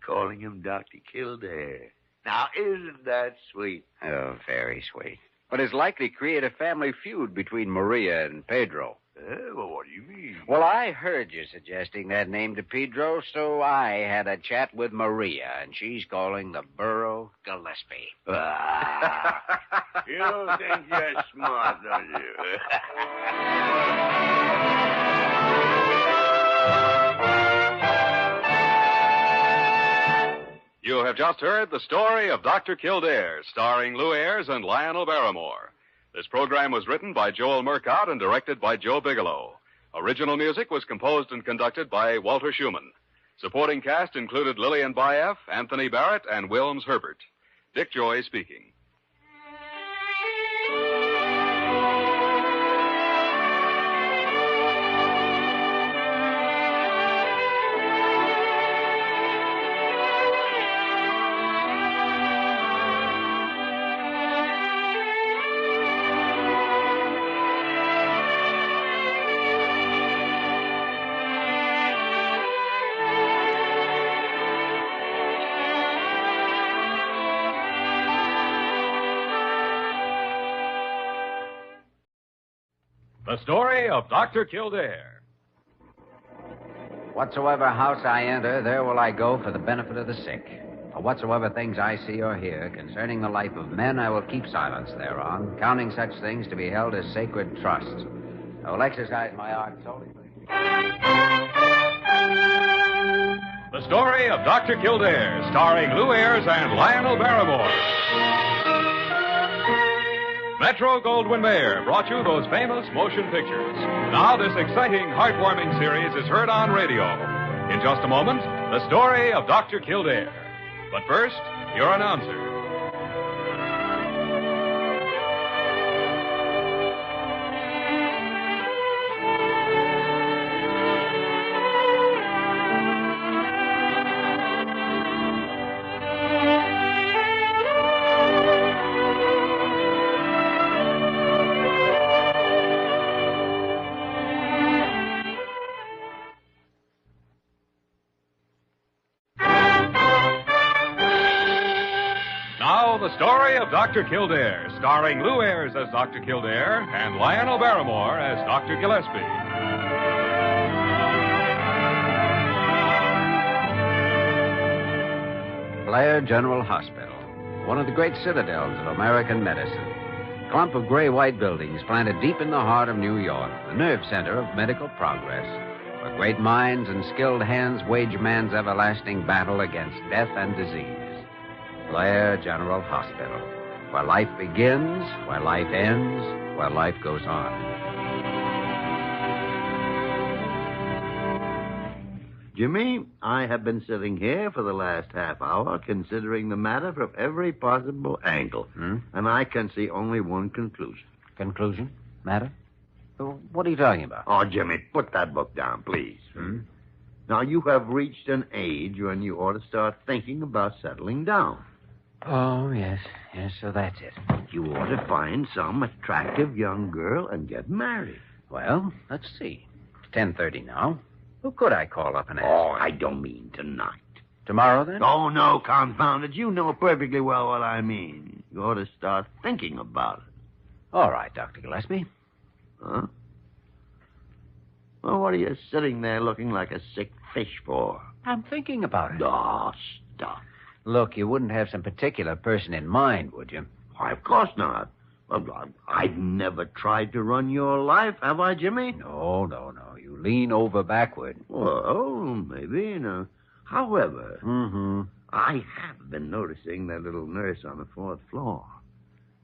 calling him Dr. Kildare. Now, isn't that sweet? Oh, very sweet. but has likely created a family feud between Maria and Pedro. Well, what do you mean? Well, I heard you suggesting that name to Pedro, so I had a chat with Maria, and she's calling the borough Gillespie. You think you're smart, don't you? You have just heard the story of Dr. Kildare, starring Lou Ayres and Lionel Barrymore. This program was written by Joel Murcott and directed by Joe Bigelow. Original music was composed and conducted by Walter Schumann. Supporting cast included Lillian Baeff, Anthony Barrett, and Wilms Herbert. Dick Joy speaking. The story of Dr. Kildare. Whatsoever house I enter, there will I go for the benefit of the sick. For whatsoever things I see or hear concerning the life of men, I will keep silence thereon, counting such things to be held as sacred trusts. I will exercise my art solely. The story of Dr. Kildare, starring Lou Ayres and Lionel Barrymore. Metro-Goldwyn-Mayer brought you those famous motion pictures. Now this exciting, heartwarming series is heard on radio. In just a moment, the story of Dr. Kildare. But first, your announcer. The story of Dr. Kildare, starring Lou Ayres as Dr. Kildare and Lionel Barrymore as Dr. Gillespie. Blair General Hospital, one of the great citadels of American medicine. Clump of gray-white buildings planted deep in the heart of New York, the nerve center of medical progress, where great minds and skilled hands wage man's everlasting battle against death and disease. Blair General Hospital, where life begins, where life ends, where life goes on. Jimmy, I have been sitting here for the last half hour considering the matter from every possible angle. And I can see only one conclusion. Conclusion? Matter? What are you talking about? Oh, Jimmy, put that book down, please. Now, you have reached an age when you ought to start thinking about settling down. Oh, yes. Yes, so that's it. You ought to find some attractive young girl and get married. Well, let's see. It's 10:30 now. Who could I call up and ask? Oh, I don't mean tonight. Tomorrow, then? Oh, no, confound it. You know perfectly well what I mean. You ought to start thinking about it. All right, Dr. Gillespie. Huh? Well, what are you sitting there looking like a sick fish for? I'm thinking about it. Oh, stop. Look, you wouldn't have some particular person in mind, would you? Why, of course not. Well, I've never tried to run your life, have I, Jimmy? No. You lean over backward. Well, maybe, However, I have been noticing that little nurse on the 4th floor.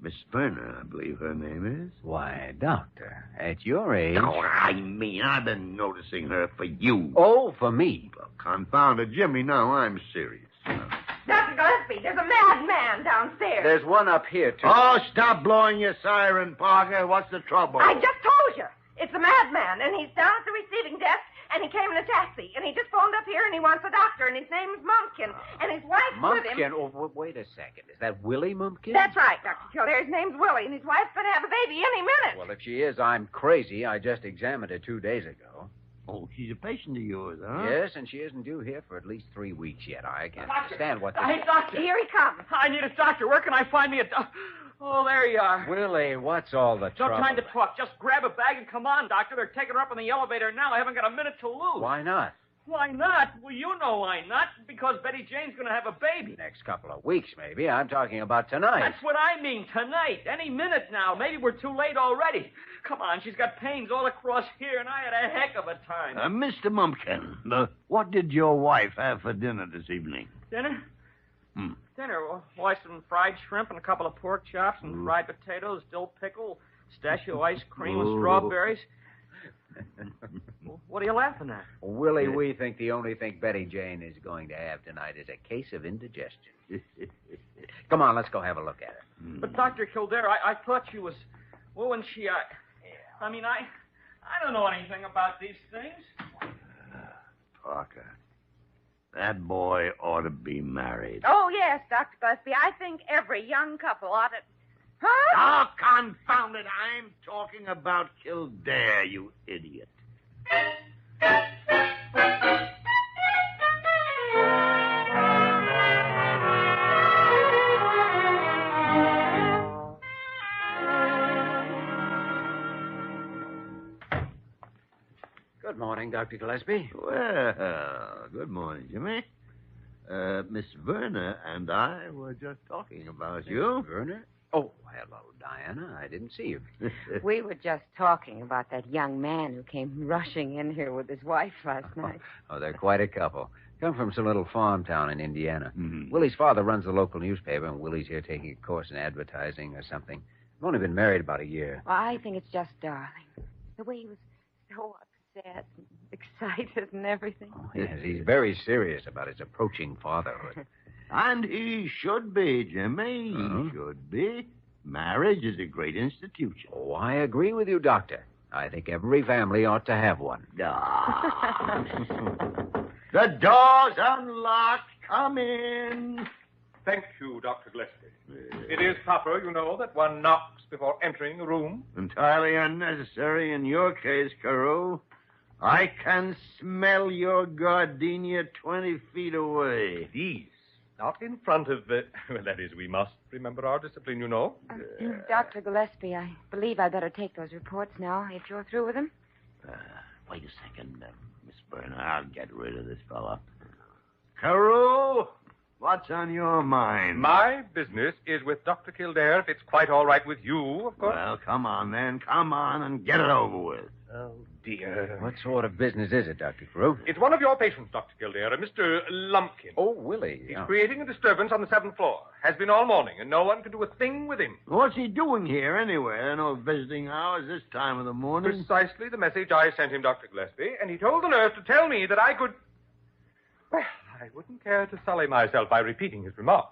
Miss Verner, I believe her name is. Why, Doctor, at your age... No, I mean, I've been noticing her for you. Oh, for me? Well, confound it, Jimmy, now I'm serious. Dr. Gillespie, there's a madman downstairs. There's one up here, too. Oh, stop blowing your siren, Parker. What's the trouble? I just told you. It's a madman, and he's down at the receiving desk, and he came in a taxi, and he just phoned up here, and he wants a doctor, and his name is Mumpkin, and his wife's with him. Mumpkin? Oh, wait a second. Is that Willie Mumpkin? That's right, Dr. Kildare. His name's Willie, and his wife's going to have a baby any minute. Well, if she is, I'm crazy. I just examined her 2 days ago. Oh, she's a patient of yours, huh? Yes, and she isn't due here for at least 3 weeks yet. I can't understand what this... Hey, doctor. Here he comes. I need a doctor. Where can I find me a doctor? Oh, there you are. Willie, what's all the No trouble? time to talk. Just grab a bag and come on, Doctor. They're taking her up in the elevator now. I haven't got a minute to lose. Why not? Why not? Well, you know why not. Because Betty Jane's going to have a baby. Next couple of weeks, maybe. I'm talking about tonight. That's what I mean, tonight. Any minute now. Maybe we're too late already. Come on, she's got pains all across here, and I had a heck of a time. Mr. Mumpkin, what did your wife have for dinner this evening? Dinner? Dinner? Why, some fried shrimp and a couple of pork chops and fried potatoes, dill pickle, pistachio ice cream with strawberries. What are you laughing at? Willie, we think the only thing Betty Jane is going to have tonight is a case of indigestion. Come on, let's go have a look at her. But, Dr. Kildare, I thought she was... Well, when she... I mean, I don't know anything about these things. Parker, that boy ought to be married. Oh, yes, Dr. Gillespie. I think every young couple ought to... Huh? Oh, confound it. I'm talking about Kildare, you idiot. Good morning, Dr. Gillespie. Well, good morning, Jimmy. Miss Verner and I were just talking about you. Verner? Oh, hello, Diana. I didn't see you. We were just talking about that young man who came rushing in here with his wife last night. Oh, they're quite a couple. Come from some little farm town in Indiana. Willie's father runs the local newspaper, and Willie's here taking a course in advertising or something. I've only been married about a year. Well, I think it's just darling. The way he was so upset and excited and everything. Oh, yes, he's very serious about his approaching fatherhood. And he should be, Jimmy. He should be. Marriage is a great institution. Oh, I agree with you, Doctor. I think every family ought to have one. The door's unlocked. Come in. Thank you, Dr. Gillespie. It is proper, you know, that one knocks before entering a room. Entirely unnecessary in your case, Carew. I can smell your gardenia 20 feet away. Please, not in front of well, that is, we must remember our discipline, you know. Dr. Gillespie, I believe I'd better take those reports now, if you're through with them. Wait a second, Miss Berner. I'll get rid of this fella. Carew, what's on your mind? My business is with Dr. Kildare, if it's quite all right with you, of course. Well, come on, then. Come on and get it over with. Oh, dear. What sort of business is it, Dr. Carew? It's one of your patients, Dr. Kildare, Mr. Lumpkin. Oh, Willie. He's creating a disturbance on the 7th floor. Has been all morning, and no one can do a thing with him. What's he doing here, anyway? No visiting hours this time of the morning. Precisely the message I sent him, Dr. Gillespie, and he told the nurse to tell me that I could... Well, I wouldn't care to sully myself by repeating his remark.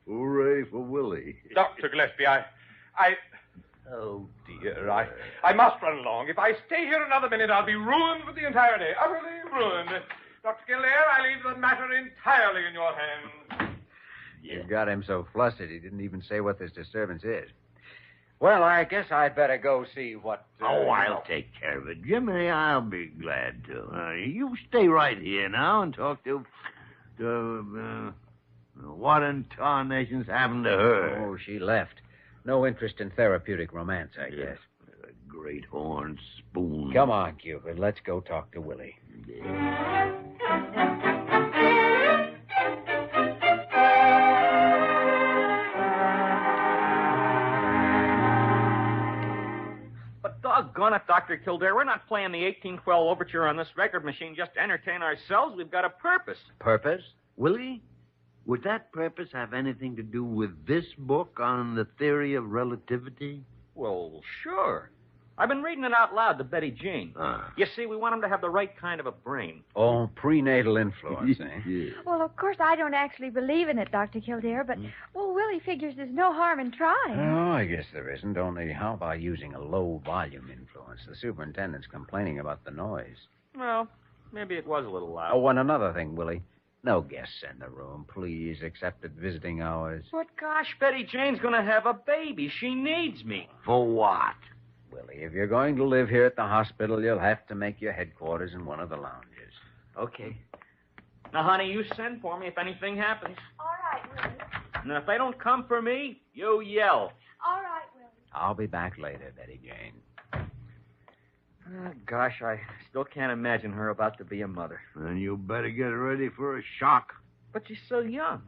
Hooray for Willie. Dr. Gillespie, I... Oh, dear, I must run along. If I stay here another minute, I'll be ruined for the entire day. Utterly ruined. Dr. Kildare, I leave the matter entirely in your hands. You've got him so flustered he didn't even say what this disturbance is. Well, I guess I'd better go see what... I'll take care of it. Jimmy, I'll be glad to. You stay right here now and talk to what in tarnation's happened to her? Oh, she left. No interest in therapeutic romance, I guess. A great horn spoon. Come on, Cupid. Let's go talk to Willie. But doggone it, Dr. Kildare, we're not playing the 1812 overture on this record machine just to entertain ourselves. We've got a purpose. Purpose? Willie? Would that purpose have anything to do with this book on the theory of relativity? Well, sure. I've been reading it out loud to Betty Jane. You see, we want him to have the right kind of a brain. Oh, prenatal influence, eh? Well, of course, I don't actually believe in it, Dr. Kildare, but, well, Willie figures there's no harm in trying. Oh, I guess there isn't. Only how about using a low-volume influence? The superintendent's complaining about the noise. Well, maybe it was a little loud. Oh, and another thing, Willie. No guests in the room, please, except at visiting hours. But gosh, Betty Jane's going to have a baby. She needs me. For what? Willie, if you're going to live here at the hospital, you'll have to make your headquarters in one of the lounges. Okay. Now, honey, you send for me if anything happens. All right, Willie. And if they don't come for me, you yell. I'll be back later, Betty Jane. Gosh, I still can't imagine her about to be a mother. Then you better get ready for a shock. But she's so young.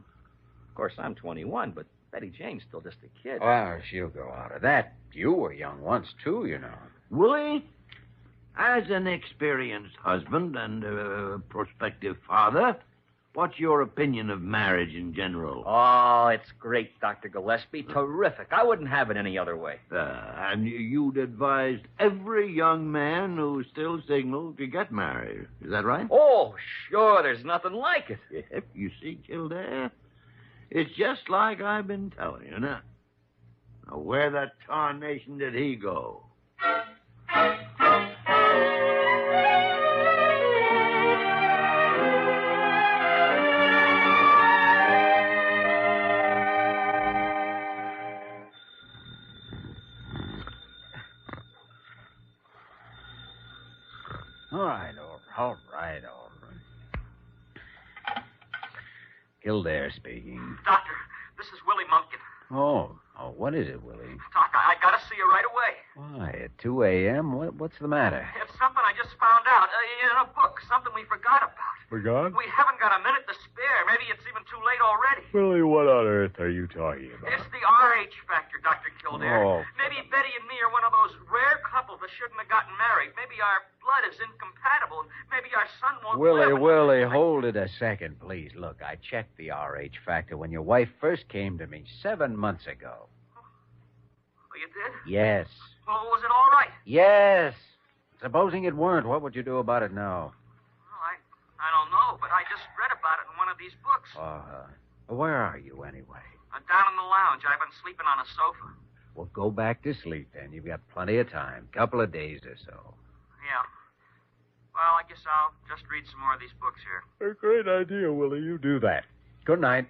Of course, I'm 21, but Betty Jane's still just a kid. Well, she'll go out of that. You were young once, too, you know. Willie, as an experienced husband and prospective father, what's your opinion of marriage in general? Oh, it's great, Dr. Gillespie. Terrific. I wouldn't have it any other way. And you'd advise every young man who's still single to get married. Is that right? Oh, sure. There's nothing like it. Yep, you see, Kildare, it's just like I've been telling you now. Now, where the tarnation did he go? All right. Kildare speaking. Doctor, this is Willie Mumpkin. Oh, what is it, Willie? Doc, I gotta see you right away. Why, at 2 a.m.? What's the matter? It's something I just found out in a book, something we forgot about. Forgot? We haven't got a minute to spare. Maybe it's even too late already. Willie, what on earth are you talking about? It's the RH factor, Dr. Kildare. Oh. Maybe Betty and me are one of those rare couples that shouldn't have gotten married. Maybe our blood is incompatible. Maybe our son won't live. Willie, hold it a second, please. Look, I checked the RH factor when your wife first came to me 7 months ago. Oh, you did? Yes. Well, was it all right? Yes. Supposing it weren't, what would you do about it now? Well, I don't know, but I just read about it in one of these books. Where are you, anyway? Down in the lounge. I've been sleeping on a sofa. Well, go back to sleep, then. You've got plenty of time. Couple of days or so. Yeah. Well, I guess I'll just read some more of these books here. A great idea, Willie. You do that. Good night.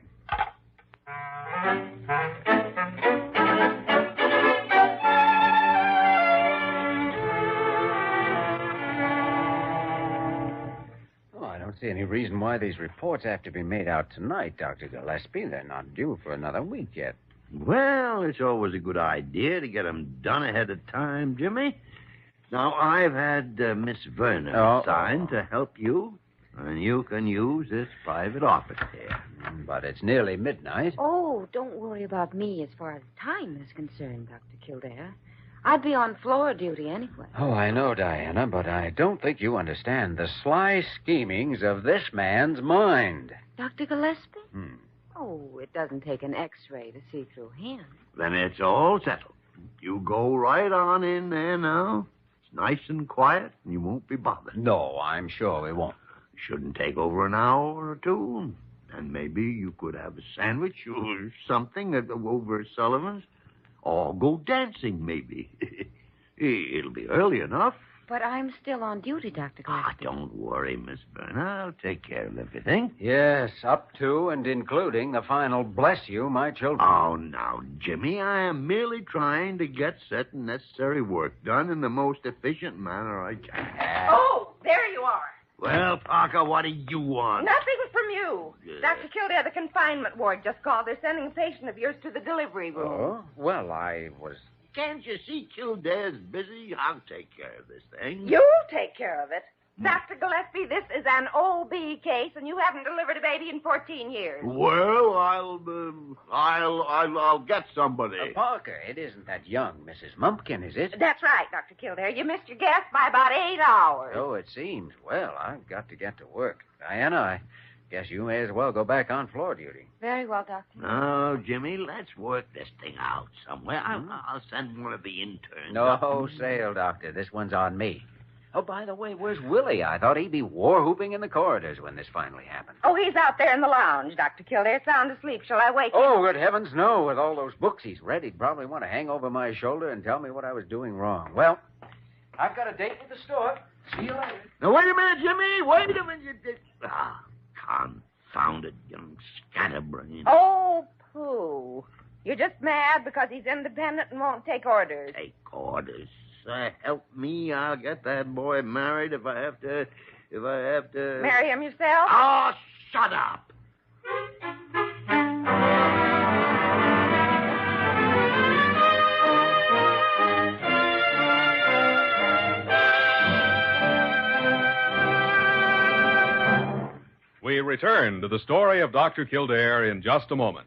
I don't see any reason why these reports have to be made out tonight, Dr. Gillespie. They're not due for another week yet. Well, it's always a good idea to get them done ahead of time, Jimmy. Now, I've had Miss Vernon assigned to help you, and you can use this private office here. But it's nearly midnight. Oh, don't worry about me as far as time is concerned, Dr. Kildare. I'd be on floor duty anyway. Oh, I know, Diana, but I don't think you understand the sly schemings of this man's mind. Dr. Gillespie? Oh, it doesn't take an X-ray to see through him. Then it's all settled. You go right on in there now. It's nice and quiet, and you won't be bothered. No, I'm sure we won't. Shouldn't take over an hour or two. And maybe you could have a sandwich or something over Sullivan's. Or go dancing, maybe. It'll be early enough. But I'm still on duty, Dr. Gillespie. Don't worry, Miss Vernon. I'll take care of everything. Yes, up to and including the final bless you, my children. Oh, now, Jimmy, I am merely trying to get certain necessary work done in the most efficient manner I can. Oh, there you are. Well, Parker, what do you want? Nothing from you. Dr. Kildare, the confinement ward just called. They're sending a patient of yours to the delivery room. Oh, well, I was... Can't you see Kildare's busy? I'll take care of this thing. You'll take care of it. Dr. Gillespie, this is an OB case, and you haven't delivered a baby in 14 years. Well, I'll get somebody. Parker, it isn't that young Mrs. Mumpkin, is it? That's right, Dr. Kildare. You missed your guess by about 8 hours. So it seems. Well, I've got to get to work. Diana, I guess you may as well go back on floor duty. Very well, Doctor. No, Jimmy, let's work this thing out somewhere. I'll send one of the interns. No sale, Doctor. This one's on me. Oh, by the way, where's Willie? I thought he'd be war-whooping in the corridors when this finally happened. Oh, he's out there in the lounge, Dr. Kildare, sound asleep. Shall I wake him? Oh, good heavens, no. With all those books he's read, he'd probably want to hang over my shoulder and tell me what I was doing wrong. Well, I've got a date with the store. See you later. Now, wait a minute, Jimmy. Wait a minute. Confounded young scatterbrain. Oh, pooh. You're just mad because he's independent and won't take orders. Take orders? Help me, I'll get that boy married if I have to... Marry him yourself? Oh, shut up. return to the story of Dr. Kildare in just a moment.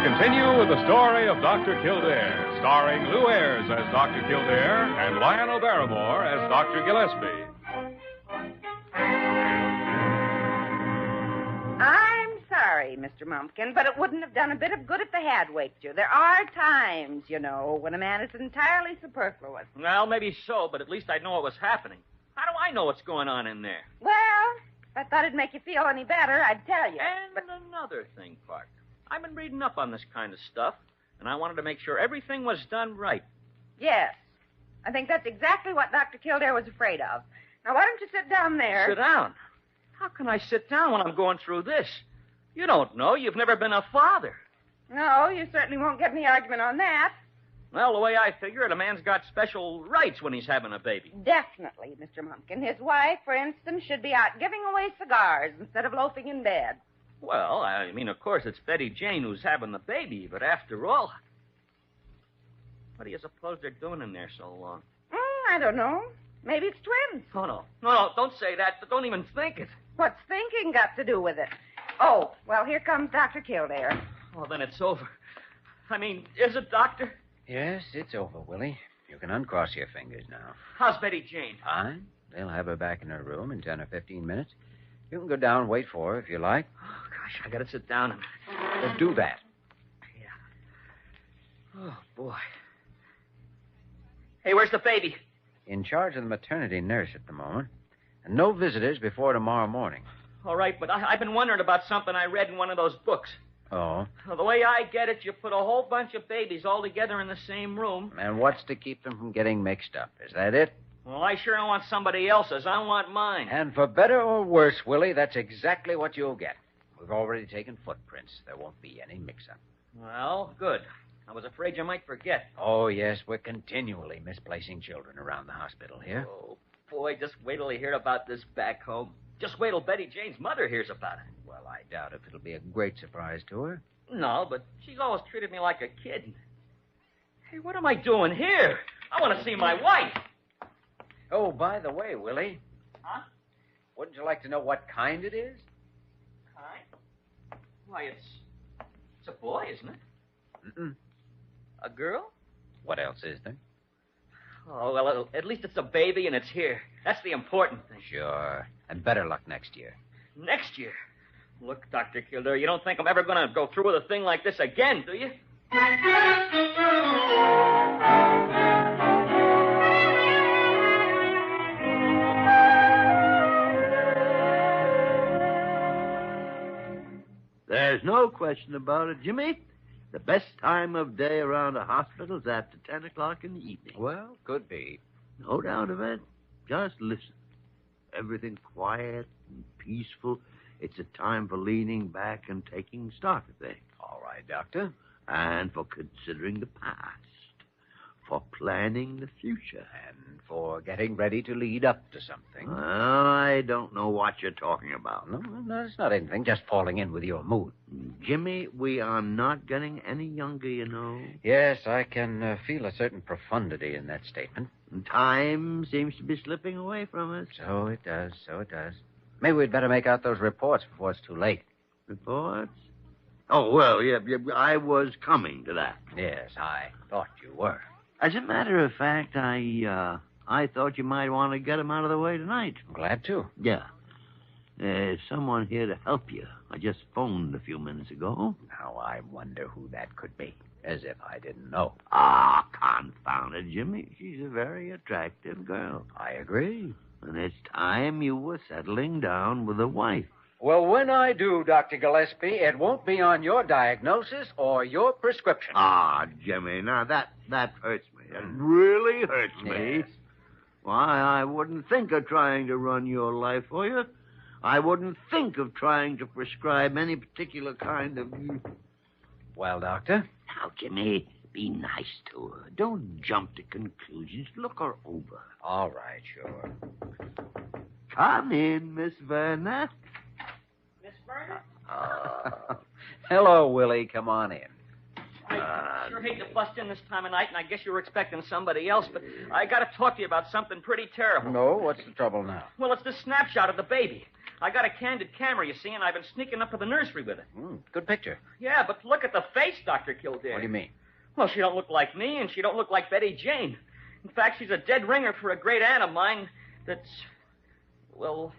Continue with the story of Dr. Kildare, starring Lou Ayres as Dr. Kildare and Lionel Barrymore as Dr. Gillespie. I'm sorry, Mr. Mumpkin, but it wouldn't have done a bit of good if they had waked you. There are times, you know, when a man is entirely superfluous. Well, maybe so, but at least I'd know what was happening. How do I know what's going on in there? Well, if I thought it'd make you feel any better, I'd tell you. And another thing, Parker. I've been reading up on this kind of stuff, and I wanted to make sure everything was done right. Yes. I think that's exactly what Dr. Kildare was afraid of. Now, why don't you sit down there? Sit down? How can I sit down when I'm going through this? You don't know. You've never been a father. No, you certainly won't get any argument on that. Well, the way I figure it, a man's got special rights when he's having a baby. Definitely, Mr. Mumpkin. His wife, for instance, should be out giving away cigars instead of loafing in bed. Well, I mean, of course, it's Betty Jane who's having the baby, but after all, what do you suppose they're doing in there so long? I don't know. Maybe it's twins. Oh, no, don't say that. Don't even think it. What's thinking got to do with it? Oh, well, here comes Dr. Kildare. Well, then it's over. I mean, is it, Doctor? Yes, it's over, Willie. You can uncross your fingers now. How's Betty Jane? Fine. They'll have her back in her room in 10 or 15 minutes. You can go down and wait for her if you like. Oh, gosh, I gotta sit down and... Well, do that. Yeah. Oh, boy. Hey, where's the baby? In charge of the maternity nurse at the moment. And no visitors before tomorrow morning. All right, but I've been wondering about something I read in one of those books. Oh? Well, the way I get it, you put a whole bunch of babies all together in the same room. And what's to keep them from getting mixed up? Is that it? Well, I sure don't want somebody else's. I want mine. And for better or worse, Willie, that's exactly what you'll get. We've already taken footprints. There won't be any mix-up. Well, good. I was afraid you might forget. Oh, yes, we're continually misplacing children around the hospital here. Oh, boy, just wait till you hear about this back home. Just wait till Betty Jane's mother hears about it. Well, I doubt if it'll be a great surprise to her. No, but she's always treated me like a kid. Hey, what am I doing here? I want to see my wife. Oh, by the way, Willie. Huh? Wouldn't you like to know what kind it is? Kind? Why, it's a boy, isn't it? Mm-mm. A girl? What else is there? Oh, well, at least it's a baby and it's here. That's the important thing. Sure. And better luck next year. Next year? Look, Dr. Kildare, you don't think I'm ever going to go through with a thing like this again, do you? There's no question about it, Jimmy. The best time of day around a hospital is after 10 o'clock in the evening. Well, could be. No doubt of it. Just listen. Everything quiet and peaceful. It's a time for leaning back and taking stock of things. All right, Doctor. And for considering the past. For planning the future. And for getting ready to lead up to something. Well, I don't know what you're talking about. No, it's not anything. Just falling in with your mood. Jimmy, we are not getting any younger, you know. Yes, I can feel a certain profundity in that statement. And time seems to be slipping away from us. So it does. Maybe we'd better make out those reports before it's too late. Reports? Oh, well, yeah, I was coming to that. Yes, I thought you were. As a matter of fact, I thought you might want to get him out of the way tonight. Glad to. Yeah. There's someone here to help you. I just phoned a few minutes ago. Now, I wonder who that could be. As if I didn't know. Ah, confound it, Jimmy. She's a very attractive girl. I agree. And it's time you were settling down with a wife. Well, when I do, Dr. Gillespie, it won't be on your diagnosis or your prescription. Ah, Jimmy, now that hurts me. That really hurts me. Yes. Why, I wouldn't think of trying to run your life for you. I wouldn't think of trying to prescribe any particular kind of... Well, Doctor? Now, Jimmy, be nice to her. Don't jump to conclusions. Look her over. All right, sure. Come in, Miss Verna. Miss Verna? Hello, Willie. Come on in. I sure hate to bust in this time of night, and I guess you were expecting somebody else, but I got to talk to you about something pretty terrible. No, what's the trouble now? Well, it's the snapshot of the baby. I got a candid camera, you see, and I've been sneaking up to the nursery with it. Good picture. Yeah, but look at the face, Dr. Kildare. What do you mean? Well, she don't look like me, and she don't look like Betty Jane. In fact, she's a dead ringer for a great aunt of mine that's, well,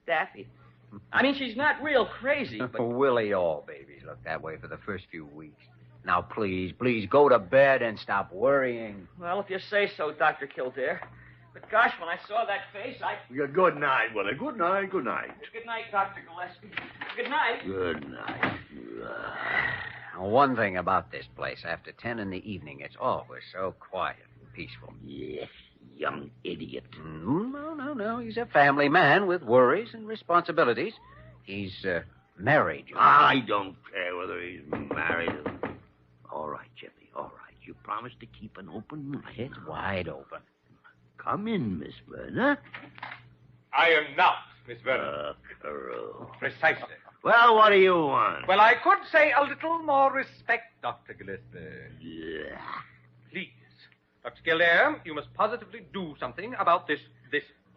daffy. I mean, she's not real crazy, but... Willie, all babies look that way for the first few weeks. Now, please, go to bed and stop worrying. Well, if you say so, Dr. Kildare. But gosh, when I saw that face, Good night, Willie. Good night, good night. Good night, Dr. Gillespie. Good night. Good night. One thing about this place, after 10 in the evening, it's always so quiet and peaceful. Yes, young idiot. No. He's a family man with worries and responsibilities. He's married. You know. I don't care whether he's married or... All right, Jimmy, all right. You promised to keep an open mind. It's wide open. Come in, Miss Verna. I am not Miss Verna. Carew. Precisely. Well, what do you want? Well, I could say a little more respect, Dr. Gillespie. Yeah. Please, Dr. Kildare, you must positively do something about this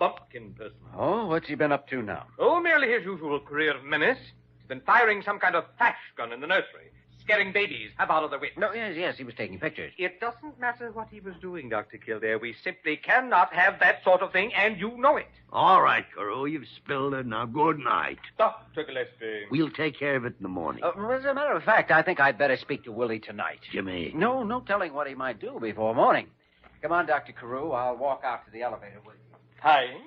Mumpkin person. Oh, what's he been up to now? Oh, merely his usual career of menace. He's been firing some kind of flash gun in the nursery. Scaring babies half out of their wits. No, yes, he was taking pictures. It doesn't matter what he was doing, Dr. Kildare. We simply cannot have that sort of thing, and you know it. All right, Carew, you've spilled it. Now, good night. Dr. Gillespie. We'll take care of it in the morning. As a matter of fact, I think I'd better speak to Willie tonight. Jimmy. No telling what he might do before morning. Come on, Dr. Carew. I'll walk out to the elevator with you. Fine.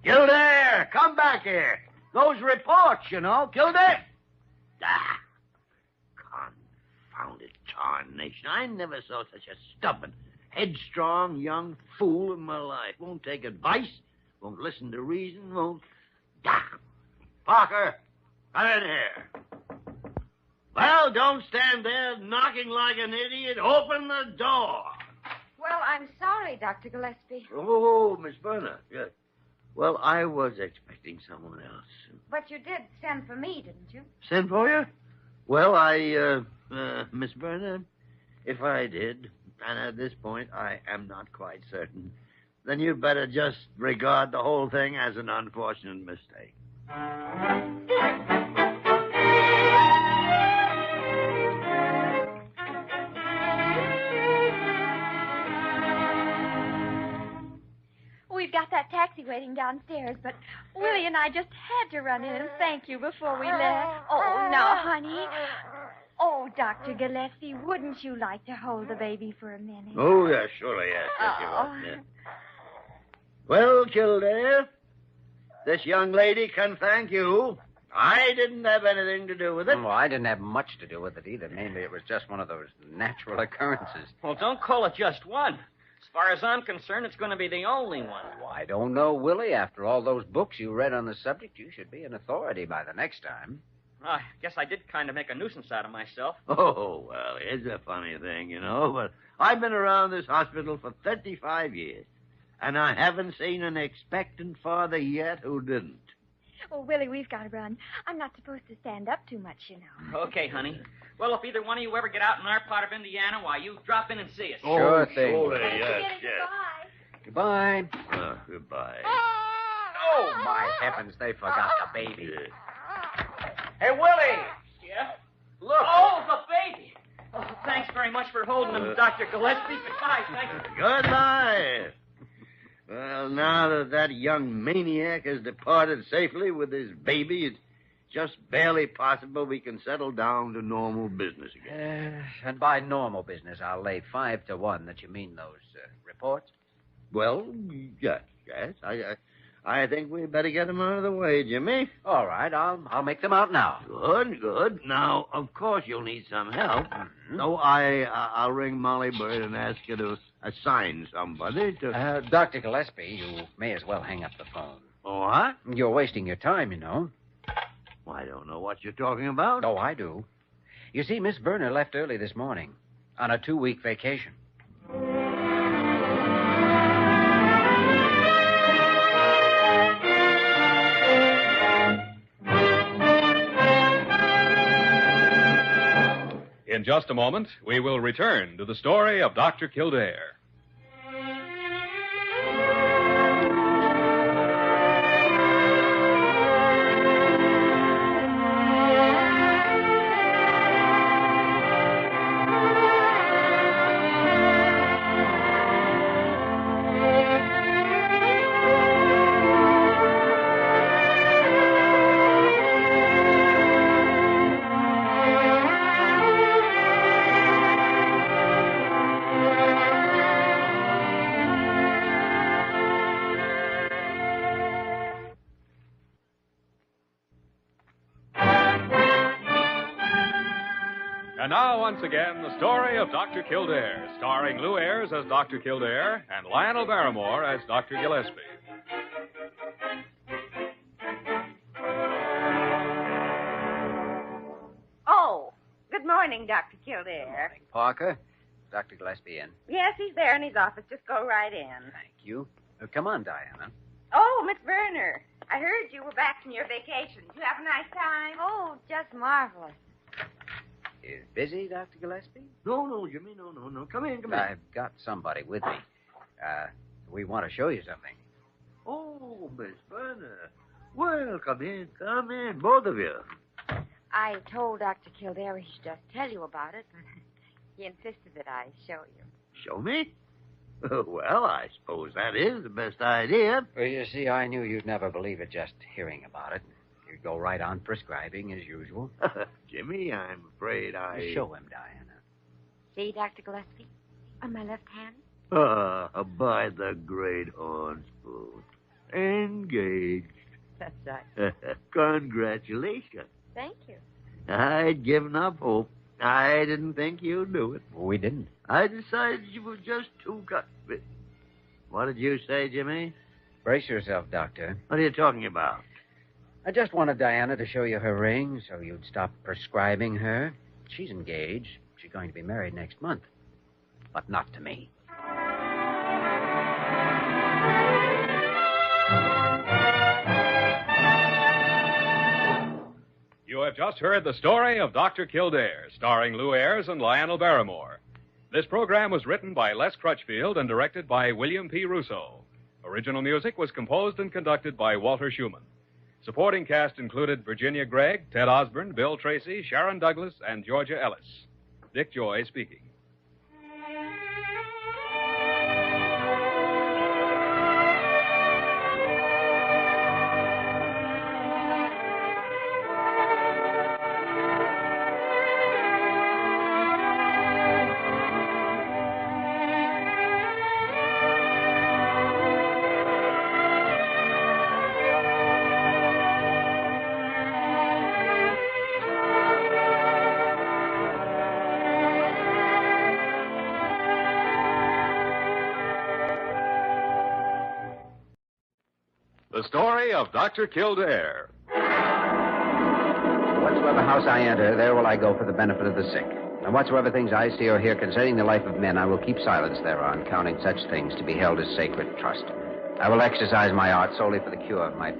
Kildare, come back here. Those reports, you know. Kildare. Confounded tarnation. I never saw such a stubborn, headstrong young fool in my life. Won't take advice, won't listen to reason, won't... Parker, come in here. Well, don't stand there knocking like an idiot. Open the door. Well, I'm sorry, Dr. Gillespie. Oh, Miss Verna, yes. Well, I was expecting someone else. But you did send for me, didn't you? Send for you? Well, Miss Verna, if I did, and at this point I am not quite certain, then you'd better just regard the whole thing as an unfortunate mistake. We've got that taxi waiting downstairs, but Willie and I just had to run in and thank you before we left. Oh, now, honey. Oh, Dr. Gillespie, wouldn't you like to hold the baby for a minute? Oh, yes, surely, yes. Yes, you will. Yeah. Well, Kildare, this young lady can thank you. I didn't have anything to do with it. Well, I didn't have much to do with it either. Mainly it was just one of those natural occurrences. Well, don't call it just one. As far as I'm concerned, it's going to be the only one. Well, I don't know, Willie. After all those books you read on the subject, you should be an authority by the next time. I guess I did kind of make a nuisance out of myself. Oh, well, it's a funny thing, you know, but I've been around this hospital for 35 years, and I haven't seen an expectant father yet who didn't. Oh, Willie, we've got to run. I'm not supposed to stand up too much, you know. Okay, honey. Well, if either one of you ever get out in our part of Indiana, why, you drop in and see us. Sure thing. Surely, yes. Goodbye. Goodbye. Oh, my heavens, they forgot the baby. Hey, Willie! Yeah? Look. Oh, the baby! Oh, thanks very much for holding him, Dr. Gillespie. Goodbye, thank you. Goodbye. Well, now that young maniac has departed safely with his baby, it's just barely possible we can settle down to normal business again. And by normal business, I'll lay 5 to 1 that you mean those reports. Well, yes. I think we'd better get them out of the way, Jimmy. All right, I'll make them out now. Good, good. Now, of course, you'll need some help. Mm-hmm. So I'll ring Molly Bird and ask her to assign somebody to... Dr. Gillespie, you may as well hang up the phone. What? You're wasting your time, you know. Well, I don't know what you're talking about. Oh, I do. You see, Miss Berner left early this morning on a 2-week vacation. In just a moment, we will return to the story of Dr. Kildare. And now, once again, the story of Dr. Kildare, starring Lou Ayres as Dr. Kildare and Lionel Barrymore as Dr. Gillespie. Oh, good morning, Dr. Kildare. Parker, Dr. Gillespie in. Yes, he's there in his office. Just go right in. Thank you. Come on, Diana. Oh, Miss Berner, I heard you were back from your vacation. Did you have a nice time? Oh, just marvelous. Is busy, Dr. Gillespie? No, Jimmy, no. Come in. I've got somebody with me. We want to show you something. Oh, Miss Berner. Well, come in, both of you. I told Dr. Kildare he should just tell you about it, but he insisted that I show you. Show me? Well, I suppose that is the best idea. Well, you see, I knew you'd never believe it just hearing about it. You'd go right on prescribing as usual. Jimmy, I'm afraid I... Show him, Diana. See, Dr. Gillespie? On my left hand? By the great horn spoon. Engaged. That's right. Congratulations. Thank you. I'd given up hope. I didn't think you'd do it. We didn't. I decided you were just too gut fit. What did you say, Jimmy? Brace yourself, Doctor. What are you talking about? I just wanted Diana to show you her ring so you'd stop prescribing her. She's engaged. She's going to be married next month. But not to me. You have just heard the story of Dr. Kildare, starring Lou Ayres and Lionel Barrymore. This program was written by Les Crutchfield and directed by William P. Russo. Original music was composed and conducted by Walter Schumann. Supporting cast included Virginia Gregg, Ted Osborne, Bill Tracy, Sharon Douglas, and Georgia Ellis. Dick Joy speaking. The story of Dr. Kildare. Whatsoever house I enter, there will I go for the benefit of the sick. And whatsoever things I see or hear concerning the life of men, I will keep silence thereon, counting such things to be held as sacred trust. I will exercise my art solely for the cure of my...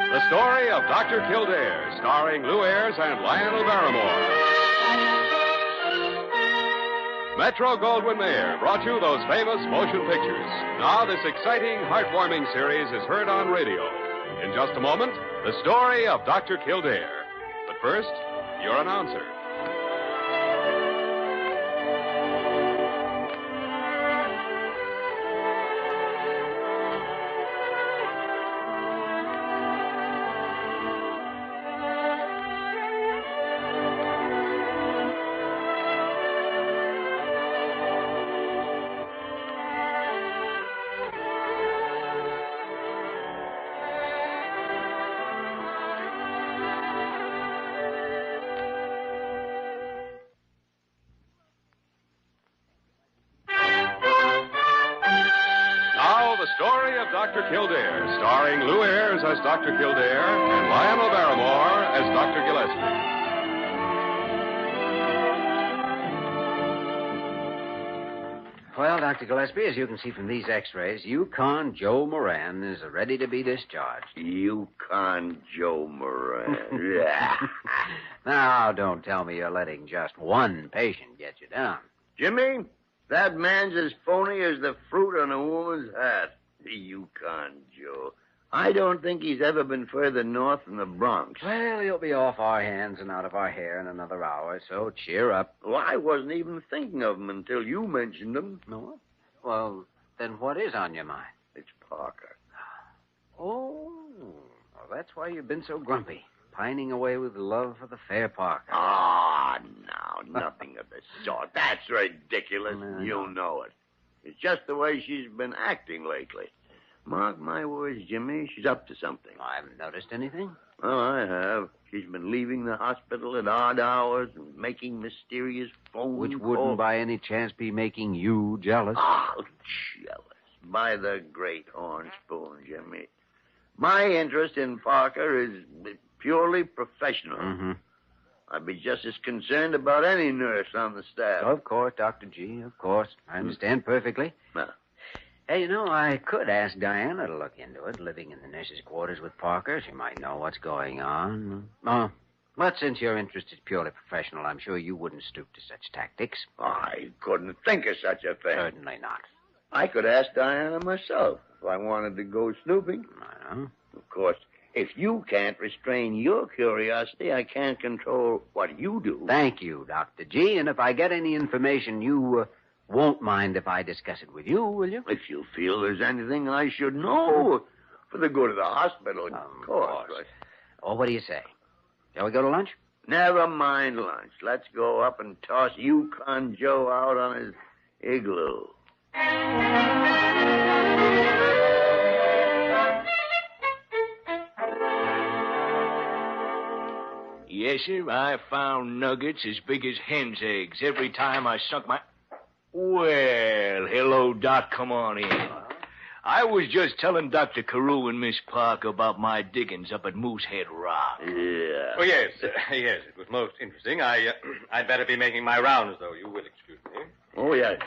The story of Dr. Kildare, starring Lou Ayres and Lionel Barrymore. Metro-Goldwyn-Mayer brought you those famous motion pictures. Now this exciting, heartwarming series is heard on radio. In just a moment, the story of Dr. Kildare. But first, your announcer. The Story of Dr. Kildare, starring Lou Ayres as Dr. Kildare and Lionel Barrymore as Dr. Gillespie. Well, Dr. Gillespie, as you can see from these x-rays, Yukon Joe Moran is ready to be discharged. Yukon Joe Moran. Now, don't tell me you're letting just one patient get you down. Jimmy, that man's as phony as the fruit on a woman's hat. The Yukon Joe. I don't think he's ever been further north than the Bronx. Well, he'll be off our hands and out of our hair in another hour, so cheer up. Well, I wasn't even thinking of him until you mentioned him. No? Well, then what is on your mind? It's Parker. Oh, well, that's why you've been so grumpy, pining away with love for the fair Parker. Ah, no, nothing of the sort. That's ridiculous. You know it. It's just the way she's been acting lately. Mark my words, Jimmy, she's up to something. I haven't noticed anything. Oh, I have. She's been leaving the hospital at odd hours and making mysterious phone Which calls. wouldn't by any chance be making you jealous. Oh, jealous. By the great horn spoon, Jimmy. My interest in Parker is purely professional. Mm-hmm. I'd be just as concerned about any nurse on the staff. Of course, Dr. G, of course. I understand perfectly. Hey, you know, I could ask Diana to look into it, living in the nurse's quarters with Parker. She might know what's going on. But since your interest is purely professional, I'm sure you wouldn't stoop to such tactics. I couldn't think of such a thing. Certainly not. I could ask Diana myself if I wanted to go snooping. I know. Of course, if you can't restrain your curiosity, I can't control what you do. Thank you, Dr. G. And if I get any information, you won't mind if I discuss it with you, will you? If you feel there's anything I should know for the good of the hospital, of course. Right. Oh, what do you say? Shall we go to lunch? Never mind lunch. Let's go up and toss Yukon Joe out on his igloo. Yes, sir, I found nuggets as big as hen's eggs every time I sunk my... Well, hello, Doc. Come on in. I was just telling Dr. Carew and Miss Park about my diggings up at Moosehead Rock. Yeah. Oh, yes. Yes, it was most interesting. I'd better be making my rounds, though. You will excuse me. Oh, yes.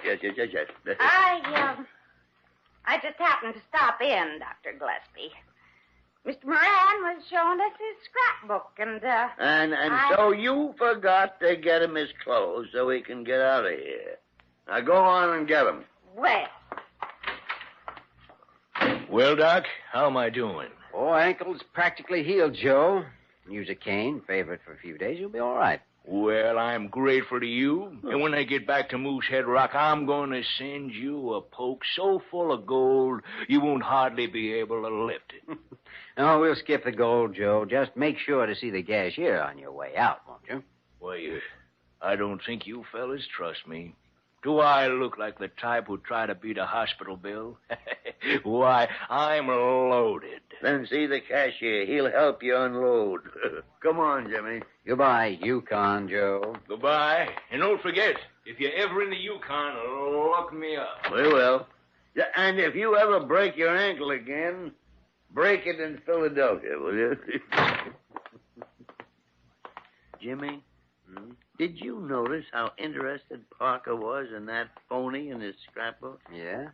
I just happened to stop in, Dr. Gillespie. Mr. Moran was showing us his scrapbook, and so you forgot to get him his clothes so he can get out of here. Now go on and get him. Well, Doc, how am I doing? Oh, ankle's practically healed, Joe. Use a cane, favorite for a few days, you'll be all right. Well, I'm grateful to you. And when I get back to Moosehead Rock, I'm going to send you a poke so full of gold you won't hardly be able to lift it. No, we'll skip the gold, Joe. Just make sure to see the cashier on your way out, won't you? Why, I don't think you fellas trust me. Do I look like the type who'd try to beat a hospital bill? Why, I'm loaded. Then see the cashier. He'll help you unload. Come on, Jimmy. Goodbye, Yukon Joe. Goodbye. And don't forget, if you're ever in the Yukon, look me up. We will. And if you ever break your ankle again, break it in Philadelphia, will you? Jimmy? Did you notice how interested Parker was in that phony in his scrapbook? Yeah?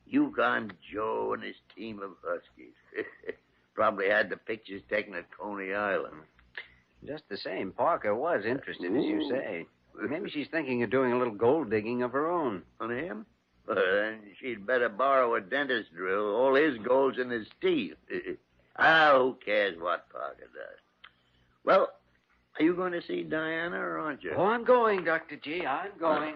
Yukon Joe and his team of Huskies. Probably had the pictures taken at Coney Island. Just the same, Parker was interested, as you say. Maybe she's thinking of doing a little gold digging of her own. On him? Then she'd better borrow a dentist drill. All his gold's in his teeth. Who cares what Parker does? Well, are you going to see Diana, or aren't you? Oh, I'm going, Dr. G. I'm going.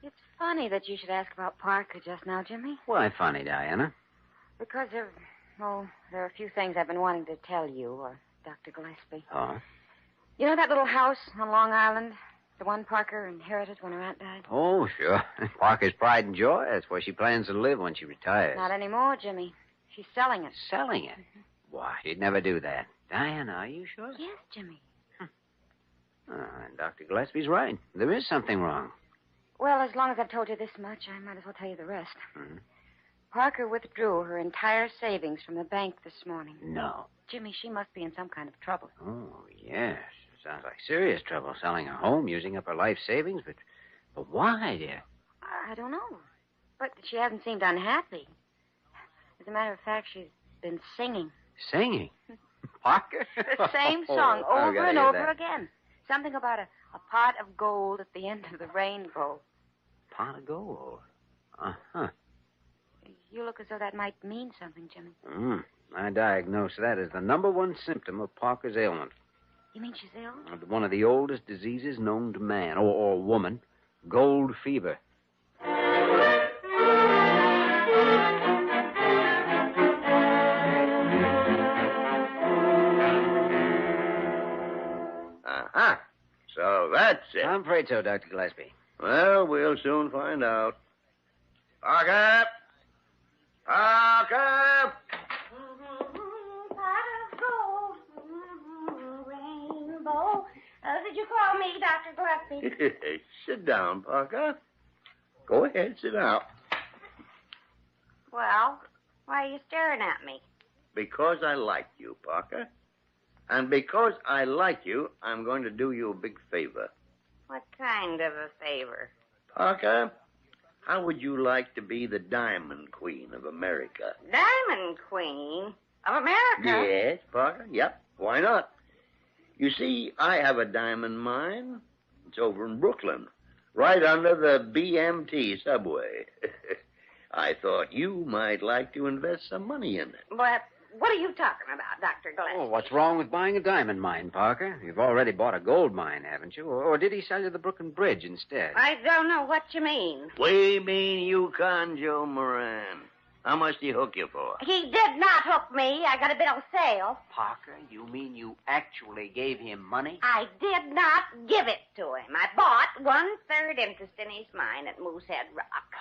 It's funny that you should ask about Parker just now, Jimmy. Why funny, Diana? Because there are a few things I've been wanting to tell you, Dr. Gillespie. Oh? You know that little house on Long Island? The one Parker inherited when her aunt died? Oh, sure. Parker's pride and joy. That's where she plans to live when she retires. Not anymore, Jimmy. She's selling it. Selling it? Why, she'd never do that. Diana, are you sure? Yes, Jimmy. And Dr. Gillespie's right. There is something wrong. Well, as long as I've told you this much, I might as well tell you the rest. Hmm? Parker withdrew her entire savings from the bank this morning. No. Jimmy, she must be in some kind of trouble. Oh, yes. Sounds like serious trouble selling her home, using up her life savings. But why, dear? I don't know. But she hasn't seemed unhappy. As a matter of fact, she's been singing. Singing? Parker? The same song Oh, over gotta and hear over that. again. Something about a pot of gold at the end of the rainbow. Pot of gold. Uh-huh. You look as though that might mean something, Jimmy. I diagnose that as the #1 symptom of Parker's ailment. You mean she's ill? One of the oldest diseases known to man, or woman. Gold fever. Uh-huh. So that's it. I'm afraid so, Dr. Gillespie. Well, we'll soon find out. Parker! Parker! Pot of gold, rainbow. Did you call me, Dr. Gillespie? Sit down, Parker. Go ahead, sit down. Well, why are you staring at me? Because I like you, Parker. And because I like you, I'm going to do you a big favor. What kind of a favor? Parker, how would you like to be the Diamond Queen of America? Diamond Queen of America? Yes, Parker. Yep. Why not? You see, I have a diamond mine. It's over in Brooklyn, right under the BMT subway. I thought you might like to invest some money in it. But what are you talking about, Dr. Gillespie? Oh, what's wrong with buying a diamond mine, Parker? You've already bought a gold mine, haven't you? Or did he sell you the Brooklyn Bridge instead? I don't know what you mean. We mean Yukon Joe Moran. How much did he hook you for? He did not hook me. I got a bill of sale. Parker, you mean you actually gave him money? I did not give it to him. I bought 1/3 interest in his mine at Moosehead Rock.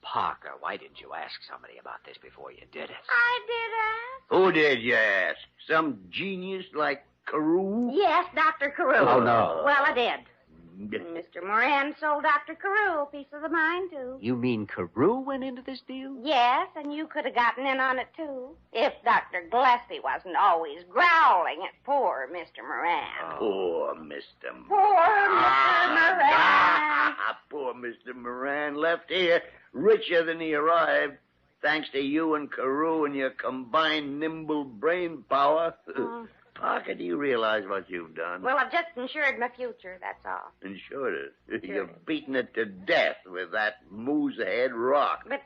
Parker, why didn't you ask somebody about this before you did it? I did ask. Who did you ask? Some genius like Carew? Yes, Dr. Carew. Oh, no. Well, I did. Mr. Moran sold Dr. Carew a piece of the mine, too. You mean Carew went into this deal? Yes, and you could have gotten in on it, too, if Dr. Gillespie wasn't always growling at poor Mr. Moran. Poor Mr. Moran. Poor Mr. Moran. Poor Mr. Moran left here richer than he arrived, thanks to you and Carew and your combined nimble brain power. Parker, do you realize what you've done? Well, I've just insured my future, that's all. Insured it. You're beating it to death with that Moosehead Rock. But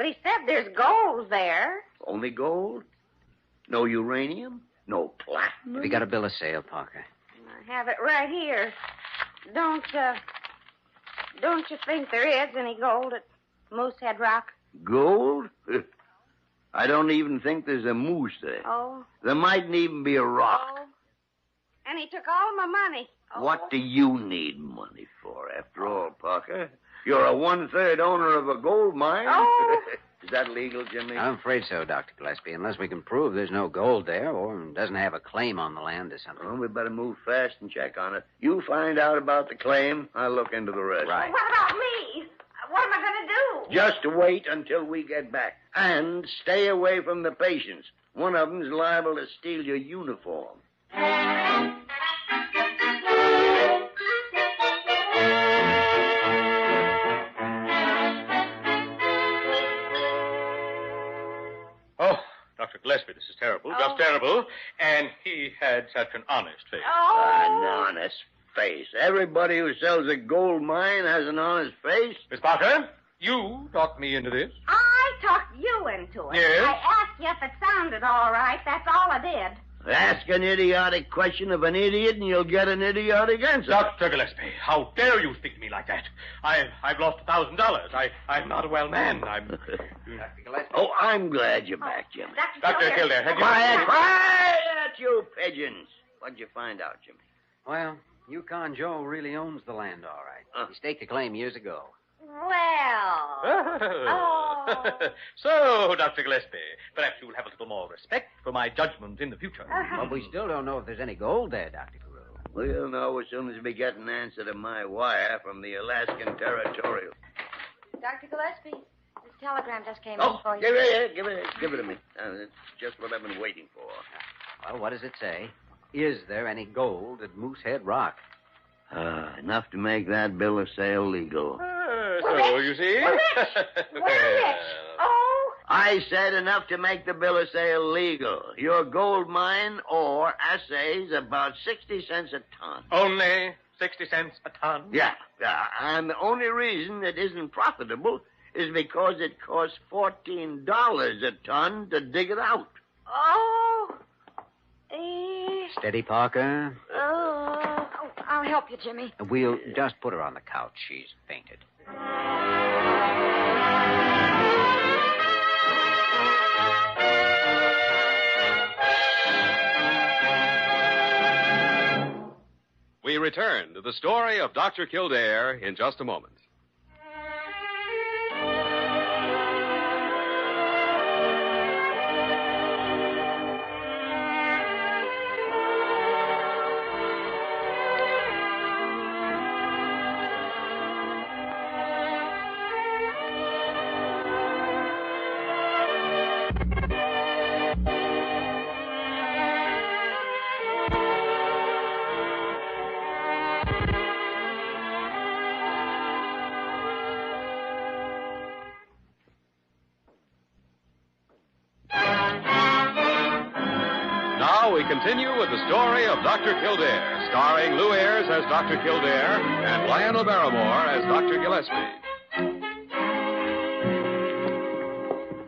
he said there's gold there. Only gold? No uranium? No platinum? Have you got a bill of sale, Parker? I have it right here. Don't you think there is any gold at Moosehead Rock? Gold? I don't even think there's a moose there. Oh. There mightn't even be a rock. Oh. And he took all my money. Oh. What do you need money for, after all, Parker? You're a 1/3 owner of a gold mine. Oh. Is that legal, Jimmy? I'm afraid so, Dr. Gillespie, unless we can prove there's no gold there or doesn't have a claim on the land or something. Well, we better move fast and check on it. You find out about the claim. I'll look into the rest. Right. What about me? What am I going to do? Just wait until we get back. And stay away from the patients. One of them's liable to steal your uniform. Dr. Gillespie, this is terrible, just terrible. And he had such an honest face. An honest face. Everybody who sells a gold mine has an honest face. Miss Parker, you talked me into this. I talked you into it. Yes? I asked you if it sounded all right. That's all I did. Ask an idiotic question of an idiot and you'll get an idiotic answer. Dr. Gillespie, how dare you speak to me like that? I've lost $1,000. I'm not a well man. I'm... Dr. Gillespie? Oh, I'm glad you're back, Jimmy. Dr. Kildare, have you... Quiet, you pigeons. What'd you find out, Jimmy? Well, Yukon Joe really owns the land, all right. He staked a claim years ago. Well. So, Dr. Gillespie, perhaps you'll have a little more respect for my judgment in the future. But we still don't know if there's any gold there, Dr. Carew. We'll know as soon as we get an answer to my wire from the Alaskan Territorial. Dr. Gillespie, this telegram just came in Oh, for you. give it here. Give it to me. That's just what I've been waiting for. Well, what does it say? Is there any gold at Moosehead Rock? Enough to make that bill of sale legal. So, you see? Oh! I said enough to make the bill of sale legal. Your gold mine ore assays about 60 cents a ton. Only 60 cents a ton? Yeah. And the only reason it isn't profitable is because it costs $14 a ton to dig it out. Oh! Steady, Parker. Oh, I'll help you, Jimmy. We'll just put her on the couch. She's fainted. We return to the story of Dr. Kildare in just a moment. Now we continue with the story of Dr. Kildare, starring Lou Ayres as Dr. Kildare and Lionel Barrymore as Dr. Gillespie.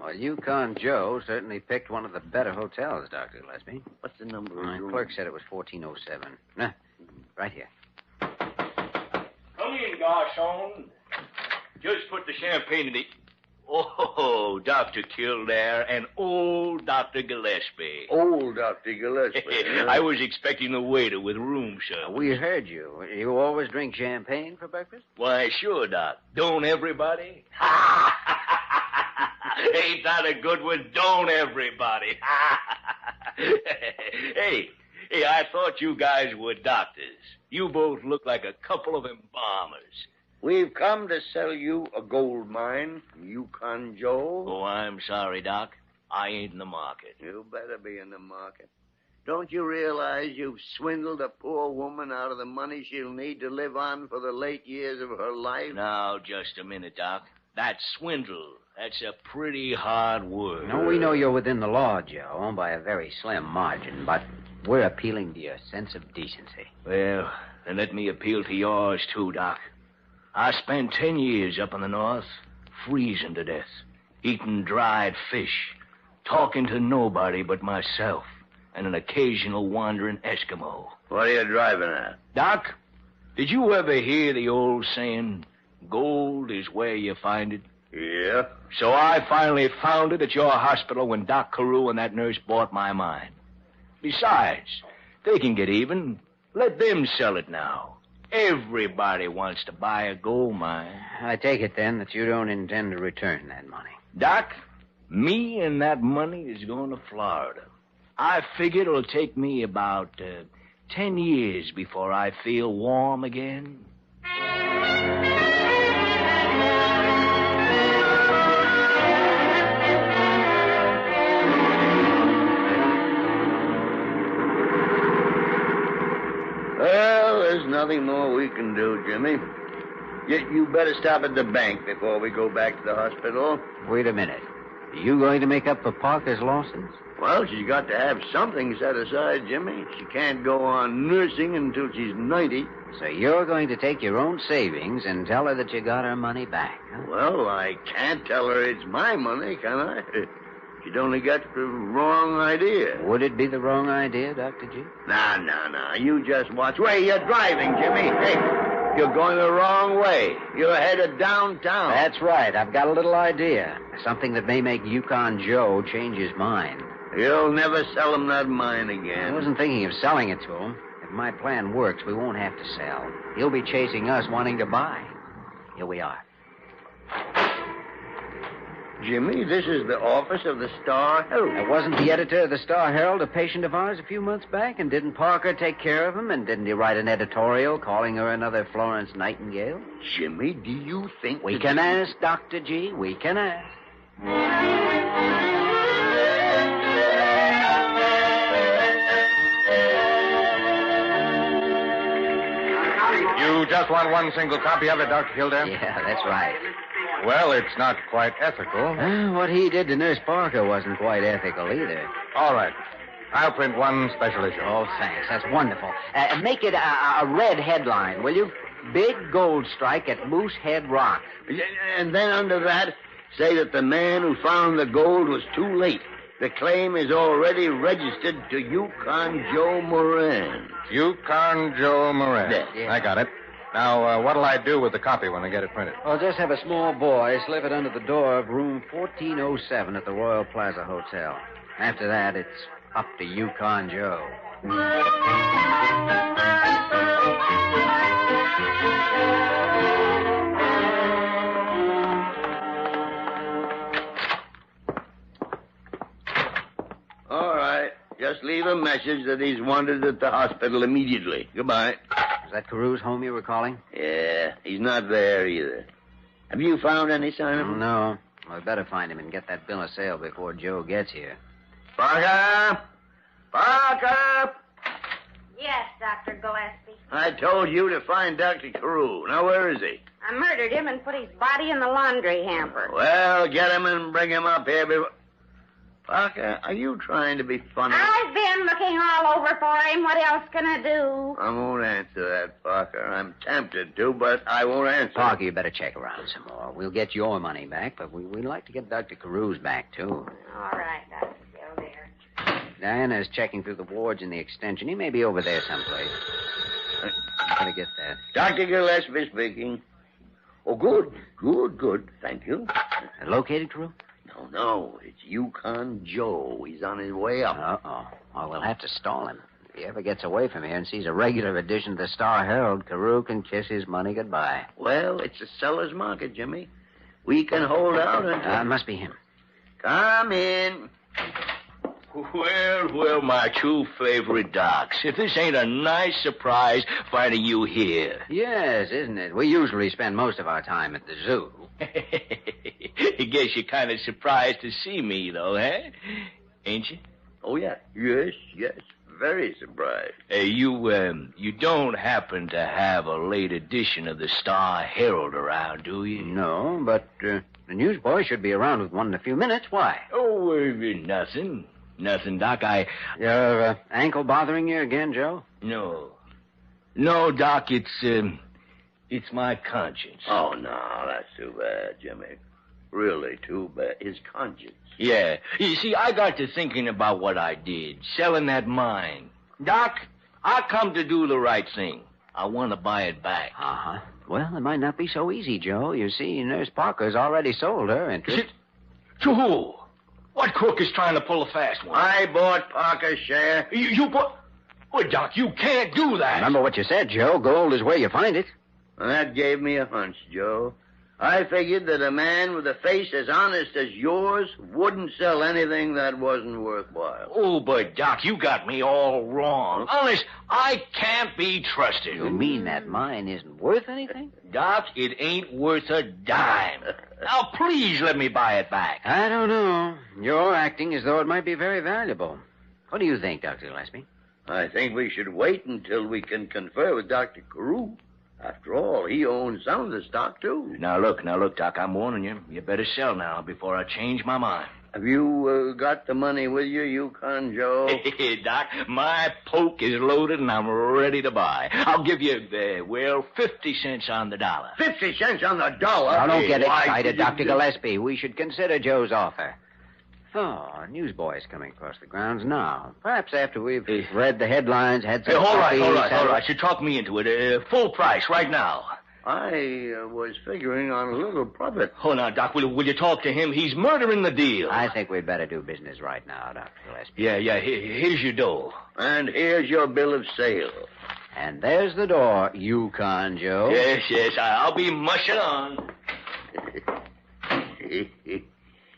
Well, Yukon Joe certainly picked one of the better hotels, Dr. Gillespie. What's the number? My clerk said it was 1407. Right here. Come in, garçon. Just put the champagne in the... Oh, Dr. Kildare and old Dr. Gillespie. Old Dr. Gillespie. I was expecting the waiter with room service. We heard you. You always drink champagne for breakfast? Why, sure, Doc. Don't everybody? Ain't that a good one? Don't everybody? Hey, I thought you guys were doctors. You both look like a couple of embalmers. We've come to sell you a gold mine from Yukon Joe. Oh, I'm sorry, Doc. I ain't in the market. You better be in the market. Don't you realize you've swindled a poor woman out of the money she'll need to live on for the late years of her life? Now, just a minute, Doc. That's swindle. That's a pretty hard word. No, we know you're within the law, Joe, by a very slim margin, but we're appealing to your sense of decency. Well, then let me appeal to yours, too, Doc. I spent 10 years up in the north, freezing to death, eating dried fish, talking to nobody but myself, and an occasional wandering Eskimo. What are you driving at? Doc, did you ever hear the old saying, gold is where you find it? Yeah. So I finally found it at your hospital when Doc Carew and that nurse bought my mine. Besides, they can get even. Let them sell it now. Everybody wants to buy a gold mine. I take it, then, that you don't intend to return that money. Doc, me and that money is going to Florida. I figure it'll take me about 10 years before I feel warm again. Well, there's nothing more we can do, Jimmy. You better stop at the bank before we go back to the hospital. Wait a minute. Are you going to make up for Parker's losses? Well, she's got to have something set aside, Jimmy. She can't go on nursing until she's 90. So you're going to take your own savings and tell her that you got her money back, huh? Well, I can't tell her it's my money, can I? She'd only got the wrong idea. Would it be the wrong idea, Dr. G? Nah. You just watch. Wait, you're driving, Jimmy. Hey, you're going the wrong way. You're headed downtown. That's right. I've got a little idea. Something that may make Yukon Joe change his mind. You'll never sell him that mine again. I wasn't thinking of selling it to him. If my plan works, we won't have to sell. He'll be chasing us wanting to buy. Here we are. Jimmy, this is the office of the Star Herald. Wasn't the editor of the Star Herald a patient of ours a few months back? And didn't Parker take care of him? And didn't he write an editorial calling her another Florence Nightingale? Jimmy, do you think... We can ask, Dr. G. We can ask. You just want one single copy of it, Dr. Kildare? Yeah, that's right. Well, it's not quite ethical. What he did to Nurse Parker wasn't quite ethical either. All right. I'll print one special issue. Oh, thanks. That's wonderful. Make it a red headline, will you? Big gold strike at Moosehead Rock. And then under that, say that the man who found the gold was too late. The claim is already registered to Yukon Joe Moran. Yukon Joe Moran. Yeah. I got it. Now, what'll I do with the copy when I get it printed? Well, just have a small boy slip it under the door of room 1407 at the Royal Plaza Hotel. After that, it's up to Yukon Joe. All right. Just leave a message that he's wanted at the hospital immediately. Goodbye. Is that Carew's home you were calling? Yeah, he's not there either. Have you found any sign of him? No. Well, we better find him and get that bill of sale before Joe gets here. Parker! Parker! Yes, Dr. Gillespie. I told you to find Dr. Carew. Now, where is he? I murdered him and put his body in the laundry hamper. Well, get him and bring him up here before... Parker, are you trying to be funny? I've been looking all over for him. What else can I do? I won't answer that, Parker. I'm tempted to, but I won't answer. Parker, you better check around some more. We'll get your money back, but we'd like to get Dr. Carew's back, too. All right, Dr. Kildare. Diana's checking through the wards in the extension. He may be over there someplace. Better get that. Dr. Gillespie speaking. Oh, good. Thank you. Located, Carew? No, it's Yukon Joe. He's on his way up. Uh-oh. Well, we'll have to stall him. If he ever gets away from here and sees a regular edition of the Star Herald, Carew can kiss his money goodbye. Well, it's a seller's market, Jimmy. We can hold out until... It must be him. Come in. Well, my two favorite docs. If this ain't a nice surprise finding you here. Yes, isn't it? We usually spend most of our time at the zoo. I guess you're kind of surprised to see me, though, eh? Ain't you? Oh, yeah. Yes. Very surprised. You don't happen to have a late edition of the Star Herald around, do you? No, but the newsboy should be around with one in a few minutes. Why? Oh, nothing. Nothing, Doc. Your ankle bothering you again, Joe? No, Doc, it's my conscience. Oh, no, that's too bad, Jimmy. Really too bad. His conscience. Yeah. You see, I got to thinking about what I did, selling that mine. Doc, I come to do the right thing. I want to buy it back. Uh-huh. Well, it might not be so easy, Joe. You see, Nurse Parker's already sold her interest. To who? What crook is trying to pull a fast one? I bought Parker's share. You bought... Well, Doc, you can't do that. Remember what you said, Joe. Gold is where you find it. Well, that gave me a hunch, Joe. I figured that a man with a face as honest as yours wouldn't sell anything that wasn't worthwhile. Oh, but, Doc, you got me all wrong. Honest, I can't be trusted. You mean that mine isn't worth anything? Doc, it ain't worth a dime. Now, please let me buy it back. I don't know. You're acting as though it might be very valuable. What do you think, Dr. Gillespie? I think we should wait until we can confer with Dr. Carew. After all, he owns some of the stock, too. Now, look, Doc, I'm warning you. You better sell now before I change my mind. Have you got the money with you, Yukon Joe? Doc, my poke is loaded and I'm ready to buy. I'll give you, 50 cents on the dollar. 50 cents on the dollar? Now, don't get excited, Dr. Gillespie. We should consider Joe's offer. Oh, a newsboy's coming across the grounds now. Perhaps after we've read the headlines, had some all right. You talk me into it. Full price right now. I was figuring on a little profit. Oh, now, Doc, will you talk to him? He's murdering the deal. I think we'd better do business right now, Dr. Gillespie. Yeah. Here's your dough. And here's your bill of sale. And there's the door, Yukon Joe. Yes. I'll be mushing on.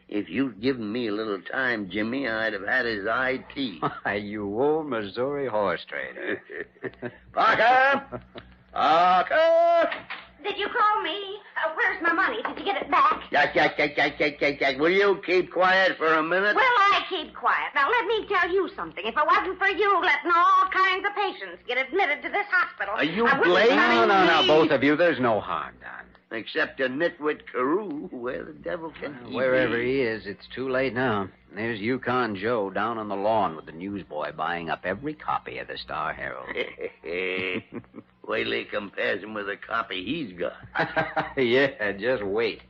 If you'd given me a little time, Jimmy, I'd have had his eye teeth. You old Missouri horse trader. Parker! Parker! Did you call me? Where's my money? Did you get it back? Jack. Will you keep quiet for a minute? Will I keep quiet? Now, let me tell you something. If it wasn't for you letting all kinds of patients get admitted to this hospital... Are you I wouldn't blaming No, me? both of you. There's no harm done. Except a nitwit Carew, where the devil can he Wherever be? he is, it's too late now. There's Yukon Joe down on the lawn with the newsboy buying up every copy of the Star Herald. Wait till he compares him with the copy he's got. Yeah, just wait.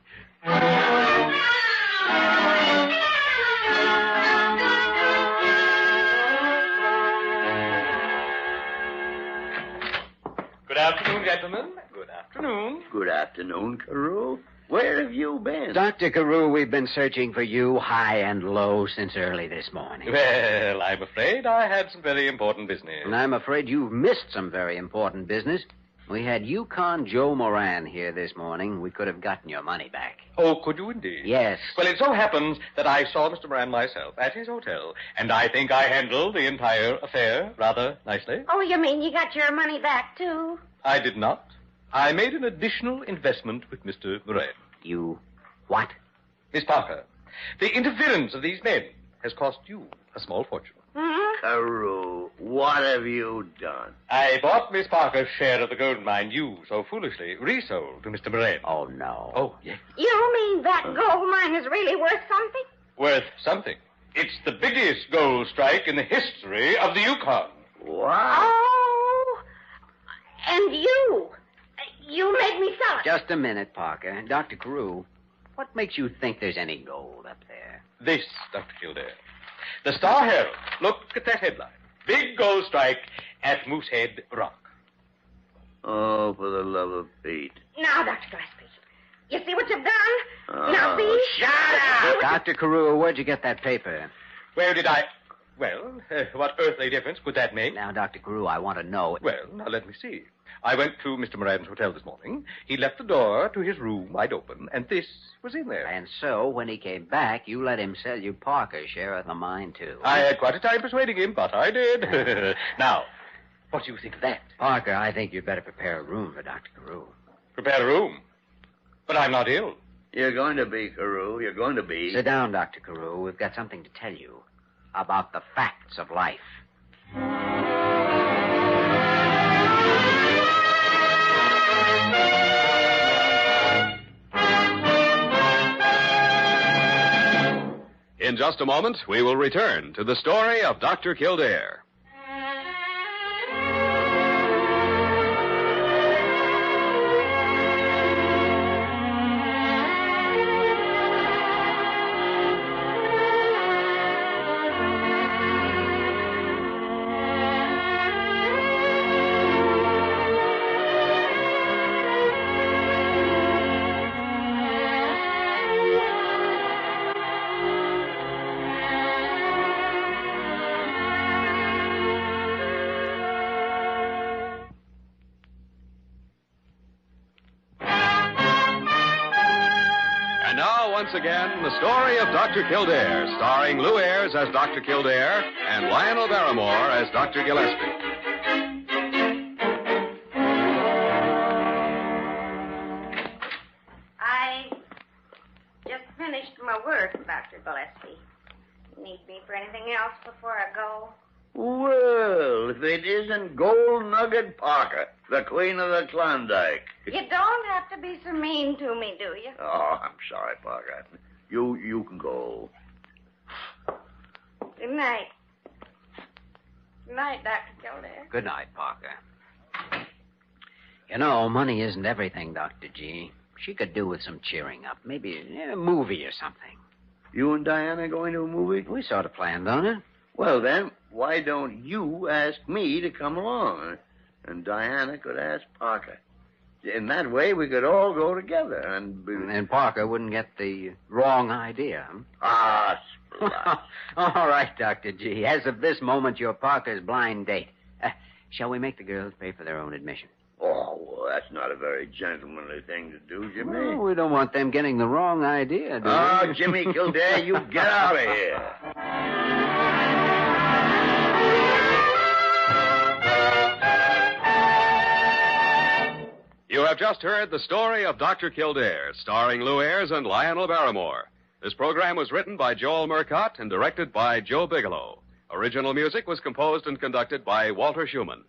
Good afternoon, gentlemen. Good afternoon. Good afternoon, Carew. Where have you been? Dr. Carew, we've been searching for you high and low since early this morning. Well, I'm afraid I had some very important business. And I'm afraid you've missed some very important business. We had Yukon Joe Moran here this morning. We could have gotten your money back. Oh, could you indeed? Yes. Well, it so happens that I saw Mr. Moran myself at his hotel, and I think I handled the entire affair rather nicely. Oh, you mean you got your money back, too? I did not. I made an additional investment with Mr. Moran. You what? Miss Parker, the interference of these men has cost you a small fortune. Mm-hmm. Carew, what have you done? I bought Miss Parker's share of the gold mine you so foolishly resold to Mr. Moran. Oh, no. Oh, yes. You mean that gold mine is really worth something? Worth something. It's the biggest gold strike in the history of the Yukon. Wow. Oh, and you made me sell it. Just a minute, Parker. Dr. Carew, what makes you think there's any gold up there? This, Dr. Kildare. The Star Herald. Look at that headline. Big gold strike at Moosehead Rock. Oh, for the love of Pete. Now, Dr. Gillespie, you see what you've done? Now, see? Shut up! Dr. Carew, where'd you get that paper? Where did I... Well, what earthly difference could that make? Now, Dr. Carew, I want to know... Well, now let me see. I went to Mr. Moran's hotel this morning. He left the door to his room wide open, and this was in there. And so, when he came back, you let him sell you Parker's share of the mine, too. I had quite a time persuading him, but I did. Now, what do you think of that? Parker, I think you'd better prepare a room for Dr. Carew. Prepare a room? But I'm not ill. You're going to be, Carew. You're going to be. Sit down, Dr. Carew. We've got something to tell you about the facts of life. In just a moment, we will return to the story of Dr. Kildare. Once again, the story of Dr. Kildare, starring Lou Ayres as Dr. Kildare and Lionel Barrymore as Dr. Gillespie. I just finished my work, Dr. Gillespie. Need me for anything else before I go? Well, if it isn't Gold Nugget Parker, the Queen of the Klondike. You don't have to be so mean to me, do you? Oh, I'm sorry, Parker. You can go. Good night. Good night, Dr. Kildare. Good night, Parker. You know, money isn't everything, Dr. G. She could do with some cheering up. Maybe a movie or something. You and Diana going to a movie? We sort of planned on it. Well, then, why don't you ask me to come along? And Diana could ask Parker. In that way, we could all go together And Parker wouldn't get the wrong idea. Ah, splash. All right, Dr. G. As of this moment, you're Parker's blind date. Shall we make the girls pay for their own admission? Oh, well, that's not a very gentlemanly thing to do, Jimmy. Well, we don't want them getting the wrong idea, do we? Oh, Jimmy Kildare, you get out of here. You have just heard the story of Dr. Kildare, starring Lou Ayres and Lionel Barrymore. This program was written by Joel Murcott and directed by Joe Bigelow. Original music was composed and conducted by Walter Schumann.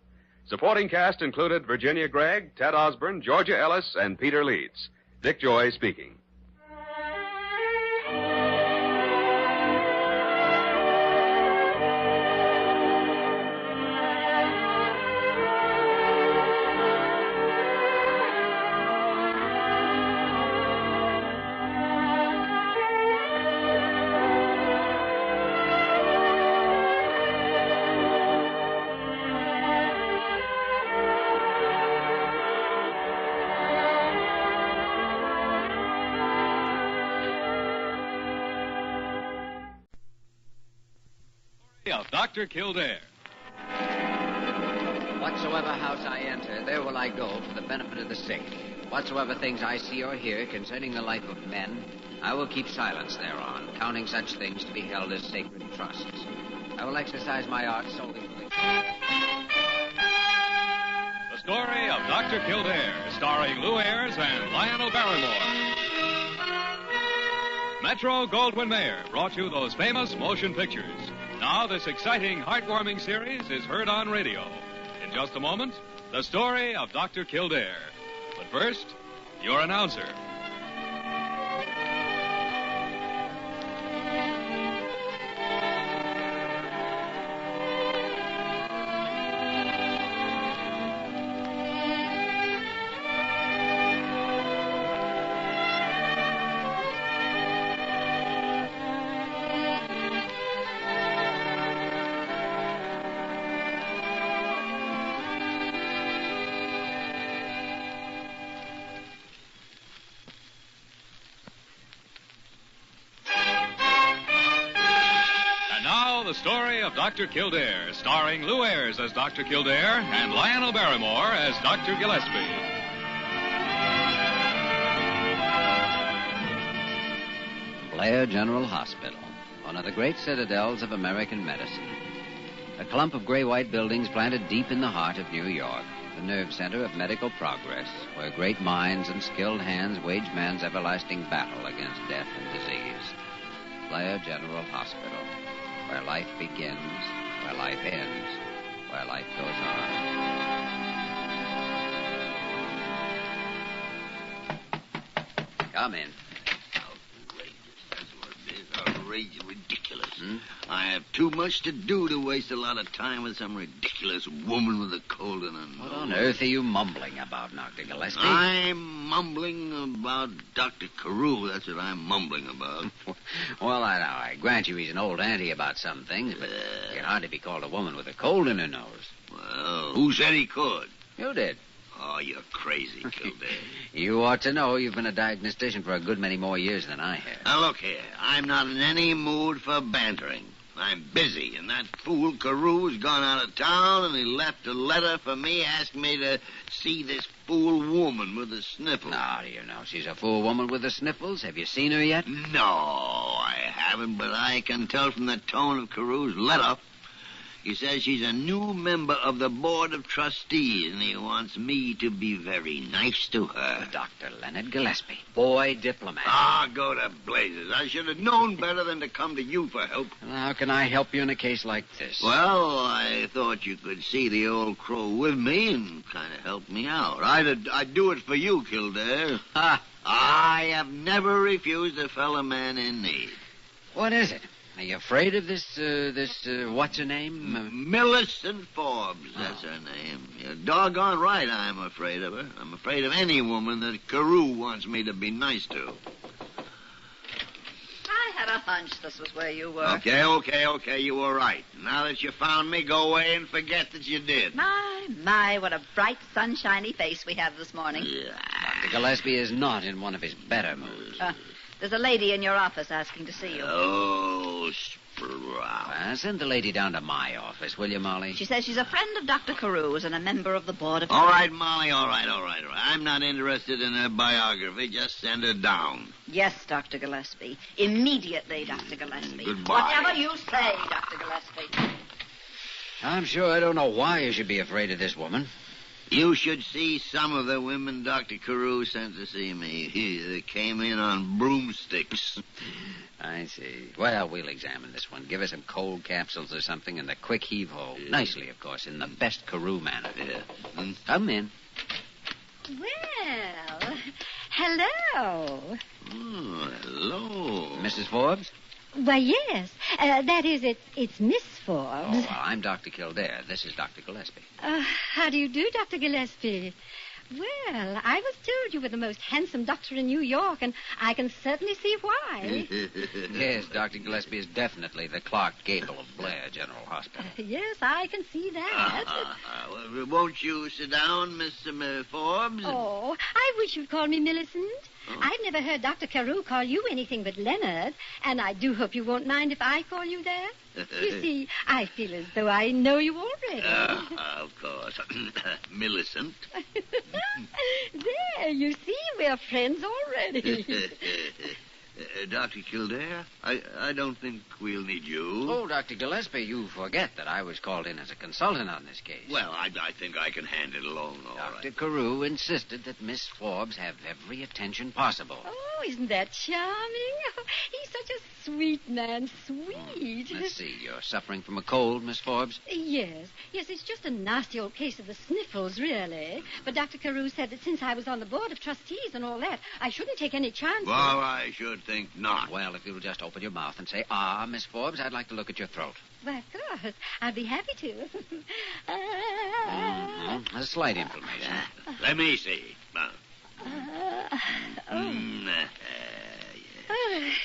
Supporting cast included Virginia Gregg, Ted Osborne, Georgia Ellis, and Peter Leeds. Dick Joy speaking. Of Dr. Kildare. Whatsoever house I enter, there will I go for the benefit of the sick. Whatsoever things I see or hear concerning the life of men, I will keep silence thereon, counting such things to be held as sacred trusts. I will exercise my art solely for the... The story of Dr. Kildare, starring Lou Ayres and Lionel Barrymore. Metro-Goldwyn-Mayer brought you those famous motion pictures. Now this exciting, heartwarming series is heard on radio. In just a moment, the story of Dr. Kildare. But first, your announcer. The story of Dr. Kildare, starring Lou Ayres as Dr. Kildare and Lionel Barrymore as Dr. Gillespie. Blair General Hospital, one of the great citadels of American medicine. A clump of gray-white buildings planted deep in the heart of New York, the nerve center of medical progress, where great minds and skilled hands wage man's everlasting battle against death and disease. Blair General Hospital. Where life begins, where life ends, where life goes on. Come in. Outrageous, that's what it is. Outrageous, ridiculous. I have too much to do to waste a lot of time with some ridiculous woman with a cold in her nose. What on earth are you mumbling about, Dr. Gillespie? I'm mumbling about Dr. Carew. That's what I'm mumbling about. Well, I grant you he's an old auntie about some things, but he can hardly be called a woman with a cold in her nose. Well, who said he could? You did. Oh, you're crazy, Kildare. You ought to know you've been a diagnostician for a good many more years than I have. Now, look here. I'm not in any mood for bantering. I'm busy, and that fool Carew's gone out of town, and he left a letter for me asking me to see this fool woman with the sniffles. Now, do you know she's a fool woman with the sniffles? Have you seen her yet? No, I haven't, but I can tell from the tone of Carew's letter. He says she's a new member of the Board of Trustees, and he wants me to be very nice to her. Dr. Leonard Gillespie, boy diplomat. Ah, go to blazes. I should have known better than to come to you for help. Well, how can I help you in a case like this? Well, I thought you could see the old crow with me and kind of help me out. I'd do it for you, Kildare. Ha! I have never refused a fellow man in need. What is it? Are you afraid of this what's her name? Millicent Forbes, that's her name. You're doggone right I'm afraid of her. I'm afraid of any woman that Carew wants me to be nice to. I had a hunch this was where you were. Okay, you were right. Now that you found me, go away and forget that you did. My, what a bright, sunshiny face we have this morning. Dr. Gillespie is not in one of his better moods. There's a lady in your office asking to see you. Oh, sprout. Send the lady down to my office, will you, Molly? She says she's a friend of Dr. Carew's and a member of the board of... All right, Molly, all right. I'm not interested in her biography. Just send her down. Yes, Dr. Gillespie. Immediately, Dr. Gillespie. Goodbye. Whatever you say, Dr. Gillespie. I'm sure I don't know why you should be afraid of this woman. You should see some of the women Dr. Carew sent to see me. They came in on broomsticks. I see. Well, we'll examine this one. Give her some cold capsules or something and a quick heave-ho. Nicely, of course, in the best Carew manner. Come in. Well, hello. Oh, hello. Mrs. Forbes? Why, yes. That is, it's Miss Forbes. Oh, well, I'm Dr. Kildare. This is Dr. Gillespie. How do you do, Dr. Gillespie? Well, I was told you were the most handsome doctor in New York, and I can certainly see why. Yes, Dr. Gillespie is definitely the Clark Gable of Blair General Hospital. Yes, I can see that. Well, won't you sit down, Miss Forbes? Oh, I wish you'd call me Millicent. I've never heard Dr. Carew call you anything but Leonard, and I do hope you won't mind if I call you that. You see, I feel as though I know you already. Of course. Millicent. There, you see, we're friends already. Dr. Kildare, I don't think we'll need you. Oh, Dr. Gillespie, you forget that I was called in as a consultant on this case. Well, I think I can hand it alone, all right. Dr. Carew insisted that Miss Forbes have every attention possible. Oh, isn't that charming? Oh, he's such a sweet man, sweet. Let's see, you're suffering from a cold, Miss Forbes? Yes, it's just a nasty old case of the sniffles, really. But Dr. Carew said that since I was on the board of trustees and all that, I shouldn't take any chances. Well, I should think not. Well, if you'll just open your mouth and say, Miss Forbes, I'd like to look at your throat. Well, of course. I'd be happy to. A slight inflammation. Let me see.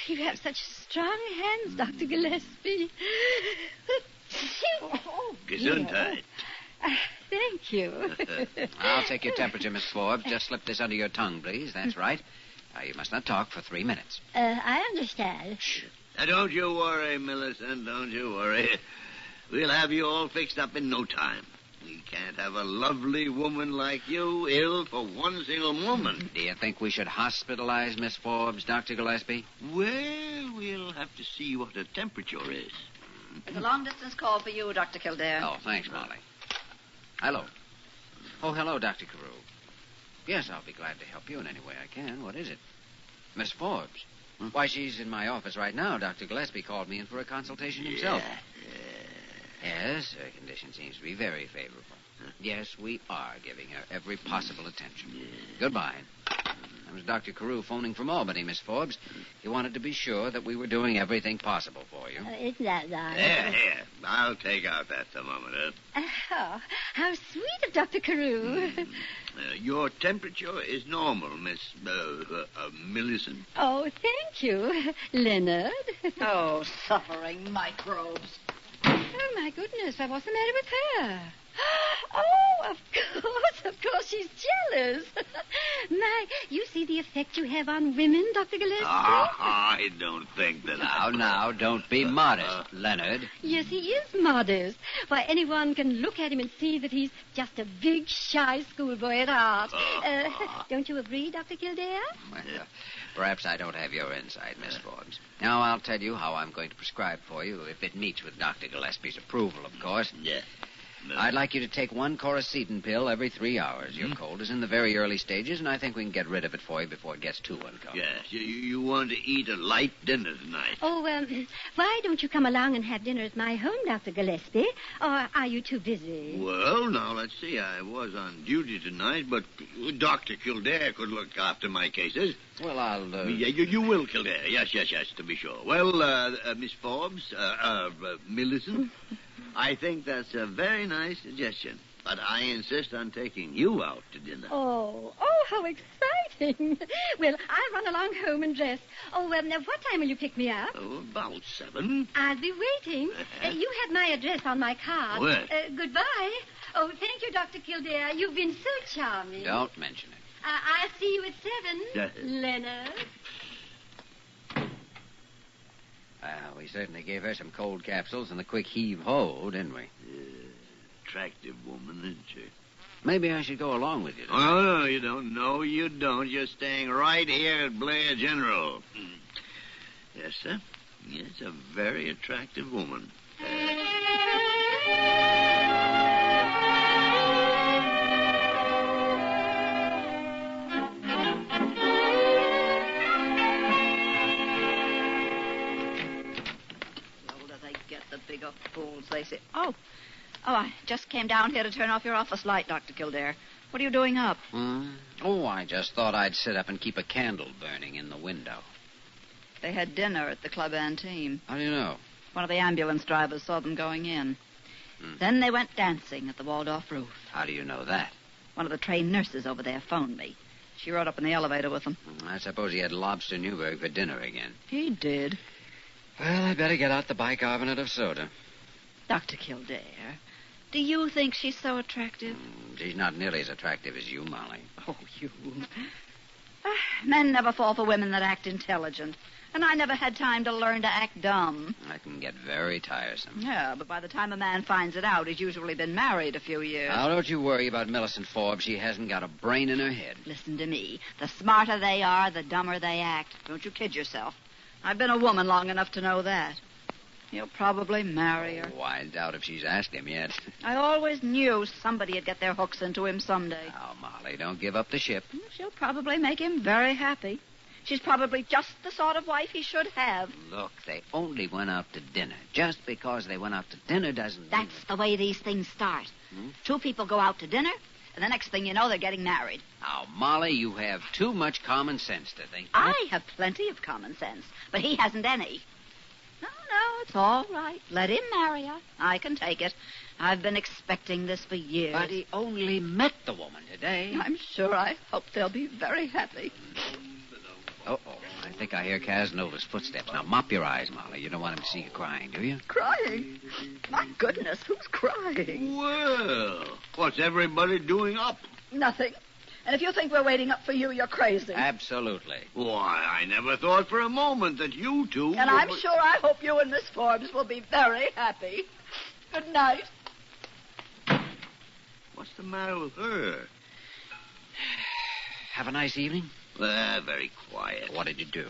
You have such strong hands, Dr. Gillespie. Gesundheit. Thank you. I'll take your temperature, Miss Forbes. Just slip this under your tongue, please. That's right. You must not talk for 3 minutes. I understand. Shh. Now, don't you worry, Millicent. Don't you worry. We'll have you all fixed up in no time. We can't have a lovely woman like you ill for one single moment. Do you think we should hospitalize Miss Forbes, Dr. Gillespie? Well, we'll have to see what her temperature is. It's a long-distance call for you, Dr. Kildare. Oh, thanks, Molly. Hello. Oh, hello, Dr. Carew. Yes, I'll be glad to help you in any way I can. What is it? Miss Forbes? Why, she's in my office right now. Dr. Gillespie called me in for a consultation himself. Yes, her condition seems to be very favorable. Yes, we are giving her every possible attention. Goodbye. That was Dr. Carew phoning from Albany, Miss Forbes. He wanted to be sure that we were doing everything possible for you. Isn't that nice? Here. I'll take out that thermometer. Oh, how sweet of Dr. Carew. Your temperature is normal, Miss Millicent. Oh, thank you, Leonard. Oh, suffering microbes. Oh, my goodness, what's the matter with her? Oh, of course, she's jealous. My, you see the effect you have on women, Dr. Gillespie? I don't think that Now, don't be modest, Leonard. Yes, he is modest. Why, anyone can look at him and see that he's just a big, shy schoolboy at heart. Don't you agree, Dr. Kildare? Well, perhaps I don't have your insight, Miss Forbes. Now, I'll tell you how I'm going to prescribe for you, if it meets with Dr. Gillespie's approval, of course. Yeah. No. I'd like you to take 1 Coracetin pill every 3 hours. Your cold is in the very early stages, and I think we can get rid of it for you before it gets too uncomfortable. Yes, you want to eat a light dinner tonight. Oh, why don't you come along and have dinner at my home, Dr. Gillespie? Or are you too busy? Well, now, let's see. I was on duty tonight, but Dr. Kildare could look after my cases. Well, I'll... Yeah, you will, Kildare. Yes, to be sure. Well, Miss Forbes, Millicent... I think that's a very nice suggestion, but I insist on taking you out to dinner. Oh, how exciting. Well, I'll run along home and dress. Oh, what time will you pick me up? Oh, about 7. I'll be waiting. You had my address on my card. Well. Goodbye. Oh, thank you, Dr. Kildare. You've been so charming. Don't mention it. I'll see you at 7, Leonard. Well, we certainly gave her some cold capsules and the quick heave-ho, didn't we? Attractive woman, isn't she? Maybe I should go along with you. Oh, no, you don't. No, you don't. You're staying right here at Blair General. Yes, sir. Yes, a very attractive woman. The bigger fools, they say. Oh, I just came down here to turn off your office light, Dr. Kildare. What are you doing up? Oh, I just thought I'd sit up and keep a candle burning in the window. They had dinner at the club Antime. How do you know? One of the ambulance drivers saw them going in. Then they went dancing at the walled-off roof. How do you know that? One of the trained nurses over there phoned me. She rode up in the elevator with them. I suppose he had lobster Newburg for dinner again. He did. Well, I'd better get out the bicarbonate of soda. Dr. Kildare, do you think she's so attractive? She's not nearly as attractive as you, Molly. Oh, you. Men never fall for women that act intelligent. And I never had time to learn to act dumb. That can get very tiresome. Yeah, but by the time a man finds it out, he's usually been married a few years. Now, don't you worry about Millicent Forbes. She hasn't got a brain in her head. Listen to me. The smarter they are, the dumber they act. Don't you kid yourself. I've been a woman long enough to know that. He'll probably marry her. Oh, I doubt if she's asked him yet. I always knew somebody'd get their hooks into him someday. Now, Molly, don't give up the ship. She'll probably make him very happy. She's probably just the sort of wife he should have. Look, they only went out to dinner. Just because they went out to dinner doesn't... That's the way these things start. Two people go out to dinner, and the next thing you know, they're getting married. Now, Molly, you have too much common sense to think that. I have plenty of common sense, but he hasn't any. No, it's all right. Let him marry her. I can take it. I've been expecting this for years. But he only met the woman today. I'm sure I hope they'll be very happy. Uh-oh. I think I hear Casanova's footsteps. Now, mop your eyes, Molly. You don't want him to see you crying, do you? Crying? My goodness, who's crying? Well, what's everybody doing up? Nothing. And if you think we're waiting up for you, you're crazy. Absolutely. Why, I never thought for a moment that you two... And I'm sure I hope you and Miss Forbes will be very happy. Good night. What's the matter with her? Have a nice evening? Very quiet. What did you do?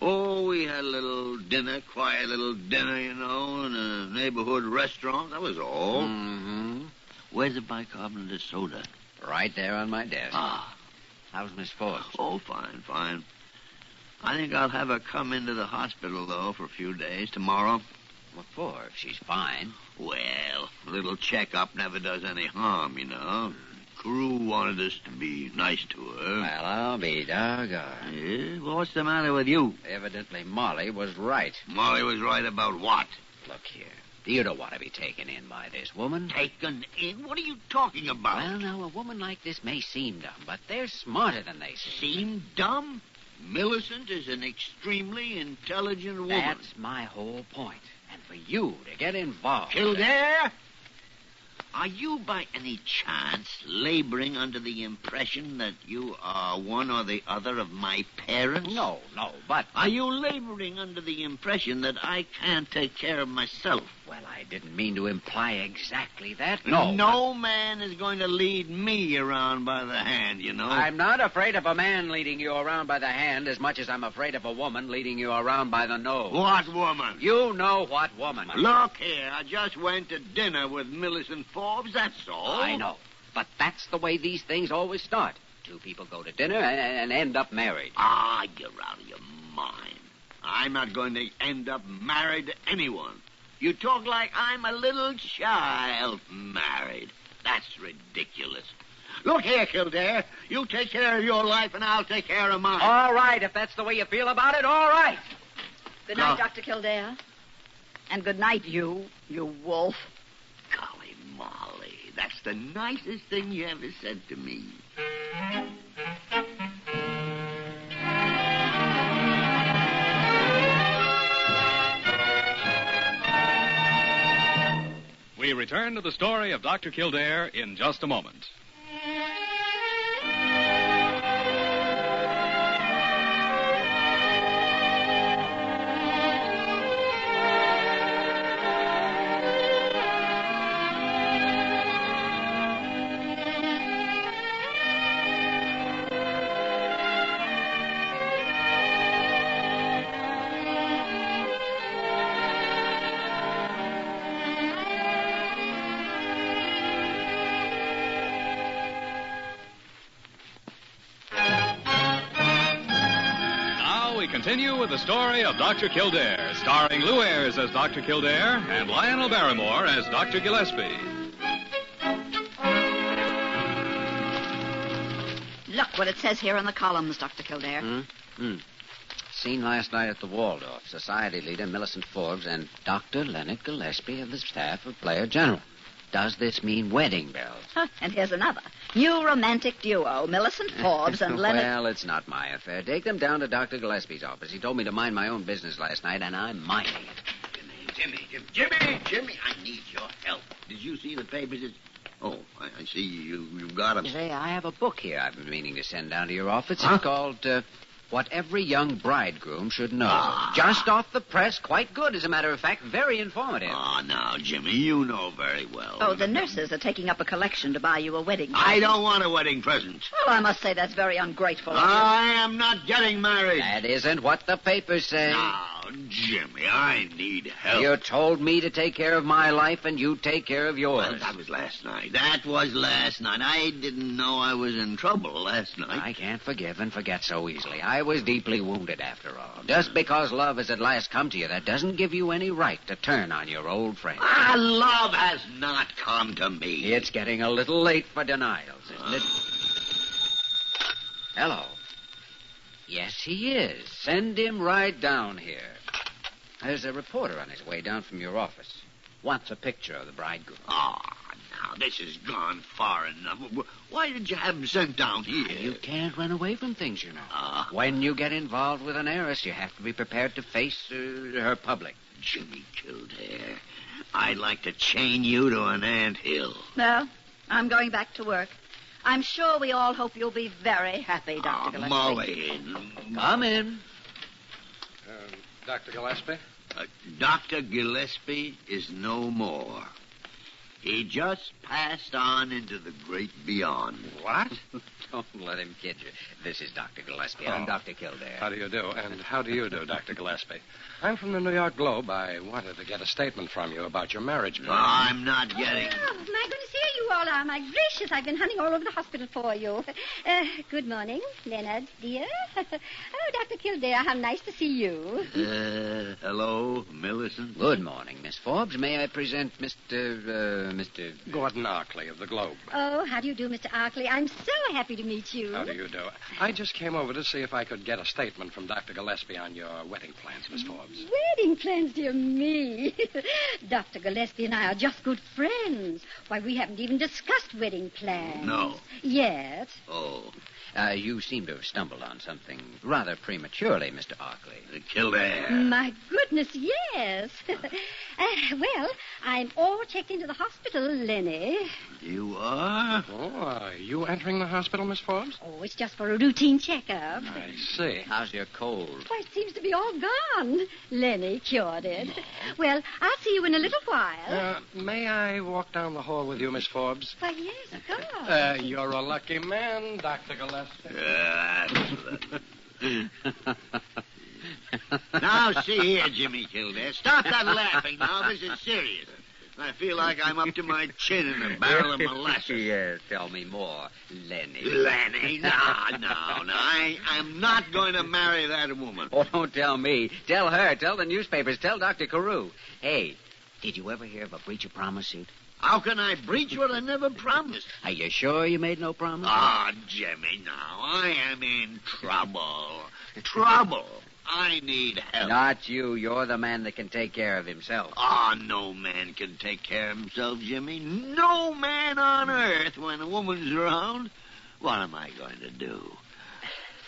Oh, we had a little dinner, quiet little dinner, you know, in a neighborhood restaurant. That was all. Mm-hmm. Where's the bicarbonate of soda? Right there on my desk. How's Miss Forbes? Oh, fine. I think I'll have her come into the hospital, though, for a few days tomorrow. What for? If she's fine. Well, a little checkup never does any harm, you know. Carew wanted us to be nice to her. Well, I'll be doggone. Yeah? Well, what's the matter with you? Evidently, Molly was right. Molly was right about what? Look here. You don't want to be taken in by this woman. Taken in? What are you talking about? Well, now, a woman like this may seem dumb, but they're smarter than they seem dumb? Millicent is an extremely intelligent woman. That's my whole point. And for you to get involved... Kildare? Are you by any chance laboring under the impression that you are one or the other of my parents? No, but... Are you laboring under the impression that I can't take care of myself? Well, I didn't mean to imply exactly that. No man is going to lead me around by the hand, you know. I'm not afraid of a man leading you around by the hand as much as I'm afraid of a woman leading you around by the nose. What woman? You know what woman. Look here, I just went to dinner with Millicent Forbes, that's all. I know, but that's the way these things always start. Two people go to dinner and end up married. You're out of your mind. I'm not going to end up married to anyone. You talk like I'm a little child married. That's ridiculous. Look here, Kildare. You take care of your life and I'll take care of mine. All right, if that's the way you feel about it, all right. Good night, Dr. Kildare. And good night, you wolf. Golly, Molly, that's the nicest thing you ever said to me. We return to the story of Dr. Kildare in just a moment. continue with the story of Dr. Kildare, starring Lou Ayres as Dr. Kildare and Lionel Barrymore as Dr. Gillespie. Look what it says here in the columns, Dr. Kildare. Seen last night at the Waldorf. Society leader Millicent Forbes and Dr. Leonard Gillespie of the staff of Player General. Does this mean wedding bells? And here's another. New romantic duo, Millicent Forbes and Leonard... Well, it's not my affair. Take them down to Dr. Gillespie's office. He told me to mind my own business last night, and I'm minding it. Jimmy, I need your help. Did you see the papers? Oh, I see you've got them. Say, I have a book here I've been meaning to send down to your office. It's called... What Every Young Bridegroom Should Know. Just off the press. Quite good, as a matter of fact. Very informative. Now, Jimmy, you know very well. Oh, the nurses are taking up a collection to buy you a wedding present. I don't want a wedding present. Well, I must say that's very ungrateful of you. I am not getting married. That isn't what the papers say. Now, Jimmy, I need help. You told me to take care of my life, and you take care of yours. Well, that was last night. I didn't know I was in trouble last night. I can't forgive and forget so easily. I was deeply wounded, after all. Just because love has at last come to you, that doesn't give you any right to turn on your old friend. Love has not come to me. It's getting a little late for denials, isn't it? Hello. Yes, he is. Send him right down here. There's a reporter on his way down from your office. Wants a picture of the bridegroom. Now, this has gone far enough. Why did you have him sent down here? You can't run away from things, you know. When you get involved with an heiress, you have to be prepared to face her public. Jimmy Kildare, I'd like to chain you to an anthill. Well, I'm going back to work. I'm sure we all hope you'll be very happy, Dr. Gillespie. Molly. Come in. Dr. Gillespie? Dr. Gillespie is no more. He just passed on into the great beyond. What? Don't let him kid you. This is Dr. Gillespie. I'm Dr. Kildare. How do you do? And how do you do, Dr. Gillespie? I'm from the New York Globe. I wanted to get a statement from you about your marriage plan. I'm not getting... Oh, my goodness, here you all are. My gracious, I've been hunting all over the hospital for you. Good morning, Leonard, dear. Oh, Dr. Kildare, how nice to see you. Hello, Millicent. Good morning, Miss Forbes. May I present Mr. Gordon Arkley of the Globe. Oh, how do you do, Mr. Arkley? I'm so happy to meet you. How do you do? I just came over to see if I could get a statement from Dr. Gillespie on your wedding plans, Miss Forbes. Wedding plans, dear me. Dr. Gillespie and I are just good friends. Why, we haven't even discussed wedding plans. No. Yet. Oh. You seem to have stumbled on something rather prematurely, Mr. Arkley. Kildare. My goodness, yes. Well, I'm all checked into the hospital, Lenny. You are? Oh, are you entering the hospital, Miss Forbes? Oh, it's just for a routine checkup. I see. How's your cold? Why, it seems to be all gone. Lenny cured it. Well, I'll see you in a little while. May I walk down the hall with you, Miss Forbes? Why, yes, of course. You're a lucky man, Dr. Gillespie. Now, see here, Jimmy Kildare. Stop that laughing now. This is serious. I feel like I'm up to my chin in a barrel of molasses. Yes, tell me more, Lenny. Lenny? No. I am not going to marry that woman. Oh, don't tell me. Tell her. Tell the newspapers. Tell Dr. Carew. Hey, did you ever hear of a breach of promise suit? How can I breach what I never promised? Are you sure you made no promise? Jimmy, now. I am in trouble. Trouble. I need help. Not you. You're the man that can take care of himself. No man can take care of himself, Jimmy. No man on earth when a woman's around. What am I going to do?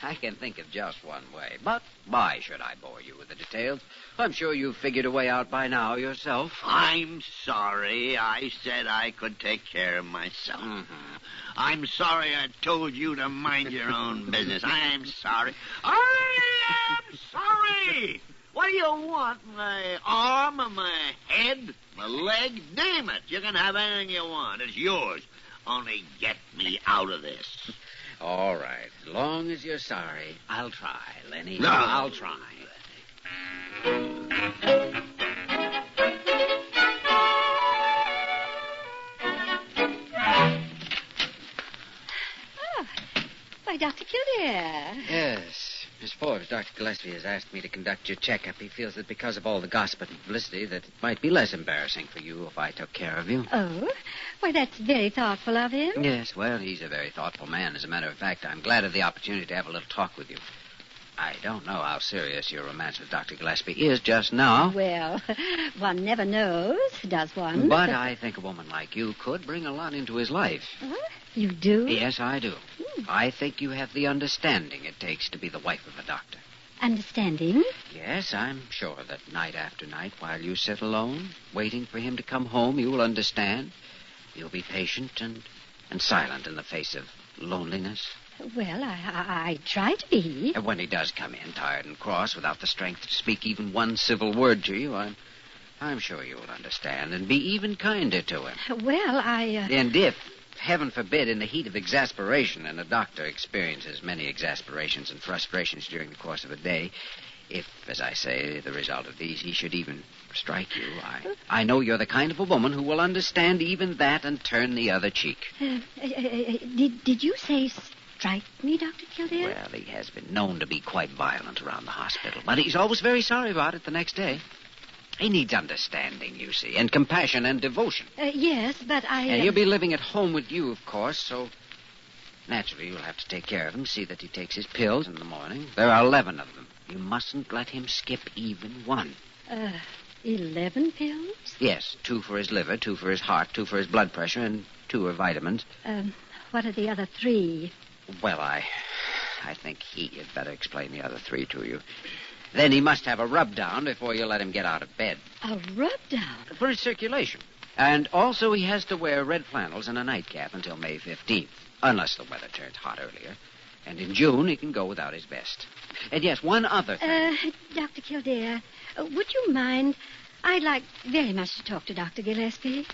I can think of just one way, but why should I bore you with the details? I'm sure you've figured a way out by now yourself. I'm sorry I said I could take care of myself. I'm sorry I told you to mind your own business. I'm sorry. I am sorry! What do you want? My arm or my head? My leg? Name it. You can have anything you want. It's yours. Only get me out of this. All right. As long as you're sorry, I'll try, Lenny. No. I'll try. Oh, why, Dr. Kildare. Yes. Miss Forbes, Dr. Gillespie has asked me to conduct your checkup. He feels that because of all the gossip and publicity that it might be less embarrassing for you if I took care of you. Oh? Why, that's very thoughtful of him. Yes, well, he's a very thoughtful man. As a matter of fact, I'm glad of the opportunity to have a little talk with you. I don't know how serious your romance with Dr. Gillespie is just now. Well, one never knows, does one? But I think a woman like you could bring a lot into his life. You do? Yes, I do. I think you have the understanding it takes to be the wife of a doctor. Understanding? Yes, I'm sure that night after night, while you sit alone, waiting for him to come home, you will understand. You'll be patient and silent in the face of loneliness. Well, I try to be. And when he does come in, tired and cross, without the strength to speak even one civil word to you, I'm sure you will understand and be even kinder to him. Well, And if, heaven forbid, in the heat of exasperation, and a doctor experiences many exasperations and frustrations during the course of a day, if, as I say, the result of these, he should even strike you, I know you're the kind of a woman who will understand even that and turn the other cheek. Did you say strike me, Dr. Kildare? Well, he has been known to be quite violent around the hospital, but he's always very sorry about it the next day. He needs understanding, you see, and compassion and devotion. Yes, but He'll be living at home with you, of course, so naturally you'll have to take care of him, see that he takes his pills in the morning. There are 11 of them. You mustn't let him skip even one. 11 pills? Yes, 2 for his liver, 2 for his heart, 2 for his blood pressure, and 2 are vitamins. What are the other 3? Well, I think he had better explain the other 3 to you. Then he must have a rub-down before you let him get out of bed. A rub-down? For his circulation. And also he has to wear red flannels and a nightcap until May 15th, unless the weather turns hot earlier. And in June, he can go without his vest. And yes, one other thing. Dr. Kildare, would you mind? I'd like very much to talk to Dr. Gillespie.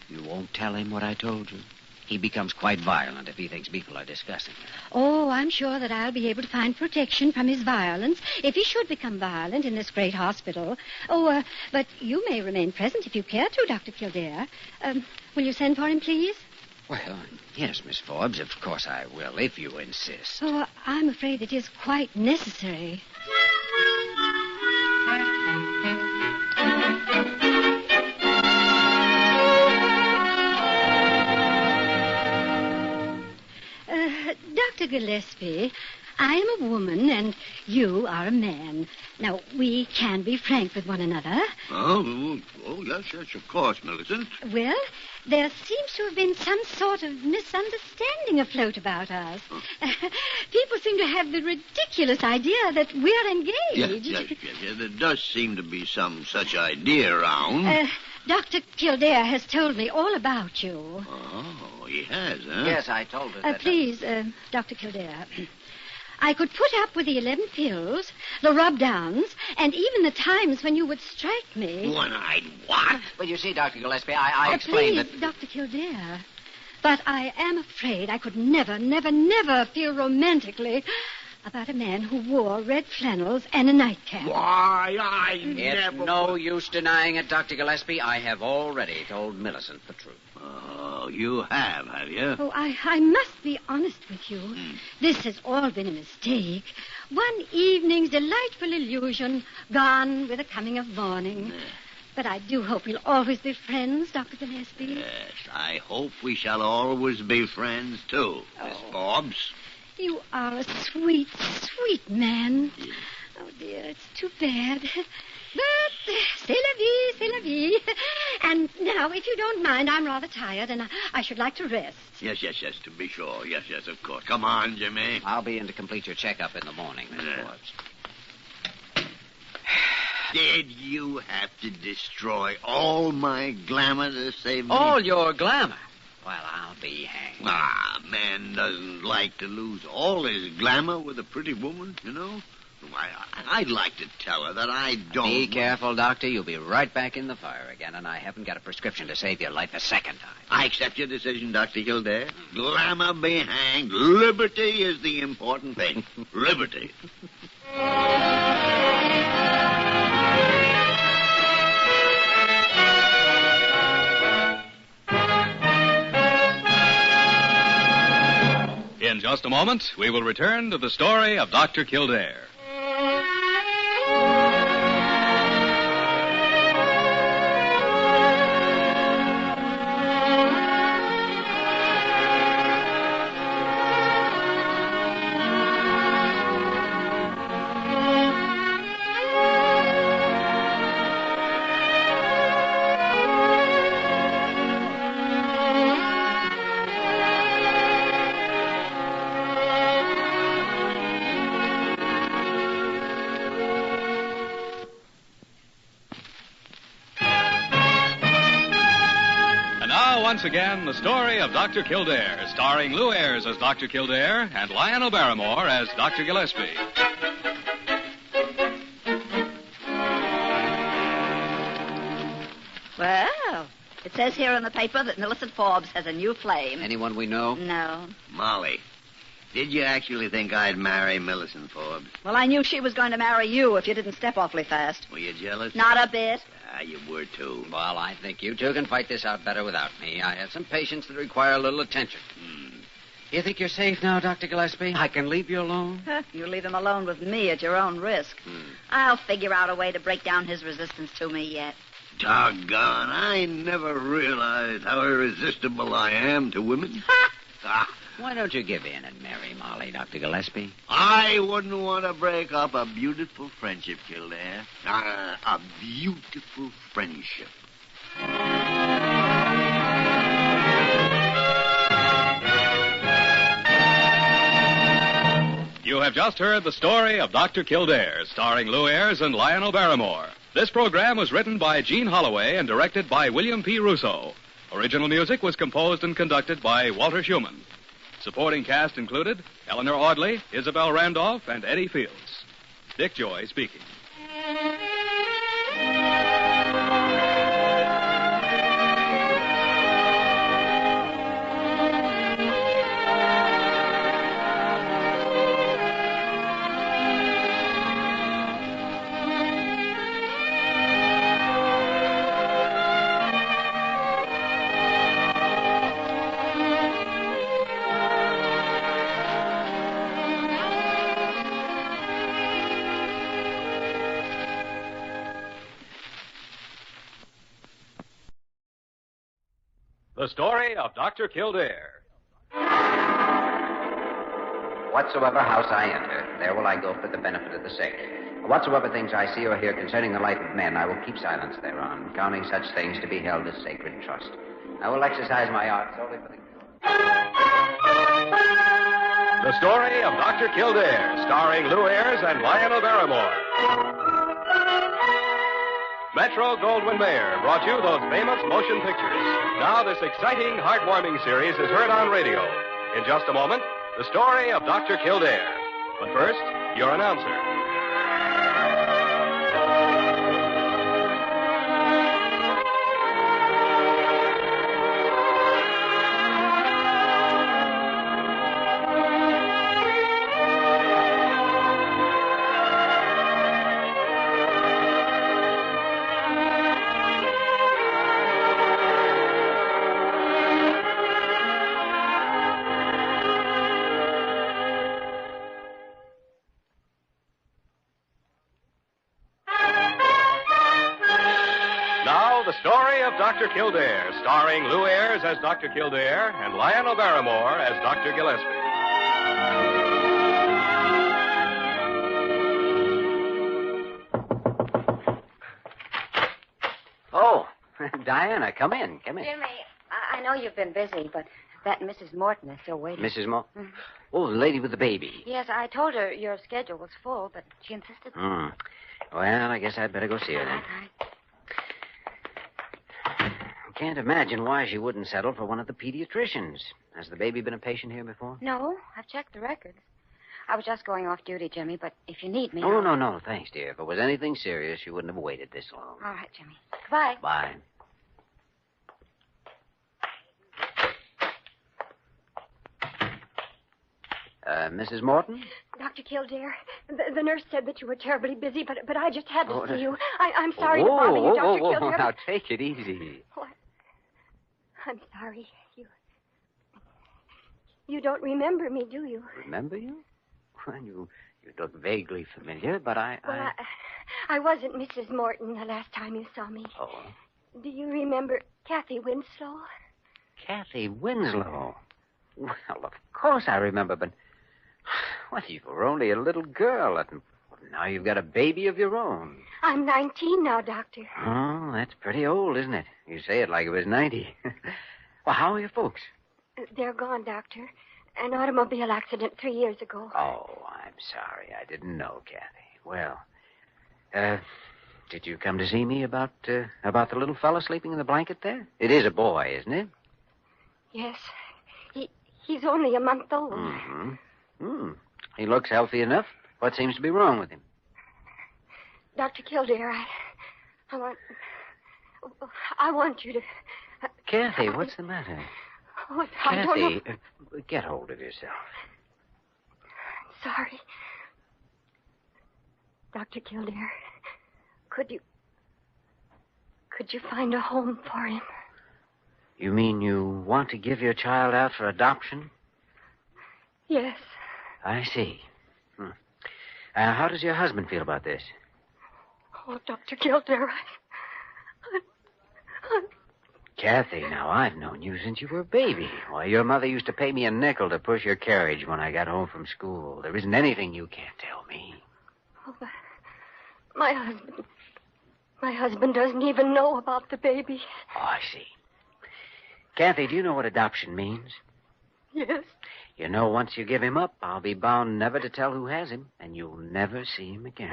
You won't tell him what I told you? He becomes quite violent if he thinks people are discussing it. Oh, I'm sure that I'll be able to find protection from his violence if he should become violent in this great hospital. But you may remain present if you care to, Dr. Kildare. Will you send for him, please? Well, yes, Miss Forbes, of course I will, if you insist. Oh, I'm afraid it is quite necessary. Dr. Gillespie, I am a woman and you are a man. Now, we can be frank with one another. Oh, yes, of course, Millicent. Well, there seems to have been some sort of misunderstanding afloat about us. People seem to have the ridiculous idea that we're engaged. Yes. There does seem to be some such idea around. Dr. Kildare has told me all about you. Oh, he has, huh? Yes, I told her that. Please, Dr. Kildare, I could put up with the 11 pills, the rub-downs, and even the times when you would strike me. One-eyed what? Well, you see, Dr. Gillespie, I explained that... Dr. Kildare, but I am afraid I could never feel romantically about a man who wore red flannels and a nightcap. Why, It's no use denying it, Dr. Gillespie. I have already told Millicent the truth. Oh, you have you? Oh, I must be honest with you. This has all been a mistake. One evening's delightful illusion gone with the coming of morning. But I do hope we'll always be friends, Dr. Gillespie. Yes, I hope we shall always be friends, too, Miss Forbes. You are a sweet, sweet man. Oh, dear, it's too bad. But c'est la vie. And now, if you don't mind, I'm rather tired, and I should like to rest. Yes, to be sure. Yes, of course. Come on, Jimmy. I'll be in to complete your checkup in the morning, Miss Forbes. Did you have to destroy all my glamour to save me? All your glamour? Well, I'll be hanged. A man doesn't like to lose all his glamour with a pretty woman, you know. I'd like to tell her that I don't... Be careful, Doctor. You'll be right back in the fire again, and I haven't got a prescription to save your life a second time. I accept your decision, Dr. Kildare. Glamour be hanged. Liberty is the important thing. Liberty. In just a moment, we will return to the story of Dr. Kildare. once again the story of Dr. Kildare, starring Lou Ayres as Dr. Kildare and Lionel Barrymore as Dr. Gillespie. Well, it says here in the paper that Millicent Forbes has a new flame. Anyone we know? No. Molly, did you actually think I'd marry Millicent Forbes? Well, I knew she was going to marry you if you didn't step awfully fast. Were you jealous? Not a bit. Ah, you were too. Well, I think you two can fight this out better without me. I have some patients that require a little attention. You think you're safe now, Dr. Gillespie? I can leave you alone? You leave him alone with me at your own risk. I'll figure out a way to break down his resistance to me yet. Doggone, I never realized how irresistible I am to women. Why don't you give in and marry Molly, Dr. Gillespie? I wouldn't want to break up a beautiful friendship, Kildare. A beautiful friendship. You have just heard the story of Dr. Kildare, starring Lou Ayres and Lionel Barrymore. This program was written by Gene Holloway and directed by William P. Russo. Original music was composed and conducted by Walter Schumann. Supporting cast included Eleanor Audley, Isabel Randolph, and Eddie Fields. Dick Joy speaking. The story of Dr. Kildare. Whatsoever house I enter, there will I go for the benefit of the sick. Whatsoever things I see or hear concerning the life of men, I will keep silence thereon, counting such things to be held as sacred trust. I will exercise my art solely for the... The story of Dr. Kildare, starring Lou Ayres and Lionel Barrymore. Metro-Goldwyn-Mayer brought you those famous motion pictures. Now this exciting, heartwarming series is heard on radio. In just a moment, the story of Dr. Kildare. But first, your announcer. The story of Dr. Kildare, starring Lou Ayres as Dr. Kildare and Lionel Barrymore as Dr. Gillespie. Oh, Diana, come in. Jimmy, I know you've been busy, but that Mrs. Morton is still waiting. Mrs. Oh, the lady with the baby. Yes, I told her your schedule was full, but she insisted. Well, I guess I'd better go see her then. All right. Can't imagine why she wouldn't settle for one of the pediatricians. Has the baby been a patient here before? No, I've checked the records. I was just going off duty, Jimmy, but if you need me... Oh, no, thanks, dear. If it was anything serious, you wouldn't have waited this long. All right, Jimmy. Goodbye. Bye. Mrs. Morton? Dr. Kildare, the nurse said that you were terribly busy, but I just had to see you. I'm sorry to bother you, Dr. Kildare. Now, take it easy. What? I'm sorry. You don't remember me, do you? Remember you? Well, you look vaguely familiar, but Well, I wasn't Mrs. Morton the last time you saw me. Oh. Do you remember Cathy Winslow? Cathy Winslow? Well, of course I remember, but... Well, you were only a little girl, and now you've got a baby of your own. I'm 19 now, Doctor. Oh, that's pretty old, isn't it? You say it like it was 90. Well, how are your folks? They're gone, Doctor. An automobile accident 3 years ago. Oh, I'm sorry. I didn't know, Cathy. Well, did you come to see me about the little fellow sleeping in the blanket there? It is a boy, isn't it? Yes. He's only a month old. He looks healthy enough. What seems to be wrong with him? Dr. Kildare, I want you to... Cathy, what's the matter? Oh, I don't know. Cathy, get hold of yourself. Sorry. Dr. Kildare, could you find a home for him? You mean you want to give your child out for adoption? Yes. I see. How does your husband feel about this? Oh, Dr. Kildare, Cathy, now, I've known you since you were a baby. Why, your mother used to pay me a nickel to push your carriage when I got home from school. There isn't anything you can't tell me. Oh, my husband doesn't even know about the baby. Oh, I see. Cathy, do you know what adoption means? Yes. You know, once you give him up, I'll be bound never to tell who has him, and you'll never see him again.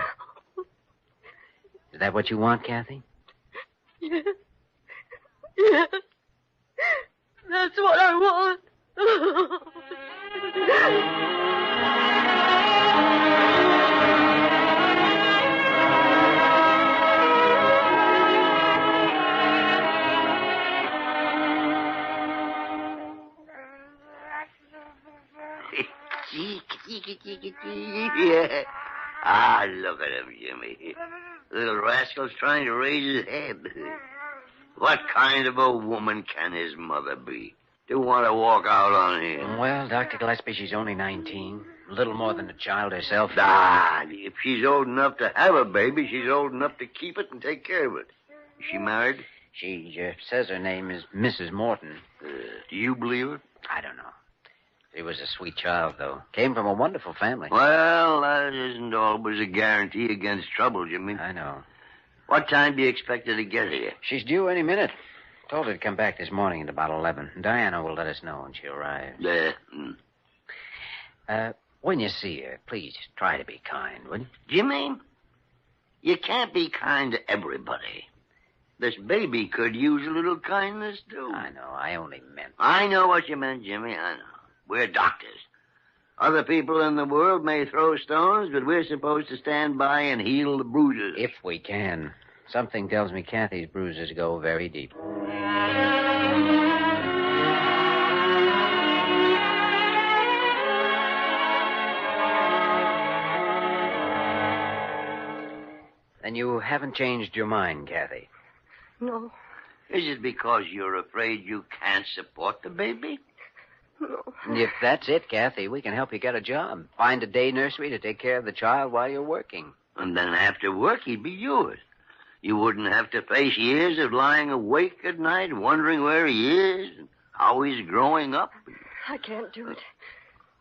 Is that what you want, Cathy? Yes. Yes. That's what I want. Yeah. Ah, look at him, Jimmy. Little rascal's trying to raise his head. What kind of a woman can his mother be to want to walk out on him? Well, Dr. Gillespie, she's only 19. A little more than a child herself. Ah, if she's old enough to have a baby, she's old enough to keep it and take care of it. Is she married? She says her name is Mrs. Morton. Do you believe her? I don't know. She was a sweet child, though. Came from a wonderful family. Well, that isn't always a guarantee against trouble, Jimmy. I know. What time do you expect her to get here? She's due any minute. Told her to come back this morning at about 11. Diana will let us know when she arrives. When you see her, please try to be kind, will you? Jimmy, you can't be kind to everybody. This baby could use a little kindness, too. I know. I only meant... I know what you meant, Jimmy. I know. We're doctors. Other people in the world may throw stones, but we're supposed to stand by and heal the bruises. If we can. Something tells me Cathy's bruises go very deep. Then you haven't changed your mind, Cathy? No. Is it because you're afraid you can't support the baby? No. If that's it, Cathy, we can help you get a job. Find a day nursery to take care of the child while you're working. And then after work, he'd be yours. You wouldn't have to face years of lying awake at night, wondering where he is and how he's growing up. I can't do it.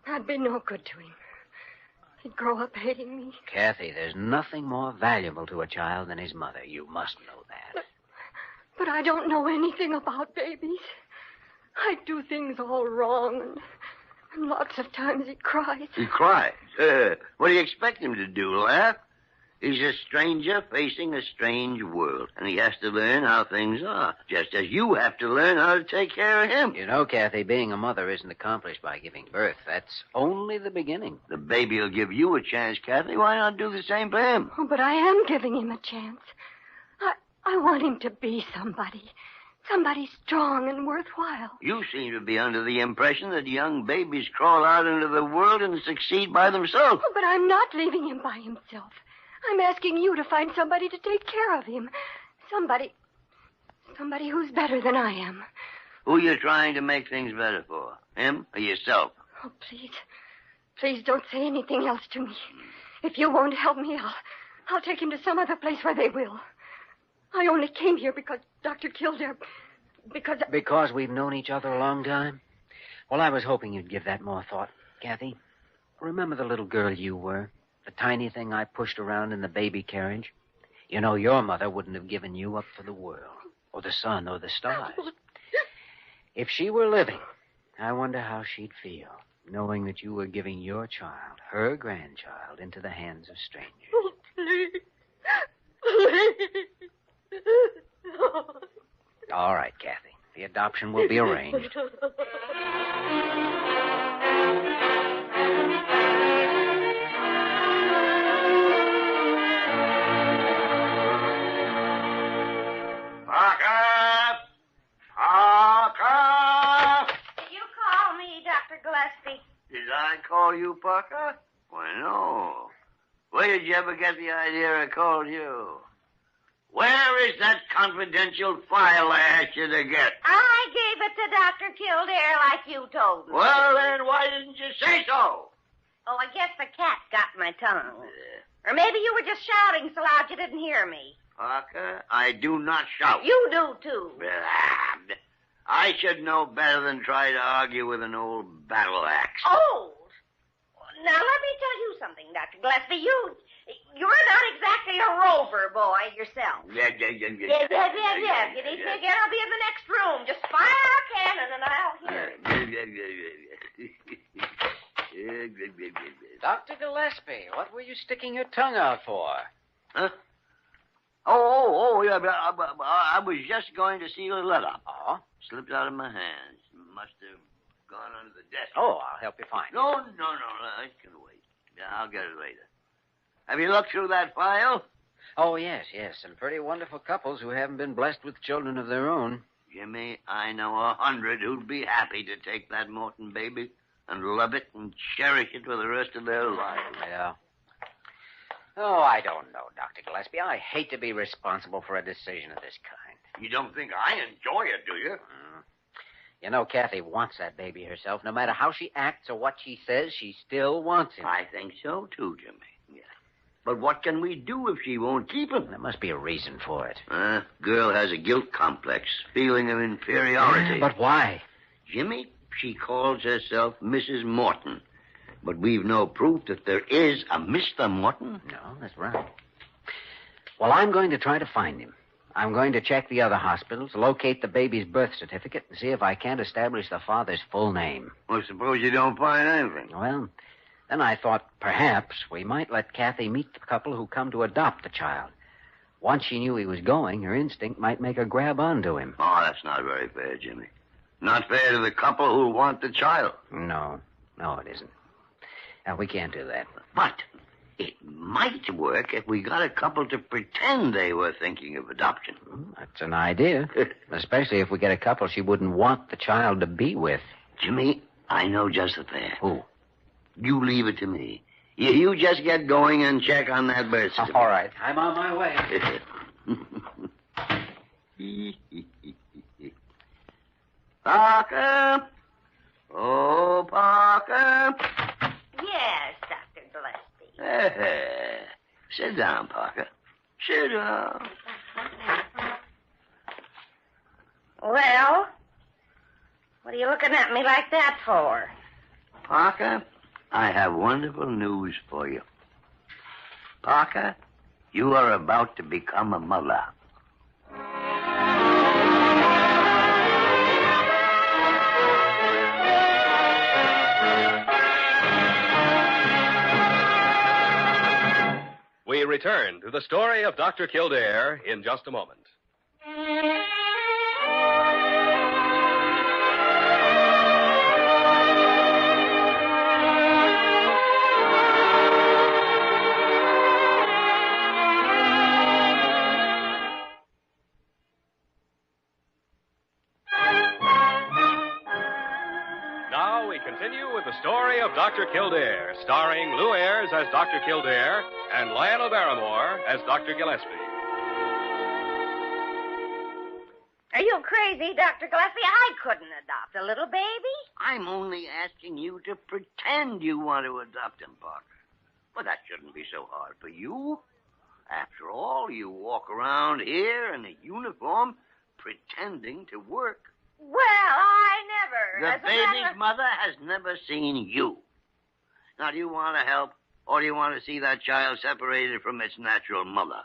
I'd be no good to him. He'd grow up hating me. Cathy, there's nothing more valuable to a child than his mother. You must know that. But I don't know anything about babies. I do things all wrong, and lots of times he cries. He cries? What do you expect him to do, laugh? He's a stranger facing a strange world, and he has to learn how things are, just as you have to learn how to take care of him. You know, Cathy, being a mother isn't accomplished by giving birth. That's only the beginning. The baby will give you a chance, Cathy. Why not do the same for him? Oh, but I am giving him a chance. I want him to be somebody. Somebody strong and worthwhile. You seem to be under the impression that young babies crawl out into the world and succeed by themselves. Oh, but I'm not leaving him by himself. I'm asking you to find somebody to take care of him. Somebody who's better than I am. Who are you trying to make things better for? Him or yourself? Oh, please. Please don't say anything else to me. If you won't help me, I'll take him to some other place where they will. I only came here because Dr. Kildare... Because we've known each other a long time? Well, I was hoping you'd give that more thought, Cathy. Remember the little girl you were? The tiny thing I pushed around in the baby carriage? You know, your mother wouldn't have given you up for the world, or the sun, or the stars. If she were living, I wonder how she'd feel, knowing that you were giving your child, her grandchild, into the hands of strangers. Oh, please. Please. All right, Cathy. The adoption will be arranged. Parker! Parker! Did you call me, Dr. Gillespie? Did I call you, Parker? Why, no. Where did you ever get the idea I called you? Where is that confidential file I asked you to get? I gave it to Dr. Kildare like you told me. Well, then why didn't you say so? Oh, I guess the cat got my tongue. Or maybe you were just shouting so loud you didn't hear me. Parker, I do not shout. You do, too. I should know better than try to argue with an old battle axe. Old? Now, let me tell you something, Dr. Gillespie. You're not exactly a rover boy yourself. Yeah. You need to get, I'll be in the next room. Just fire a cannon and I'll hear it. Dr. Gillespie, what were you sticking your tongue out for? Huh? Oh, yeah. I was just going to see the letter. Oh? Slipped out of my hands. Must have gone under the desk. Oh, I'll help you find it. No. I can wait. Yeah, I'll get it later. Have you looked through that file? Oh, yes. Some pretty wonderful couples who haven't been blessed with children of their own. Jimmy, I know 100 who'd be happy to take that Morton baby and love it and cherish it for the rest of their lives. Yeah. Oh, I don't know, Dr. Gillespie. I hate to be responsible for a decision of this kind. You don't think I enjoy it, do you? You know, Cathy wants that baby herself. No matter how she acts or what she says, she still wants him. I think so, too, Jimmy. Yeah. But what can we do if she won't keep him? There must be a reason for it. Girl has a guilt complex, feeling of inferiority. But why? Jimmy, she calls herself Mrs. Morton. But we've no proof that there is a Mr. Morton. No, that's right. Well, I'm going to try to find him. I'm going to check the other hospitals, locate the baby's birth certificate, and see if I can't establish the father's full name. Well, suppose you don't find anything. Well, then I thought perhaps we might let Cathy meet the couple who come to adopt the child. Once she knew he was going, her instinct might make her grab onto him. Oh, that's not very fair, Jimmy. Not fair to the couple who want the child. No, it isn't. We can't do that. But it might work if we got a couple to pretend they were thinking of adoption. That's an idea. Especially if we get a couple she wouldn't want the child to be with. Jimmy, I know just the pair. Who? You leave it to me. You just get going and check on that birth certificate. All right. I'm on my way. Parker? Oh, Parker? Yes, Dr. Gillespie. Sit down, Parker. Sit down. Well, what are you looking at me like that for? Parker, I have wonderful news for you. Parker, you are about to become a mother. We return to the story of Dr. Kildare in just a moment. Now we continue with the story of Dr. Kildare, starring Lou Ayres as Dr. Kildare and Lionel Barrymore as Dr. Gillespie. Are you crazy, Dr. Gillespie? I couldn't adopt a little baby. I'm only asking you to pretend you want to adopt him, Parker. Well, that shouldn't be so hard for you. After all, you walk around here in a uniform pretending to work. Well, I never. The baby's mother has never seen you. Now, do you want to help, or do you want to see that child separated from its natural mother?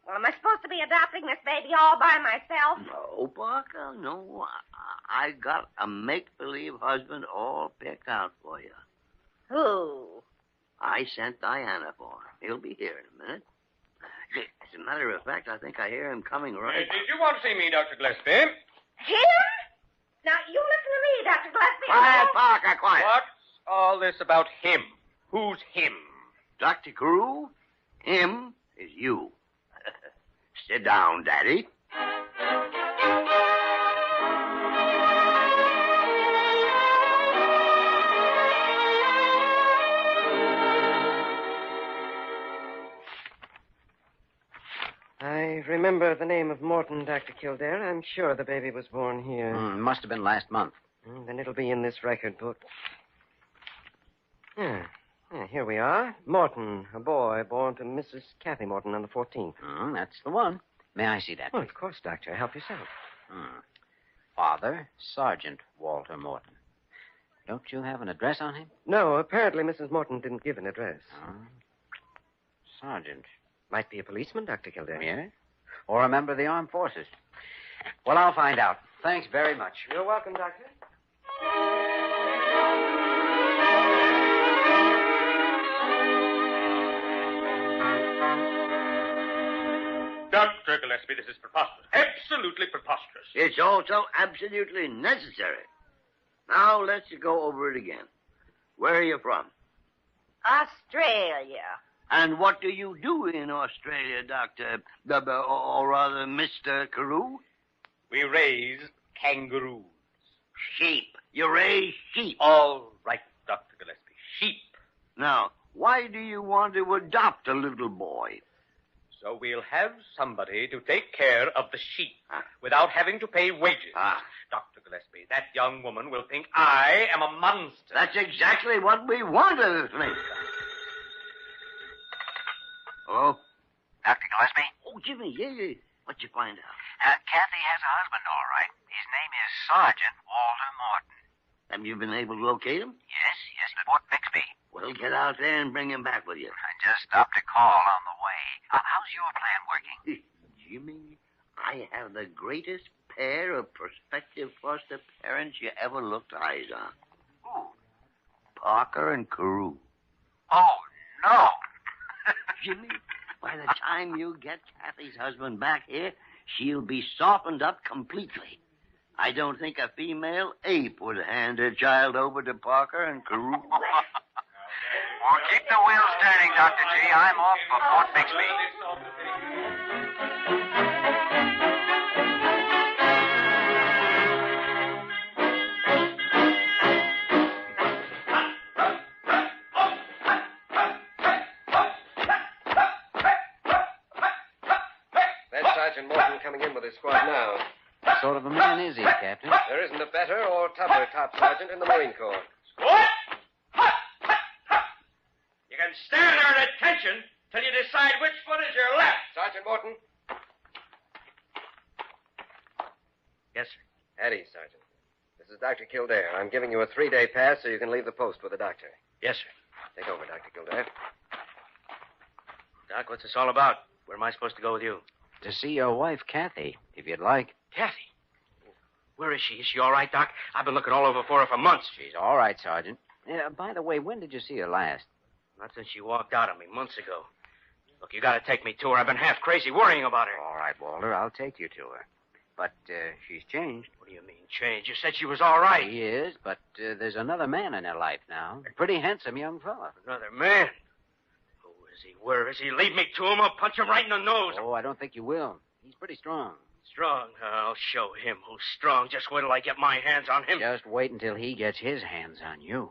Well, am I supposed to be adopting this baby all by myself? No, Parker, no. I got a make-believe husband all picked out for you. Who? I sent Diana for him. He'll be here in a minute. As a matter of fact, I think I hear him coming right. Did you want to see me, Dr. Gillespie? Him? Now, you listen to me, Dr. Gillespie. Quiet, Parker, quiet. What's all this about him? Who's him? Dr. Carew, him is you. Sit down, Daddy. I remember the name of Morton, Dr. Kildare. I'm sure the baby was born here. Must have been last month. Then it'll be in this record book. Here we are. Morton, a boy born to Mrs. Cathy Morton on the 14th. That's the one. May I see that? Well, of course, Doctor. Help yourself. Father, Sergeant Walter Morton. Don't you have an address on him? No, apparently Mrs. Morton didn't give an address. Sergeant. Might be a policeman, Dr. Kildare. Yes? Or a member of the armed forces. Well, I'll find out. Thanks very much. You're welcome, Doctor. Dr. Gillespie, this is preposterous. Absolutely preposterous. It's also absolutely necessary. Now, let's go over it again. Where are you from? Australia. And what do you do in Australia, Dr. Or rather, Mr. Carew? We raise kangaroos. Sheep. You raise sheep. All right, Dr. Gillespie. Sheep. Now, why do you want to adopt a little boy? So we'll have somebody to take care of the sheep without having to pay wages. Dr. Gillespie, that young woman will think I am a monster. That's exactly what we wanted to think. Hello? Dr. Gillespie? Oh, Jimmy, yeah. What'd you find out? Kathy has a husband, all right. His name is Sergeant Walter Morton. Have you been able to locate him? Yes, at Fort Bixby. Well, get out there and bring him back with you. I just stopped a call on the way. How's your plan working? Jimmy, I have the greatest pair of prospective foster parents you ever looked eyes on. Who? Parker and Carew. Oh, no. Jimmy, by the time you get Cathy's husband back here, she'll be softened up completely. I don't think a female ape would hand her child over to Parker and Carew. Well, keep the wheels turning, Dr. G. I'm off for Fort Bixby. That's Sergeant Morton coming in with his squad now. What sort of a man is he, Captain? There isn't a better or tougher top sergeant in the Marine Corps. What? You can stand there at attention till you decide which foot is your left. Sergeant Morton. Yes, sir. At ease, Sergeant. This is Dr. Kildare. I'm giving you a 3-day pass so you can leave the post with the doctor. Yes, sir. Take over, Dr. Kildare. Doc, what's this all about? Where am I supposed to go with you? To see your wife, Cathy, if you'd like. Cathy? Where is she? Is she all right, Doc? I've been looking all over for her for months. She's all right, Sergeant. By the way, when did you see her last? Not since she walked out on me months ago. Look, you got to take me to her. I've been half crazy worrying about her. All right, Walter, I'll take you to her. But she's changed. What do you mean, changed? You said she was all right. She is, but there's another man in her life now. A pretty handsome young fella. Another man? Who is he? Where is he? Lead me to him. I'll punch him right in the nose. Oh, I don't think you will. He's pretty strong. Strong? I'll show him who's strong. Just wait till I get my hands on him. Just wait until he gets his hands on you.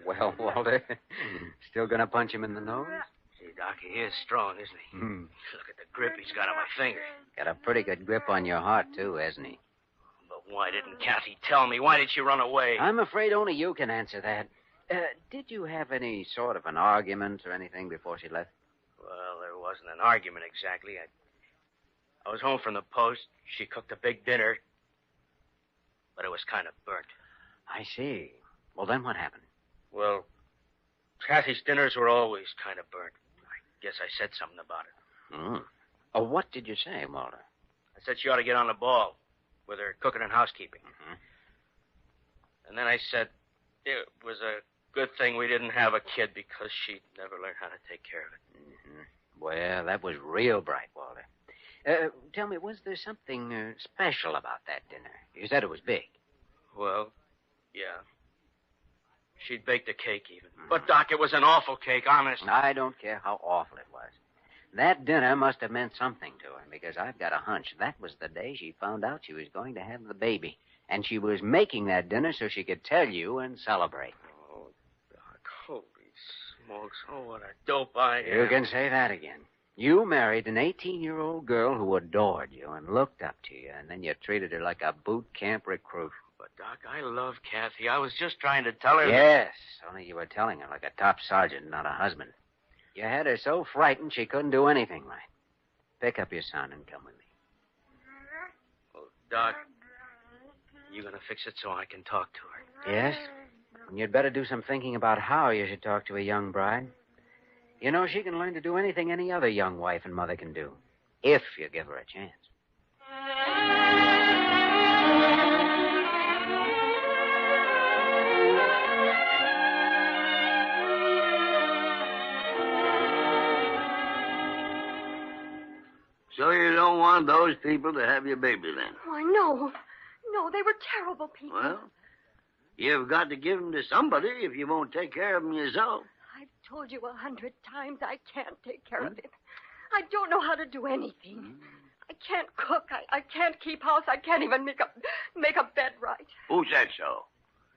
Well, Walter, still gonna punch him in the nose? See, Doc, he is strong, isn't he? Look at the grip he's got on my finger. Got a pretty good grip on your heart, too, hasn't he? But why didn't Cathy tell me? Why did she run away? I'm afraid only you can answer that. Did you have any sort of an argument or anything before she left? Well, there wasn't an argument exactly. I was home from the post. She cooked a big dinner, but it was kind of burnt. I see. Well, then what happened? Well, Cathy's dinners were always kind of burnt. I guess I said something about it. Oh, what did you say, Walter? I said she ought to get on the ball with her cooking and housekeeping. And then I said it was a good thing we didn't have a kid because she'd never learn how to take care of it. Mm-hmm. Well, that was real bright, Walter. Tell me, was there something special about that dinner? You said it was big. Well, yeah. She'd baked a cake even. But, Doc, it was an awful cake, honest. I don't care how awful it was. That dinner must have meant something to her, because I've got a hunch that was the day she found out she was going to have the baby. And she was making that dinner so she could tell you and celebrate. Oh, Doc, holy smokes. Oh, what a dope I am. You can say that again. You married an 18-year-old girl who adored you and looked up to you, and then you treated her like a boot camp recruit. But, Doc, I love Cathy. I was just trying to tell her... Yes, only you were telling her like a top sergeant, not a husband. You had her so frightened she couldn't do anything right. Pick up your son and come with me. Oh, Doc, you gonna fix it so I can talk to her? Yes? And you'd better do some thinking about how you should talk to a young bride. You know, she can learn to do anything any other young wife and mother can do, if you give her a chance. So you don't want those people to have your baby then? Why, no. No, they were terrible people. Well, you've got to give them to somebody if you won't take care of them yourself. I've told you 100 times I can't take care of him. I don't know how to do anything. I can't cook. I can't keep house. I can't even make a bed right. Who said so?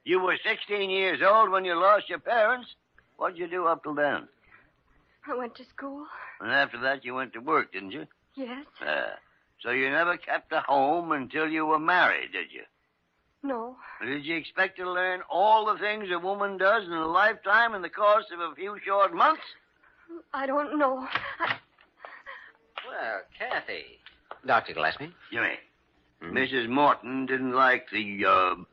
You were 16 years old when you lost your parents. What'd you do up till then? I went to school. And after that, you went to work, didn't you? Yes. So you never kept a home until you were married, did you? No. Did you expect to learn all the things a woman does in a lifetime in the course of a few short months? I don't know. Well, Cathy. Dr. Gillespie? Jimmy, Mrs. Morton didn't like the,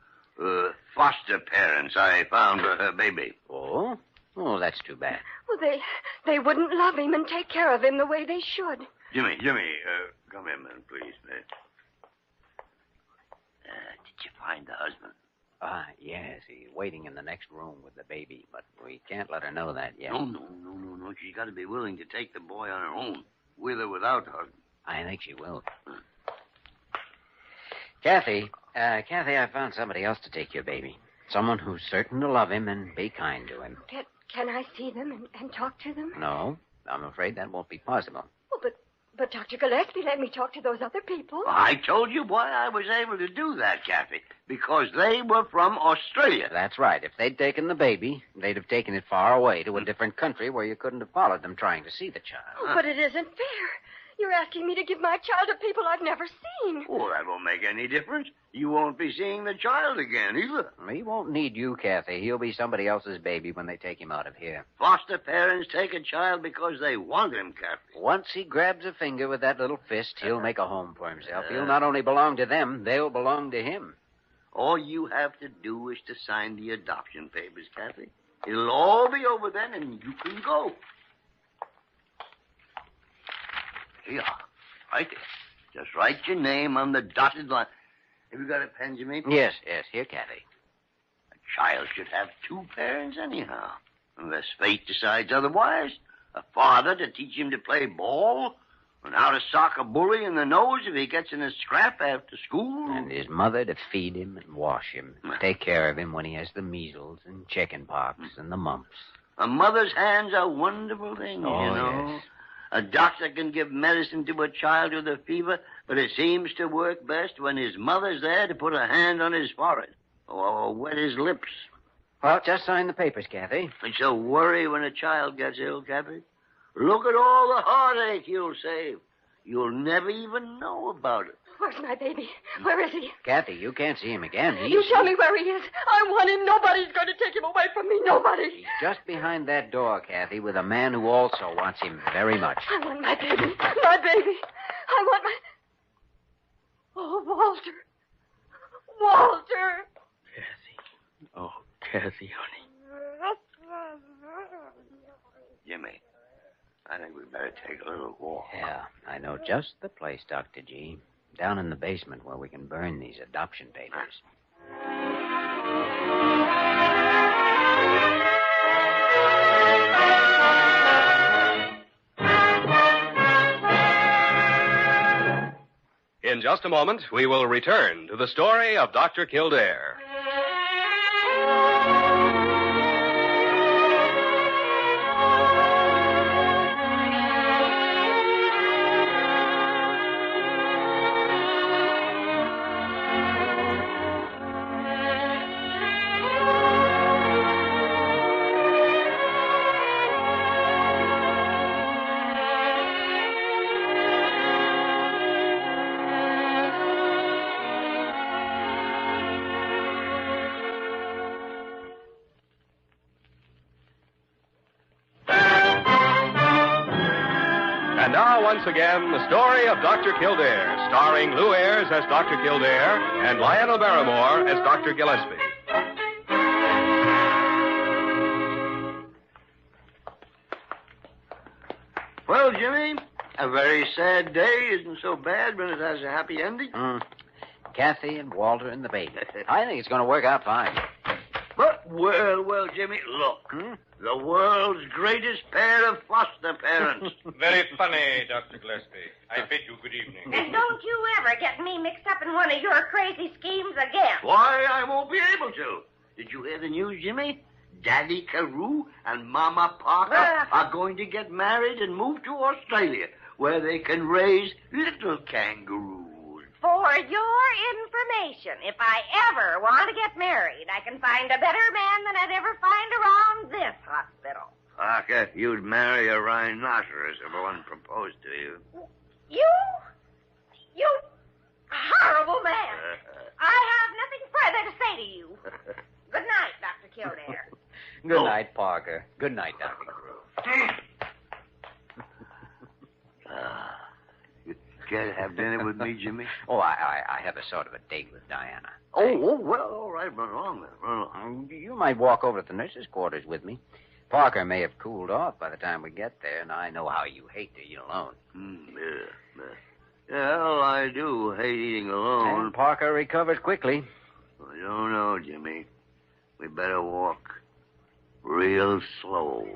foster parents I found for her baby. Oh? Oh, that's too bad. Well, they wouldn't love him and take care of him the way they should. Jimmy, come in, man, please, man. Did you find the husband? Yes. He's waiting in the next room with the baby, but we can't let her know that yet. No. She's got to be willing to take the boy on her own, with or without husband. I think she will. Cathy, I found somebody else to take your baby. Someone who's certain to love him and be kind to him. Can I see them and talk to them? No, I'm afraid that won't be possible. Oh, but Dr. Gillespie let me talk to those other people. I told you why I was able to do that, Cathy. Because they were from Australia. That's right. If they'd taken the baby, they'd have taken it far away to a different country where you couldn't have followed them trying to see the child. Oh, but it isn't fair. You're asking me to give my child to people I've never seen. Oh, that won't make any difference. You won't be seeing the child again, either. He won't need you, Cathy. He'll be somebody else's baby when they take him out of here. Foster parents take a child because they want him, Cathy. Once he grabs a finger with that little fist, he'll make a home for himself. He'll not only belong to them, they'll belong to him. All you have to do is to sign the adoption papers, Cathy. It'll all be over then, and you can go. Here, right there. Just write your name on the dotted line. Have you got a pen, Jimmy? Yes. Here, Cathy. A child should have two parents anyhow, unless fate decides otherwise. A father to teach him to play ball, and how to sock a bully in the nose if he gets in a scrap after school. And his mother to feed him and wash him, take care of him when he has the measles and chicken pox and the mumps. A mother's hands are wonderful things, you know. Yes. A doctor can give medicine to a child with a fever, but it seems to work best when his mother's there to put a hand on his forehead or wet his lips. Well, just sign the papers, Cathy. It's a worry when a child gets ill, Cathy. Look at all the heartache you'll save. You'll never even know about it. Where's my baby? Where is he? Kathy, you can't see him again. You tell me where he is. I want him. Nobody's going to take him away from me. Nobody. He's just behind that door, Kathy, with a man who also wants him very much. I want my baby. My baby. I want my... Oh, Walter. Walter. Cathy. Oh, Cathy, honey. Jimmy, I think we'd better take a little walk. Yeah, I know just the place, Dr. G. Down in the basement where we can burn these adoption papers. In just a moment, we will return to the story of Dr. Kildare. And now, once again, the story of Dr. Kildare, starring Lou Ayres as Dr. Kildare and Lionel Barrymore as Dr. Gillespie. Well, Jimmy, a very sad day isn't so bad when it has a happy ending. Cathy and Walter and the baby. I think it's going to work out fine. But, well, Jimmy, look. The world's greatest pair of foster parents. Very funny, Dr. Gillespie. I bid you good evening. And don't you ever get me mixed up in one of your crazy schemes again. Why, I won't be able to. Did you hear the news, Jimmy? Daddy Carew and Mama Parker are going to get married and move to Australia, where they can raise little kangaroos. For your information, if I ever want to get married, I can find a better man than I'd ever find around this hospital. Parker, you'd marry a rhinoceros if one proposed to you. You horrible man. I have nothing further to say to you. Good night, Dr. Kildare. Good night, Parker. Good night, Dr. Carew. Care to have dinner with me, Jimmy? Oh, I have a sort of a date with Diana. Oh, well, all right. Run along then. Run along. You might walk over to the nurse's quarters with me. Parker may have cooled off by the time we get there, and I know how you hate to eat alone. Well, I do hate eating alone. And Parker recovers quickly. I don't know, Jimmy. We better walk real slow.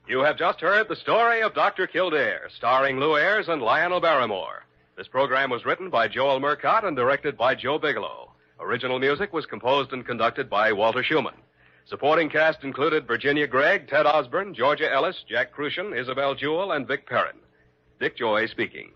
You have just heard the story of Dr. Kildare, starring Lou Ayres and Lionel Barrymore. This program was written by Joel Murcott and directed by Joe Bigelow. Original music was composed and conducted by Walter Schumann. Supporting cast included Virginia Gregg, Ted Osborne, Georgia Ellis, Jack Crucian, Isabel Jewell, and Vic Perrin. Dick Joy speaking.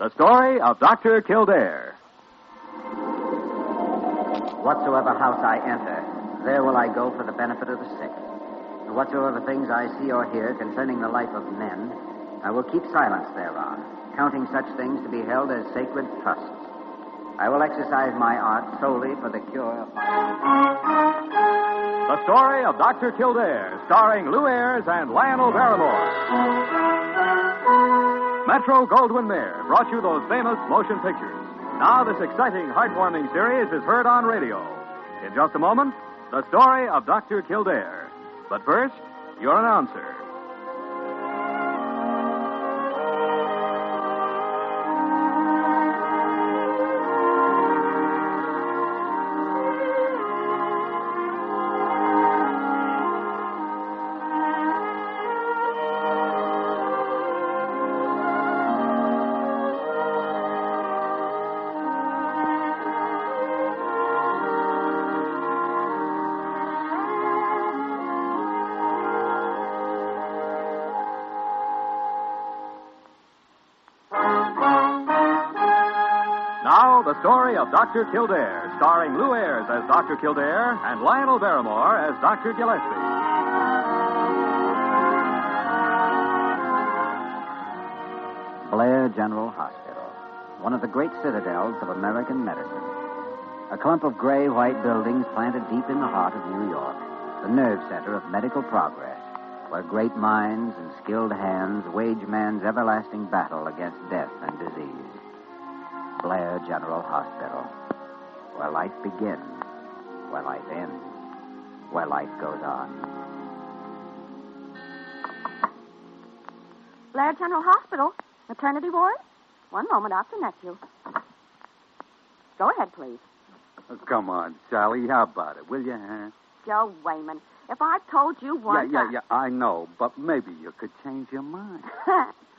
The story of Dr. Kildare. Whatsoever house I enter, there will I go for the benefit of the sick. And whatsoever things I see or hear concerning the life of men, I will keep silence thereon, counting such things to be held as sacred trusts. I will exercise my art solely for the cure of... The story of Dr. Kildare, starring Lou Ayres and Lionel Barrymore. Metro-Goldwyn-Mayer brought you those famous motion pictures. Now this exciting, heartwarming series is heard on radio. In just a moment, the story of Dr. Kildare. But first, your announcer. the story of Dr. Kildare, starring Lou Ayres as Dr. Kildare and Lionel Barrymore as Dr. Gillespie. Blair General Hospital, one of the great citadels of American medicine. A clump of gray-white buildings planted deep in the heart of New York, the nerve center of medical progress, where great minds and skilled hands wage man's everlasting battle against death and disease. Blair General Hospital, where life begins, where life ends, where life goes on. Blair General Hospital, maternity ward? One moment, I'll connect you. Go ahead, please. Oh, come on, Sally. How about it, will you, huh? Joe Wayman, if I told you once... Yeah, I know, but maybe you could change your mind.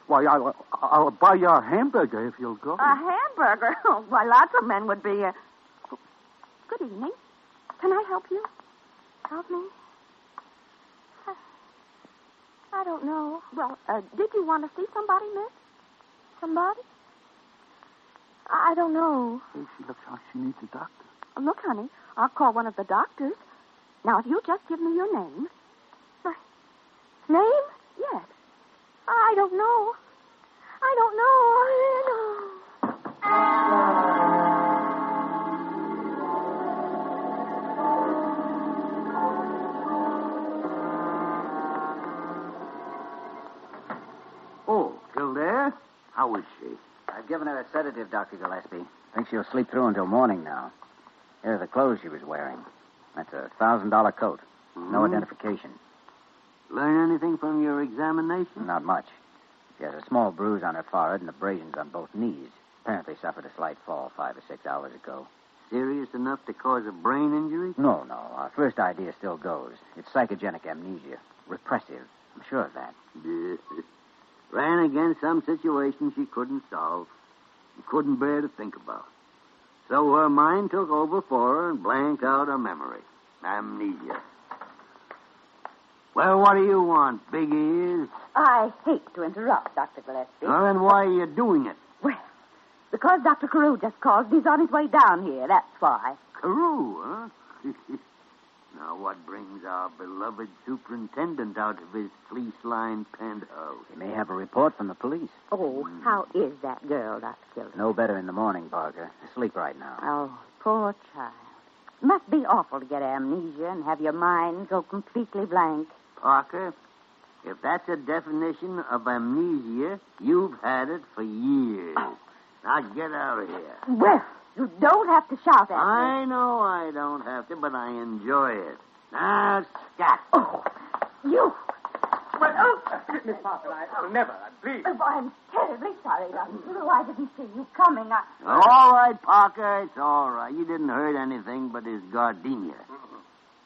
Why, I'll buy you a hamburger if you'll go. A hamburger? Why, lots of men would be... Good evening. Can I help you? Help me? I don't know. Well, did you want to see somebody, miss? Somebody? I don't know. Hey, she looks like she needs a doctor. Look, honey, I'll call one of the doctors. Now, if you just give me your name. Name? Yes. I don't know. Oh, Kildare? How is she? I've given her a sedative, Dr. Gillespie. Think she'll sleep through until morning now. Here are the clothes she was wearing. That's a $1,000 coat. No identification. Learn anything from your examination? Not much. She has a small bruise on her forehead and abrasions on both knees. Apparently suffered a slight fall 5 or 6 hours ago. Serious enough to cause a brain injury? No. Our first idea still goes. It's psychogenic amnesia. Repressive. I'm sure of that. Ran against some situation she couldn't solve. She couldn't bear to think about. So her mind took over for her and blanked out her memory. Amnesia. Well, what do you want, big ears? I hate to interrupt, Dr. Gillespie. Well, then why are you doing it? Well, because Dr. Carew just called. He's on his way down here, that's why. Carew, huh? Now, what brings our beloved superintendent out of his fleece-lined penthouse? He may have a report from the police. Oh, how is that girl, Dr. Kildare? No better in the morning, Parker. Asleep right now. Oh, poor child. Must be awful to get amnesia and have your mind go completely blank. Parker, if that's a definition of amnesia, you've had it for years. Now get out of here. Well, you don't have to shout at me. I know I don't have to, but I enjoy it. Now, scat. Oh, you. Well, Miss Parker, I'll never, please. Oh, I'm terribly sorry, Dr. Carew. I didn't see you coming. All right, Parker, it's all right. You didn't hurt anything but his gardenia.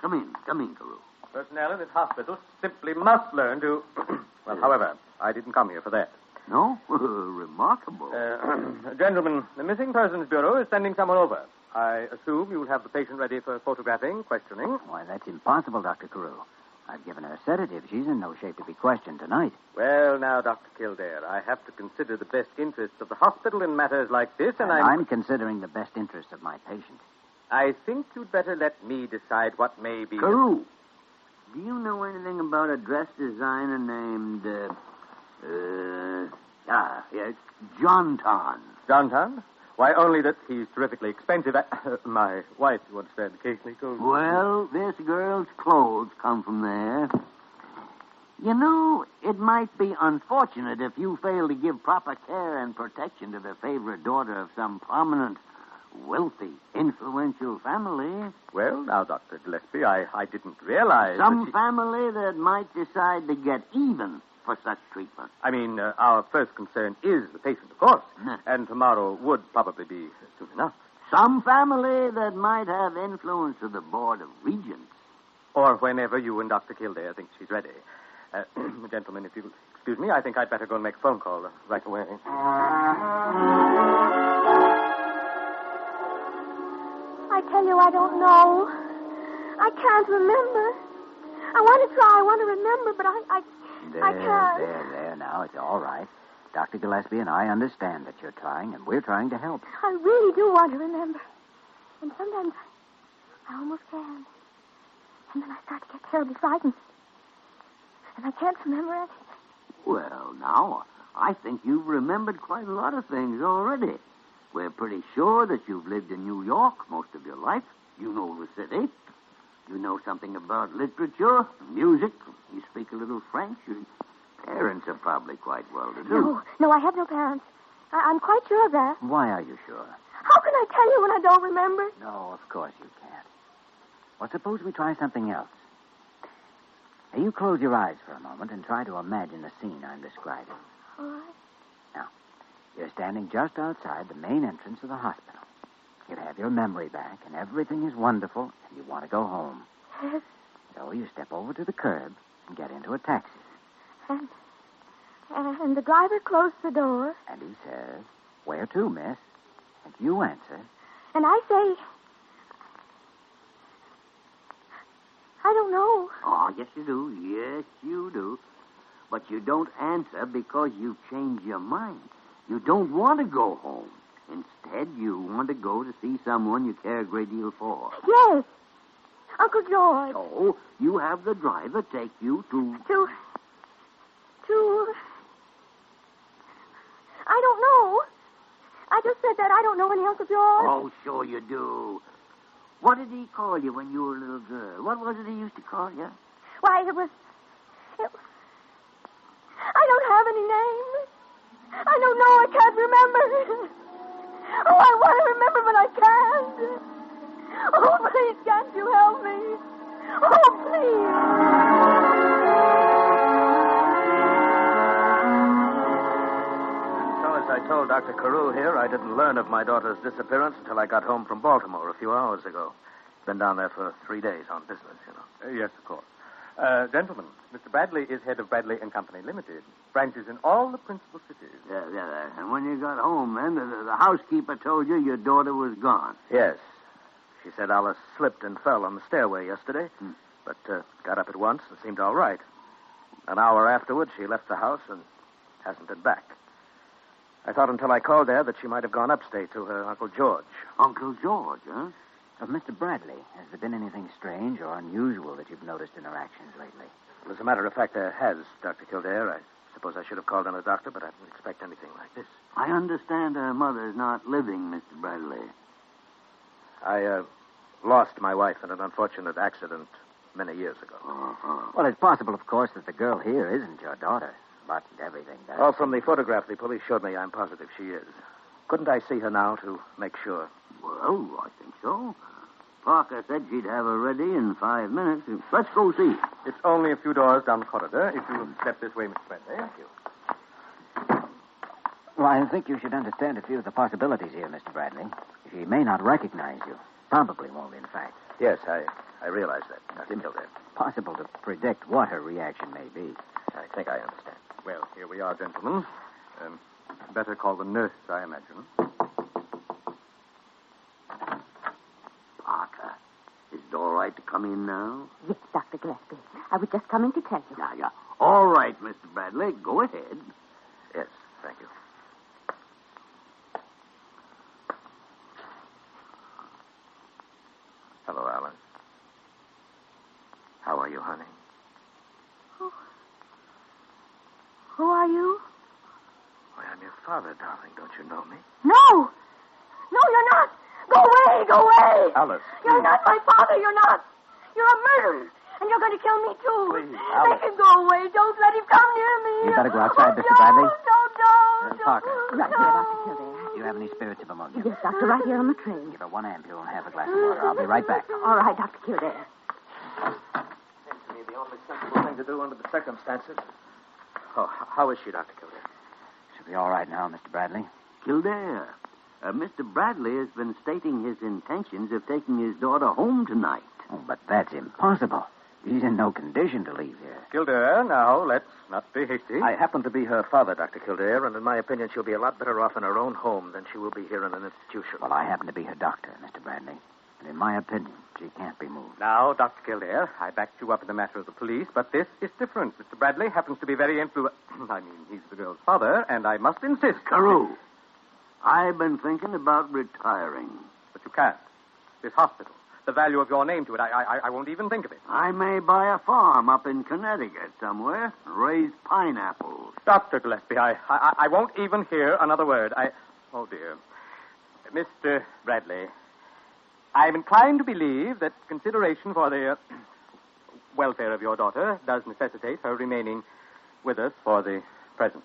Come in, Carew. Personnel in this hospital simply must learn to... Well, however, I didn't come here for that. No? Remarkable. Gentlemen, the Missing Persons Bureau is sending someone over. I assume you'll have the patient ready for photographing, questioning. Why, that's impossible, Dr. Carew. I've given her a sedative. She's in no shape to be questioned tonight. Well, now, Dr. Kildare, I have to consider the best interests of the hospital in matters like this, and I'm considering the best interests of my patient. I think you'd better let me decide what may be... Carew, do you know anything about a dress designer named, it's Johnton? Johnton? Why, only that he's terrifically expensive. My wife, you understand, occasionally goes... Well, this girl's clothes come from there. You know, it might be unfortunate if you fail to give proper care and protection to the favorite daughter of some prominent, wealthy, influential family. Well, now, Dr. Gillespie, I didn't realize... Some family that might decide to get even for such treatment. I mean, our first concern is the patient, of course. And tomorrow would probably be soon enough. Some family that might have influence to the Board of Regents. Or whenever you and Dr. Kildare think she's ready. Gentlemen, if you'll excuse me, I think I'd better go and make a phone call right away. I tell you, I don't know. I can't remember. I want to try, I want to remember, but I can't. There, now. It's all right. Dr. Gillespie and I understand that you're trying, and we're trying to help. I really do want to remember. And sometimes I almost can. And then I start to get terribly frightened. And I can't remember anything. Well, now, I think you've remembered quite a lot of things already. We're pretty sure that you've lived in New York most of your life. You know the city. You know something about literature, music. You speak a little French. Your parents are probably quite well-to-do. No, I have no parents. I'm quite sure of that. Why are you sure? How can I tell you when I don't remember? No, of course you can't. Well, suppose we try something else. Now, you close your eyes for a moment and try to imagine the scene I'm describing. All right. Now, you're standing just outside the main entrance of the hospital. You have your memory back, and everything is wonderful, and you want to go home. Yes. So you step over to the curb and get into a taxi. And the driver closed the door. And he says, "Where to, miss?" And you answer. And I say, I don't know. Oh, yes, you do. Yes, you do. But you don't answer because you've changed your mind. You don't want to go home. Instead, you want to go to see someone you care a great deal for. Yes. Uncle George. So, you have the driver take you to... I don't know. I just said that I don't know any Uncle George. Oh, sure you do. What did he call you when you were a little girl? What was it he used to call you? Why, it was... I don't have any name. I don't know. I can't remember. Oh, I want to remember, but I can't. Oh, please, can't you help me? Oh, please. So, as I told Dr. Carew here, I didn't learn of my daughter's disappearance until I got home from Baltimore a few hours ago. Been down there for 3 days on business, you know. Yes, of course. Gentlemen, Mr. Bradley is head of Bradley and Company Limited. Branches in all the principal cities. Yeah. And when you got home, then, the housekeeper told you your daughter was gone. Yes. She said Alice slipped and fell on the stairway yesterday, but got up at once and seemed all right. An hour afterwards, she left the house and hasn't been back. I thought until I called there that she might have gone upstate to her Uncle George. Uncle George, huh? Mr. Bradley, has there been anything strange or unusual that you've noticed in her actions lately? Well, as a matter of fact, there has, Dr. Kildare. I suppose I should have called in a doctor, but I didn't expect anything like this. I understand her mother's not living, Mr. Bradley. I lost my wife in an unfortunate accident many years ago. Well, it's possible, of course, that the girl here isn't your daughter. But everything does. Oh, from the photograph the police showed me, I'm positive she is. Couldn't I see her now to make sure? Well, I think so. Parker said she'd have her ready in 5 minutes. Let's go see. It's only a few doors down the corridor. If you'll step this way, Mr. Bradley. Thank you. Well, I think you should understand a few of the possibilities here, Mr. Bradley. She may not recognize you. Probably won't, in fact. Yes, I realize that, Dr. Kildare. Possible to predict what her reaction may be. I think I understand. Well, here we are, gentlemen. Better call the nurse, I imagine. Parker, is it all right to come in now? Yes, Dr. Gillespie. I was just coming to tell you. Yeah. All right, Mr. Bradley. Go ahead. Yes, thank you. Hello, Alice. How are you, honey? Who are you? Why, I'm your father, darling. Don't you know me? No! No, you're not! Go away! Go away! Alice. You're not my father, you're not! You're a murderer! And you're going to kill me, too! Please, Alice. Make him go away! Don't let him come near me! You better go outside, Mr. Bradley. Don't! Parker. Right here, Dr. Kildare. Do you have any spirits of ammonia? Yes, Doctor, right here on the tray. Give her 1 ampule and half a glass of water. I'll be right back. All right, Dr. Kildare. Seems to me the only sensible thing to do under the circumstances. Oh, how is she, Dr. Kildare? She'll be all right now, Mr. Bradley. Kildare, Mr. Bradley has been stating his intentions of taking his daughter home tonight. Oh, but that's impossible. She's in no condition to leave here. Kildare, now, let's not be hasty. I happen to be her father, Dr. Kildare, and in my opinion, she'll be a lot better off in her own home than she will be here in an institution. Well, I happen to be her doctor, Mr. Bradley. And in my opinion, She can't be moved. Now, Dr. Kildare, I backed you up in the matter of the police, but this is different. Mr. Bradley happens to be very he's the girl's father, and I must insist. Carew, I've been thinking about retiring. But you can't. This hospital, the value of your name to it, I won't even think of it. I may buy a farm up in Connecticut somewhere, raise pineapples. Dr. Gillespie, I won't even hear another word. Oh, dear. Mr. Bradley, I'm inclined to believe that consideration for the welfare of your daughter does necessitate her remaining with us for the present.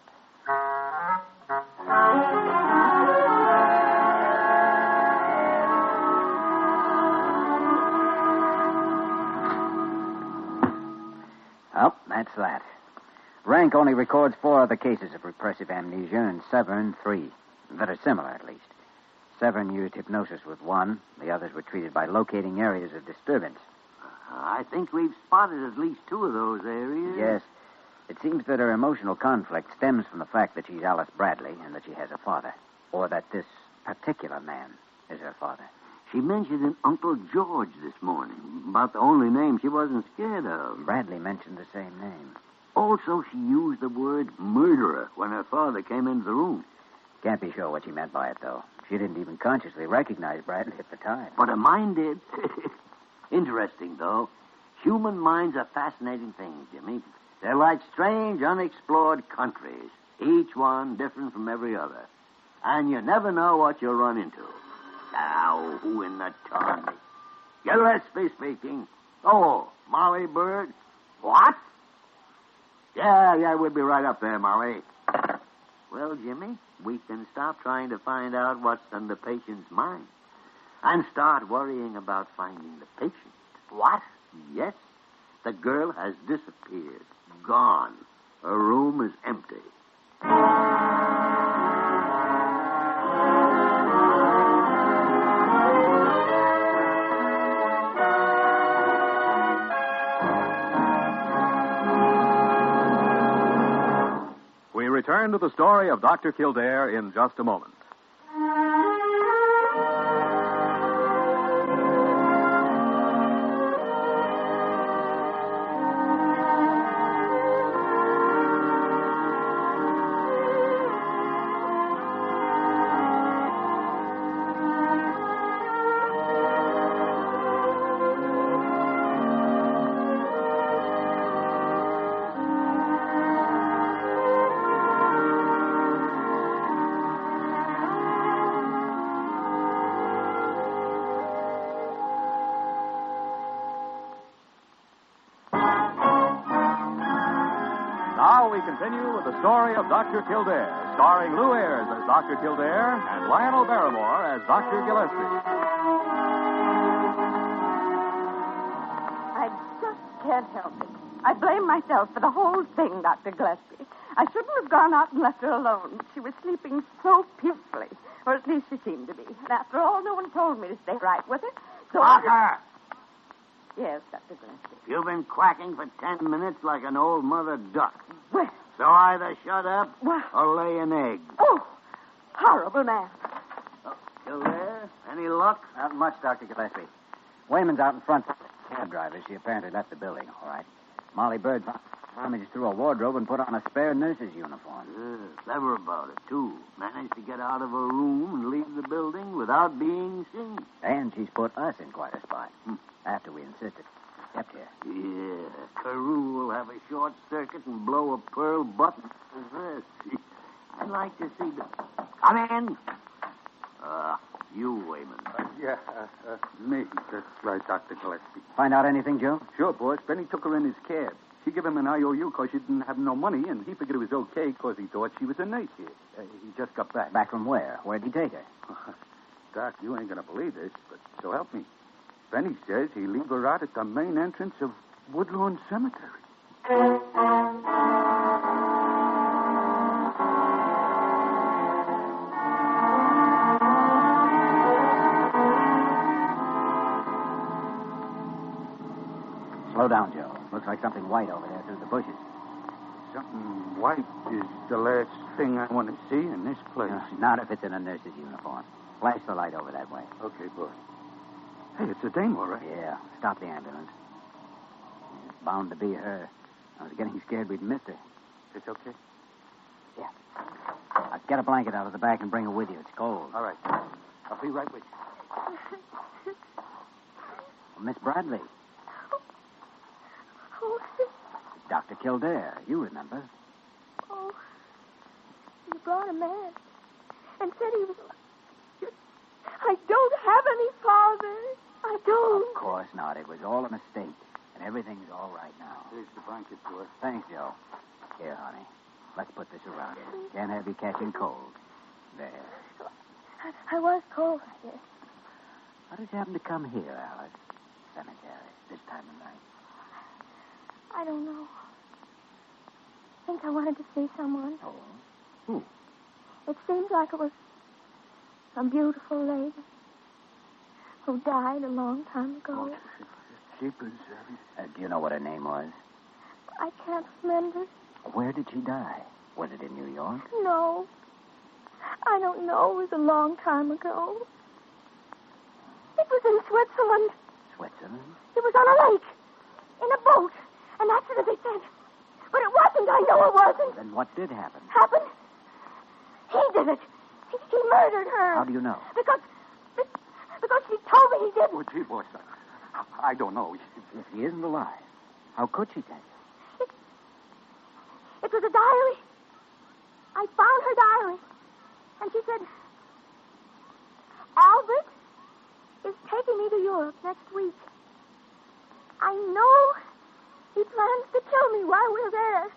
Oh, that's that. Rank only records 4 other cases of repressive amnesia and Severn 3, that are similar at least. Severn used hypnosis with 1. The others were treated by locating areas of disturbance. I think we've spotted at least 2 of those areas. Yes. It seems that her emotional conflict stems from the fact that she's Alice Bradley and that she has a father. Or that this particular man is her father. She mentioned an Uncle George this morning, about the only name she wasn't scared of. Bradley mentioned the same name. Also, she used the word murderer when her father came into the room. Can't be sure what she meant by it, though. She didn't even consciously recognize Bradley at the time. But her mind did. Interesting, though. Human minds are fascinating things, Jimmy. They're like strange, unexplored countries, each one different from every other. And you never know what you'll run into. Now, who in the tarn? Gillespie speaking. Oh, Molly Bird. What? Yeah, we'll be right up there, Molly. Well, Jimmy, we can stop trying to find out what's on the patient's mind and start worrying about finding the patient. What? Yes. The girl has disappeared. Gone. Her room is empty. We return to the story of Dr. Kildare in just a moment. Now we continue with the story of Dr. Kildare, starring Lou Ayres as Dr. Kildare and Lionel Barrymore as Dr. Gillespie. I just can't help it. I blame myself for the whole thing, Dr. Gillespie. I shouldn't have gone out and left her alone. She was sleeping so peacefully, or at least she seemed to be. And after all, no one told me to stay right with her. So Walker! Yes, Dr. Gillespie. You've been quacking for 10 minutes like an old mother duck. Well. So either shut up or lay an egg. Oh, horrible man. Kildare, any luck? Not much, Dr. Gillespie. Wayman's out in front with the cab driver. She apparently left the building, all right. Molly Bird rummaged through a wardrobe and put on a spare nurse's uniform. Clever about it, too. Managed to get out of her room and leave the building without being seen. And she's put us in quite a spot. After we insisted. Kept here. Yeah, Carew will have a short circuit and blow a pearl button for this. I'd like to see the... Come in. You, Wayman. Me. That's right, Dr. Gillespie. Find out anything, Joe? Sure, boss. Benny took her in his cab. She gave him an IOU because she didn't have no money, and he figured it was okay because he thought she was a nurse here. He just got back. Back from where? Where'd he take her? Doc, you ain't going to believe this, but so help me. Benny says he'll leave her out at the main entrance of Woodlawn Cemetery. Slow down, Joe. Looks like something white over there through the bushes. Something white is the last thing I want to see in this place. Not if it's in a nurse's uniform. Flash the light over that way. Okay, boss. Hey, it's a dame, all right. Yeah, stop the ambulance. It's bound to be her. I was getting scared we'd missed her. It's okay? Yeah. Get a blanket out of the back and bring her with you. It's cold. All right. I'll be right with you. Miss Bradley. Oh, Dr. Kildare. You remember. oh. You brought a man and said he was... I don't have any father. I don't. Of course not. It was all a mistake. And everything's all right now. Here's the blanket to her. Thanks, Joe. Here, honey. Let's put this around you. Can't have you catching cold. There. I was cold, I guess. How did you happen to come here, Alice? Cemetery, this time of night. I don't know. I think I wanted to see someone. Oh? Who? It seemed like it was a beautiful lady who died a long time ago. Jeepers. Do you know what her name was? I can't remember. Where did she die? Was it in New York? No. I don't know. It was a long time ago. It was in Switzerland. Switzerland? It was on a lake. In a boat. An accident, they said. But it wasn't. I know it wasn't. Then what did happen? Happened? He did it. He murdered her. How do you know? Because she told me he did. Oh, gee, boss. I don't know. If he isn't alive, how could she tell you? It was a diary. I found her diary. And she said, Albert is taking me to Europe next week. I know he plans to kill me while we're there.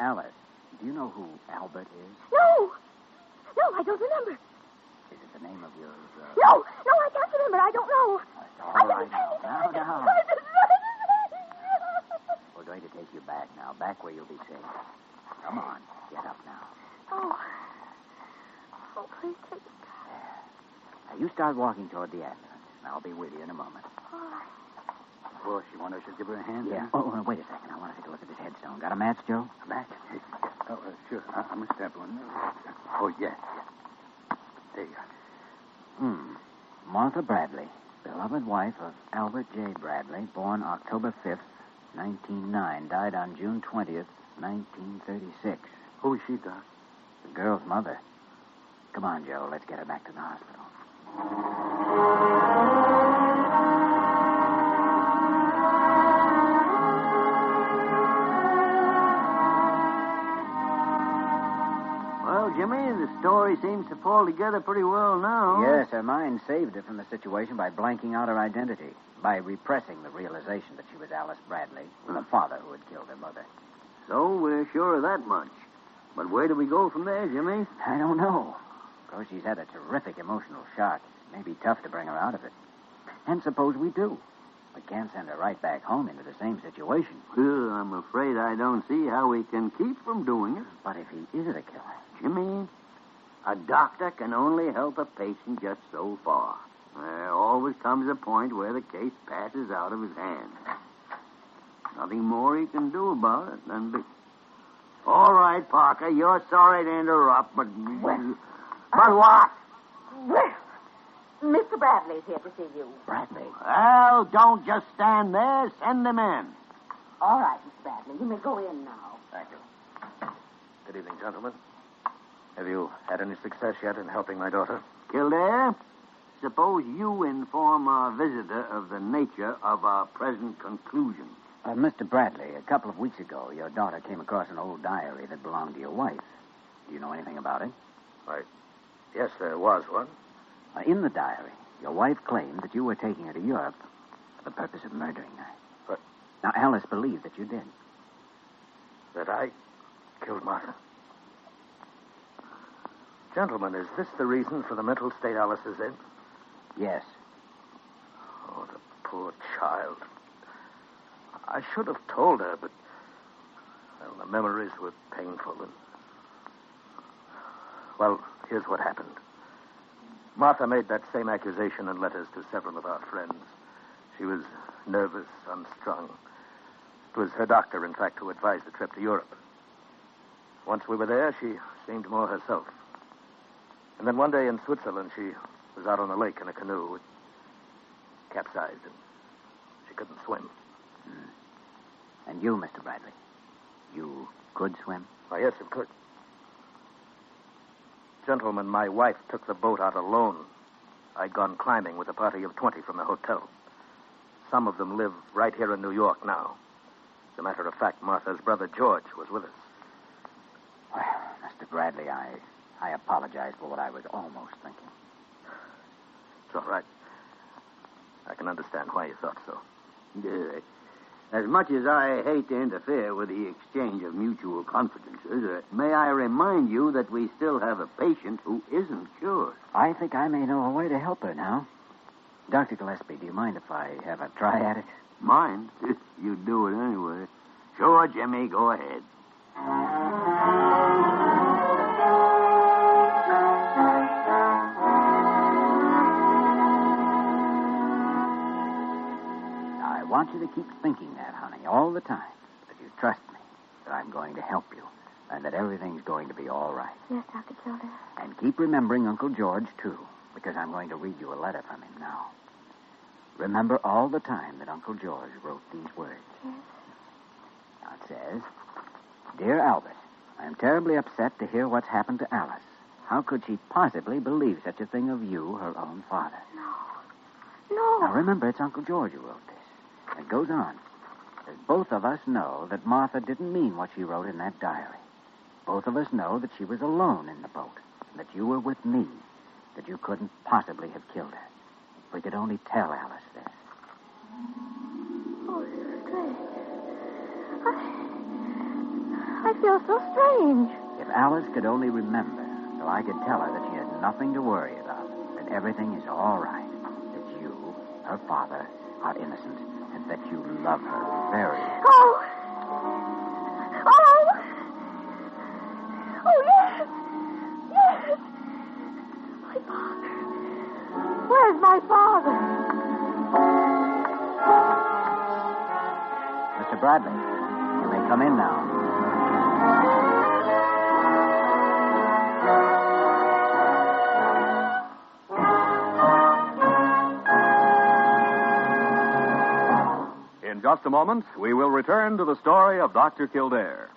Alice, do you know who Albert is? No, I don't remember. Is it the name of your... No, I can't remember. I don't know. All right, now. We're going to take you back now, back where you'll be safe. Come on, get up now. Oh, please take me back. Now, you start walking toward the ambulance, and I'll be with you in a moment. All right. Boss, you want us to give her a hand? Yeah. Oh, wait a second. I want to take a look at this headstone. Got a match, Joe? A match? Oh, sure. I'm going to stab one. Oh, yeah. There you are. Martha Bradley, beloved wife of Albert J. Bradley, born October 5th, 1909, died on June 20th, 1936. Who is she, Doc? The girl's mother. Come on, Joe. Let's get her back to the hospital. Well, Jimmy, the story seems to fall together pretty well now. Yes, her mind saved her from the situation by blanking out her identity, by repressing the realization that she was Alice Bradley, the father who had killed her mother. So we're sure of that much. But where do we go from there, Jimmy? I don't know. Of course, she's had a terrific emotional shock. It may be tough to bring her out of it. And suppose we do. We can't send her right back home into the same situation. Well, I'm afraid I don't see how we can keep from doing it. But if he is a killer... Jimmy, a doctor can only help a patient just so far. There always comes a point where the case passes out of his hands. Nothing more he can do about it than be... All right, Parker, you're sorry to interrupt, but... Well, but what? Well, Mr. Bradley's here to see you. Bradley? Well, don't just stand there. Send him in. All right, Mr. Bradley. You may go in now. Thank you. Good evening, gentlemen. Have you had any success yet in helping my daughter? Kildare, suppose you inform our visitor of the nature of our present conclusion. Mr. Bradley, a couple of weeks ago, your daughter came across an old diary that belonged to your wife. Do you know anything about it? Yes, there was one. In the diary, your wife claimed that you were taking her to Europe for the purpose of murdering her. But... Now, Alice believed that you did. That I killed Martha? Gentlemen, is this the reason for the mental state Alice is in? Yes. Oh, the poor child. I should have told her, but... Well, the memories were painful and... Well, here's what happened. Martha made that same accusation in letters to several of our friends. She was nervous, unstrung. It was her doctor, in fact, who advised the trip to Europe. Once we were there, she seemed more herself. And then one day in Switzerland, she was out on the lake in a canoe. capsized, and she couldn't swim. And you, Mr. Bradley, you could swim? Oh, yes, of course. Gentlemen, my wife took the boat out alone. I'd gone climbing with a party of 20 from the hotel. Some of them live right here in New York now. As a matter of fact, Martha's brother George was with us. Well, Mr. Bradley, I apologize for what I was almost thinking. It's all right. I can understand why you thought so. As much as I hate to interfere with the exchange of mutual confidences, may I remind you that we still have a patient who isn't cured. I think I may know a way to help her now. Dr. Gillespie, do you mind if I have a try at it? Mind? You do it anyway. Sure, Jimmy, go ahead. I want you to keep thinking that, honey, all the time. That you trust me, that I'm going to help you, and that everything's going to be all right. Yes, Dr. Kildare. And keep remembering Uncle George, too, because I'm going to read you a letter from him now. Remember all the time that Uncle George wrote these words. Yes. Now it says, Dear Albert, I am terribly upset to hear what's happened to Alice. How could she possibly believe such a thing of you, her own father? No. Now remember, it's Uncle George who wrote this. It goes on. As both of us know that Martha didn't mean what she wrote in that diary. Both of us know that she was alone in the boat, and that you were with me, that you couldn't possibly have killed her. If we could only tell Alice this. Oh, strange. I feel so strange. If Alice could only remember, so I could tell her that she had nothing to worry about, that everything is all right, that you, her father, are innocent, and that you love her very. Oh! Oh! Oh, yes! Yes! My father. Where's my father? Mr. Bradley, you may come in now. In just a moment, we will return to the story of Dr. Kildare.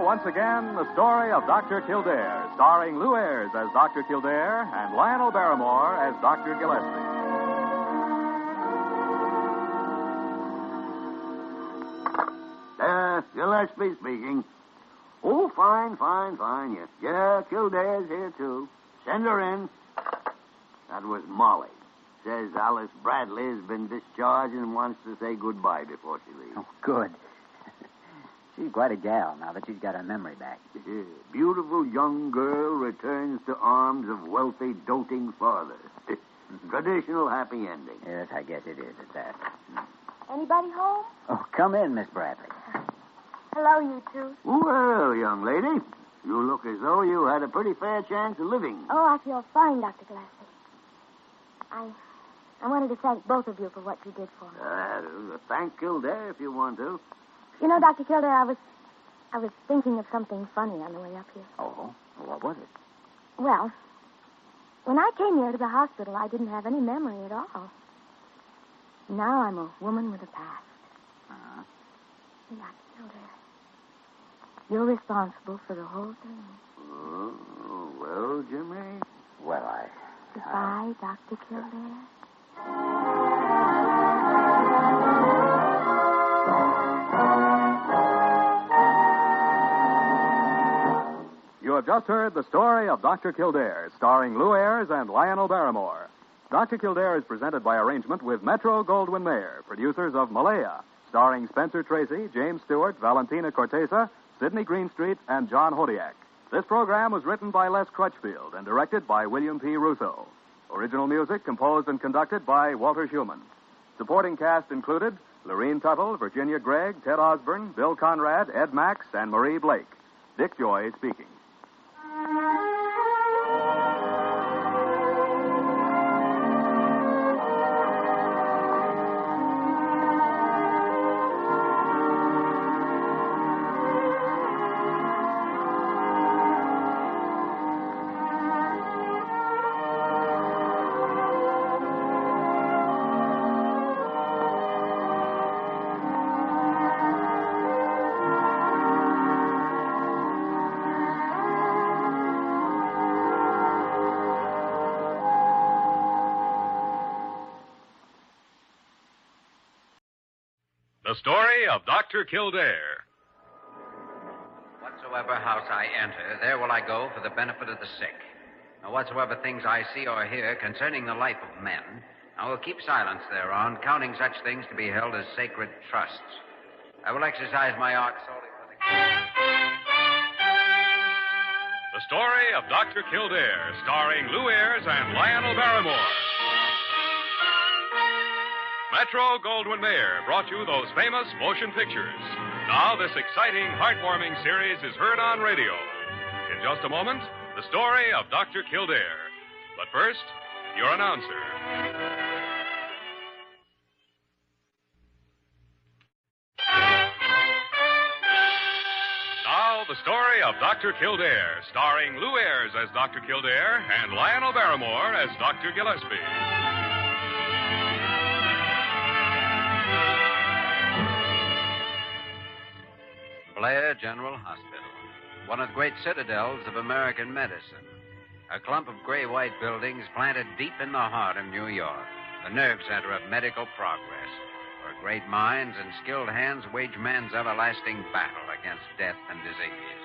Once again, the story of Dr. Kildare, starring Lou Ayres as Dr. Kildare and Lionel Barrymore as Dr. Gillespie. Gillespie speaking. Oh, fine. Yes. Yeah, Kildare's here, too. Send her in. That was Molly. Says Alice Bradley has been discharged and wants to say goodbye before she leaves. Oh, good. She's quite a gal now that she's got her memory back. Beautiful young girl returns to arms of wealthy, doting father. Traditional happy ending. Yes, I guess it is at that. Anybody home? Oh, come in, Miss Bradley. Hello, you two. Well, young lady, you look as though you had a pretty fair chance of living. Oh, I feel fine, Dr. Gillespie. I wanted to thank both of you for what you did for me. Thank Kildare if you want to. You know, Dr. Kildare, I was thinking of something funny on the way up here. Oh? What was it? Well, when I came here to the hospital, I didn't have any memory at all. Now I'm a woman with a past. Uh-huh. Dr. Kildare, you're responsible for the whole thing. Oh, well, Jimmy. Well, Goodbye, Dr. Kildare. You have just heard the story of Dr. Kildare, starring Lou Ayres and Lionel Barrymore. Dr. Kildare is presented by arrangement with Metro-Goldwyn-Mayer, producers of Malaya, starring Spencer Tracy, James Stewart, Valentina Cortesa, Sidney Greenstreet, and John Hodiak. This program was written by Les Crutchfield and directed by William P. Russo. Original music composed and conducted by Walter Schumann. Supporting cast included Lorene Tuttle, Virginia Gregg, Ted Osborne, Bill Conrad, Ed Max, and Marie Blake. Dick Joy speaking. The story of Dr. Kildare. Whatsoever house I enter, there will I go for the benefit of the sick. Now, whatsoever things I see or hear concerning the life of men, I will keep silence thereon, counting such things to be held as sacred trusts. I will exercise my art solely for the... The story of Dr. Kildare, starring Lou Ayres and Lionel Barrymore. Metro Goldwyn Mayer brought you those famous motion pictures. Now this exciting, heartwarming series is heard on radio. In just a moment, the story of Dr. Kildare. But first, your announcer. Now, the story of Dr. Kildare, starring Lou Ayres as Dr. Kildare and Lionel Barrymore as Dr. Gillespie. Blair General Hospital, one of the great citadels of American medicine. A clump of gray-white buildings planted deep in the heart of New York, the nerve center of medical progress, where great minds and skilled hands wage man's everlasting battle against death and disease.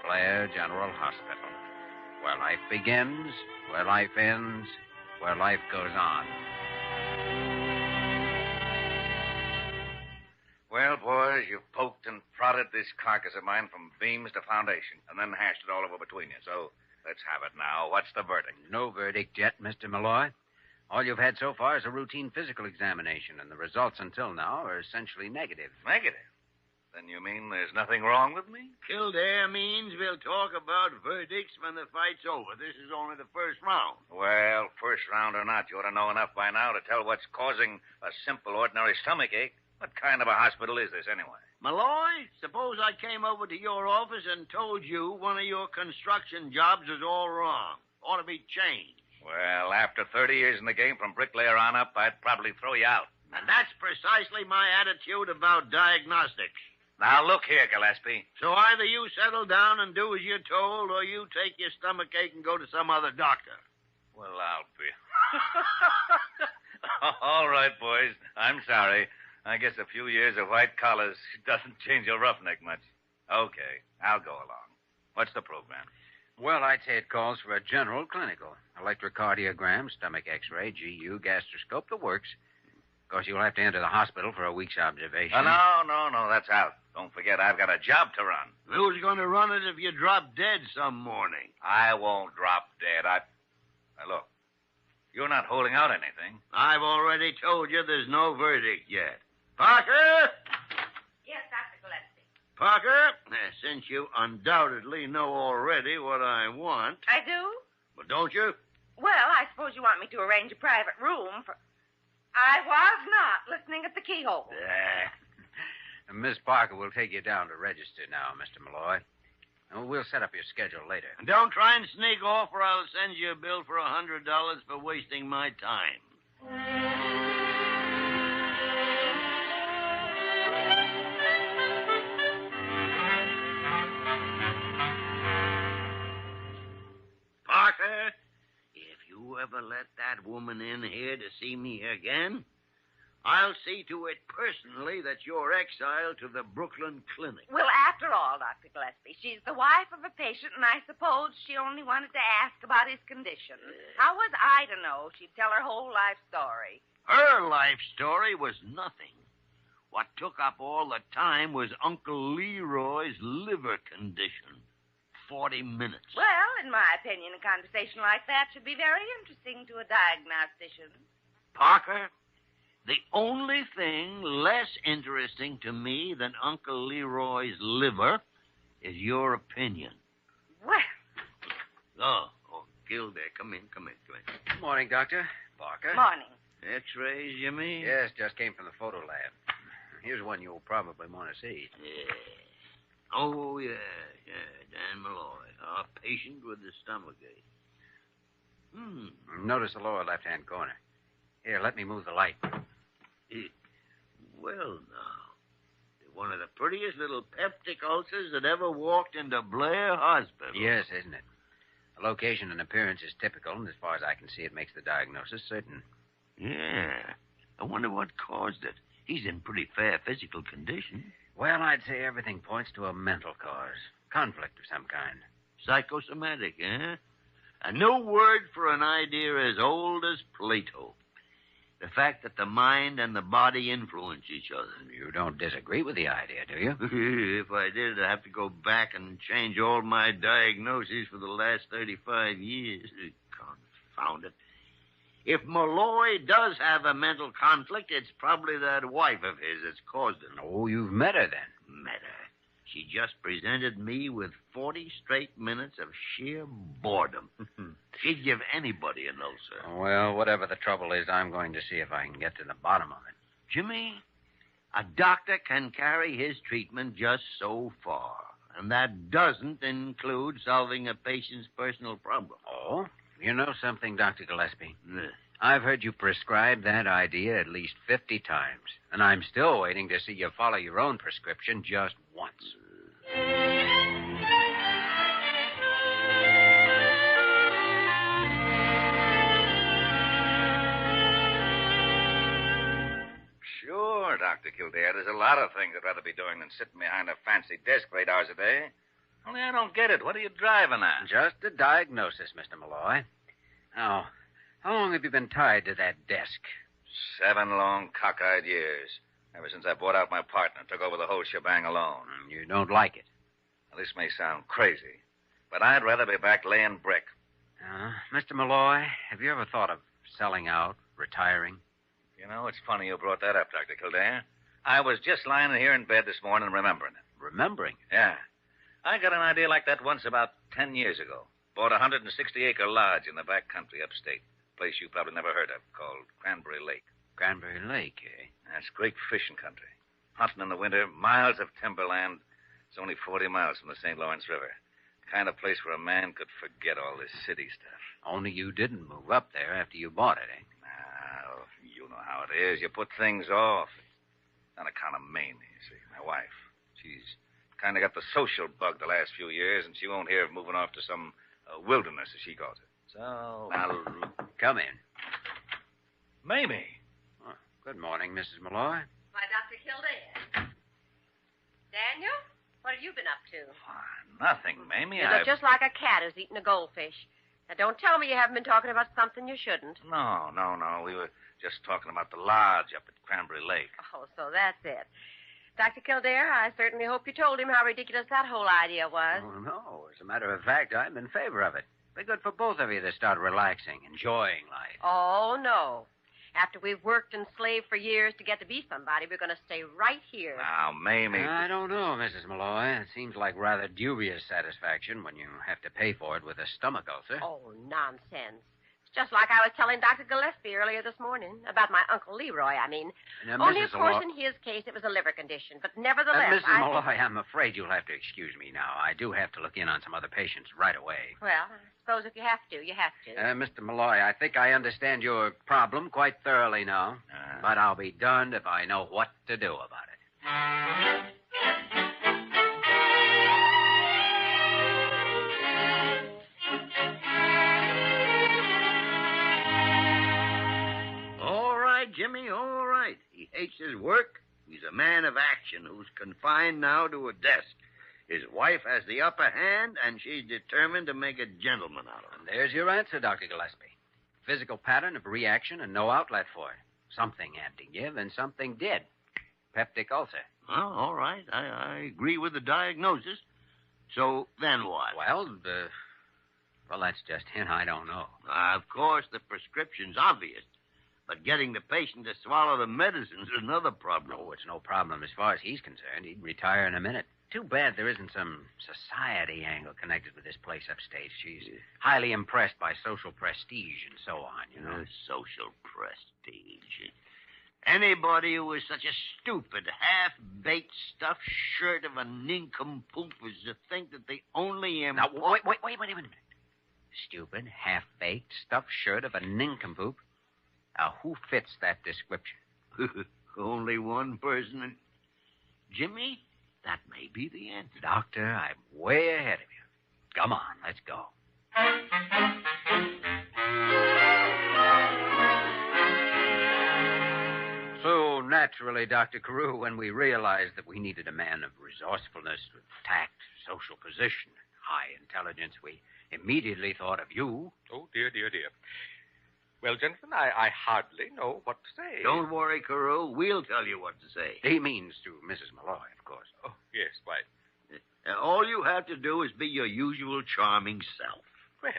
Blair General Hospital, where life begins, where life ends, where life goes on. Well, boys, you've poked and prodded this carcass of mine from beams to foundation, and then hashed it all over between you. So let's have it now. What's the verdict? No verdict yet, Mr. Malloy. All you've had so far is a routine physical examination, and the results until now are essentially negative. Negative? Then you mean there's nothing wrong with me? Kildare means we'll talk about verdicts when the fight's over. This is only the first round. Well, first round or not, you ought to know enough by now to tell what's causing a simple, ordinary stomach ache. What kind of a hospital is this, anyway? Malloy, suppose I came over to your office and told you one of your construction jobs is all wrong. Ought to be changed. Well, after 30 years in the game, from bricklayer on up, I'd probably throw you out. And that's precisely my attitude about diagnostics. Now, look here, Gillespie. So either you settle down and do as you're told, or you take your stomach ache and go to some other doctor. Well, I'll be... All right, boys. I'm sorry. I guess a few years of white collars doesn't change a roughneck much. Okay, I'll go along. What's the program? Well, I'd say it calls for a general clinical. Electrocardiogram, stomach x-ray, GU, gastroscope, the works. Of course, you'll have to enter the hospital for a week's observation. No, that's out. Don't forget, I've got a job to run. Who's going to run it if you drop dead some morning? I won't drop dead. Now, look, you're not holding out anything. I've already told you there's no verdict yet. Parker? Yes, Dr. Gillespie. Parker, since you undoubtedly know already what I want... I do? Well, don't you? Well, I suppose you want me to arrange a private room for... I was not listening at the keyhole. Miss Parker will take you down to register now, Mr. Malloy. And we'll set up your schedule later. And don't try and sneak off, or I'll send you a bill for $100 for wasting my time. Parker, if you ever let that woman in here to see me again, I'll see to it personally that you're exiled to the Brooklyn Clinic. Well, after all, Dr. Gillespie, she's the wife of a patient, and I suppose she only wanted to ask about his condition. How was I to know she'd tell her whole life story? Her life story was nothing. What took up all the time was Uncle Leroy's liver condition. 40 minutes. Well, in my opinion, a conversation like that should be very interesting to a diagnostician. Parker, the only thing less interesting to me than Uncle Leroy's liver is your opinion. Well. Oh, Kildare, come in. Good morning, Doctor. Parker. Morning. X-rays, you mean? Yes, just came from the photo lab. Here's one you'll probably want to see. Yeah. Oh, yeah, Dan Mallory, our patient with the stomachache. Notice the lower left-hand corner. Here, let me move the light. Well, now, one of the prettiest little peptic ulcers that ever walked into Blair Hospital. Yes, isn't it? The location and appearance is typical, and as far as I can see, it makes the diagnosis certain. Yeah. I wonder what caused it. He's in pretty fair physical condition. Well, I'd say everything points to a mental cause. Conflict of some kind. Psychosomatic, eh? And no word for an idea as old as Plato. The fact that the mind and the body influence each other. You don't disagree with the idea, do you? If I did, I'd have to go back and change all my diagnoses for the last 35 years. Confound it. If Malloy does have a mental conflict, it's probably that wife of his that's caused it. Oh, you've met her, then? Met her. She just presented me with 40 straight minutes of sheer boredom. She'd give anybody an ulcer. Well, whatever the trouble is, I'm going to see if I can get to the bottom of it. Jimmy, a doctor can carry his treatment just so far, and that doesn't include solving a patient's personal problem. Oh? You know something, Dr. Gillespie? I've heard you prescribe that idea at least 50 times, and I'm still waiting to see you follow your own prescription just once. Sure, Dr. Kildare. There's a lot of things I'd rather be doing than sitting behind a fancy desk for 8 hours a day. Only I don't get it. What are you driving at? Just a diagnosis, Mr. Malloy. Now, how long have you been tied to that desk? 7 long, cockeyed years. Ever since I bought out my partner and took over the whole shebang alone. You don't like it? Well, this may sound crazy, but I'd rather be back laying brick. Mr. Malloy, have you ever thought of selling out, retiring? You know, it's funny you brought that up, Dr. Kildare. I was just lying here in bed this morning remembering it. Remembering? Yeah. I got an idea like that once about 10 years ago. Bought a 160-acre lodge in the back country upstate. A place you probably never heard of, called Cranberry Lake. Cranberry Lake, eh? That's great fishing country. Hunting in the winter, miles of timberland. It's only 40 miles from the St. Lawrence River. Kind of place where a man could forget all this city stuff. Only you didn't move up there after you bought it, eh? Now, you know how it is. You put things off. It's on account of Mamie, you see, my wife. She's kind of got the social bug the last few years, and she won't hear of moving off to some wilderness, as she calls it. So, Now, come in. Mamie. Oh, good morning, Mrs. Malloy. Why, Dr. Kildare. Daniel, what have you been up to? Nothing, Mamie. You look just like a cat who's eaten a goldfish. Now, don't tell me you haven't been talking about something you shouldn't. No. We were just talking about the lodge up at Cranberry Lake. Oh, so that's it. Dr. Kildare, I certainly hope you told him how ridiculous that whole idea was. Oh, no. As a matter of fact, I'm in favor of it. Be good for both of you to start relaxing, enjoying life. Oh, no. After we've worked and slaved for years to get to be somebody, we're going to stay right here. Now, Mamie. I don't know, Mrs. Malloy. It seems like rather dubious satisfaction when you have to pay for it with a stomach ulcer. Oh, nonsense. It's just like I was telling Dr. Gillespie earlier this morning. About my Uncle Leroy, I mean. Now, Only, Mrs. of course, Malloy... in his case, it was a liver condition. But nevertheless, Mrs. Malloy, I'm afraid you'll have to excuse me now. I do have to look in on some other patients right away. Well, I suppose if you have to, you have to. Mr. Malloy, I think I understand your problem quite thoroughly now. But I'll be darned if I know what to do about it. Jimmy, all right. He hates his work. He's a man of action who's confined now to a desk. His wife has the upper hand, and she's determined to make a gentleman out of him. And there's your answer, Dr. Gillespie. Physical pattern of reaction and no outlet for it. Something had to give, and something did. peptic ulcer. Well, all right. I agree with the diagnosis. So then what? Well, that's just it. I don't know. Of course, the prescription's obvious. But getting the patient to swallow the medicine's another problem. Oh, it's no problem as far as he's concerned. He'd retire in a minute. Too bad there isn't some society angle connected with this place upstate. She's highly impressed by social prestige and so on, you know. Social prestige. Anybody who is such a stupid, half-baked, stuffed shirt of a nincompoop is to think that the only Now, wait a minute. Stupid, half-baked, stuffed shirt of a nincompoop. Now, who fits that description? Only one person. Jimmy, that may be the answer. Doctor, I'm way ahead of you. Come on, let's go. So, naturally, Dr. Carew, when we realized that we needed a man of resourcefulness, with tact, social position, high intelligence, we immediately thought of you. Oh, dear. Well, gentlemen, I hardly know what to say. Don't worry, Carew. We'll tell you what to say. He means to Mrs. Malloy, of course. Oh, yes, quite. All you have to do is be your usual charming self. Well,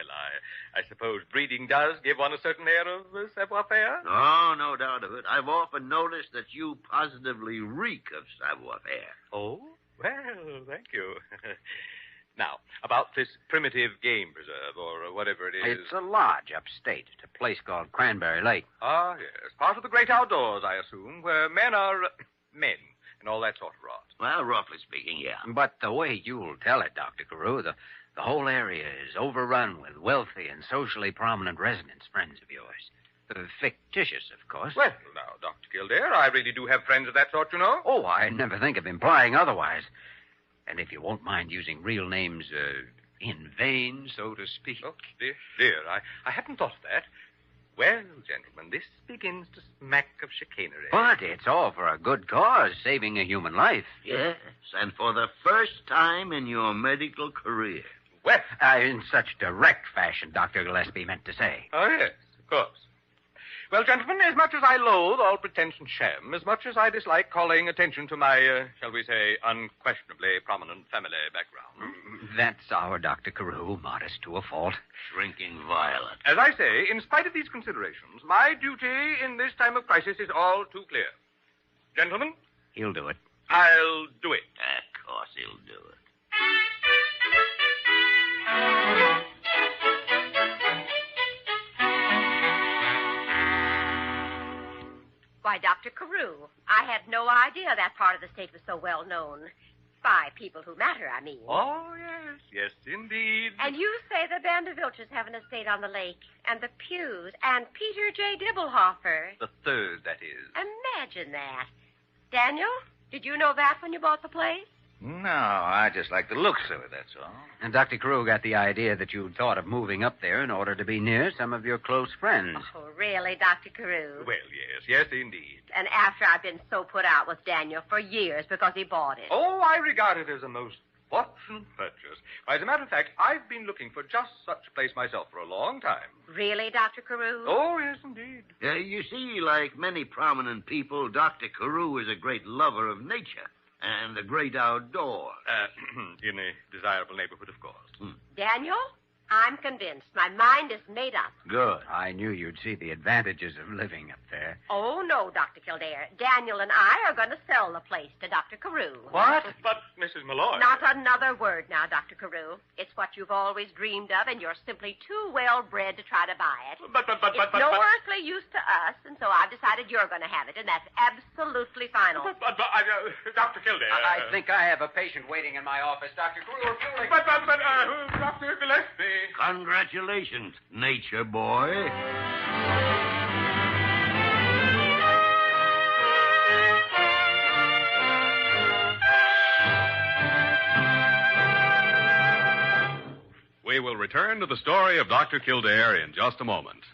I suppose breeding does give one a certain air of savoir-faire. Oh, no doubt of it. I've often noticed that you positively reek of savoir-faire. Oh? Well, thank you. Now, about this primitive game preserve, or whatever it is. It's a lodge upstate. It's a place called Cranberry Lake. Ah, yes. Part of the great outdoors, I assume, where men are men and all that sort of rot. Well, roughly speaking, yeah. But the way you'll tell it, Dr. Carew, the whole area is overrun with wealthy and socially prominent residents, friends of yours. Fictitious, of course. Well, now, Dr. Kildare, I really do have friends of that sort, you know. Oh, I never think of implying otherwise. And if you won't mind using real names in vain, so to speak. Oh, dear, I hadn't thought of that. Well, gentlemen, this begins to smack of chicanery. But it's all for a good cause, saving a human life. Yes, and for the first time in your medical career. Well, in such direct fashion, Dr. Gillespie meant to say. Oh, yes, of course. Well, gentlemen, as much as I loathe all pretense and sham, as much as I dislike calling attention to my, shall we say, unquestionably prominent family background. That's our Dr. Carew, modest to a fault. Shrinking violet. As I say, in spite of these considerations, my duty in this time of crisis is all too clear. Gentlemen? He'll do it. I'll do it. Of course he'll do it. Why, Dr. Carew, I had no idea that part of the state was so well known. By people who matter, I mean. Oh, yes, indeed. And you say the Vandervilters have an estate on the lake, and the Pews, and Peter J. Dibblehofer. The third, that is. Imagine that. Daniel, did you know that when you bought the place? No, I just like the looks of it, that's all. And Dr. Carew got the idea that you'd thought of moving up there in order to be near some of your close friends. Oh, really, Dr. Carew? Well, yes, indeed. And after I've been so put out with Daniel for years because he bought it. Oh, I regard it as a most fortunate purchase. Why, as a matter of fact, I've been looking for just such a place myself for a long time. Really, Dr. Carew? Oh, yes, indeed. You see, like many prominent people, Dr. Carew is a great lover of nature. And the great outdoors. In a desirable neighborhood, of course. Daniel, I'm convinced. My mind is made up. Good. I knew you'd see the advantages of living up there. Oh, no, Dr. Kildare. Daniel and I are going to sell the place to Dr. Carew. What? But, Mrs. Malloy... Not another word now, Dr. Carew. It's what you've always dreamed of, and you're simply too well-bred to try to buy it. But... It's no earthly use to us, and so I've decided you're going to have it, and that's absolutely final. Dr. Kildare... I think I have a patient waiting in my office. Dr. Carew, But, Dr. Gillespie... Congratulations, nature boy. We will return to the story of Dr. Kildare in just a moment.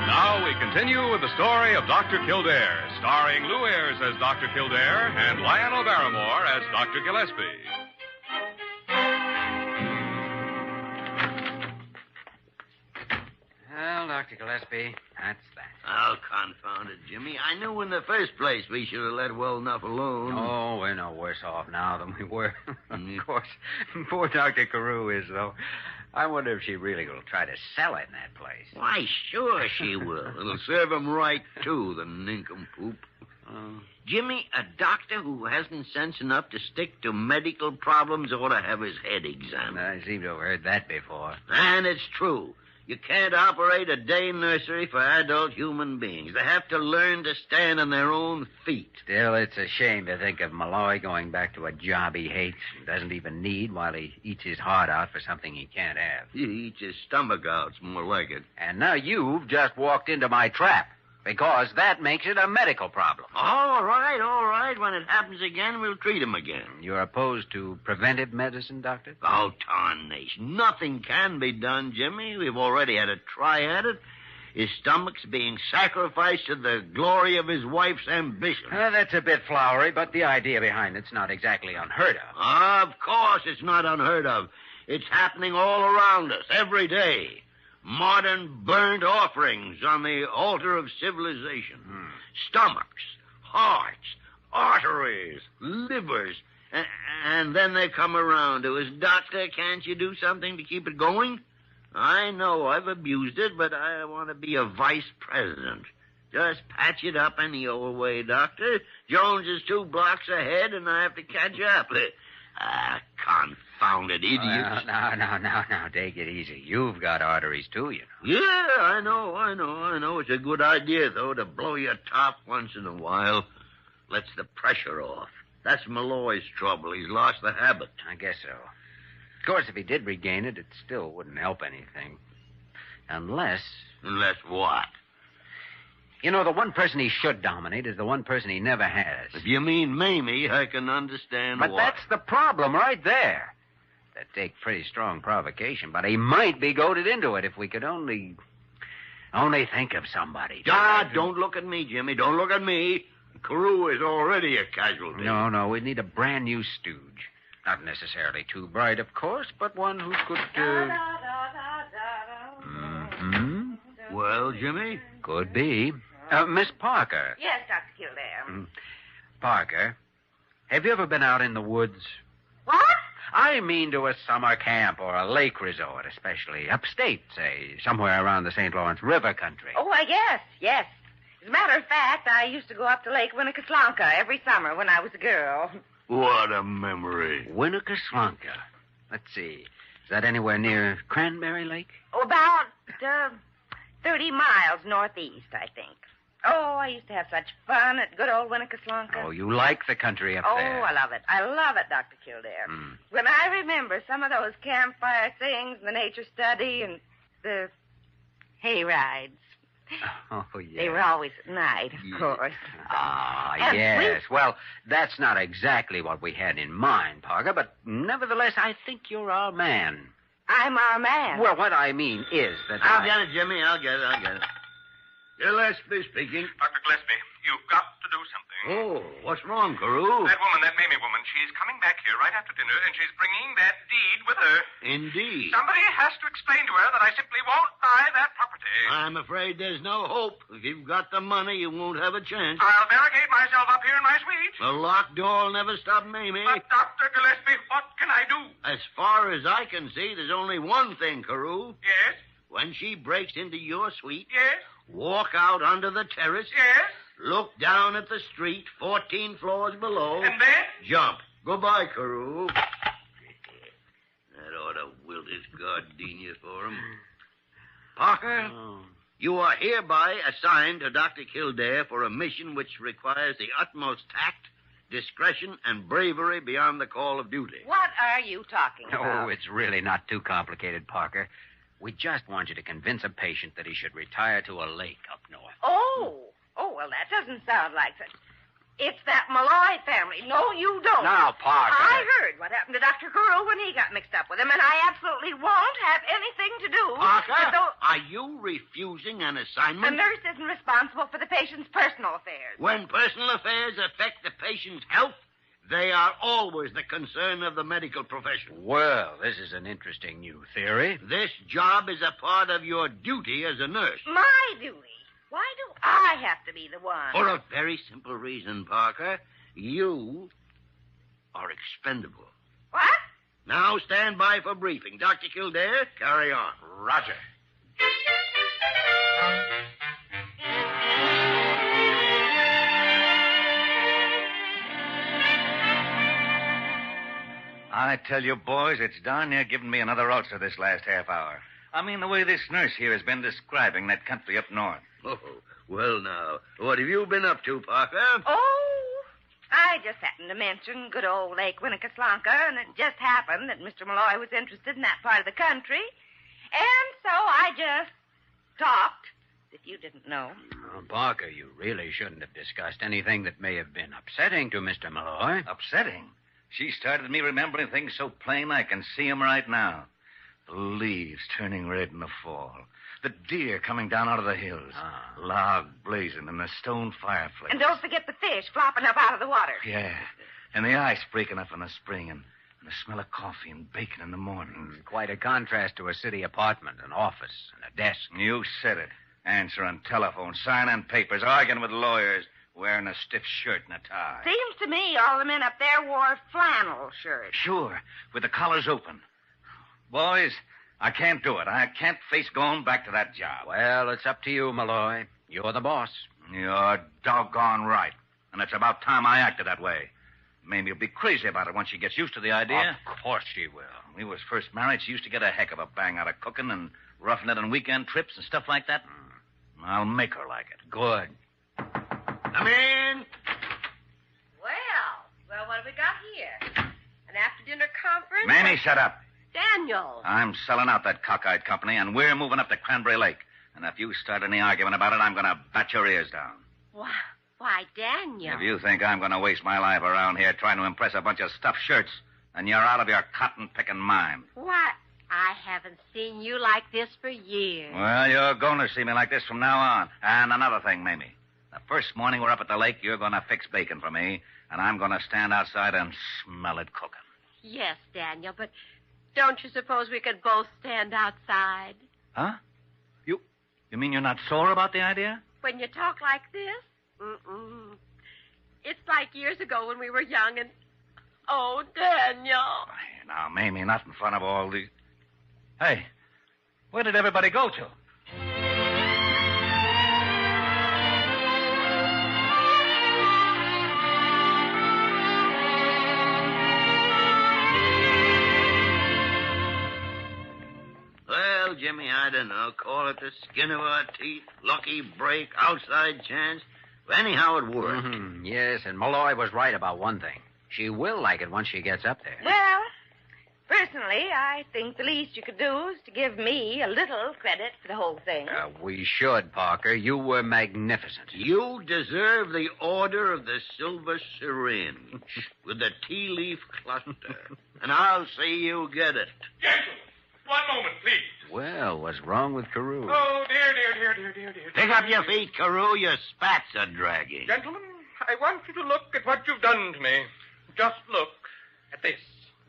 Now we continue with the story of Dr. Kildare, starring Lou Ayres as Dr. Kildare and Lionel Barrymore as Dr. Gillespie. Well, Dr. Gillespie, that's that. Oh, confound it, Jimmy. I knew in the first place we should have let well enough alone. Oh, we're no worse off now than we were. Of course, poor Dr. Carew is, though. I wonder if she really will try to sell it in that place. Why, sure she will. It'll serve him right, too, the nincompoop. Jimmy, a doctor who hasn't sense enough to stick to medical problems ought to have his head examined. I seem to have heard that before. And it's true. You can't operate a day nursery for adult human beings. They have to learn to stand on their own feet. Still, it's a shame to think of Mallory going back to a job he hates and doesn't even need while he eats his heart out for something he can't have. He eats his stomach out. It's more like it. And now you've just walked into my trap, because that makes it a medical problem. All right. When it happens again, we'll treat him again. You're opposed to preventive medicine, Doctor? Oh, tarnation. Nothing can be done, Jimmy. We've already had a try at it. His stomach's being sacrificed to the glory of his wife's ambition. That's a bit flowery, but the idea behind it's not exactly unheard of. Of course it's not unheard of. It's happening all around us, every day. Modern burnt offerings on the altar of civilization. Stomachs, hearts, arteries, livers. And then they come around to us. Doctor, can't you do something to keep it going? I know I've abused it, but I want to be a vice president. Just patch it up any old way, Doctor. Jones is 2 blocks ahead, and I have to catch up. Confounded idiots. Now, take it easy. You've got arteries, too, you know. Yeah, I know. It's a good idea, though, to blow your top once in a while. Lets the pressure off. That's Malloy's trouble. He's lost the habit. I guess so. Of course, if he did regain it, it still wouldn't help anything. Unless... Unless what? You know, the one person he should dominate is the one person he never has. If you mean Mamie, I can understand But why. that's the problem right there. That'd take pretty strong provocation, but he might be goaded into it if we could only think of somebody. Don't look at me, Jimmy. Don't look at me. Carew is already a casualty. No, we'd need a brand new stooge. Not necessarily too bright, of course, but one who could... Well, Jimmy? Could be. Miss Parker. Yes, Dr. Kildare. Parker, have you ever been out in the woods? What? I mean to a summer camp or a lake resort, especially upstate, say, somewhere around the St. Lawrence River country. Oh, I guess, yes. As a matter of fact, I used to go up to Lake Winnebago every summer when I was a girl. What a memory. Winnebago. Let's see. Is that anywhere near Cranberry Lake? Oh, about 30 miles northeast, I think. Oh, I used to have such fun at good old Winnebago. Oh, you like the country up there. Oh, I love it. I love it, Dr. Kildare. When I remember some of those campfire things, the nature study, and the hay rides. Oh, yes. They were always at night, of course. Ah, yes. Well, that's not exactly what we had in mind, Parker, but nevertheless, I think you're our man. I'm our man. Well, what I mean is that I'll get it, Jimmy. I'll get it. Gillespie speaking. Dr. Gillespie, you've got to do something. Oh, what's wrong, Carew? That Mamie woman, she's coming back here right after dinner, and she's bringing that deed with her. Indeed. Somebody has to explain to her that I simply won't buy that property. I'm afraid there's no hope. If you've got the money, you won't have a chance. I'll barricade myself up here in my suite. A locked door will never stop Mamie. But, Dr. Gillespie, what can I do? As far as I can see, there's only one thing, Carew. Yes? When she breaks into your suite... Yes? Walk out onto the terrace. Yes? Look down at the street, 14 floors below. And then? Jump. Goodbye, Carew. That ought to wilt his gardenia for him. Parker, you are hereby assigned to Dr. Kildare for a mission which requires the utmost tact, discretion, and bravery beyond the call of duty. What are you talking about? Oh, it's really not too complicated, Parker. We just want you to convince a patient that he should retire to a lake up north. Oh, well, that doesn't sound like such... It's that Malloy family. No, you don't. Now, Parker. I heard what happened to Dr. Carew when he got mixed up with him, and I absolutely won't have anything to do Parker, with those... are you refusing an assignment? A nurse isn't responsible for the patient's personal affairs. When personal affairs affect the patient's health, they are always the concern of the medical profession. Well, this is an interesting new theory. This job is a part of your duty as a nurse. My duty? Why do I have to be the one? For a very simple reason, Parker. You are expendable. What? Now stand by for briefing. Dr. Kildare, carry on. Roger. I tell you, boys, it's darn near giving me another ulcer this last half hour. I mean, the way this nurse here has been describing that country up north. Oh, well, now, what have you been up to, Parker? Oh, I just happened to mention good old Lake Winnebago, and it just happened that Mr. Malloy was interested in that part of the country. And so I just talked, if you didn't know. Oh, Parker, you really shouldn't have discussed anything that may have been upsetting to Mr. Malloy. Upsetting? She started me remembering things so plain I can see 'em right now. The leaves turning red in the fall. The deer coming down out of the hills. Log blazing in the stone fireplace. And don't forget the fish flopping up out of the water. Yeah. And the ice breaking up in the spring and the smell of coffee and bacon in the morning. Quite a contrast to a city apartment, an office, and a desk. You said it. Answering telephone, signing papers, arguing with lawyers, wearing a stiff shirt and a tie. Seems to me all the men up there wore flannel shirts. Sure, with the collars open. Boys, I can't do it. I can't face going back to that job. Well, it's up to you, Malloy. You're the boss. You're doggone right. And it's about time I acted that way. Mamie will be crazy about it once she gets used to the idea. Of course she will. When we was first married, she used to get a heck of a bang out of cooking and roughing it on weekend trips and stuff like that. I'll make her like it. Good. Come in. Well, what have we got here? An after-dinner conference? Mamie, shut up. Daniel. I'm selling out that cockeyed company, and we're moving up to Cranberry Lake. And if you start any argument about it, I'm going to bat your ears down. Why, Daniel. If you think I'm going to waste my life around here trying to impress a bunch of stuffed shirts, then you're out of your cotton-picking mind. Why, I haven't seen you like this for years. Well, you're going to see me like this from now on. And another thing, Mamie. The first morning we're up at the lake, you're going to fix bacon for me, and I'm going to stand outside and smell it cooking. Yes, Daniel, but don't you suppose we could both stand outside? Huh? You mean you're not sore about the idea? When you talk like this? Mm-mm. It's like years ago when we were young and... Oh, Daniel. Now, Mamie, not in front of all these... Hey, where did everybody go to? Well, Jimmy, I don't know. Call it the skin of our teeth, lucky break, outside chance. But anyhow, it worked. Mm-hmm. Yes, and Malloy was right about one thing. She will like it once she gets up there. Well, personally, I think the least you could do is to give me a little credit for the whole thing. We should, Parker. You were magnificent. You deserve the Order of the Silver Syringe with the tea leaf cluster. And I'll see you get it. Gentlemen, one moment, please. Well, what's wrong with Carew? Oh, dear. Pick up your feet, Carew. Your spats are dragging. Gentlemen, I want you to look at what you've done to me. Just look at this.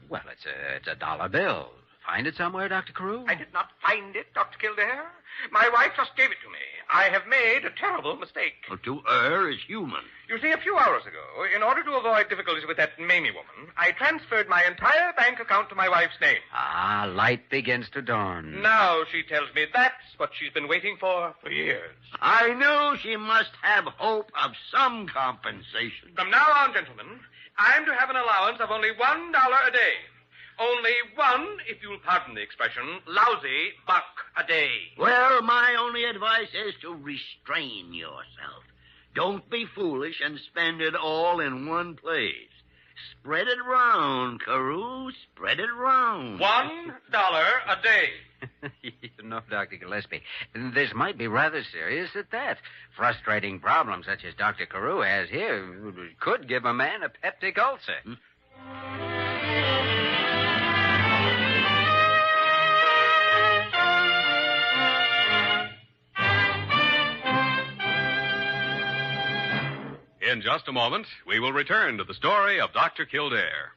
Well, it's a dollar bill. Find it somewhere, Dr. Carew? I did not find it, Dr. Kildare. My wife just gave it to me. I have made a terrible mistake. Well, to err is human. You see, a few hours ago, in order to avoid difficulties with that Mamie woman, I transferred my entire bank account to my wife's name. Ah, light begins to dawn. Now she tells me that's what she's been waiting for years. I knew she must have hope of some compensation. From now on, gentlemen, I'm to have an allowance of only $1 a day. Only one, if you'll pardon the expression, lousy buck a day. Well, my only advice is to restrain yourself. Don't be foolish and spend it all in one place. Spread it round, Carew. Spread it round. $1 a day. You know, Dr. Gillespie, this might be rather serious at that. Frustrating problems such as Dr. Carew has here could give a man a peptic ulcer. In just a moment, we will return to the story of Dr. Kildare.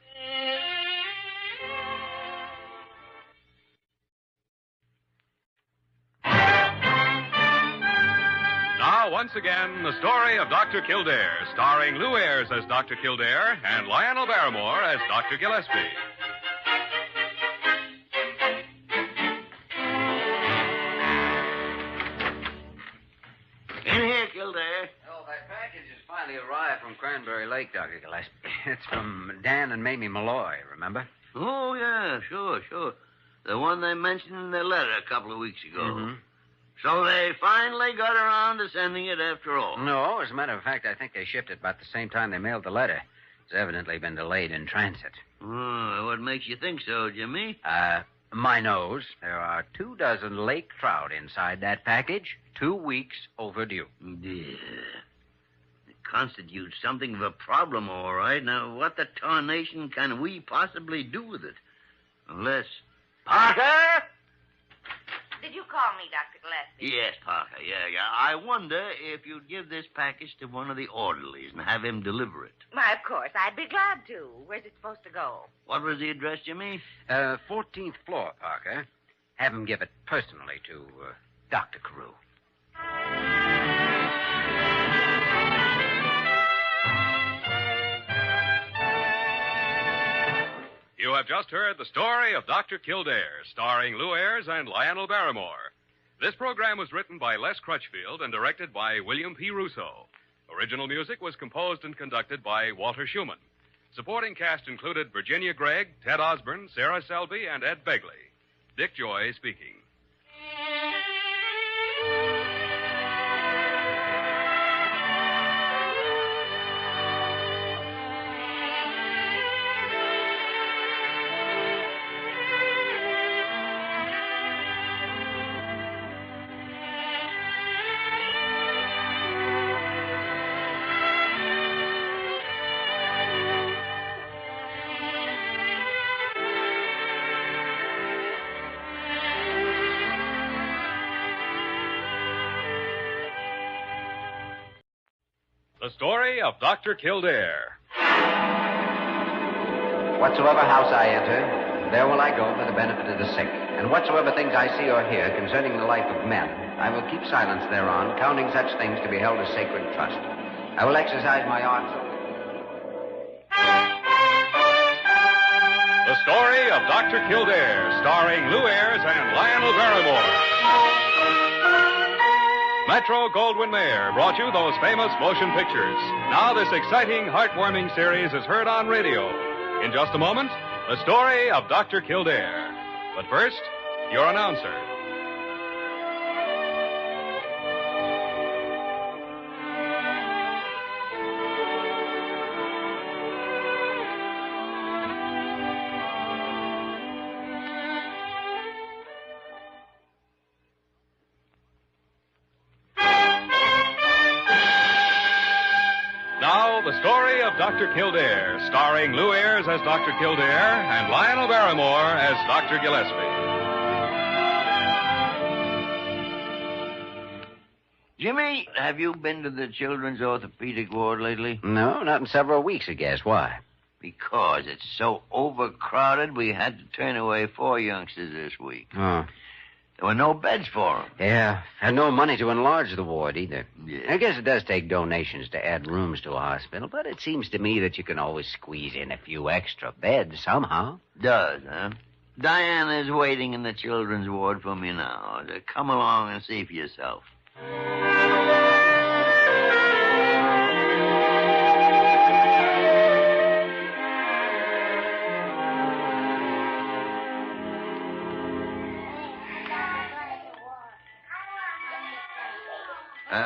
Now, once again, the story of Dr. Kildare, starring Lou Ayres as Dr. Kildare and Lionel Barrymore as Dr. Gillespie. In here, Kildare. Oh, that package has finally arrived from Cranberry Lake, Dr. Gillespie. It's from Dan and Mamie Malloy, remember? Oh, yeah, sure. The one they mentioned in their letter a couple of weeks ago. Mm-hmm. So they finally got around to sending it after all. No, as a matter of fact, I think they shipped it about the same time they mailed the letter. It's evidently been delayed in transit. Oh, what makes you think so, Jimmy? My nose. There are 24 lake trout inside that package. 2 weeks overdue. Yeah. It constitutes something of a problem, all right. Now, what the tarnation can we possibly do with it? Unless... Parker! Did you call me, Dr. Gillespie? Yes, Parker, yeah. I wonder if you'd give this package to one of the orderlies and have him deliver it. Why, of course. I'd be glad to. Where's it supposed to go? What was the address, Jimmy? 14th floor, Parker. Have him give it personally to Dr. Carew. You have just heard the story of Dr. Kildare, starring Lou Ayres and Lionel Barrymore. This program was written by Les Crutchfield and directed by William P. Russo. Original music was composed and conducted by Walter Schumann. Supporting cast included Virginia Gregg, Ted Osborne, Sarah Selby, and Ed Begley. Dick Joy speaking. The story of Dr. Kildare. Whatsoever house I enter, there will I go for the benefit of the sick. And whatsoever things I see or hear concerning the life of men, I will keep silence thereon, counting such things to be held as sacred trust. I will exercise my art so... The story of Dr. Kildare, starring Lou Ayres and Lionel Barrymore. Metro Goldwyn Mayer brought you those famous motion pictures. Now this exciting, heartwarming series is heard on radio. In just a moment, the story of Dr. Kildare. But first, your announcer. Now, the story of Dr. Kildare, starring Lou Ayres as Dr. Kildare and Lionel Barrymore as Dr. Gillespie. Jimmy, have you been to the children's orthopedic ward lately? No, not in several weeks, I guess. Why? Because it's so overcrowded, we had to turn away 4 youngsters this week. Oh. There were no beds for them. Yeah, and no money to enlarge the ward either. Yeah. I guess it does take donations to add rooms to a hospital, but it seems to me that you can always squeeze in a few extra beds somehow. Does, huh? Diane is waiting in the children's ward for me now. Come along and see for yourself.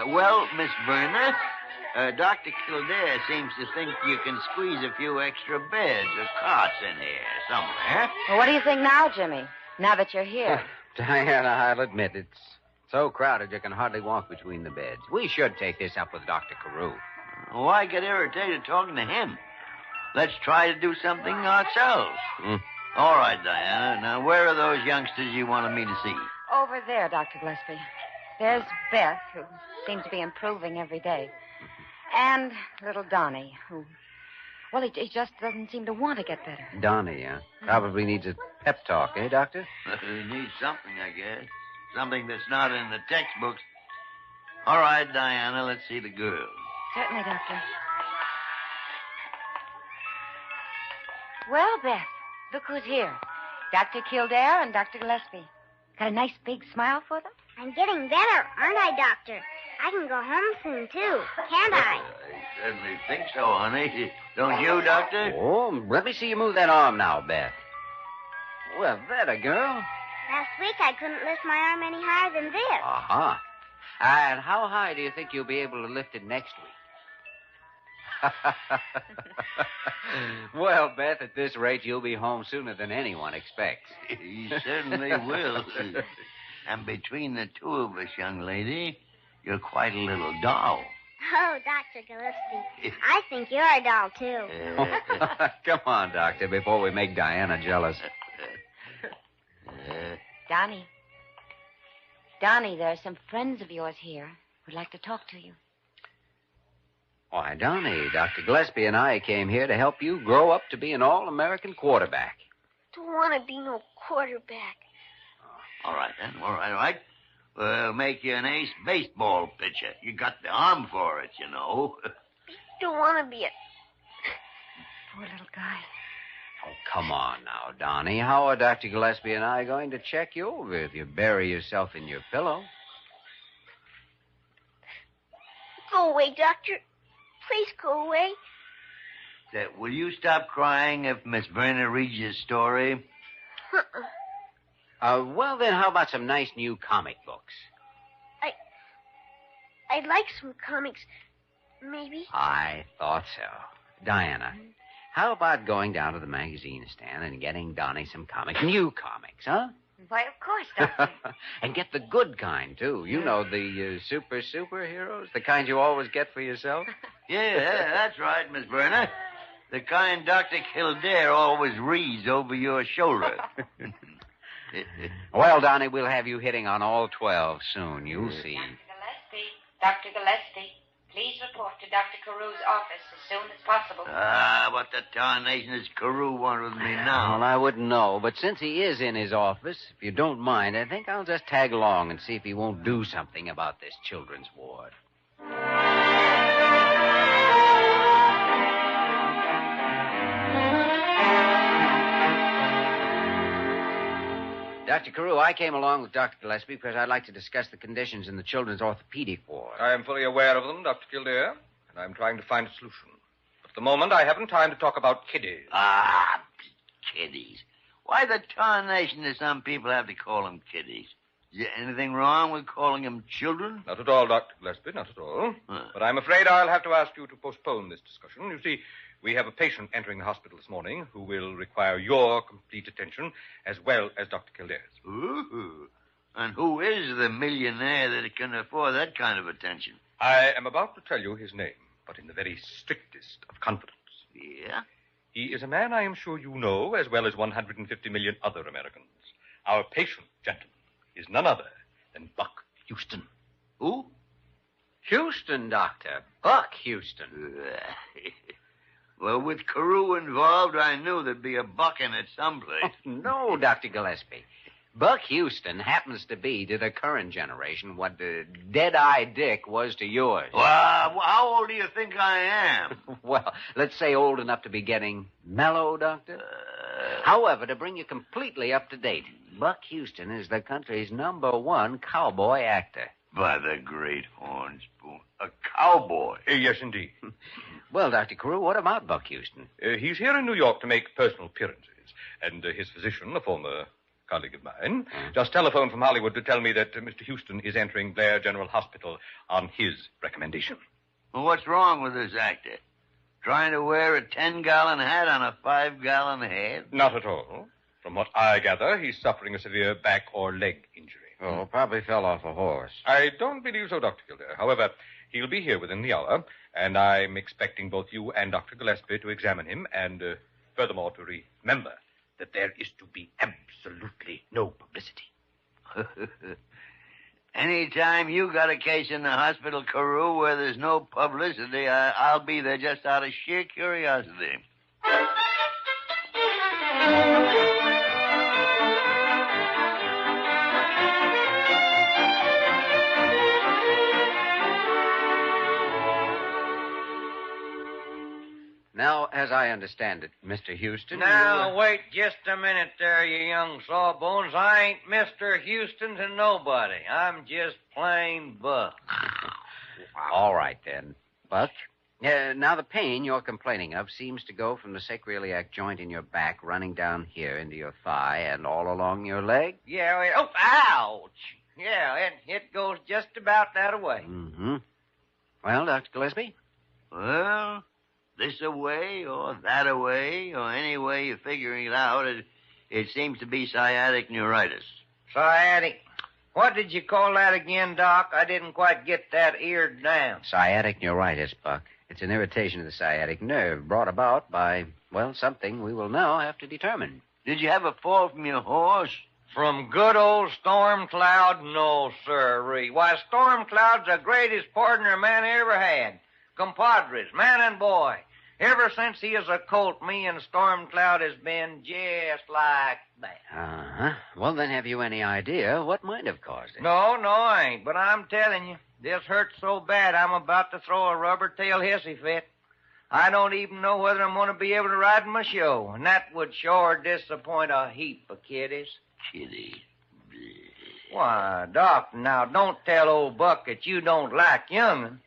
Well, Miss Verner, Dr. Kildare seems to think you can squeeze a few extra beds or cots in here somewhere. Well, what do you think now, Jimmy? Now that you're here. Diana, I'll admit it's so crowded you can hardly walk between the beds. We should take this up with Dr. Carew. Why get irritated talking to him? Let's try to do something ourselves. All right, Diana. Now, where are those youngsters you wanted me to see? Over there, Dr. Gillespie. There's Beth, who seems to be improving every day. And little Donnie, who... Well, he just doesn't seem to want to get better. Donnie, probably needs a pep talk, eh, Doctor? He needs something, I guess. Something that's not in the textbooks. All right, Diana, let's see the girls. Certainly, Doctor. Well, Beth, look who's here. Dr. Kildare and Dr. Gillespie. Got a nice big smile for them? I'm getting better, aren't I, Doctor? I can go home soon, too. Can't I? I certainly think so, honey. Don't you, Doctor? Oh, let me see you move that arm now, Beth. Well, that a girl. Last week I couldn't lift my arm any higher than this. Uh-huh. And how high do you think you'll be able to lift it next week? Well, Beth, at this rate, you'll be home sooner than anyone expects. He certainly will. And between the two of us, young lady, you're quite a little doll. Oh, Dr. Gillespie, I think you're a doll, too. Come on, Doctor, before we make Diana jealous. Donnie. Donnie, there are some friends of yours here who'd like to talk to you. Why, Donnie, Dr. Gillespie and I came here to help you grow up to be an all-American quarterback. Don't want to be no quarterback. All right, then. All right. We'll make you an ace baseball pitcher. You got the arm for it, you know. Don't want to be a... Poor little guy. Oh, come on now, Donnie. How are Dr. Gillespie and I going to check you over if you bury yourself in your pillow? Go away, Doctor. Please go away. Will you stop crying if Miss Verna reads you a story? Well, then, how about some nice new comic books? I'd like some comics, maybe. I thought so. Diana, how about going down to the magazine stand and getting Donnie some comics? New comics, huh? Why, of course, Doctor. And get the good kind, too. You know, the superheroes, the kind you always get for yourself. Yeah, that's right, Miss Verna. The kind Dr. Kildare always reads over your shoulder. Well, Donnie, we'll have you hitting on all 12 soon. You'll see. Dr. Gillespie, please report to Dr. Carew's office as soon as possible. What the tarnation does Carew want with me now? Well, I wouldn't know, but since he is in his office, if you don't mind, I think I'll just tag along and see if he won't do something about this children's ward. Dr. Carew, I came along with Dr. Gillespie because I'd like to discuss the conditions in the children's orthopedic ward. I am fully aware of them, Dr. Kildare, and I'm trying to find a solution. But at the moment, I haven't time to talk about kiddies. Kiddies. Why the tarnation do some people have to call them kiddies? Is there anything wrong with calling them children? Not at all, Dr. Gillespie, not at all. But I'm afraid I'll have to ask you to postpone this discussion. You see, we have a patient entering the hospital this morning who will require your complete attention as well as Dr. Kildare's. Ooh. And who is the millionaire that can afford that kind of attention? I am about to tell you his name, but in the very strictest of confidence. Yeah? He is a man I am sure you know as well as 150 million other Americans. Our patient, gentlemen, is none other than Buck Houston. Who? Houston, Doctor. Buck Houston. Well, with Carew involved, I knew there'd be a buck in it someplace. Oh, no, Dr. Gillespie. Buck Houston happens to be to the current generation what Dead-Eye Dick was to yours. Well, how old do you think I am? Well, let's say old enough to be getting mellow, Doctor. However, to bring you completely up to date, Buck Houston is the country's #1 cowboy actor. By the great horn spoon. A cowboy? Yes, indeed. Well, Dr. Carew, what about Buck Houston? He's here in New York to make personal appearances. And his physician, a former colleague of mine, just telephoned from Hollywood to tell me that Mr. Houston is entering Blair General Hospital on his recommendation. Well, what's wrong with this actor? Trying to wear a 10-gallon hat on a 5-gallon head? Not at all. From what I gather, he's suffering a severe back or leg injury. Oh, probably fell off a horse. I don't believe so, Dr. Kildare. However, he'll be here within the hour, and I'm expecting both you and Dr. Gillespie to examine him, and furthermore to remember that there is to be absolutely no publicity. Anytime you got a case in the hospital, Carew, where there's no publicity, I'll be there just out of sheer curiosity. Now, as I understand it, Mr. Houston... Now, wait just a minute there, you young sawbones. I ain't Mr. Houston to nobody. I'm just plain Buck. All right, then. Buck, now the pain you're complaining of seems to go from the sacroiliac joint in your back running down here into your thigh and all along your leg? Yeah, ouch! Yeah, it goes just about that away. Mm-hmm. Well, Dr. Gillespie? Well... this away or that away or any way you're figuring it out, it seems to be sciatic neuritis. Sciatic? What did you call that again, Doc? I didn't quite get that eared down. Sciatic neuritis, Buck. It's an irritation of the sciatic nerve brought about by, well, something we will now have to determine. Did you have a fall from your horse? From good old Storm Cloud? No, sirree. Why, Storm Cloud's the greatest partner a man ever had. Compadres, man and boy. Ever since he was a colt, me and Storm Cloud has been just like that. Uh-huh. Well, then, have you any idea what might have caused it? No, I ain't. But I'm telling you, this hurts so bad I'm about to throw a rubber-tail hissy fit. I don't even know whether I'm going to be able to ride in my show, and that would sure disappoint a heap of kiddies. Kitty. Why, Doc, now don't tell old Buck that you don't like young'un.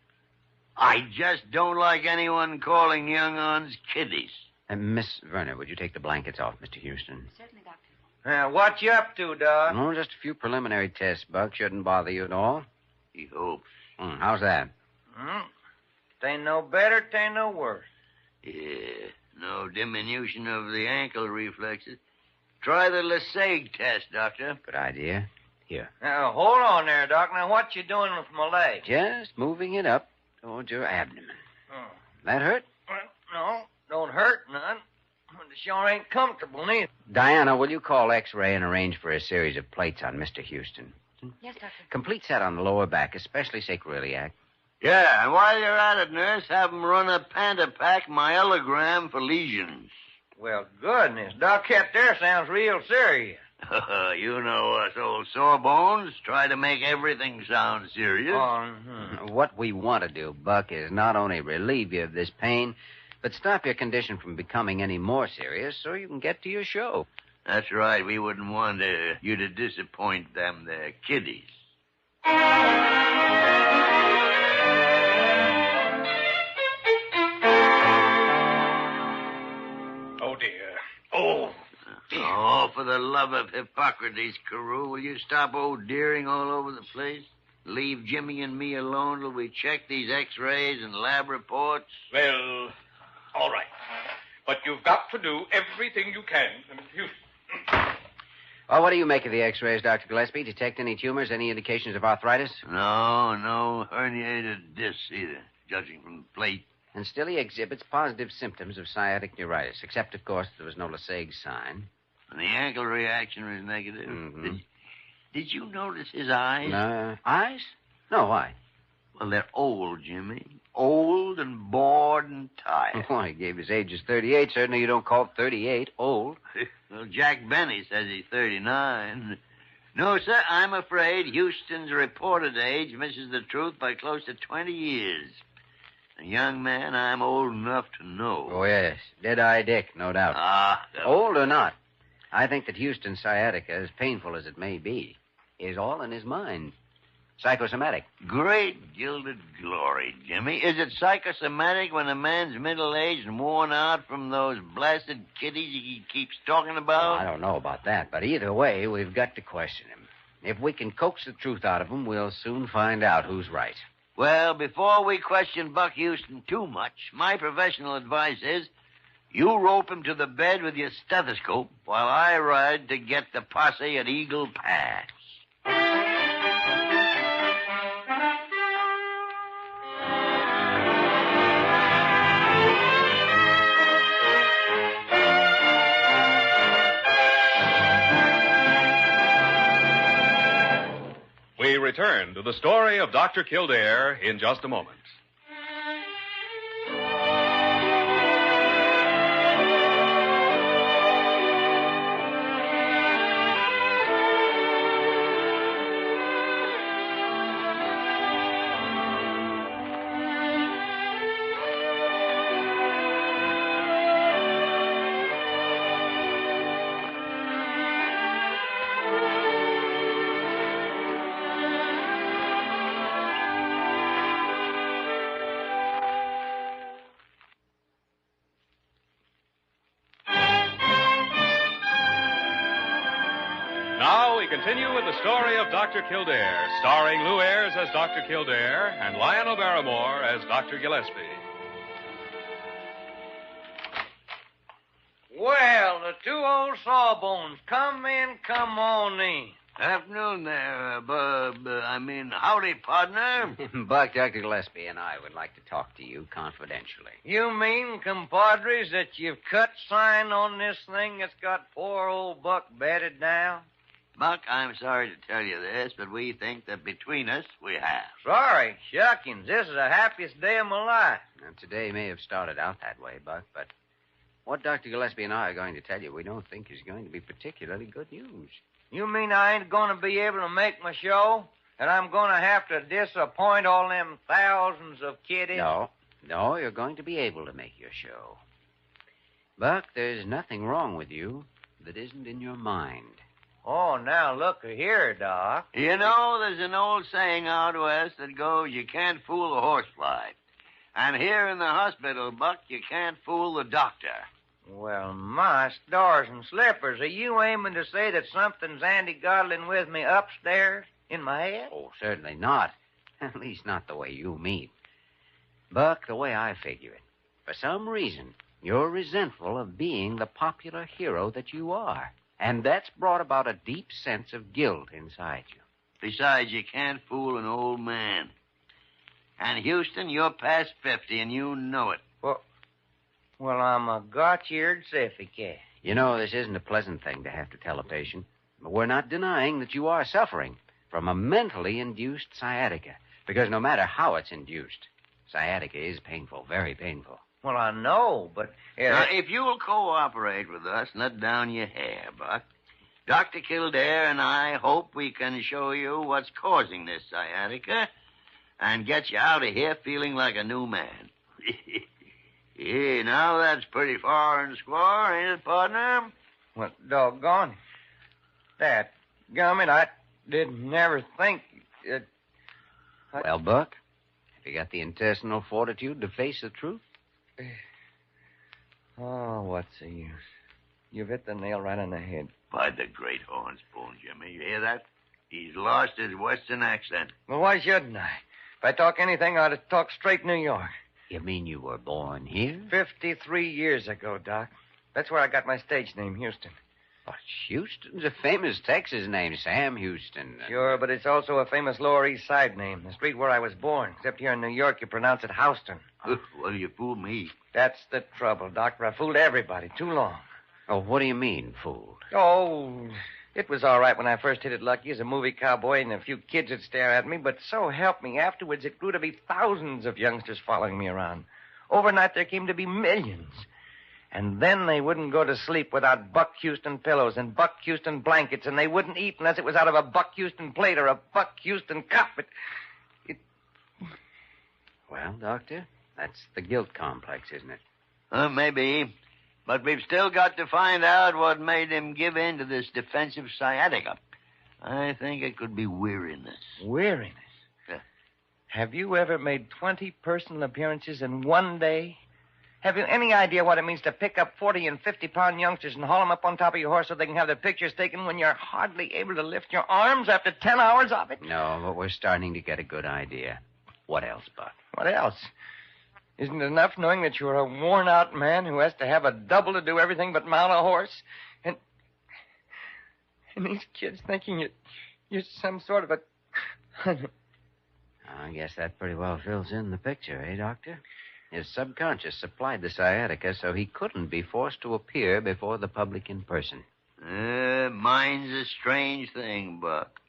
I just don't like anyone calling young-uns kiddies. Miss Verner, would you take the blankets off, Mr. Houston? Certainly, Doctor. What you up to, Doc? No, just a few preliminary tests, Buck. Shouldn't bother you at all. He hopes. How's that? T'ain't no better, t'ain't no worse. Yeah, no diminution of the ankle reflexes. Try the Lazetti test, Doctor. Good idea. Here. Now, hold on there, Doc. Now, what you doing with my leg? Just moving it up towards your abdomen. That hurt? No, don't hurt none. But it sure ain't comfortable, neither. Diana, will you call X-ray and arrange for a series of plates on Mr. Houston? Yes, Doctor. Complete set on the lower back, especially sacroiliac. Yeah, and while you're at it, nurse, have them run a Pantapac myelogram for lesions. Well, goodness, Doc, that there sounds real serious. You know us old sawbones. Try to make everything sound serious. What we want to do, Buck, is not only relieve you of this pain, but stop your condition from becoming any more serious so you can get to your show. That's right. We wouldn't want you to disappoint them there kiddies. Oh, dear. Oh, dear. Oh, for the love of Hippocrates, Carew, will you stop deering all over the place? Leave Jimmy and me alone till we check these X-rays and lab reports? Well, all right. But you've got to do everything you can. Well, what do you make of the X-rays, Dr. Gillespie? Detect any tumors, any indications of arthritis? No herniated discs either, judging from the plate. And still he exhibits positive symptoms of sciatic neuritis, except, of course, there was no Lazetti sign. And the ankle reaction was negative. Mm-hmm. Did you notice his eyes? Eyes? No, why? Well, they're old, Jimmy. Old and bored and tired. Well, he gave his age as 38. Certainly you don't call 38 old. Well, Jack Benny says he's 39. No, sir, I'm afraid Houston's reported age misses the truth by close to 20 years. A young man, I'm old enough to know. Oh, yes. Dead-eye Dick, no doubt. Old or not, I think that Houston's sciatica, as painful as it may be, is all in his mind. Psychosomatic. Great gilded glory, Jimmy. Is it psychosomatic when a man's middle-aged and worn out from those blasted kiddies he keeps talking about? I don't know about that, but either way, we've got to question him. If we can coax the truth out of him, we'll soon find out who's right. Well, before we question Buck Houston too much, my professional advice is you rope him to the bed with your stethoscope while I ride to get the posse at Eagle Pass. We return to the story of Dr. Kildare in just a moment. Now we continue with the story of Dr. Kildare, starring Lou Ayres as Dr. Kildare and Lionel Barrymore as Dr. Gillespie. Well, the two old sawbones, come on in. Afternoon there, howdy, partner. Buck, Dr. Gillespie and I would like to talk to you confidentially. You mean, compadres, that you've cut sign on this thing that's got poor old Buck bedded down? Buck, I'm sorry to tell you this, but we think that between us, we have. Sorry, shuckings. This is the happiest day of my life. Now, today may have started out that way, Buck, but what Dr. Gillespie and I are going to tell you we don't think is going to be particularly good news. You mean I ain't going to be able to make my show? And I'm going to have to disappoint all them thousands of kiddies? No, you're going to be able to make your show. Buck, there's nothing wrong with you that isn't in your mind. Oh, now look here, Doc. You know, there's an old saying out west that goes, you can't fool a horsefly. And here in the hospital, Buck, you can't fool the doctor. Well, my stars and slippers, are you aiming to say that something's anti-goddling with me upstairs in my head? Oh, certainly not. At least not the way you mean. Buck, the way I figure it, for some reason, you're resentful of being the popular hero that you are. And that's brought about a deep sense of guilt inside you. Besides, you can't fool an old man. And, Houston, you're past 50, and you know it. Well, I'm a got-eared siffy. You know, this isn't a pleasant thing to have to tell a patient, but we're not denying that you are suffering from a mentally induced sciatica, because no matter how it's induced, sciatica is painful, very painful. Well, I know, but... Now, if you'll cooperate with us and let down your hair, Buck, Dr. Kildare and I hope we can show you what's causing this sciatica and get you out of here feeling like a new man. Yeah, now that's pretty far and square, ain't it, partner? Well, doggone. That gummit, I didn't never think... Well, Buck, have you got the intestinal fortitude to face the truth? Oh, what's the use? You've hit the nail right on the head. By the great horn spoon, Jimmy. You hear that? He's lost his western accent. Well, why shouldn't I? If I talk anything, I ought to talk straight New York. You mean you were born here? 53 years ago, Doc. That's where I got my stage name, Houston. But Houston's a famous Texas name, Sam Houston. Sure, but it's also a famous Lower East Side name, the street where I was born. Except here in New York, you pronounce it Houston. Well, you fooled me. That's the trouble, Doctor. I fooled everybody too long. Oh, what do you mean, fooled? Oh, it was all right when I first hit it lucky as a movie cowboy and a few kids would stare at me, but so help me, afterwards it grew to be thousands of youngsters following me around. Overnight there came to be millions. And then they wouldn't go to sleep without Buck Houston pillows and Buck Houston blankets, and they wouldn't eat unless it was out of a Buck Houston plate or a Buck Houston cup. Well, Doctor, that's the guilt complex, isn't it? Maybe. But we've still got to find out what made him give in to this defensive sciatica. I think it could be weariness. Weariness? Yeah. Have you ever made 20 personal appearances in one day? Have you any idea what it means to pick up 40 and 50-pound youngsters and haul them up on top of your horse so they can have their pictures taken when you're hardly able to lift your arms after 10 hours of it? No, but we're starting to get a good idea. What else, Buck? What else? Isn't it enough knowing that you're a worn-out man who has to have a double to do everything but mount a horse? And these kids thinking you're some sort of a... I guess that pretty well fills in the picture, eh, Doctor? His subconscious supplied the sciatica so he couldn't be forced to appear before the public in person. Mind's a strange thing, Buck.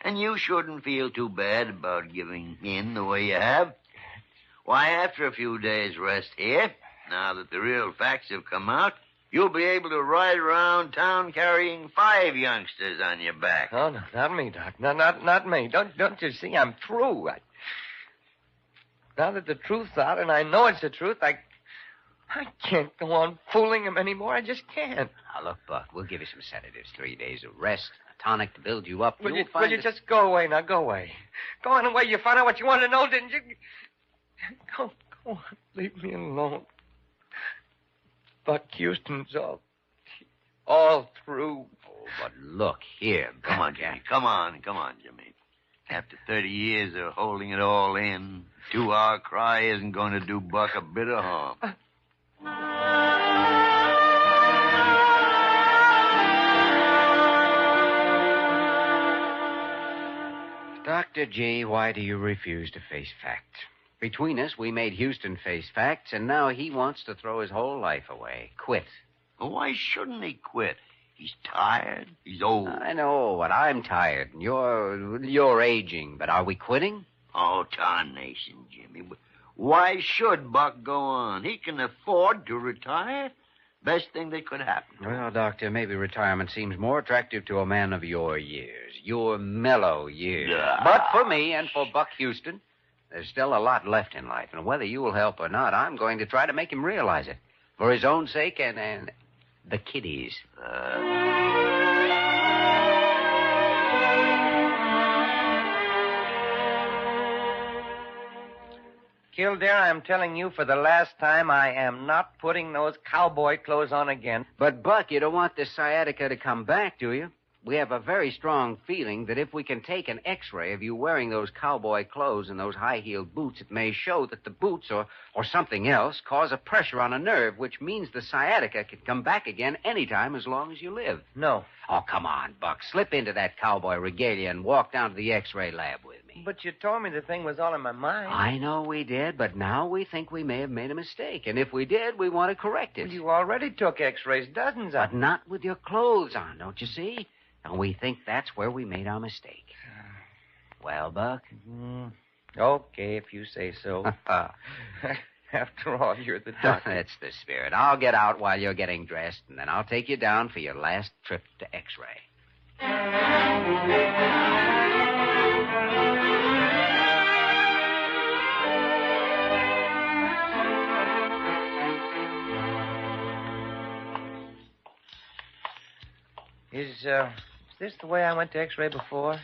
And you shouldn't feel too bad about giving in the way you have. Why, after a few days' rest here, now that the real facts have come out, you'll be able to ride around town carrying 5 youngsters on your back. Oh, no, not me, Doc. No, not me. Don't you see? I'm through. Now that the truth's out, and I know it's the truth, I can't go on fooling him anymore. I just can't. Now, look, Buck, we'll give you some sedatives, 3 days of rest, a tonic to build you up. Will you just go away now? Go away. Go on away. You found out what you wanted to know, didn't you? Go on. Leave me alone. Buck Houston's all through. Oh, but look here, Buck. Come on, Jimmy. Come on, Jimmy. After 30 years of holding it all in, a 2-hour cry isn't going to do Buck a bit of harm. Dr. G, why do you refuse to face facts? Between us, we made Houston face facts, and now he wants to throw his whole life away. Quit. Well, why shouldn't he quit? He's tired. He's old. I know, but I'm tired. You're aging, but are we quitting? Oh, tarnation, Jimmy. Why should Buck go on? He can afford to retire. Best thing that could happen. Well, Doctor, maybe retirement seems more attractive to a man of your years, your mellow years. But for me and for Buck Houston, there's still a lot left in life, and whether you will help or not, I'm going to try to make him realize it. For his own sake and the kiddies. Kildare, I'm telling you for the last time, I am not putting those cowboy clothes on again. But, Buck, you don't want this sciatica to come back, do you? We have a very strong feeling that if we can take an X-ray of you wearing those cowboy clothes and those high-heeled boots, it may show that the boots or something else cause a pressure on a nerve, which means the sciatica can come back again anytime as long as you live. No. Oh, come on, Buck. Slip into that cowboy regalia and walk down to the X-ray lab with me. But you told me the thing was all in my mind. I know we did, but now we think we may have made a mistake. And if we did, we want to correct it. Well, you already took X-rays, dozens of them. But not with your clothes on, don't you see? And we think that's where we made our mistake. Well, Buck? Okay, if you say so. After all, you're the doctor. That's the spirit. I'll get out while you're getting dressed, and then I'll take you down for your last trip to X-ray. Is this the way I went to X-ray before?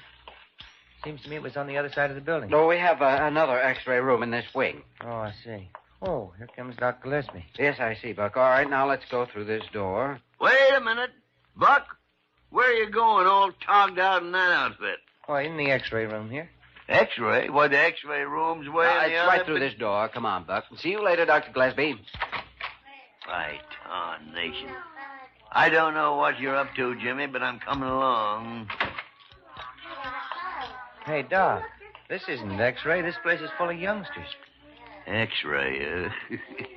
Seems to me it was on the other side of the building. No, we have another X-ray room in this wing. Oh, I see. Oh, here comes Dr. Gillespie. Yes, I see, Buck. All right, now let's go through this door. Wait a minute. Buck, where are you going all togged out in that outfit? Oh, in the X-ray room here. X-ray? What, the X-ray room's way in the It's right through this door. Come on, Buck. See you later, Dr. Gillespie. Right, tarnation. I don't know what you're up to, Jimmy, but I'm coming along. Hey, Doc, this isn't X-ray. This place is full of youngsters. X-ray,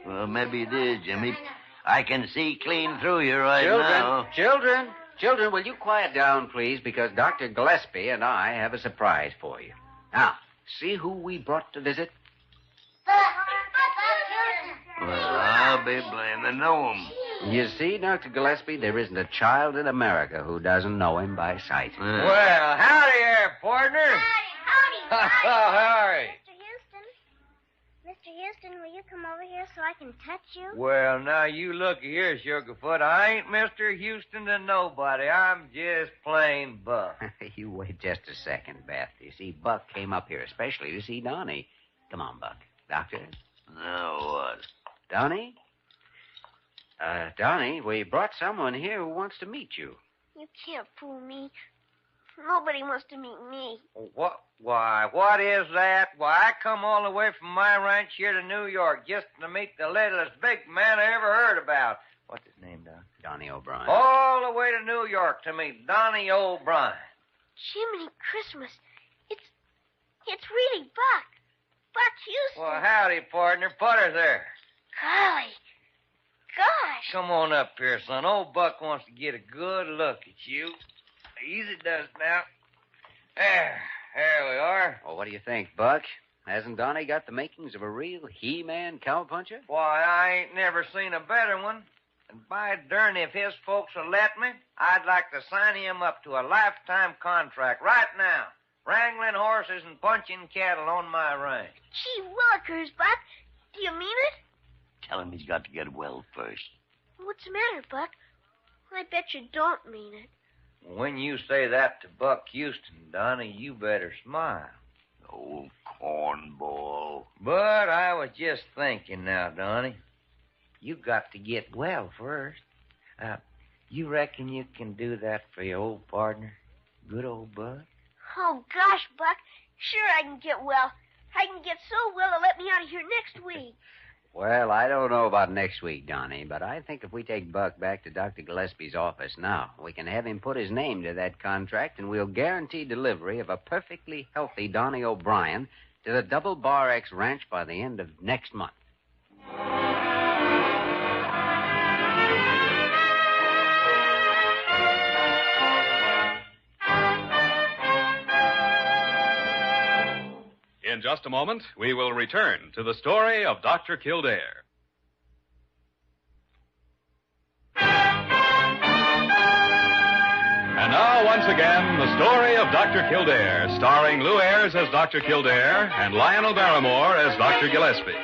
well, maybe it is, Jimmy. I can see clean through you now. Children, will you quiet down, please? Because Dr. Gillespie and I have a surprise for you. Now, see who we brought to visit? Well, I'll be blamed. I know him. You see, Dr. Gillespie, there isn't a child in America who doesn't know him by sight. Well, howdy there, partner. Howdy. Howdy. Mr. Houston, will you come over here so I can touch you? Well, now, you look here, Sugarfoot. I ain't Mr. Houston to nobody. I'm just plain Buck. You wait just a second, Beth. You see, Buck came up here especially to see Donnie. Come on, Buck. Doctor? Now what? Donnie? Donnie, we brought someone here who wants to meet you. You can't fool me. Nobody wants to meet me. What? Why, what is that? Why, I come all the way from my ranch here to New York just to meet the littlest big man I ever heard about. What's his name, Don? Donnie O'Brien. All the way to New York to meet Donnie O'Brien. Jiminy Christmas. It's really Buck. Buck Houston. Well, howdy, partner. Put her there. Golly. Gosh. Come on up here, son. Old Buck wants to get a good look at you. Easy does now. There we are. Well, what do you think, Buck? Hasn't Donnie got the makings of a real He-Man cowpuncher? Why, I ain't never seen a better one. And by darn, if his folks will let me, I'd like to sign him up to a lifetime contract right now. Wrangling horses and punching cattle on my ranch. Gee willikers, Buck. Do you mean it? Tell him he's got to get well first. What's the matter, Buck? I bet you don't mean it. When you say that to Buck Houston, Donnie, you better smile. Old cornball. But I was just thinking now, Donnie. You got to get well first. You reckon you can do that for your old partner, good old Buck? Oh, gosh, Buck. Sure I can get well. I can get so well they'll let me out of here next week. Well, I don't know about next week, Donnie, but I think if we take Buck back to Dr. Gillespie's office now, we can have him put his name to that contract, and we'll guarantee delivery of a perfectly healthy Donnie O'Brien to the Double Bar X Ranch by the end of next month. In just a moment, we will return to the story of Dr. Kildare. And now, once again, the story of Dr. Kildare, starring Lou Ayres as Dr. Kildare and Lionel Barrymore as Dr. Gillespie.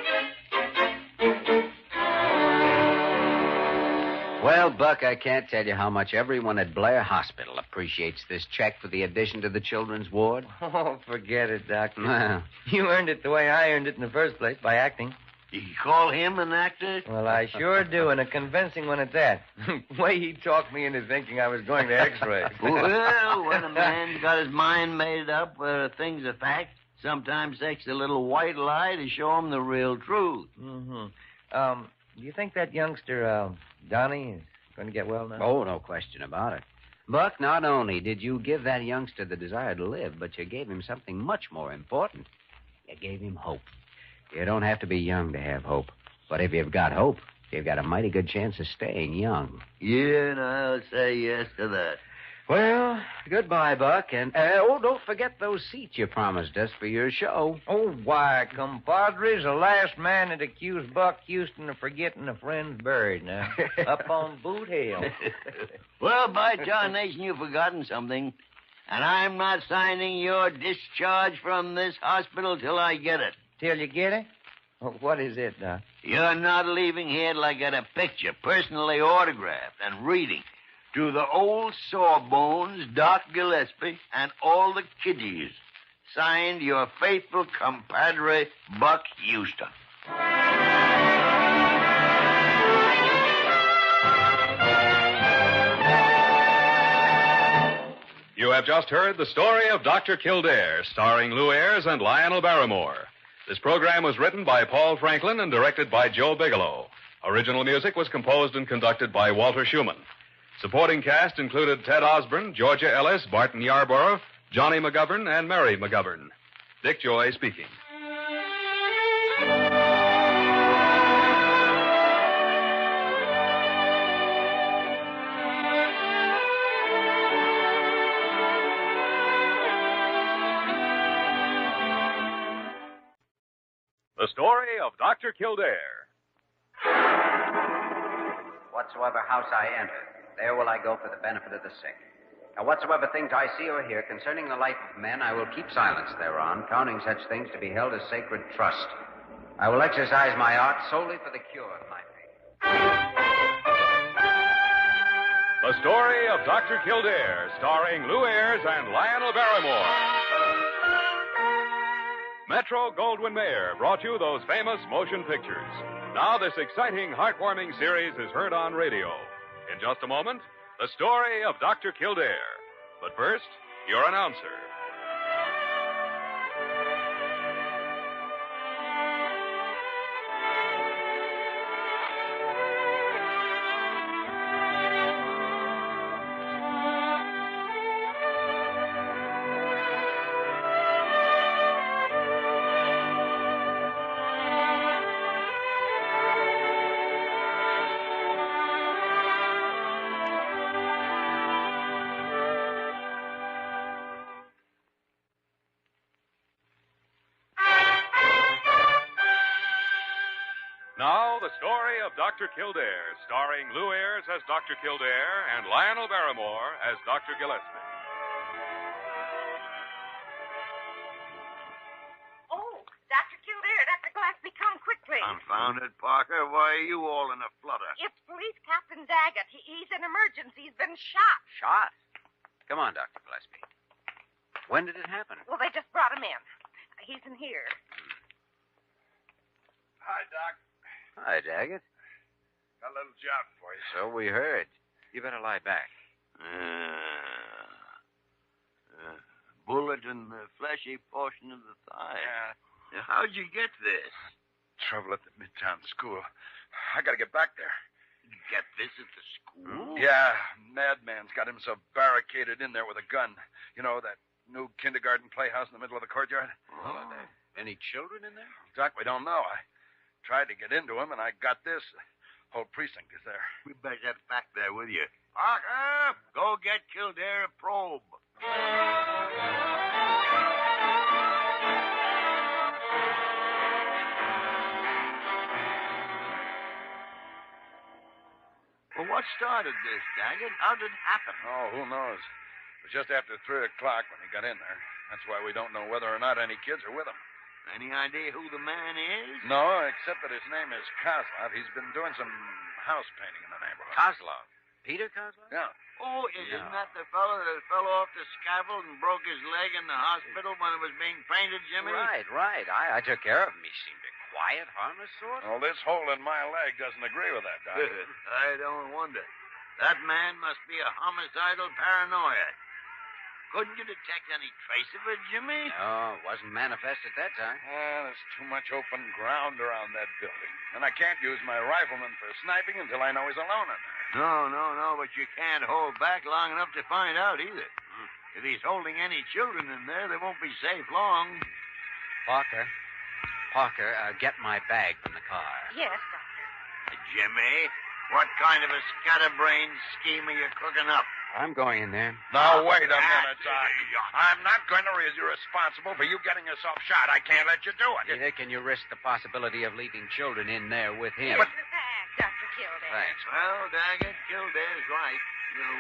Well, Buck, I can't tell you how much everyone at Blair Hospital appreciates this check for the addition to the children's ward. Oh, forget it, Doctor. Well, You earned it the way I earned it in the first place, by acting. You call him an actor? Well, I sure do, and a convincing one at that. The way he talked me into thinking I was going to X-ray. Well, when a man's got his mind made up where a thing's a fact, sometimes takes a little white lie to show him the real truth. Mm-hmm. Do you think that youngster, Donnie, is going to get well now? Oh, no question about it. Buck, not only did you give that youngster the desire to live, but you gave him something much more important. You gave him hope. You don't have to be young to have hope. But if you've got hope, you've got a mighty good chance of staying young. Yeah, and I'll say yes to that. Well, goodbye, Buck. And, don't forget those seats you promised us for your show. Oh, why, compadre's the last man that accused Buck Houston of forgetting a friend's buried now. Up on Boot Hill. Well, by tarnation, you've forgotten something. And I'm not signing your discharge from this hospital till I get it. Till you get it? Oh, what is it, Doc? You're not leaving here till I get a picture, personally autographed and reading. To the old sawbones, Doc Gillespie, and all the kiddies. Signed, your faithful compadre, Buck Houston. You have just heard the story of Dr. Kildare, starring Lou Ayres and Lionel Barrymore. This program was written by Paul Franklin and directed by Joe Bigelow. Original music was composed and conducted by Walter Schumann. Supporting cast included Ted Osborne, Georgia Ellis, Barton Yarborough, Johnny McGovern, and Mary McGovern. Dick Joy speaking. The story of Dr. Kildare. Whatsoever house I enter, there will I go for the benefit of the sick. And whatsoever things I see or hear concerning the life of men, I will keep silence thereon, counting such things to be held as sacred trust. I will exercise my art solely for the cure of my faith. The story of Dr. Kildare, starring Lou Ayres and Lionel Barrymore. Metro-Goldwyn-Mayer brought you those famous motion pictures. Now this exciting, heartwarming series is heard on radio. In just a moment, the story of Dr. Kildare. But first, your announcer. Now, the story of Dr. Kildare, starring Lou Ayres as Dr. Kildare and Lionel Barrymore as Dr. Gillespie. Oh, Dr. Kildare, Dr. Gillespie, come quickly. Confound it, Parker. Why are you all in a flutter? It's Police Captain Daggett. He's in emergency. He's been shot. Shot? Come on, Dr. Gillespie. When did it happen? Well, they just brought him in. He's in here. Hi, Doc. Hi, Daggett. Got a little job for you. So we heard. You better lie back. Bullet in the fleshy portion of the thigh. Yeah. How'd you get this? Trouble at the Midtown school. I gotta get back there. Get this at the school? Yeah, madman's got himself barricaded in there with a gun. You know, that new kindergarten playhouse in the middle of the courtyard? Well, are there any children in there? Doc, we don't know. I tried to get into him, and I got this. The whole precinct is there. We better get back there with you. Parker, go get Kildare a probe. Well, what started this, Daggett? How did it happen? Oh, who knows? It was just after 3 o'clock when he got in there. That's why we don't know whether or not any kids are with him. Any idea who the man is? No, except that his name is Kozlov. He's been doing some house painting in the neighborhood. Kozlov? Peter Kozlov? Yeah. Oh, isn't that the fellow that fell off the scaffold and broke his leg in the hospital when it was being painted, Jimmy? Right. I took care of him. He seemed a quiet, harmless sort. Well, this hole in my leg doesn't agree with that, Doc. I don't wonder. That man must be a homicidal paranoid. Couldn't you detect any trace of it, Jimmy? No, it wasn't manifest at that time. There's too much open ground around that building. And I can't use my rifleman for sniping until I know he's alone in there. No, but you can't hold back long enough to find out either. If he's holding any children in there, they won't be safe long. Parker, get my bag from the car. Yes, Doctor. Jimmy, what kind of a scatterbrained scheme are you cooking up? I'm going in there. Now, wait a minute, Doc. I'm not going to raise you responsible for you getting yourself shot. I can't let you do it. Neither can you risk the possibility of leaving children in there with him. Here's the bag, Dr. Kildare. Thanks. Well, Daggett, Kildare's right.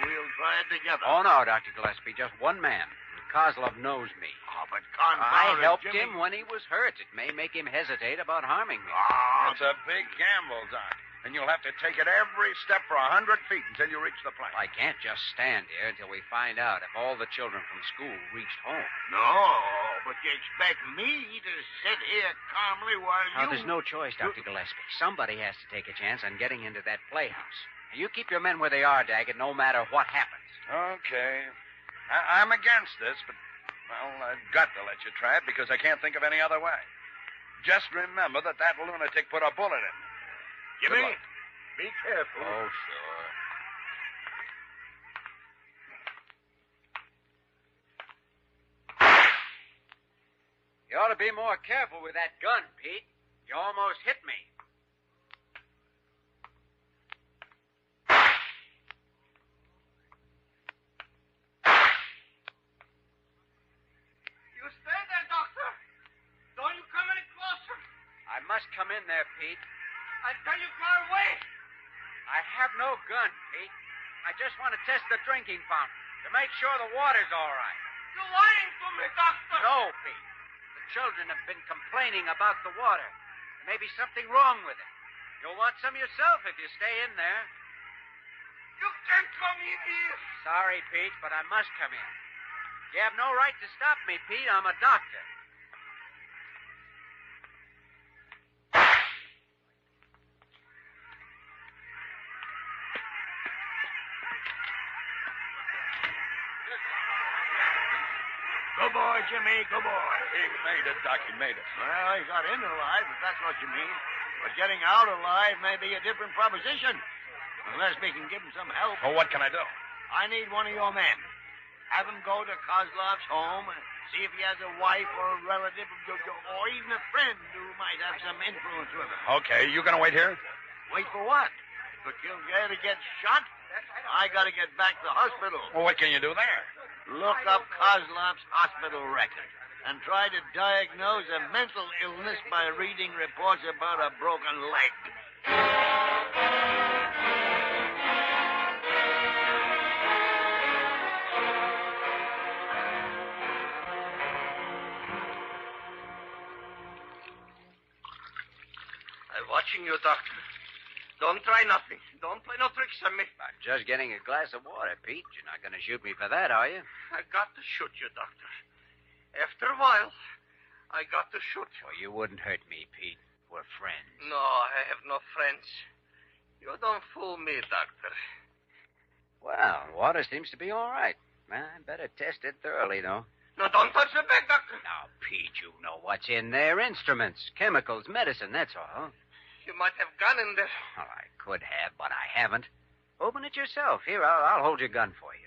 We'll try it together. Oh, no, Dr. Gillespie, just one man. Kozlov knows me. Oh, but confound I helped Jimmy. him when he was hurt. It may make him hesitate about harming me. It's a big gamble, Doc. And you'll have to take it every step for 100 feet until you reach the plane. I can't just stand here until we find out if all the children from school reached home. No, but you expect me to sit here calmly while Now, there's no choice, Dr. Gillespie. Somebody has to take a chance on getting into that playhouse. You keep your men where they are, Daggett, no matter what happens. Okay. I'm against this, but, well, I've got to let you try it because I can't think of any other way. Just remember that lunatic put a bullet in me. Jimmy, be careful. Oh, sure. You ought to be more careful with that gun, Pete. You almost hit me. You stay there, Doctor. Don't you come any closer. I must come in there, Pete. I tell you, far away. I have no gun, Pete. I just want to test the drinking fountain to make sure the water's all right. You're lying to me, Doctor. No, Pete. The children have been complaining about the water. There may be something wrong with it. You'll want some yourself if you stay in there. You can't come in here. Sorry, Pete, but I must come in. You have no right to stop me, Pete. I'm a doctor. Good boy, Jimmy. Good boy. He made it, Doc. He made it. Well, he got in alive, if that's what you mean. But getting out alive may be a different proposition. Unless we can give him some help. Well, what can I do? I need one of your men. Have him go to Kozlov's home and see if he has a wife or a relative or even a friend who might have some influence with him. Okay, you gonna wait here? Wait for what? For Kildare to get shot? I gotta get back to the hospital. Well, what can you do there? Look up Kozlov's hospital record and try to diagnose a mental illness by reading reports about a broken leg. I'm watching you, Doctor. Don't try nothing. Don't play no tricks on me. I'm just getting a glass of water, Pete. You're not going to shoot me for that, are you? I got to shoot you, Doctor. After a while, I got to shoot you. Well, you wouldn't hurt me, Pete. We're friends. No, I have no friends. You don't fool me, Doctor. Well, water seems to be all right. I better test it thoroughly, though. No, don't touch the bag, Doctor. Now, Pete, you know what's in there. Instruments, chemicals, medicine, that's all. You might have gun in there. Well, I could have, but I haven't. Open it yourself. Here, I'll hold your gun for you.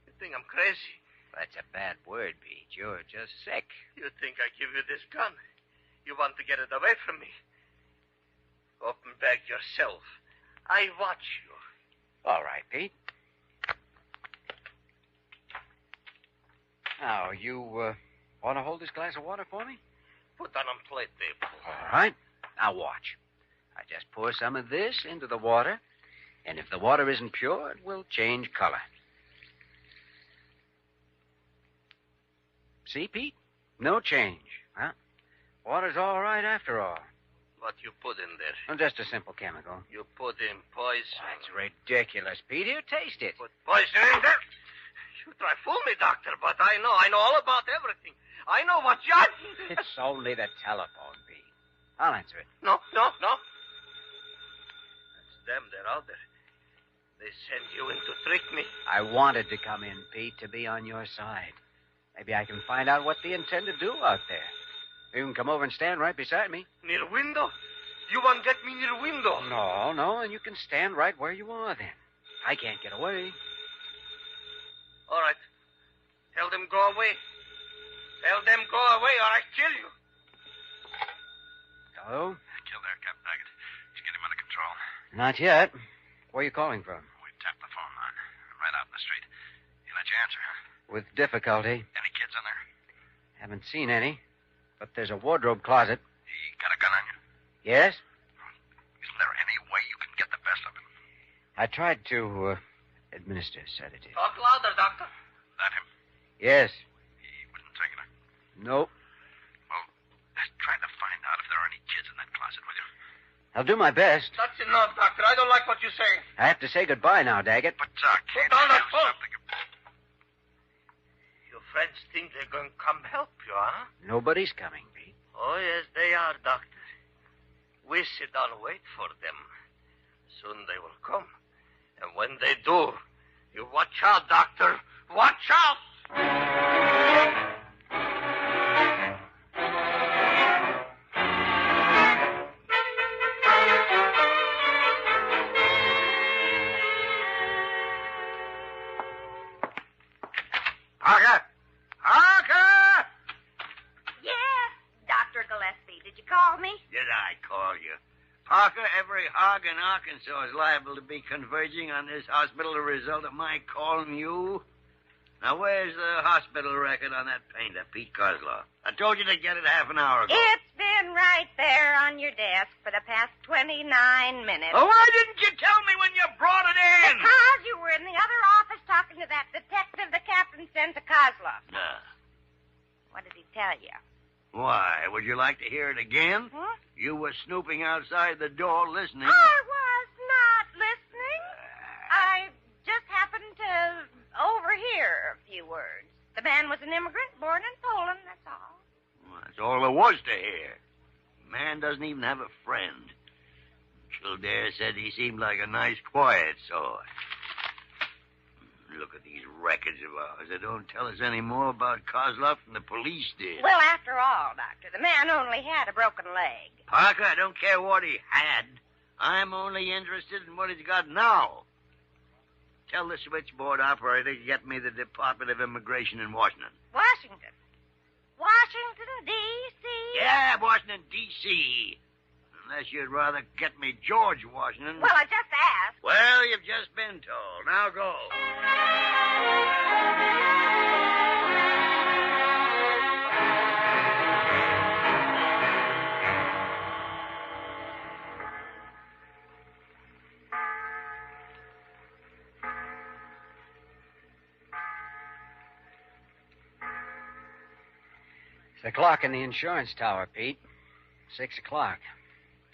You think I'm crazy? That's a bad word, Pete. You're just sick. You think I give you this gun? You want to get it away from me? Open bag yourself. I watch you. All right, Pete. Now, you want to hold this glass of water for me? Put on a plate table. All right. Now watch. I just pour some of this into the water, and if the water isn't pure, it will change color. See, Pete? No change. Huh? Water's all right after all. What you put in there? Well, just a simple chemical. You put in poison. That's ridiculous, Pete. Here, taste it. Put poison in there? You try fool me, Doctor, but I know all about everything. I know what you... It's only the telephone, Pete. I'll answer it. No. That's them. They're out there. They send you in to trick me. I wanted to come in, Pete, to be on your side. Maybe I can find out what they intend to do out there. You can come over and stand right beside me. Near window? You want to get me near window? No, and you can stand right where you are then. I can't get away. All right. Tell them go away. Tell them go away or I kill you. Hello? Kildare, Captain Daggett. Did you get him under control? Not yet. Where are you calling from? We tapped the phone line. I'm right out in the street. He let you answer, huh? With difficulty. Any kids in there? Haven't seen any. But there's a wardrobe closet. He got a gun on you? Yes? Isn't there any way you can get the best of him? I tried to administer sedative. Talk louder, Doctor. That him? Yes. He wouldn't take it. Nope. Well, try to find out if there are any kids in that closet, will you? I'll do my best. That's enough, Doctor. I don't like what you say. I have to say goodbye now, Daggett. But, Doc, Put down that phone. Your friends think they're going to come help you, huh? Nobody's coming, Pete. Oh, yes, they are, Doctor. We sit down and wait for them. Soon they will come. And when they do, you watch out, Doctor. Watch out! Parker! Yes, Dr. Gillespie. Did you call me? Did I call you? Parker, every hog in Arkansas is liable to be converging on this hospital as a result of my calling you. Now, where's the hospital record on that painter, Pete Kozlov? I told you to get it half an hour ago. It's been right there on your desk for the past 29 minutes. Oh, why didn't you tell me when you brought it in? Because you were in the other office talking to that detective the captain sent to Kozlov. What did he tell you? Why, would you like to hear it again? Huh? You were snooping outside the door listening. I was not listening. I just happened to overhear a few words. The man was an immigrant born in Poland, that's all. Well, that's all there was to hear. Man doesn't even have a friend. Kildare said he seemed like a nice, quiet sort. Look at these records of ours. They don't tell us any more about Kozlov than the police did. Well, after all, Doctor, the man only had a broken leg. Parker, I don't care what he had. I'm only interested in what he's got now. Tell the switchboard operator to get me the Department of Immigration in Washington. Washington. Washington, D.C.? Yeah, Washington, D.C. Unless you'd rather get me George Washington. Well, I just asked. Well, you've just been told. Now go. It's the clock in the insurance tower, Pete. 6 o'clock.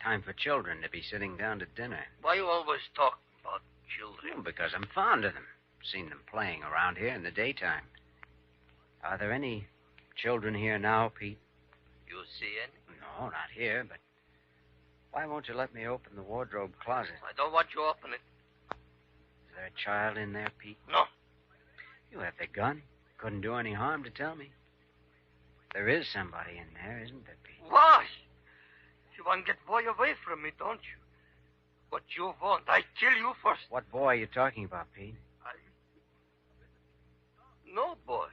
Time for children to be sitting down to dinner. Why you always talk about children? Well, because I'm fond of them. Seen them playing around here in the daytime. Are there any children here now, Pete? You see any? No, not here, but why won't you let me open the wardrobe closet? I don't want you to open it. Is there a child in there, Pete? No. You have the gun. Couldn't do any harm to tell me. There is somebody in there, isn't there, Pete? Why? You want to get boy away from me, don't you? What you want, I kill you first. What boy are you talking about, Pete? No, boy.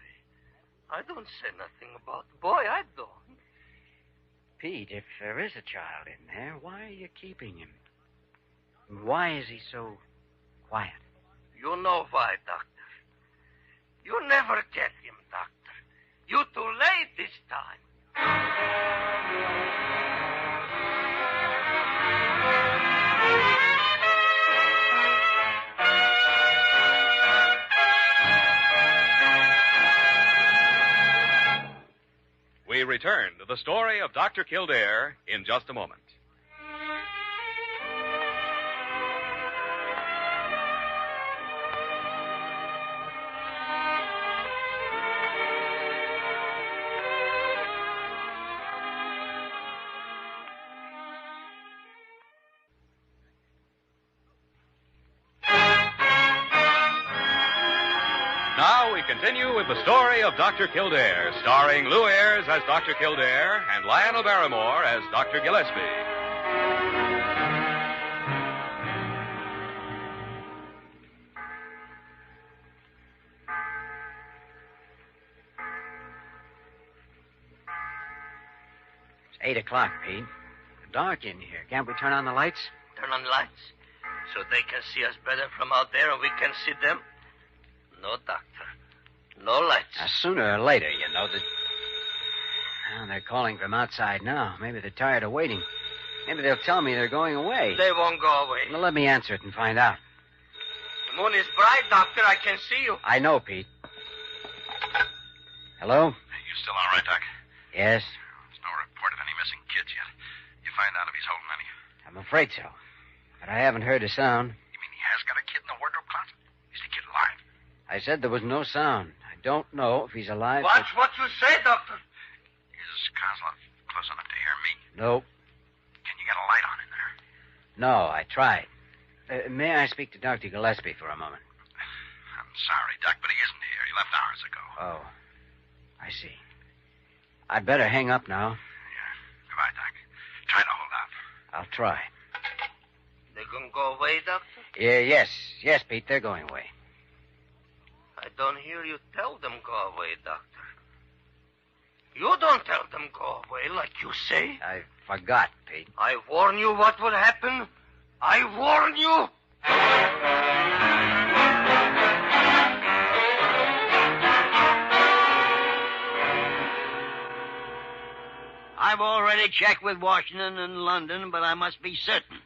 I don't say nothing about boy, I don't. Pete, if there is a child in there, why are you keeping him? Why is he so quiet? You know why, Doctor. You never get him, Doctor. You too late this time. We return to the story of Dr. Kildare in just a moment. Now we continue with the story of Dr. Kildare, starring Lou Ayres as Dr. Kildare and Lionel Barrymore as Dr. Gillespie. It's 8 o'clock, Pete. Dark in here. Can't we turn on the lights? Turn on the lights so they can see us better from out there and we can see them? No, Doctor. No lights. Sooner or later, you know that. Well, they're calling from outside now. Maybe they're tired of waiting. Maybe they'll tell me they're going away. They won't go away. Well, let me answer it and find out. The moon is bright, Doctor. I can see you. I know, Pete. Hello? You still all right, Doc? Yes. There's no report of any missing kids yet. You find out if he's holding any? I'm afraid so. But I haven't heard a sound. You mean he has got a kid in the wardrobe closet? Is the kid alive? I said there was no sound. I don't know if he's alive. Watch what you say, Doctor. Is Kozlov close enough to hear me? No. Can you get a light on in there? No, I tried. May I speak to Dr. Gillespie for a moment? I'm sorry, Doc, but he isn't here. He left hours ago. Oh, I see. I'd better hang up now. Yeah. Goodbye, Doc. Try to hold out. I'll try. They're going to go away, Doctor? Yes, Pete, they're going away. I don't hear you tell them go away, Doctor. You don't tell them go away like you say. I forgot, Pete. I warn you what will happen. I warn you. I've already checked with Washington and London, but I must be certain.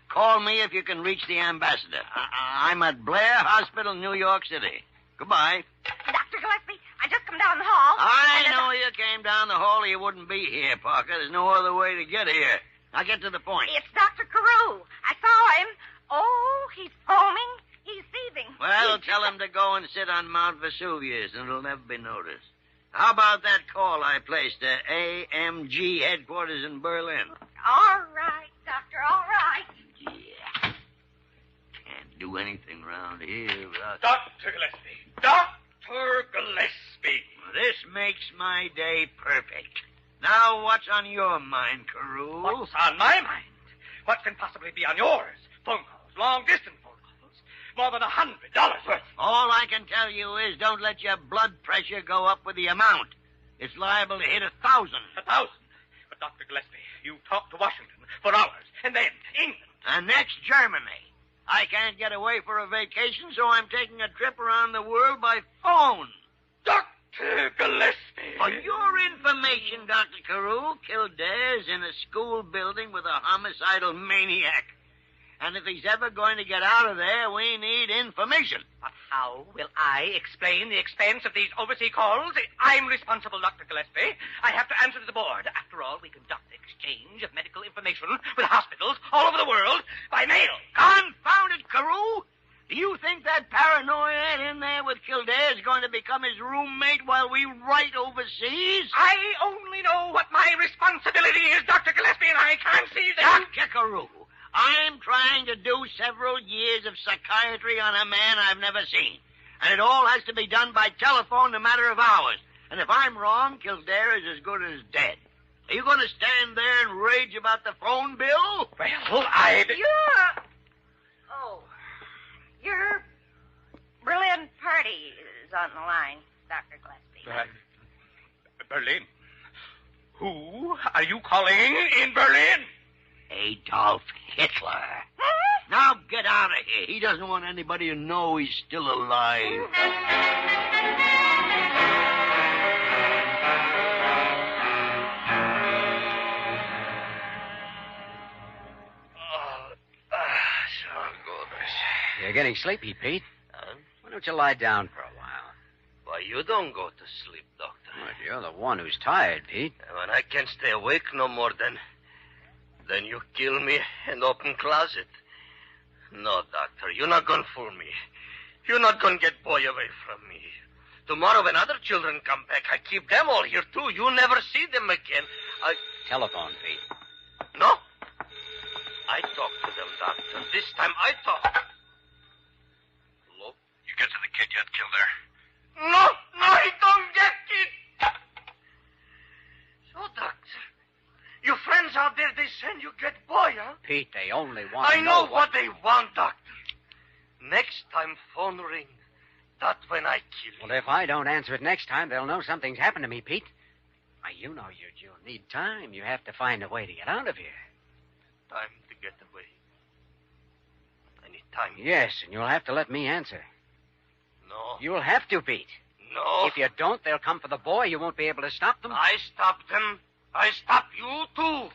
Call me if you can reach the ambassador. I'm at Blair Hospital, New York City. Goodbye. Dr. Gillespie, I just come down the hall. I know you came down the hall or you wouldn't be here, Parker. There's no other way to get here. Now get to the point. It's Dr. Carew. I saw him. Oh, he's foaming. He's seething. Well, tell him to go and sit on Mount Vesuvius, and it'll never be noticed. How about that call I placed to AMG headquarters in Berlin? All right, Doctor, all right. Yeah. Can't do anything round here without... Dr. Gillespie! Dr. Gillespie! This makes my day perfect. Now, what's on your mind, Carew? What's on my mind? What can possibly be on yours? Phone calls, long-distance phone calls. More than $100 worth. All I can tell you is don't let your blood pressure go up with the amount. It's liable to hit 1,000. 1,000? But, Dr. Gillespie, you talked to Washington for hours, and then England. And next, Germany. I can't get away for a vacation, so I'm taking a trip around the world by phone. Dr. Gillespie! For your information, Dr. Carew, Kildare's in a school building with a homicidal maniac. And if he's ever going to get out of there, we need information. But how will I explain the expense of these overseas calls? I'm responsible, Dr. Gillespie. I have to answer to the board. After all, we conduct the exchange of medical information with hospitals all over the world by mail. Confound it, Carew! Do you think that paranoia in there with Kildare is going to become his roommate while we write overseas? I only know what my responsibility is, Dr. Gillespie, and I can't see that... Dr. Carew, I'm trying to do several years of psychiatry on a man I've never seen. And it all has to be done by telephone in a matter of hours. And if I'm wrong, Kildare is as good as dead. Are you going to stand there and rage about the phone bill? Well, I'd... Your Berlin party is on the line, Dr. Gillespie. Berlin? Who are you calling in Berlin? Adolf Hitler. Now get out of here. He doesn't want anybody to know he's still alive. You're getting sleepy, Pete. Why don't you lie down for a while? Why, you don't go to sleep, Doctor. Well, you're the one who's tired, Pete. When I can't stay awake no more, then you kill me and open closet. No, Doctor, you're not going to fool me. You're not going to get boy away from me. Tomorrow when other children come back, I keep them all here, too. You'll never see them again. Telephone, Pete. No. I talk to them, Doctor. This time I talk. Hello? You get to the kid yet, Kildare? No, he don't get it. So, Doctor, your friends out there, they send you get boy, huh? Pete, they only want to I know what they want, Doctor. Next time phone ring, that's when I kill you. Well, if I don't answer it next time, they'll know something's happened to me, Pete. Why, you know you'll need time. You have to find a way to get out of here. Time to get away. I need time. Yes, and you'll have to let me answer. No. You'll have to, Pete. No. If you don't, they'll come for the boy. You won't be able to stop them. I stop them. I stop you, too.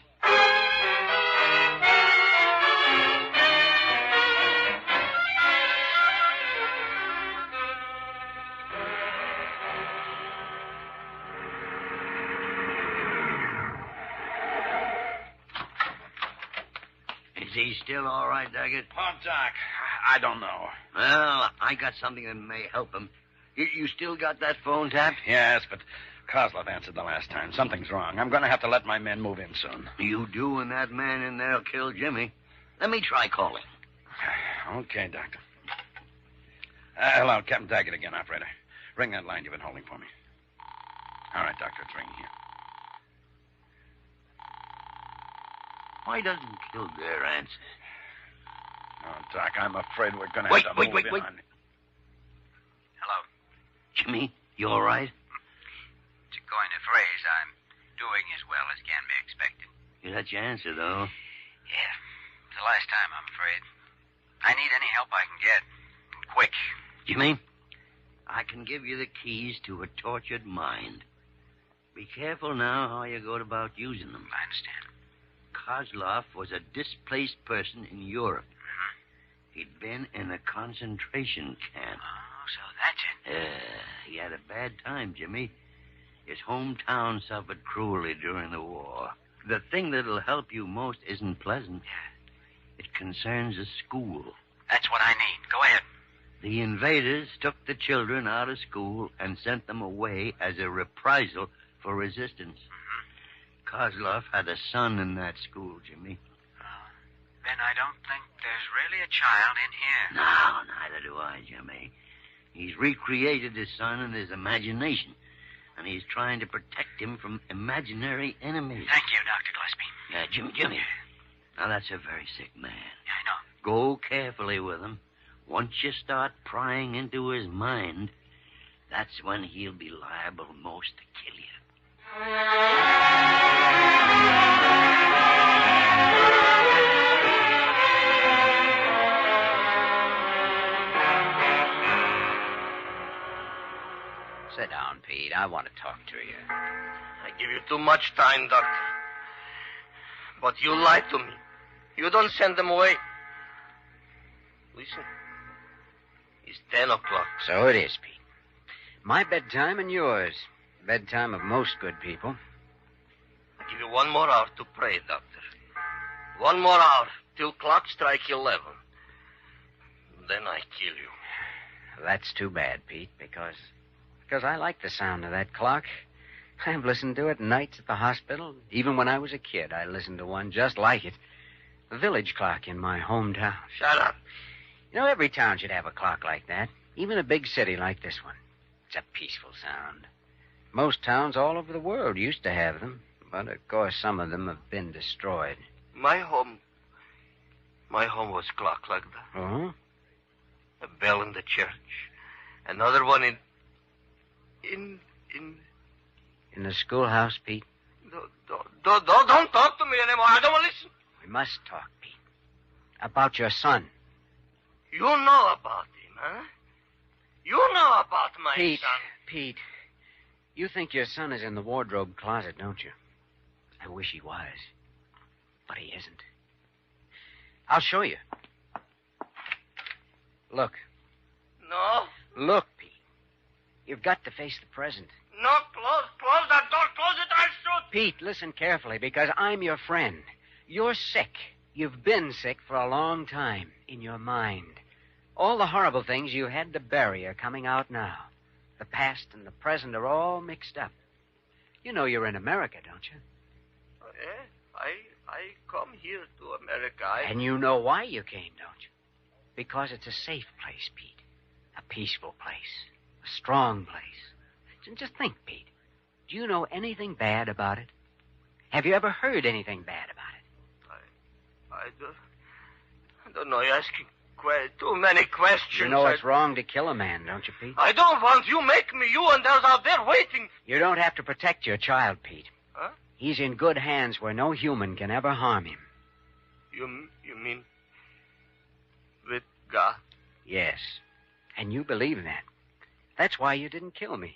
Is he still all right, Daggett? Oh, Doc, I don't know. Well, I got something that may help him. You still got that phone tapped? Yes, but Kozlov answered the last time. Something's wrong. I'm going to have to let my men move in soon. You do, and that man in there'll kill Jimmy. Let me try calling. Okay, Doctor. Hello, Captain Daggett again, operator. Ring that line you've been holding for me. All right, Doctor, it's ringing here. Why doesn't Kildare answer? Oh, Doc, I'm afraid we're going to have to move in on... Hello. Jimmy, you all right? To coin a phrase, I'm doing as well as can be expected. You got your answer, though. Yeah. It's the last time, I'm afraid. I need any help I can get. Quick. Jimmy, I can give you the keys to a tortured mind. Be careful now how you go about using them. I understand. Kozlov was a displaced person in Europe. Mm-hmm. He'd been in a concentration camp. Oh, so that's it. He had a bad time, Jimmy. His hometown suffered cruelly during the war. The thing that'll help you most isn't pleasant. Yeah. It concerns a school. That's what I need. Go ahead. The invaders took the children out of school and sent them away as a reprisal for resistance. Kozlov had a son in that school, Jimmy. Ben, I don't think there's really a child in here. No, neither do I, Jimmy. He's recreated his son in his imagination, and he's trying to protect him from imaginary enemies. Thank you, Dr. Gillespie. Jimmy. Now, that's a very sick man. I know. Go carefully with him. Once you start prying into his mind, that's when he'll be liable most to kill you. Sit down, Pete. I want to talk to you. I give you too much time, Doctor. But you lied to me. You don't send them away. Listen. It's 10 o'clock. So it is, Pete. My bedtime and yours. Bedtime of most good people. I give you 1 more hour to pray, Doctor. 1 more hour till clock strike 11. Then I kill you. That's too bad, Pete, because I like the sound of that clock. I've listened to it nights at the hospital. Even when I was a kid, I listened to one just like it. The village clock in my hometown. Shut up. You know, every town should have a clock like that. Even a big city like this one. It's a peaceful sound. Most towns all over the world used to have them. But, of course, some of them have been destroyed. My home was clock like that. Uh-huh. A bell in the church. Another one in the schoolhouse, Pete? Don't talk to me anymore. I don't want to listen. We must talk, Pete. About your son. You know about him, huh? You know about my son. Pete, you think your son is in the wardrobe closet, don't you? I wish he was. But he isn't. I'll show you. Look. No. Look, Pete. You've got to face the present. No, close that door. Close it, I'll shoot. Pete, listen carefully, because I'm your friend. You're sick. You've been sick for a long time, in your mind. All the horrible things you had to bury are coming out now. The past and the present are all mixed up. You know you're in America, don't you? Yeah, I come here to America. And you know why you came, don't you? Because it's a safe place, Pete. A peaceful place. A strong place. Just think, Pete. Do you know anything bad about it? Have you ever heard anything bad about it? I don't know. You're asking too many questions. You know it's wrong to kill a man, don't you, Pete? I don't want you. Make me you, and there's out there waiting. You don't have to protect your child, Pete. Huh? He's in good hands where no human can ever harm him. You mean with God? Yes. And you believe that. That's why you didn't kill me.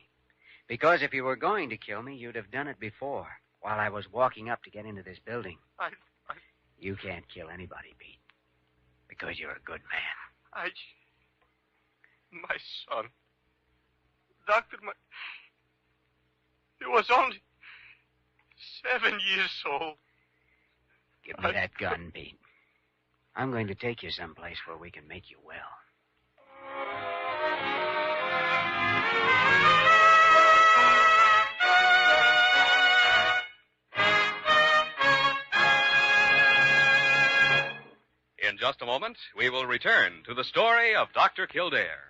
Because if you were going to kill me, you'd have done it before, while I was walking up to get into this building. You can't kill anybody, Pete. Because you're a good man. My son. Doctor, he was only 7 years old. Give me that gun, Pete. I'm going to take you someplace where we can make you well. In just a moment, we will return to the story of Dr. Kildare.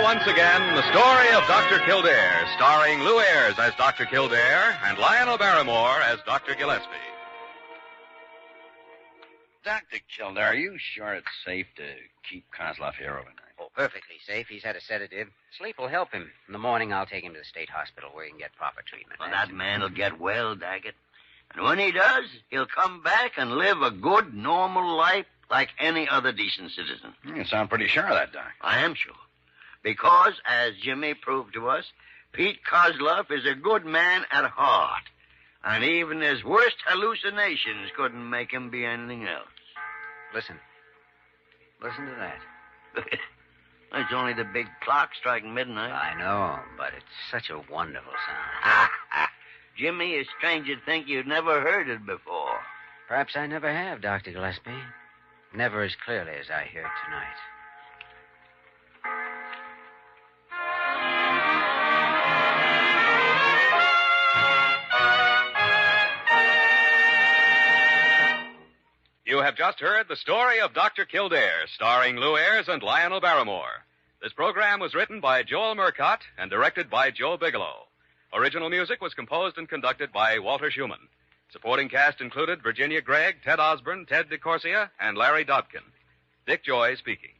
Once again, the story of Dr. Kildare, starring Lou Ayres as Dr. Kildare and Lionel Barrymore as Dr. Gillespie. Dr. Kildare, are you sure it's safe to keep Kozlov here overnight? Oh, perfectly safe. He's had a sedative. Sleep will help him. In the morning, I'll take him to the state hospital where he can get proper treatment. Well, that man will get well, Daggett. And when he does, he'll come back and live a good, normal life like any other decent citizen. You sound pretty sure of that, Doc. I am sure. Because, as Jimmy proved to us, Pete Kozlov is a good man at heart. And even his worst hallucinations couldn't make him be anything else. Listen. Listen to that. It's only the big clock striking midnight. I know, but it's such a wonderful sound. Jimmy, it's strange you'd think you'd never heard it before. Perhaps I never have, Dr. Gillespie. Never as clearly as I hear it tonight. You have just heard the story of Dr. Kildare, starring Lou Ayres and Lionel Barrymore. This program was written by Joel Murcott and directed by Joe Bigelow. Original music was composed and conducted by Walter Schumann. Supporting cast included Virginia Gregg, Ted Osborne, Ted DeCorsia, and Larry Dobkin. Dick Joy speaking.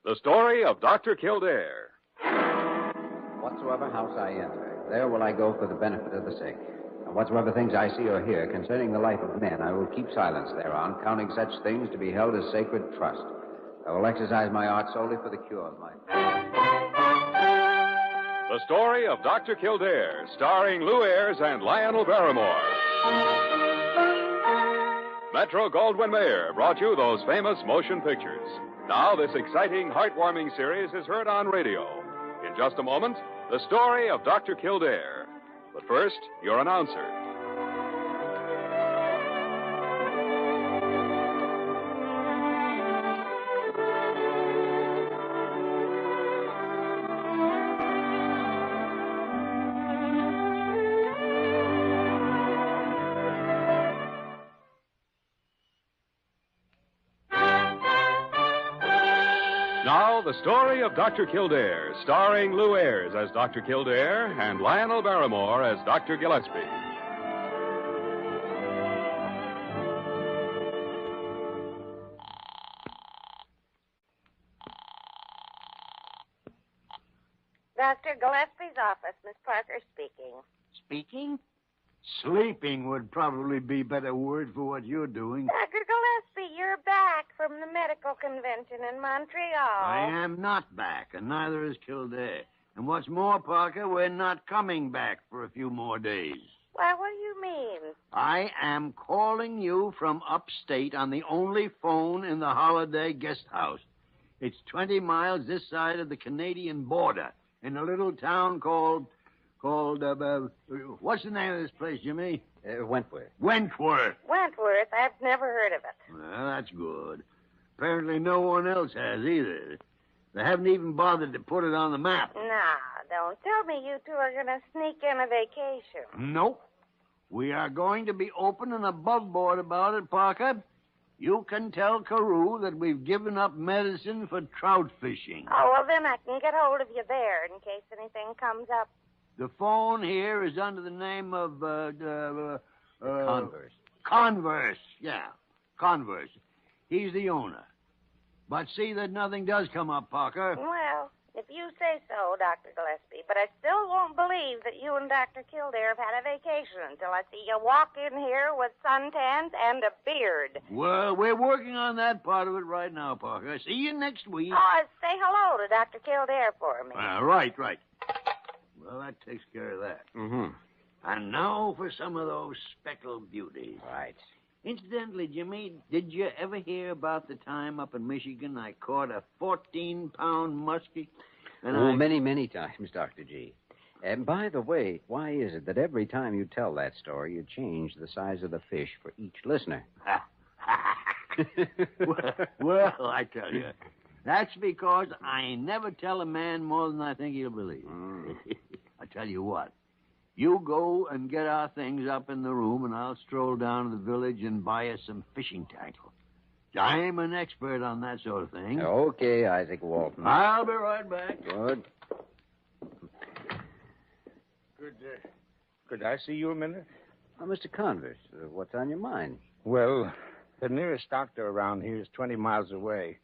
The story of Dr. Kildare. Whatsoever house I enter, there will I go for the benefit of the sick. And whatsoever things I see or hear concerning the life of men, I will keep silence thereon, counting such things to be held as sacred trust. I will exercise my art solely for the cure of my... The story of Dr. Kildare, starring Lou Ayres and Lionel Barrymore. Metro-Goldwyn-Mayer brought you those famous motion pictures. Now, this exciting, heartwarming series is heard on radio. In just a moment, the story of Dr. Kildare. But first, your announcer. Now, the story of Dr. Kildare, starring Lou Ayres as Dr. Kildare and Lionel Barrymore as Dr. Gillespie. Dr. Gillespie's office, Miss Parker speaking. Speaking? Sleeping would probably be a better word for what you're doing. Dr. Gillespie, you're back from the medical convention in Montreal. I am not back, and neither is Kildare. And what's more, Parker, we're not coming back for a few more days. Why, what do you mean? I am calling you from upstate on the only phone in the Holiday Guest House. It's 20 miles this side of the Canadian border in a little town called what's the name of this place, Jimmy? Wentworth. Wentworth. Wentworth? I've never heard of it. Well, that's good. Apparently no one else has either. They haven't even bothered to put it on the map. Nah, don't tell me you two are going to sneak in a vacation. Nope. We are going to be open and above board about it, Parker. You can tell Carew that we've given up medicine for trout fishing. Oh, well, then I can get hold of you there in case anything comes up. The phone here is under the name of, Converse. Converse, yeah. Converse. He's the owner. But see that nothing does come up, Parker. Well, if you say so, Dr. Gillespie, but I still won't believe that you and Dr. Kildare have had a vacation until I see you walk in here with suntans and a beard. Well, we're working on that part of it right now, Parker. See you next week. Oh, say hello to Dr. Kildare for me. Right. Well, that takes care of that. Mm-hmm. And now for some of those speckled beauties. Right. Incidentally, Jimmy, did you ever hear about the time up in Michigan I caught a 14-pound muskie? Many times, Dr. G. And by the way, why is it that every time you tell that story, you change the size of the fish for each listener? well, I tell you, that's because I never tell a man more than I think he'll believe. I tell you what. You go and get our things up in the room, and I'll stroll down to the village and buy us some fishing tackle. I'm an expert on that sort of thing. Okay, Isaac Walton. I'll be right back. Good. Could I see you a minute? Mr. Converse, what's on your mind? Well, the nearest doctor around here is 20 miles away.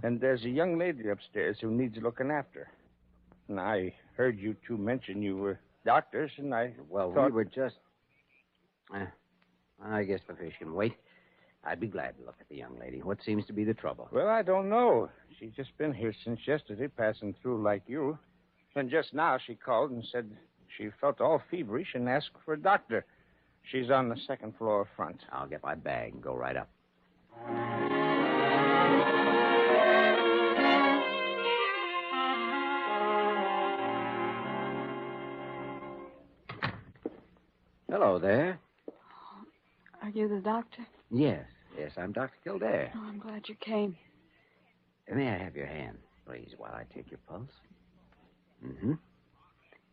And there's a young lady upstairs who needs looking after. And I heard you two mention you were doctors, and I Well, thought... we were just... I guess the fish can wait. I'd be glad to look at the young lady. What seems to be the trouble? Well, I don't know. She's just been here since yesterday, passing through like you. And just now she called and said she felt all feverish and asked for a doctor. She's on the second floor front. I'll get my bag and go right up. Hello there. Are you the doctor? Yes, I'm Dr. Kildare. Oh, I'm glad you came. May I have your hand, please, while I take your pulse? Mm-hmm.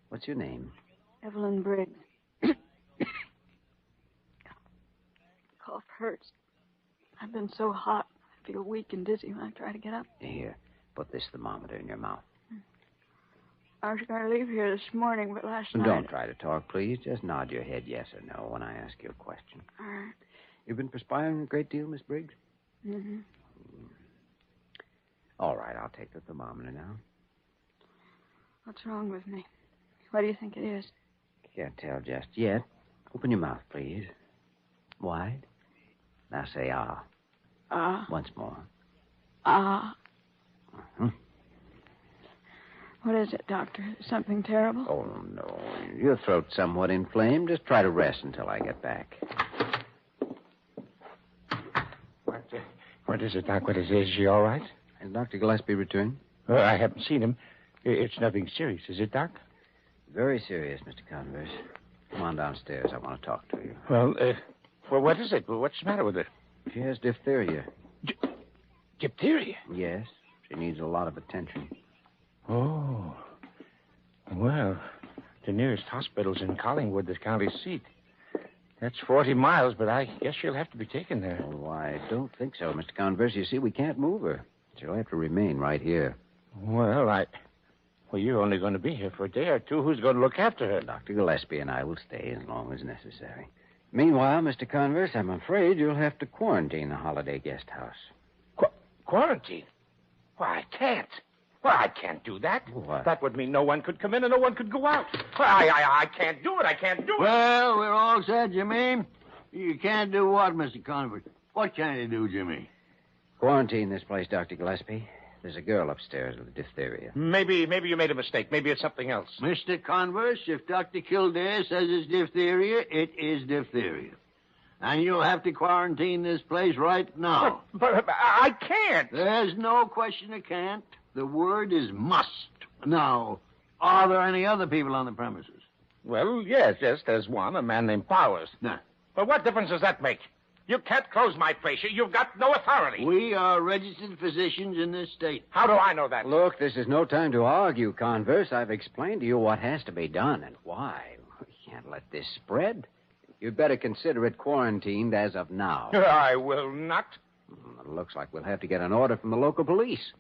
What's your name? Evelyn Briggs. Cough hurts. I've been so hot, I feel weak and dizzy when I try to get up. Here, put this thermometer in your mouth. I was going to leave here this morning, but last night... Don't try to talk, please. Just nod your head yes or no when I ask you a question. All right. You've been perspiring a great deal, Miss Briggs? Mm-hmm. All right, I'll take the thermometer now. What's wrong with me? What do you think it is? Can't tell just yet. Open your mouth, please. Wide. Now say ah. Ah. Once more. Ah. Uh-huh. What is it, Doctor? Something terrible? Oh, no. Your throat's somewhat inflamed. Just try to rest until I get back. What is it, Doc? What is it? Is she all right? Has Dr. Gillespie returned? I haven't seen him. It's nothing serious, is it, Doc? Very serious, Mr. Converse. Come on downstairs. I want to talk to you. Well, what is it? What's the matter with her? She has diphtheria. Diphtheria? Yes. She needs a lot of attention. Oh. Well, the nearest hospital's in Collingwood, the county seat. That's 40 miles, but I guess she'll have to be taken there. Oh, I don't think so, Mr. Converse. You see, we can't move her. She'll have to remain right here. Well, you're only going to be here for a day or two. Who's going to look after her? Dr. Gillespie and I will stay as long as necessary. Meanwhile, Mr. Converse, I'm afraid you'll have to quarantine the holiday guest house. Quarantine? Why, I can't. Well, I can't do that. What? That would mean no one could come in and no one could go out. Well, I can't do it. I can't do it. Well, we're all set, Jimmy. You can't do what, Mr. Converse? What can you do, Jimmy? Quarantine this place, Dr. Gillespie. There's a girl upstairs with diphtheria. Maybe you made a mistake. Maybe it's something else. Mr. Converse, if Dr. Kildare says it's diphtheria, it is diphtheria. And you'll have to quarantine this place right now. But I can't. There's no question you can't. The word is must. Now, are there any other people on the premises? Well, yes, there's one, a man named Powers. No. But what difference does that make? You can't close my place. You've got no authority. We are registered physicians in this state. How do I know that? Look, this is no time to argue, Converse. I've explained to you what has to be done and why. We can't let this spread. You'd better consider it quarantined as of now. I will not. It looks like we'll have to get an order from the local police.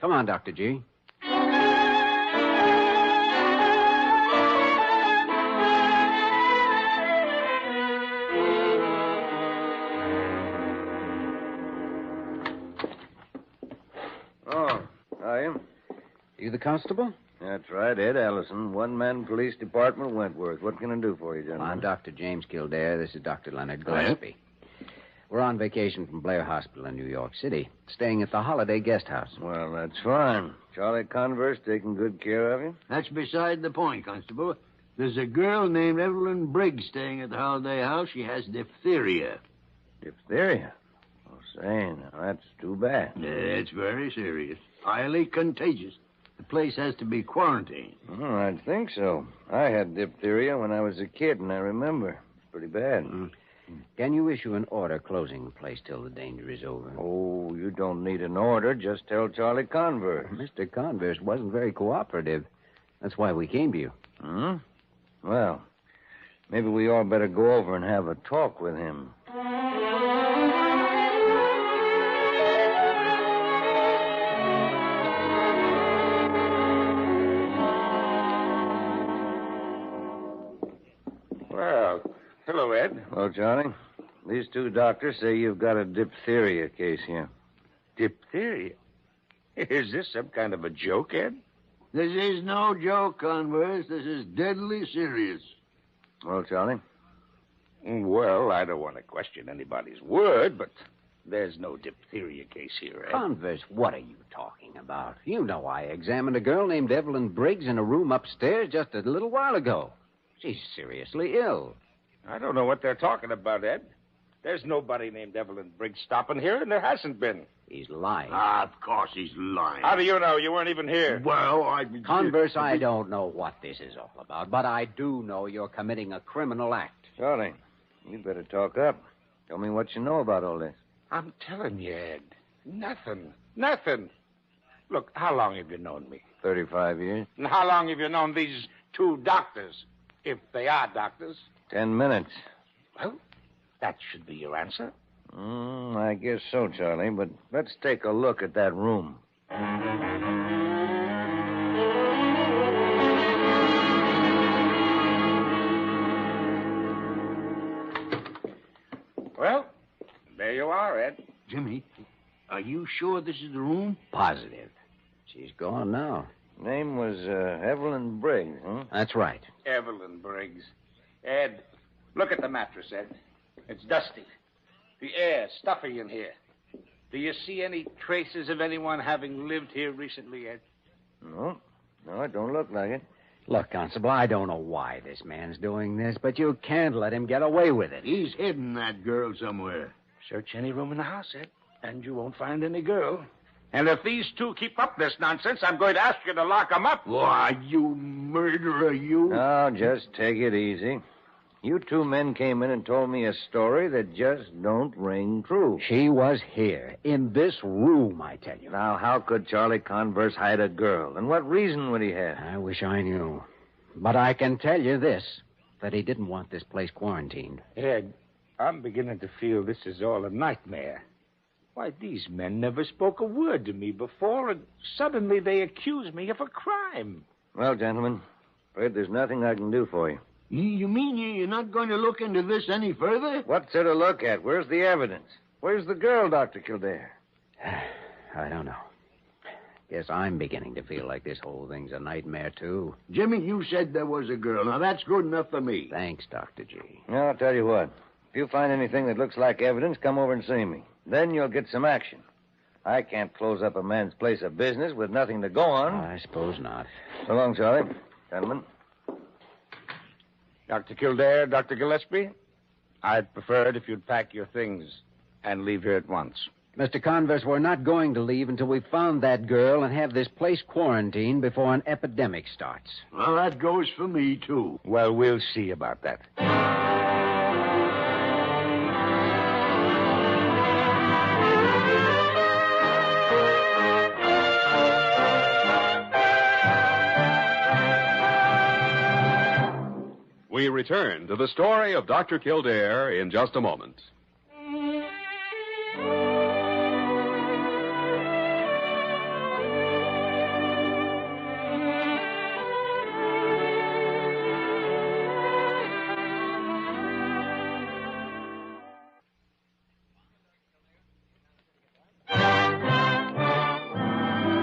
Come on, Dr. G. Oh, are you? You the constable? That's right, Ed Allison, one-man police department, Wentworth. What can I do for you, gentlemen? I'm Dr. James Kildare. This is Dr. Leonard Gillespie. We're on vacation from Blair Hospital in New York City, staying at the Holiday Guest House. Well, that's fine. Charlie Converse taking good care of you? That's beside the point, Constable. There's a girl named Evelyn Briggs staying at the Holiday House. She has diphtheria. Diphtheria? Oh, say, now, that's too bad. It's very serious. Highly contagious. The place has to be quarantined. Oh, I'd think so. I had diphtheria when I was a kid, and I remember. It's pretty bad. Can you issue an order closing the place till the danger is over? Oh, you don't need an order. Just tell Charlie Converse. Mr. Converse wasn't very cooperative. That's why we came to you. Well, maybe we all better go over and have a talk with him. Well, hello, Ed. Hello, Johnny. These two doctors say you've got a diphtheria case here. Diphtheria? Is this some kind of a joke, Ed? This is no joke, Converse. This is deadly serious. Well, Charlie? Well, I don't want to question anybody's word, but there's no diphtheria case here, Ed. Converse, what are you talking about? You know I examined a girl named Evelyn Briggs in a room upstairs just a little while ago. She's seriously ill. I don't know what they're talking about, Ed. There's nobody named Evelyn Briggs stopping here, and there hasn't been. He's lying. Of course he's lying. How do you know? You weren't even here. Well, Converse, I don't know what this is all about, but I do know you're committing a criminal act. Charlie, you better talk up. Tell me what you know about all this. I'm telling you, Ed. Nothing. Look, how long have you known me? 35 years. And how long have you known these two doctors? If they are doctors. 10 minutes. Well, that should be your answer. I guess so, Charlie, but let's take a look at that room. Well, there you are, Ed. Jimmy, are you sure this is the room? Positive. She's gone now. Name was Evelyn Briggs, huh? That's right. Evelyn Briggs. Ed, look at the mattress, Ed. It's dusty. The air's stuffy in here. Do you see any traces of anyone having lived here recently, Ed? No, it don't look like it. Look, Constable, I don't know why this man's doing this, but you can't let him get away with it. He's hidden that girl somewhere. Search any room in the house, Ed, and you won't find any girl. And if these two keep up this nonsense, I'm going to ask you to lock them up. Why, you murderer, you. No, just take it easy. You two men came in and told me a story that just don't ring true. She was here, in this room, I tell you. Now, how could Charlie Converse hide a girl? And what reason would he have? I wish I knew. But I can tell you this, that he didn't want this place quarantined. Ed, I'm beginning to feel this is all a nightmare. Why, these men never spoke a word to me before, and suddenly they accuse me of a crime. Well, gentlemen, afraid there's nothing I can do for you. You mean you're not going to look into this any further? What's there to look at? Where's the evidence? Where's the girl, Dr. Kildare? I don't know. Guess I'm beginning to feel like this whole thing's a nightmare, too. Jimmy, you said there was a girl. Now, that's good enough for me. Thanks, Dr. G. Well, I'll tell you what. If you find anything that looks like evidence, come over and see me. Then you'll get some action. I can't close up a man's place of business with nothing to go on. I suppose not. So long, Charlie. Gentlemen. Dr. Kildare, Dr. Gillespie, I'd prefer it if you'd pack your things and leave here at once. Mr. Converse, we're not going to leave until we've found that girl and have this place quarantined before an epidemic starts. Well, that goes for me, too. Well, we'll see about that. We return to the story of Dr. Kildare in just a moment.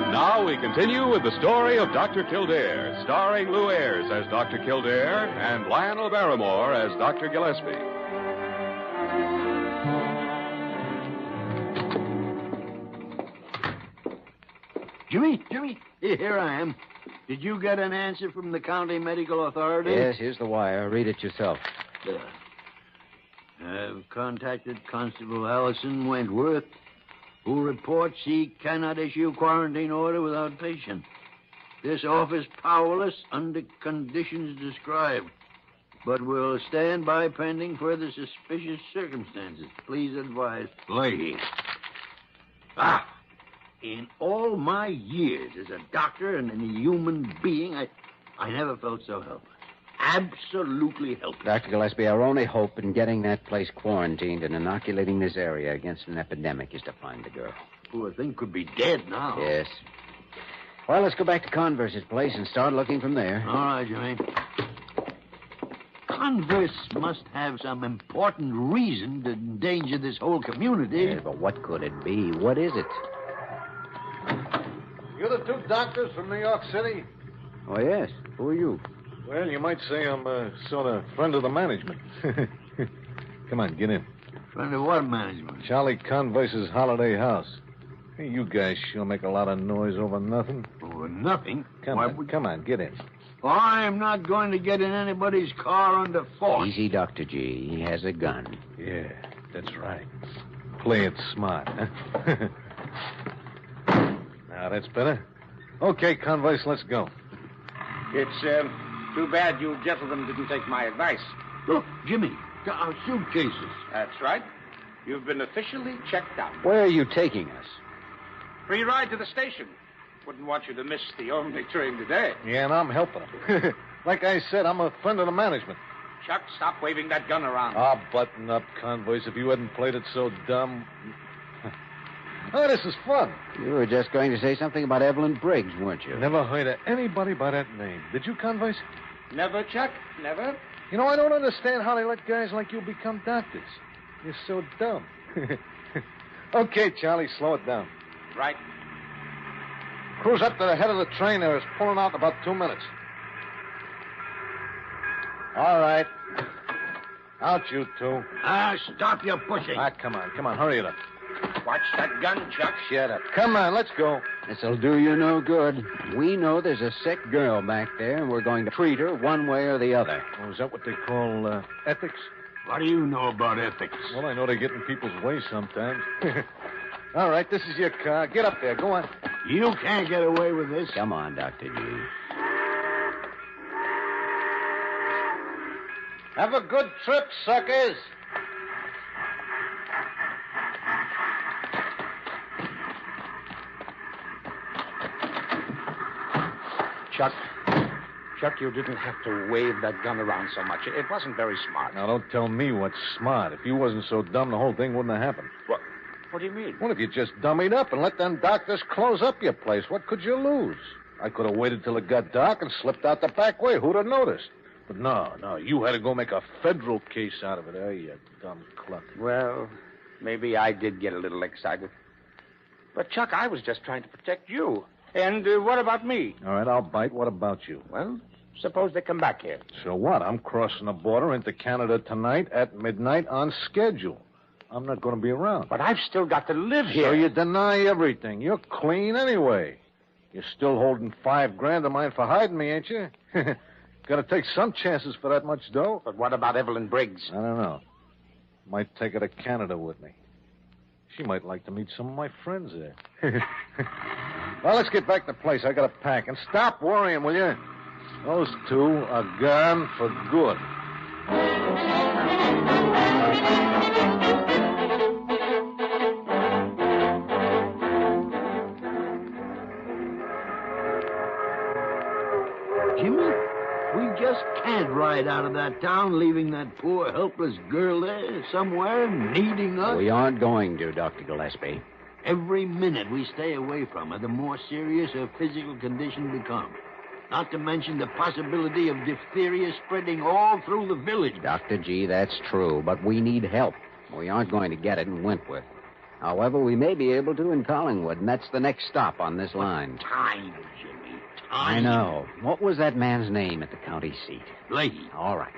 Now we continue with the story of Dr. Kildare, starring Lou Ayres as Dr. Kildare and Lionel Barrymore as Dr. Gillespie. Jimmy, here I am. Did you get an answer from the county medical authority? Yes, here's the wire. Read it yourself. I've contacted Constable Allison Wentworth, who reports he cannot issue quarantine order without patient. This office powerless under conditions described, but will stand by pending further suspicious circumstances. Please advise. Lady. In all my years as a doctor and a human being, I never felt so helpless. Absolutely helpless. Dr. Gillespie, our only hope in getting that place quarantined and inoculating this area against an epidemic is to find the girl. Poor thing could be dead now. Yes. Well, let's go back to Converse's place and start looking from there. All right, Jimmy. Converse must have some important reason to endanger this whole community. Yeah, but what could it be? What is it? You're the two doctors from New York City? Oh, yes. Who are you? Well, you might say I'm a sort of friend of the management. Come on, get in. Friend of what management? Charlie Converse's holiday house. Hey, you guys sure make a lot of noise over nothing. Over nothing? Come on, get in. I'm not going to get in anybody's car under force. Easy, Dr. G. He has a gun. Yeah, that's right. Play it smart, huh? Now, that's better. Okay, Converse, let's go. It's too bad you gentlemen didn't take my advice. Look, Jimmy, our suitcases. That's right. You've been officially checked out. Where are you taking us? Free ride to the station. Wouldn't want you to miss the only train today. Yeah, and I'm helping them. Like I said, I'm a friend of the management. Chuck, stop waving that gun around. Ah, button up, Converse. If you hadn't played it so dumb. Oh, this is fun. You were just going to say something about Evelyn Briggs, weren't you? Never heard of anybody by that name. Did you, Converse? Never, Chuck. Never. You know, I don't understand how they let guys like you become doctors. You're so dumb. Okay, Charlie, slow it down. Right. Cruise up to the head of the train there. It's pulling out in about 2 minutes. All right. Out, you two. Stop your pushing. Come on, hurry it up. Watch that gun, Chuck. Shut up. Come on, let's go. This'll do you no good. We know there's a sick girl back there, and we're going to treat her one way or the other. Oh, is that what they call ethics? What do you know about ethics? Well, I know they get in people's way sometimes. All right, this is your car. Get up there. Go on. You can't get away with this. Come on, Dr. G. Have a good trip, suckers. Chuck, you didn't have to wave that gun around so much. It wasn't very smart. Now, don't tell me what's smart. If you wasn't so dumb, the whole thing wouldn't have happened. What do you mean? Well, if you just dummied up and let them doctors close up your place, what could you lose? I could have waited till it got dark and slipped out the back way. Who'd have noticed? But no, you had to go make a federal case out of it. Hey, you dumb cluck. Well, maybe I did get a little excited. But, Chuck, I was just trying to protect you. And what about me? All right, I'll bite. What about you? Well, suppose they come back here. So what? I'm crossing the border into Canada tonight at midnight on schedule. I'm not going to be around. But I've still got to live here. So you deny everything. You're clean anyway. You're still holding $5,000 of mine for hiding me, ain't you? Got to take some chances for that much dough. But what about Evelyn Briggs? I don't know. Might take her to Canada with me. She might like to meet some of my friends there. Well, let's get back to the place. I got to pack. And stop worrying, will you? Those two are gone for good. Jimmy, we just can't ride out of that town, leaving that poor, helpless girl there somewhere needing us. We aren't going to, Dr. Gillespie. Every minute we stay away from her, the more serious her physical condition becomes. Not to mention the possibility of diphtheria spreading all through the village. Dr. G, that's true, but we need help. We aren't going to get it in Wentworth. However, we may be able to in Collingwood, and that's the next stop on this line. Time, Jimmy, time. I know. What was that man's name at the county seat? Leahy. All right.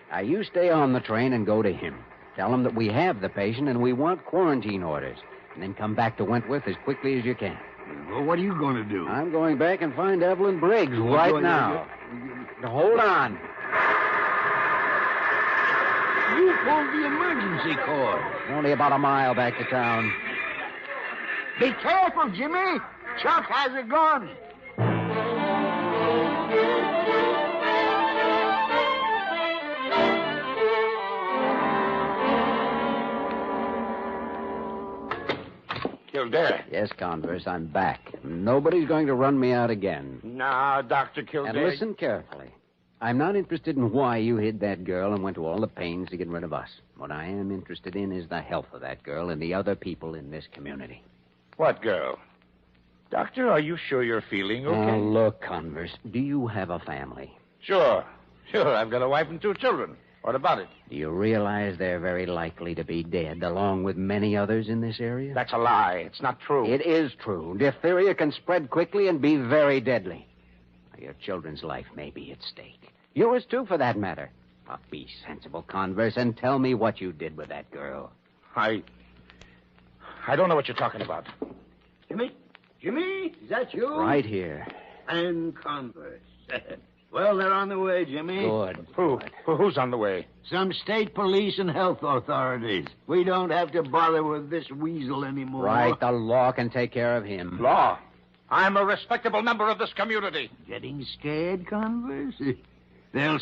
Now, you stay on the train and go to him. Tell him that we have the patient and we want quarantine orders. And then come back to Wentworth as quickly as you can. Well, what are you going to do? I'm going back and find Evelyn Briggs right now. Hold on. You pulled the emergency cord. Only about a mile back to town. Be careful, Jimmy. Chuck has a gun. Kildare. Yes, Converse, I'm back. Nobody's going to run me out again. Now, Dr. Kildare. And listen carefully. I'm not interested in why you hid that girl and went to all the pains to get rid of us. What I am interested in is the health of that girl and the other people in this community. What girl? Doctor, are you sure you're feeling okay? Oh, look, Converse, do you have a family? Sure. Sure, I've got a wife and 2 children. What about it? Do you realize they're very likely to be dead, along with many others in this area? That's a lie. It's not true. It is true. Diphtheria can spread quickly and be very deadly. Your children's life may be at stake. Yours, too, for that matter. But be sensible, Converse, and tell me what you did with that girl. I don't know what you're talking about. Jimmy? Jimmy? Is that you? Right here. And Converse. Well, they're on the way, Jimmy. Good. Who's on the way? Some state police and health authorities. We don't have to bother with this weasel anymore. Right, the law can take care of him. Law? I'm a respectable member of this community. Getting scared, Converse? They'll